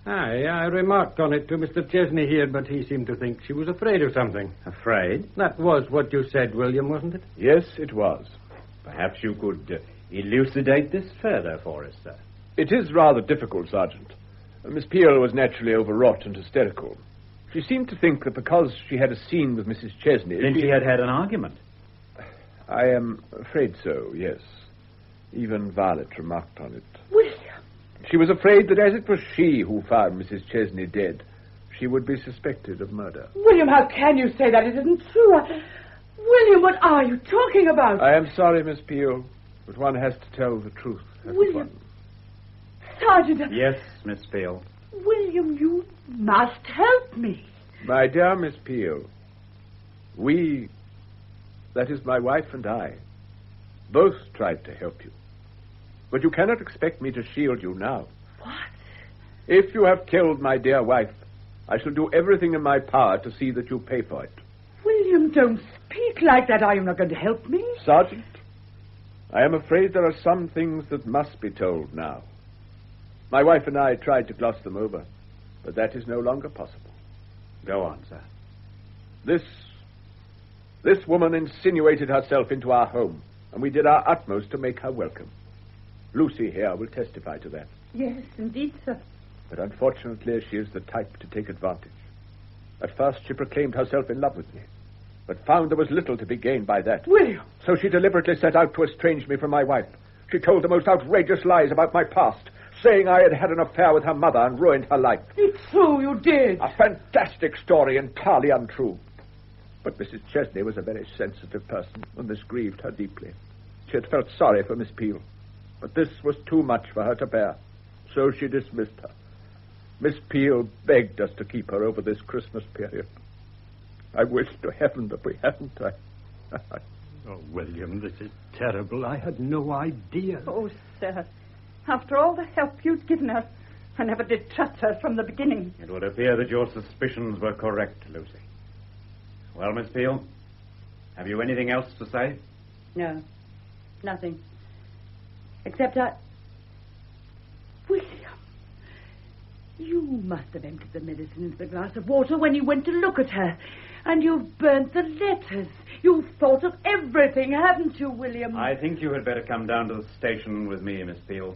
Aye, I remarked on it to Mr. Chesney here, but he seemed to think she was afraid of something. Afraid? That was what you said, William, wasn't it? Yes, it was. Perhaps you could elucidate this further for us, sir. It is rather difficult, Sergeant. Miss Peel was naturally overwrought and hysterical. She seemed to think that because she had a scene with Mrs. Chesney... Then she had an argument? I am afraid so, yes. Even Violet remarked on it. William! She was afraid that as it was she who found Mrs. Chesney dead, she would be suspected of murder. William, how can you say that? It isn't true. William, what are you talking about? I am sorry, Miss Peel, but one has to tell the truth. William. Sergeant. Yes, Miss Peel. William, you must help me. My dear Miss Peel, we, that is my wife and I, both tried to help you. But you cannot expect me to shield you now. What? If you have killed my dear wife, I shall do everything in my power to see that you pay for it. William, don't speak like that. Are you not going to help me? Sergeant, I am afraid there are some things that must be told now. My wife and I tried to gloss them over, but that is no longer possible. Go on, sir. This woman insinuated herself into our home, and we did our utmost to make her welcome. Lucy here will testify to that. Yes, indeed, sir. But unfortunately, she is the type to take advantage. At first, she proclaimed herself in love with me, but found there was little to be gained by that. William! So she deliberately set out to estrange me from my wife. She told the most outrageous lies about my past, saying I had had an affair with her mother and ruined her life. It's true, you did. A fantastic story, entirely untrue. But Mrs. Chesney was a very sensitive person, and this grieved her deeply. She had felt sorry for Miss Peel, but this was too much for her to bear, so she dismissed her. Miss Peel begged us to keep her over this Christmas period. I wish to heaven that we hadn't. Oh, William, this is terrible. I had no idea. Oh, sir, after all the help you'd given her, I never did trust her from the beginning. It would appear that your suspicions were correct, Lucy. Well, Miss Peel, have you anything else to say? No, nothing. Except William, you must have emptied the medicine into the glass of water when you went to look at her. And you've burnt the letters. You've thought of everything, haven't you, William? I think you had better come down to the station with me, Miss Peel,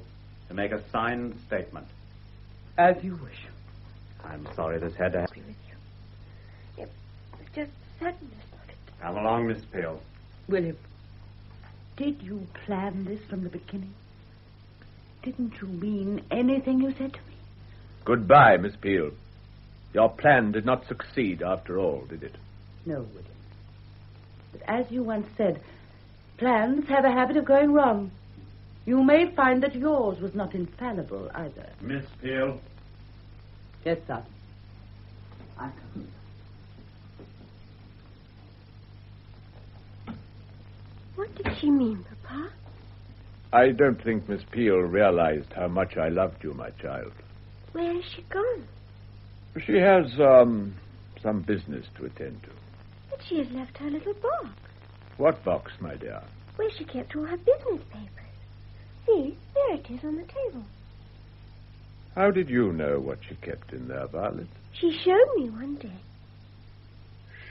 to make a signed statement. As you wish. I'm sorry this had to happen. It was just sudden. Come along, Miss Peel. William, did you plan this from the beginning? Didn't you mean anything you said to me? Goodbye, Miss Peel. Your plan did not succeed after all, did it? No, William. But as you once said, plans have a habit of going wrong. You may find that yours was not infallible either. Miss Peel? Yes, sir. What did she mean, Papa? I don't think Miss Peel realized how much I loved you, my child. Where has she gone? She has, some business to attend to. But she has left her little box. What box, my dear? Where she kept all her business papers. See, there it is on the table. How did you know what she kept in there, Violet? She showed me one day.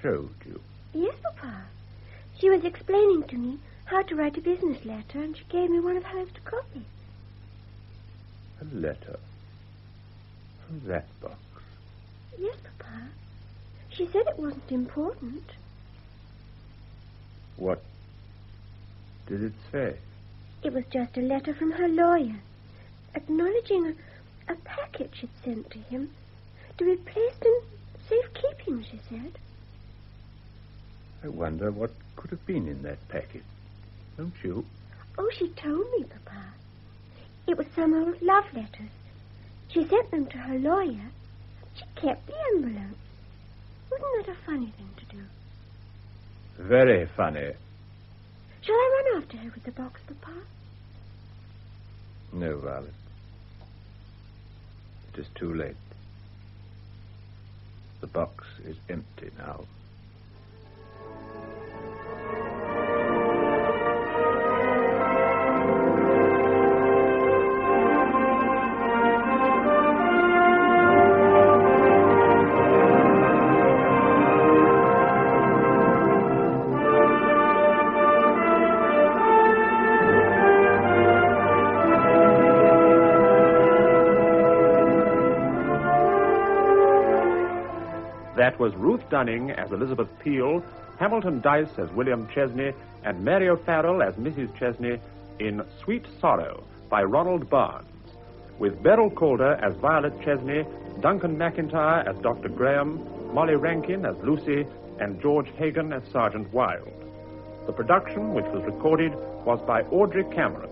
Showed you? Yes, Papa. She was explaining to me how to write a business letter, and she gave me one of hers to copy. A letter? From that box? Yes, Papa. She said it wasn't important. What did it say? It was just a letter from her lawyer, acknowledging a package she'd sent to him to be placed in safekeeping, she said. I wonder what could have been in that packet. Don't you? Oh, she told me, Papa. It was some old love letters. She sent them to her lawyer. She kept the envelope. Wasn't that a funny thing to do? Very funny. Shall I run after her with the box, Papa? No, Violet. It is too late. The box is empty now. That was Ruth Dunning as Elizabeth Peel, Hamilton Dice as William Chesney, and Mary O'Farrell as Mrs. Chesney in Sweet Sorrow by Ronald Barnes, with Beryl Calder as Violet Chesney, Duncan McIntyre as Dr. Graham, Molly Rankin as Lucy, and George Hagan as Sergeant Wilde. The production, which was recorded, was by Audrey Cameron.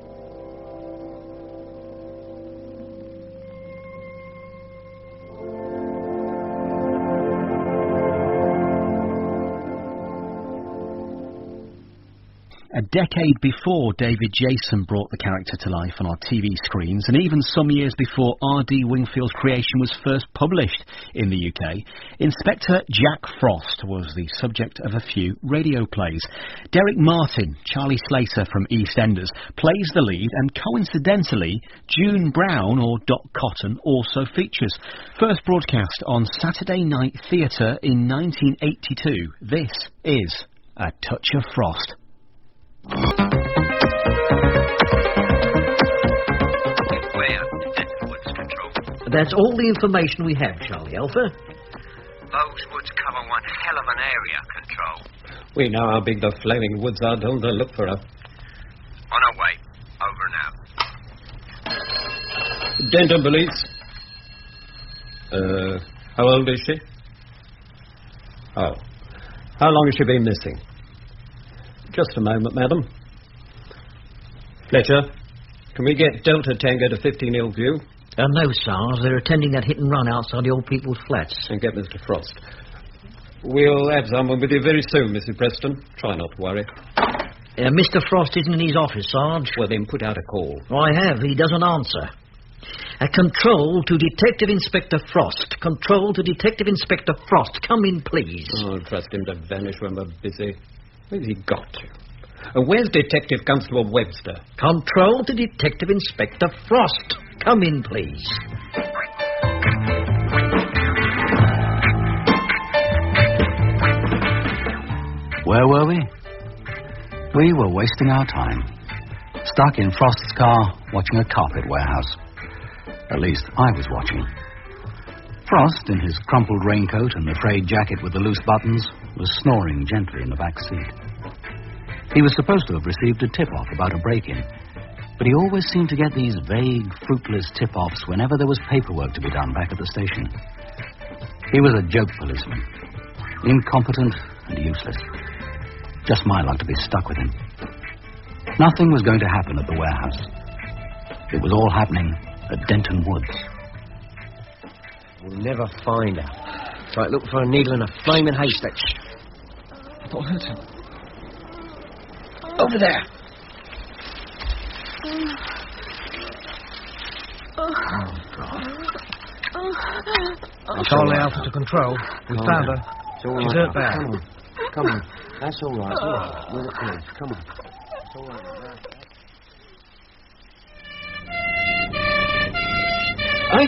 A decade before David Jason brought the character to life on our TV screens, and even some years before R.D. Wingfield's creation was first published in the UK, Inspector Jack Frost was the subject of a few radio plays. Derek Martin, Charlie Slater from EastEnders, plays the lead, and coincidentally, June Brown, or Dot Cotton, also features. First broadcast on Saturday Night Theatre in 1982. This is A Touch of Frost. That's all the information we have, Charlie Alpha. Those woods cover one hell of an area, Control. We know how big the flaming woods are. Don't they? Look for her. On our way. Over now. Denton Police. How old is she? Oh. How long has she been missing? Just a moment, madam. Fletcher, can we get Delta Tango to 15 Hillview? No, Sarge. They're attending that hit and run outside the old people's flats. And get Mr. Frost. We'll have someone with you very soon, Mrs. Preston. Try not to worry. Mr. Frost isn't in his office, Sarge. Well, then put out a call. I have. He doesn't answer. Control to Detective Inspector Frost. Control to Detective Inspector Frost. Come in, please. Oh, trust him to vanish when we're busy. Where's he got to? And where's Detective Constable Webster? Control to Detective Inspector Frost. Come in, please. Where were we? We were wasting our time. Stuck in Frost's car, watching a carpet warehouse. At least, I was watching. Frost, in his crumpled raincoat and the frayed jacket with the loose buttons, was snoring gently in the back seat. He was supposed to have received a tip-off about a break-in, but he always seemed to get these vague, fruitless tip-offs whenever there was paperwork to be done back at the station. He was a joke policeman, incompetent and useless. Just my luck to be stuck with him. Nothing was going to happen at the warehouse. It was all happening at Denton Woods. We'll never find her. It's like looking for a needle in a flaming haystack. I thought I heard him. Over there. Oh, God. It's only Alpha to control. We found her. She's hurt bad. Come on. That's all right. We're the police. Come on. It's all right. Hey?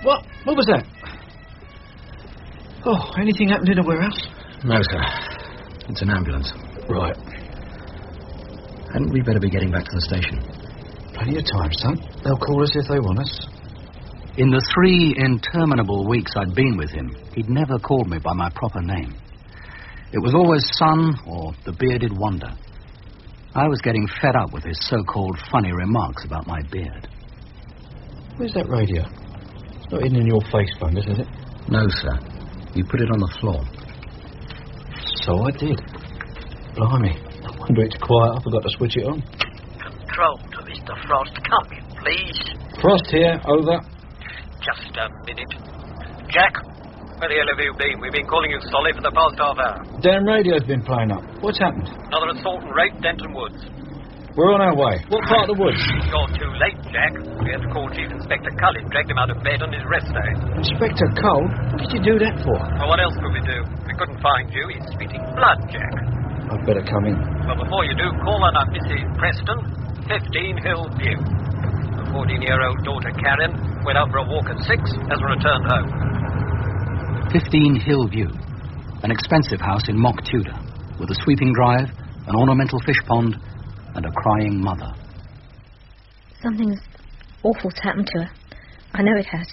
What was that? Oh, anything happened in the warehouse? No, sir. It's an ambulance. Right. Hadn't we better be getting back to the station? Plenty of time, son. They'll call us if they want us. In the 3 interminable weeks I'd been with him, he'd never called me by my proper name. It was always son or the bearded wonder. I was getting fed up with his so-called funny remarks about my beard. Where's that radio? It's not hidden in your face, Bungus, is it? No, sir. You put it on the floor. So I did. Blimey. No wonder it's quiet. I forgot to switch it on. Control to Mr. Frost. Come in, please. Frost here. Over. Just a minute. Jack, where the hell have you been? We've been calling you solid for the past half hour. Damn radio's been playing up. What's happened? Another assault and rape, Denton Woods. We're on our way. What part of the woods? You're too late, Jack. We had to call Chief Inspector Cullen, dragged him out of bed on his rest day. Inspector Cole? What did you do that for? Well, what else could we do? We couldn't find you. He's spitting blood, Jack. I'd better come in. Well, before you do, call on our Mrs. Preston, 15 Hillview. Her 14-year-old daughter, Karen, went out for a walk at 6, hasn't returned home. 15 Hillview, an expensive house in mock Tudor, with a sweeping drive, an ornamental fish pond, and a crying mother. Something's awful's happened to her. I know it has.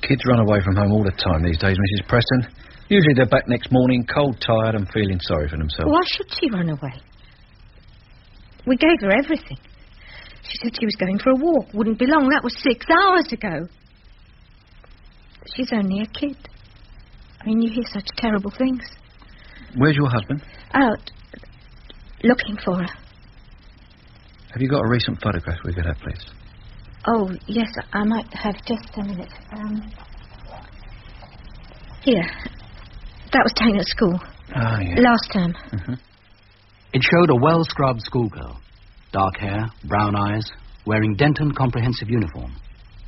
Kids run away from home all the time these days, Mrs. Preston. Usually they're back next morning, cold, tired, and feeling sorry for themselves. Why should she run away? We gave her everything. She said she was going for a walk. Wouldn't be long. That was 6 hours ago. She's only a kid. I mean, you hear such terrible things. Where's your husband? Out. Looking for her. Have you got a recent photograph we could have, please? Oh, yes, I might have just a minute. Here. That was taken at school. Ah, yeah. Last term. Mm-hmm. It showed a well-scrubbed schoolgirl. Dark hair, brown eyes, wearing Denton comprehensive uniform.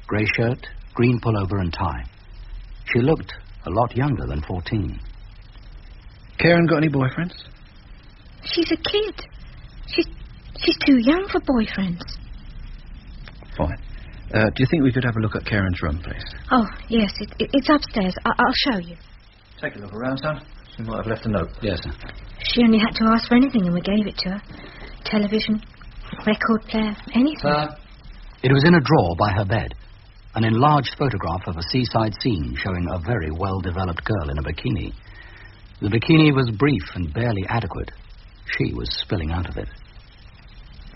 Grey shirt, green pullover and tie. She looked a lot younger than 14. Karen got any boyfriends? She's a kid. She's too young for boyfriends. Fine. Do you think we could have a look at Karen's room, please? Oh, yes, it's upstairs. I'll show you. Take a look around, son. She might have left a note. Yes, sir. She only had to ask for anything and we gave it to her. Television, record player, anything. It was in a drawer by her bed. An enlarged photograph of a seaside scene showing a very well-developed girl in a bikini. The bikini was brief and barely adequate. She was spilling out of it.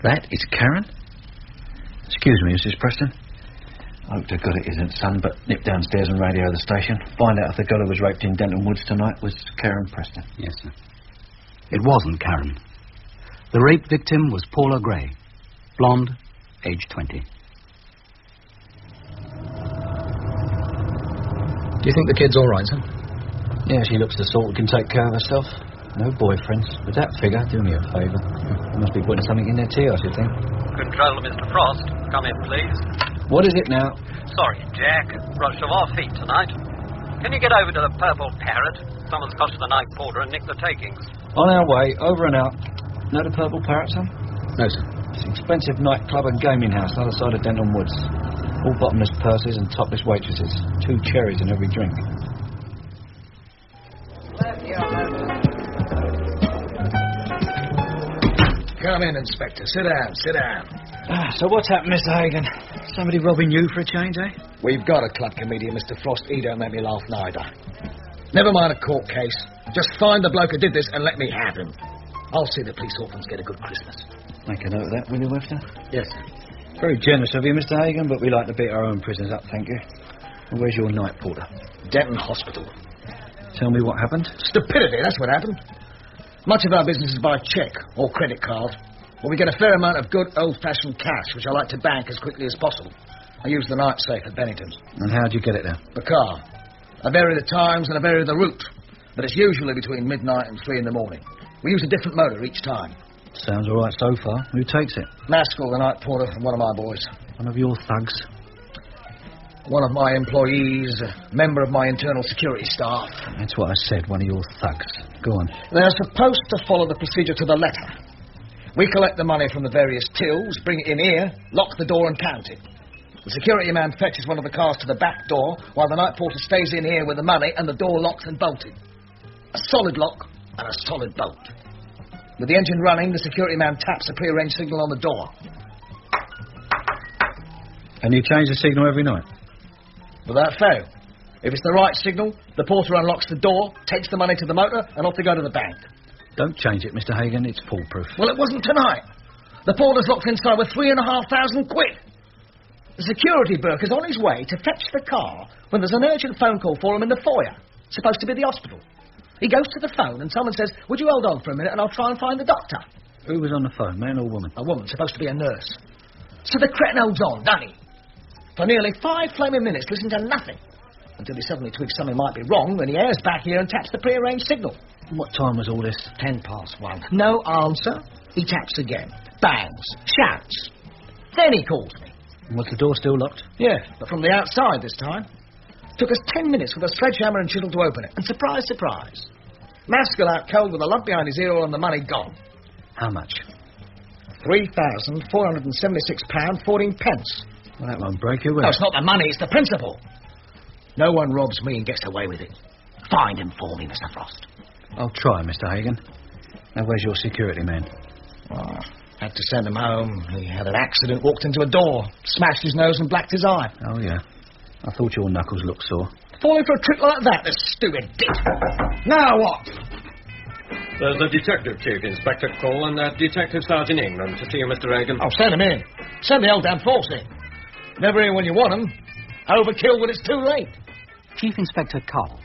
That is Karen? Excuse me, Mrs. Preston. I hope to God it isn't, son, but nip downstairs and radio the station. Find out if the girl who was raped in Denton Woods tonight was Karen Preston. Yes, sir. It wasn't Karen. The rape victim was Paula Gray, blonde, age 20. Do you think the kid's all right, son? Yeah, she looks the sort who can take care of herself. No boyfriends. With that figure, do me a favour. You must be putting something in their tea, I should think. Control, Mr. Frost. Come in, please. What is it now? Sorry, Jack. Rushed off our feet tonight. Can you get over to the Purple Parrot? Someone's costed the night porter and nicked the takings. On our way, over and out. Know the Purple Parrot, son? No, sir. It's an expensive nightclub and gaming house other side of Denton Woods. All bottomless purses and topless waitresses. 2 cherries in every drink. Come in, Inspector. Sit down, sit down. So what's happened, Mr. Hagan? Somebody robbing you for a change, eh? We've got a club comedian, Mr. Frost. He don't make me laugh neither. Never mind a court case. Just find the bloke who did this and let me have him. I'll see the police orphans get a good Christmas. Make a note of that, will you, Webster? Yes. Very generous of you, Mr. Hagan, but we like to beat our own prisoners up, thank you. And where's your night porter? Denton Hospital. Tell me what happened. Stupidity, that's what happened. Much of our business is by cheque or credit card. But we get a fair amount of good old-fashioned cash, which I like to bank as quickly as possible. I use the night safe at Bennington's. And how'd you get it there? The car. I vary the times and I vary the route, but it's usually between midnight and 3 in the morning. We use a different motor each time. Sounds all right so far. Who takes it? Maskell, the night porter, and one of my boys. One of your thugs? One of my employees, a member of my internal security staff. That's what I said, one of your thugs. Go on. They're supposed to follow the procedure to the letter. We collect the money from the various tills, bring it in here, lock the door and count it. The security man fetches one of the cars to the back door, while the night porter stays in here with the money and the door locked and bolted. A solid lock and a solid bolt. With the engine running, the security man taps a prearranged signal on the door. And you change the signal every night? Without fail. If it's the right signal, the porter unlocks the door, takes the money to the motor, and off they go to the bank. Don't change it, Mr. Hagan. It's foolproof. Well, it wasn't tonight. The porter's locked inside with 3,500 quid. The security burke is on his way to fetch the car when there's an urgent phone call for him in the foyer. Supposed to be the hospital. He goes to the phone and someone says, "Would you hold on for a minute and I'll try and find the doctor?" Who was on the phone, man or woman? A woman, supposed to be a nurse. So the cretin holds on, doesn't he? For nearly 5 flaming minutes, listening to nothing. Until he suddenly twigs something might be wrong when he airs back here and taps the prearranged signal. What time was all this? 1:10. No answer. He taps again. Bangs. Shouts. Then he calls me. Was the door still locked? Yeah, but from the outside this time. Took us 10 minutes with a sledgehammer and chisel to open it. And surprise, surprise. Maskell out cold with a lump behind his ear and the money gone. How much? £3,476.14. Well, that won't break your will. No, it's not the money, it's the principle. No one robs me and gets away with it. Find him for me, Mr. Frost. I'll try, Mr. Hagan. Now, where's your security man? Oh, had to send him home. He had an accident, walked into a door, smashed his nose and blacked his eye. Oh, yeah. I thought your knuckles looked sore. Falling for a trick like that, the stupid dick. Now what? There's the detective chief, Inspector Cole, and Detective Sergeant Ingram to see you, Mr. Hagan. Oh, send him in. Send the old damn force in. Never in when you want him. Overkill when it's too late. Chief Inspector Cole,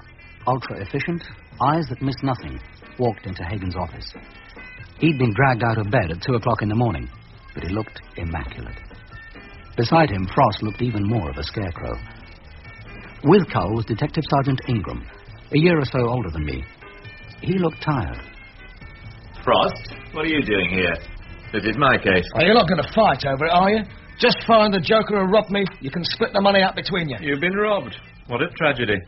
ultra-efficient, eyes that missed nothing, walked into Hagan's office. He'd been dragged out of bed at 2 o'clock in the morning, but he looked immaculate. Beside him, Frost looked even more of a scarecrow. With Cole was Detective Sergeant Ingram, a year or so older than me. He looked tired. Frost, what are you doing here? This is my case. Oh, you're not going to fight over it, are you? Just find the joker who robbed me. You can split the money out between you. You've been robbed. What a tragedy.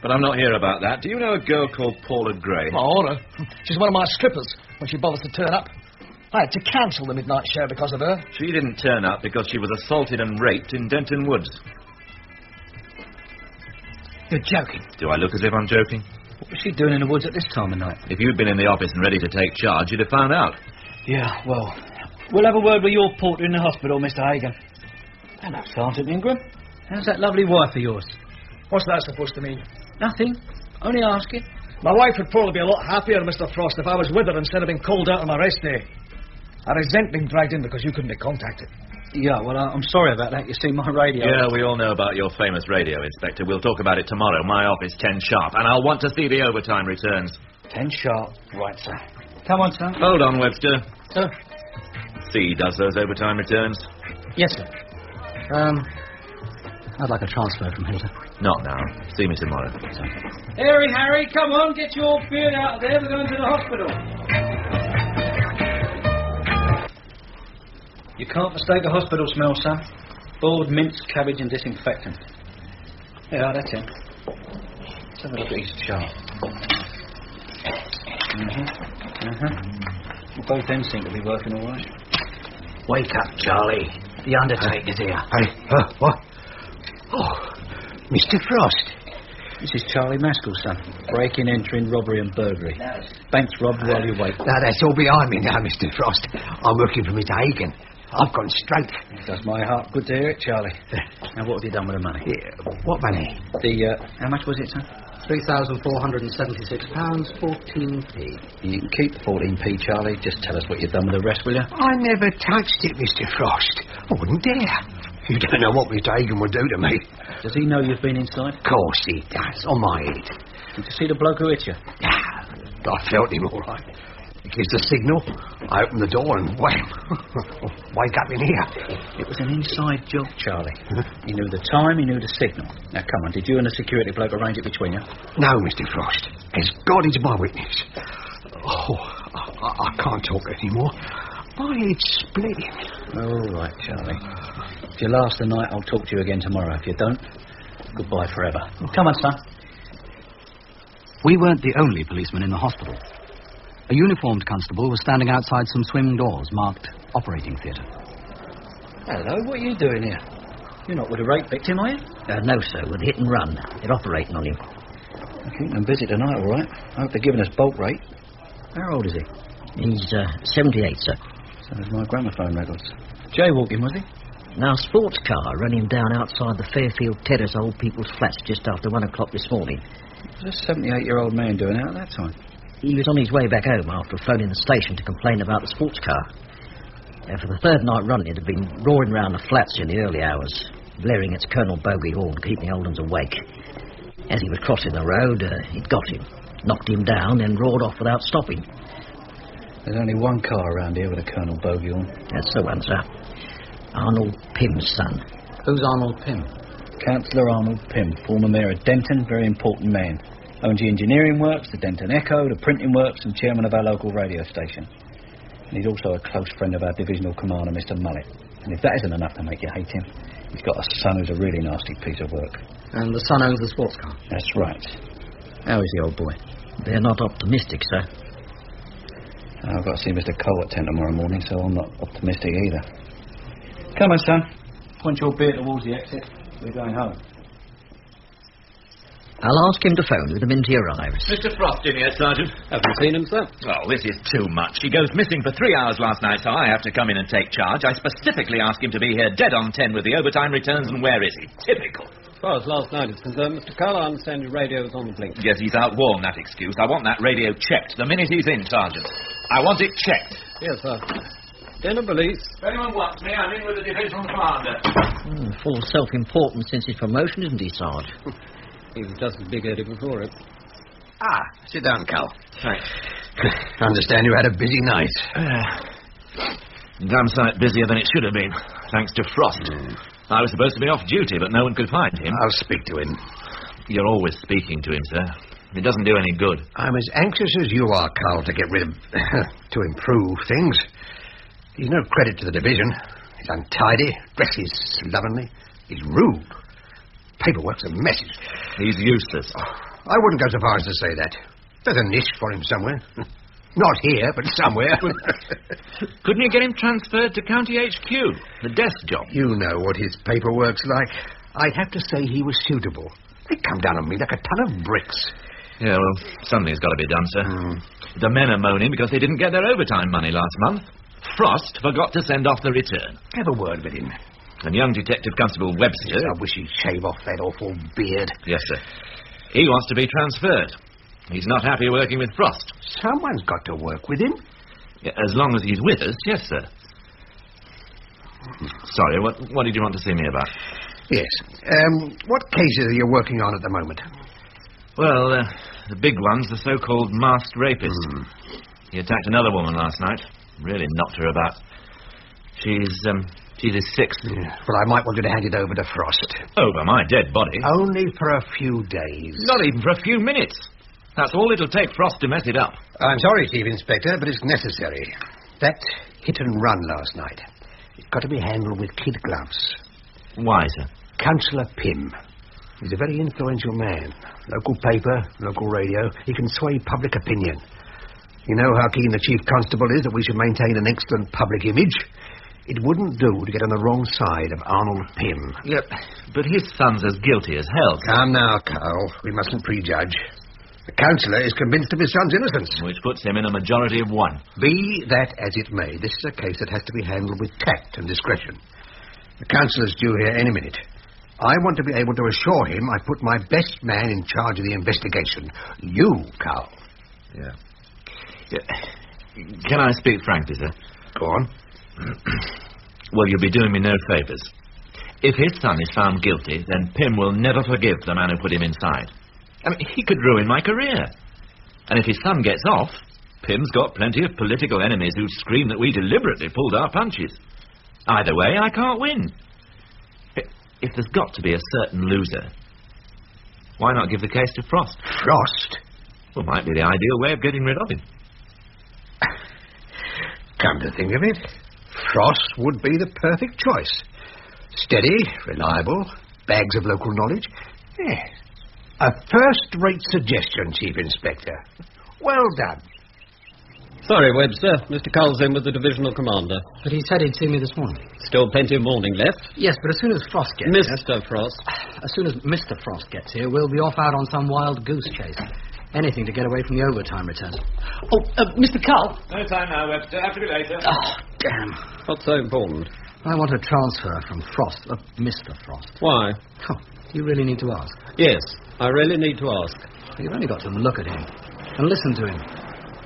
But I'm not here about that. Do you know a girl called Paula Gray? I ought to. She's one of my strippers when she bothers to turn up. I had to cancel the midnight show because of her. She didn't turn up because she was assaulted and raped in Denton Woods. You're joking. Do I look as if I'm joking? What was she doing in the woods at this time of night? If you'd been in the office and ready to take charge, you'd have found out. Yeah, well, we'll have a word with your porter in the hospital, Mr. Hagan. Hello, Sergeant Ingram. How's that lovely wife of yours? What's that supposed to mean? Nothing. Only asking. My wife would probably be a lot happier, Mr. Frost, if I was with her instead of being called out on my rest day. I resent being dragged in because you couldn't be contacted. Yeah, well, I'm sorry about that. You see, my radio... Yeah, we all know about your famous radio, Inspector. We'll talk about it tomorrow. My office, 10 sharp. And I'll want to see the overtime returns. 10 sharp. Right, sir. Come on, sir. Hold on, Webster. Sir? C does those overtime returns? Yes, sir. I'd like a transfer from Hilton. Not now. See me tomorrow. Harry, come on. Get your beard out of there. We're going to the hospital. You can't mistake the hospital smell, son. Boiled mince, cabbage and disinfectant. Yeah, that's it. Let's have a look at his chart. Well, both ends seem to be working all right. Wake up, Charlie. The Undertaker's here. Hey, what? Oh, Mr. Frost. This is Charlie Maskell's son. Breaking, entering, robbery and burglary. Banks robbed while you wait. Now, that's all behind me now, Mr. Frost. I'm working for Mr. Hagan. I've gone straight. It does my heart good to hear it, Charlie. Now, what have you done with the money? Yeah, what money? How much was it, sir? £3,476.14p. You can keep 14p, Charlie. Just tell us what you've done with the rest, will you? I never touched it, Mr. Frost. I wouldn't dare. You don't know what Mr. Hagan would do to me. Does he know you've been inside? Of course he does, on my head. Did you see the bloke who hit you? I felt him all right. It gives the signal. I open the door and wham! Wake up in here. It was an inside job, Charlie. He knew the time, he knew the signal. Now, come on, did you and the security bloke arrange it between you? No, Mr. Frost. As God is my witness. Oh, I can't talk anymore. My head's splitting. All right, Charlie. If you last the night, I'll talk to you again tomorrow. If you don't, goodbye forever. Come on, son. We weren't the only policemen in the hospital. A uniformed constable was standing outside some swing doors marked operating theatre. Hello, what are you doing here? You're not with a rape victim, are you? No, sir, with hit and run. They're operating on him. I keep them busy tonight, all right. I hope they're giving us bulk rate. How old is he? He's 78, sir. So there's my gramophone records. Jaywalking, was he? Now, a sports car ran him down outside the Fairfield Terrace Old People's Flats just after 1 o'clock this morning. What was a 78-year-old man doing out at that time? He was on his way back home after phoning the station to complain about the sports car. For the third night running, it had been roaring round the flats in the early hours, blaring its Colonel Bogey horn, keeping old uns awake. As he was crossing the road, it got him, knocked him down, then roared off without stopping. There's only one car around here with a Colonel Bogey horn. That's the one, sir. Arnold Pym's son. Who's Arnold Pym? Councillor Arnold Pym, former mayor of Denton, very important man. Owns the engineering works, the Denton Echo, the printing works, and chairman of our local radio station. And he's also a close friend of our divisional commander, Mr. Mullet. And if that isn't enough to make you hate him, he's got a son who's a really nasty piece of work. And the son owns the sports car? That's right. How is the old boy? They're not optimistic, sir. I've got to see Mr. Cole at 10 tomorrow morning, so I'm not optimistic either. Come on, son. Point your beer towards the exit. We're going home. I'll ask him to phone you the minute he arrives. Mr. Frost in here, Sergeant. Haven't seen him, sir. Oh, this is too much. He goes missing for 3 hours last night, so I have to come in and take charge. I specifically asked him to be here dead on 10 with the overtime returns, and where is he? Typical. As far as last night is concerned, Mr. Carl, I understand your radio is on the blink. Yes, he's outworn that excuse. I want that radio checked the minute he's in, Sergeant. I want it checked. Yes, sir. Dinner police. If anyone wants me, I'm in with the divisional commander. Full of self-importance since his promotion, isn't he, Sarge? He was just as big-headed before it. Sit down, Carl. Thanks. I understand you had a busy night. Damn sight busier than it should have been, thanks to Frost. I was supposed to be off duty, but no one could find him. I'll speak to him. You're always speaking to him, sir. It doesn't do any good. I'm as anxious as you are, Carl, to get rid of... to improve things. He's no credit to the division. He's untidy, dresses slovenly. He's rude. Paperwork's a mess. He's useless. I wouldn't go so far as to say that. There's a niche for him somewhere. Not here, but somewhere. Couldn't you get him transferred to County HQ? The desk job. You know what his paperwork's like. I'd have to say he was suitable. They come down on me like a ton of bricks. Yeah, well, something's got to be done, sir. The men are moaning because they didn't get their overtime money last month. Frost forgot to send off the return. Have a word with him. And young Detective Constable Webster... I wish he'd shave off that awful beard. Yes, sir. He wants to be transferred. He's not happy working with Frost. Someone's got to work with him. Yeah, as long as he's with us, yes, sir. Sorry, what did you want to see me about? Yes. What cases are you working on at the moment? Well, the big one's the so-called masked rapist. He attacked another woman last night. Really knocked her about. She's his sixth. Yeah. Well, I might want you to hand it over to Frost. Over my dead body? Only for a few days. Not even for a few minutes. That's all it'll take Frost to mess it up. I'm sorry, Chief Inspector, but it's necessary. That hit and run last night, it's got to be handled with kid gloves. Why, sir? Councillor Pym. He's a very influential man. Local paper, local radio. He can sway public opinion. You know how keen the Chief Constable is that we should maintain an excellent public image. It wouldn't do to get on the wrong side of Arnold Pym. Yep, but his son's as guilty as hell. Come now, Carl. We mustn't prejudge. The councillor is convinced of his son's innocence. Which puts him in a majority of one. Be that as it may, this is a case that has to be handled with tact and discretion. The councillor's due here any minute. I want to be able to assure him I put my best man in charge of the investigation. You, Carl. Yeah. Can I speak frankly, sir? Go on. Well, you'll be doing me no favours. If his son is found guilty, then Pym will never forgive the man who put him inside. I mean, he could ruin my career. And if his son gets off, Pym's got plenty of political enemies who'd scream that we deliberately pulled our punches. Either way, I can't win. If there's got to be a certain loser, why not give the case to Frost? Frost? Well, might be the ideal way of getting rid of him. Come to think of it, Frost would be the perfect choice. Steady, reliable, bags of local knowledge. Yes. A first-rate suggestion, Chief Inspector. Well done. Sorry, Webster. Mr. Cole's in with the divisional commander. But he said he'd see me this morning. Still plenty of morning left. Yes, but as soon as Frost gets Mr. Frost. As soon as Mr. Frost gets here, we'll be off out on some wild goose chase. Anything to get away from the overtime returns. Oh, Mr. Cole. No time now, Webster. Have to be later. Oh, damn. What's so important? I want a transfer from Frost, Mr. Frost. Why? Oh, you really need to ask. Yes, I really need to ask. You've only got to look at him and listen to him.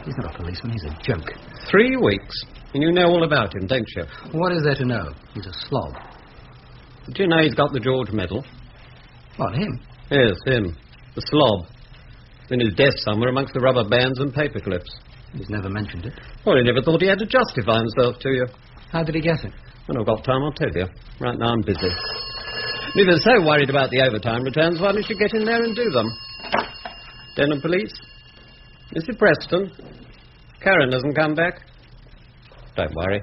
He's not a policeman, he's a joke. 3 weeks, and you know all about him, don't you? What is there to know? He's a slob. Do you know he's got the George Medal? What, him? Yes, him. The slob. It's in his desk somewhere amongst the rubber bands and paper clips. He's never mentioned it. Well, he never thought he had to justify himself to you. How did he get it? When I've got time, I'll tell you. Right now, I'm busy. If you're so worried about the overtime returns, why don't you get in there and do them? Denham Police? Mr. Preston? Karen hasn't come back? Don't worry.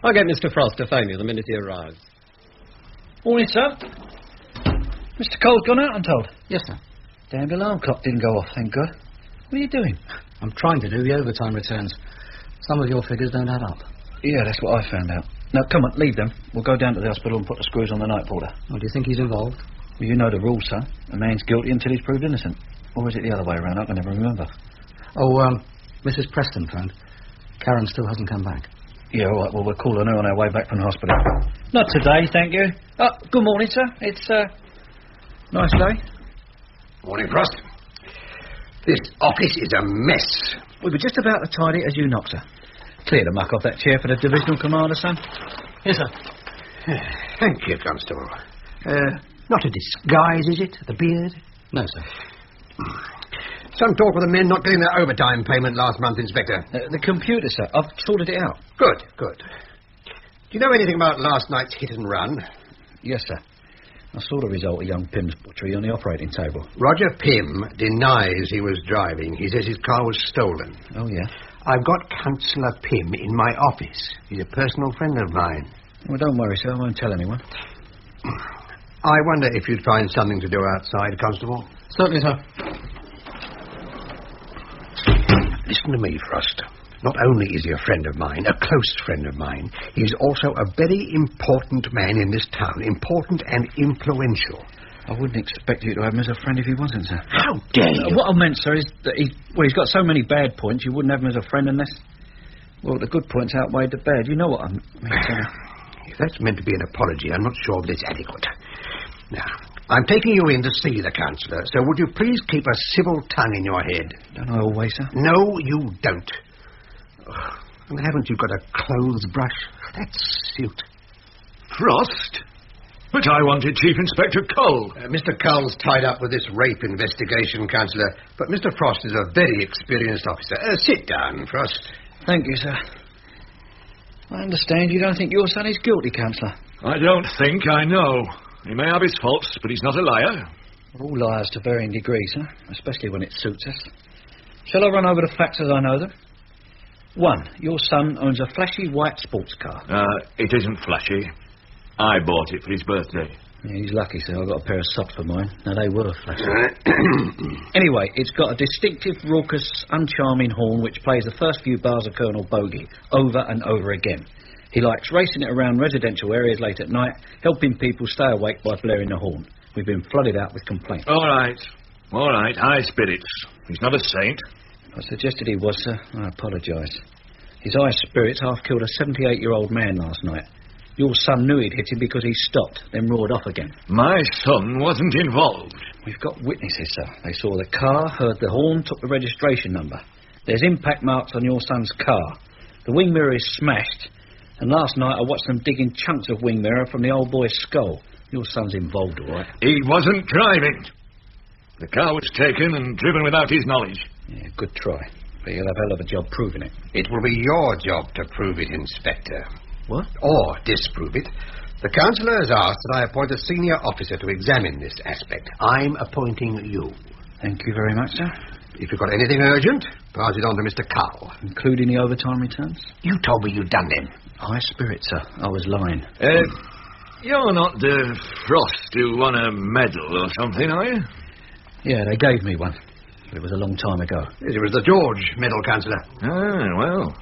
I'll get Mr. Frost to phone you the minute he arrives. Morning, sir. Mr. Cole's gone out, I'm told. Yes, sir. Damned alarm clock didn't go off, thank God. What are you doing? I'm trying to do the overtime returns. Some of your figures don't add up. Yeah, that's what I found out. Now, come on, leave them. We'll go down to the hospital and put the screws on the night porter. Oh, do you think he's involved? Well, you know the rules, son. A man's guilty until he's proved innocent. Or is it the other way around? I can never remember. Oh, Mrs. Preston phoned. Karen still hasn't come back. Yeah, all right. Well, we're calling her on our way back from the hospital. Not today, thank you. Good morning, sir. It's, nice day. Morning, Frost. This office is a mess. We were just about to tidy it as you knocked, sir. Clear the muck off that chair for the divisional commander, son. Yes, sir. Thank you, Constable. Not a disguise, is it? The beard? No, sir. Some talk of the men not getting their overtime payment last month, Inspector. The computer, sir. I've sorted it out. Good, good. Do you know anything about last night's hit and run? Yes, sir. I saw the result of young Pym's butchery on the operating table. Roger Pym denies he was driving. He says his car was stolen. Oh, yeah? I've got Councillor Pym in my office. He's a personal friend of mine. Well, don't worry, sir. I won't tell anyone. I wonder if you'd find something to do outside, Constable. Certainly, sir. Listen to me, Frost. Not only is he a friend of mine, a close friend of mine, he's also a very important man in this town. Important and influential. I wouldn't expect you to have him as a friend if he wasn't, sir. How dare you? What I meant, sir, is that he's got so many bad points, you wouldn't have him as a friend unless... Well, the good points outweighed the bad. You know what I mean, sir. If that's meant to be an apology, I'm not sure that it's adequate. Now, I'm taking you in to see the Councillor, so would you please keep a civil tongue in your head? Don't I always, sir? No, you don't. And haven't you got a clothes brush? That suit. Frost? But I wanted Chief Inspector Cole. Mr. Cole's tied up with this rape investigation, Councillor, but Mr. Frost is a very experienced officer. Sit down, Frost. Thank you, sir. I understand you don't think your son is guilty, Councillor. I don't think, I know. He may have his faults, but he's not a liar. We're all liars to varying degrees, sir, especially when it suits us. Shall I run over the facts as I know them? 1, your son owns a flashy white sports car. It isn't flashy. I bought it for his birthday. Yeah, he's lucky, sir. I got a pair of socks for mine. Now, they were flashy. Anyway, it's got a distinctive, raucous, uncharming horn which plays the first few bars of Colonel Bogey over and over again. He likes racing it around residential areas late at night, helping people stay awake by blaring the horn. We've been flooded out with complaints. All right, high spirits. He's not a saint. I suggested he was, sir. I apologise. His high spirits half killed a 78-year-old man last night. Your son knew he'd hit him because he stopped, then roared off again. My son wasn't involved. We've got witnesses, sir. They saw the car, heard the horn, took the registration number. There's impact marks on your son's car. The wing mirror is smashed. And last night I watched them digging chunks of wing mirror from the old boy's skull. Your son's involved, all right? He wasn't driving. The car was taken and driven without his knowledge. Yeah, good try. But you'll have a hell of a job proving it. It will be your job to prove it, Inspector. What? Or disprove it. The Councillor has asked that I appoint a senior officer to examine this aspect. I'm appointing you. Thank you very much, sir. If you've got anything urgent, pass it on to Mr. Cowell. Including the overtime returns? You told me you'd done them. High spirit, sir. I was lying. You're not the Frost who won a medal or something, are you? Yeah, they gave me one. But it was a long time ago. Yes, it was the George Medal, Councillor. Ah, well.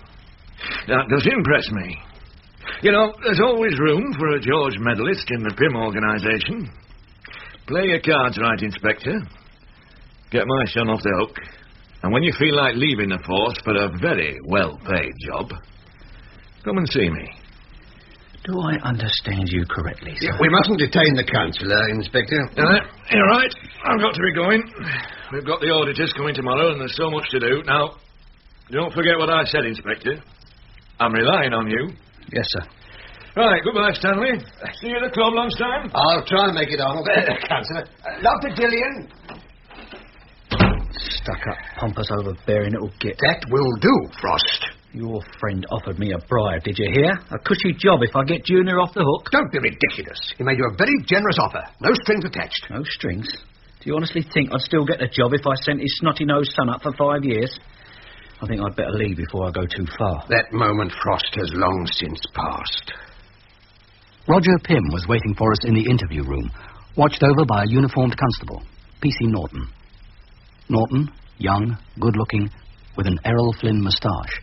That does impress me. You know, there's always room for a George medalist in the PIM organisation. Play your cards right, Inspector. Get my son off the hook. And when you feel like leaving the force for a very well-paid job, come and see me. Do I understand you correctly, sir? Yeah, we mustn't detain the Councillor, Inspector. You're right. I've got to be going. We've got the auditors coming tomorrow, and there's so much to do. Now, don't forget what I said, Inspector. I'm relying on you. Yes, sir. Right, goodbye, Stanley. See you at the club lunchtime. I'll try and make it, Arnold. Councillor. Dr. Gillian. Stuck-up, pompous, overbearing little git. That will do, Frost. Your friend offered me a bribe, did you hear? A cushy job if I get Junior off the hook. Don't be ridiculous. He made you a very generous offer. No strings attached. No strings? Do you honestly think I'd still get the job if I sent his snotty-nosed son up for 5 years? I think I'd better leave before I go too far. That moment, Frost, has long since passed. Roger Pym was waiting for us in the interview room, watched over by a uniformed constable, P.C. Norton. Norton, young, good-looking, with an Errol Flynn moustache.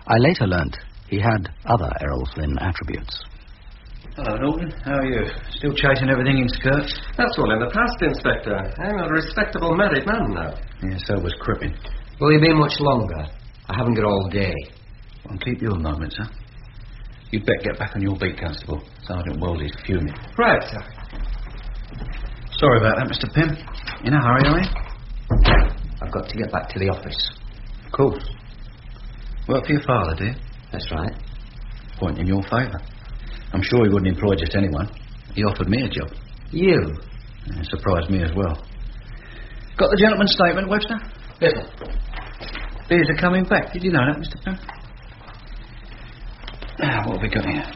I later learnt he had other Errol Flynn attributes. Hello, Norton. How are you? Still chasing everything in skirts? That's all in the past, Inspector. I'm a respectable married man now. Yeah, so was Crippen. Will you be much longer? I haven't got all day. I'll keep you a moment, sir. You'd better get back on your beat, Constable. Sergeant Weldy's fuming. Right, sir. Sorry about that, Mr. Pym. In a hurry, are you? I've got to get back to the office. Of course. Work for your father, dear? That's right. Point in your favour. I'm sure he wouldn't employ just anyone. He offered me a job. You? Yeah, it surprised me as well. Got the gentleman's statement, Webster? Yes, sir. Beers are coming back. Did you know that, Mr. Pym? What have we got here?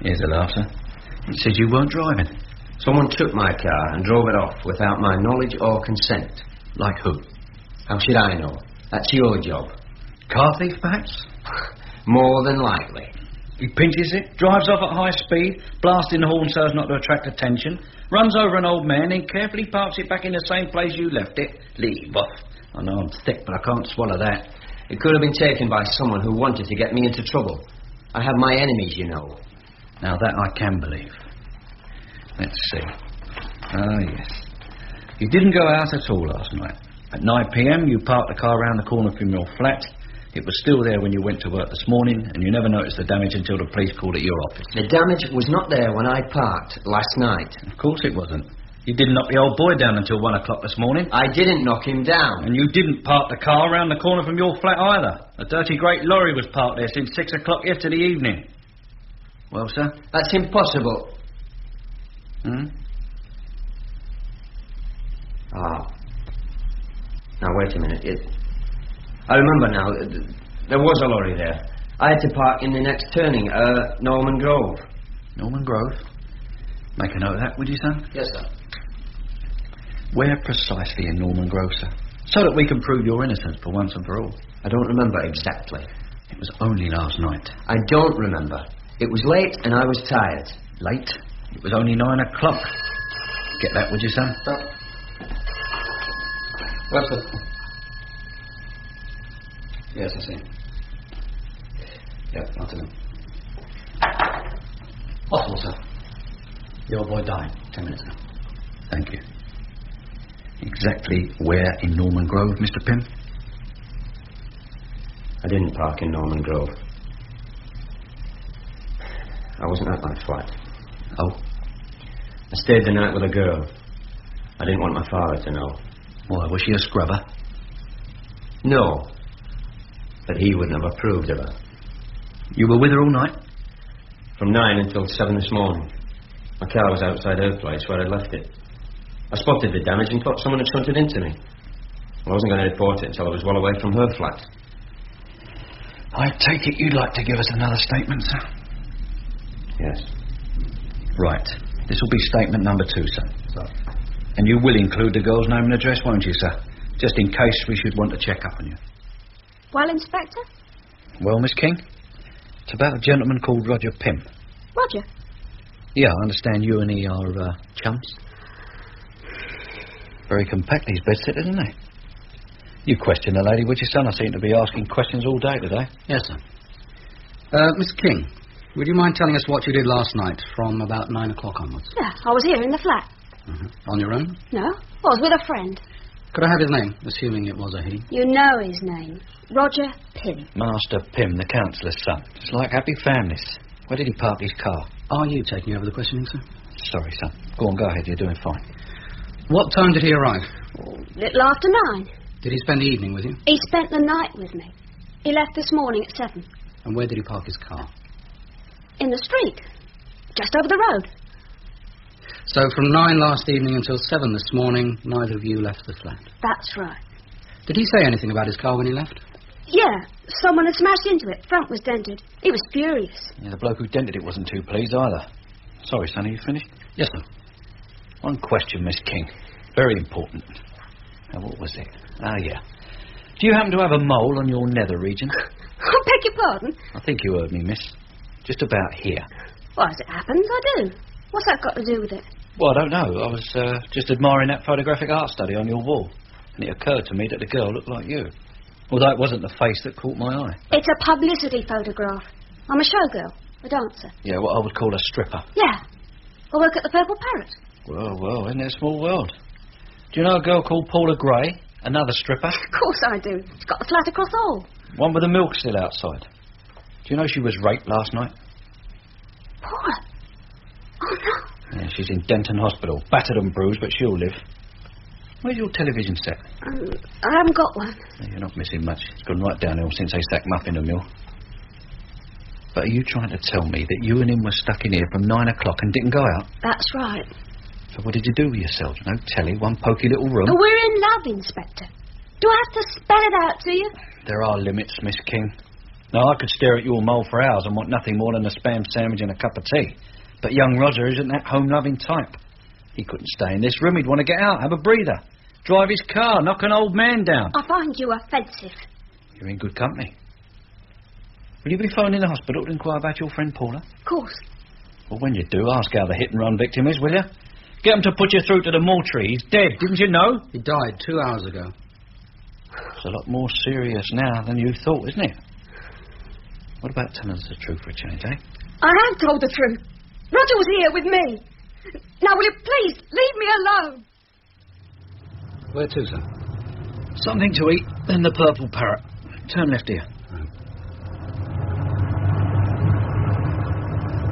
Here's a laugh, sir. It says you weren't driving. Someone took my car and drove it off without my knowledge or consent. Like who? How should I know? That's your job. Car thief, perhaps? More than likely. He pinches it, drives off at high speed, blasting the horn so as not to attract attention, runs over an old man, then carefully parks it back in the same place you left it. Leave off. I know I'm thick, but I can't swallow that. It could have been taken by someone who wanted to get me into trouble. I have my enemies, you know. Now that I can believe. Let's see. Ah, yes. You didn't go out at all last night. At 9 p.m. you parked the car round the corner from your flat. It was still there when you went to work this morning, and you never noticed the damage until the police called at your office. The damage was not there when I parked last night. Of course it wasn't. You didn't knock the old boy down until 1 o'clock this morning. I didn't knock him down. And you didn't park the car round the corner from your flat either. A dirty great lorry was parked there since 6 o'clock yesterday evening. Well, sir? That's impossible. Now, wait a minute. I remember now. There was a lorry there. I had to park in the next turning, Norman Grove. Norman Grove? Make a note of that, would you, son? Yes, sir. Where precisely in Norman Grove, sir? So that we can prove your innocence for once and for all. I don't remember exactly. It was only last night. I don't remember. It was late and I was tired. Late? It was only 9 o'clock. Get that, would you, son? Stop. What's it? Yes, I see. Yep, I'll tell him. Hospital, sir. The old boy died 10 minutes ago. Thank you. Exactly where in Norman Grove, Mr. Pym? I didn't park in Norman Grove. I wasn't at my flat. Oh? I stayed the night with a girl. I didn't want my father to know. Why, was she a scrubber? No. But he wouldn't have approved of her. You were with her all night? From 9 until 7 this morning. My car was outside her place where I'd left it. I spotted the damage and thought someone had shunted into me. Well, I wasn't going to report it until I was well away from her flat. I take it you'd like to give us another statement, sir? Yes. Right. This will be statement number 2, sir. And you will include the girl's name and address, won't you, sir? Just in case we should want to check up on you. Well, Inspector? Well, Miss King? It's about a gentleman called Roger Pym. Roger? Yeah, I understand you and he are chums. Very compact, these bedsitters, isn't they? You question the lady, would you, son? I seem to be asking questions all day today. Yes, sir. Miss King, would you mind telling us what you did last night from about 9 o'clock onwards? Yeah, I was here in the flat. On your own? No, I was with a friend. Could I have his name, assuming it was a he? You know his name. Roger Pym. Master Pym, the councillor's son. It's like happy families. Where did he park his car? Are you taking over the questioning, sir? Sorry, son. Go on, go ahead. You're doing fine. What time did he arrive? Little after 9. Did he spend the evening with you? He spent the night with me. He left this morning at 7. And where did he park his car? In the street. Just over the road. So from 9 last evening until 7 this morning, neither of you left the flat? That's right. Did he say anything about his car when he left? Yeah, someone had smashed into it. Front was dented. He was furious. Yeah, the bloke who dented it wasn't too pleased either. Sorry, son, are you finished? Yes, sir. One question, Miss King. Very important. Now, what was it? Ah, yeah. Do you happen to have a mole on your nether region? I beg your pardon? I think you heard me, miss. Just about here. Well, as it happens, I do. What's that got to do with it? Well, I don't know. I was just admiring that photographic art study on your wall. And it occurred to me that the girl looked like you. Although it wasn't the face that caught my eye. It's a publicity photograph. I'm a showgirl, a dancer. Yeah, what I would call a stripper. Yeah. I work at the Purple Parrot. Well, isn't it a small world? Do you know a girl called Paula Gray? Another stripper? Of course I do. She's got a flat across the hall. One with the milk still outside. Do you know she was raped last night? Paula? Oh, no. Yeah, she's in Denton Hospital. Battered and bruised, but she'll live. Where's your television set? I haven't got one. No, you're not missing much. It's gone right downhill since they sacked Muff in the mill. But are you trying to tell me that you and him were stuck in here from 9 o'clock and didn't go out? That's right. So what did you do with yourselves? No telly, one poky little room? We're in love, Inspector. Do I have to spell it out to you? There are limits, Miss King. Now, I could stare at your mole for hours and want nothing more than a spam sandwich and a cup of tea. But young Roger isn't that home-loving type. He couldn't stay in this room. He'd want to get out, have a breather, drive his car, knock an old man down. I find you offensive. You're in good company. Will you be phoning the hospital to inquire about your friend Paula? Of course. Well, when you do, ask how the hit-and-run victim is, will you? Get them to put you through to the mortuary. He's dead, didn't you know? He died 2 hours ago. It's a lot more serious now than you thought, isn't it? What about telling us the truth for a change, eh? I have told the truth. Roger was here with me. Now, will you please leave me alone? Where to, sir? Something to eat, then the Purple Parrot. Turn left here.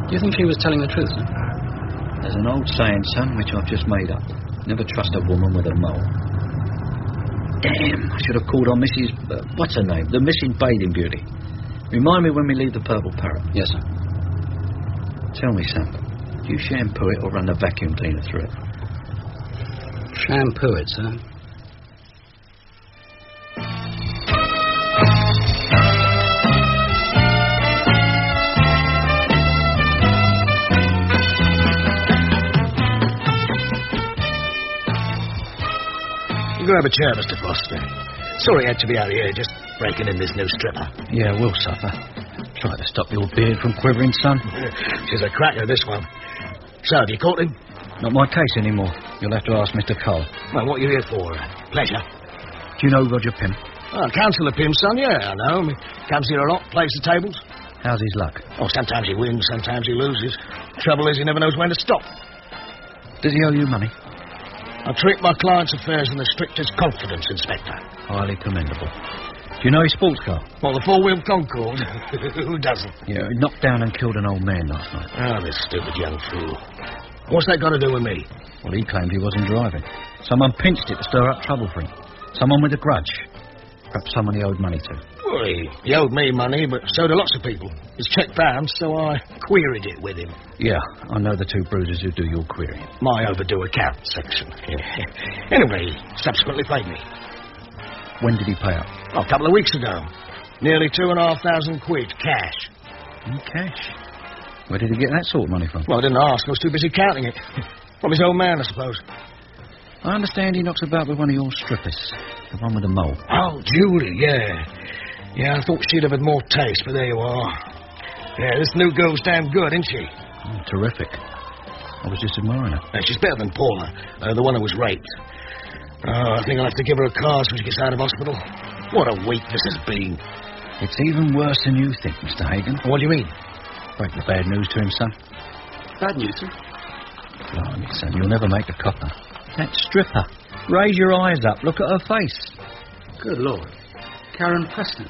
Do you think she was telling the truth, sir? There's an old saying, son, which I've just made up. Never trust a woman with a mole. Damn, I should have called on Mrs... what's her name? The missing bathing beauty. Remind me when we leave the Purple Parrot. Yes, sir. Tell me, son, do you shampoo it or run the vacuum cleaner through it? Shampoo it, sir. You go have a chair, Mr. Foster. Sorry I had to be out here, just breaking in this new stripper. Yeah, we'll suffer. Try to stop your beard from quivering, son. She's a cracker, this one. So, have you caught him? Not my case anymore. You'll have to ask Mr. Cole. Well, what are you here for? Pleasure. Do you know Roger Pym? Oh, Councillor Pym's son, yeah, I know him. He comes here a lot, plays the tables. How's his luck? Oh, sometimes he wins, sometimes he loses. Trouble is, he never knows when to stop. Does he owe you money? I treat my clients' affairs in the strictest confidence, Inspector. Highly commendable. Do you know his sports car? Well, the four-wheel Concorde. Who doesn't? Yeah, he knocked down and killed an old man last night. Oh, this stupid young fool. What's that got to do with me? Well, he claimed he wasn't driving. Someone pinched it to stir up trouble for him. Someone with a grudge. Perhaps someone he owed money to. Well, he owed me money, but so do lots of people. His cheque bounced, so I queried it with him. Yeah, I know the two bruisers who do your querying. My overdue account section. Yeah. Anyway, he subsequently paid me. When did he pay up? Oh, a couple of weeks ago. Nearly 2,500 quid, cash. In cash? Where did he get that sort of money from? Well, I didn't ask. I was too busy counting it. From his old man, I suppose. I understand he knocks about with one of your strippers. The one with the mole. Oh, Julie, yeah. Yeah, I thought she'd have had more taste, but there you are. Yeah, this new girl's damn good, isn't she? Oh, terrific. I was just admiring her. She's better than Paula, the one who was raped. Oh, I think I'll have to give her a card when she gets out of hospital. What a week this has been. It's even worse than you think, Mr. Hagen. What do you mean? Break the bad news to him, son. Bad news, sir? Blimey, son, you'll never make a copper. That stripper. Raise your eyes up. Look at her face. Good Lord. Karen Preston.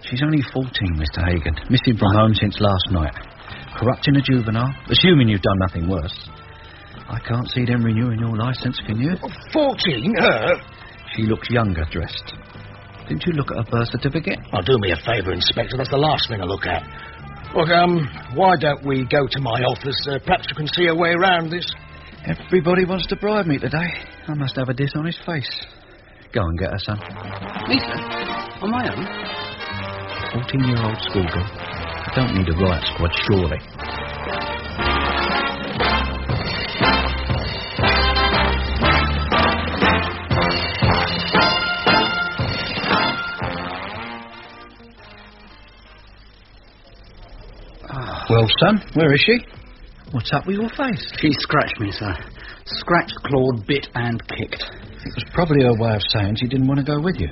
She's only 14, Mr. Hagen. Missing from home since last night. Corrupting a juvenile. Assuming you've done nothing worse. I can't see them renewing your licence, can you? 14? Her? She looks younger dressed. Didn't you look at her birth certificate? Oh, do me a favour, Inspector. That's the last thing I look at. Look, why don't we go to my office? Perhaps you can see a way around this. Everybody wants to bribe me today. I must have a dishonest face. Go and get her, son. Me, sir? On my own? 14-year-old schoolgirl. I don't need a riot squad, surely. Well, son, where is she? What's up with your face? She scratched me, sir. Scratched, clawed, bit, and kicked. It was probably her way of saying she didn't want to go with you.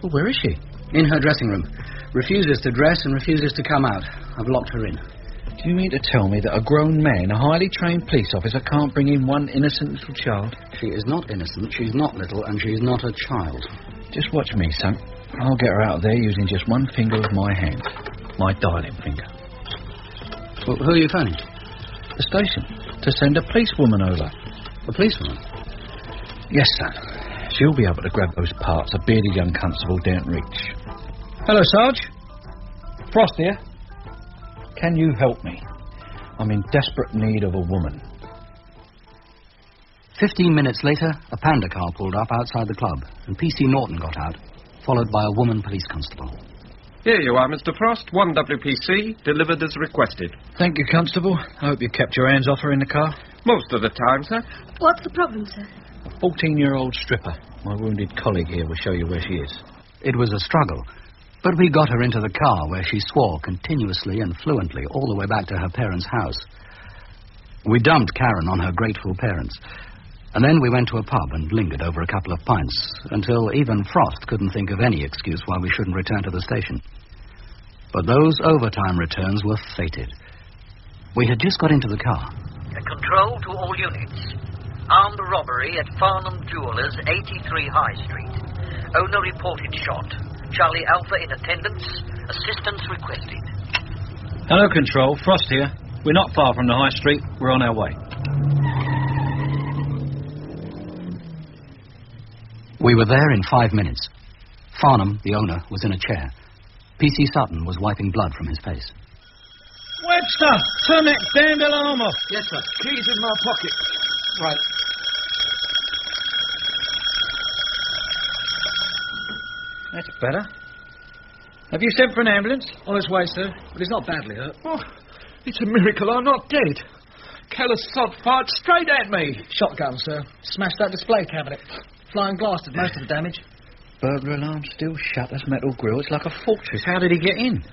Well, where is she? In her dressing room. Refuses to dress and refuses to come out. I've locked her in. Do you mean to tell me that a grown man, a highly trained police officer, can't bring in one innocent little child? She is not innocent, she's not little, and she's not a child. Just watch me, son. I'll get her out of there using just one finger of my hand. My dialing finger. Well, who are you phoning? The station. To send a policewoman over. A policewoman? Yes, son. She'll be able to grab those parts a bearded young constable daren't reach. Hello, Sarge. Frost here. Can you help me? I'm in desperate need of a woman. 15 minutes later, a panda car pulled up outside the club, and P.C. Norton got out, followed by a woman police constable. Here you are, Mr. Frost. 1 WPC, delivered as requested. Thank you, Constable. I hope you kept your hands off her in the car. Most of the time, sir. What's the problem, sir? A 14-year-old stripper. My wounded colleague here will show you where she is. It was a struggle, but we got her into the car where she swore continuously and fluently all the way back to her parents' house. We dumped Karen on her grateful parents, and then we went to a pub and lingered over a couple of pints until even Frost couldn't think of any excuse why we shouldn't return to the station. But those overtime returns were fated. We had just got into the car. Control to all units. Armed robbery at Farnham Jewellers, 83 High Street. Owner reported shot. Charlie Alpha in attendance. Assistance requested. Hello, Control. Frost here. We're not far from the High Street. We're on our way. We were there in 5 minutes. Farnham, the owner, was in a chair. P.C. Sutton was wiping blood from his face. Webster, turn that damned alarm off. Yes, sir. Keys in my pocket. Right. That's better. Have you sent for an ambulance? On its way, sir, but he's not badly hurt. Oh, it's a miracle I'm not dead. Callous sod fired straight at me. Shotgun, sir. Smashed that display cabinet. Flying glass did most of the damage. Burglar alarm still shut as metal grill. It's like a fortress. How did he get in?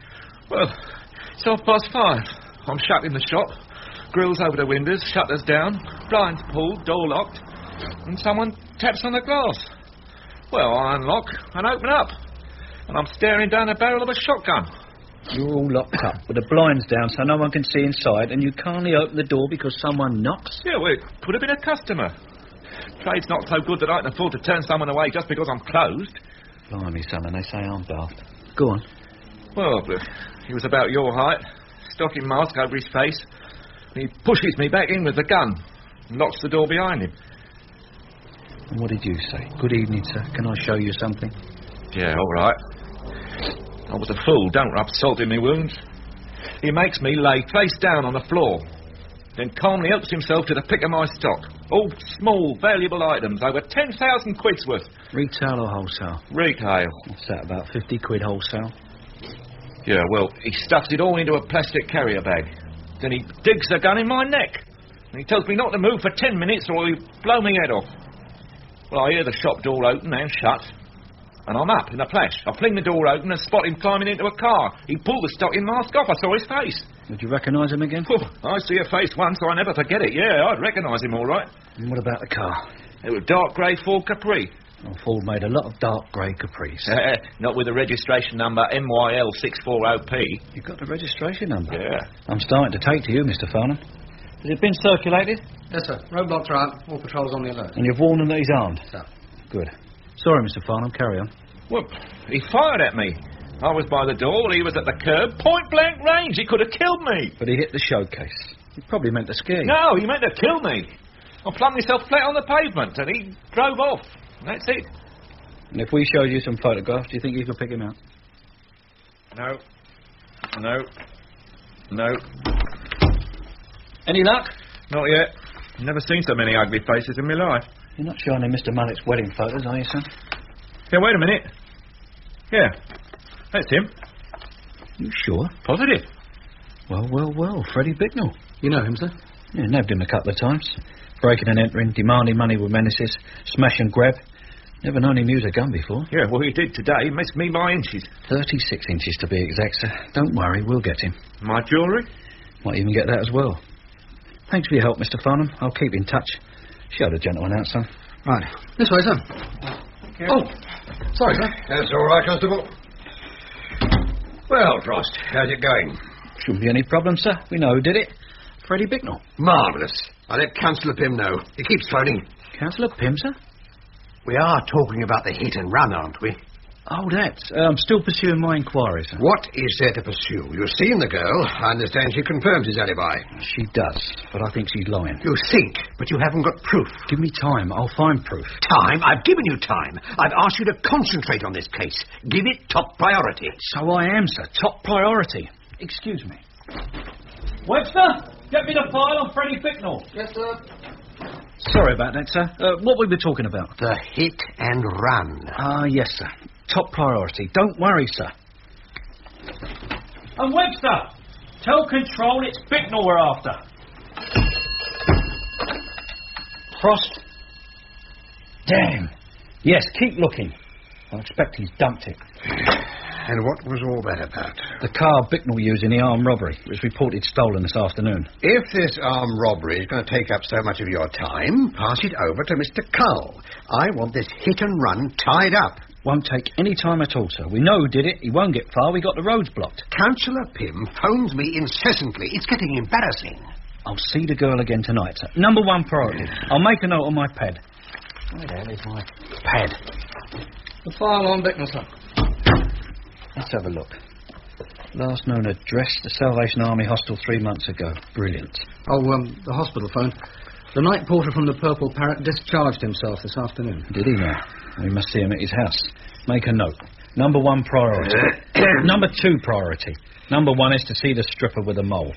Well, it's 5:30. I'm shut in the shop. Grills over the windows, shutters down, blinds pulled, door locked, and someone taps on the glass. Well, I unlock and open up, and I'm staring down the barrel of a shotgun. You're all locked up with the blinds down so no one can see inside, and you can't only open the door because someone knocks? Yeah, well, it could have been a customer. Trade's not so good that I can afford to turn someone away just because I'm closed. Blimey, son, and they say I'm daft. Go on. Well, he was about your height, stocking mask over his face. He pushes me back in with the gun and locks the door behind him. And what did you say? Good evening, sir. Can I show you something? Yeah, all right. I was a fool. Don't rub salt in me wounds. He makes me lay face down on the floor, then calmly helps himself to the pick of my stock. All small, valuable items, over 10,000 quid's worth. Retail or wholesale? Retail. What's that, about 50 quid wholesale? Yeah, well, he stuffs it all into a plastic carrier bag. Then he digs the gun in my neck. And he tells me not to move for 10 minutes or he'll blow me head off. Well, I hear the shop door open and shut. And I'm up in a flash. I fling the door open and spot him climbing into a car. He pulled the stocking mask off. I saw his face. Did you recognise him again? I see a face once, so I never forget it. Yeah, I'd recognise him all right. And what about the car? It was dark grey Ford Capri. Well, Ford made a lot of dark grey Capris. Not with the registration number MYL640P. You've got the registration number? Yeah. I'm starting to take to you, Mr. Farnham. Has it been circulated? Yes, sir. Roadblocks are out. All patrols on the alert. And you've warned him that he's armed? Sir. Good. Sorry, Mr. Farnham. Carry on. Well, he fired at me. I was by the door, he was at the curb, point-blank range. He could have killed me. But he hit the showcase. He probably meant to scare you. No, he meant to kill me. I flung myself flat on the pavement and he drove off. That's it. And if we showed you some photographs, do you think you could pick him out? No. No. Any luck? Not yet. Never seen so many ugly faces in my life. You're not showing him Mr. Mullet's wedding photos, are you, son? Yeah, wait a minute. Yeah. That's him. You sure? Positive. Well, Freddie Bicknell. You know him, sir? Yeah, nabbed him a couple of times. Breaking and entering, demanding money with menaces, smash and grab. Never known him use a gun before. Yeah, well, he did today. He missed me by inches. 36 inches to be exact, sir. Don't worry, we'll get him. My jewellery? Might even get that as well. Thanks for your help, Mr. Farnham. I'll keep in touch. Show the gentleman out, son. Right. This way, sir. Oh, sorry, sir. That's all right, Constable. Well, Frost, how's it going? Shouldn't be any problem, sir. We know who did it. Freddie Bicknell. Marvellous. I'll let Councillor Pym know. He keeps phoning. Councillor Pym, sir? We are talking about the hit and run, aren't we? Oh, that. I'm still pursuing my inquiry, sir. What is there to pursue? You've seen the girl. I understand she confirms his alibi. She does, but I think she's lying. You think, but you haven't got proof. Give me time. I'll find proof. Time? I've given you time. I've asked you to concentrate on this case. Give it top priority. So I am, sir. Top priority. Excuse me. Webster, get me the file on Freddie Bicknell. Yes, sir. Sorry about that, sir. What were we talking about? The hit and run. Ah, yes, sir. Top priority. Don't worry, sir. And Webster, tell Control it's Bicknell we're after. Frost. Damn. Yes, keep looking. I expect he's dumped it. And what was all that about? The car Bicknell used in the armed robbery. It was reported stolen this afternoon. If this armed robbery is going to take up so much of your time, pass it over to Mr. Cull. I want this hit and run tied up. Won't take any time at all, sir. We know who did it. He won't get far. We got the roads blocked. Councillor Pym phones me incessantly. It's getting embarrassing. I'll see the girl again tonight, sir. Number one priority. I'll make a note on my pad. Where the hell is my pad? The file on Bicknell, sir. Let's have a look. Last known address, the Salvation Army Hostel 3 months ago. Brilliant. Oh, the hospital phone. The night porter from the Purple Parrot discharged himself this afternoon. Did he now? We must see him at his house. Make a note. Number one priority. Number two priority. Number one is to see the stripper with a mole.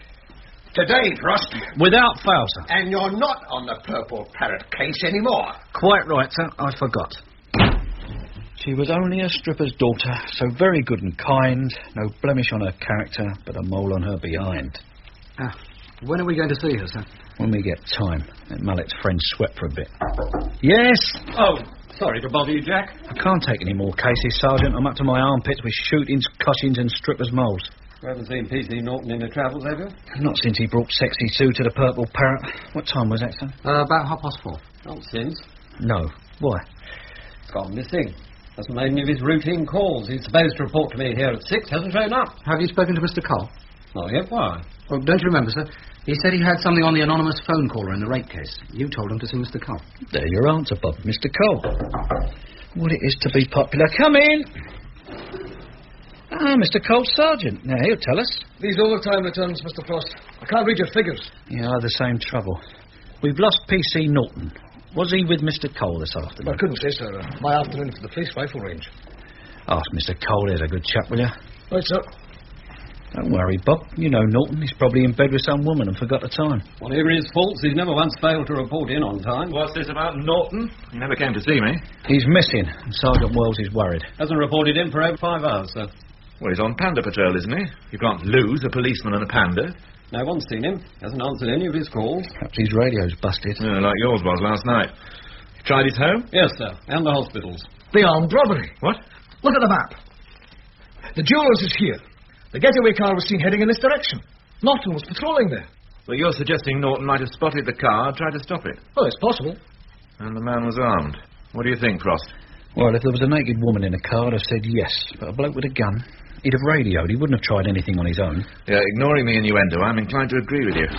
Today, Frost. Without fail, sir. And you're not on the Purple Parrot case anymore. Quite right, sir. I forgot. She was only a stripper's daughter, so very good and kind. No blemish on her character, but a mole on her behind. When are we going to see her, sir? When we get time. Let Mullet's friend sweat for a bit. Yes? Oh, sorry to bother you, Jack. I can't take any more cases, Sergeant. I'm up to my armpits with shootings, cushings and strippers' moles. You haven't seen P.C. Norton in the travels, have you? Not since he brought Sexy Sue to the Purple Parrot. What time was that, sir? About 4:30. Not since. No. Why? Gone missing. Hasn't made any of his routine calls. He's supposed to report to me here at 6. Hasn't shown up. Have you spoken to Mr. Cole? Not yet. Why? Well, don't you remember, sir? He said he had something on the anonymous phone caller in the rape case. You told him to see Mr. Cole. There your answer, Bob. Mr. Cole. What it is to be popular. Come in. Ah, Mr. Cole, Sergeant. Now, he'll tell us. These overtime returns, Mr. Frost. I can't read your figures. Yeah, I have the same trouble. We've lost P.C. Norton. Was he with Mr. Cole this afternoon? I couldn't say, sir. My afternoon for the police rifle range. Ask Mr. Cole. There's a good chap, will you? Right, sir. Don't worry, Bob. You know Norton. He's probably in bed with some woman and forgot the time. Whatever his faults, he's never once failed to report in on time. What's this about Norton? He never came to see me. He's missing, and Sergeant Wells is worried. Hasn't reported in for over 5 hours, sir. Well, he's on panda patrol, isn't he? You can't lose a policeman and a panda. No one's seen him. Hasn't answered any of his calls. Perhaps his radio's busted. Yeah, like yours was last night. You tried his home? Yes, sir. And the hospitals. The armed robbery. What? Look at the map. The jewellers is here. The getaway car was seen heading in this direction. Norton was patrolling there. Well, you're suggesting Norton might have spotted the car and tried to stop it. Well, it's possible. And the man was armed. What do you think, Frost? Well, if there was a naked woman in the car, I'd have said yes. But a bloke with a gun, he'd have radioed. He wouldn't have tried anything on his own. Yeah, ignoring the innuendo, I'm inclined to agree with you.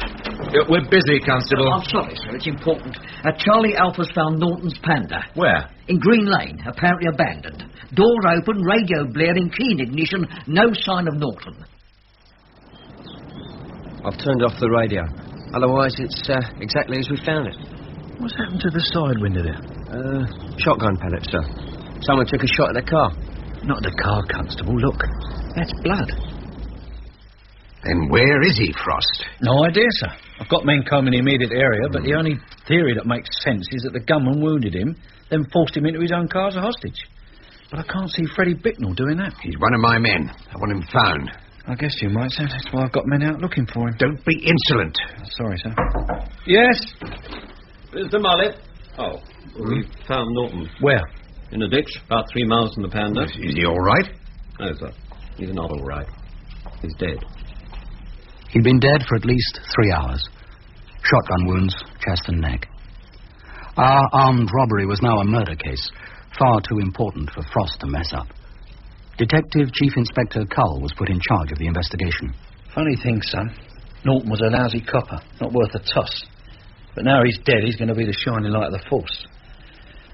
We're busy, Constable. I'm sorry, sir. It's important. Charlie Alpha's found Norton's panda. Where? In Green Lane, apparently abandoned. Door open, radio blaring, keen ignition, no sign of Norton. I've turned off the radio. Otherwise, it's exactly as we found it. What's happened to the side window there? Shotgun pellets, sir. Someone took a shot at the car. Not the car, Constable. Look. That's blood. Then where is he, Frost? No idea, sir. I've got men combing the immediate area, but the only theory that makes sense is that the gunman wounded him, then forced him into his own car as a hostage. But I can't see Freddie Bicknell doing that. He's one of my men. I want him found. I guess you might, sir. That's why I've got men out looking for him. Don't be insolent. Sorry, sir. Yes? Mr. Mullet. Oh, we found Norton. Where? In a ditch, about 3 miles from the panda. Is he all right? No, sir. He's not all right. He's dead. He'd been dead for at least 3 hours. Shotgun wounds, chest and neck. Our armed robbery was now a murder case, far too important for Frost to mess up. Detective Chief Inspector Cull was put in charge of the investigation. Funny thing, son. Norton was a lousy copper, not worth a toss. But now he's dead, he's going to be the shining light of the force.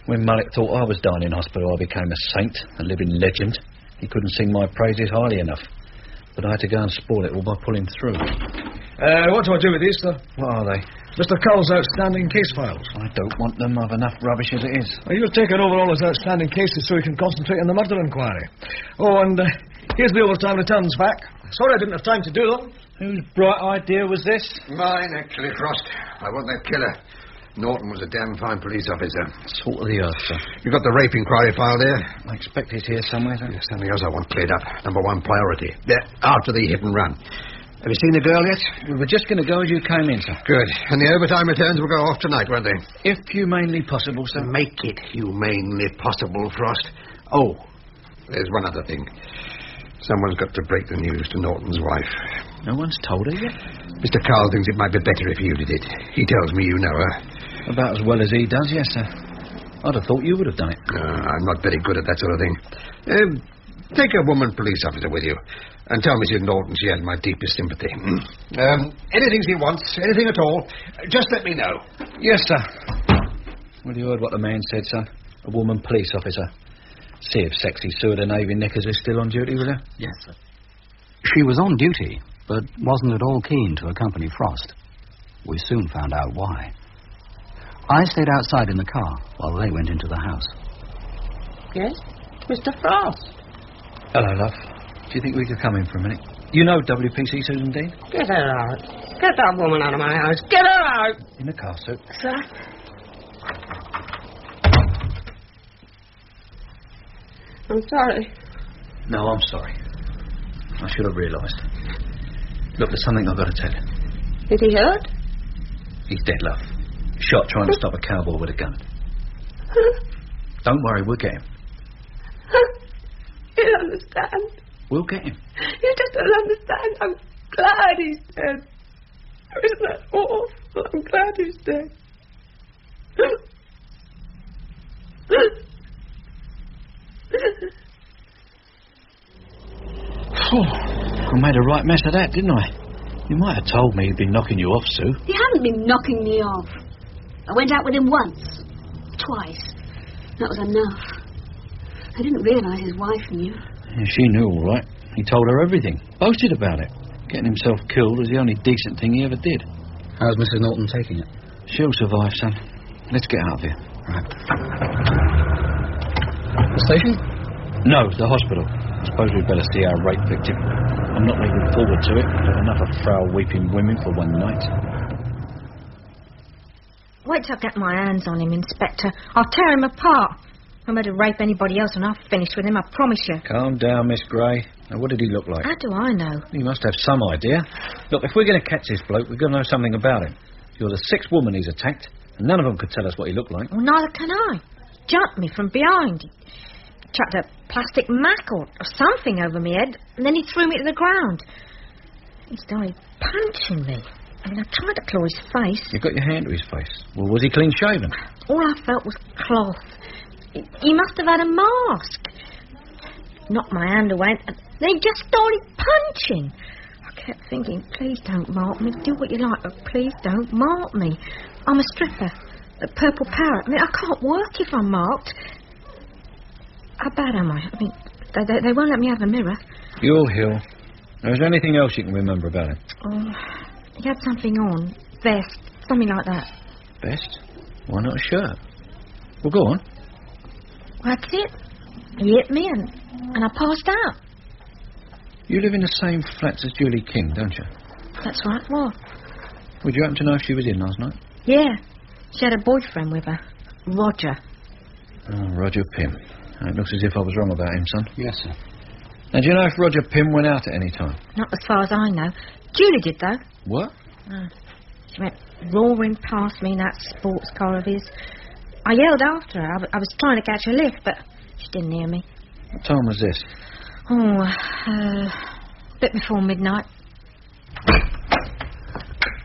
When Mullet thought I was dying in hospital, I became a saint, a living legend. He couldn't sing my praises highly enough. But I had to go and spoil it all by pulling through. What do I do with these, sir? What are they? Mr. Cull's outstanding case files. I don't want them. I've enough rubbish as it is. Well, you're taking over all his outstanding cases so he can concentrate on the murder inquiry. Oh, and here's the overtime returns back. Sorry I didn't have time to do them. Whose bright idea was this? Mine, actually, Frost. I want that killer. Norton was a damn fine police officer. Salt of the earth, sir. You got the rape inquiry file there? I expect it's here somewhere, sir. There's something else I want cleared up. Number one priority. After the hit and run. Have you seen the girl yet? We were just going to go as you came in, sir. Good. And the overtime returns will go off tonight, won't they? If humanely possible, sir. Make it humanely possible, Frost. Oh, there's one other thing. Someone's got to break the news to Norton's wife. No one's told her yet? Mr. Carl thinks it might be better if you did it. He tells me you know her. About as well as he does, yes, sir. I'd have thought you would have done it. I'm not very good at that sort of thing. Take a woman police officer with you. And tell Mrs. Norton she has my deepest sympathy. Anything she wants, anything at all, just let me know. Yes, sir. Well, you heard what the man said, son. A woman police officer. See if sexy Sue the Navy knickers is still on duty with her? Yes, sir. She was on duty, but wasn't at all keen to accompany Frost. We soon found out why. I stayed outside in the car while they went into the house. Yes? Mr. Frost. Hello, love. Do you think we could come in for a minute? You know WPC Susan Dean? Get her out. Get that woman out of my house. Get her out. In the car, Sue. Sir? I'm sorry. No, I'm sorry. I should have realised. Look, there's something I've got to tell you. Is he hurt? He's dead, love. Shot trying to stop a cowboy with a gun. Don't worry, we'll get him. You don't understand. We'll get him. You just don't understand. I'm glad he's dead. Isn't that awful? I'm glad he's dead. I made a right mess of that, didn't I? You might have told me he'd been knocking you off, Sue. He hadn't been knocking me off. I went out with him once. Twice. That was enough. I didn't realise his wife knew. Yeah, she knew all right. He told her everything. Boasted about it. Getting himself killed was the only decent thing he ever did. How's Mrs. Norton taking it? She'll survive, son. Let's get out of here. Right. The station? No, the hospital. Suppose we'd better see our rape victim. I'm not looking forward to it. I've had enough of frail weeping women for one night. Wait till I get my hands on him, Inspector. I'll tear him apart. I'm going to rape anybody else and I'll finish with him, I promise you. Calm down, Miss Gray. Now, what did he look like? How do I know? You must have some idea. Look, if we're going to catch this bloke, we've got to know something about him. You're the sixth woman he's attacked, and none of them could tell us what he looked like. Well, neither can I. He jumped me from behind. He chucked a plastic mac or something over my head, and then he threw me to the ground. He started punching me. I mean, I tried to claw his face. You got your hand to his face. Well, was he clean shaven? All I felt was cloth. He must have had a mask. Knocked my hand away, and then he just started punching. I kept thinking, please don't mark me. Do what you like, but please don't mark me. I'm a stripper, a purple parrot. I mean, I can't work if I'm marked. How bad am I? I mean, they won't let me have a mirror. You'll heal. Now, is there anything else you can remember about him? Oh, he had something on. Vest, something like that. Vest? Why not a shirt? Well, go on. That's it. He hit me and I passed out. You live in the same flats as Julie King, don't you? That's right, what? Would you happen to know if she was in last night? Yeah. She had a boyfriend with her. Roger. Oh, Roger Pym. It looks as if I was wrong about him, son. Yes, sir. Now, do you know if Roger Pym went out at any time? Not as far as I know. Julie did, though. What? She went roaring past me in that sports car of his. I yelled after her. I was trying to catch a lift, but she didn't hear me. What time was this? Oh, a bit before midnight.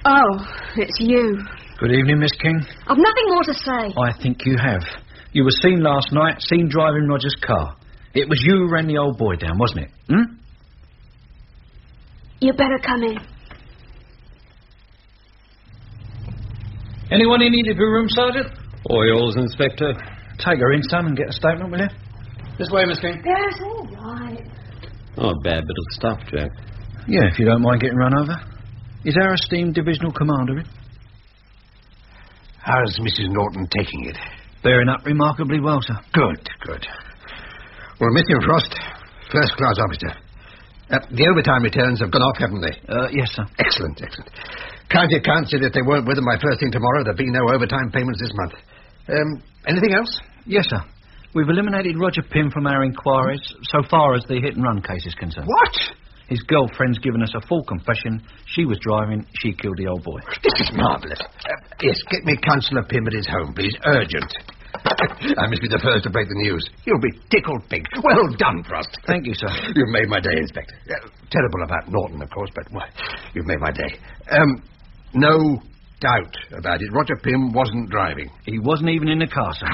Oh, it's you. Good evening, Miss King. I've nothing more to say. I think you have. You were seen last night, seen driving Roger's car. It was you who ran the old boy down, wasn't it? You better come in. Anyone in need of your room, Sergeant? Oils, Inspector. Take her in, son, and get a statement, will you? This way, Miss King. Yes, all right. Oh, a bad bit of stuff, Jack. Yeah, if you don't mind getting run over. Is our esteemed divisional commander in? How's Mrs. Norton taking it? Bearing up remarkably well, sir. Good, good. Well, Mr. Frost, first-class officer. The overtime returns have gone off, haven't they? Yes, sir. Excellent, excellent. County account said if they weren't with them by first thing tomorrow, there'd be no overtime payments this month. Anything else? Yes, sir. We've eliminated Roger Pym from our inquiries so far as the hit-and-run case is concerned. What? His girlfriend's given us a full confession. She was driving. She killed the old boy. This is marvellous. Yes, get me Councillor Pym at his home, please. Urgent. I must be the first to break the news. You'll be tickled pink. Well done, Frost. Thank you, sir. You've made my day, Inspector. Terrible about Norton, of course, but well, you've made my day. No doubt about it. Roger Pym wasn't driving. He wasn't even in the car, sir.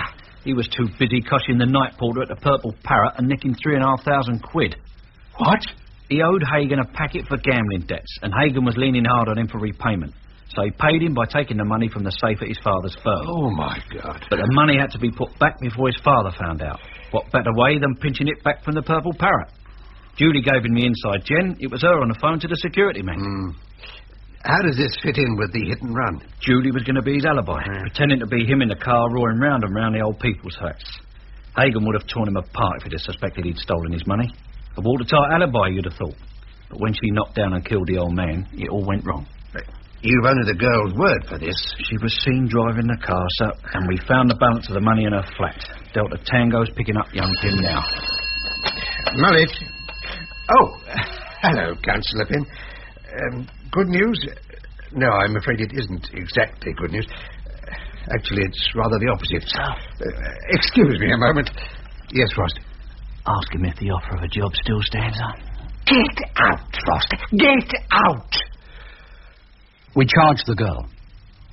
He was too busy cushing the night porter at the Purple Parrot and nicking £3,500. What? He owed Hagen a packet for gambling debts, and Hagen was leaning hard on him for repayment. So he paid him by taking the money from the safe at his father's firm. Oh, my God. But the money had to be put back before his father found out. What better way than pinching it back from the Purple Parrot? Julie gave him the inside gen. It was her on the phone to the security man. How does this fit in with the hit and run? Julie was going to be his alibi, pretending to be him in the car roaring round and round the old people's flats. Hagen would have torn him apart if he'd have suspected he'd stolen his money. A watertight alibi, you'd have thought. But when she knocked down and killed the old man, it all went wrong. You've only the girl's word for this. She was seen driving the car, sir, and we found the balance of the money in her flat. Delta Tango's picking up young Pym now. Mullet. Oh, hello, Councillor Pym. Good news? No, I'm afraid it isn't exactly good news. Actually, it's rather the opposite. Excuse me a moment. Yes, Frost. Ask him if the offer of a job still stands on. Get out, Frost. Get out! We charged the girl.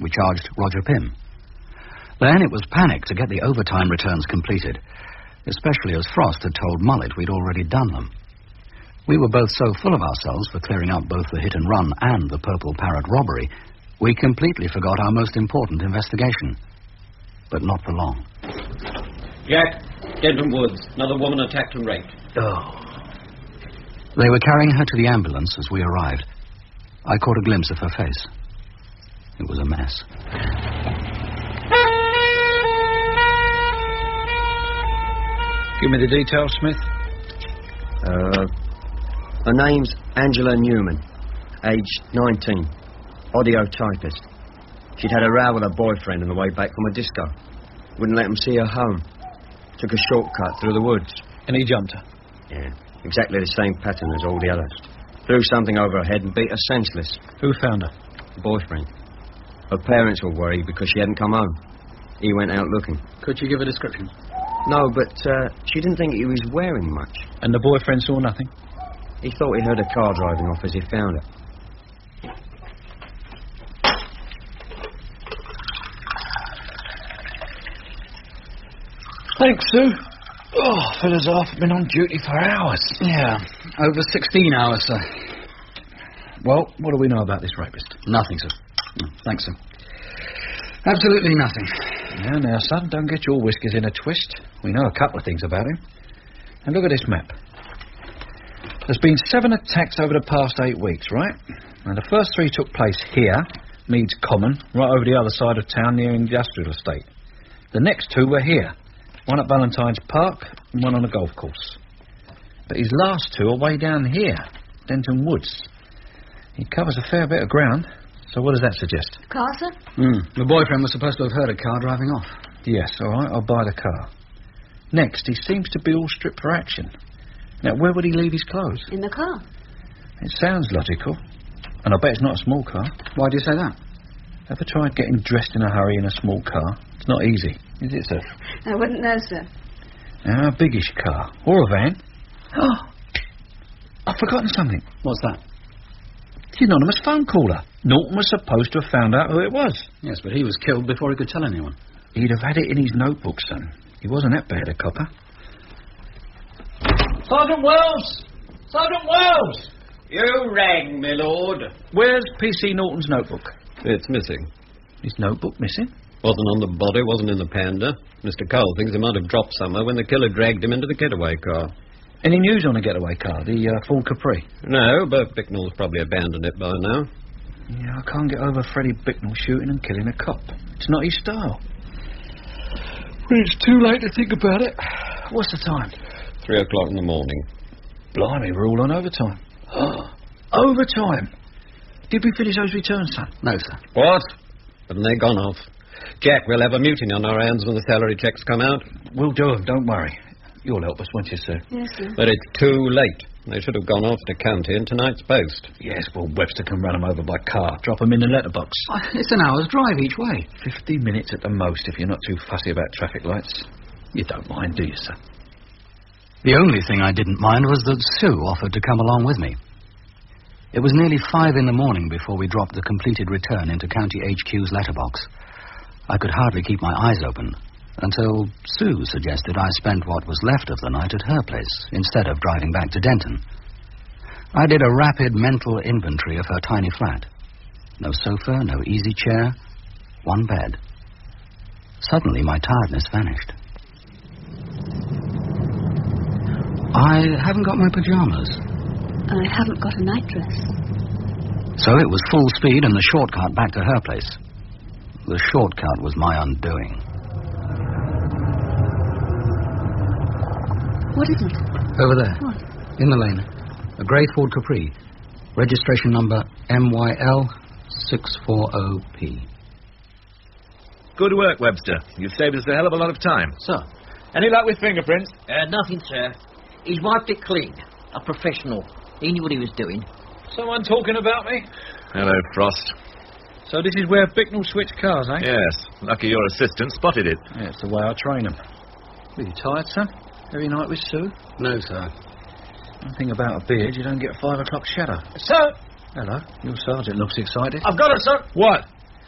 We charged Roger Pym. Then it was panic to get the overtime returns completed, especially as Frost had told Mullet we'd already done them. We were both so full of ourselves for clearing up both the hit-and-run and the Purple Parrot robbery, we completely forgot our most important investigation. But not for long. Jack, Denton Woods. Another woman attacked and raped. Oh. They were carrying her to the ambulance as we arrived. I caught a glimpse of her face. It was a mess. Give me the details, Smith. Her name's Angela Newman, aged 19, audio typist. She'd had a row with her boyfriend on the way back from a disco. Wouldn't let him see her home. Took a shortcut through the woods. And he jumped her? Yeah, exactly the same pattern as all the others. Threw something over her head and beat her senseless. Who found her? The boyfriend. Her parents were worried because she hadn't come home. He went out looking. Could you give a description? No, but she didn't think he was wearing much. And the boyfriend saw nothing? He thought he heard a car driving off as he found her. Thanks, Sue. Oh, fellas, I've been on duty for hours. Yeah, over 16 hours, sir. Well, what do we know about this rapist? Nothing, sir. No, thanks, sir. Absolutely nothing. Now, son, don't get your whiskers in a twist. We know a couple of things about him. And look at this map. There's been 7 attacks over the past 8 weeks, right? And the first 3 took place here, Meads Common, right over the other side of town near Industrial Estate. The next 2 were here. One at Valentine's Park and one on a golf course. But his last 2 are way down here, Denton Woods. He covers a fair bit of ground, so what does that suggest? Car, sir? The boyfriend was supposed to have heard a car driving off. Yes, all right, I'll buy the car. Next, he seems to be all stripped for action. Now, where would he leave his clothes? In the car. It sounds logical. And I bet it's not a small car. Why do you say that? Ever tried getting dressed in a hurry in a small car? It's not easy, is it, sir? I wouldn't know, sir. Now, a biggish car. Or a van. Oh, I've forgotten something. What's that? The anonymous phone caller. Norton was supposed to have found out who it was. Yes, but he was killed before he could tell anyone. He'd have had it in his notebook, son. He wasn't that bad a copper. Sergeant Wells! Sergeant Wells! You rang, my lord. Where's PC Norton's notebook? It's missing. His notebook missing? Wasn't on the body, wasn't in the panda. Mr. Cole thinks he might have dropped somewhere when the killer dragged him into the getaway car. Any news on the getaway car, the Ford Capri? No, but Bicknell's probably abandoned it by now. Yeah, I can't get over Freddie Bicknell shooting and killing a cop. It's not his style. But it's too late to think about it. What's the time? 3 o'clock in the morning. Blimey, we're all on overtime. Overtime? Did we finish those returns, son? No, sir. What? Haven't they gone off? Jack, we'll have a mutiny on our hands when the salary checks come out. We'll do them, don't worry. You'll help us, won't you, sir? Yes, sir. But it's too late. They should have gone off to county in tonight's post. Yes, well, Webster can run them over by car. Drop them in the letterbox. Oh, it's an hour's drive each way. 50 minutes at the most if you're not too fussy about traffic lights. You don't mind, do you, sir? The only thing I didn't mind was that Sue offered to come along with me. It was nearly 5 in the morning before we dropped the completed return into County HQ's letterbox. I could hardly keep my eyes open until Sue suggested I spend what was left of the night at her place instead of driving back to Denton. I did a rapid mental inventory of her tiny flat. No sofa, no easy chair, 1 bed. Suddenly my tiredness vanished. I haven't got my pajamas. I haven't got a nightdress. So it was full speed and the shortcut back to her place. The shortcut was my undoing. What is it? Over there. What? In the lane. A grey Ford Capri. Registration number MYL640P. Good work, Webster. You've saved us a hell of a lot of time. Sir. Any luck with fingerprints? Nothing, sir. He's wiped it clean. A professional. He knew what he was doing. Someone talking about me? Hello, Frost. So this is where Bicknell switched cars, eh? Yes. Lucky your assistant spotted it. Yeah, it's the way I train them. Are you tired, son? Every night with Sue? No, sir. One thing about a beard, you don't get a 5 o'clock shadow. Sir! Hello. Your sergeant looks excited. I've got it, sir. What?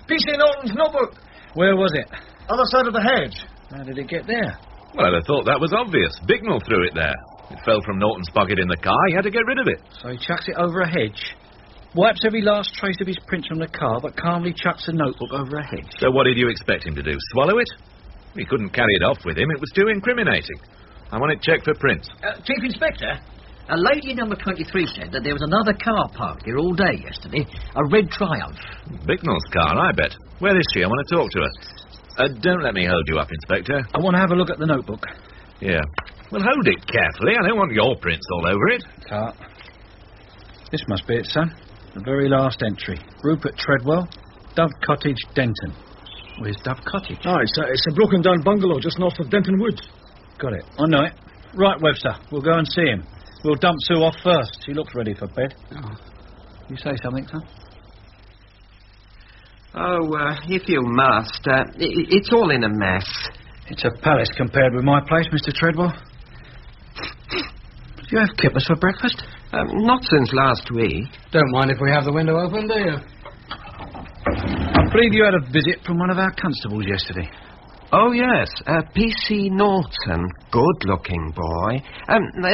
PC Norton's notebook. Where was it? Other side of the hedge. How did it get there? Well, I'd have thought that was obvious. Bicknell threw it there. It fell from Norton's pocket in the car. He had to get rid of it. So he chucks it over a hedge, wipes every last trace of his prints from the car, but calmly chucks the notebook over a hedge. So what did you expect him to do? Swallow it? He couldn't carry it off with him. It was too incriminating. I want it checked for prints. Chief Inspector, a lady number 23 said that there was another car parked here all day yesterday. A red Triumph. Bicknell's car, I bet. Where is she? I want to talk to her. Don't let me hold you up, Inspector. I want to have a look at the notebook. Yeah. Well, hold it carefully. I don't want your prints all over it. Tart. This must be it, son. The very last entry. Rupert Treadwell, Dove Cottage, Denton. Where's Dove Cottage? Oh, it's a broken-down bungalow just north of Denton Woods. Got it. I know it. Right, Webster. We'll go and see him. We'll dump Sue off first. She looks ready for bed. Oh. You say something, son? Oh, if you must. It's all in a mess. It's a palace compared with my place, Mr. Treadwell. Do you have kippers for breakfast? Not since last week. Don't mind if we have the window open, do you? I believe you had a visit from one of our constables yesterday. Oh, yes. P.C. Norton. Good-looking boy.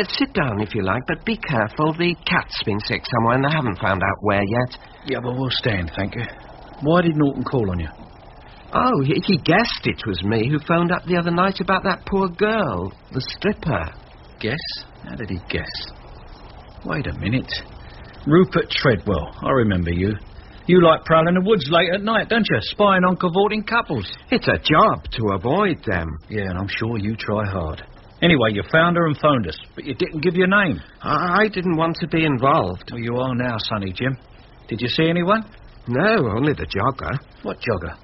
Sit down if you like, but be careful. The cat's been sick somewhere and they haven't found out where yet. Yeah, but we'll stand, thank you. Why did Norton call on you? Oh, he guessed it was me who phoned up the other night about that poor girl, the stripper. Guess? How did he guess? Wait a minute. Rupert Treadwell. I remember you. You like prowling the woods late at night, don't you? Spying on cavorting couples. It's a job to avoid them. Yeah, and I'm sure you try hard. Anyway, you found her and phoned us, but you didn't give your name. I didn't want to be involved. Well, you are now, Sonny Jim. Did you see anyone? No, only the jogger. What jogger?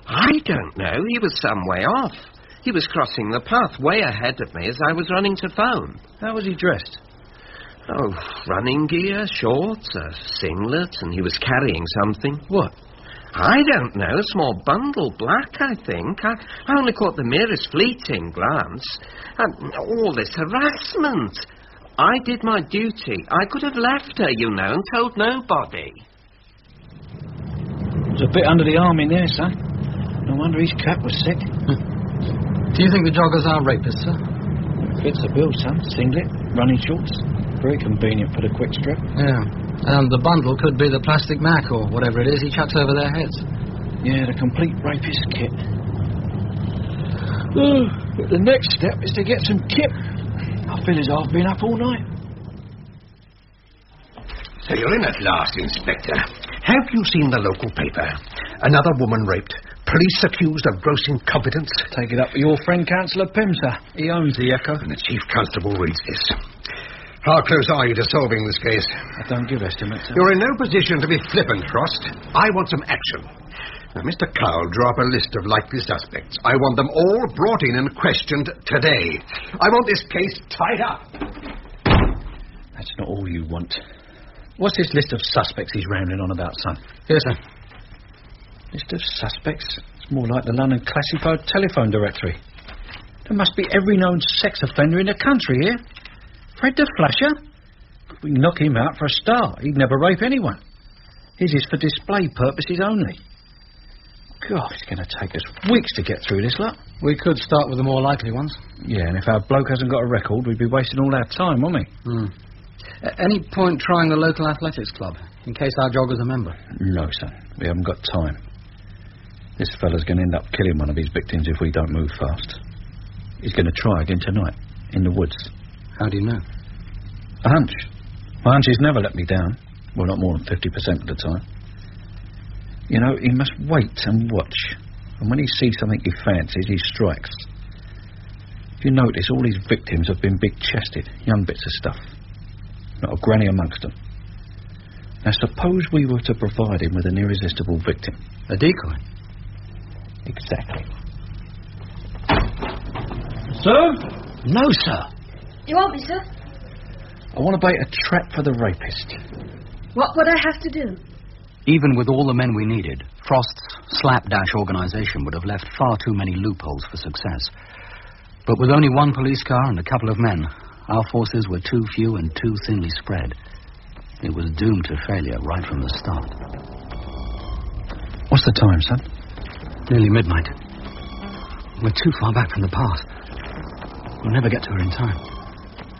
I don't know. He was some way off. He was crossing the path way ahead of me as I was running to phone. How was he dressed? Oh, running gear, shorts, a singlet, and he was carrying something. What? I don't know. A small bundle, black, I think. I only caught the merest fleeting glance. All this harassment. I did my duty. I could have left her, you know, and told nobody. It was a bit under the arm in there, son. No wonder his cap was sick. Do you think the joggers are rapists, sir? Fits the bill, son. Singlet, running shorts. Very convenient for the quick strip. Yeah. And the bundle could be the plastic mac or whatever it is he chucks over their heads. Yeah, the complete rapist kit. But the next step is to get some kip. I feel as I've been up all night. So you're in at last, Inspector. Have you seen the local paper? Another woman raped. Police accused of gross incompetence. Take it up with your friend, Councillor Pym, sir. He owns the Echo. And the Chief Constable reads this. How close are you to solving this case? I don't give estimates, sir. You're in no position to be flippant, Frost. I want some action. Now, Mr. Cowell, draw up a list of likely suspects. I want them all brought in and questioned today. I want this case tied up. That's not all you want. What's this list of suspects he's rambling on about, son? Yes, sir. List of suspects? It's more like the London Classified Telephone Directory. There must be every known sex offender in the country here. Fred the Flasher? We can knock him out for a start. He'd never rape anyone. His is for display purposes only. God, it's going to take us weeks to get through this lot. We could start with the more likely ones. Yeah, and if our bloke hasn't got a record, we'd be wasting all our time, wouldn't we? At any point trying the local athletics club, in case our jogger's a member? No, son. We haven't got time. This fella's going to end up killing one of his victims if we don't move fast. He's going to try again tonight, in the woods. How do you know? A hunch. My hunches never let me down. Well, not more than 50% of the time. You know, he must wait and watch. And when he sees something he fancies, he strikes. If you notice, all his victims have been big-chested, young bits of stuff. Not a granny amongst them. Now, suppose we were to provide him with an irresistible victim. A decoy? Exactly. Sir? No, sir. You want me, sir? I want to bait a trap for the rapist. What would I have to do? Even with all the men we needed, Frost's slapdash organisation would have left far too many loopholes for success. But with only one police car and a couple of men, our forces were too few and too thinly spread. It was doomed to failure right from the start. What's the time, son? Nearly midnight. We're too far back from the path. We'll never get to her in time.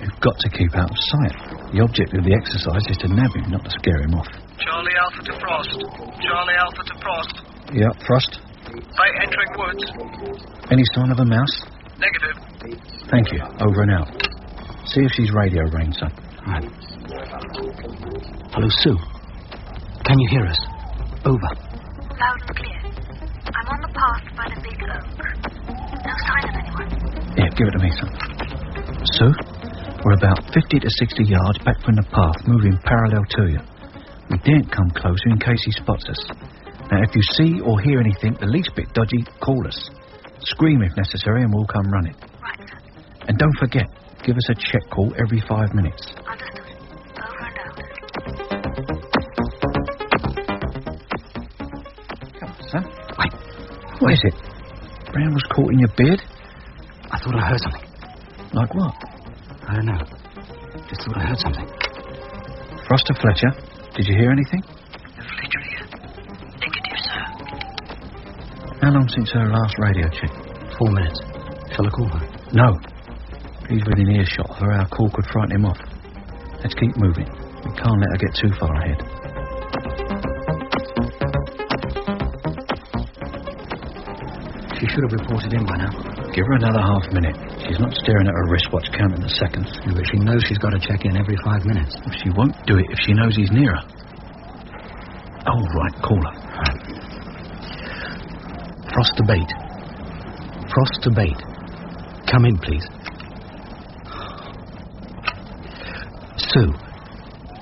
We've got to keep out of sight. The object of the exercise is to nab him, not to scare him off. Charlie Alpha to Frost. Charlie Alpha to Frost. Yeah, Frost. Bait entering woods. Any sign of a mouse? Negative. Thank you. Over and out. See if she's radio range, son. Right. Hello, Sue. Can you hear us? Over. Loud and clear. I'm on the path by the big oak. No sign of anyone. Yeah, give it to me, son. Sue, we're about 50 to 60 yards back from the path, moving parallel to you. We daren't come closer in case he spots us. Now, if you see or hear anything the least bit dodgy, call us. Scream if necessary and we'll come running. Right, sir. And don't forget, give us a check call every 5 minutes. Understood. Over and out. Come on, son. Wait. What is it? Brown was caught in your beard? I thought I heard something. Like what? I don't know. Just thought I heard something. Frost or Fletcher, did you hear anything? Fletcher here. Negative, sir. How long since her last radio check? 4 minutes. Shall I call her? No. He's within earshot of her. Our call could frighten him off. Let's keep moving. We can't let her get too far ahead. She should have reported in by now. Give her another half minute. She's not staring at her wristwatch counting the seconds. Yeah, but she knows she's got to check in every 5 minutes. Well, she won't do it if she knows he's near her. Oh, right, call her. Frost to bait. Frost to bait. Come in, please. Sue,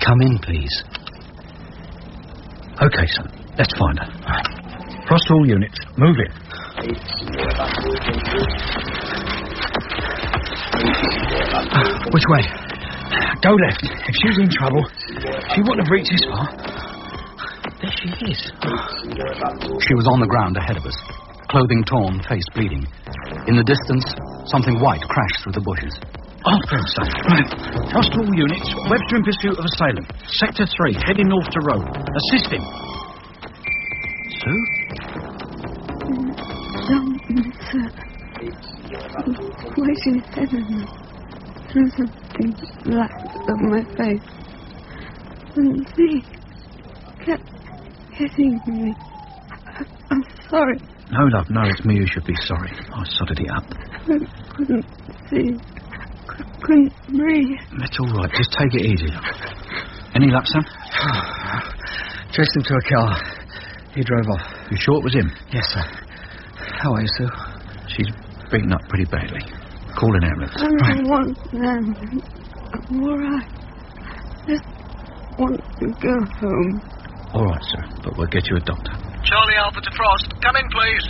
come in, please. Okay, son. Let's find her. Frost all units. Move it. Which way? Go left. If she was in trouble, she wouldn't have reached this far. There she is. She was on the ground ahead of us. Clothing torn, face bleeding. In the distance, something white crashed through the bushes. After him, son. Right. Frost all units. Webster in pursuit of assailant. Sector 3, heading north to road. Assist him. Sue? Something, sir. Waiting ahead of me. Through something black over my face. And he kept hitting me. I'm sorry. No, love, no, it's me who should be sorry. I sodded it up. I couldn't see. Couldn't breathe. That's all right. Just take it easy, love. Any luck, son? Chased him to a car. He drove off. You sure it was him? Yes, sir. How are you, Sue? She's beaten up pretty badly. Call an ambulance. I don't want an ambulance. I'm all right. Just want to go home. All right, sir, but we'll get you a doctor. Charlie Alpha to Frost. Come in, please.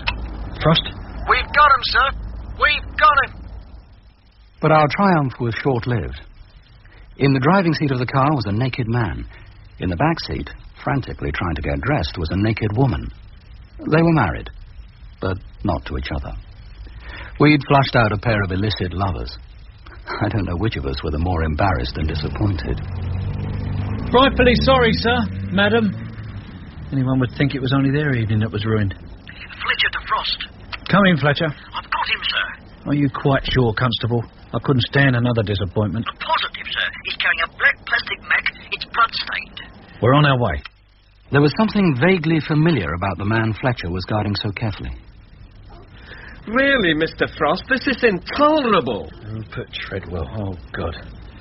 Frost? We've got him, sir. We've got him. But our triumph was short-lived. In the driving seat of the car was a naked man. In the back seat, frantically trying to get dressed, was a naked woman. They were married, but not to each other. We'd flushed out a pair of illicit lovers. I don't know which of us were the more embarrassed and disappointed. Rightfully sorry, sir, madam. Anyone would think it was only their evening that was ruined. Fletcher to Frost. Come in, Fletcher. I've got him, sir. Are you quite sure, Constable? I couldn't stand another disappointment. Positive, sir. He's carrying a black plastic Mac. It's blood-stained. We're on our way. There was something vaguely familiar about the man Fletcher was guarding so carefully. Really, Mr. Frost, this is intolerable. Rupert Treadwell, oh, God.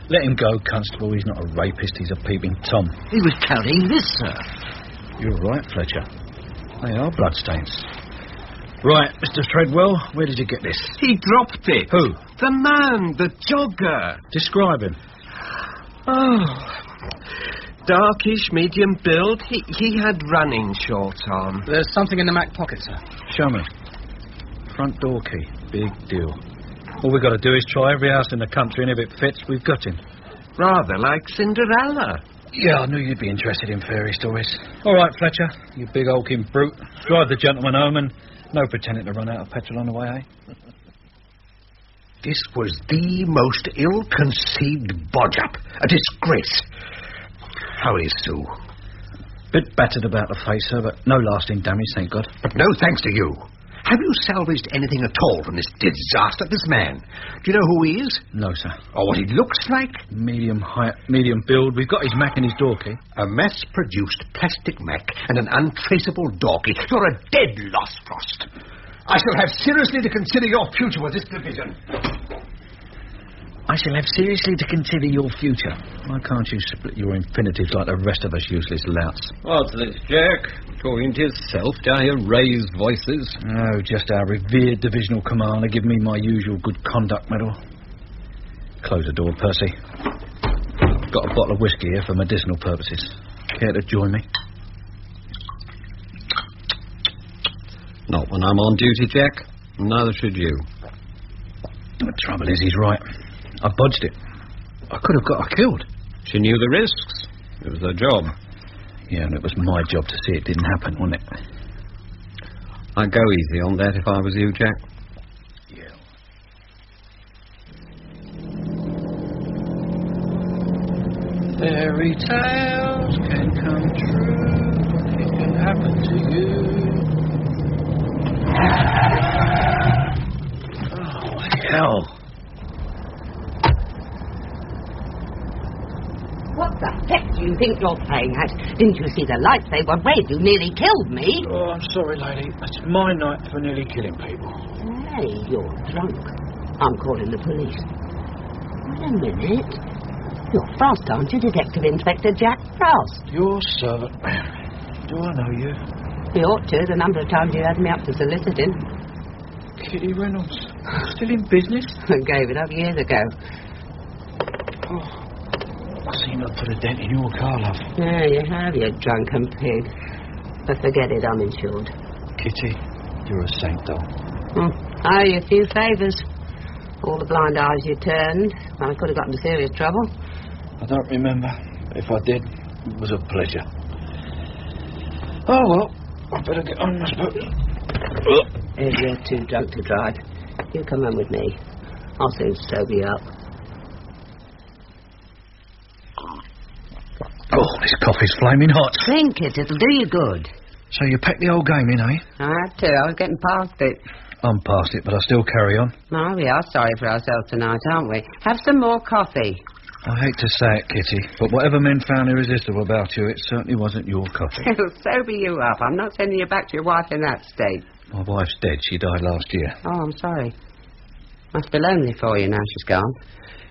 Let him go, Constable. He's not a rapist, he's a peeping Tom. He was carrying this, sir. You're right, Fletcher. They are bloodstains. Right, Mr. Treadwell, where did you get this? He dropped it. Who? The man, the jogger. Describe him. Oh, darkish, medium build. He had running shorts on. There's something in the Mac pocket, sir. Show me. Front door key. Big deal. All we've got to do is try every house in the country, and if it fits, we've got him. Rather like Cinderella. Yeah, I knew you'd be interested in fairy stories. All right, Fletcher, you big hulking brute. Drive the gentleman home, and no pretending to run out of petrol on the way, eh? This was the most ill-conceived bodge-up. A disgrace. How is Sue? Bit battered about the face, sir, but no lasting damage, thank God. But no thanks to you. Have you salvaged anything at all from this disaster, this man? Do you know who he is? No, sir. Or what he looks like? Medium height, medium build. We've got his Mac and his door key. A mass-produced plastic Mac and an untraceable door key. You're a dead loss, Frost. I shall have seriously to consider your future with this division. I shall have seriously to consider your future. Why can't you split your infinitives like the rest of us useless louts? What's this, Jack? Talking to yourself? Do I hear raised voices? No, just our revered divisional commander give me my usual good conduct medal. Close the door, Percy. I've got a bottle of whiskey here for medicinal purposes. Care to join me? Not when I'm on duty, Jack. Neither should you. The trouble is, he's right. I bodged it. I could have got her killed. She knew the risks. It was her job. Yeah, and it was my job to see it didn't happen, wasn't it? I'd go easy on that if I was you, Jack. Yeah. Fairy tales can come true. It can happen to you. Oh, hell. What the heck do you think you're playing at? Didn't you see the lights? They were red. You nearly killed me. Oh, I'm sorry, lady. It's my night for nearly killing people. Hey, you're drunk. I'm calling the police. Wait a minute. You're Frost, aren't you, Detective Inspector Jack Frost? Your servant. Do I know you? You ought to, the number of times you had me up for soliciting. Kitty Reynolds. Still in business? I gave it up years ago. Oh. I seem to put a dent in your car, love. Yeah, you have, you drunken pig. But forget it, I'm insured. Kitty, you're a saint, though. I owe you a few favours. All the blind eyes you turned. I could have gotten into serious trouble. I don't remember. If I did, it was a pleasure. Oh, well, I better get on, I suppose. If you're too drunk to drive, you come home with me. I'll soon sober you up. Oh, this coffee's flaming hot. Drink it, it'll do you good. So you packed the old game in, eh? I had to, I was getting past it. I'm past it, but I still carry on. Oh, we are sorry for ourselves tonight, aren't we? Have some more coffee. I hate to say it, Kitty, but whatever men found irresistible about you, it certainly wasn't your coffee. It'll sober you up. I'm not sending you back to your wife in that state. My wife's dead. She died last year. Oh, I'm sorry. Must be lonely for you now she's gone.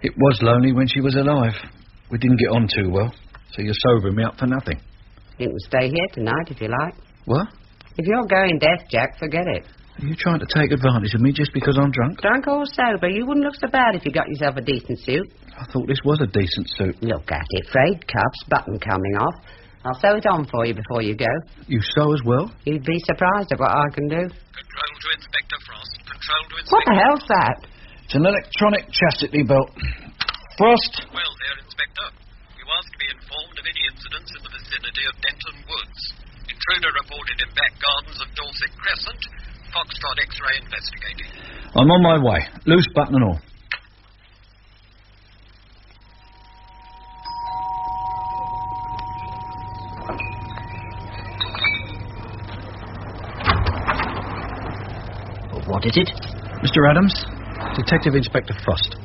It was lonely when she was alive. We didn't get on too well, so you're sobering me up for nothing. You can stay here tonight if you like. What? If you're going deaf, Jack, forget it. Are you trying to take advantage of me just because I'm drunk? Drunk or sober, you wouldn't look so bad if you got yourself a decent suit. I thought this was a decent suit. Look at it, frayed cuffs, button coming off. I'll sew it on for you before you go. You sew as well? You'd be surprised at what I can do. Control to Inspector Frost. Control to Inspector... What the hell's that? It's an electronic chastity belt. Frost? Well, dear Inspector, you asked to be informed of any incidents in the vicinity of Denton Woods. Intruder reported in back gardens of Dorset Crescent. Foxtrot X-ray investigating. I'm on my way. Loose button and all. What is it? Mr. Adams, Detective Inspector Frost.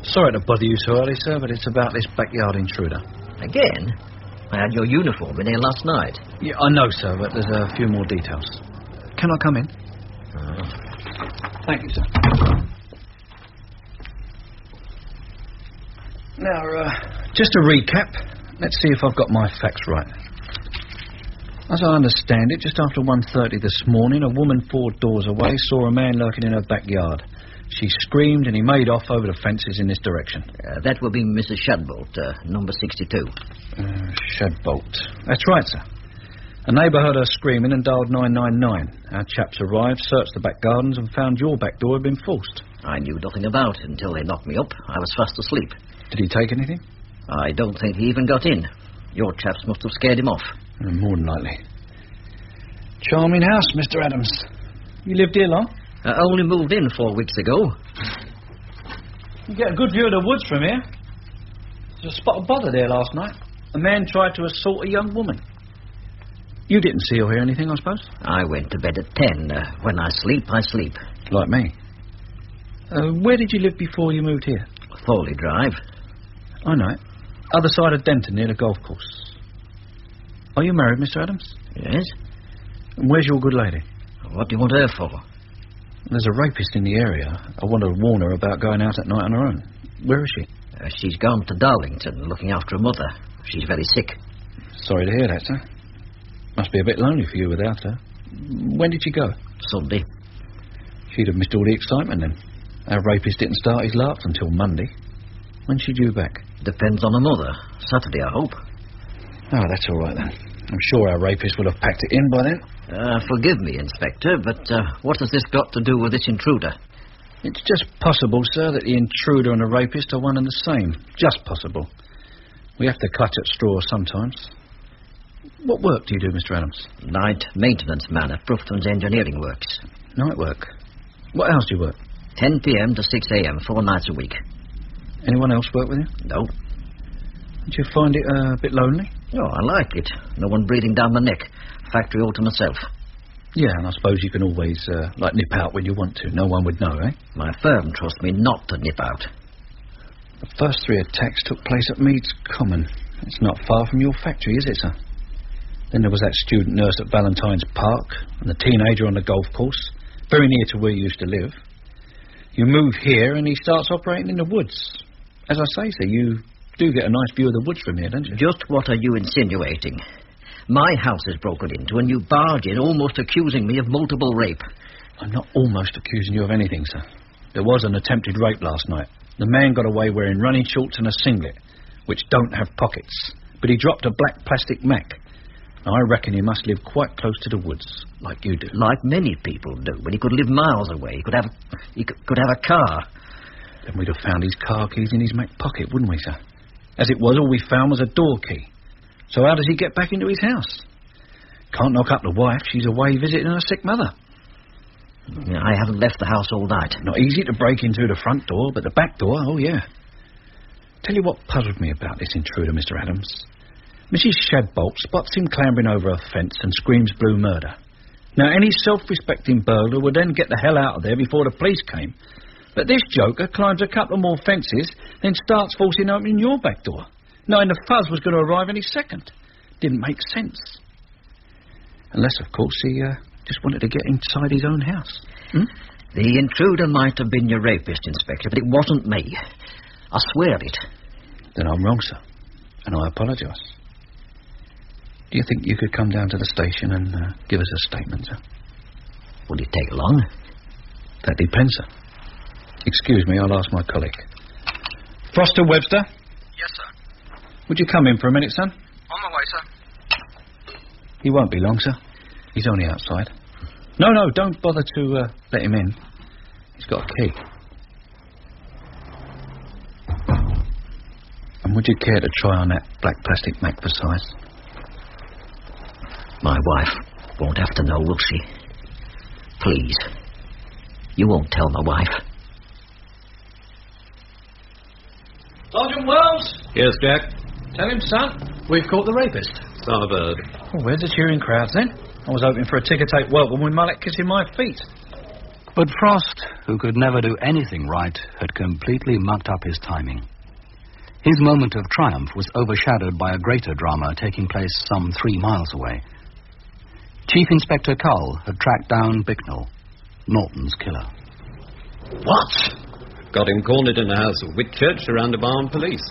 Sorry to bother you so early, sir, but it's about this backyard intruder. Again? I had your uniform in here last night. Yeah, I know, sir, but there's a few more details. Can I come in? Thank you, sir. Now, just to recap, let's see if I've got my facts right. As I understand it, just after 1:30 this morning, a woman 4 doors away saw a man lurking in her backyard. She screamed and he made off over the fences in this direction. That will be Mrs. Shadbolt, number 62. Shadbolt. That's right, sir. A neighbour heard her screaming and dialed 999. Our chaps arrived, searched the back gardens and found your back door had been forced. I knew nothing about it until they knocked me up. I was fast asleep. Did he take anything? I don't think he even got in. Your chaps must have scared him off. More than likely. Charming house, Mr. Adams. You lived here long? I only moved in 4 weeks ago. You get a good view of the woods from here. There's a spot of bother there last night. A man tried to assault a young woman. You didn't see or hear anything, I suppose? I went to bed at 10. When I sleep, I sleep. Like me. Where did you live before you moved here? Foley Drive. I know it. Other side of Denton, near the golf course. Are you married, Mr. Adams? Yes. And where's your good lady? What do you want her for? There's a rapist in the area. I want to warn her about going out at night on her own. Where is she? She's gone to Darlington, looking after her mother. She's very sick. Sorry to hear that, sir. Must be a bit lonely for you without her. When did she go? Sunday. She'd have missed all the excitement then. Our rapist didn't start his laughs until Monday. When's she due back? Depends on the mother. Saturday, I hope. Oh, that's all right, then. I'm sure our rapist will have packed it in by then. Forgive me, Inspector, but what has this got to do with this intruder? It's just possible, sir, that the intruder and the rapist are one and the same. Just possible. We have to clutch at straws sometimes. What work do you do, Mr. Adams? Night maintenance man at Brufton's Engineering Works. Night work? What hours do you work? 10 p.m. to 6 a.m., 4 nights a week. Anyone else work with you? No. Did you find it a bit lonely? Oh, I like it. No one breathing down my neck. Factory all to myself. Yeah, and I suppose you can always, nip out when you want to. No one would know, eh? My firm trusts me not to nip out. The first 3 attacks took place at Meads Common. It's not far from your factory, is it, sir? Then there was that student nurse at Valentine's Park, and the teenager on the golf course, very near to where you used to live. You move here, and he starts operating in the woods. As I say, sir, you do get a nice view of the woods from here, don't you? Just what are you insinuating? My house is broken into, and you barge in, almost accusing me of multiple rape. I'm not almost accusing you of anything, sir. There was an attempted rape last night. The man got away wearing running shorts and a singlet, which don't have pockets. But he dropped a black plastic Mac. I reckon he must live quite close to the woods, like you do. Like many people do, but he could live miles away. He could have a car. Then we'd have found his car keys in his Mac pocket, wouldn't we, sir? As it was, all we found was a door key. So how does he get back into his house? Can't knock up the wife. She's away visiting her sick mother. I haven't left the house all night. Not easy to break in through the front door, but the back door, oh, yeah. Tell you what puzzled me about this intruder, Mr. Adams. Mrs. Shadbolt spots him clambering over a fence and screams blue murder. Now, any self-respecting burglar would then get the hell out of there before the police came. But this joker climbs a couple more fences, then starts forcing open your back door, knowing the fuzz was going to arrive any second. Didn't make sense. Unless, of course, he just wanted to get inside his own house. The intruder might have been your rapist, Inspector, but it wasn't me. I swear it. Then I'm wrong, sir, and I apologise. Do you think you could come down to the station and give us a statement, sir? Would it take long? That depends, sir. Excuse me, I'll ask my colleague. Foster Webster? Yes, sir. Would you come in for a minute, son? On my way, sir. He won't be long, sir. He's only outside. No, don't bother to let him in. He's got a key. And would you care to try on that black plastic Mac for size? My wife won't have to know, will she? Please. You won't tell my wife. Sergeant Wells? Yes, Jack? Tell him, son, we've caught the rapist. Son of a bird. Oh, where's the cheering crowds, then? I was hoping for a ticker-tape welcome with Mullet kissing my feet. But Frost, who could never do anything right, had completely mucked up his timing. His moment of triumph was overshadowed by a greater drama taking place some 3 miles away. Chief Inspector Cull had tracked down Bicknell, Norton's killer. What? Got him cornered in the house of Whitchurch, surrounded by armed police.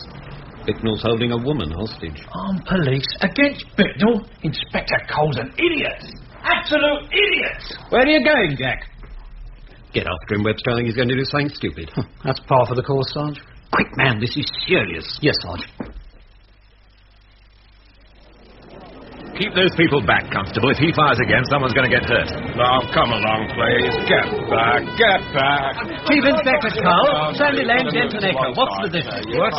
Bicknell's holding a woman hostage. Armed police against Bicknell? Inspector Cole's an idiot. Absolute idiot. Where are you going, Jack? Get after him, Webster. I think he's going to do something stupid. That's par for the course, Sarge. Quick, man, this is serious. Yes, Sarge. Keep those people back, Constable. If he fires again, someone's going to get hurt. Now, come along, please. Get back, get back. Chief Inspector Cull, Sandy Lane, Denton Echo. What's the difference? What?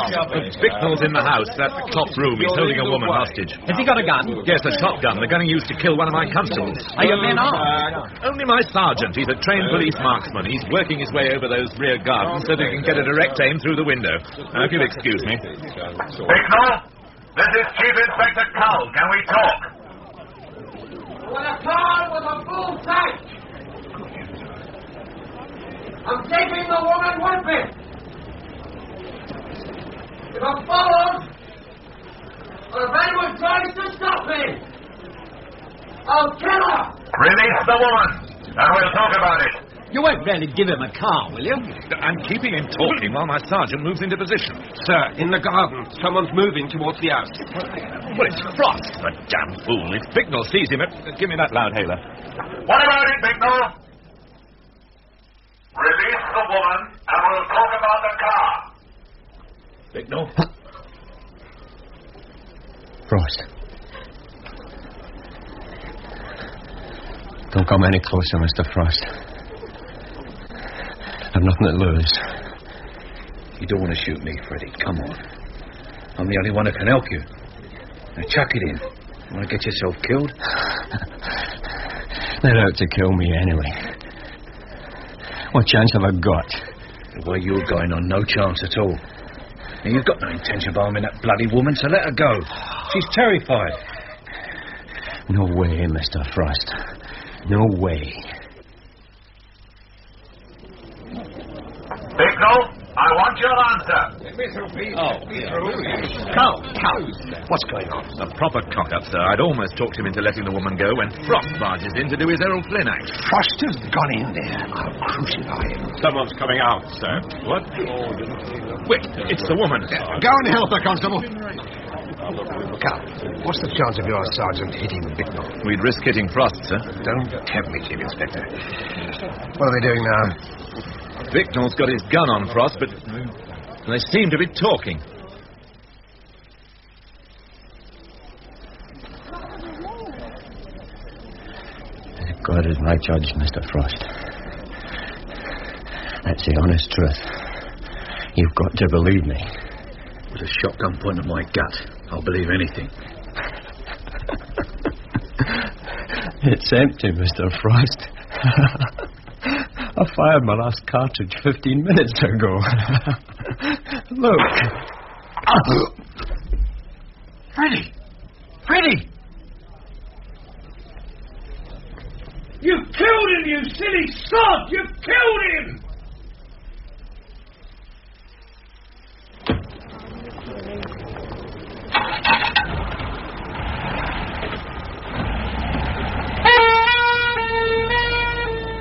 Bicknell's in the house, that top room. He's holding a woman hostage. Has he got a gun? Yes, a shotgun. The gun he used to kill one of my constables. Are your men armed? Only my sergeant. He's a trained police marksman. He's working his way over those rear gardens so that he can get a direct aim through the window. Now, if you'll excuse me. Bicknell? This is Chief Inspector Cull. Can we talk? With a car with a full tank. I'm taking the woman with me. If I'm followed, or if anyone tries to stop me, I'll kill her. Release the woman, and we'll talk about it. You won't really give him a car, will you? I'm keeping him talking while my sergeant moves into position. Sir, in the garden. Someone's moving towards the house. Well, it's Frost, the damn fool. If Bicknell sees him, give me that loudhailer. What about it, Bicknell? Release the woman, and we'll talk about the car. Bicknell? Frost. Don't come any closer, Mr. Frost. I've nothing to lose. You don't want to shoot me, Freddie. Come on. I'm the only one who can help you. Now chuck it in. You want to get yourself killed? They're out to kill me anyway. What chance have I got? The way you're going on, no chance at all. Now, you've got no intention of harming that bloody woman, so let her go. She's terrified. No way, Mr. Frost. No way. Bicknell, I want your answer. Cows. What's going on? A proper cock-up, sir. I'd almost talked him into letting the woman go when Frost barges in to do his Errol Flynn act. Frost has gone in there. I'll crucify him. Someone's coming out, sir. What? Wait, it's the woman. Go and help her, Constable. Come. What's the chance of your sergeant hitting Bicknell? We'd risk hitting Frost, sir. Don't tempt me, Chief Inspector. What are they doing now? Bicknell's got his gun on Frost, but they seem to be talking. God is my judge, Mr. Frost. That's the honest truth. You've got to believe me. With a shotgun pointed at my gut, I'll believe anything. It's empty, Mr. Frost. I fired my last cartridge 15 minutes ago. Look. Freddie! Freddie! You killed him, you silly sod! You killed him!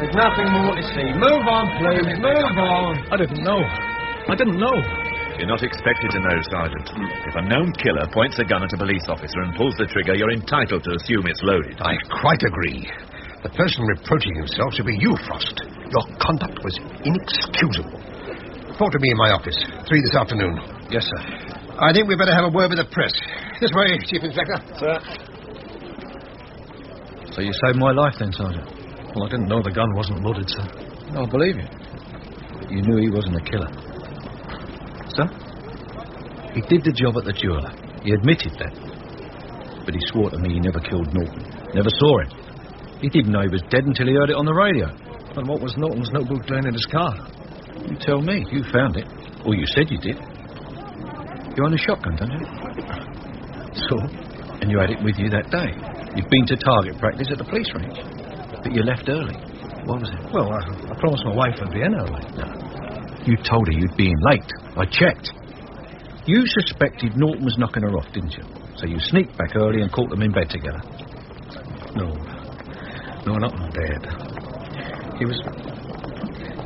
There's nothing more to see. Move on, please. Move on. I didn't know. You're not expected to know, Sergeant. If a known killer points a gun at a police officer and pulls the trigger, you're entitled to assume it's loaded. I quite agree. The person reproaching himself should be you, Frost. Your conduct was inexcusable. Report to me in my office, 3 this afternoon. Yes, sir. I think we'd better have a word with the press. This way, Chief Inspector. Sir. So you saved my life then, Sergeant? Well, I didn't know the gun wasn't loaded, sir. No, I believe you. But you knew he wasn't a killer. Sir? He did the job at the jeweler. He admitted that. But he swore to me he never killed Norton. Never saw him. He didn't know he was dead until he heard it on the radio. And what was Norton's notebook doing in his car? You tell me. You found it. Or you said you did. You own a shotgun, don't you? So? And you had it with you that day. You'd been to target practice at the police range. But you left early. What was it? Well, I promised my wife I'd be in early. No. You told her you'd be in late. I checked. You suspected Norton was knocking her off, didn't you? So you sneaked back early and caught them in bed together. No, not in bed.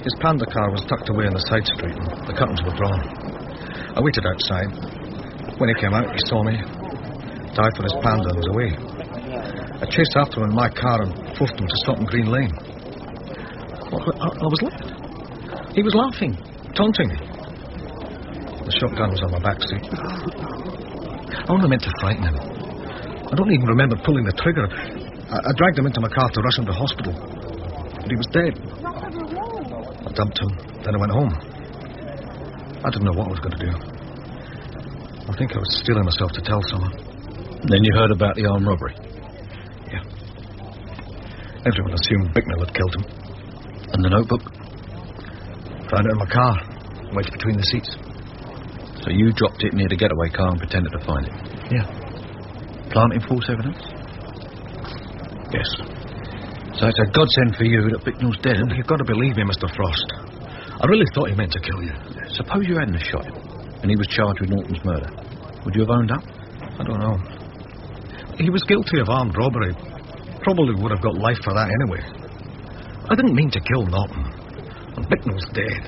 His Panda car was tucked away in the side street and the curtains were drawn. I waited outside. When he came out, he saw me, dived for his Panda and was away. I chased after him in my car and forced him to stop in Green Lane. I was left. He was laughing, taunting me. The shotgun was on my back seat. I only meant to frighten him. I don't even remember pulling the trigger. I dragged him into my car to rush him to hospital. But he was dead. I dumped him, then I went home. I didn't know what I was going to do. I think I was steeling myself to tell someone. Then you heard about the armed robbery? Yeah. Everyone assumed Bicknell had killed him. And the notebook? Found it in my car, wedged between the seats. So you dropped it near the getaway car and pretended to find it? Yeah. Planting false evidence? Yes. So it's a godsend for you that Bicknell's dead, isn't it? You've got to believe me, Mr. Frost. I really thought he meant to kill you. Suppose you hadn't shot him, and he was charged with Norton's murder. Would you have owned up? I don't know. He was guilty of armed robbery. Probably would have got life for that anyway. I didn't mean to kill Norton. And Bicknell's dead.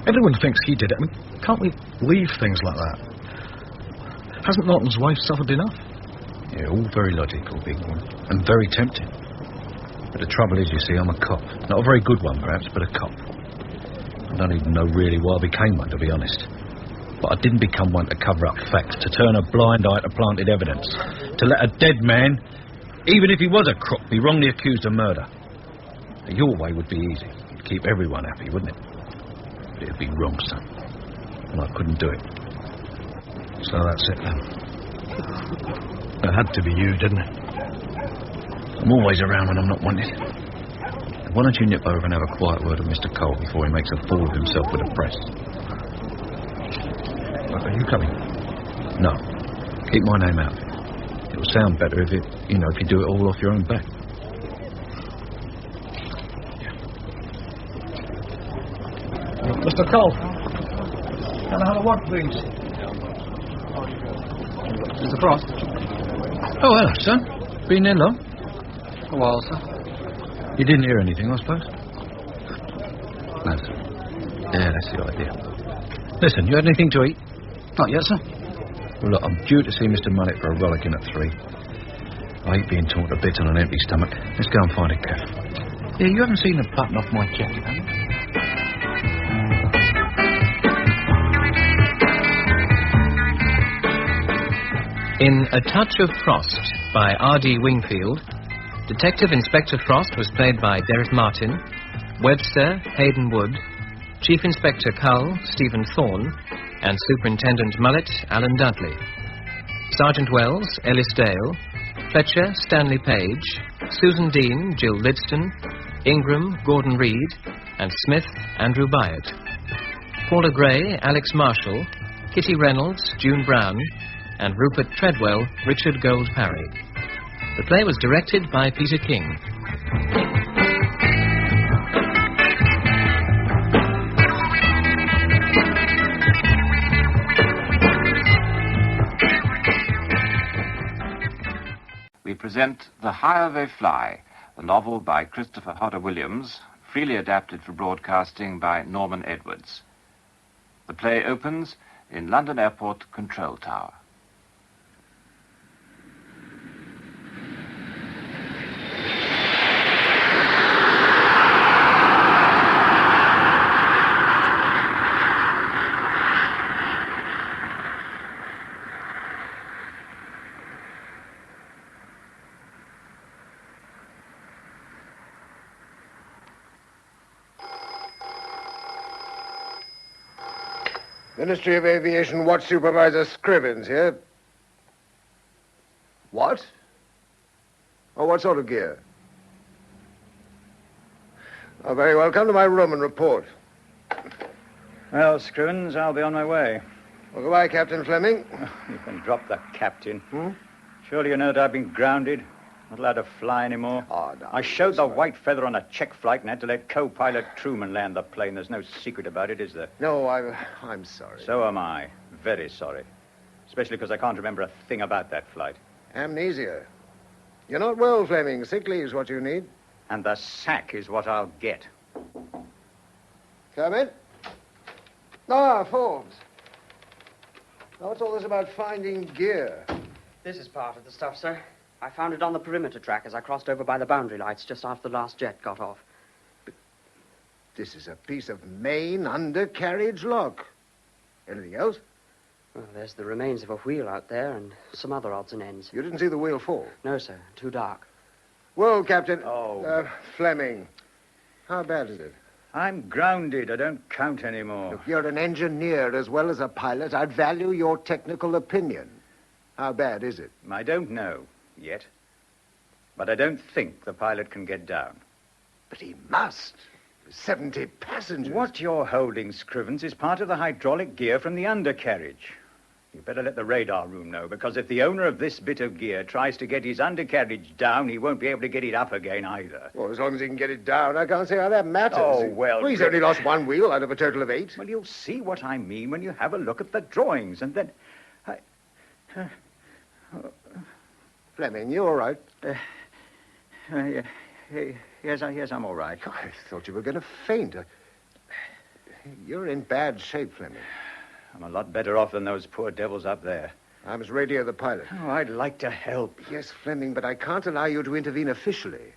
Everyone thinks he did it. I mean, can't we leave things like that? Hasn't Norton's wife suffered enough? Yeah, all very logical, big one. And very tempting. But the trouble is, you see, I'm a cop. Not a very good one, perhaps, but a cop. I don't even know really why I became one, to be honest. But I didn't become one to cover up facts, to turn a blind eye to planted evidence, to let a dead man, even if he was a crook, be wrongly accused of murder. Your way would be easy. It'd keep everyone happy, wouldn't it? But it'd be wrong, son. And I couldn't do it. So that's it, then. It had to be you, didn't it? I'm always around when I'm not wanted. Why don't you nip over and have a quiet word with Mr. Cole before he makes a fool of himself with the press? Are you coming? No. Keep my name out of it. It'll sound better if you do it all off your own back. Mr. Cole, can I have a what, please? Mr. Frost? Oh, hello, son. Been there long? A while, sir. You didn't hear anything, I suppose? No, sir. Yeah, that's the idea. Listen, you had anything to eat? Not yet, sir. Well, look, I'm due to see Mr. Mullet for a rollicking at 3. I hate being torn to bits on an empty stomach. Let's go and find a cafe. Yeah, you haven't seen the button off my jacket, have you? In A Touch of Frost by R.D. Wingfield, Detective Inspector Frost was played by Derek Martin, Webster, Hayden Wood, Chief Inspector Cull, Stephen Thorne, and Superintendent Mullet, Alan Dudley. Sergeant Wells, Ellis Dale, Fletcher, Stanley Page, Susan Dean, Jill Lidston, Ingram, Gordon Reed, and Smith, Andrew Byatt. Paula Gray, Alex Marshall, Kitty Reynolds, June Brown, and Rupert Treadwell, Richard Gold Parry. The play was directed by Peter King. We present The Higher They Fly, the novel by Christopher Hodder Williams, freely adapted for broadcasting by Norman Edwards. The play opens in London Airport Control Tower. Ministry of Aviation Watch Supervisor Scrivens here. What? Oh, what sort of gear? Oh, very well. Come to my room and report. Well, Scrivens, I'll be on my way. Well, goodbye, Captain Fleming. You can drop the captain. Surely you know that I've been grounded. Not allowed to fly anymore. Oh, no. I showed the white feather on a check flight and had to let co-pilot Truman land the plane. There's no secret about it, is there? No, I'm sorry. So am I. Very sorry. Especially because I can't remember a thing about that flight. Amnesia. You're not well, Fleming. Sick leave's what you need. And the sack is what I'll get. Come in. Ah, Forbes. Now, what's all this about finding gear? This is part of the stuff, sir. I found it on the perimeter track as I crossed over by the boundary lights just after the last jet got off. But this is a piece of main undercarriage lock. Anything else? Well, there's the remains of a wheel out there and some other odds and ends. You didn't see the wheel fall? No, sir. Too dark. Well, Captain... Oh. Fleming. How bad is it? I'm grounded. I don't count anymore. Look, you're an engineer as well as a pilot. I'd value your technical opinion. How bad is it? I don't know yet. But I don't think the pilot can get down. But he must. 70 passengers. What you're holding, Scrivens, is part of the hydraulic gear from the undercarriage. You better let the radar room know, because if the owner of this bit of gear tries to get his undercarriage down, he won't be able to get it up again either. Well, as long as he can get it down, I can't see how that matters. Oh, well... He's only lost one wheel out of a total of 8. Well, you'll see what I mean when you have a look at the drawings, and then... Fleming, you all right? Yes, I'm all right. I thought you were going to faint. You're in bad shape, Fleming. I'm a lot better off than those poor devils up there. I must radio the pilot. Oh, I'd like to help. Yes, Fleming, but I can't allow you to intervene officially.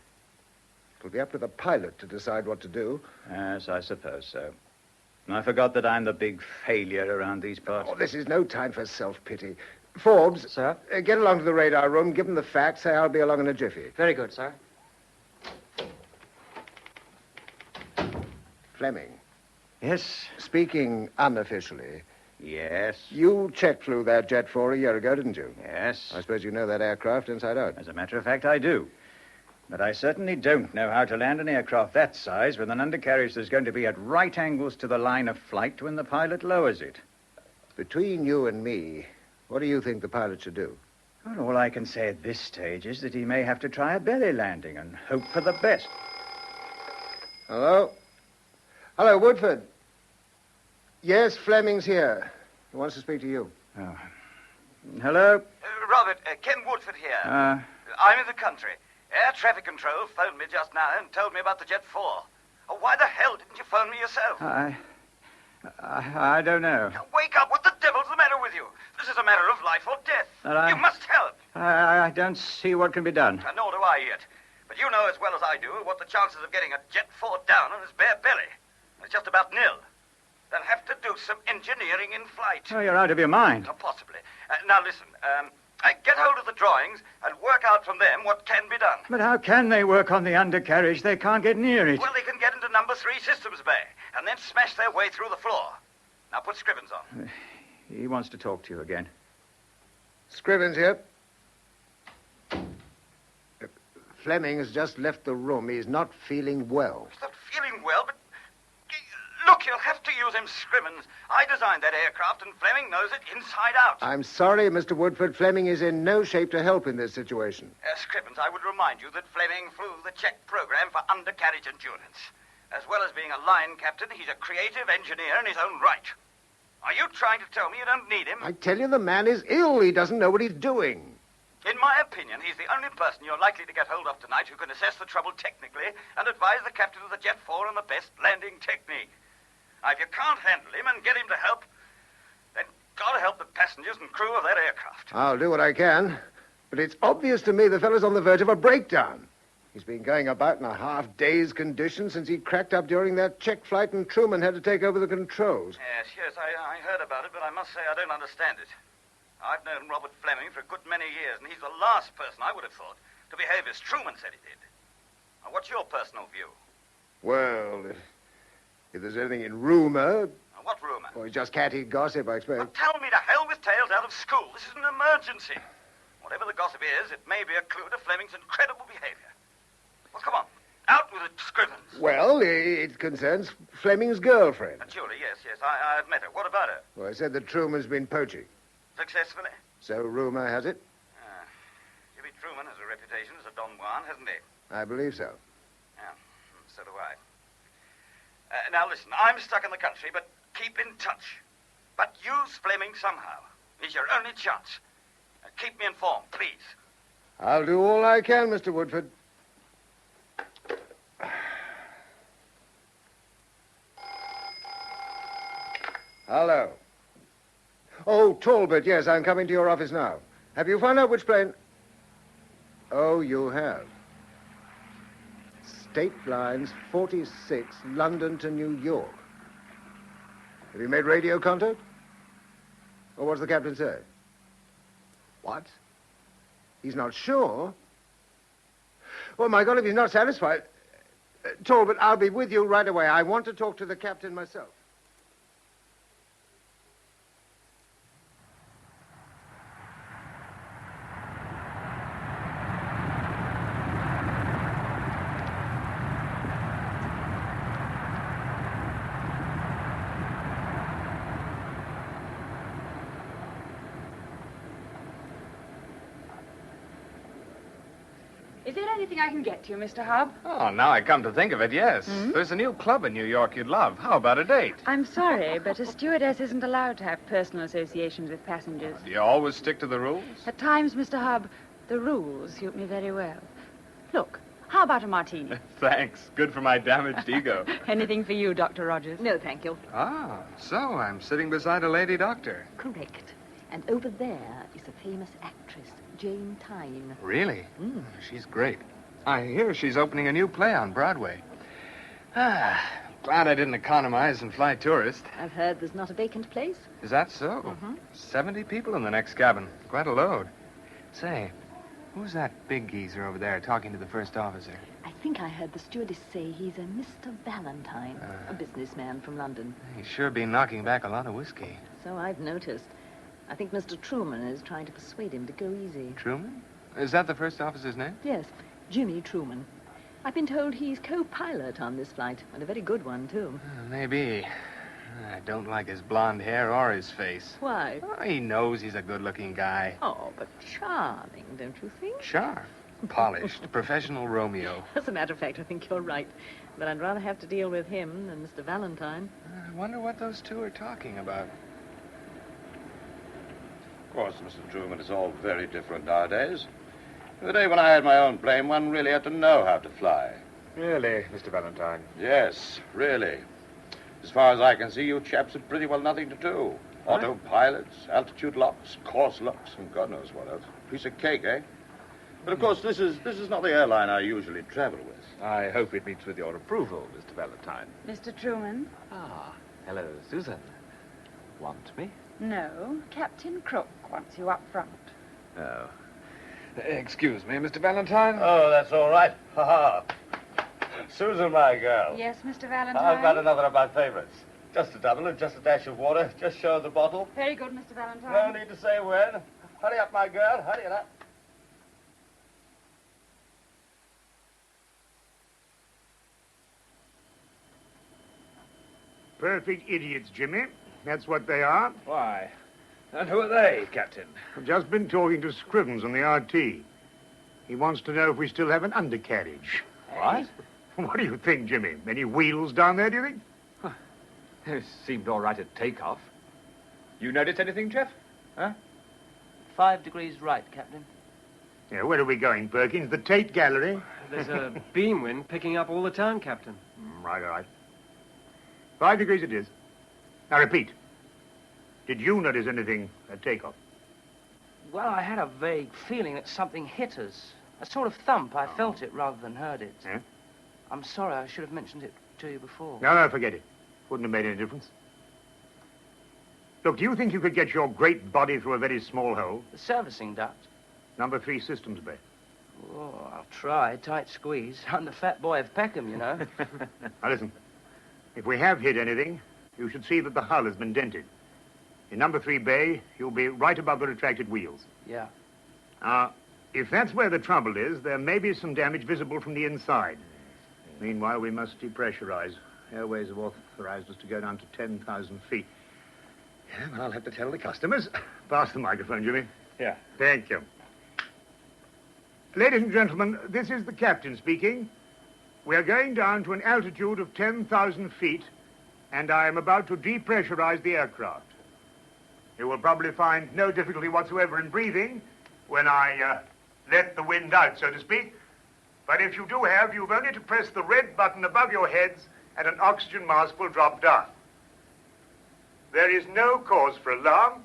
It'll be up to the pilot to decide what to do. Yes, I suppose so. I forgot that I'm the big failure around these parts. Oh, this is no time for self-pity. Forbes. Sir? Get along to the radar room, give them the facts, say I'll be along in a jiffy. Very good, sir. Fleming. Yes? Speaking unofficially. Yes? You check flew that Jet 4 a year ago, didn't you? Yes. I suppose you know that aircraft inside out. As a matter of fact, I do. But I certainly don't know how to land an aircraft that size with an undercarriage that's going to be at right angles to the line of flight when the pilot lowers it. Between you and me, what do you think the pilot should do? Well, all I can say at this stage is that he may have to try a belly landing and hope for the best. Hello? Hello, Woodford. Yes, Fleming's here. He wants to speak to you. Oh. Hello? Robert, Ken Woodford here. I'm in the country. Air traffic control phoned me just now and told me about the Jet 4. Oh, why the hell didn't you phone me yourself? I don't know. Wake up! What the devil's the matter with you? This is a matter of life or death. You must help. I don't see what can be done. Nor do I yet. But you know as well as I do what the chances of getting a Jet 4 down on his bare belly. It's just about nil. They'll have to do some engineering in flight. Oh, you're out of your mind. Possibly. Now listen, get hold of the drawings and work out from them what can be done. But how can they work on the undercarriage? They can't get near it. Well, they can get into number 3 systems bay and then smash their way through the floor. Now put Scrivens on. He wants to talk to you again. Scrivens here. Fleming has just left the room. He's not feeling well. He's not feeling well, but... Look, you'll have to use him, Scrivens. I designed that aircraft, and Fleming knows it inside out. I'm sorry, Mr. Woodford. Fleming is in no shape to help in this situation. Scrivens, I would remind you that Fleming flew the Czech program for undercarriage endurance. As well as being a line captain, he's a creative engineer in his own right. Are you trying to tell me you don't need him? I tell you, the man is ill. He doesn't know what he's doing. In my opinion, he's the only person you're likely to get hold of tonight who can assess the trouble technically and advise the captain of the Jet 4 on the best landing technique. Now, if you can't handle him and get him to help, then God help the passengers and crew of that aircraft. I'll do what I can. But it's obvious to me the fellow's on the verge of a breakdown. He's been going about in a half-dazed condition since he cracked up during that Czech flight and Truman had to take over the controls. Yes, I heard about it, but I must say I don't understand it. I've known Robert Fleming for a good many years, and he's the last person I would have thought to behave as Truman said he did. Now, what's your personal view? Well, if there's anything in rumor... What rumor? Well, it's just catty gossip, I expect. Well, tell me to hell with tales out of school. This is an emergency. Whatever the gossip is, it may be a clue to Fleming's incredible behavior. Well, come on. Out with it, Scrivens. Well, it concerns Fleming's girlfriend. Julie, yes. I've met her. What about her? Well, I said that Truman's been poaching. Successfully? So rumor has it. Jimmy Truman has a reputation as a Don Juan, hasn't he? I believe so. Yeah, so do I. Now, listen, I'm stuck in the country, but keep in touch. But use Fleming somehow. He's your only chance. Keep me informed, please. I'll do all I can, Mr. Woodford. Hello. Oh, Talbot, yes, I'm coming to your office now. Have you found out which plane... Oh, you have. State Lines 46, London to New York. Have you made radio contact? Or what's the captain say? What? He's not sure? Oh, my God, if he's not satisfied... Talbot, I'll be with you right away. I want to talk to the captain myself. Is there anything I can get you, Mr. Hobb? Oh, now I come to think of it, yes. There's a new club in New York you'd love. How about a date? I'm sorry, but a stewardess isn't allowed to have personal associations with passengers. Do you always stick to the rules? At times, Mr. Hobb, the rules suit me very well. Look, how about a martini? Thanks. Good for my damaged ego. Anything for you, Dr. Rogers? No, thank you. Ah, so I'm sitting beside a lady doctor. Correct. And over there is a famous actress, Jane Tyne. Really? She's great. I hear she's opening a new play on Broadway. Glad I didn't economize and fly tourist. I've heard there's not a vacant place. Is that so? 70 people in the next cabin. Quite a load. Say, who's that big geezer over there talking to the first officer? I think I heard the stewardess say he's a Mr. Valentine, a businessman from London. He's sure been knocking back a lot of whiskey. So I've noticed. I think Mr. Truman is trying to persuade him to go easy. Truman? Is that the first officer's name? Yes, Jimmy Truman. I've been told he's co-pilot on this flight, and a very good one, too. Maybe. I don't like his blonde hair or his face. Why? Oh, he knows he's a good-looking guy. Oh, but charming, don't you think? Charm. Polished. Professional Romeo. As a matter of fact, I think you're right. But I'd rather have to deal with him than Mr. Valentine. I wonder what those two are talking about. Of course, Mr. Truman, it's all very different nowadays. The day when I had my own plane, one really had to know how to fly. Really, Mr. Valentine? Yes, really. As far as I can see, you chaps have pretty well nothing to do. Autopilots, altitude locks, course locks, and God knows what else. Piece of cake, eh? But of course, this is not the airline I usually travel with. I hope it meets with your approval, Mr. Valentine. Mr. Truman? Ah, hello, Susan. Want me? No, Captain Crook wants you up front. Oh. Excuse me, Mr. Valentine. Oh, that's all right. Ha-ha. Susan, my girl. Yes, Mr. Valentine? I've got another of my favorites. Just a double and just a dash of water. Just show the bottle. Very good, Mr. Valentine. No need to say when. Hurry up, my girl. Hurry it up. Perfect idiots, Jimmy. That's what they are. Why? And who are they, Captain? I've just been talking to Scrivens on the RT. He wants to know if we still have an undercarriage. What? What do you think, Jimmy? Any wheels down there, do you think? It seemed all right at takeoff. You notice anything, Jeff? Huh? 5 degrees right, Captain. Yeah, where are we going, Perkins? The Tate Gallery? There's a beam wind picking up all the time, Captain. Right, all right. 5 degrees it is. Now, repeat. Did you notice anything at takeoff? Well, I had a vague feeling that something hit us. A sort of thump. I felt it rather than heard it. Yeah? I'm sorry, I should have mentioned it to you before. No, forget it. Wouldn't have made any difference. Look, do you think you could get your great body through a very small hole? The servicing duct? Number 3 systems bay. Oh, I'll try. Tight squeeze. I'm the fat boy of Peckham, you know. Now, listen. If we have hit anything, you should see that the hull has been dented. In number 3 bay, you'll be right above the retracted wheels. Yeah. If that's where the trouble is, there may be some damage visible from the inside. Meanwhile, we must depressurize. Airways have authorized us to go down to 10,000 feet. Yeah, well, I'll have to tell the customers. Pass the microphone, Jimmy. Yeah. Thank you. Ladies and gentlemen, this is the captain speaking. We are going down to an altitude of 10,000 feet, and I am about to depressurize the aircraft. You will probably find no difficulty whatsoever in breathing when I let the wind out, so to speak. But if you do have, you've only to press the red button above your heads and an oxygen mask will drop down. There is no cause for alarm,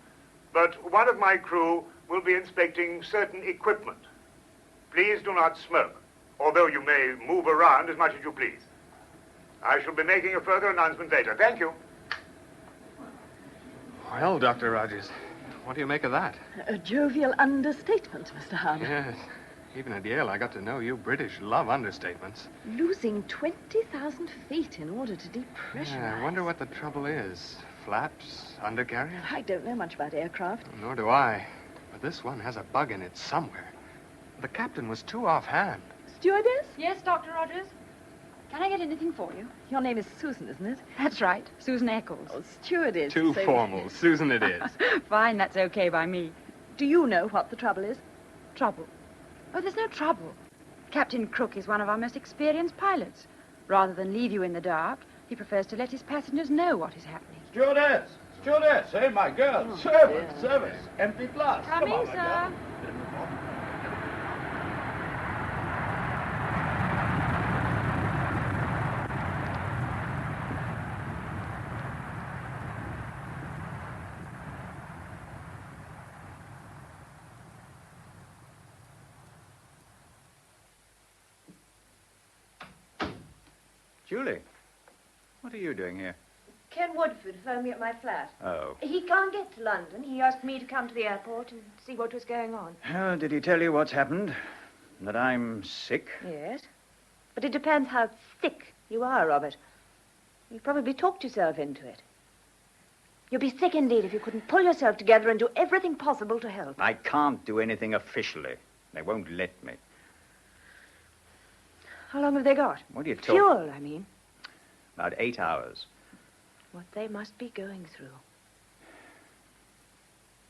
but one of my crew will be inspecting certain equipment. Please do not smoke, although you may move around as much as you please. I shall be making a further announcement later. Thank you. Well, Dr. Rogers, what do you make of that? A jovial understatement, Mr. Harmon. Yes. Even at Yale, I got to know you British love understatements. Losing 20,000 feet in order to depressurize. Yeah, I wonder what the trouble is. Flaps, undercarriage? I don't know much about aircraft. Nor do I. But this one has a bug in it somewhere. The captain was too offhand. Stewardess? Yes, Dr. Rogers? Can I get anything for you? Your name is Susan, isn't it? That's right. Susan Eccles. Oh, stewardess. Too formal. Susan it is. Fine, that's okay by me. Do you know what the trouble is? Trouble? Oh, there's no trouble. Captain Crook is one of our most experienced pilots. Rather than leave you in the dark, he prefers to let his passengers know what is happening. Stewardess! Stewardess! Hey, my girl! Oh, Service! Service! Empty glass! Coming, Come on, my sir. girl. Julie. What are you doing here? Ken Woodford phoned me at my flat. Oh. He can't get to London. He asked me to come to the airport and see what was going on. Oh, did he tell you what's happened? That I'm sick? Yes. But it depends how thick you are, Robert. You probably talked yourself into it. You'd be sick indeed if you couldn't pull yourself together and do everything possible to help. I can't do anything officially. They won't let me. How long have they got? What are you talking? Fuel, I mean. About 8 hours. What they must be going through.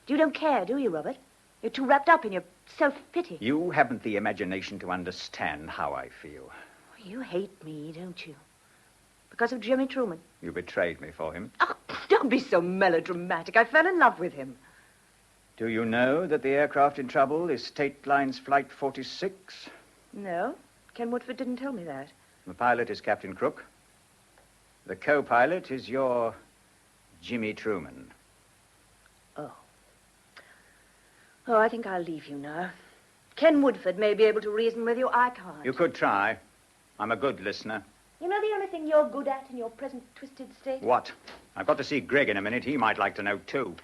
You don't care, do you, Robert? You're too wrapped up in your self-pity. You haven't the imagination to understand how I feel. You hate me, don't you? Because of Jimmy Truman. You betrayed me for him. Oh, don't be so melodramatic. I fell in love with him. Do you know that the aircraft in trouble is State Lines Flight 46? No, Ken Woodford didn't tell me that. The pilot is Captain Crook. The co-pilot is your Jimmy Truman. Oh. Oh, I think I'll leave you now. Ken Woodford may be able to reason with you. I can't. You could try. I'm a good listener. You know the only thing you're good at in your present twisted state? What? I've got to see Greg in a minute. He might like to know, too.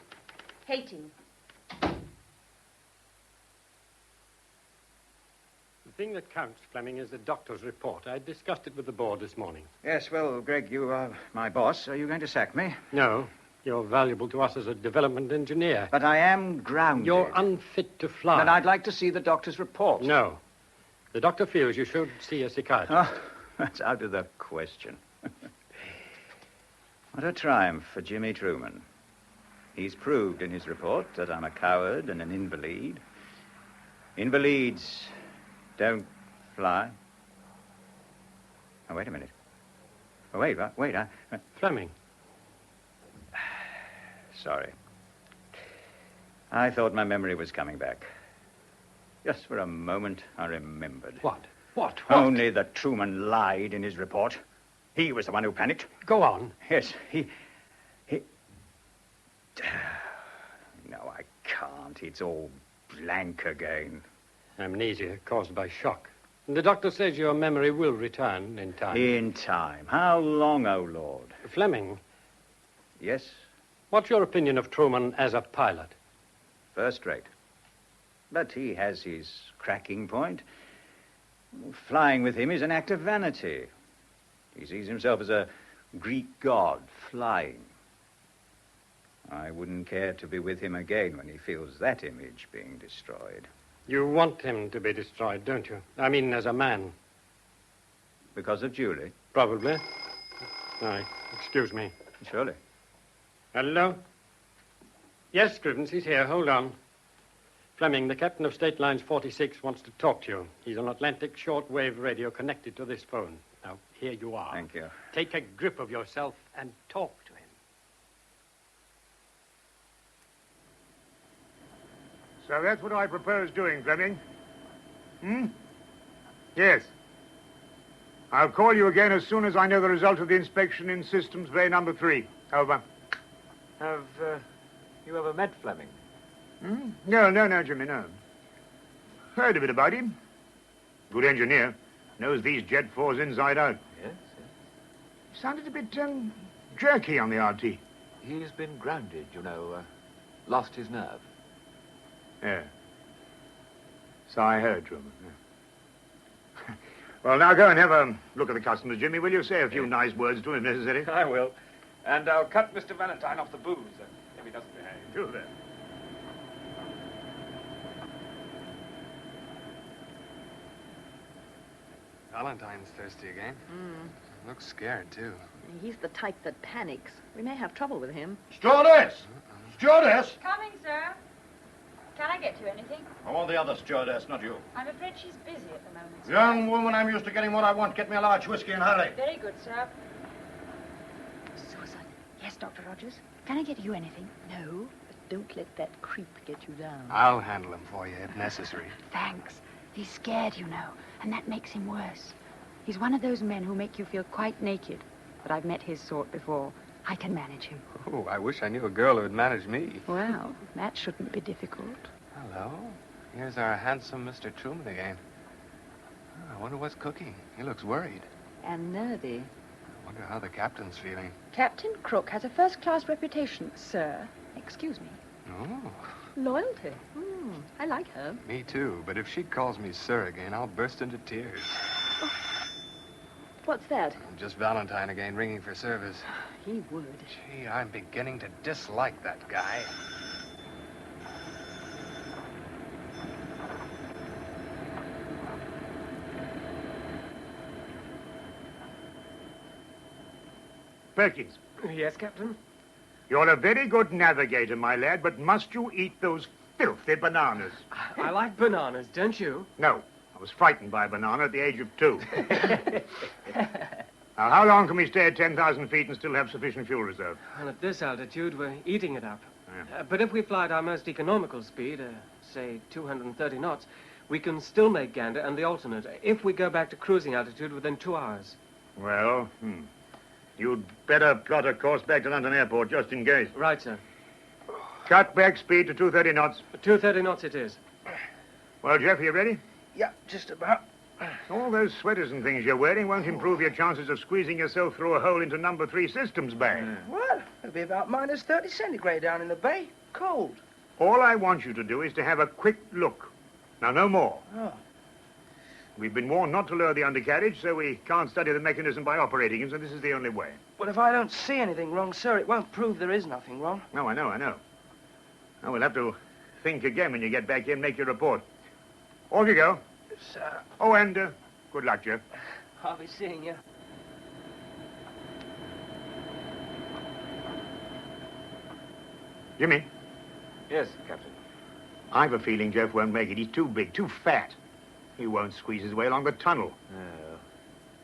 Hating. The thing that counts, Fleming, is the doctor's report. I discussed it with the board this morning. Yes, well, Greg, you are my boss. Are you going to sack me? No. You're valuable to us as a development engineer. But I am grounded. You're unfit to fly. But I'd like to see the doctor's report. No. The doctor feels you should see a psychiatrist. Oh, that's out of the question. What a triumph for Jimmy Truman. He's proved in his report that I'm a coward and an invalid. Invalids don't fly. Oh, wait a minute. Oh, wait. Fleming. Sorry. I thought my memory was coming back. Just for a moment, I remembered. What? Only that Truman lied in his report. He was the one who panicked. Go on. Yes, he... No, I can't. It's all blank again. Amnesia caused by shock. The doctor says your memory will return in time. In time? How long, oh Lord? Fleming. Yes? What's your opinion of Truman as a pilot? First rate. But he has his cracking point. Flying with him is an act of vanity. He sees himself as a Greek god flying. I wouldn't care to be with him again when he feels that image being destroyed. You want him to be destroyed, don't you? I mean, as a man. Because of Julie? Probably. Excuse me. Surely. Hello? Yes, Scrivens, he's here. Hold on. Fleming, the captain of State Lines 46 wants to talk to you. He's on Atlantic shortwave radio connected to this phone. Now, here you are. Thank you. Take a grip of yourself and talk to him. So that's what I propose doing, Fleming. Yes. I'll call you again as soon as I know the result of the inspection in Systems Bay number 3. Over. Have you ever met Fleming? No, Jimmy, no. Heard a bit about him. Good engineer. Knows these Jet 4s inside out. Yes. Sounded a bit jerky on the RT. He's been grounded, you know. Lost his nerve. Yeah. So I heard, Truman. Yeah. Well, now go and have a look at the customers, Jimmy. Will you say a few nice words to him if necessary? I will. And I'll cut Mr. Valentine off the booze if he doesn't behave. Do that. Valentine's thirsty again. Looks scared, too. He's the type that panics. We may have trouble with him. Stewardess! Stewardess! Coming, sir. Can I get you anything? I want the other stewardess, not you. I'm afraid she's busy at the moment, sir. Young woman, I'm used to getting what I want. Get me a large whiskey and hurry. Very good, sir. Susan. Yes, Dr. Rogers. Can I get you anything? No, but don't let that creep get you down. I'll handle him for you if necessary. Thanks. He's scared, you know, and that makes him worse. He's one of those men who make you feel quite naked. But I've met his sort before. I can manage him. Oh, I wish I knew a girl who'd manage me. Well, that shouldn't be difficult. Hello. Here's our handsome Mr. Truman again. I wonder what's cooking. He looks worried. And nervy. Wonder how the captain's feeling. Captain Crook has a first-class reputation, sir. Excuse me. Oh, Loyalty. I like her. me too. But if she calls me sir again, I'll burst into tears. What's that? Just Valentine again, ringing for service. He would. Gee, I'm beginning to dislike that guy. Perkins, Yes, Captain? you're a very good navigator, my lad, but must you eat those filthy bananas? I like bananas, don't you? No. I was frightened by a banana at the age of 2. Now, how long can we stay at 10,000 feet and still have sufficient fuel reserve? Well, at this altitude, we're eating it up. Yeah. But if we fly at our most economical speed, say 230 knots, we can still make Gander and the alternate if we go back to cruising altitude within 2 hours. Well, you'd better plot a course back to London Airport just in case. Right, sir. Cut back speed to 230 knots. 230 knots it is. Well, Jeff, you ready? Yeah, just about. All those sweaters and things you're wearing won't improve your chances of squeezing yourself through a hole into number 3 systems bay. Well, it'll be about minus 30 centigrade down in the bay. Cold. All I want you to do is to have a quick look. Now, no more. Oh. We've been warned not to lower the undercarriage, so we can't study the mechanism by operating it, so this is the only way. But if I don't see anything wrong, sir, it won't prove there is nothing wrong. No, I know. Now, we'll have to think again when you get back here and make your report. Off you go. Sir. Oh, and good luck, Jeff. I'll be seeing you. Jimmy, Yes, Captain. I've a feeling Jeff won't make it. He's too big, too fat. He won't squeeze his way along the tunnel. Oh.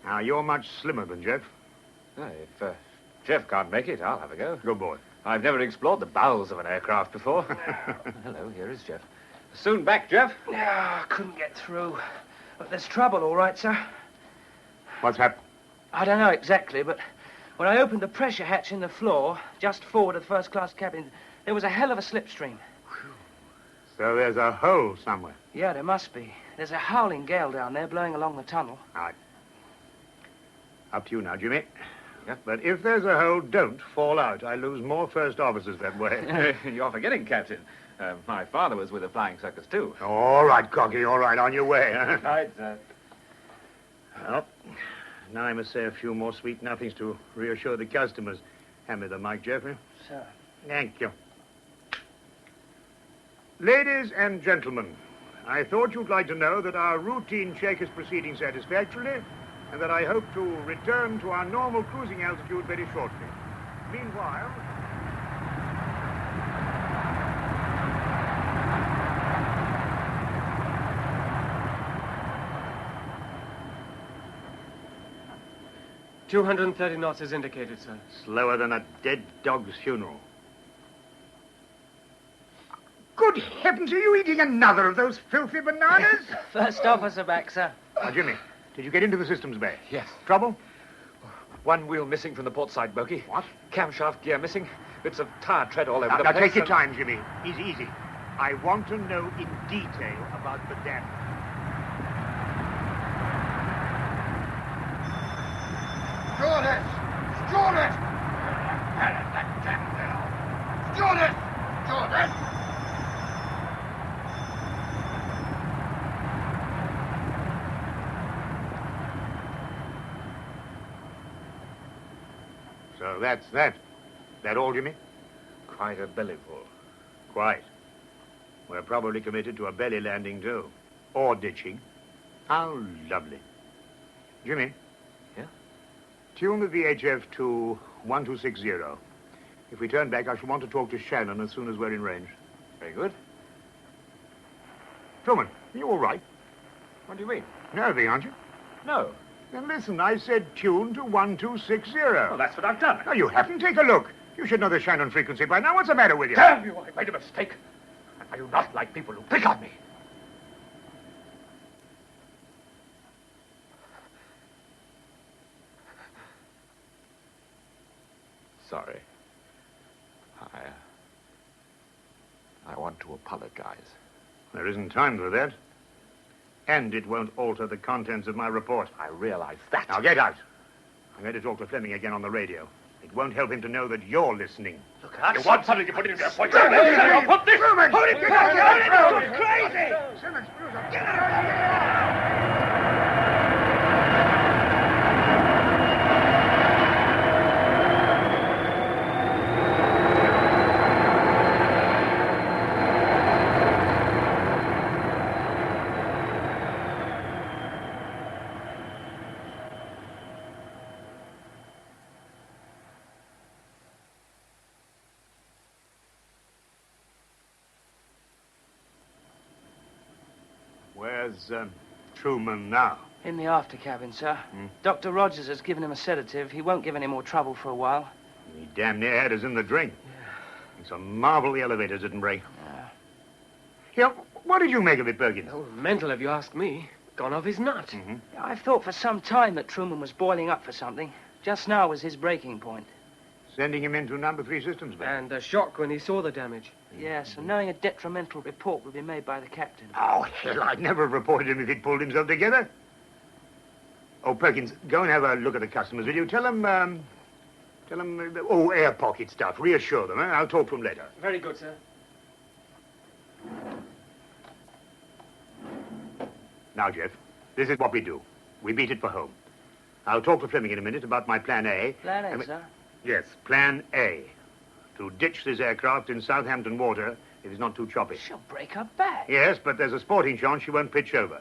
Now, you're much slimmer than Jeff. If Jeff can't make it, I'll have a go. Good boy. I've never explored the bowels of an aircraft before. Hello, here is Jeff. Soon back, Jeff. Yeah, I couldn't get through. But there's trouble, all right, sir. What's happened? I don't know exactly, but when I opened the pressure hatch in the floor, just forward of the first-class cabin, there was a hell of a slipstream. So there's a hole somewhere. Yeah, there must be. There's a howling gale down there blowing along the tunnel. All right. Up to you now, Jimmy. But if there's a hole, don't fall out. I lose more first officers that way. You're forgetting, Captain. My father was with the flying circus, too. All right, Cocky, all right. On your way, huh? Right, sir. Well, now I must say a few more sweet nothings to reassure the customers. Hand me the mic, Jeffrey. Sir. Thank you. Ladies and gentlemen, I thought you'd like to know that our routine check is proceeding satisfactorily and that I hope to return to our normal cruising altitude very shortly. Meanwhile... $230 knots is indicated, sir. Slower than a dead dog's funeral. Good heavens, are you eating another of those filthy bananas? First officer back, sir. Now, Jimmy, did you get into the systems bay? Yes. Trouble? One wheel missing from the port side bogey. What? Camshaft gear missing. Bits of tire tread all over Now, the now place. take your time, Jimmy. Easy. I want to know in detail about the damage. Stewardess! Stewardess! Stewardess! Stewardess! So that's that. That all, Jimmy? Quite a bellyful. Quite. We're probably committed to a belly landing, too. Or ditching. How lovely. Jimmy? Yeah? Tune the VHF to 1260. If we turn back, I shall want to talk to Shannon as soon as we're in range. Very good. Truman, are you all right? What do you mean? Nervy, aren't you? No. Then listen, I said tune to 1260. Well, that's what I've done. No, you haven't. Take a look. You should know the Shannon frequency by now. What's the matter with you? Damn you, I made a mistake. I do not like people who pick on me. Sorry. I want to apologize. There isn't time for that. And it won't alter the contents of my report. I realize that. Now get out. I'm going to talk to Fleming again on the radio. It won't help him to know that you're listening. Look out. You want something to put in there, boy? Put this! Truman! Hold it! Hold it! Crazy! Simmons, get it! Where's Truman now? In the after cabin, sir. Dr. Rogers has given him a sedative. He won't give any more trouble for a while. He damn near had us in the drink. It's a marvel the elevator didn't break. Here, what did you make of it, Perkins? Oh, mental, if you ask me. Gone off his nut. I've thought for some time that Truman was boiling up for something. Just now was his breaking point. Sending him into number 3 systems, man. And a shock when he saw the damage. Yes, and knowing a detrimental report will be made by the captain. Oh, hell, I'd never have reported him if he'd pulled himself together. Oh, Perkins, go and have a look at the customers, will you? Tell them, air pocket stuff. Reassure them, I'll talk to them later. Very good, sir. Now, Jeff, this is what we do. We beat it for home. I'll talk to Fleming in a minute about my plan A. Plan A, sir? Yes, plan A. To ditch this aircraft in Southampton water if it's not too choppy. She'll break her back. Yes, but there's a sporting chance she won't pitch over.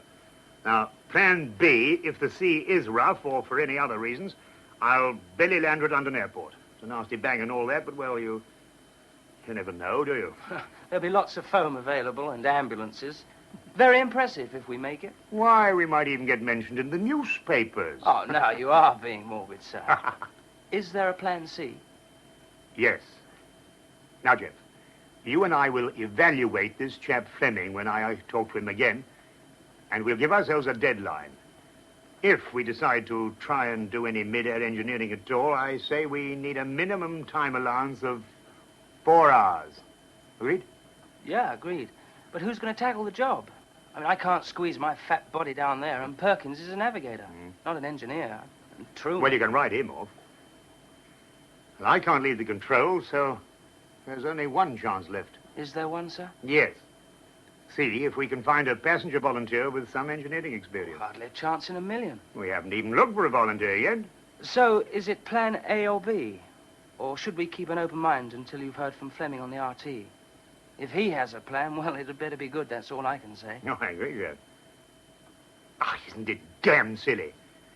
Now, plan B, if the sea is rough or for any other reasons, I'll belly land her at London Airport. It's a nasty bang and all that, but, well, you never know, do you? There'll be lots of foam available and ambulances. Very impressive if we make it. Why, we might even get mentioned in the newspapers. Oh, now you are being morbid, sir. Is there a plan C? Yes. Now, Jeff, you and I will evaluate this chap Fleming when I talk to him again, and we'll give ourselves a deadline. If we decide to try and do any mid-air engineering at all, I say we need a minimum time allowance of 4 hours. Agreed? Yeah, agreed. But who's going to tackle the job? I mean, I can't squeeze my fat body down there, and Perkins is a navigator, not an engineer. And Truman... Well, you can write him off. Well, I can't leave the control, so there's only one chance left. Is there one, sir? Yes. See if we can find a passenger volunteer with some engineering experience. Hardly a chance in a million. We haven't even looked for a volunteer yet. So, is it plan A or B? Or should we keep an open mind until you've heard from Fleming on the RT? If he has a plan, well, it'd better be good, that's all I can say. No, I agree with that. Ah, isn't it damn silly?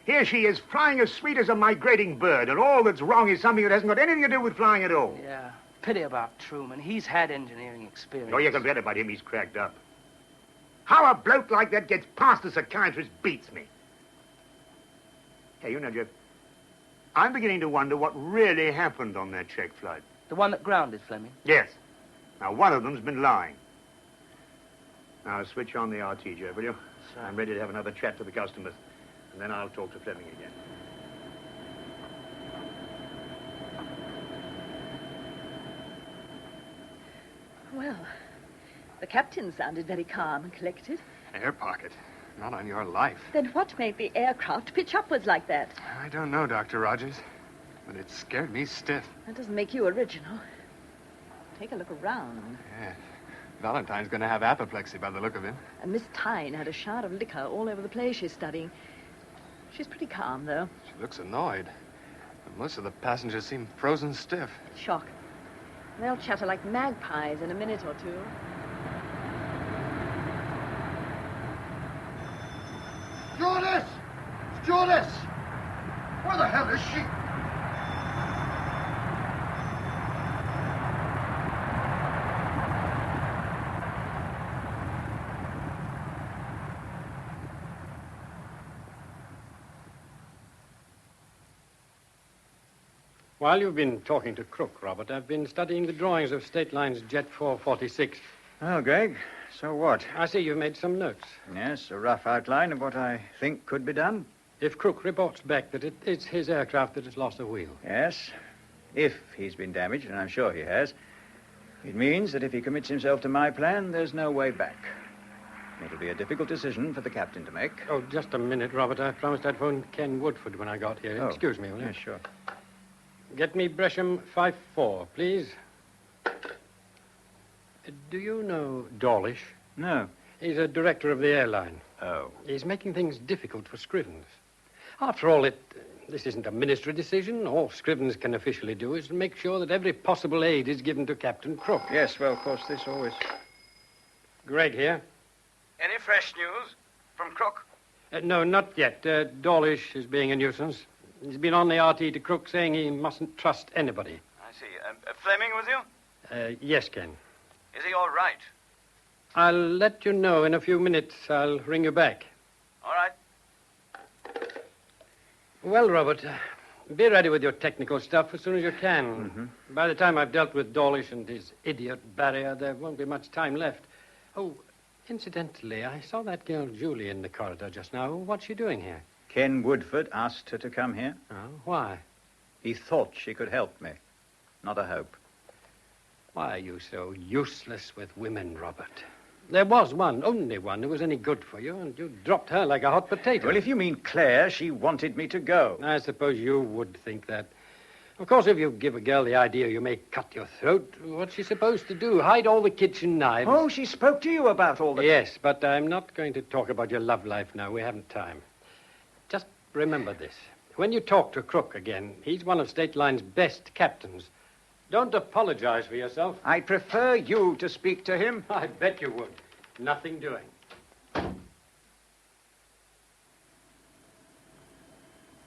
Here she is, flying as sweet as a migrating bird, and all that's wrong is something that hasn't got anything to do with flying at all. Yeah, pity about Truman. He's had engineering experience. Oh, you can bet about him, he's cracked up. How a bloke like that gets past a psychiatrist beats me. Hey, you know, Jeff, I'm beginning to wonder what really happened on that Czech flight. The one that grounded Fleming? Yes. Now, one of them's been lying. Now, switch on the RT, Jeff, will you? Sure. I'm ready to have another chat to the customers, and then I'll talk to Fleming again. Well, the captain sounded very calm and collected. Air pocket. Not on your life. Then what made the aircraft pitch upwards like that? I don't know, Dr. Rogers, but it scared me stiff. That doesn't make you original. Take a look around. Yeah. Valentine's going to have apoplexy by the look of him. And Miss Tyne had a shower of liquor all over the place she's studying. She's pretty calm, though. She looks annoyed. And most of the passengers seem frozen stiff. Shock. They'll chatter like magpies in a minute or two. Stewardess! Stewardess! Where the hell is she? While you've been talking to Crook, Robert, I've been studying the drawings of State Line's Jet 446. Well, Greg, so what? I see you've made some notes. Yes, a rough outline of what I think could be done. If Crook reports back that it's his aircraft that has lost a wheel. Yes, if he's been damaged, and I'm sure he has, it means that if he commits himself to my plan, there's no way back. It'll be a difficult decision for the captain to make. Oh, just a minute, Robert. I promised I'd phone Ken Woodford when I got here. Oh. Excuse me, will you? Yeah, sure. Get me Bresham 5-4, please. Do you know Dawlish? No. He's a director of the airline. Oh. He's making things difficult for Scrivens. After all, this isn't a ministry decision. All Scrivens can officially do is to make sure that every possible aid is given to Captain Crook. Yes, well, of course, this always... Greg here. Any fresh news from Crook? No, not yet. Dawlish is being a nuisance. He's been on the RT to Crook saying he mustn't trust anybody. I see. Fleming with you? Yes, Ken. Is he all right? I'll let you know in a few minutes. I'll ring you back. All right. Well, Robert, be ready with your technical stuff as soon as you can. Mm-hmm. By the time I've dealt with Dawlish and his idiot barrier, there won't be much time left. Oh, incidentally, I saw that girl Julie in the corridor just now. What's she doing here? Ken Woodford asked her to come here. Oh, why? He thought she could help me. Not a hope. Why are you so useless with women, Robert? There was one, only one, who was any good for you, and you dropped her like a hot potato. Well, if you mean Claire, she wanted me to go. I suppose you would think that. Of course, if you give a girl the idea you may cut your throat, what's she supposed to do? Hide all the kitchen knives? Oh, she spoke to you about all the... Yes, but I'm not going to talk about your love life now. We haven't time. Just remember this. When you talk to Crook again, he's one of State Line's best captains. Don't apologize for yourself. I prefer you to speak to him. I bet you would. Nothing doing.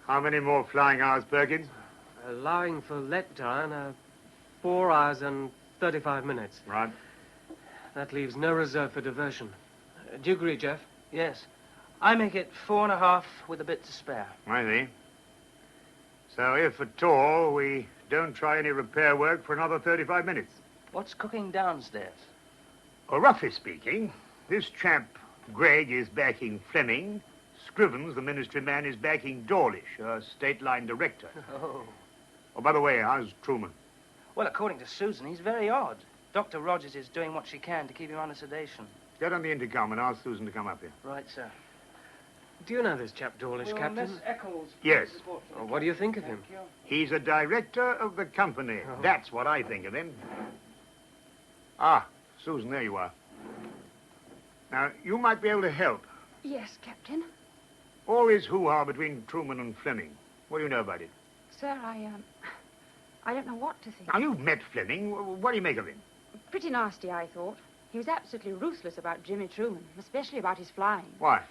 How many more flying hours, Perkins? Allowing for let time, 4 hours and 35 minutes. Right. That leaves no reserve for diversion. Do you agree, Jeff? Yes. I make it 4.5 with a bit to spare. I see. So if at all, we don't try any repair work for another 35 minutes. What's cooking downstairs? Well, roughly speaking, this chap, Gregg, is backing Fleming. Scrivens, the ministry man, is backing Dawlish, a State Line director. Oh. Oh, by the way, how's Truman? Well, according to Susan, he's very odd. Dr. Rogers is doing what she can to keep him under sedation. Get on the intercom and ask Susan to come up here. Right, sir. Do you know this chap, Dawlish, Captain? Miss Eccles. Yes. Oh, what do you think of him? He's a director of the company. Oh. That's what I think of him. Ah, Susan, there you are. Now, you might be able to help. Yes, Captain. All this hoo-ha between Truman and Fleming. What do you know about it? Sir, I don't know what to think. Now, you've met Fleming. What do you make of him? Pretty nasty, I thought. He was absolutely ruthless about Jimmy Truman, especially about his flying. Why?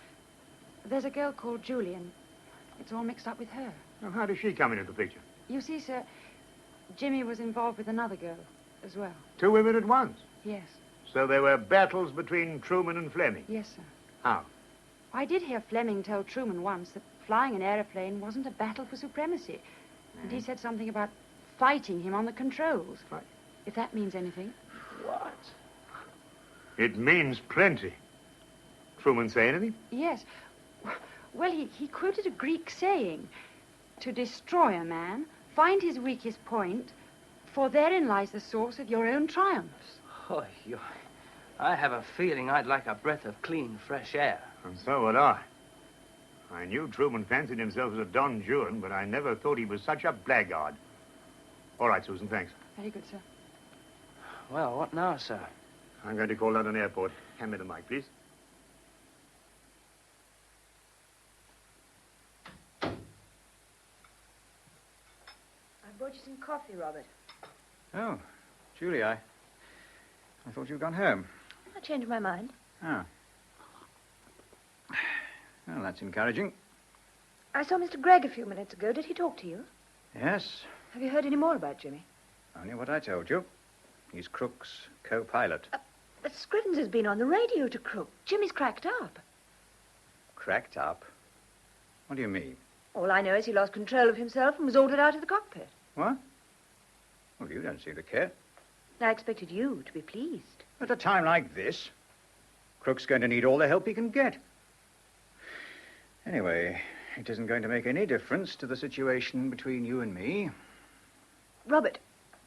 There's a girl called Julie, and it's all mixed up with her. Well, how does she come into the picture? You see, sir, Jimmy was involved with another girl as well. 2 women at once? Yes. So there were battles between Truman and Fleming? Yes, sir. How? I did hear Fleming tell Truman once that flying an aeroplane wasn't a battle for supremacy. And he said something about fighting him on the controls. Right. If that means anything. What? It means plenty. Truman say anything? Yes. Well, he quoted a Greek saying, to destroy a man, find his weakest point, for therein lies the source of your own triumphs. Oh, I have a feeling I'd like a breath of clean, fresh air. And so would I. I knew Truman fancied himself as a Don Juan, but I never thought he was such a blackguard. All right, Susan, thanks. Very good, sir. Well, what now, sir? I'm going to call London Airport. Hand me the mic, please. I brought you some coffee, Robert. Oh, Julie, I thought you'd gone home. I changed my mind. Oh. Well, that's encouraging. I saw Mr. Gregg a few minutes ago. Did he talk to you? Yes. Have you heard any more about Jimmy? Only what I told you. He's Crook's co-pilot. But Scrivens has been on the radio to Crook. Jimmy's cracked up. Cracked up? What do you mean? All I know is he lost control of himself and was ordered out of the cockpit. What? Well, you don't seem to care. I expected you to be pleased. At a time like this, Crook's going to need all the help he can get. Anyway, it isn't going to make any difference to the situation between you and me. Robert,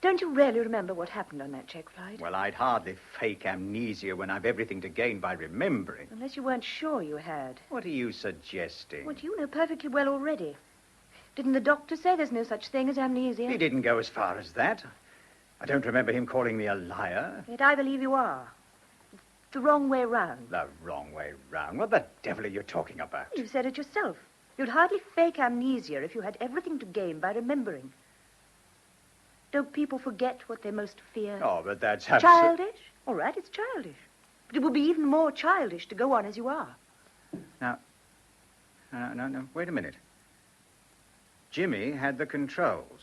Don't you really remember what happened on that check flight? Well, I'd hardly fake amnesia when I've everything to gain by remembering. Unless you weren't sure you had. What are you suggesting? What you know perfectly well already. Didn't the doctor say there's no such thing as amnesia? He didn't go as far as that. I don't remember him calling me a liar. Yet I believe you are. It's the wrong way round. The wrong way round? What the devil are you talking about? You said it yourself. You'd hardly fake amnesia if you had everything to gain by remembering. Don't people forget what they most fear? Oh, but that's childish? All right, it's childish. But it would be even more childish to go on as you are. Now, no, wait a minute. Jimmy had the controls.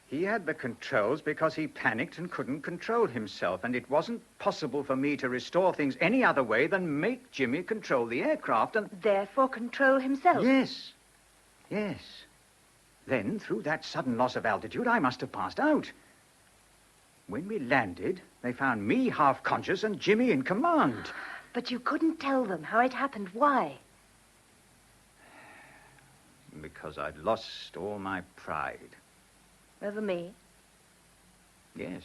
He had the controls because he panicked and couldn't control himself, and it wasn't possible for me to restore things any other way than make Jimmy control the aircraft and... Therefore control himself? Yes. Then, through that sudden loss of altitude, I must have passed out. When we landed, they found me half-conscious and Jimmy in command. But you couldn't tell them how it happened. Why? Because I'd lost all my pride. Over me? Yes.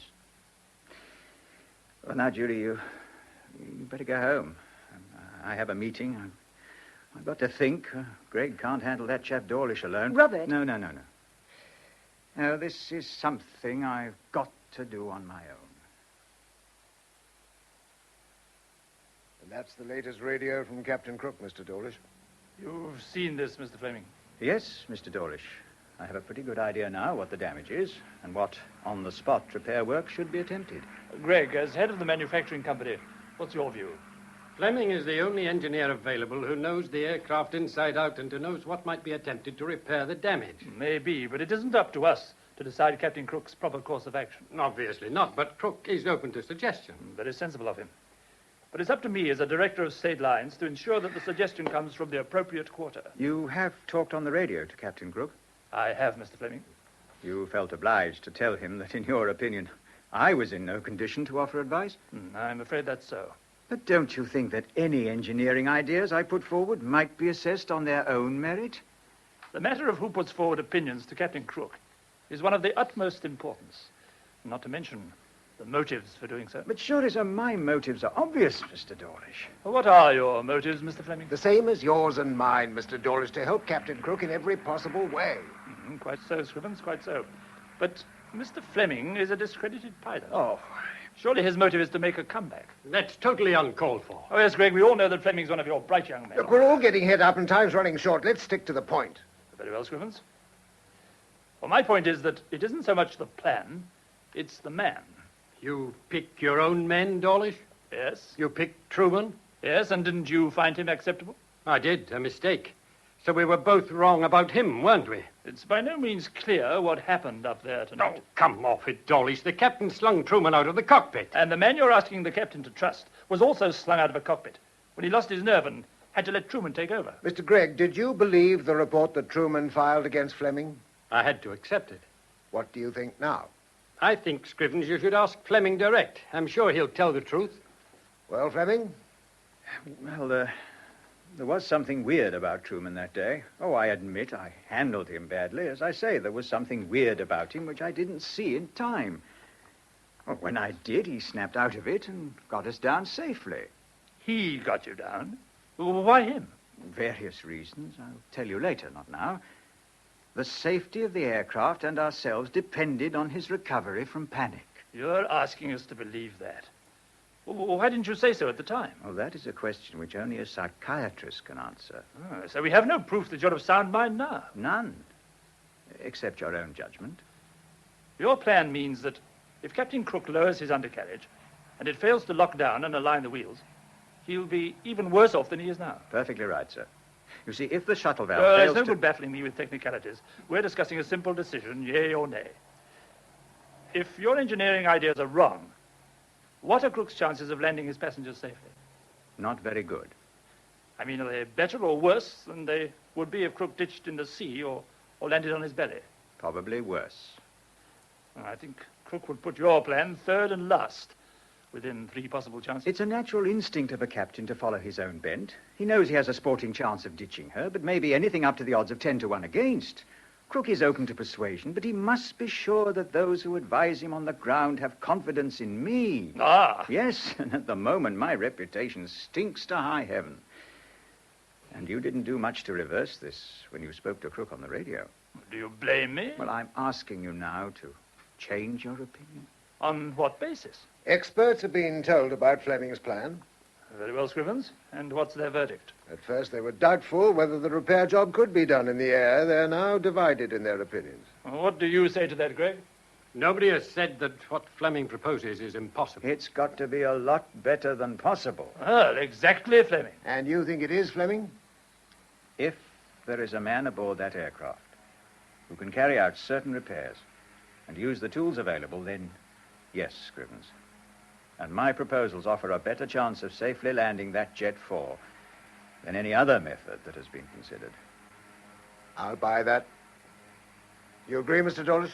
Well, now, Judy, you better go home. I have a meeting. I've got to think. Greg can't handle that chap Dawlish alone. Robert? No. No, this is something I've got to do on my own. And that's the latest radio from Captain Crook, Mr. Dawlish. You've seen this, Mr. Fleming? Yes, Mr. Dawlish. I have a pretty good idea now what the damage is and what on-the-spot repair work should be attempted. Greg, as head of the manufacturing company, what's your view? Fleming is the only engineer available who knows the aircraft inside out and who knows what might be attempted to repair the damage. Maybe, but it isn't up to us to decide Captain Crook's proper course of action. Obviously not, but Crook is open to suggestion. Very sensible of him. But it's up to me as a director of state lines to ensure that the suggestion comes from the appropriate quarter. You have talked on the radio to Captain Crook? I have, Mr. Fleming. You felt obliged to tell him that, in your opinion, I was in no condition to offer advice? I'm afraid that's so. But don't you think that any engineering ideas I put forward might be assessed on their own merit? The matter of who puts forward opinions to Captain Crook is one of the utmost importance, not to mention the motives for doing so. But surely, sir, my motives are obvious, Mr. Dawlish. What are your motives, Mr. Fleming? The same as yours and mine, Mr. Dawlish, to help Captain Crook in every possible way. Quite so, Scrivens, quite so. But Mr. Fleming is a discredited pilot. Oh. Surely his motive is to make a comeback. That's totally uncalled for. Oh, yes, Greg, we all know that Fleming's one of your bright young men. Look, we're all getting head up and time's running short. Let's stick to the point. Very well, Scrivens. Well, my point is that it isn't so much the plan, it's the man. You pick your own men, Dawlish? Yes. You picked Truman? Yes, and didn't you find him acceptable? I did, a mistake. So we were both wrong about him, weren't we? It's by no means clear what happened up there tonight. Oh, come off it, Dawlish. The captain slung Truman out of the cockpit. And the man you're asking the captain to trust was also slung out of a cockpit when he lost his nerve and had to let Truman take over. Mr. Gregg, did you believe the report that Truman filed against Fleming? I had to accept it. What do you think now? I think, Scrivens, you should ask Fleming direct. I'm sure he'll tell the truth. Well, Fleming? Well, there was something weird about Truman that day. Oh, I admit I handled him badly. As I say, there was something weird about him which I didn't see in time. Well, when I did, he snapped out of it and got us down safely. He got you down? Why him? Various reasons. I'll tell you later, not now. The safety of the aircraft and ourselves depended on his recovery from panic. You're asking us to believe that. Why didn't you say so at the time? Oh, that is a question which only a psychiatrist can answer. Oh, so we have no proof that you're of sound mind now? None. Except your own judgment. Your plan means that if Captain Crook lowers his undercarriage and it fails to lock down and align the wheels, he'll be even worse off than he is now. Perfectly right, sir. You see, if the shuttle valve There's fails no to... good baffling me with technicalities. We're discussing a simple decision, yea or nay. If your engineering ideas are wrong, what are Crook's chances of landing his passengers safely? Not very good. I mean, are they better or worse than they would be if Crook ditched in the sea or landed on his belly? Probably worse. I think Crook would put your plan third and last, within 3 possible chances. It's a natural instinct of a captain to follow his own bent. He knows he has a sporting chance of ditching her, but maybe anything up to the odds of 10 to 1 against. Crook is open to persuasion, but he must be sure that those who advise him on the ground have confidence in me. Ah! Yes, and at the moment my reputation stinks to high heaven. And you didn't do much to reverse this when you spoke to Crook on the radio. Do you blame me? Well, I'm asking you now to change your opinion. On what basis? Experts have been told about Fleming's plan. Very well, Scrivens. And what's their verdict? At first they were doubtful whether the repair job could be done in the air. They're now divided in their opinions. What do you say to that, Greg? Nobody has said that what Fleming proposes is impossible. It's got to be a lot better than possible. Well, exactly, Fleming. And you think it is, Fleming? If there is a man aboard that aircraft who can carry out certain repairs and use the tools available, then yes, Scrivens. And my proposals offer a better chance of safely landing that Jet 4 than any other method that has been considered. I'll buy that. You agree, Mr. Dawlish?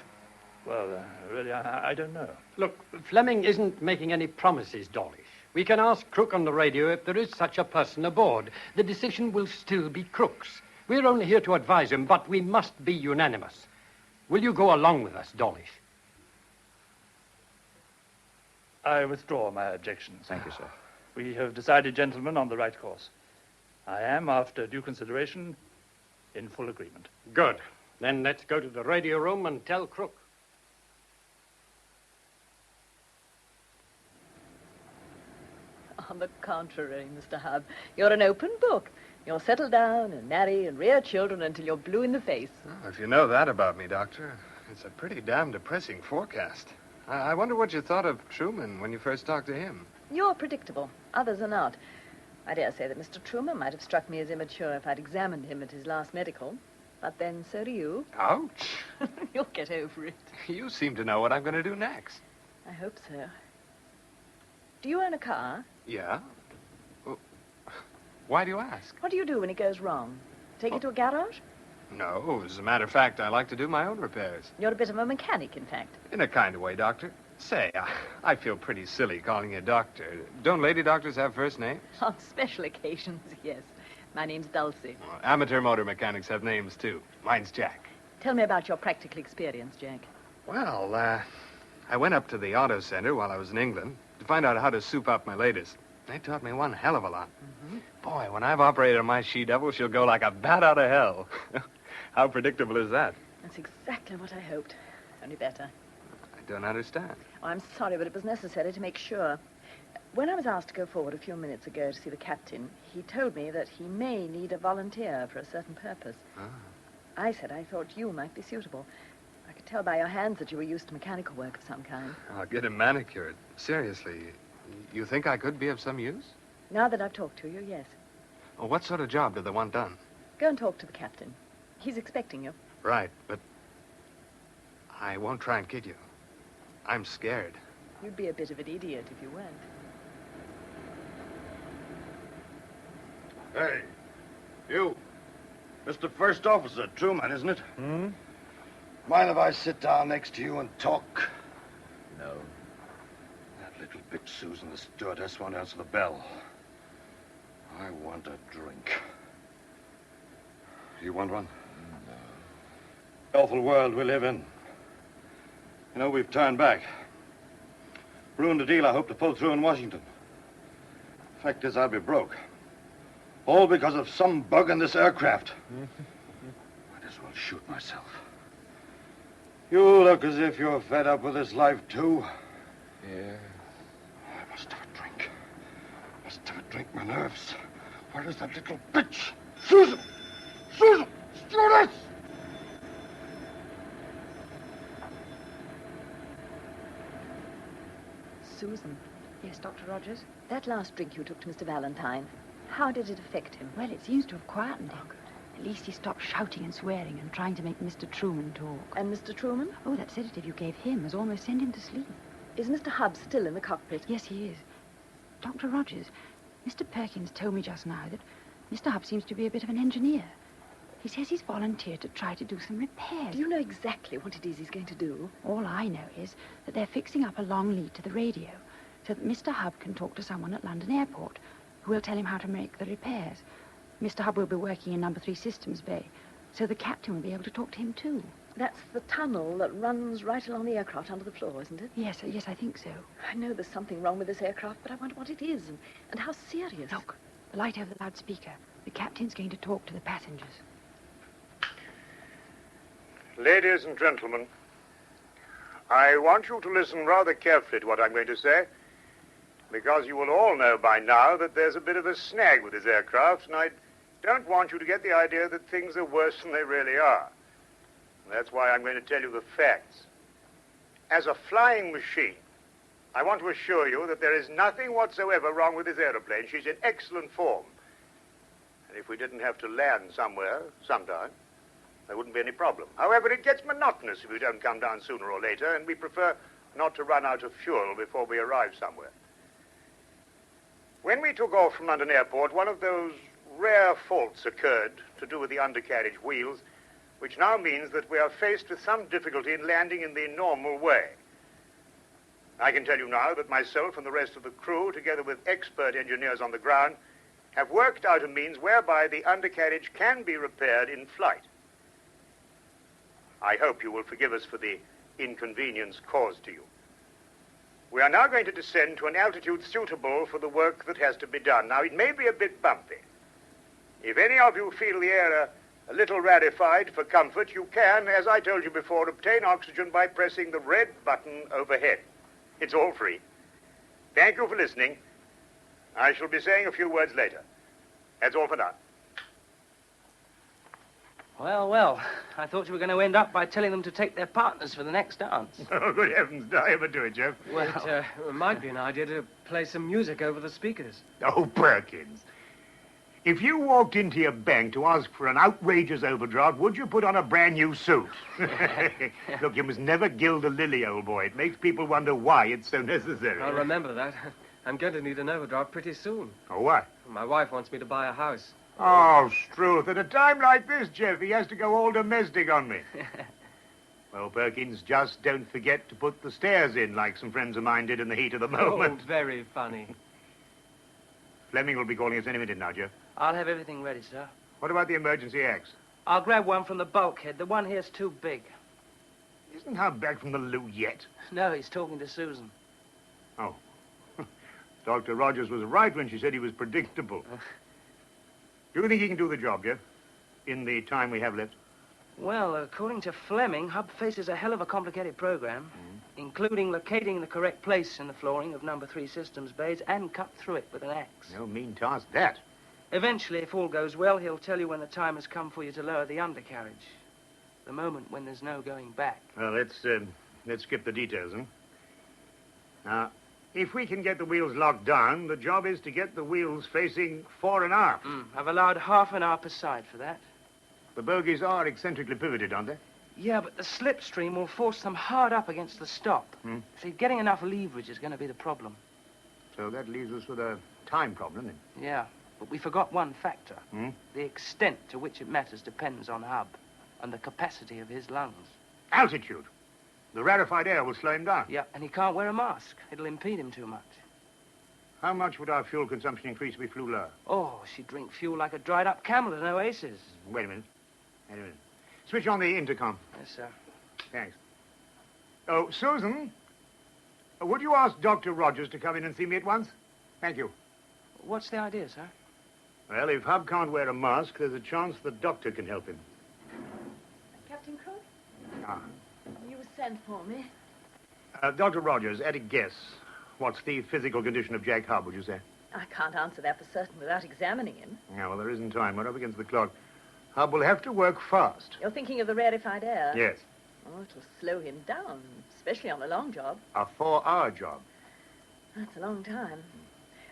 Well, really, I don't know. Look, Fleming isn't making any promises, Dawlish. We can ask Crook on the radio if there is such a person aboard. The decision will still be Crook's. We're only here to advise him, but we must be unanimous. Will you go along with us, Dawlish? I withdraw my objections. Thank you, sir. We have decided, gentlemen, on the right course. I am, after due consideration, in full agreement. Good. Then let's go to the radio room and tell Crook. On the contrary, Mr. Hub, you're an open book. You'll settle down and marry and rear children until you're blue in the face. Oh, if you know that about me, Doctor, it's a pretty damn depressing forecast. I wonder what you thought of Truman when you first talked to him. You're predictable. Others are not. I dare say that Mr. Truman might have struck me as immature if I'd examined him at his last medical. But then so do you. Ouch. You'll get over it. You seem to know what I'm going to do next. I hope so. Do you own a car? Yeah? Well, why do you ask? What do you do when it goes wrong? Take it to a garage? No, as a matter of fact, I like to do my own repairs. You're a bit of a mechanic, in fact. In a kind of way, Doctor. Say, I feel pretty silly calling you Doctor. Don't lady doctors have first names? On special occasions, yes. My name's Dulcie. Well, amateur motor mechanics have names, too. Mine's Jack. Tell me about your practical experience, Jack. Well, I went up to the auto center while I was in England to find out how to soup up my latest. They taught me one hell of a lot. Mm-hmm. Boy, when I've operated on my she-devil, she'll go like a bat out of hell. How predictable is that? That's exactly what I hoped. Only better. I don't understand. Oh, I'm sorry, but it was necessary to make sure. When I was asked to go forward a few minutes ago to see the captain, he told me that he may need a volunteer for a certain purpose. Ah. I said I thought you might be suitable. I could tell by your hands that you were used to mechanical work of some kind. I'll get him manicured. Seriously, you think I could be of some use? Now that I've talked to you, yes. Well, what sort of job do they want done? Go and talk to the captain. He's expecting you. Right, but I won't try and kid you. I'm scared. You'd be a bit of an idiot if you weren't. Hey, you. Mr. First Officer, Truman, isn't it? Hmm? Mind if I sit down next to you and talk? No. That little bitch Susan, the stewardess, won't answer the bell. I want a drink. You want one? No. The awful world we live in. You know, we've turned back. Ruined a deal I hope to pull through in Washington. Fact is, I'll be broke. All because of some bug in this aircraft. Might as well shoot myself. You look as if you're fed up with this life, too. Yeah. I must have a drink. Must have a drink, my nerves. Where is that little bitch? Susan! Susan! Stewardess! Susan. Yes, Dr. Rogers? That last drink you took to Mr. Valentine, how did it affect him? Well, it seems to have quietened him. At least he stopped shouting and swearing and trying to make Mr. Truman talk. And Mr. Truman? Oh, that sedative you gave him has almost sent him to sleep. Is Mr. Hubb still in the cockpit? Yes, he is. Dr. Rogers, Mr. Perkins told me just now that Mr. Hubb seems to be a bit of an engineer. He says he's volunteered to try to do some repairs. Do you know exactly what it is he's going to do? All I know is that they're fixing up a long lead to the radio so that Mr. Hubb can talk to someone at London Airport who will tell him how to make the repairs. Mr. Hubb will be working in number 3 Systems Bay, So the captain will be able to talk to him, too. That's the tunnel that runs right along the aircraft under the floor, isn't it? Yes, I think so. I know there's something wrong with this aircraft, but I wonder what it is and how serious. Look, the light over the loudspeaker. The captain's going to talk to the passengers. Ladies and gentlemen, I want you to listen rather carefully to what I'm going to say, because you will all know by now that there's a bit of a snag with this aircraft, and I don't want you to get the idea that things are worse than they really are. That's why I'm going to tell you the facts. As a flying machine, I want to assure you that there is nothing whatsoever wrong with this aeroplane. She's in excellent form. And if we didn't have to land somewhere, sometime, there wouldn't be any problem. However, it gets monotonous if we don't come down sooner or later, and we prefer not to run out of fuel before we arrive somewhere. When we took off from London Airport, one of those rare faults occurred to do with the undercarriage wheels, which now means that we are faced with some difficulty in landing in the normal way. I can tell you now that myself and the rest of the crew, together with expert engineers on the ground, have worked out a means whereby the undercarriage can be repaired in flight. I hope you will forgive us for the inconvenience caused to you. We are now going to descend to an altitude suitable for the work that has to be done. Now, it may be a bit bumpy. If any of you feel the air a little rarefied for comfort, you can, as I told you before, obtain oxygen by pressing the red button overhead. It's all free. Thank you for listening. I shall be saying a few words later. That's all for now. Well, I thought you were going to end up by telling them to take their partners for the next dance. Oh, good heavens, did I ever do it, Jeff? Well, it might be an idea to play some music over the speakers. Oh, Perkins. If you walked into your bank to ask for an outrageous overdraft, would you put on a brand new suit? Look, you must never gild a lily, old boy. It makes people wonder why it's so necessary. I'll remember that. I'm going to need an overdraft pretty soon. Oh, why? My wife wants me to buy a house. Oh, Struth, at a time like this, Jeff, he has to go all domestic on me. Well, Perkins, just don't forget to put the stairs in like some friends of mine did in the heat of the moment. Oh, very funny. Fleming will be calling us any minute now, Jeff. I'll have everything ready, sir. What about the emergency axe? I'll grab one from the bulkhead. The one here's too big. Isn't Hub back from the loo yet? No, he's talking to Susan. Oh. Dr. Rogers was right when she said he was predictable. Do you think he can do the job, Jeff? In the time we have left? Well, according to Fleming, Hub faces a hell of a complicated program, including locating the correct place in the flooring of number 3 systems bays and cut through it with an axe. No mean task, that. Eventually, if all goes well, he'll tell you when the time has come for you to lower the undercarriage. The moment when there's no going back. Well, let's skip the details, huh? Now, if we can get the wheels locked down, the job is to get the wheels facing fore and aft. I've allowed half an hour per side for that. The bogies are eccentrically pivoted, aren't they? Yeah, but the slipstream will force them hard up against the stop. See, getting enough leverage is going to be the problem. So that leaves us with a time problem, then. Yeah, but we forgot one factor. The extent to which it matters depends on Hub and the capacity of his lungs. Altitude. The rarefied air will slow him down. Yeah, and he can't wear a mask. It'll impede him too much. How much would our fuel consumption increase if we flew lower? Oh, she'd drink fuel like a dried-up camel at Oasis. Wait a minute. Switch on the intercom. Yes, sir. Thanks. Oh, Susan, would you ask Dr. Rogers to come in and see me at once? Thank you. What's the idea, sir? Well, if Hub can't wear a mask, there's a chance the doctor can help him. Captain Cook? Ah. You sent for me. Dr. Rogers, at a guess, what's the physical condition of Jack Hub, would you say? I can't answer that for certain without examining him. Yeah, well, there isn't time. We're up against the clock. Hub will have to work fast. You're thinking of the rarefied air? Yes. Oh, it'll slow him down, especially on a long job. A 4-hour job. That's a long time.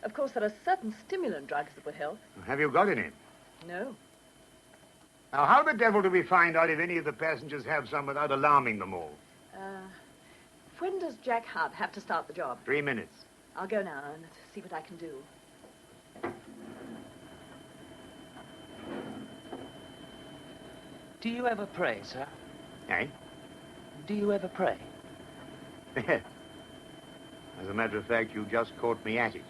Of course, there are certain stimulant drugs that would help. Have you got any? No. Now, how the devil do we find out if any of the passengers have some without alarming them all? When does Jack Hub have to start the job? 3 minutes. I'll go now and see what I can do. Do you ever pray, sir? Eh? Do you ever pray? As a matter of fact, you just caught me at it.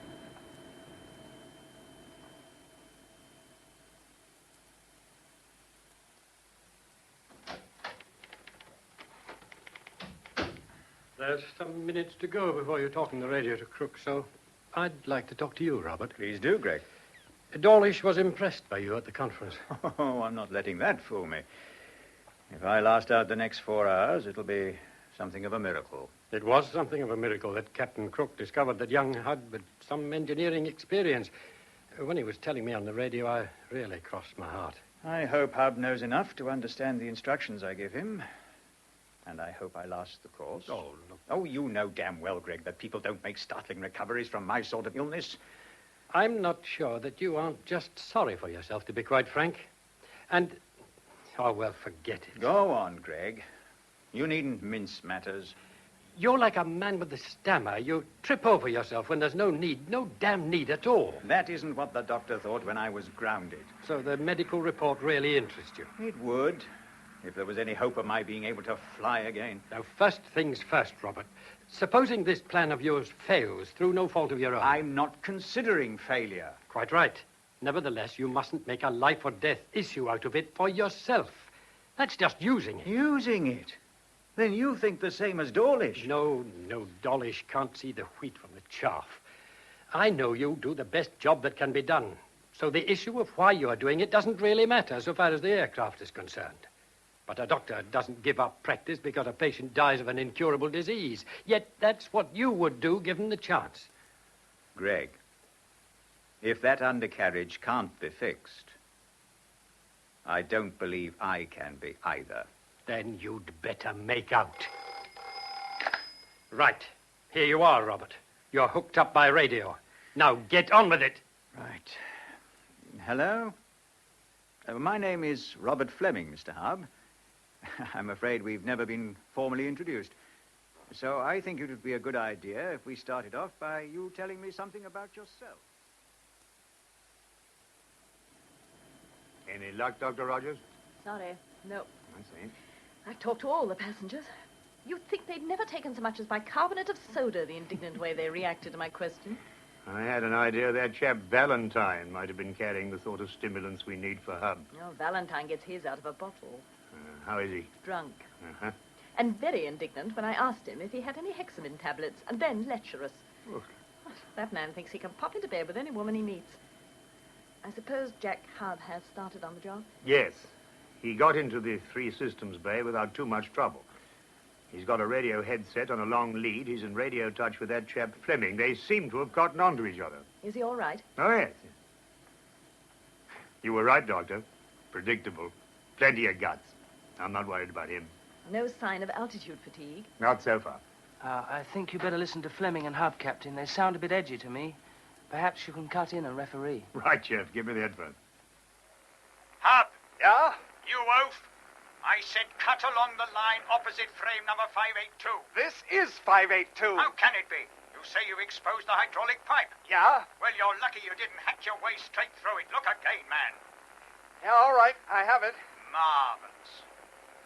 There's some minutes to go before you talk on the radio to Crook, so I'd like to talk to you, Robert. Please do, Greg. Dawlish was impressed by you at the conference. Oh, I'm not letting that fool me. If I last out the next 4 hours, it'll be something of a miracle. It was something of a miracle that Captain Crook discovered that young Hud had some engineering experience. When he was telling me on the radio, I really crossed my heart. I hope Hub knows enough to understand the instructions I give him. And I hope I last the course. Oh, look. Oh, you know damn well, Greg, that people don't make startling recoveries from my sort of illness. I'm not sure that you aren't just sorry for yourself, to be quite frank. And, oh, well, forget it. Go on, Greg. You needn't mince matters. You're like a man with a stammer. You trip over yourself when there's no need, no damn need at all. That isn't what the doctor thought when I was grounded. So the medical report really interests you? It would, if there was any hope of my being able to fly again. Now, first things first, Robert. Supposing this plan of yours fails through no fault of your own. I'm not considering failure. Quite right. Nevertheless, you mustn't make a life or death issue out of it for yourself. That's just using it. Using it? Then you think the same as Dawlish. No, Dawlish can't see the wheat from the chaff. I know you do the best job that can be done. So the issue of why you are doing it doesn't really matter so far as the aircraft is concerned. But a doctor doesn't give up practice because a patient dies of an incurable disease. Yet that's what you would do given the chance. Greg, if that undercarriage can't be fixed, I don't believe I can be either. Then you'd better make out. Right. Here you are, Robert. You're hooked up by radio. Now get on with it. Right. Hello? My name is Robert Fleming, Mr. Hub. I'm afraid we've never been formally introduced. So I think it would be a good idea if we started off by you telling me something about yourself. Any luck, Dr. Rogers? Sorry, no. I see. I've talked to all the passengers. You'd think they'd never taken so much as bicarbonate of soda, the indignant way they reacted to my question. I had an idea that chap Valentine might have been carrying the sort of stimulants we need for Hub. Oh, Valentine gets his out of a bottle. How is he? Drunk. Uh-huh. And very indignant when I asked him if he had any hexamine tablets, and then lecherous. Look. That man thinks he can pop into bed with any woman he meets. I suppose Jack Hub has started on the job? Yes. He got into the three systems bay without too much trouble. He's got a radio headset on a long lead. He's in radio touch with that chap Fleming. They seem to have gotten on to each other. Is he all right? Oh, yes. You were right, Doctor. Predictable. Plenty of guts. I'm not worried about him. No sign of altitude fatigue? Not so far. I think you better listen to Fleming and Hub, Captain. They sound a bit edgy to me. Perhaps you can cut in and referee. Right, Jeff. Give me the headphones. Hub. Yeah? You oaf. I said cut along the line opposite frame number 582. This is 582. How can it be? You say you exposed the hydraulic pipe. Yeah? Well, you're lucky you didn't hack your way straight through it. Look again, man. Yeah, all right. I have it. Marvelous.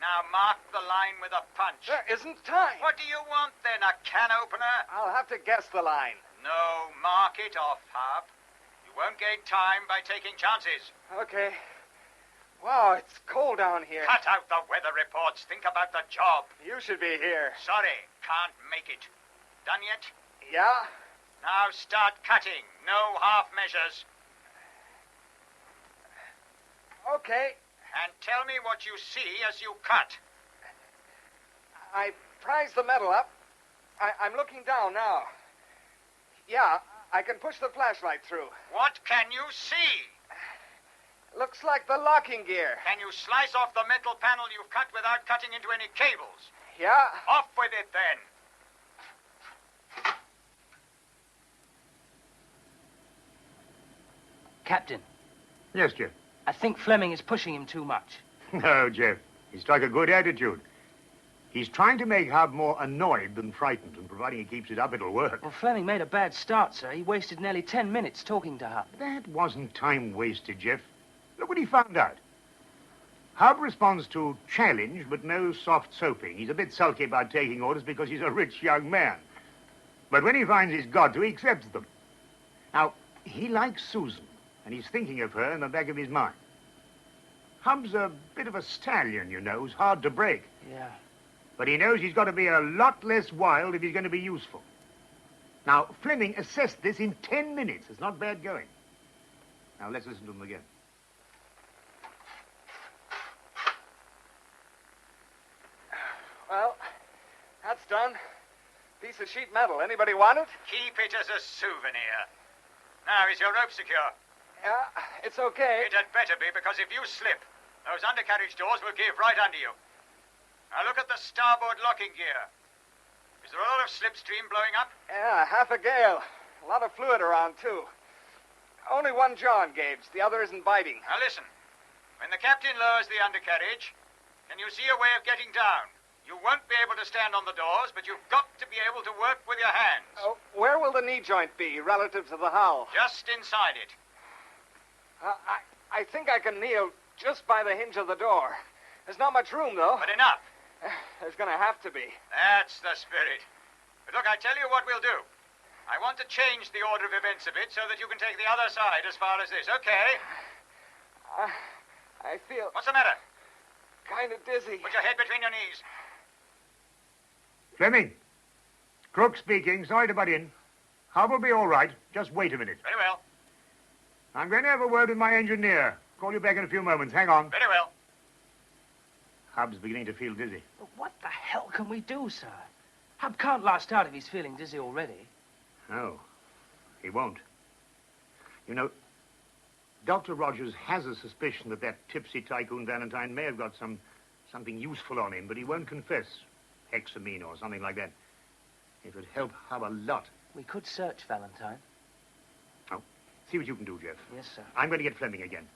Now mark the line with a punch. There isn't time. What do you want, then? A can opener? I'll have to guess the line. No, mark it off, Hub. You won't gain time by taking chances. Okay. Wow, it's cold down here. Cut out the weather reports. Think about the job. You should be here. Sorry, can't make it. Done yet? Yeah? Now start cutting. No half measures. Okay. And tell me what you see as you cut. I prise the metal up. I'm looking down now. Yeah, I can push the flashlight through. What can you see? Looks like the locking gear. Can you slice off the metal panel you've cut without cutting into any cables? Yeah. Off with it, then. Captain. Yes, Jeff. I think Fleming is pushing him too much. No, Jeff. He struck a good attitude. He's trying to make Hub more annoyed than frightened, and providing he keeps it up, it'll work. Well, Fleming made a bad start, sir. He wasted nearly 10 minutes talking to Hub. That wasn't time wasted, Jeff. Look what he found out. Hub responds to challenge, but no soft soaping. He's a bit sulky about taking orders because he's a rich young man. But when he finds he's got to, he accepts them. Now, he likes Susan, and he's thinking of her in the back of his mind. Hub's a bit of a stallion, you know, who's hard to break. Yeah. But he knows he's got to be a lot less wild if he's going to be useful. Now, Fleming assessed this in 10 minutes. It's not bad going. Now, let's listen to him again. Well, that's done. Piece of sheet metal. Anybody want it? Keep it as a souvenir. Now, is your rope secure? Yeah, it's okay. It had better be, because if you slip, those undercarriage doors will give right under you. Now, look at the starboard locking gear. Is there a lot of slipstream blowing up? Yeah, half a gale. A lot of fluid around, too. Only one jaw engaged. The other isn't biting. Now, listen. When the captain lowers the undercarriage, can you see a way of getting down? You won't be able to stand on the doors, but you've got to be able to work with your hands. Oh, where will the knee joint be, relative to the hull? Just inside it. I think I can kneel just by the hinge of the door. There's not much room, though. But enough. There's going to have to be. That's the spirit. But look, I tell you what we'll do. I want to change the order of events a bit so that you can take the other side as far as this, okay? I feel... What's the matter? Kind of dizzy. Put your head between your knees. Fleming. Crook speaking. Sorry to butt in. Hub will be all right. Just wait a minute. Very well. I'm going to have a word with my engineer. Call you back in a few moments. Hang on. Very well. Hub's beginning to feel dizzy. But what the hell can we do, sir? Hub can't last out if he's feeling dizzy already. No, he won't. You know, Dr. Rogers has a suspicion that that tipsy tycoon Valentine may have got something useful on him, but he won't confess. Hexamine or something like that. It would help Hub a lot. We could search Valentine. Oh, see what you can do, Jeff. Yes, sir. I'm going to get Fleming again.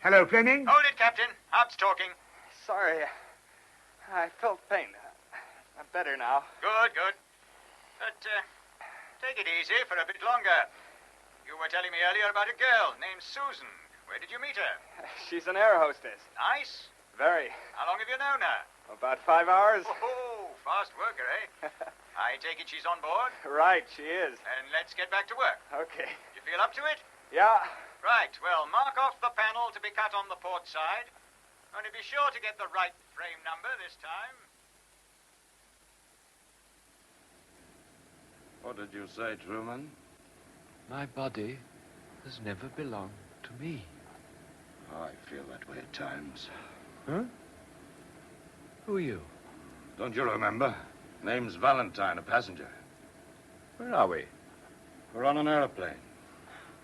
Hello, Fleming? Hold it, Captain. Hub's talking. Sorry. I felt pain. I'm better now. Good, good. But, take it easy for a bit longer. You were telling me earlier about a girl named Susan. Where did you meet her? She's an air hostess. Nice. Very. How long have you known her? About 5 hours. Oh, fast worker, eh? I take it she's on board? Right, she is. And let's get back to work. Okay. You feel up to it? Yeah. Right, well, mark off the panel to be cut on the port side. Only be sure to get the right frame number this time. What did you say, Truman? My body has never belonged to me. I feel that way at times. Huh? Who are you? Don't you remember? Name's Valentine, a passenger. Where are we? We're on an airplane.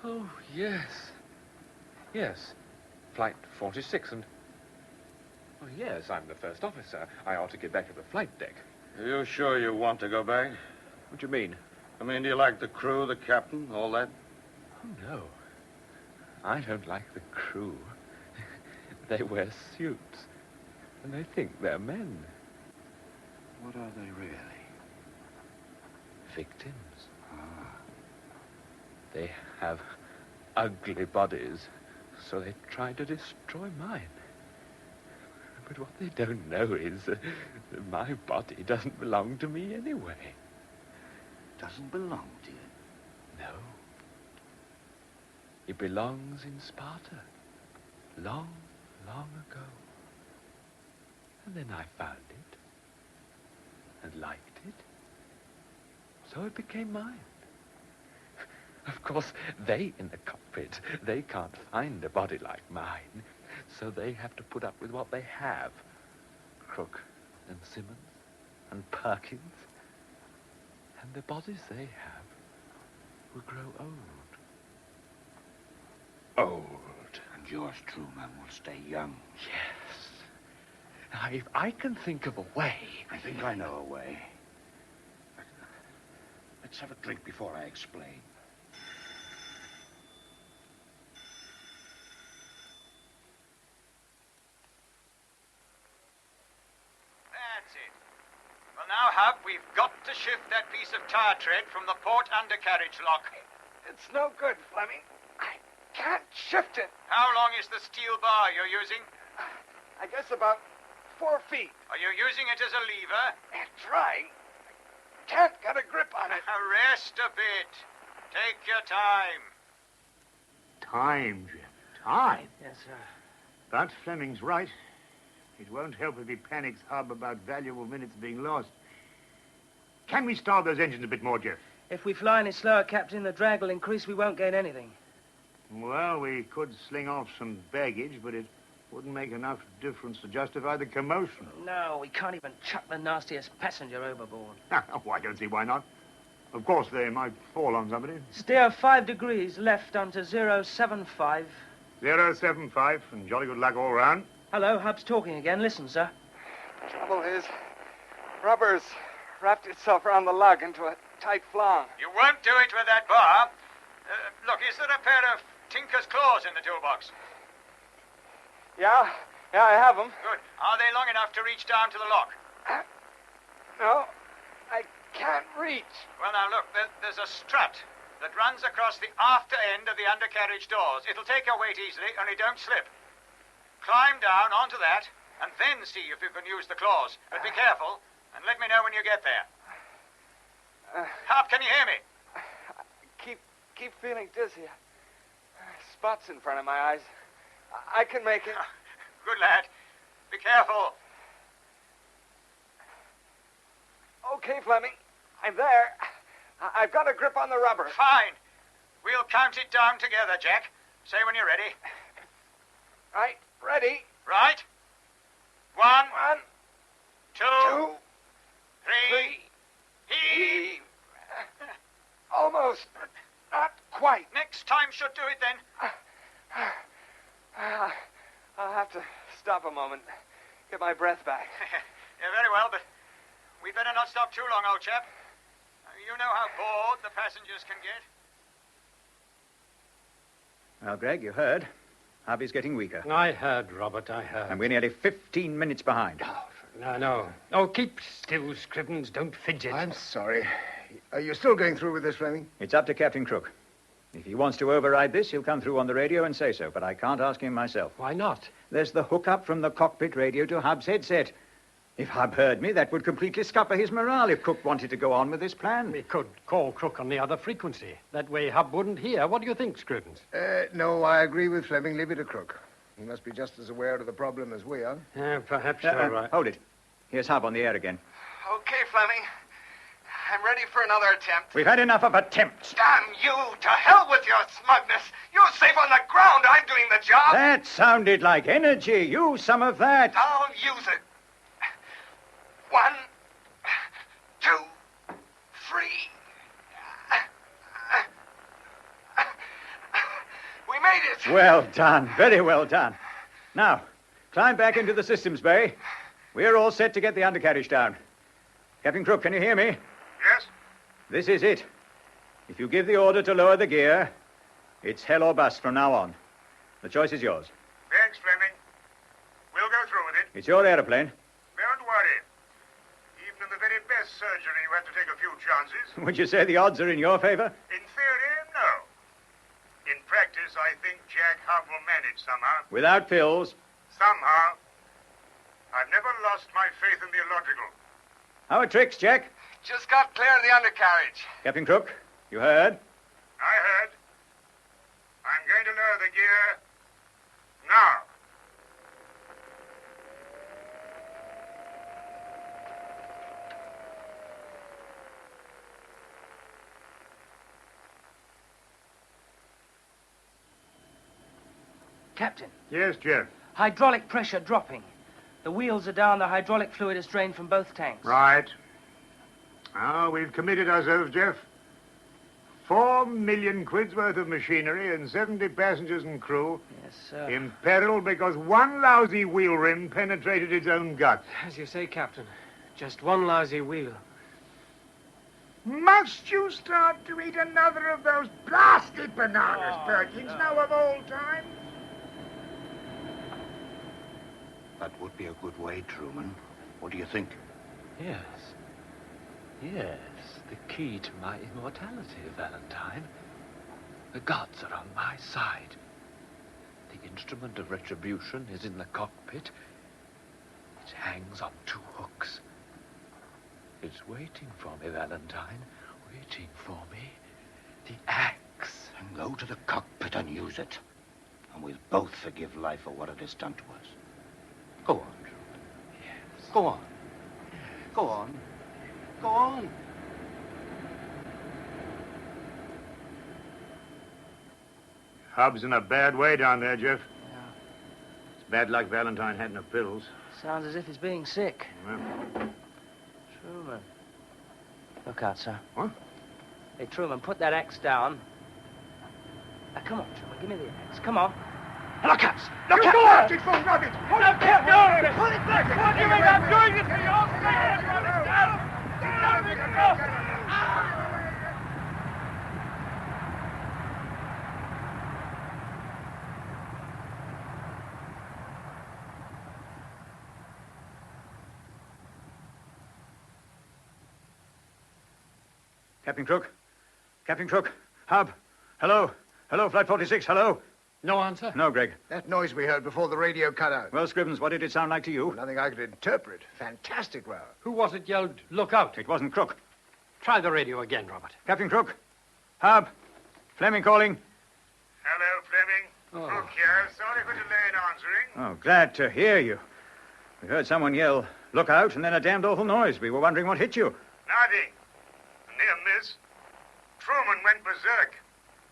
Oh, yes. Yes. Flight 46 and... Oh, yes, I'm the first officer. I ought to get back to the flight deck. Are you sure you want to go back? What do you mean? I mean, do you like the crew, the captain, all that? Oh, no. I don't like the crew. They wear suits, and they think they're men. What are they really? Victims. They have ugly bodies, so they try to destroy mine. But what they don't know is that my body doesn't belong to me anyway. Doesn't belong to you? No. It belongs in Sparta. Long, long ago. And then I found it. And liked it. So it became mine. Of course, they in the cockpit, they can't find a body like mine. So they have to put up with what they have. Crook and Simmons and Perkins. And the bodies they have will grow old. Old. And yours, Truman, will stay young. Yes. Now, if I can think of a way... I think I know a way. Let's have a drink before I explain. That's it. Well, now, Hub, we've got to shift that piece of tar tread from the port undercarriage lock. It's no good, Fleming. I can't shift it. How long is the steel bar you're using? I guess about 4 feet. Are you using it as a lever? Trying. Can't get a grip on it. Rest a bit. Take your time. Time, Jeff. Time. Yes, sir. But Fleming's right. It won't help if he panics Hub about valuable minutes being lost. Can we start those engines a bit more, Jeff? If we fly any slower, Captain, the drag will increase. We won't gain anything. Well, we could sling off some baggage, but it wouldn't make enough difference to justify the commotion. No, we can't even chuck the nastiest passenger overboard. Oh, I don't see why not. Of course, they might fall on somebody. Steer 5 degrees left onto 075. 075, and jolly good luck all round. Hello, Hub's talking again. Listen, sir. Trouble is, rubber's wrapped itself around the lug into a tight flange. You won't do it with that bar. Look, is there a pair of tinker's claws in the toolbox? Yeah, I have them. Good. Are they long enough to reach down to the lock? No, I can't reach. Well, now, look, there's a strut that runs across the after end of the undercarriage doors. It'll take your weight easily, only don't slip. Climb down onto that, and then see if you can use the claws. But be careful, and let me know when you get there. Hop, can you hear me? Keep feeling dizzy. Spots in front of my eyes. I can make it. Good lad. Be careful. Okay, Fleming. I'm there. I've got a grip on the rubber. Fine. We'll count it down together, Jack. Say when you're ready. Right. Ready. Right. 1, 2, 3. Heave. Almost, but not quite. Next time should do it then. I'll have to stop a moment. Get my breath back. Yeah, very well, but we'd better not stop too long, old chap. You know how bored the passengers can get. Well, Greg, you heard. Hubby's getting weaker. I heard, Robert, I heard. And we're nearly 15 minutes behind. No. Oh, keep still, Scrivens. Don't fidget. I'm sorry. Are you still going through with this, Fleming? It's up to Captain Crook. If he wants to override this, he'll come through on the radio and say so, but I can't ask him myself. Why not? There's the hookup from the cockpit radio to Hub's headset. If Hub heard me, that would completely scupper his morale if Crook wanted to go on with this plan. We could call Crook on the other frequency. That way Hub wouldn't hear. What do you think, Scrivens? No, I agree with Fleming. Leave it to Crook. He must be just as aware of the problem as we are. Perhaps you're right. Hold it. Here's Hub on the air again. Okay, Fleming. I'm ready for another attempt. We've had enough of attempts. Damn you! To hell with your smugness! You're safe on the ground. I'm doing the job. That sounded like energy. Use some of that. I'll use it. 1, 2, 3. We made it. Well done. Very well done. Now, climb back into the systems bay. We're all set to get the undercarriage down. Captain Crook, can you hear me? Yes? This is it. If you give the order to lower the gear, it's hell or bust from now on. The choice is yours. Thanks, Fleming. We'll go through with it. It's your aeroplane. Don't worry. Even in the very best surgery, you have to take a few chances. Would you say the odds are in your favor? In theory, no. In practice, I think Jack Hub will manage somehow. Without pills. Somehow. I've never lost my faith in the illogical. How are tricks, Jack? Just got clear of the undercarriage. Captain Crook, you heard? I heard. I'm going to lower the gear now. Captain. Yes, Jeff. Hydraulic pressure dropping. The wheels are down. The hydraulic fluid is drained from both tanks. Right. Now, we've committed ourselves, Jeff. 4 million quid's worth of machinery and 70 passengers and crew. Yes, sir. In peril because one lousy wheel rim penetrated its own gut. As you say, Captain. Just one lousy wheel. Must you start to eat another of those blasted bananas, Perkins, now of all time? That would be a good way, Truman. What do you think? Yes. Yes, the key to my immortality, Valentine. The gods are on my side. The instrument of retribution is in the cockpit. It hangs on 2 hooks. It's waiting for me, Valentine. Waiting for me. The axe. Then go to the cockpit and use it. And we'll both forgive life for what it has done to us. Go on, Truman. Go on. Go on. Go on. Hub's in a bad way down there, Jeff. Yeah. It's bad luck Valentine had enough pills. Sounds as if he's being sick. Well. Truman. Look out, sir. What? Hey, Truman, put that axe down. Now, come on, Truman, give me the axe. Come on. Look out! Look out! Go out! It's full rubbish! Pull it back! Pull it back! What do you mean I'm doing it to you? Captain Crook? Captain Crook? Hub? Hello? Hello, Flight 46, hello? No answer? No, Greg. That noise we heard before the radio cut out. Well, Scrivens, what did it sound like to you? Nothing I could interpret. Fantastic row. Who was it yelled, look out? It wasn't Crook. Try the radio again, Robert. Captain Crook? Hub? Fleming calling? Hello, Fleming. Crook here. Sorry for delay in answering. Oh, glad to hear you. We heard someone yell, look out, and then a damned awful noise. We were wondering what hit you. Nothing. Near miss. Truman went berserk.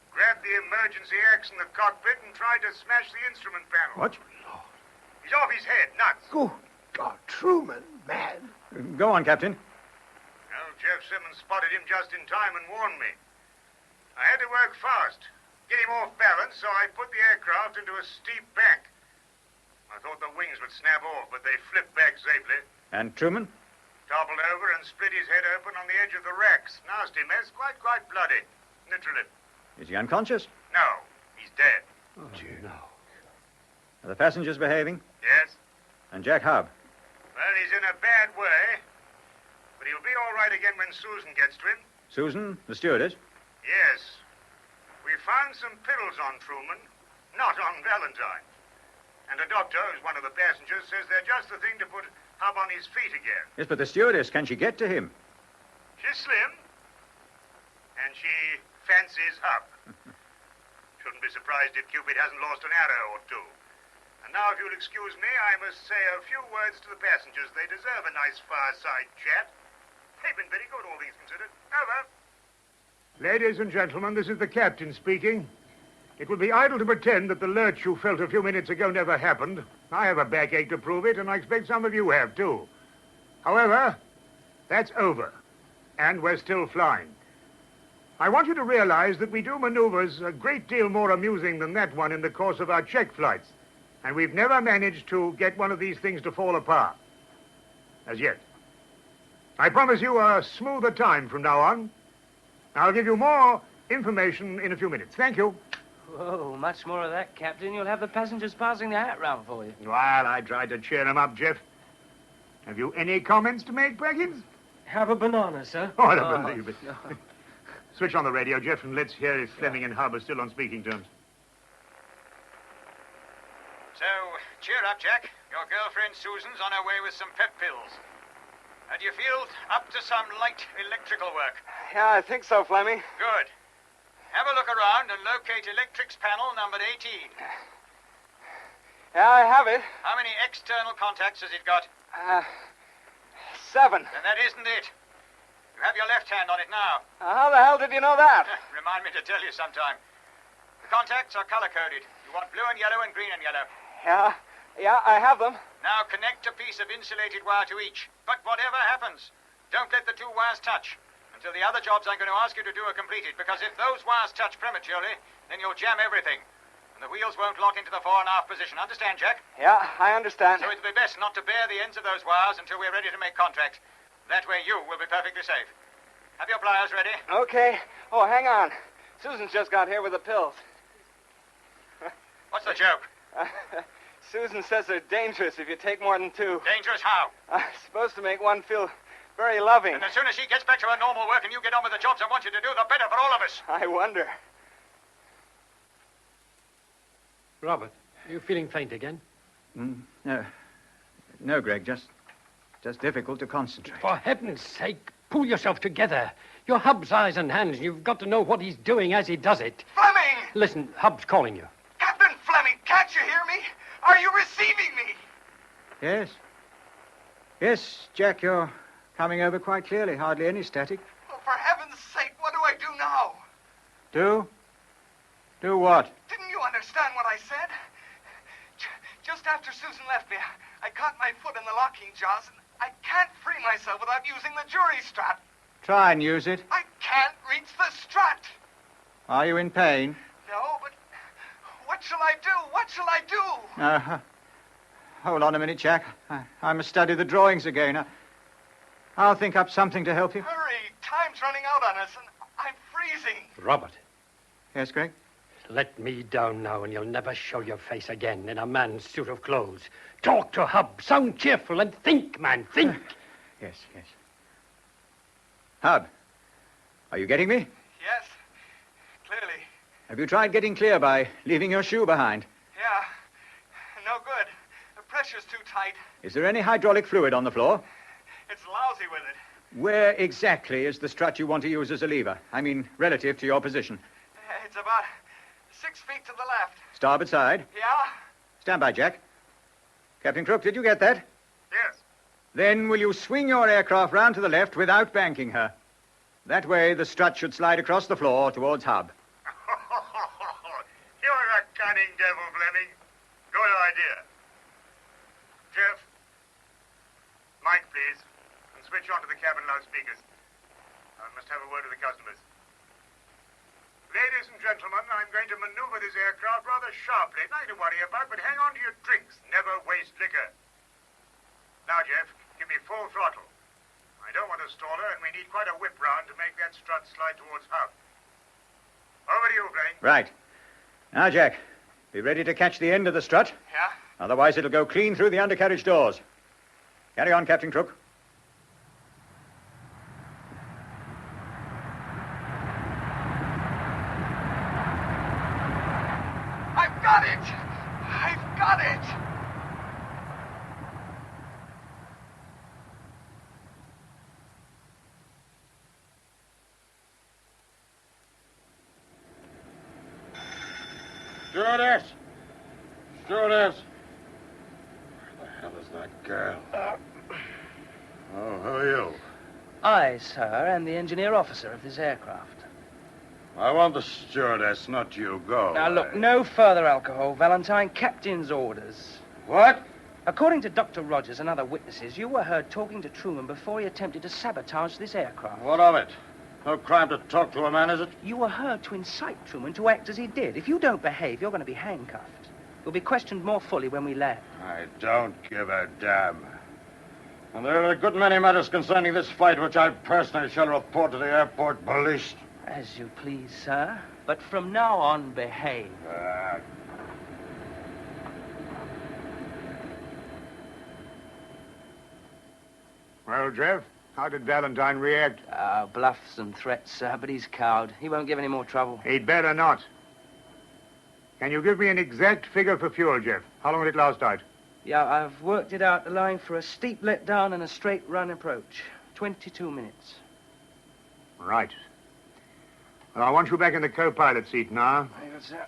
Grabbed the emergency axe in the cockpit and tried to smash the instrument panel. What? He's off his head, nuts. Good God, Truman, mad. Go on, Captain. Well, Jeff Simmons spotted him just in time and warned me. I had to work fast, get him off balance, so I put the aircraft into a steep bank. I thought the wings would snap off, but they flipped back safely. And Truman? Toppled over and split his head open on the edge of the racks. Nasty mess, quite bloody. Literally. Is he unconscious? No, he's dead. Oh, no. Are the passengers behaving? Yes? And Jack Hub? Well, he's in a bad way, but he'll be all right again when Susan gets to him. Susan, the stewardess? Yes. We found some pills on Truman, not on Valentine. And a doctor, who's one of the passengers, says they're just the thing to put Hub on his feet again. Yes, but the stewardess, can she get to him? She's slim, and she fancies Hub. Shouldn't be surprised if Cupid hasn't lost an arrow or two. And now, if you'll excuse me, I must say a few words to the passengers. They deserve a nice fireside chat. They've been very good, all things considered. Over. Ladies and gentlemen, this is the captain speaking. It would be idle to pretend that the lurch you felt a few minutes ago never happened. I have a backache to prove it, and I expect some of you have, too. However, that's over, and we're still flying. I want you to realize that we do maneuvers a great deal more amusing than that one in the course of our check flights, and we've never managed to get one of these things to fall apart. As yet. I promise you a smoother time from now on. I'll give you more information in a few minutes. Thank you. Whoa, much more of that, Captain. You'll have the passengers passing the hat round for you. Well, I tried to cheer them up, Jeff. Have you any comments to make, Brackens? Have a banana, sir. Oh, I don't believe it. No. Switch on the radio, Jeff, and let's hear if Fleming and Hub are still on speaking terms. So, cheer up, Jack. Your girlfriend Susan's on her way with some pep pills. How do you feel? Up to some light electrical work? Yeah, I think so, Fleming. Good. Have a look around and locate electrics panel number 18. Yeah, I have it. How many external contacts has it got? 7. Then that isn't it. You have your left hand on it now. How the hell did you know that? Remind me to tell you sometime. The contacts are color-coded. You want blue and yellow and green and yellow. Yeah, I have them. Now connect a piece of insulated wire to each. But whatever happens, don't let the two wires touch until the other jobs I'm going to ask you to do are completed, because if those wires touch prematurely, then you'll jam everything, and the wheels won't lock into the fore and aft position. Understand, Jack? Yeah, I understand. So it'll be best not to bare the ends of those wires until we're ready to make contact. That way you will be perfectly safe. Have your pliers ready? Okay. Oh, hang on. Susan's just got here with the pills. What's the joke? Susan says they're dangerous if you take more than 2. Dangerous how? Supposed to make one feel very loving. And as soon as she gets back to her normal work and you get on with the jobs I want you to do, the better for all of us. I wonder. Robert, are you feeling faint again? No, Greg, just difficult to concentrate. For heaven's sake, pull yourself together. You're Hub's eyes and hands, and you've got to know what he's doing as he does it. Fleming! Listen, Hub's calling you. Captain Fleming, can't you hear me? Are you receiving me? Yes. Yes, Jack, you're coming over quite clearly. Hardly any static. Well, for heaven's sake, what do I do now? Do? Do what? Didn't you understand what I said? Just after Susan left me, I caught my foot in the locking jaws, and I can't free myself without using the jury strap. Try and use it. I can't reach the strut. Are you in pain? No, but what shall I do? What shall I do? Hold on a minute, Jack. I must study the drawings again. I'll think up something to help you. Hurry. Time's running out on us, and I'm freezing. Robert. Yes, Greg? Let me down now, and you'll never show your face again in a man's suit of clothes. Talk to Hub, sound cheerful, and think, man, think. Yes. Hub, are you getting me? Yes, clearly. Have you tried getting clear by leaving your shoe behind? Yeah, no good. The pressure's too tight. Is there any hydraulic fluid on the floor? It's lousy with it. Where exactly is the strut you want to use as a lever? I mean, relative to your position. It's about 6 feet to the left. Starboard side. Yeah? Stand by, Jack. Captain Crook, did you get that? Yes. Then will you swing your aircraft round to the left without banking her? That way the strut should slide across the floor towards Hub. You're a cunning devil, Fleming. Good idea. Jeff, mic, please, and switch on to the cabin loudspeakers. I must have a word with the customers. Ladies and gentlemen, I'm going to maneuver this aircraft rather sharply. Nothing to worry about, but hang on to your drinks. Never waste liquor. Now, Jeff, give me full throttle. I don't want to stall her, and we need quite a whip round to make that strut slide towards Hub. Over to you, Blaine. Right. Now, Jack, be ready to catch the end of the strut. Yeah? Otherwise, it'll go clean through the undercarriage doors. Carry on, Captain Crook. I've got it! I've got it! Stewardess! Stewardess! Where the hell is that girl? Oh, who are you? I, sir, am the engineer officer of this aircraft. I want the stewardess, not you. Go. Now, look, no further alcohol, Valentine. Captain's orders. What? According to Dr. Rogers and other witnesses, you were heard talking to Truman before he attempted to sabotage this aircraft. What of it? No crime to talk to a man, is it? You were heard to incite Truman to act as he did. If you don't behave, you're going to be handcuffed. You'll be questioned more fully when we land. I don't give a damn. And there are a good many matters concerning this flight which I personally shall report to the airport police. As you please, sir. But from now on, behave. Well, Jeff, how did Valentine react? Bluffs and threats, sir, but he's cowed. He won't give any more trouble. He'd better not. Can you give me an exact figure for fuel, Jeff? How long will it last out? Yeah, I've worked it out, allowing for a steep let down and a straight run approach. 22 minutes. Right. Well, I want you back in the co-pilot seat now. Very good, sir.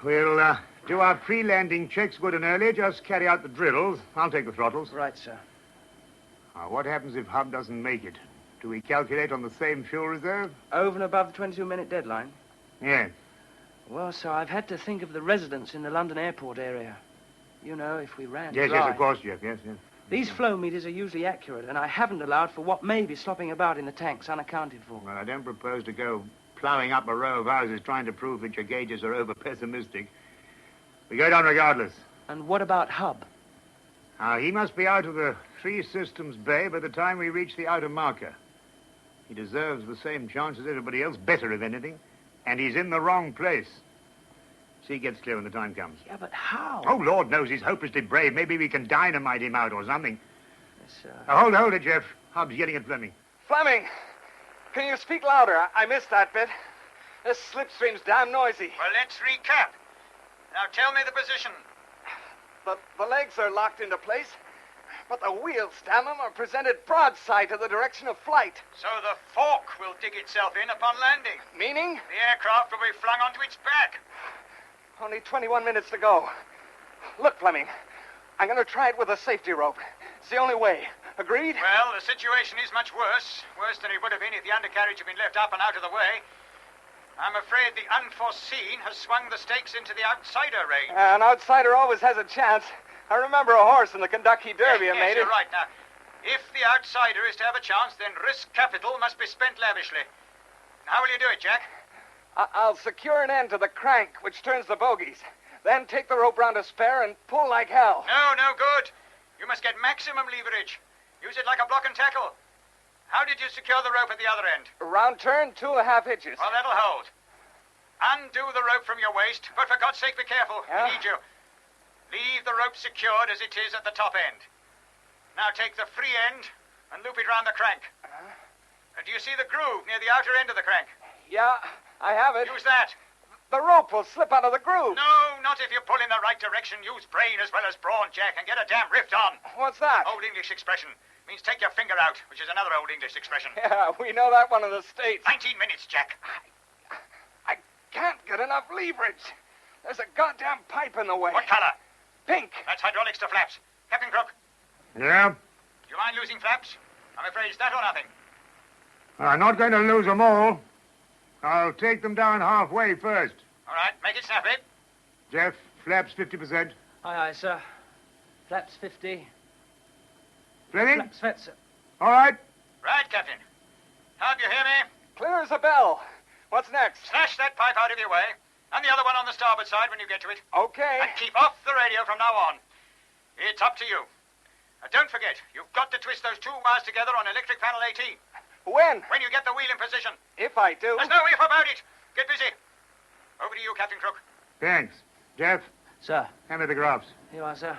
We'll do our pre-landing checks good and early. Just carry out the drills. I'll take the throttles. Right, sir. Now, what happens if Hub doesn't make it? Do we calculate on the same fuel reserve? Over and above the 22-minute deadline? Yes. Well, sir, I've had to think of the residents in the London airport area. You know, if we ran Yes, dry. yes, of course, Jeff. Yes. These flow meters are usually accurate, and I haven't allowed for what may be slopping about in the tanks unaccounted for. Well, I don't propose to go ploughing up a row of houses trying to prove that your gauges are over-pessimistic. We go down regardless. And what about Hub? He must be out of the Three Systems Bay by the time we reach the outer marker. He deserves the same chance as everybody else, better if anything. And he's in the wrong place. See, he gets clear when the time comes. Yeah, but how? Oh, Lord knows he's hopelessly brave. Maybe we can dynamite him out or something. Yes, sir. Hold it, Jeff. Hub's yelling at Fleming. Fleming, can you speak louder? I missed that bit. This slipstream's damn noisy. Well, let's recap. Now tell me the position. The legs are locked into place, but the wheels, damn them, are presented broadside to the direction of flight. So the fork will dig itself in upon landing. Meaning? The aircraft will be flung onto its back. Only 21 minutes to go. Look, Fleming, I'm going to try it with a safety rope. It's the only way. Agreed? Well, the situation is much worse. Worse than it would have been if the undercarriage had been left up and out of the way. I'm afraid the unforeseen has swung the stakes into the outsider range. An outsider always has a chance. I remember a horse in the Kentucky Derby yes, made you're it. right. Now, if the outsider is to have a chance, then risk capital must be spent lavishly. How will you do it, Jack? I'll secure an end to the crank, which turns the bogies. Then take the rope round a spare and pull like hell. No good. You must get maximum leverage. Use it like a block and tackle. How did you secure the rope at the other end? Round turn, 2.5 inches. Well, that'll hold. Undo the rope from your waist, but for God's sake, be careful. Yeah? We need you. Leave the rope secured as it is at the top end. Now take the free end and loop it round the crank. Do you see the groove near the outer end of the crank? Yeah, I have it. Use that. The rope will slip out of the groove. No, not if you pull in the right direction. Use brain as well as brawn, Jack, and get a damn rift on. What's that? Old English expression. Means take your finger out, which is another old English expression. Yeah, we know that one in the States. 19 minutes, Jack. I can't get enough leverage. There's a goddamn pipe in the way. What color? Pink. That's hydraulics to flaps. Captain Crook, Yeah? do you mind losing flaps? I'm afraid it's that or nothing. I'm not going to lose them all. I'll take them down halfway first. All right, make it snappy. Jeff, flaps 50%. Aye, sir. Flaps 50. Fleming? Flaps fat, sir. All right. Right, Captain. Help, you hear me? Clear as a bell. What's next? Slash that pipe out of your way, and the other one on the starboard side when you get to it. Okay. And keep off the radio from now on. It's up to you. Don't forget, you've got to twist those two wires together on electric panel 18. When? When you get the wheel in position. If I do. There's no if about it. Get busy. Over to you, Captain Crook. Thanks. Jeff? Sir. Hand me the graphs. Here you are, sir.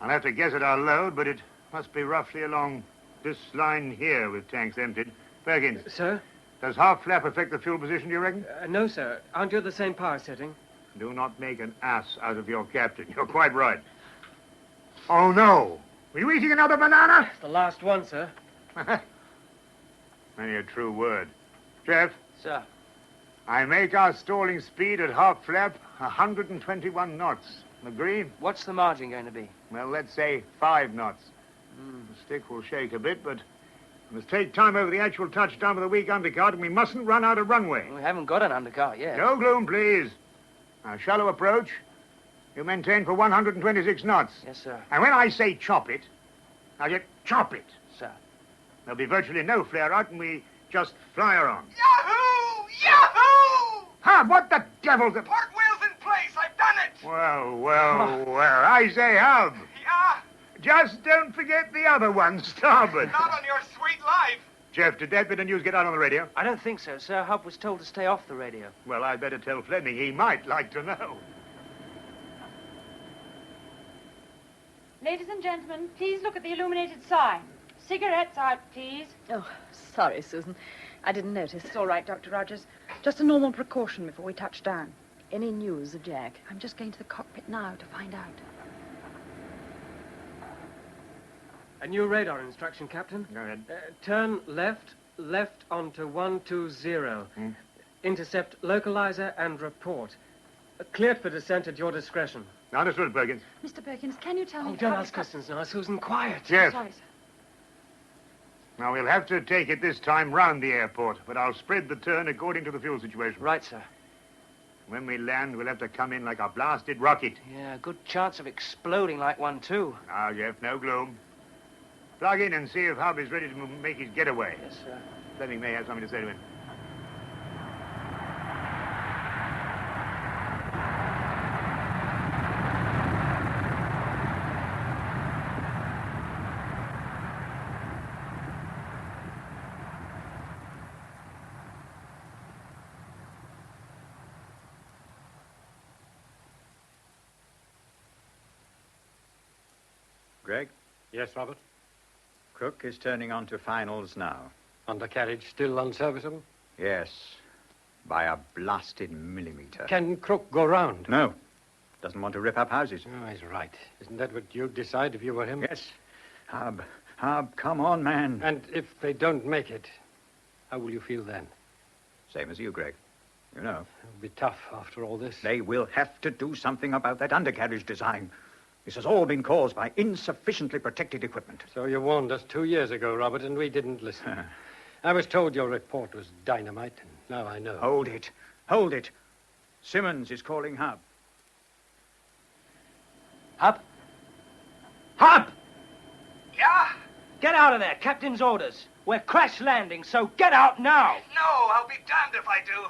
I'll have to guess at our load, but it must be roughly along this line here with tanks emptied. Perkins. Sir? Does half flap affect the fuel position, do you reckon? No, sir. Aren't you at the same power setting? Do not make an ass out of your captain. You're quite right. Oh, no. Were you eating another banana? It's the last one, sir. Many a true word. Jeff? Sir. I make our stalling speed at half flap 121 knots. Agree? What's the margin going to be? Well, let's say 5 knots. The stick will shake a bit, but we must take time over the actual touchdown with a weak undercart, and we mustn't run out of runway. We haven't got an undercart yet. No gloom, please. Now, shallow approach. You maintain for 126 knots. Yes, sir. And when I say chop it, now you chop it. Sir. There'll be virtually no flare out, and we just fly her on. Yahoo! Yahoo! Huh, what the devil's the... Port wheel's in place. I've done it. Well. I say, Hub. Yeah? Just don't forget the other one, starboard. Not on your sweet life. Jeff, did that bit of news get out on the radio? I don't think so, sir. Hub was told to stay off the radio. Well, I'd better tell Fleming. He might like to know. Ladies and gentlemen, please look at the illuminated sign. Cigarettes out, please. Oh, sorry, Susan. I didn't notice. It's all right, Dr. Rogers. Just a normal precaution before we touch down. Any news of Jack? I'm just going to the cockpit now to find out. A new radar instruction, Captain. Go ahead. Turn left onto 120. Intercept localizer and report. Cleared for descent at your discretion. Understood, Perkins. Mr. Perkins, can you tell me... Don't ask questions now, Susan. Quiet. Jeff. Sorry, sir. Now, we'll have to take it this time round the airport, but I'll spread the turn according to the fuel situation. Right, sir. When we land, we'll have to come in like a blasted rocket. Yeah, good chance of exploding like one, too. Now, Jeff, no gloom. Plug in and see if Hub is ready to make his getaway. Yes, sir. Fleming may have something to say to him. Greg? Yes, Robert? Crook is turning on to finals now. Undercarriage still unserviceable? Yes, by a blasted millimeter. Can Crook go round? No. Doesn't want to rip up houses. Oh, he's right. Isn't that what you'd decide if you were him? Yes. Hub, come on, man. And if they don't make it, how will you feel then? Same as you, Greg. You know. It'll be tough after all this. They will have to do something about that undercarriage design. This has all been caused by insufficiently protected equipment. So you warned us 2 years ago, Robert, and we didn't listen. I was told your report was dynamite, and now I know. Hold it. Hold it. Simmons is calling Hub. Hub? Hub! Yeah? Get out of there. Captain's orders. We're crash landing, so get out now. No, I'll be damned if I do.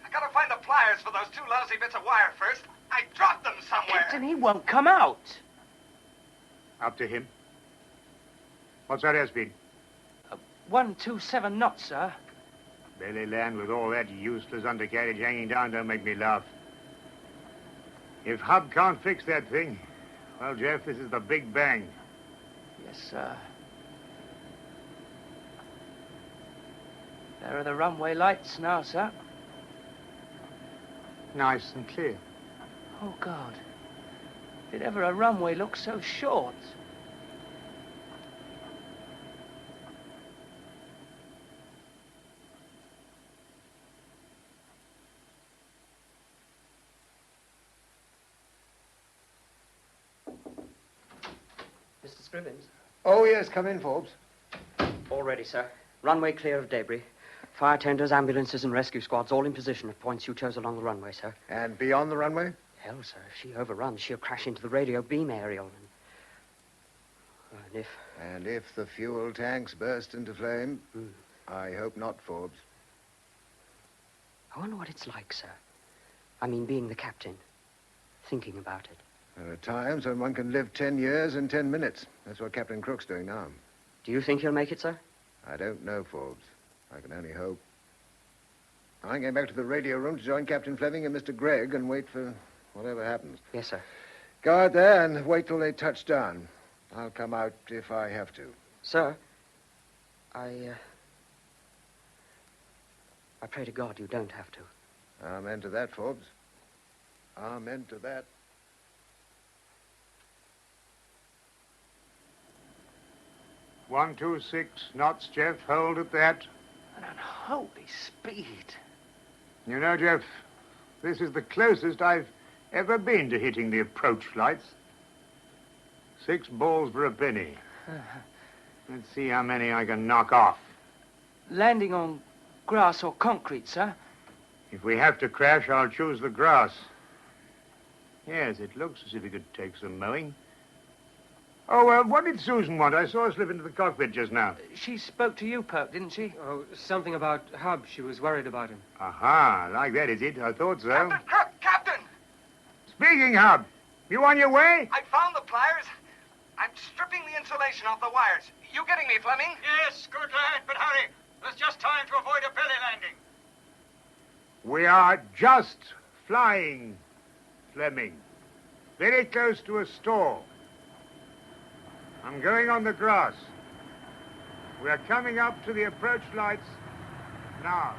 I gotta find the pliers for those 2 lousy bits of wire first. I dropped them somewhere. Captain, he won't come out. Up to him. What's that airspeed? 127 knots, sir. Belly land with all that useless undercarriage hanging down don't make me laugh. If Hub can't fix that thing, well, Jeff, this is the Big Bang. Yes, sir. There are the runway lights now, sir. Nice and clear. Oh, God. Did ever a runway look so short? Mr. Scrivens? Oh, yes, come in, Forbes. All ready, sir. Runway clear of debris. Fire tenders, ambulances, and rescue squads all in position at points you chose along the runway, sir. And beyond the runway? Hell, sir, if she overruns, she'll crash into the radio beam aerial. And if the fuel tanks burst into flame? I hope not, Forbes. I wonder what it's like, sir. I mean, being the captain. Thinking about it. There are times when one can live 10 years in 10 minutes. That's what Captain Crook's doing now. Do you think he'll make it, sir? I don't know, Forbes. I can only hope. I'm going back to the radio room to join Captain Fleming and Mr. Gregg and wait for whatever happens. Yes, sir. Go out there and wait till they touch down. I'll come out if I have to. Sir, I pray to God you don't have to. Amen to that, Forbes. Amen to that. 126 knots, Jeff. Hold at that. An unholy speed. You know, Jeff, this is the closest I've ever been to hitting the approach lights. 6 balls for a penny. Let's see how many I can knock off. Landing on grass or concrete, sir? If we have to crash, I'll choose the grass. Yes, it looks as if it could take some mowing. Oh, what did Susan want? I saw her slip into the cockpit just now. She spoke to you, Perk, didn't she? Oh, something about Hub. She was worried about him. Aha, like that, is it? I thought so. Captain Crook! Captain! Speaking, Hub, you on your way? I found the pliers. I'm stripping the insulation off the wires. You getting me, Fleming? Yes, good lad, but hurry. There's just time to avoid a belly landing. We are just flying, Fleming. Very close to a store. I'm going on the grass. We're coming up to the approach lights now.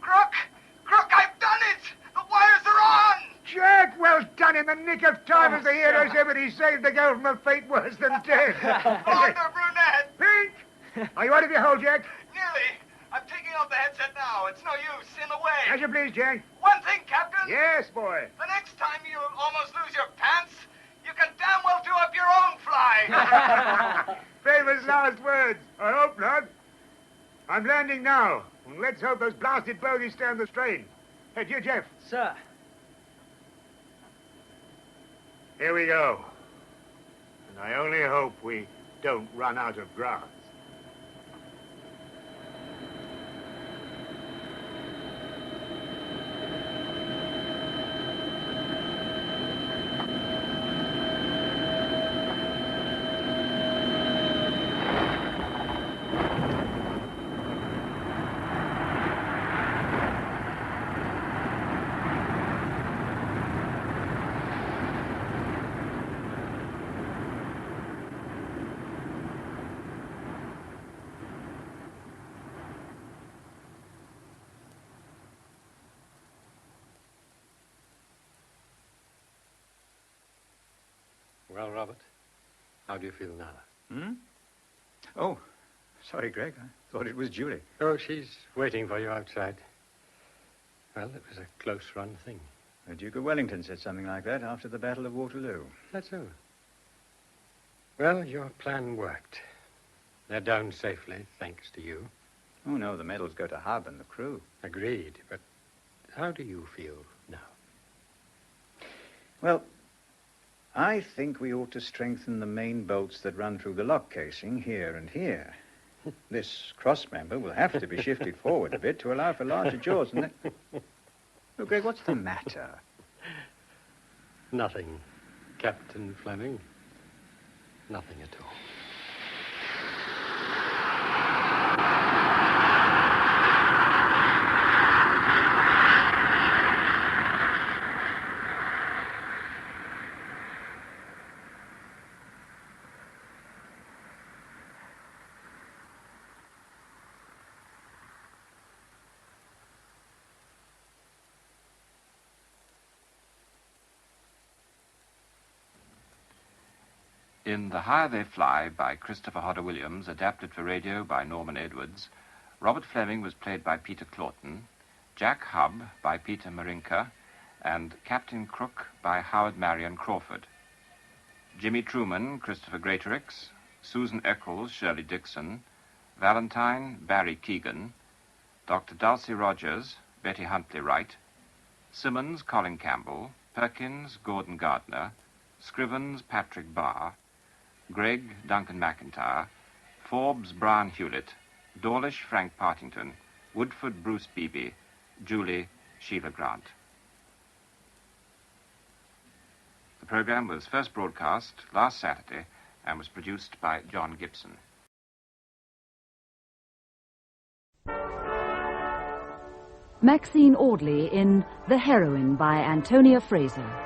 Crook, I've done it! The wires are on! Jack, well done in the nick of time as the hero said when he saved the girl from a fate worse than death. Father Brunette! Pink! Are you out of your hole, Jack? Nearly. I'm taking off the headset now. It's no use. In the way. As you please, Jack. One thing, Captain. Yes, boy. The next time you almost lose your pants, you can damn well do up your own fly. Famous last words. I hope not. I'm landing now. And let's hope those blasted bogies stand the strain. Hey, dear Jeff. Sir. Here we go. And I only hope we don't run out of grass. Well, Robert, how do you feel now? Oh, sorry, Greg. I thought it was Julie. Oh, she's waiting for you outside. Well, it was a close-run thing. The Duke of Wellington said something like that after the Battle of Waterloo. That's so. Well, your plan worked. They're down safely, thanks to you. Oh, no, the medals go to Hub and the crew. Agreed, but how do you feel now? Well, I think we ought to strengthen the main bolts that run through the lock casing here and here. This cross member will have to be shifted forward a bit to allow for larger jaws. And then... Look, Greg, what's the matter? Nothing, Captain Fleming. Nothing at all. In The Higher They Fly by Christopher Hodder Williams, adapted for radio by Norman Edwards, Robert Fleming was played by Peter Claughton, Jack Hubb by Peter Marinka, and Captain Crook by Howard Marion Crawford. Jimmy Truman, Christopher Greatorex, Susan Eccles, Shirley Dixon, Valentine, Barry Keegan, Dr. Dulcie Rogers, Betty Huntley Wright, Simmons, Colin Campbell, Perkins, Gordon Gardner, Scrivens, Patrick Barr, Gregg, Duncan McIntyre, Forbes, Brian Hewlett, Dawlish, Frank Partington, Woodford, Bruce Beebe, Julie, Sheila Grant. The program was first broadcast last Saturday and was produced by John Gibson. Maxine Audley in The Heroine by Antonia Fraser.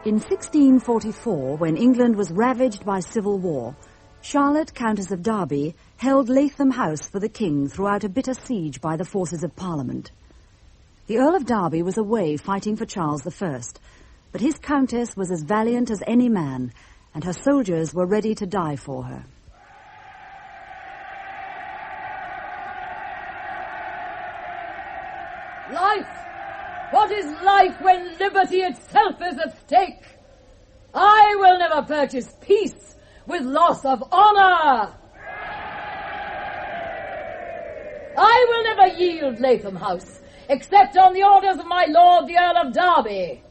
In 1644, when England was ravaged by civil war, Charlotte, Countess of Derby, held Latham House for the king throughout a bitter siege by the forces of Parliament. The Earl of Derby was away fighting for Charles I, but his countess was as valiant as any man, and her soldiers were ready to die for her. Life! What is life when liberty itself is at stake? I will never purchase peace with loss of honor. I will never yield Latham House, except on the orders of my lord the Earl of Derby.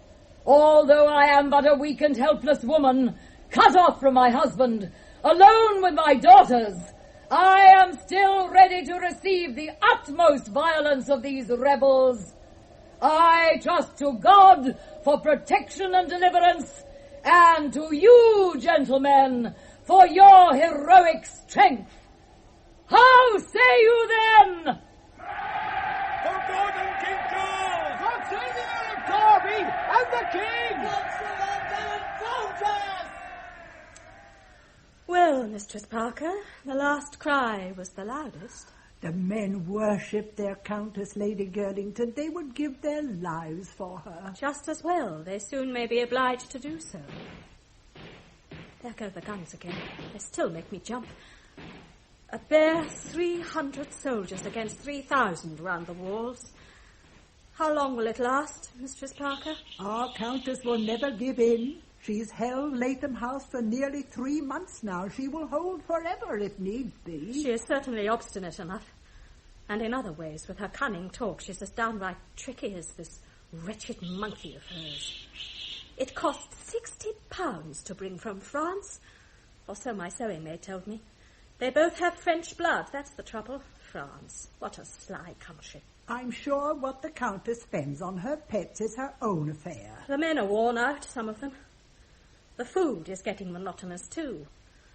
Although I am but a weak and helpless woman, cut off from my husband, alone with my daughters, I am still ready to receive the utmost violence of these rebels. I trust to God for protection and deliverance, and to you, gentlemen, for your heroic strength. How say you then? For God and King Charles! God save the Earl of Derby and the King! God save our gallant soldiers! Well, Mistress Parker, the last cry was the loudest. The men worshipped their Countess, Lady Girlington. They would give their lives for her. Just as well. They soon may be obliged to do so. There go the guns again. They still make me jump. A bare 300 soldiers against 3,000 round the walls. How long will it last, Mistress Parker? Our Countess will never give in. She's held Latham House for nearly 3 months now. She will hold forever if needs be. She is certainly obstinate enough. And in other ways, with her cunning talk, she's as downright tricky as this wretched monkey of hers. It cost £60 to bring from France, or so my sewing maid told me. They both have French blood, that's the trouble. France, what a sly country. I'm sure what the Countess spends on her pets is her own affair. The men are worn out, some of them. The food is getting monotonous, too.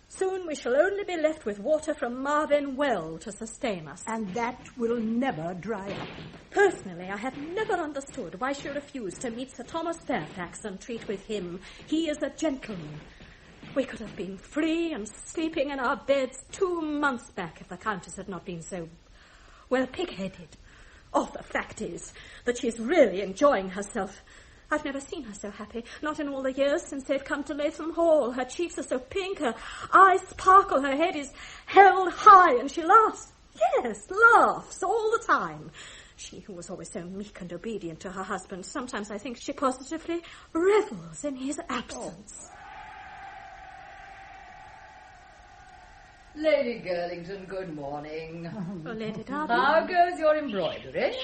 Soon we shall only be left with water from Marvin Well to sustain us. And that will never dry up. Personally, I have never understood why she refused to meet Sir Thomas Fairfax and treat with him. He is a gentleman. We could have been free and sleeping in our beds 2 months back if the Countess had not been so, well, pig-headed. Oh, the fact is that she's really enjoying herself. I've never seen her so happy, not in all the years since they've come to Latham Hall. Her cheeks are so pink, her eyes sparkle, her head is held high, and she laughs. Yes, laughs all the time. She who was always so meek and obedient to her husband, sometimes I think she positively revels in his absence. Lady Girlington, good morning. Oh, Lady Darby. How goes your embroidery?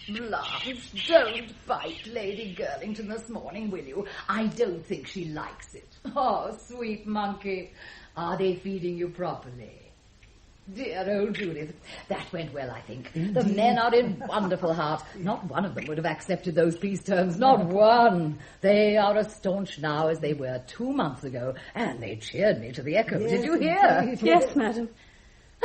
Blanche, don't bite Lady Girlington this morning, will you? I don't think she likes it. Oh, sweet monkey. Are they feeding you properly? Dear old Judith, that went well, I think. Indeed. The men are in wonderful heart. Not one of them would have accepted those peace terms, not one. They are as staunch now as they were 2 months ago, and they cheered me to the echo. Yes, did you hear? indeed. Yes, madam.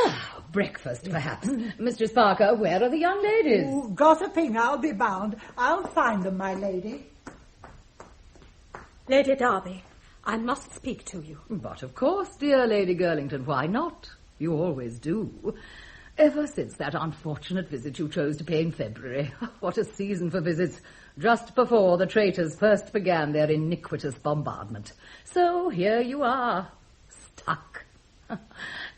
Ah, breakfast, perhaps. Mistress Parker, where are the young ladies? Oh, gossiping, I'll be bound. I'll find them, my lady. Lady Darby, I must speak to you. But of course, dear Lady Girlington, why not? You always do. Ever since that unfortunate visit you chose to pay in February. What a season for visits. Just before the traitors first began their iniquitous bombardment. So here you are, stuck.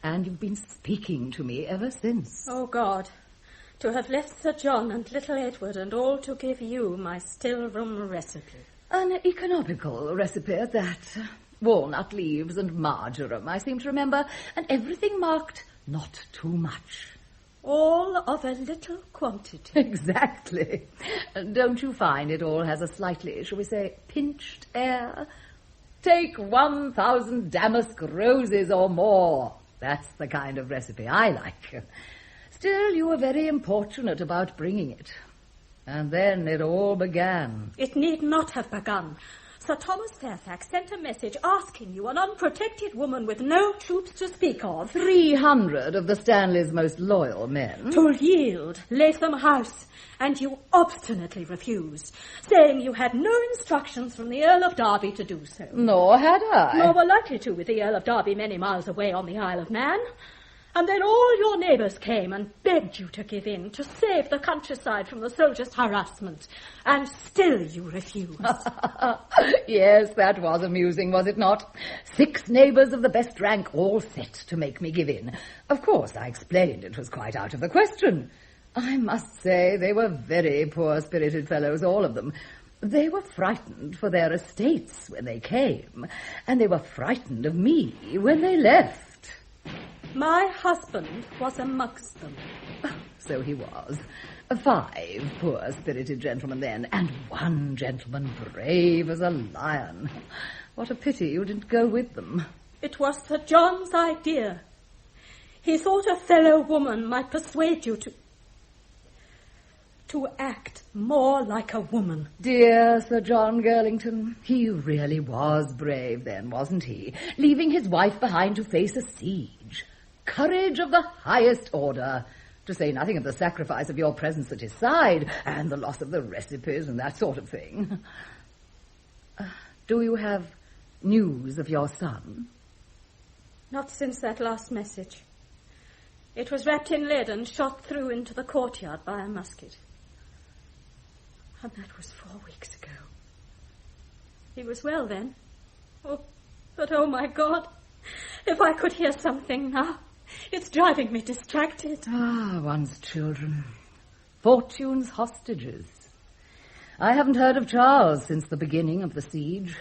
And you've been speaking to me ever since. Oh, God. To have left Sir John and little Edward and all to give you my still-room recipe. An economical recipe at that. Walnut leaves and marjoram, I seem to remember, and everything marked not too much. All of a little quantity. Exactly. Don't you find it all has a slightly, shall we say, pinched air? Take 1,000 damask roses or more. That's the kind of recipe I like. Still, you were very importunate about bringing it. And then it all began. It need not have begun. Sir Thomas Fairfax sent a message asking you, an unprotected woman with no troops to speak of, 300 of the Stanleys' most loyal men, to yield Latham House, and you obstinately refused, saying you had no instructions from the Earl of Derby to do so. Nor had I. Nor were likely to, with the Earl of Derby many miles away on the Isle of Man. And then all your neighbours came and begged you to give in, to save the countryside from the soldiers' harassment. And still you refused. Yes, that was amusing, was it not? 6 neighbours of the best rank all set to make me give in. Of course, I explained it was quite out of the question. I must say they were very poor-spirited fellows, all of them. They were frightened for their estates when they came, and they were frightened of me when they left. My husband was amongst them. So he was. 5 poor-spirited gentlemen then, and 1 gentleman brave as a lion. What a pity you didn't go with them. It was Sir John's idea. He thought a fellow woman might persuade you to act more like a woman. Dear Sir John Girlington, he really was brave then, wasn't he? Leaving his wife behind to face a siege. Courage of the highest order, to say nothing of the sacrifice of your presence at his side and the loss of the recipes and that sort of thing. Do you have news of your son? Not since that last message. It was wrapped in lead and shot through into the courtyard by a musket. And that was 4 weeks ago. He was well then. Oh, but oh my God, if I could hear something now. It's driving me distracted. Ah, one's children. Fortune's hostages. I haven't heard of Charles since the beginning of the siege.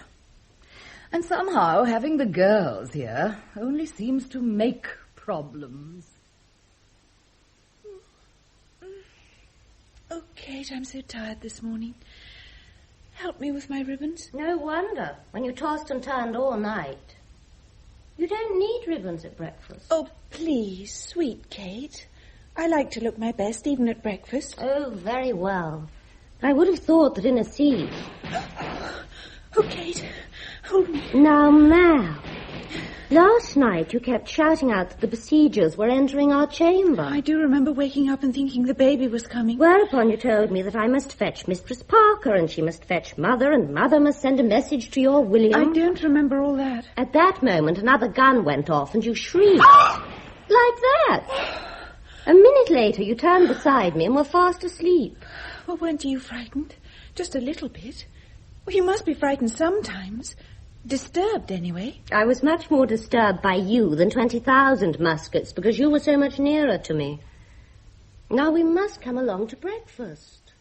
And somehow having the girls here only seems to make problems. Oh, Kate, I'm so tired this morning. Help me with my ribbons. No wonder, when you tossed and turned all night. You don't need ribbons at breakfast. Oh, please, sweet Kate. I like to look my best, even at breakfast. Oh, very well. I would have thought that in a siege... Oh, Kate, hold me. Now. Last night you kept shouting out that the besiegers were entering our chamber. I do remember waking up and thinking the baby was coming. Whereupon you told me that I must fetch Mistress Parker, and she must fetch Mother, and Mother must send a message to your William. I don't remember all that. At that moment, another gun went off, and you shrieked. Like that. A minute later, you turned beside me and were fast asleep. Well, weren't you frightened? Just a little bit. Well, you must be frightened sometimes. Disturbed, anyway. I was much more disturbed by you than 20,000 muskets, because you were so much nearer to me. Now we must come along to breakfast.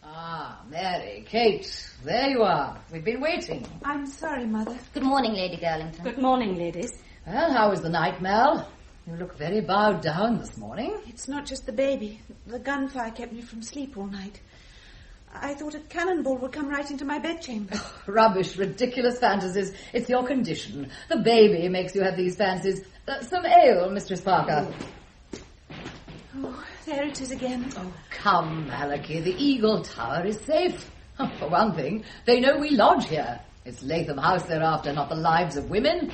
Ah, Mary, Kate, there you are. We've been waiting. I'm sorry, Mother. Good morning, Lady Girlington. Good morning, ladies. Well, how was the night, Mel? You look very bowed down this morning. It's not just the baby. The gunfire kept me from sleep all night. I thought a cannonball would come right into my bedchamber. Oh, rubbish, ridiculous fantasies. It's your condition. The baby makes you have these fancies. Some ale, Mistress Parker. Oh, there it is again. Oh, come, Malachi. The Eagle Tower is safe. Oh, for one thing, they know we lodge here. It's Latham House they're after, not the lives of women.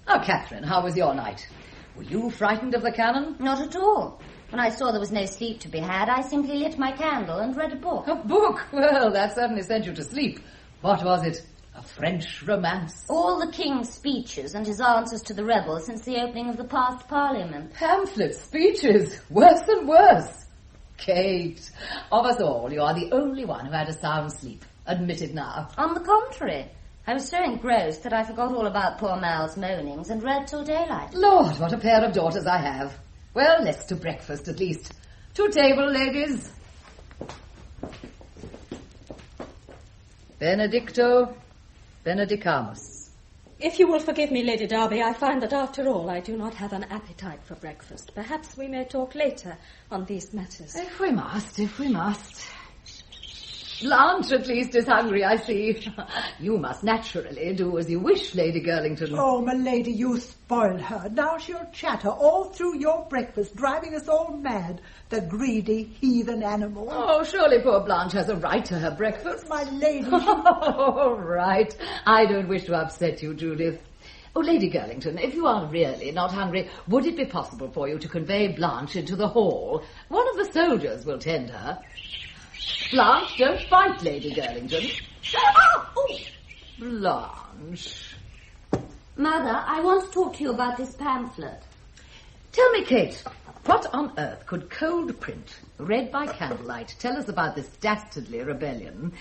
Now, Catherine, how was your night? Were you frightened of the cannon? Not at all. When I saw there was no sleep to be had, I simply lit my candle and read a book. A book? Well, that certainly sent you to sleep. What was it? A French romance? All the King's speeches and his answers to the rebels since the opening of the past Parliament. Pamphlets, speeches, worse than worse. Kate, of us all, you are the only one who had a sound sleep. Admit it now. On the contrary, I was so engrossed that I forgot all about poor Mal's moanings and read till daylight. Lord, what a pair of daughters I have. Well, let's to breakfast at least. To table, ladies. Benedicto, benedicamus. If you will forgive me, Lady Derby, I find that after all I do not have an appetite for breakfast. Perhaps we may talk later on these matters. If we must. Blanche, at least, is hungry, I see. You must naturally do as you wish, Lady Girlington. Oh, my lady, you spoil her. Now she'll chatter all through your breakfast, driving us all mad. The greedy heathen animal. Oh, surely poor Blanche has a right to her breakfast. My lady. All right. I don't wish to upset you, Judith. Oh, Lady Girlington, if you are really not hungry, would it be possible for you to convey Blanche into the hall? One of the soldiers will tend her. Blanche, don't fight, Lady Girlington. Blanche. Mother, I want to talk to you about this pamphlet. Tell me, Kate, what on earth could cold print, read by candlelight, tell us about this dastardly rebellion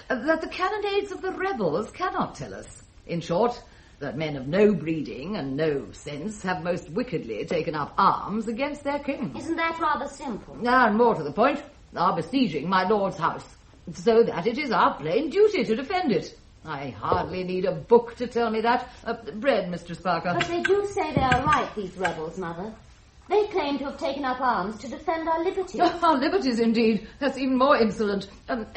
that the cannonades of the rebels cannot tell us? In short, that men of no breeding and no sense have most wickedly taken up arms against their king. Isn't that rather simple? And more to the point, are besieging my lord's house, so that it is our plain duty to defend it. I hardly need a book to tell me that. Bread, Mistress Parker. But they do say they are right, these rebels, Mother. They claim to have taken up arms to defend our liberties. Our liberties, indeed. That's even more insolent.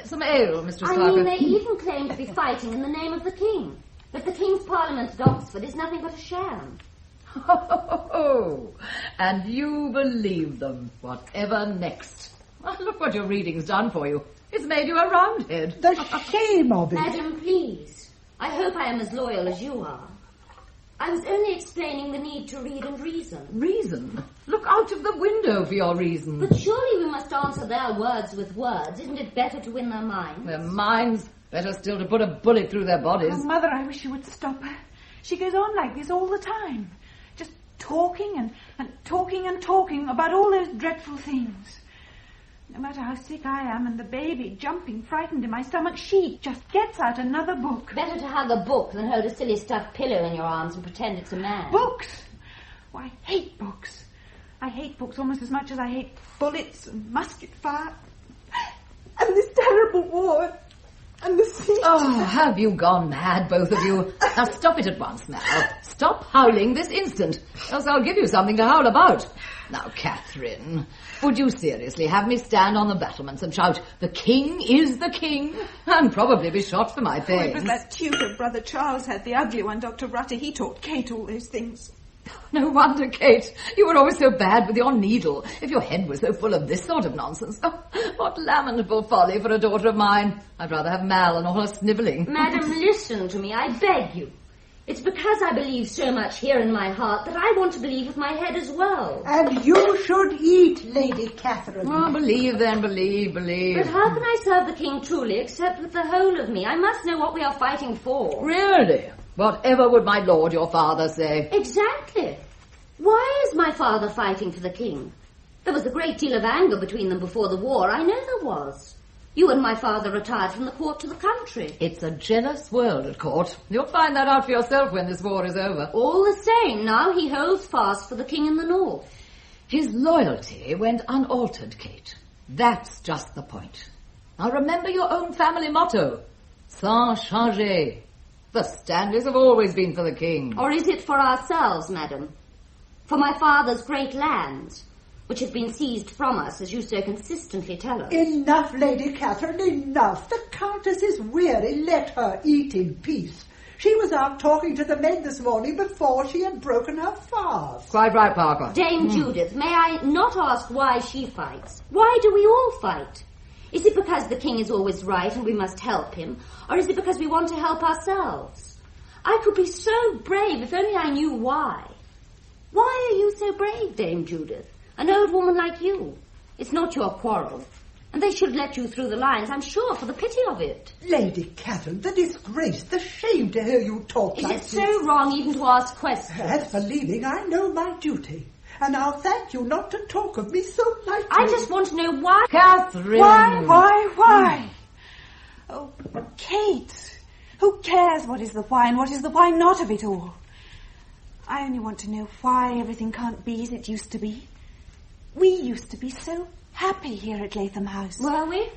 Some ale, Mistress Parker. I mean, they even claim to be fighting in the name of the king. But the King's Parliament at Oxford is nothing but a sham. Oh, and you believe them, whatever next. Look what your reading's done for you. It's made you a roundhead. The shame of it. Madam, please. I hope I am as loyal as you are. I was only explaining the need to read and reason. Reason? Look out of the window for your reason. But surely we must answer their words with words. Isn't it better to win their minds? Their minds? Better still to put a bullet through their bodies. Oh, Mother, I wish you would stop her. She goes on like this all the time. Just talking and talking about all those dreadful things. No matter how sick I am and the baby jumping frightened in my stomach, she just gets out another book. Better to hug a book than hold a silly stuffed pillow in your arms and pretend it's a man. Books? Oh, I hate books. I hate books almost as much as I hate bullets and musket fire. And this terrible war. And the siege. Oh, have you gone mad, both of you? Now stop it at once, now. Stop howling this instant, else I'll give you something to howl about. Now, Catherine, would you seriously have me stand on the battlements and shout, "The king is the king," and probably be shot for my pains? Oh, it was that tutor Brother Charles had, the ugly one, Dr. Rutter. He taught Kate all those things. No wonder, Kate. You were always so bad with your needle, if your head was so full of this sort of nonsense. Oh, what lamentable folly for a daughter of mine. I'd rather have Mal and all her snivelling. Madam, listen to me, I beg you. It's because I believe so much here in my heart that I want to believe with my head as well. And you should eat, Lady Catherine. Oh, believe then, believe. But how can I serve the king truly except with the whole of me? I must know what we are fighting for. Really? Whatever would my lord, your father, say? Exactly. Why is my father fighting for the king? There was a great deal of anger between them before the war. I know there was. You and my father retired from the court to the country. It's a jealous world at court. You'll find that out for yourself when this war is over. All the same, now he holds fast for the king in the north. His loyalty went unaltered, Kate. That's just the point. Now remember your own family motto. Sans changer. The Stanleys have always been for the king. Or is it for ourselves, madam? For my father's great lands, which have been seized from us, as you so consistently tell us. Enough, Lady Catherine, enough. The Countess is weary. Let her eat in peace. She was out talking to the men this morning before she had broken her fast. Quite right, Parker. Dame Judith, may I not ask why she fights? Why do we all fight? Is it because the king is always right and we must help him? Or is it because we want to help ourselves? I could be so brave if only I knew why. Why are you so brave, Dame Judith? An old woman like you. It's not your quarrel. And they should let you through the lines, I'm sure, for the pity of it. Lady Catherine, the disgrace, the shame to hear you talk like this. Is it so wrong even to ask questions? As for leaving, I know my duty. And I'll thank you not to talk of me so lightly. I just want to know why. Catherine! Why? Oh, Kate, who cares what is the why and what is the why not of it all? I only want to know why everything can't be as it used to be. We used to be so happy here at Latham House. Were we?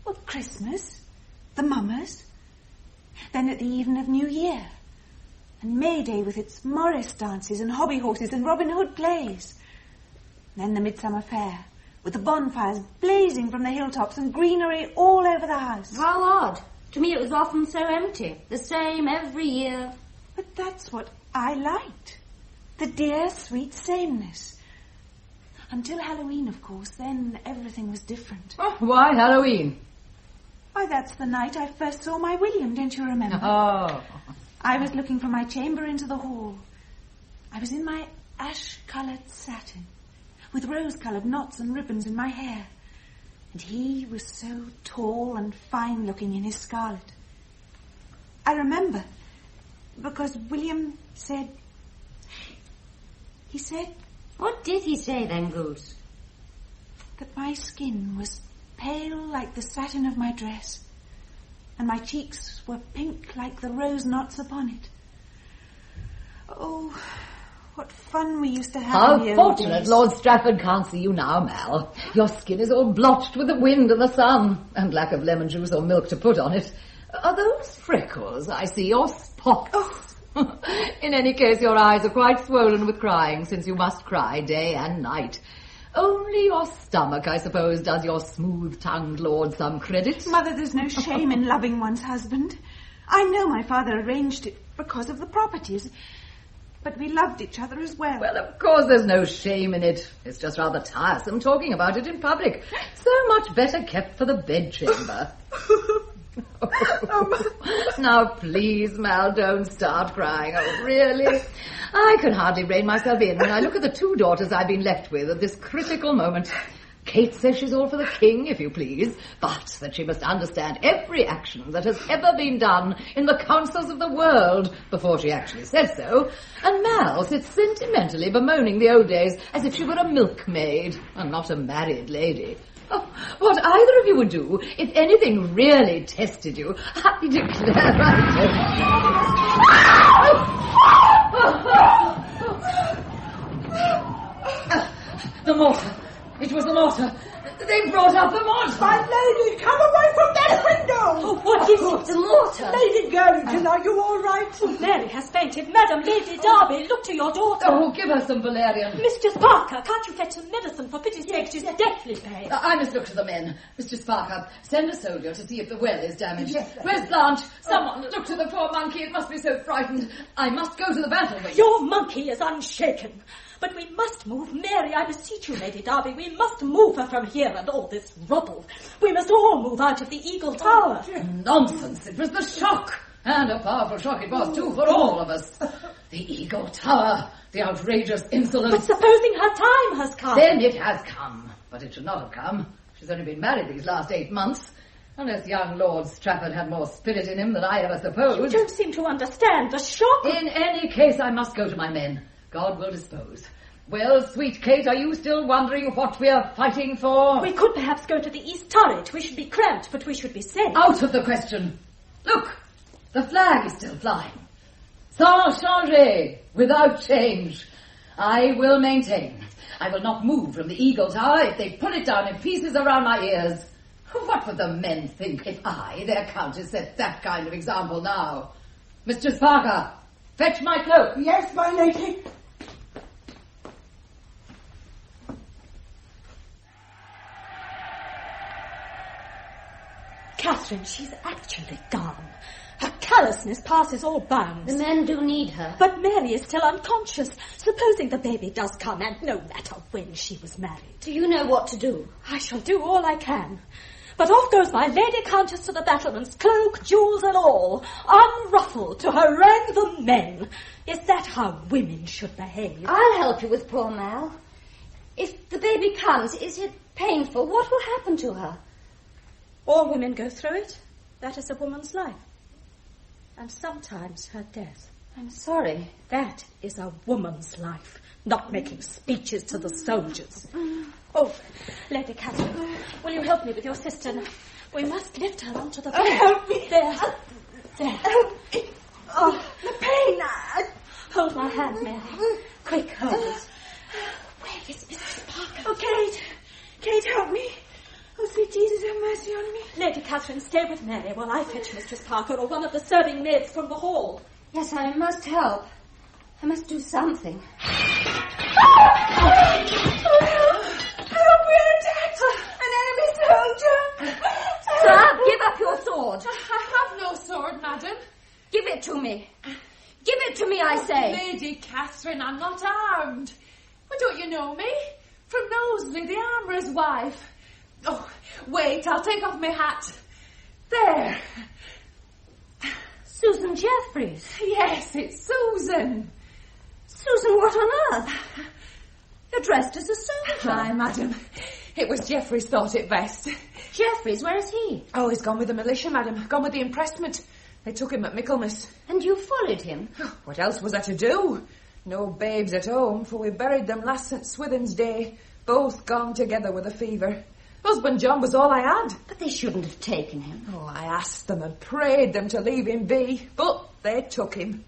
Well, Christmas, the mummers, then at the even of New Year, and May Day with its Morris dances and hobby horses and Robin Hood plays. Then the Midsummer Fair, with the bonfires blazing from the hilltops and greenery all over the house. How odd. To me it was often so empty, the same every year. But that's what I liked, the dear, sweet sameness. Until Halloween, of course, then everything was different. Oh, why Halloween? Why, that's the night I first saw my William, don't you remember? Oh. I was looking from my chamber into the hall. I was in my ash-coloured satin, with rose-coloured knots and ribbons in my hair. And he was so tall and fine-looking in his scarlet. I remember, because William said... He said... What did he say then, Goose? That my skin was pale like the satin of my dress, and my cheeks were pink like the rose knots upon it. Oh, what fun we used to have How in the old fortunate days. Lord Strafford can't see you now, Mal. Your skin is all blotched with the wind and the sun, and lack of lemon juice or milk to put on it. Are those freckles I see, or spots? Oh. In any case, your eyes are quite swollen with crying, since you must cry day and night. Only your stomach, I suppose, does your smooth-tongued lord some credit. Mother, there's no shame in loving one's husband. I know my father arranged it because of the properties, but we loved each other as well. Well, of course there's no shame in it. It's just rather tiresome talking about it in public. So much better kept for the bedchamber. Now, please, Mal, don't start crying. Oh, really? I can hardly rein myself in when I look at the two daughters I've been left with at this critical moment. Kate says she's all for the king, if you please, but that she must understand every action that has ever been done in the councils of the world before she actually says so. And Mal sits sentimentally bemoaning the old days as if she were a milkmaid and not a married lady. Oh, what either of you would do if anything really tested you, I declare I don't. The mortar. It was the mortar. They brought up the mortar. My lady, come away from that window! Oh, what is it? The mortar. Lady Garrington, are you all right? Oh, Mary has fainted. Madam, Lady Darby, look to your daughter. Oh, give her some valerian. Mistress Parker, can't you fetch some medicine? For pity's sake, she's deathly pale. I must look to the men. Mr. Sparkup, send a soldier to see if the well is damaged. Yes, Where's Blanche? Someone look to the poor monkey. It must be so frightened. I must go to the battle. Your monkey is unshaken. But we must move Mary, I beseech you, Lady Darby. We must move her from here and all this rubble. We must all move out of the Eagle Tower. Nonsense. It was the shock. And a powerful shock it was, too, for all of us. The Eagle Tower, the outrageous insolence. But supposing her time has come. Then it has come. But it should not have come. She's only been married these last 8 months. Unless young Lord Strafford had more spirit in him than I ever supposed. You don't seem to understand the shock. In any case, I must go to my men. God will dispose. Well, sweet Kate, are you still wondering what we are fighting for? We could perhaps go to the east turret. We should be cramped, but we should be safe. Out of the question. Look, the flag is still flying. Sans changer, without change. I will maintain. I will not move from the Eagle Tower if they pull it down in pieces around my ears. What would the men think if I, their countess, set that kind of example now? Mistress Parker, fetch my cloak. Yes, my lady. Catherine, she's actually gone. Her callousness passes all bounds. The men do need her. But Mary is still unconscious. Supposing the baby does come, and no matter when she was married. Do you know what to do? I shall do all I can. But off goes my Lady Countess to the battlements, cloak, jewels and all, unruffled to harangue the men. Is that how women should behave? I'll help you with poor Mal. If the baby comes, is it painful? What will happen to her? All women go through it. That is a woman's life. And sometimes her death. I'm sorry. That is a woman's life, not making speeches to the soldiers. Oh, Lady Catherine, will you help me with your sister? We must lift her onto the bed. Help me. There. Help me. Oh, the pain. Hold my hand, Mary. Quick, hold it. Where is Mrs. Parker? Oh, Kate. Kate, help me. Oh, sweet Jesus, have mercy on me. Lady Catherine, stay with Mary while I fetch Mistress Parker or one of the serving maids from the hall. Yes, I must help. I must do something. We're attacked! An enemy soldier! Sir, give up your sword. I have no sword, madam. Give it to me. Give it to me, I say. Lady Catherine, I'm not armed. Well, don't you know me? From Knowsley, the armourer's wife. Oh, wait, I'll take off my hat. There. Susan Jeffries. Yes, it's Susan. Susan, what on earth? You're dressed as a soldier. Aye, madam. It was Jeffries thought it best. Jeffries, where is he? Oh, he's gone with the militia, madam. Gone with the impressment. They took him at Michaelmas. And you followed him? What else was there to do? No babes at home, for we buried them last St. Swithin's Day. Both gone together with a fever. Husband John was all I had. But they shouldn't have taken him. Oh, I asked them and prayed them to leave him be, but they took him.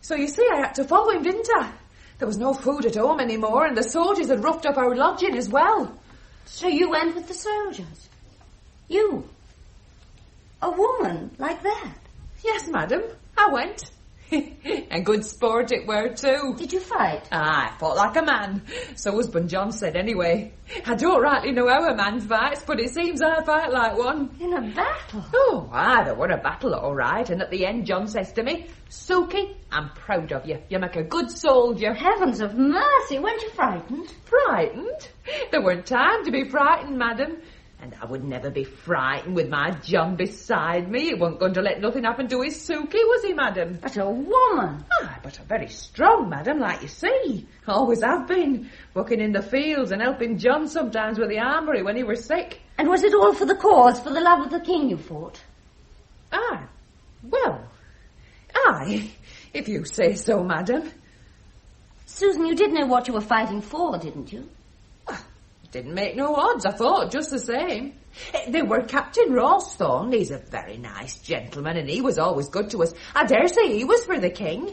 So you see, I had to follow him, didn't I? There was no food at home anymore, and the soldiers had roughed up our lodging as well. So you went with the soldiers? You? A woman like that? Yes, madam, I went. And good sport it were, too. Did you fight? I fought like a man. So husband John said anyway. I don't rightly know how a man fights, but it seems I fight like one. In a battle? Oh, aye, there were a battle all right, and at the end John says to me, Suki, I'm proud of you. You make a good soldier. Heavens of mercy, weren't you frightened? Frightened? There weren't time to be frightened, madam. And I would never be frightened with my John beside me. He wasn't going to let nothing happen to his Suki, was he, madam? But a woman. Aye, but a very strong, madam, like you see. Always have been. Working in the fields and helping John sometimes with the armoury when he was sick. And was it all for the cause, for the love of the king you fought? Aye. Well, aye, if you say so, madam. Susan, you did know what you were fighting for, didn't you? Didn't make no odds, I thought, just the same. There were Captain Rawsthorne. He's a very nice gentleman, and he was always good to us. I dare say he was for the king.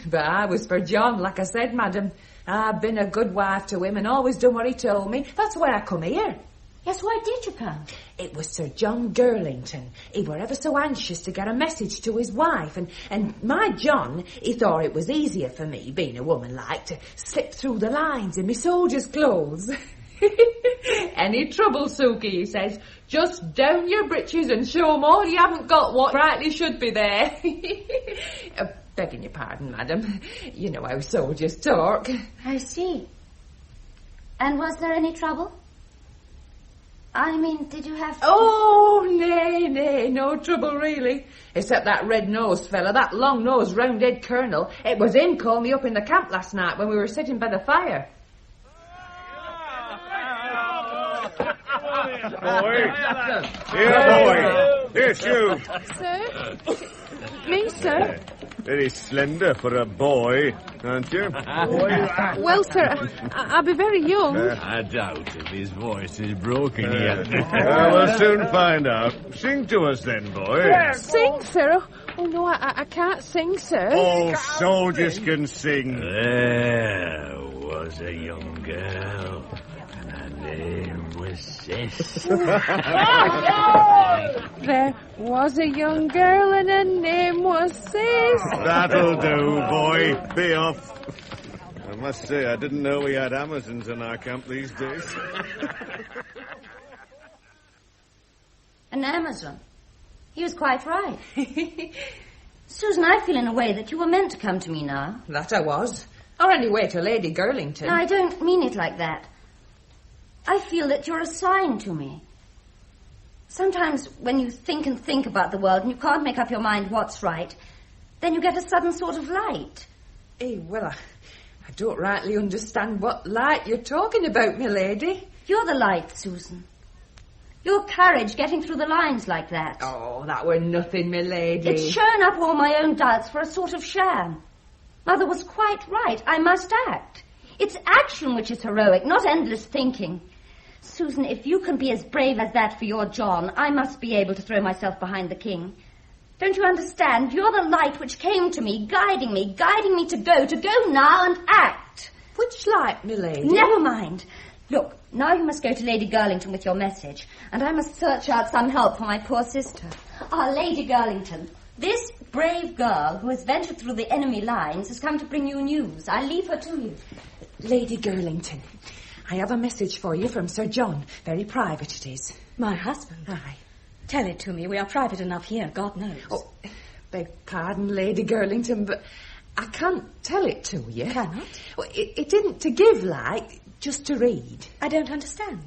But I was for John, like I said, madam. I've been a good wife to him and always done what he told me. That's why I come here. Yes, why did you come? It was Sir John Girlington. He were ever so anxious to get a message to his wife, and my John, he thought it was easier for me, being a woman like, to slip through the lines in my soldier's clothes. Any trouble, Suki, he says, just down your breeches and show 'em all you haven't got what rightly should be there. Begging your pardon, madam. You know how soldiers talk. I see. And was there any trouble? I mean, did you have to... Oh, nay, no trouble really. Except that red-nosed fella, that long-nosed, round-head colonel. It was him called me up in the camp last night when we were sitting by the fire. Boy. Here, boy. Here's you. Sir? Me, sir? Very slender for a boy, aren't you? Well, sir, I'll be very young. I doubt if his voice is broken yet. We'll soon find out. Sing to us then, boy. Sing, sir? Oh, no, I can't sing, sir. All soldiers can sing. There was a young girl, and her name was Sis. There was a young girl and her name was Sis. That'll do, boy. Be off. I must say, I didn't know we had Amazons in our camp these days. An Amazon. He was quite right. Susan, I feel in a way that you were meant to come to me now. That I was. Or anyway, to Lady Girlington. No, I don't mean it like that. I feel that you're a sign to me. Sometimes when you think and think about the world and you can't make up your mind what's right, then you get a sudden sort of light. Well, I don't rightly understand what light you're talking about, my lady. You're the light, Susan. Your courage getting through the lines like that. Oh, that were nothing, my lady. It's shown up all my own doubts for a sort of sham. Mother was quite right. I must act. It's action which is heroic, not endless thinking. Susan, if you can be as brave as that for your John, I must be able to throw myself behind the king. Don't you understand? You're the light which came to me guiding me to go now and act. Which light, my lady? Never mind. Look, now you must go to Lady Girlington with your message, and I must search out some help for my poor sister. Lady Girlington, this brave girl who has ventured through the enemy lines has come to bring you news. I'll leave her to you. Lady Girlington, I have a message for you from Sir John. Very private it is. My husband? Aye. Tell it to me. We are private enough here, God knows. Oh, beg pardon, Lady Girlington, but I can't tell it to you. Cannot? Well, it isn't to give, like, just to read. I don't understand.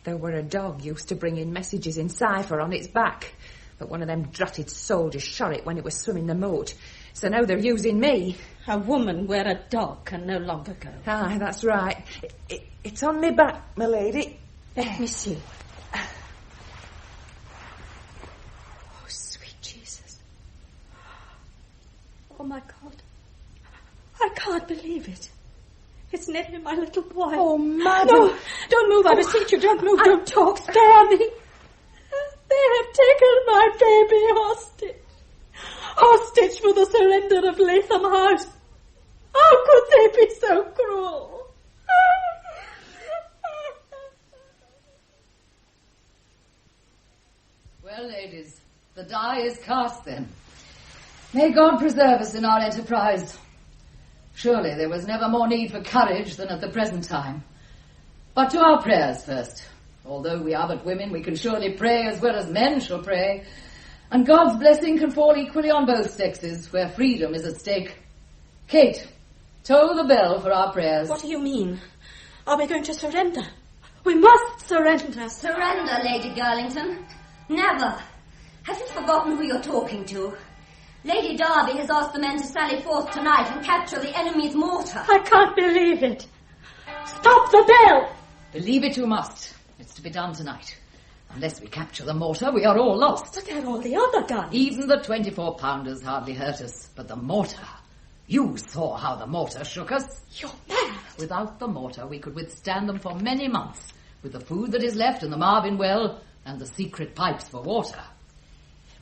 There were a dog used to bring in messages in cipher on its back, but one of them dratted soldiers shot it when it was swimming the moat. So now they're using me. A woman where a dog can no longer go. Aye, that's right. It's on me back, my lady. Let me see. Oh, sweet Jesus. Oh, my God. I can't believe it. It's Nellie, my little boy. Oh, madam. No, don't move, I beseech you. Don't move, don't talk. Stay on me. They have taken my baby hostage. Hostage for the surrender of Latham House. How could they be so cruel? Well, ladies, the die is cast then. May God preserve us in our enterprise. Surely there was never more need for courage than at the present time. But to our prayers first. Although we are but women, we can surely pray as well as men shall pray. And God's blessing can fall equally on both sexes, where freedom is at stake. Kate, toll the bell for our prayers. What do you mean? Are we going to surrender? We must surrender. Surrender, Lady Girlington. Never. Have you forgotten who you're talking to? Lady Derby has asked the men to sally forth tonight and capture the enemy's mortar. I can't believe it. Stop the bell! Believe it you must. It's to be done tonight. Unless we capture the mortar, we are all lost. But there are all the other guns. Even the 24-pounders hardly hurt us. But the mortar... You saw how the mortar shook us. You're mad. Without the mortar, we could withstand them for many months, with the food that is left in the Marvin well and the secret pipes for water.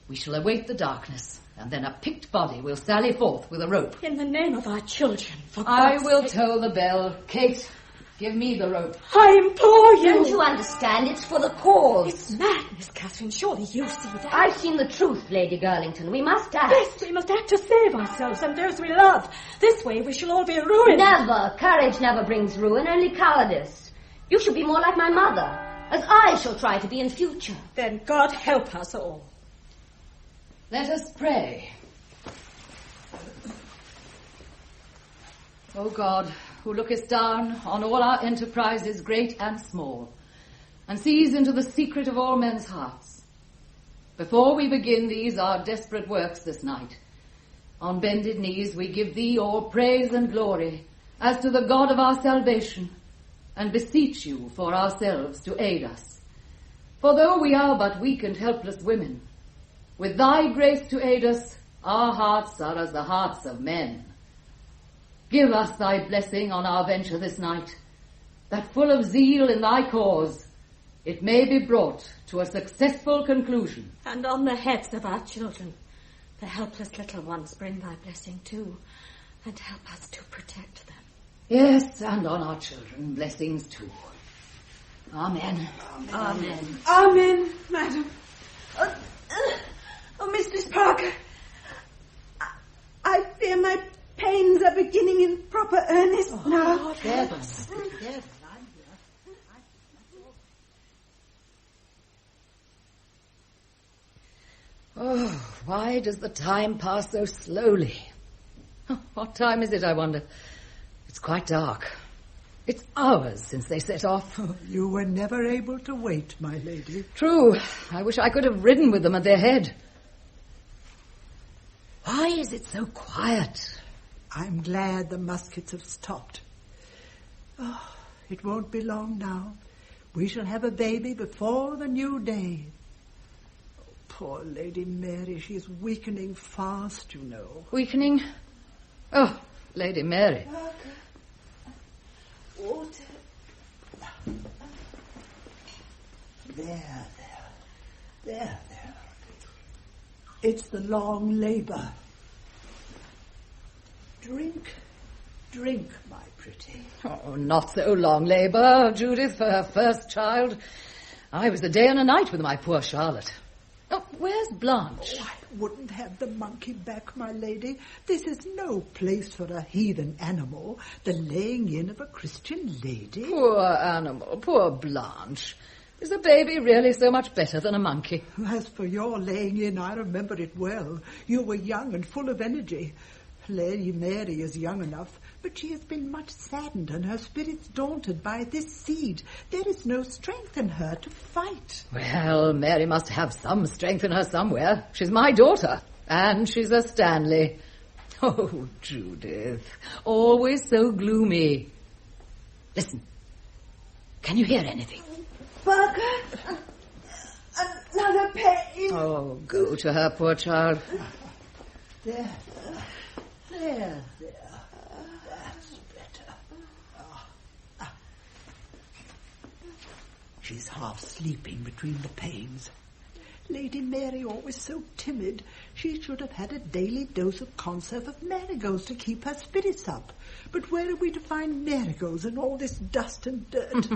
We shall await the darkness, and then a picked body will sally forth with a rope. In the name of our children, for I God's will sake. toll the bell. Kate, give me the rope. I implore you. Don't you understand? It's for the cause. It's madness, Catherine. Surely you see that. I've seen the truth, Lady Girlington. We must act. Yes, we must act to save ourselves and those we love. This way we shall all be ruined. Never. Courage never brings ruin, only cowardice. You should be more like my mother, as I shall try to be in future. Then God help us all. Let us pray. O God, who lookest down on all our enterprises, great and small, and sees into the secret of all men's hearts. Before we begin these our desperate works this night, on bended knees we give thee all praise and glory as to the God of our salvation, and beseech you for ourselves to aid us. For though we are but weak and helpless women, with thy grace to aid us, our hearts are as the hearts of men. Give us thy blessing on our venture this night, that full of zeal in thy cause, it may be brought to a successful conclusion. And on the heads of our children, the helpless little ones, bring thy blessing too, and help us to protect them. Yes, and on our children, blessings too. Amen. Amen. Amen, madam. Oh, Mistress Parker, I fear my pains are beginning in proper earnest now. Lord, help us. Yes. Oh, why does the time pass so slowly? What time is it, I wonder? It's quite dark. It's hours since they set off. Oh, you were never able to wait, my lady. True. I wish I could have ridden with them at their head. Why is it so quiet? I'm glad the muskets have stopped. Oh, it won't be long now. We shall have a baby before the new day. Poor Lady Mary, she's weakening fast, you know. Weakening? Oh, Lady Mary. Water. There. It's the long labour. Drink, my pretty. Oh, not so long labour, Judith, for her first child. I was a day and a night with my poor Charlotte. Oh, where's Blanche? Oh, I wouldn't have the monkey back, my lady. This is no place for a heathen animal, the laying in of a Christian lady. Poor animal, poor Blanche. Is a baby really so much better than a monkey? As for your laying in, I remember it well. You were young and full of energy. Lady Mary is young enough, but she has been much saddened and her spirits daunted by this seed. There is no strength in her to fight. Well, Mary must have some strength in her somewhere. She's my daughter, and she's a Stanley. Oh, Judith, always so gloomy. Listen, can you hear anything? Parker, another pain. Oh, go to her, poor child. There. That's better. She's half sleeping between the pains. Lady Mary, always so timid, she should have had a daily dose of conserve of marigolds to keep her spirits up. But where are we to find marigolds in all this dust and dirt?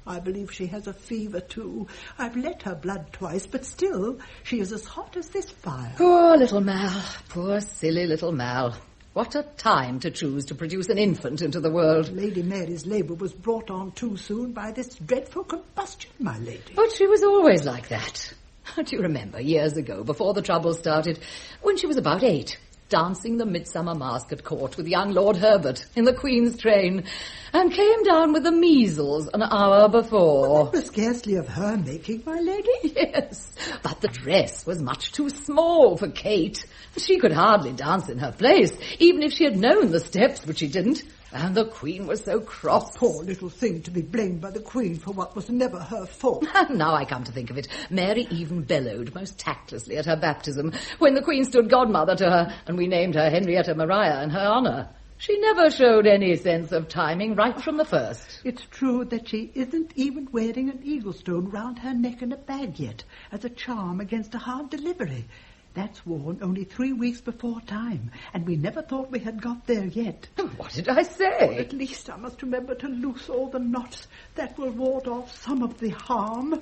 I believe she has a fever, too. I've let her blood twice, but still, she is as hot as this fire. Poor little Mal. Poor silly little Mal. What a time to choose to produce an infant into the world. Lady Mary's labour was brought on too soon by this dreadful combustion, my lady. But she was always like that. Do you remember, years ago, before the trouble started, when she was about 8... dancing the midsummer masque at court with young Lord Herbert in the Queen's train, and came down with the measles an hour before. Well, that was scarcely of her making, my lady. Yes, but the dress was much too small for Kate. She could hardly dance in her place, even if she had known the steps, which she didn't. And the Queen was so cross. Poor little thing to be blamed by the Queen for what was never her fault. And now I come to think of it, Mary even bellowed most tactlessly at her baptism when the Queen stood godmother to her, and we named her Henrietta Maria in her honour. She never showed any sense of timing right from the first. It's true that she isn't even wearing an eagle stone round her neck in a bag yet, as a charm against a hard delivery. That's worn only 3 weeks before time, and we never thought we had got there yet. What did I say? Well, at least I must remember to loose all the knots. That will ward off some of the harm.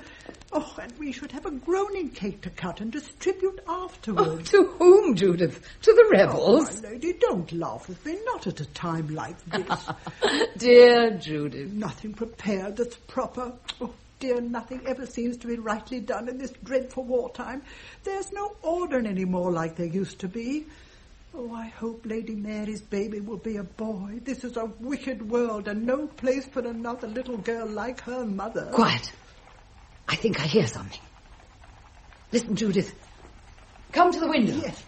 Oh, and we should have a groaning cake to cut and distribute afterwards. Oh, to whom, Judith? To the rebels? Oh, my lady, don't laugh with me. Not at a time like this. Dear Judith. Nothing prepared that's proper. Oh, dear, nothing ever seems to be rightly done in this dreadful wartime. There's no order any more like there used to be. Oh, I hope Lady Mary's baby will be a boy. This is a wicked world and no place for another little girl like her mother. Quiet. I think I hear something. Listen, Judith. Come to the window. Yes.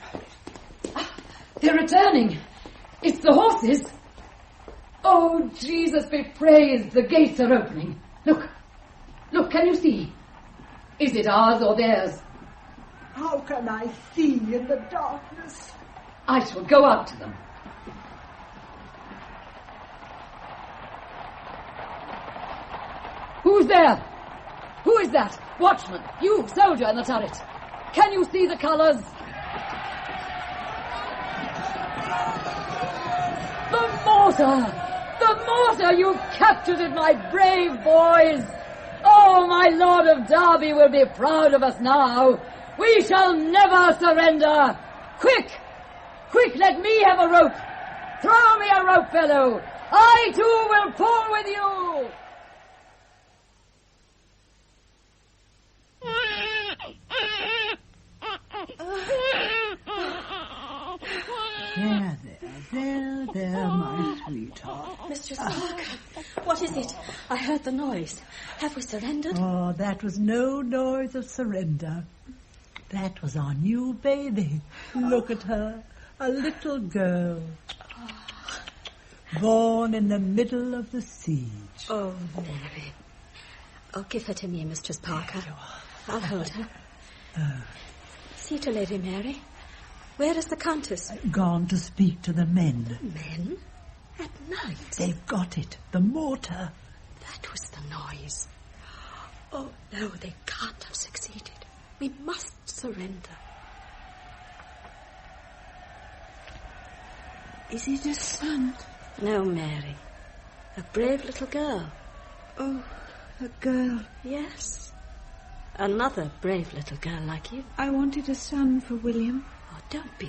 They're returning. It's the horses. Oh, Jesus be praised. The gates are opening. Look. Look, can you see? Is it ours or theirs? How can I see in the darkness? I shall go out to them. Who's there? Who is that? Watchman, you, soldier in the turret. Can you see the colours? The mortar! The mortar! You've captured it, my brave boys! Oh, my Lord of Derby will be proud of us now. We shall never surrender. Quick! Quick, let me have a rope. Throw me a rope, fellow. I, too, will pull with you. There, my sweetheart. Mistress Parker, what is it? I heard the noise. Have we surrendered? Oh, that was no noise of surrender. That was our new baby. Look at her, a little girl. Born in the middle of the siege. Oh, Mary. Oh, give her to me, Mistress Parker. I'll hold her. See to Lady Mary. Where is the Countess? Gone to speak to the men. Men? At night? They've got it. The mortar. That was the noise. Oh, no, they can't have succeeded. We must surrender. Is it a son? No, Mary. A brave little girl. Oh, a girl. Yes. Another brave little girl like you. I wanted a son for William. Oh, don't be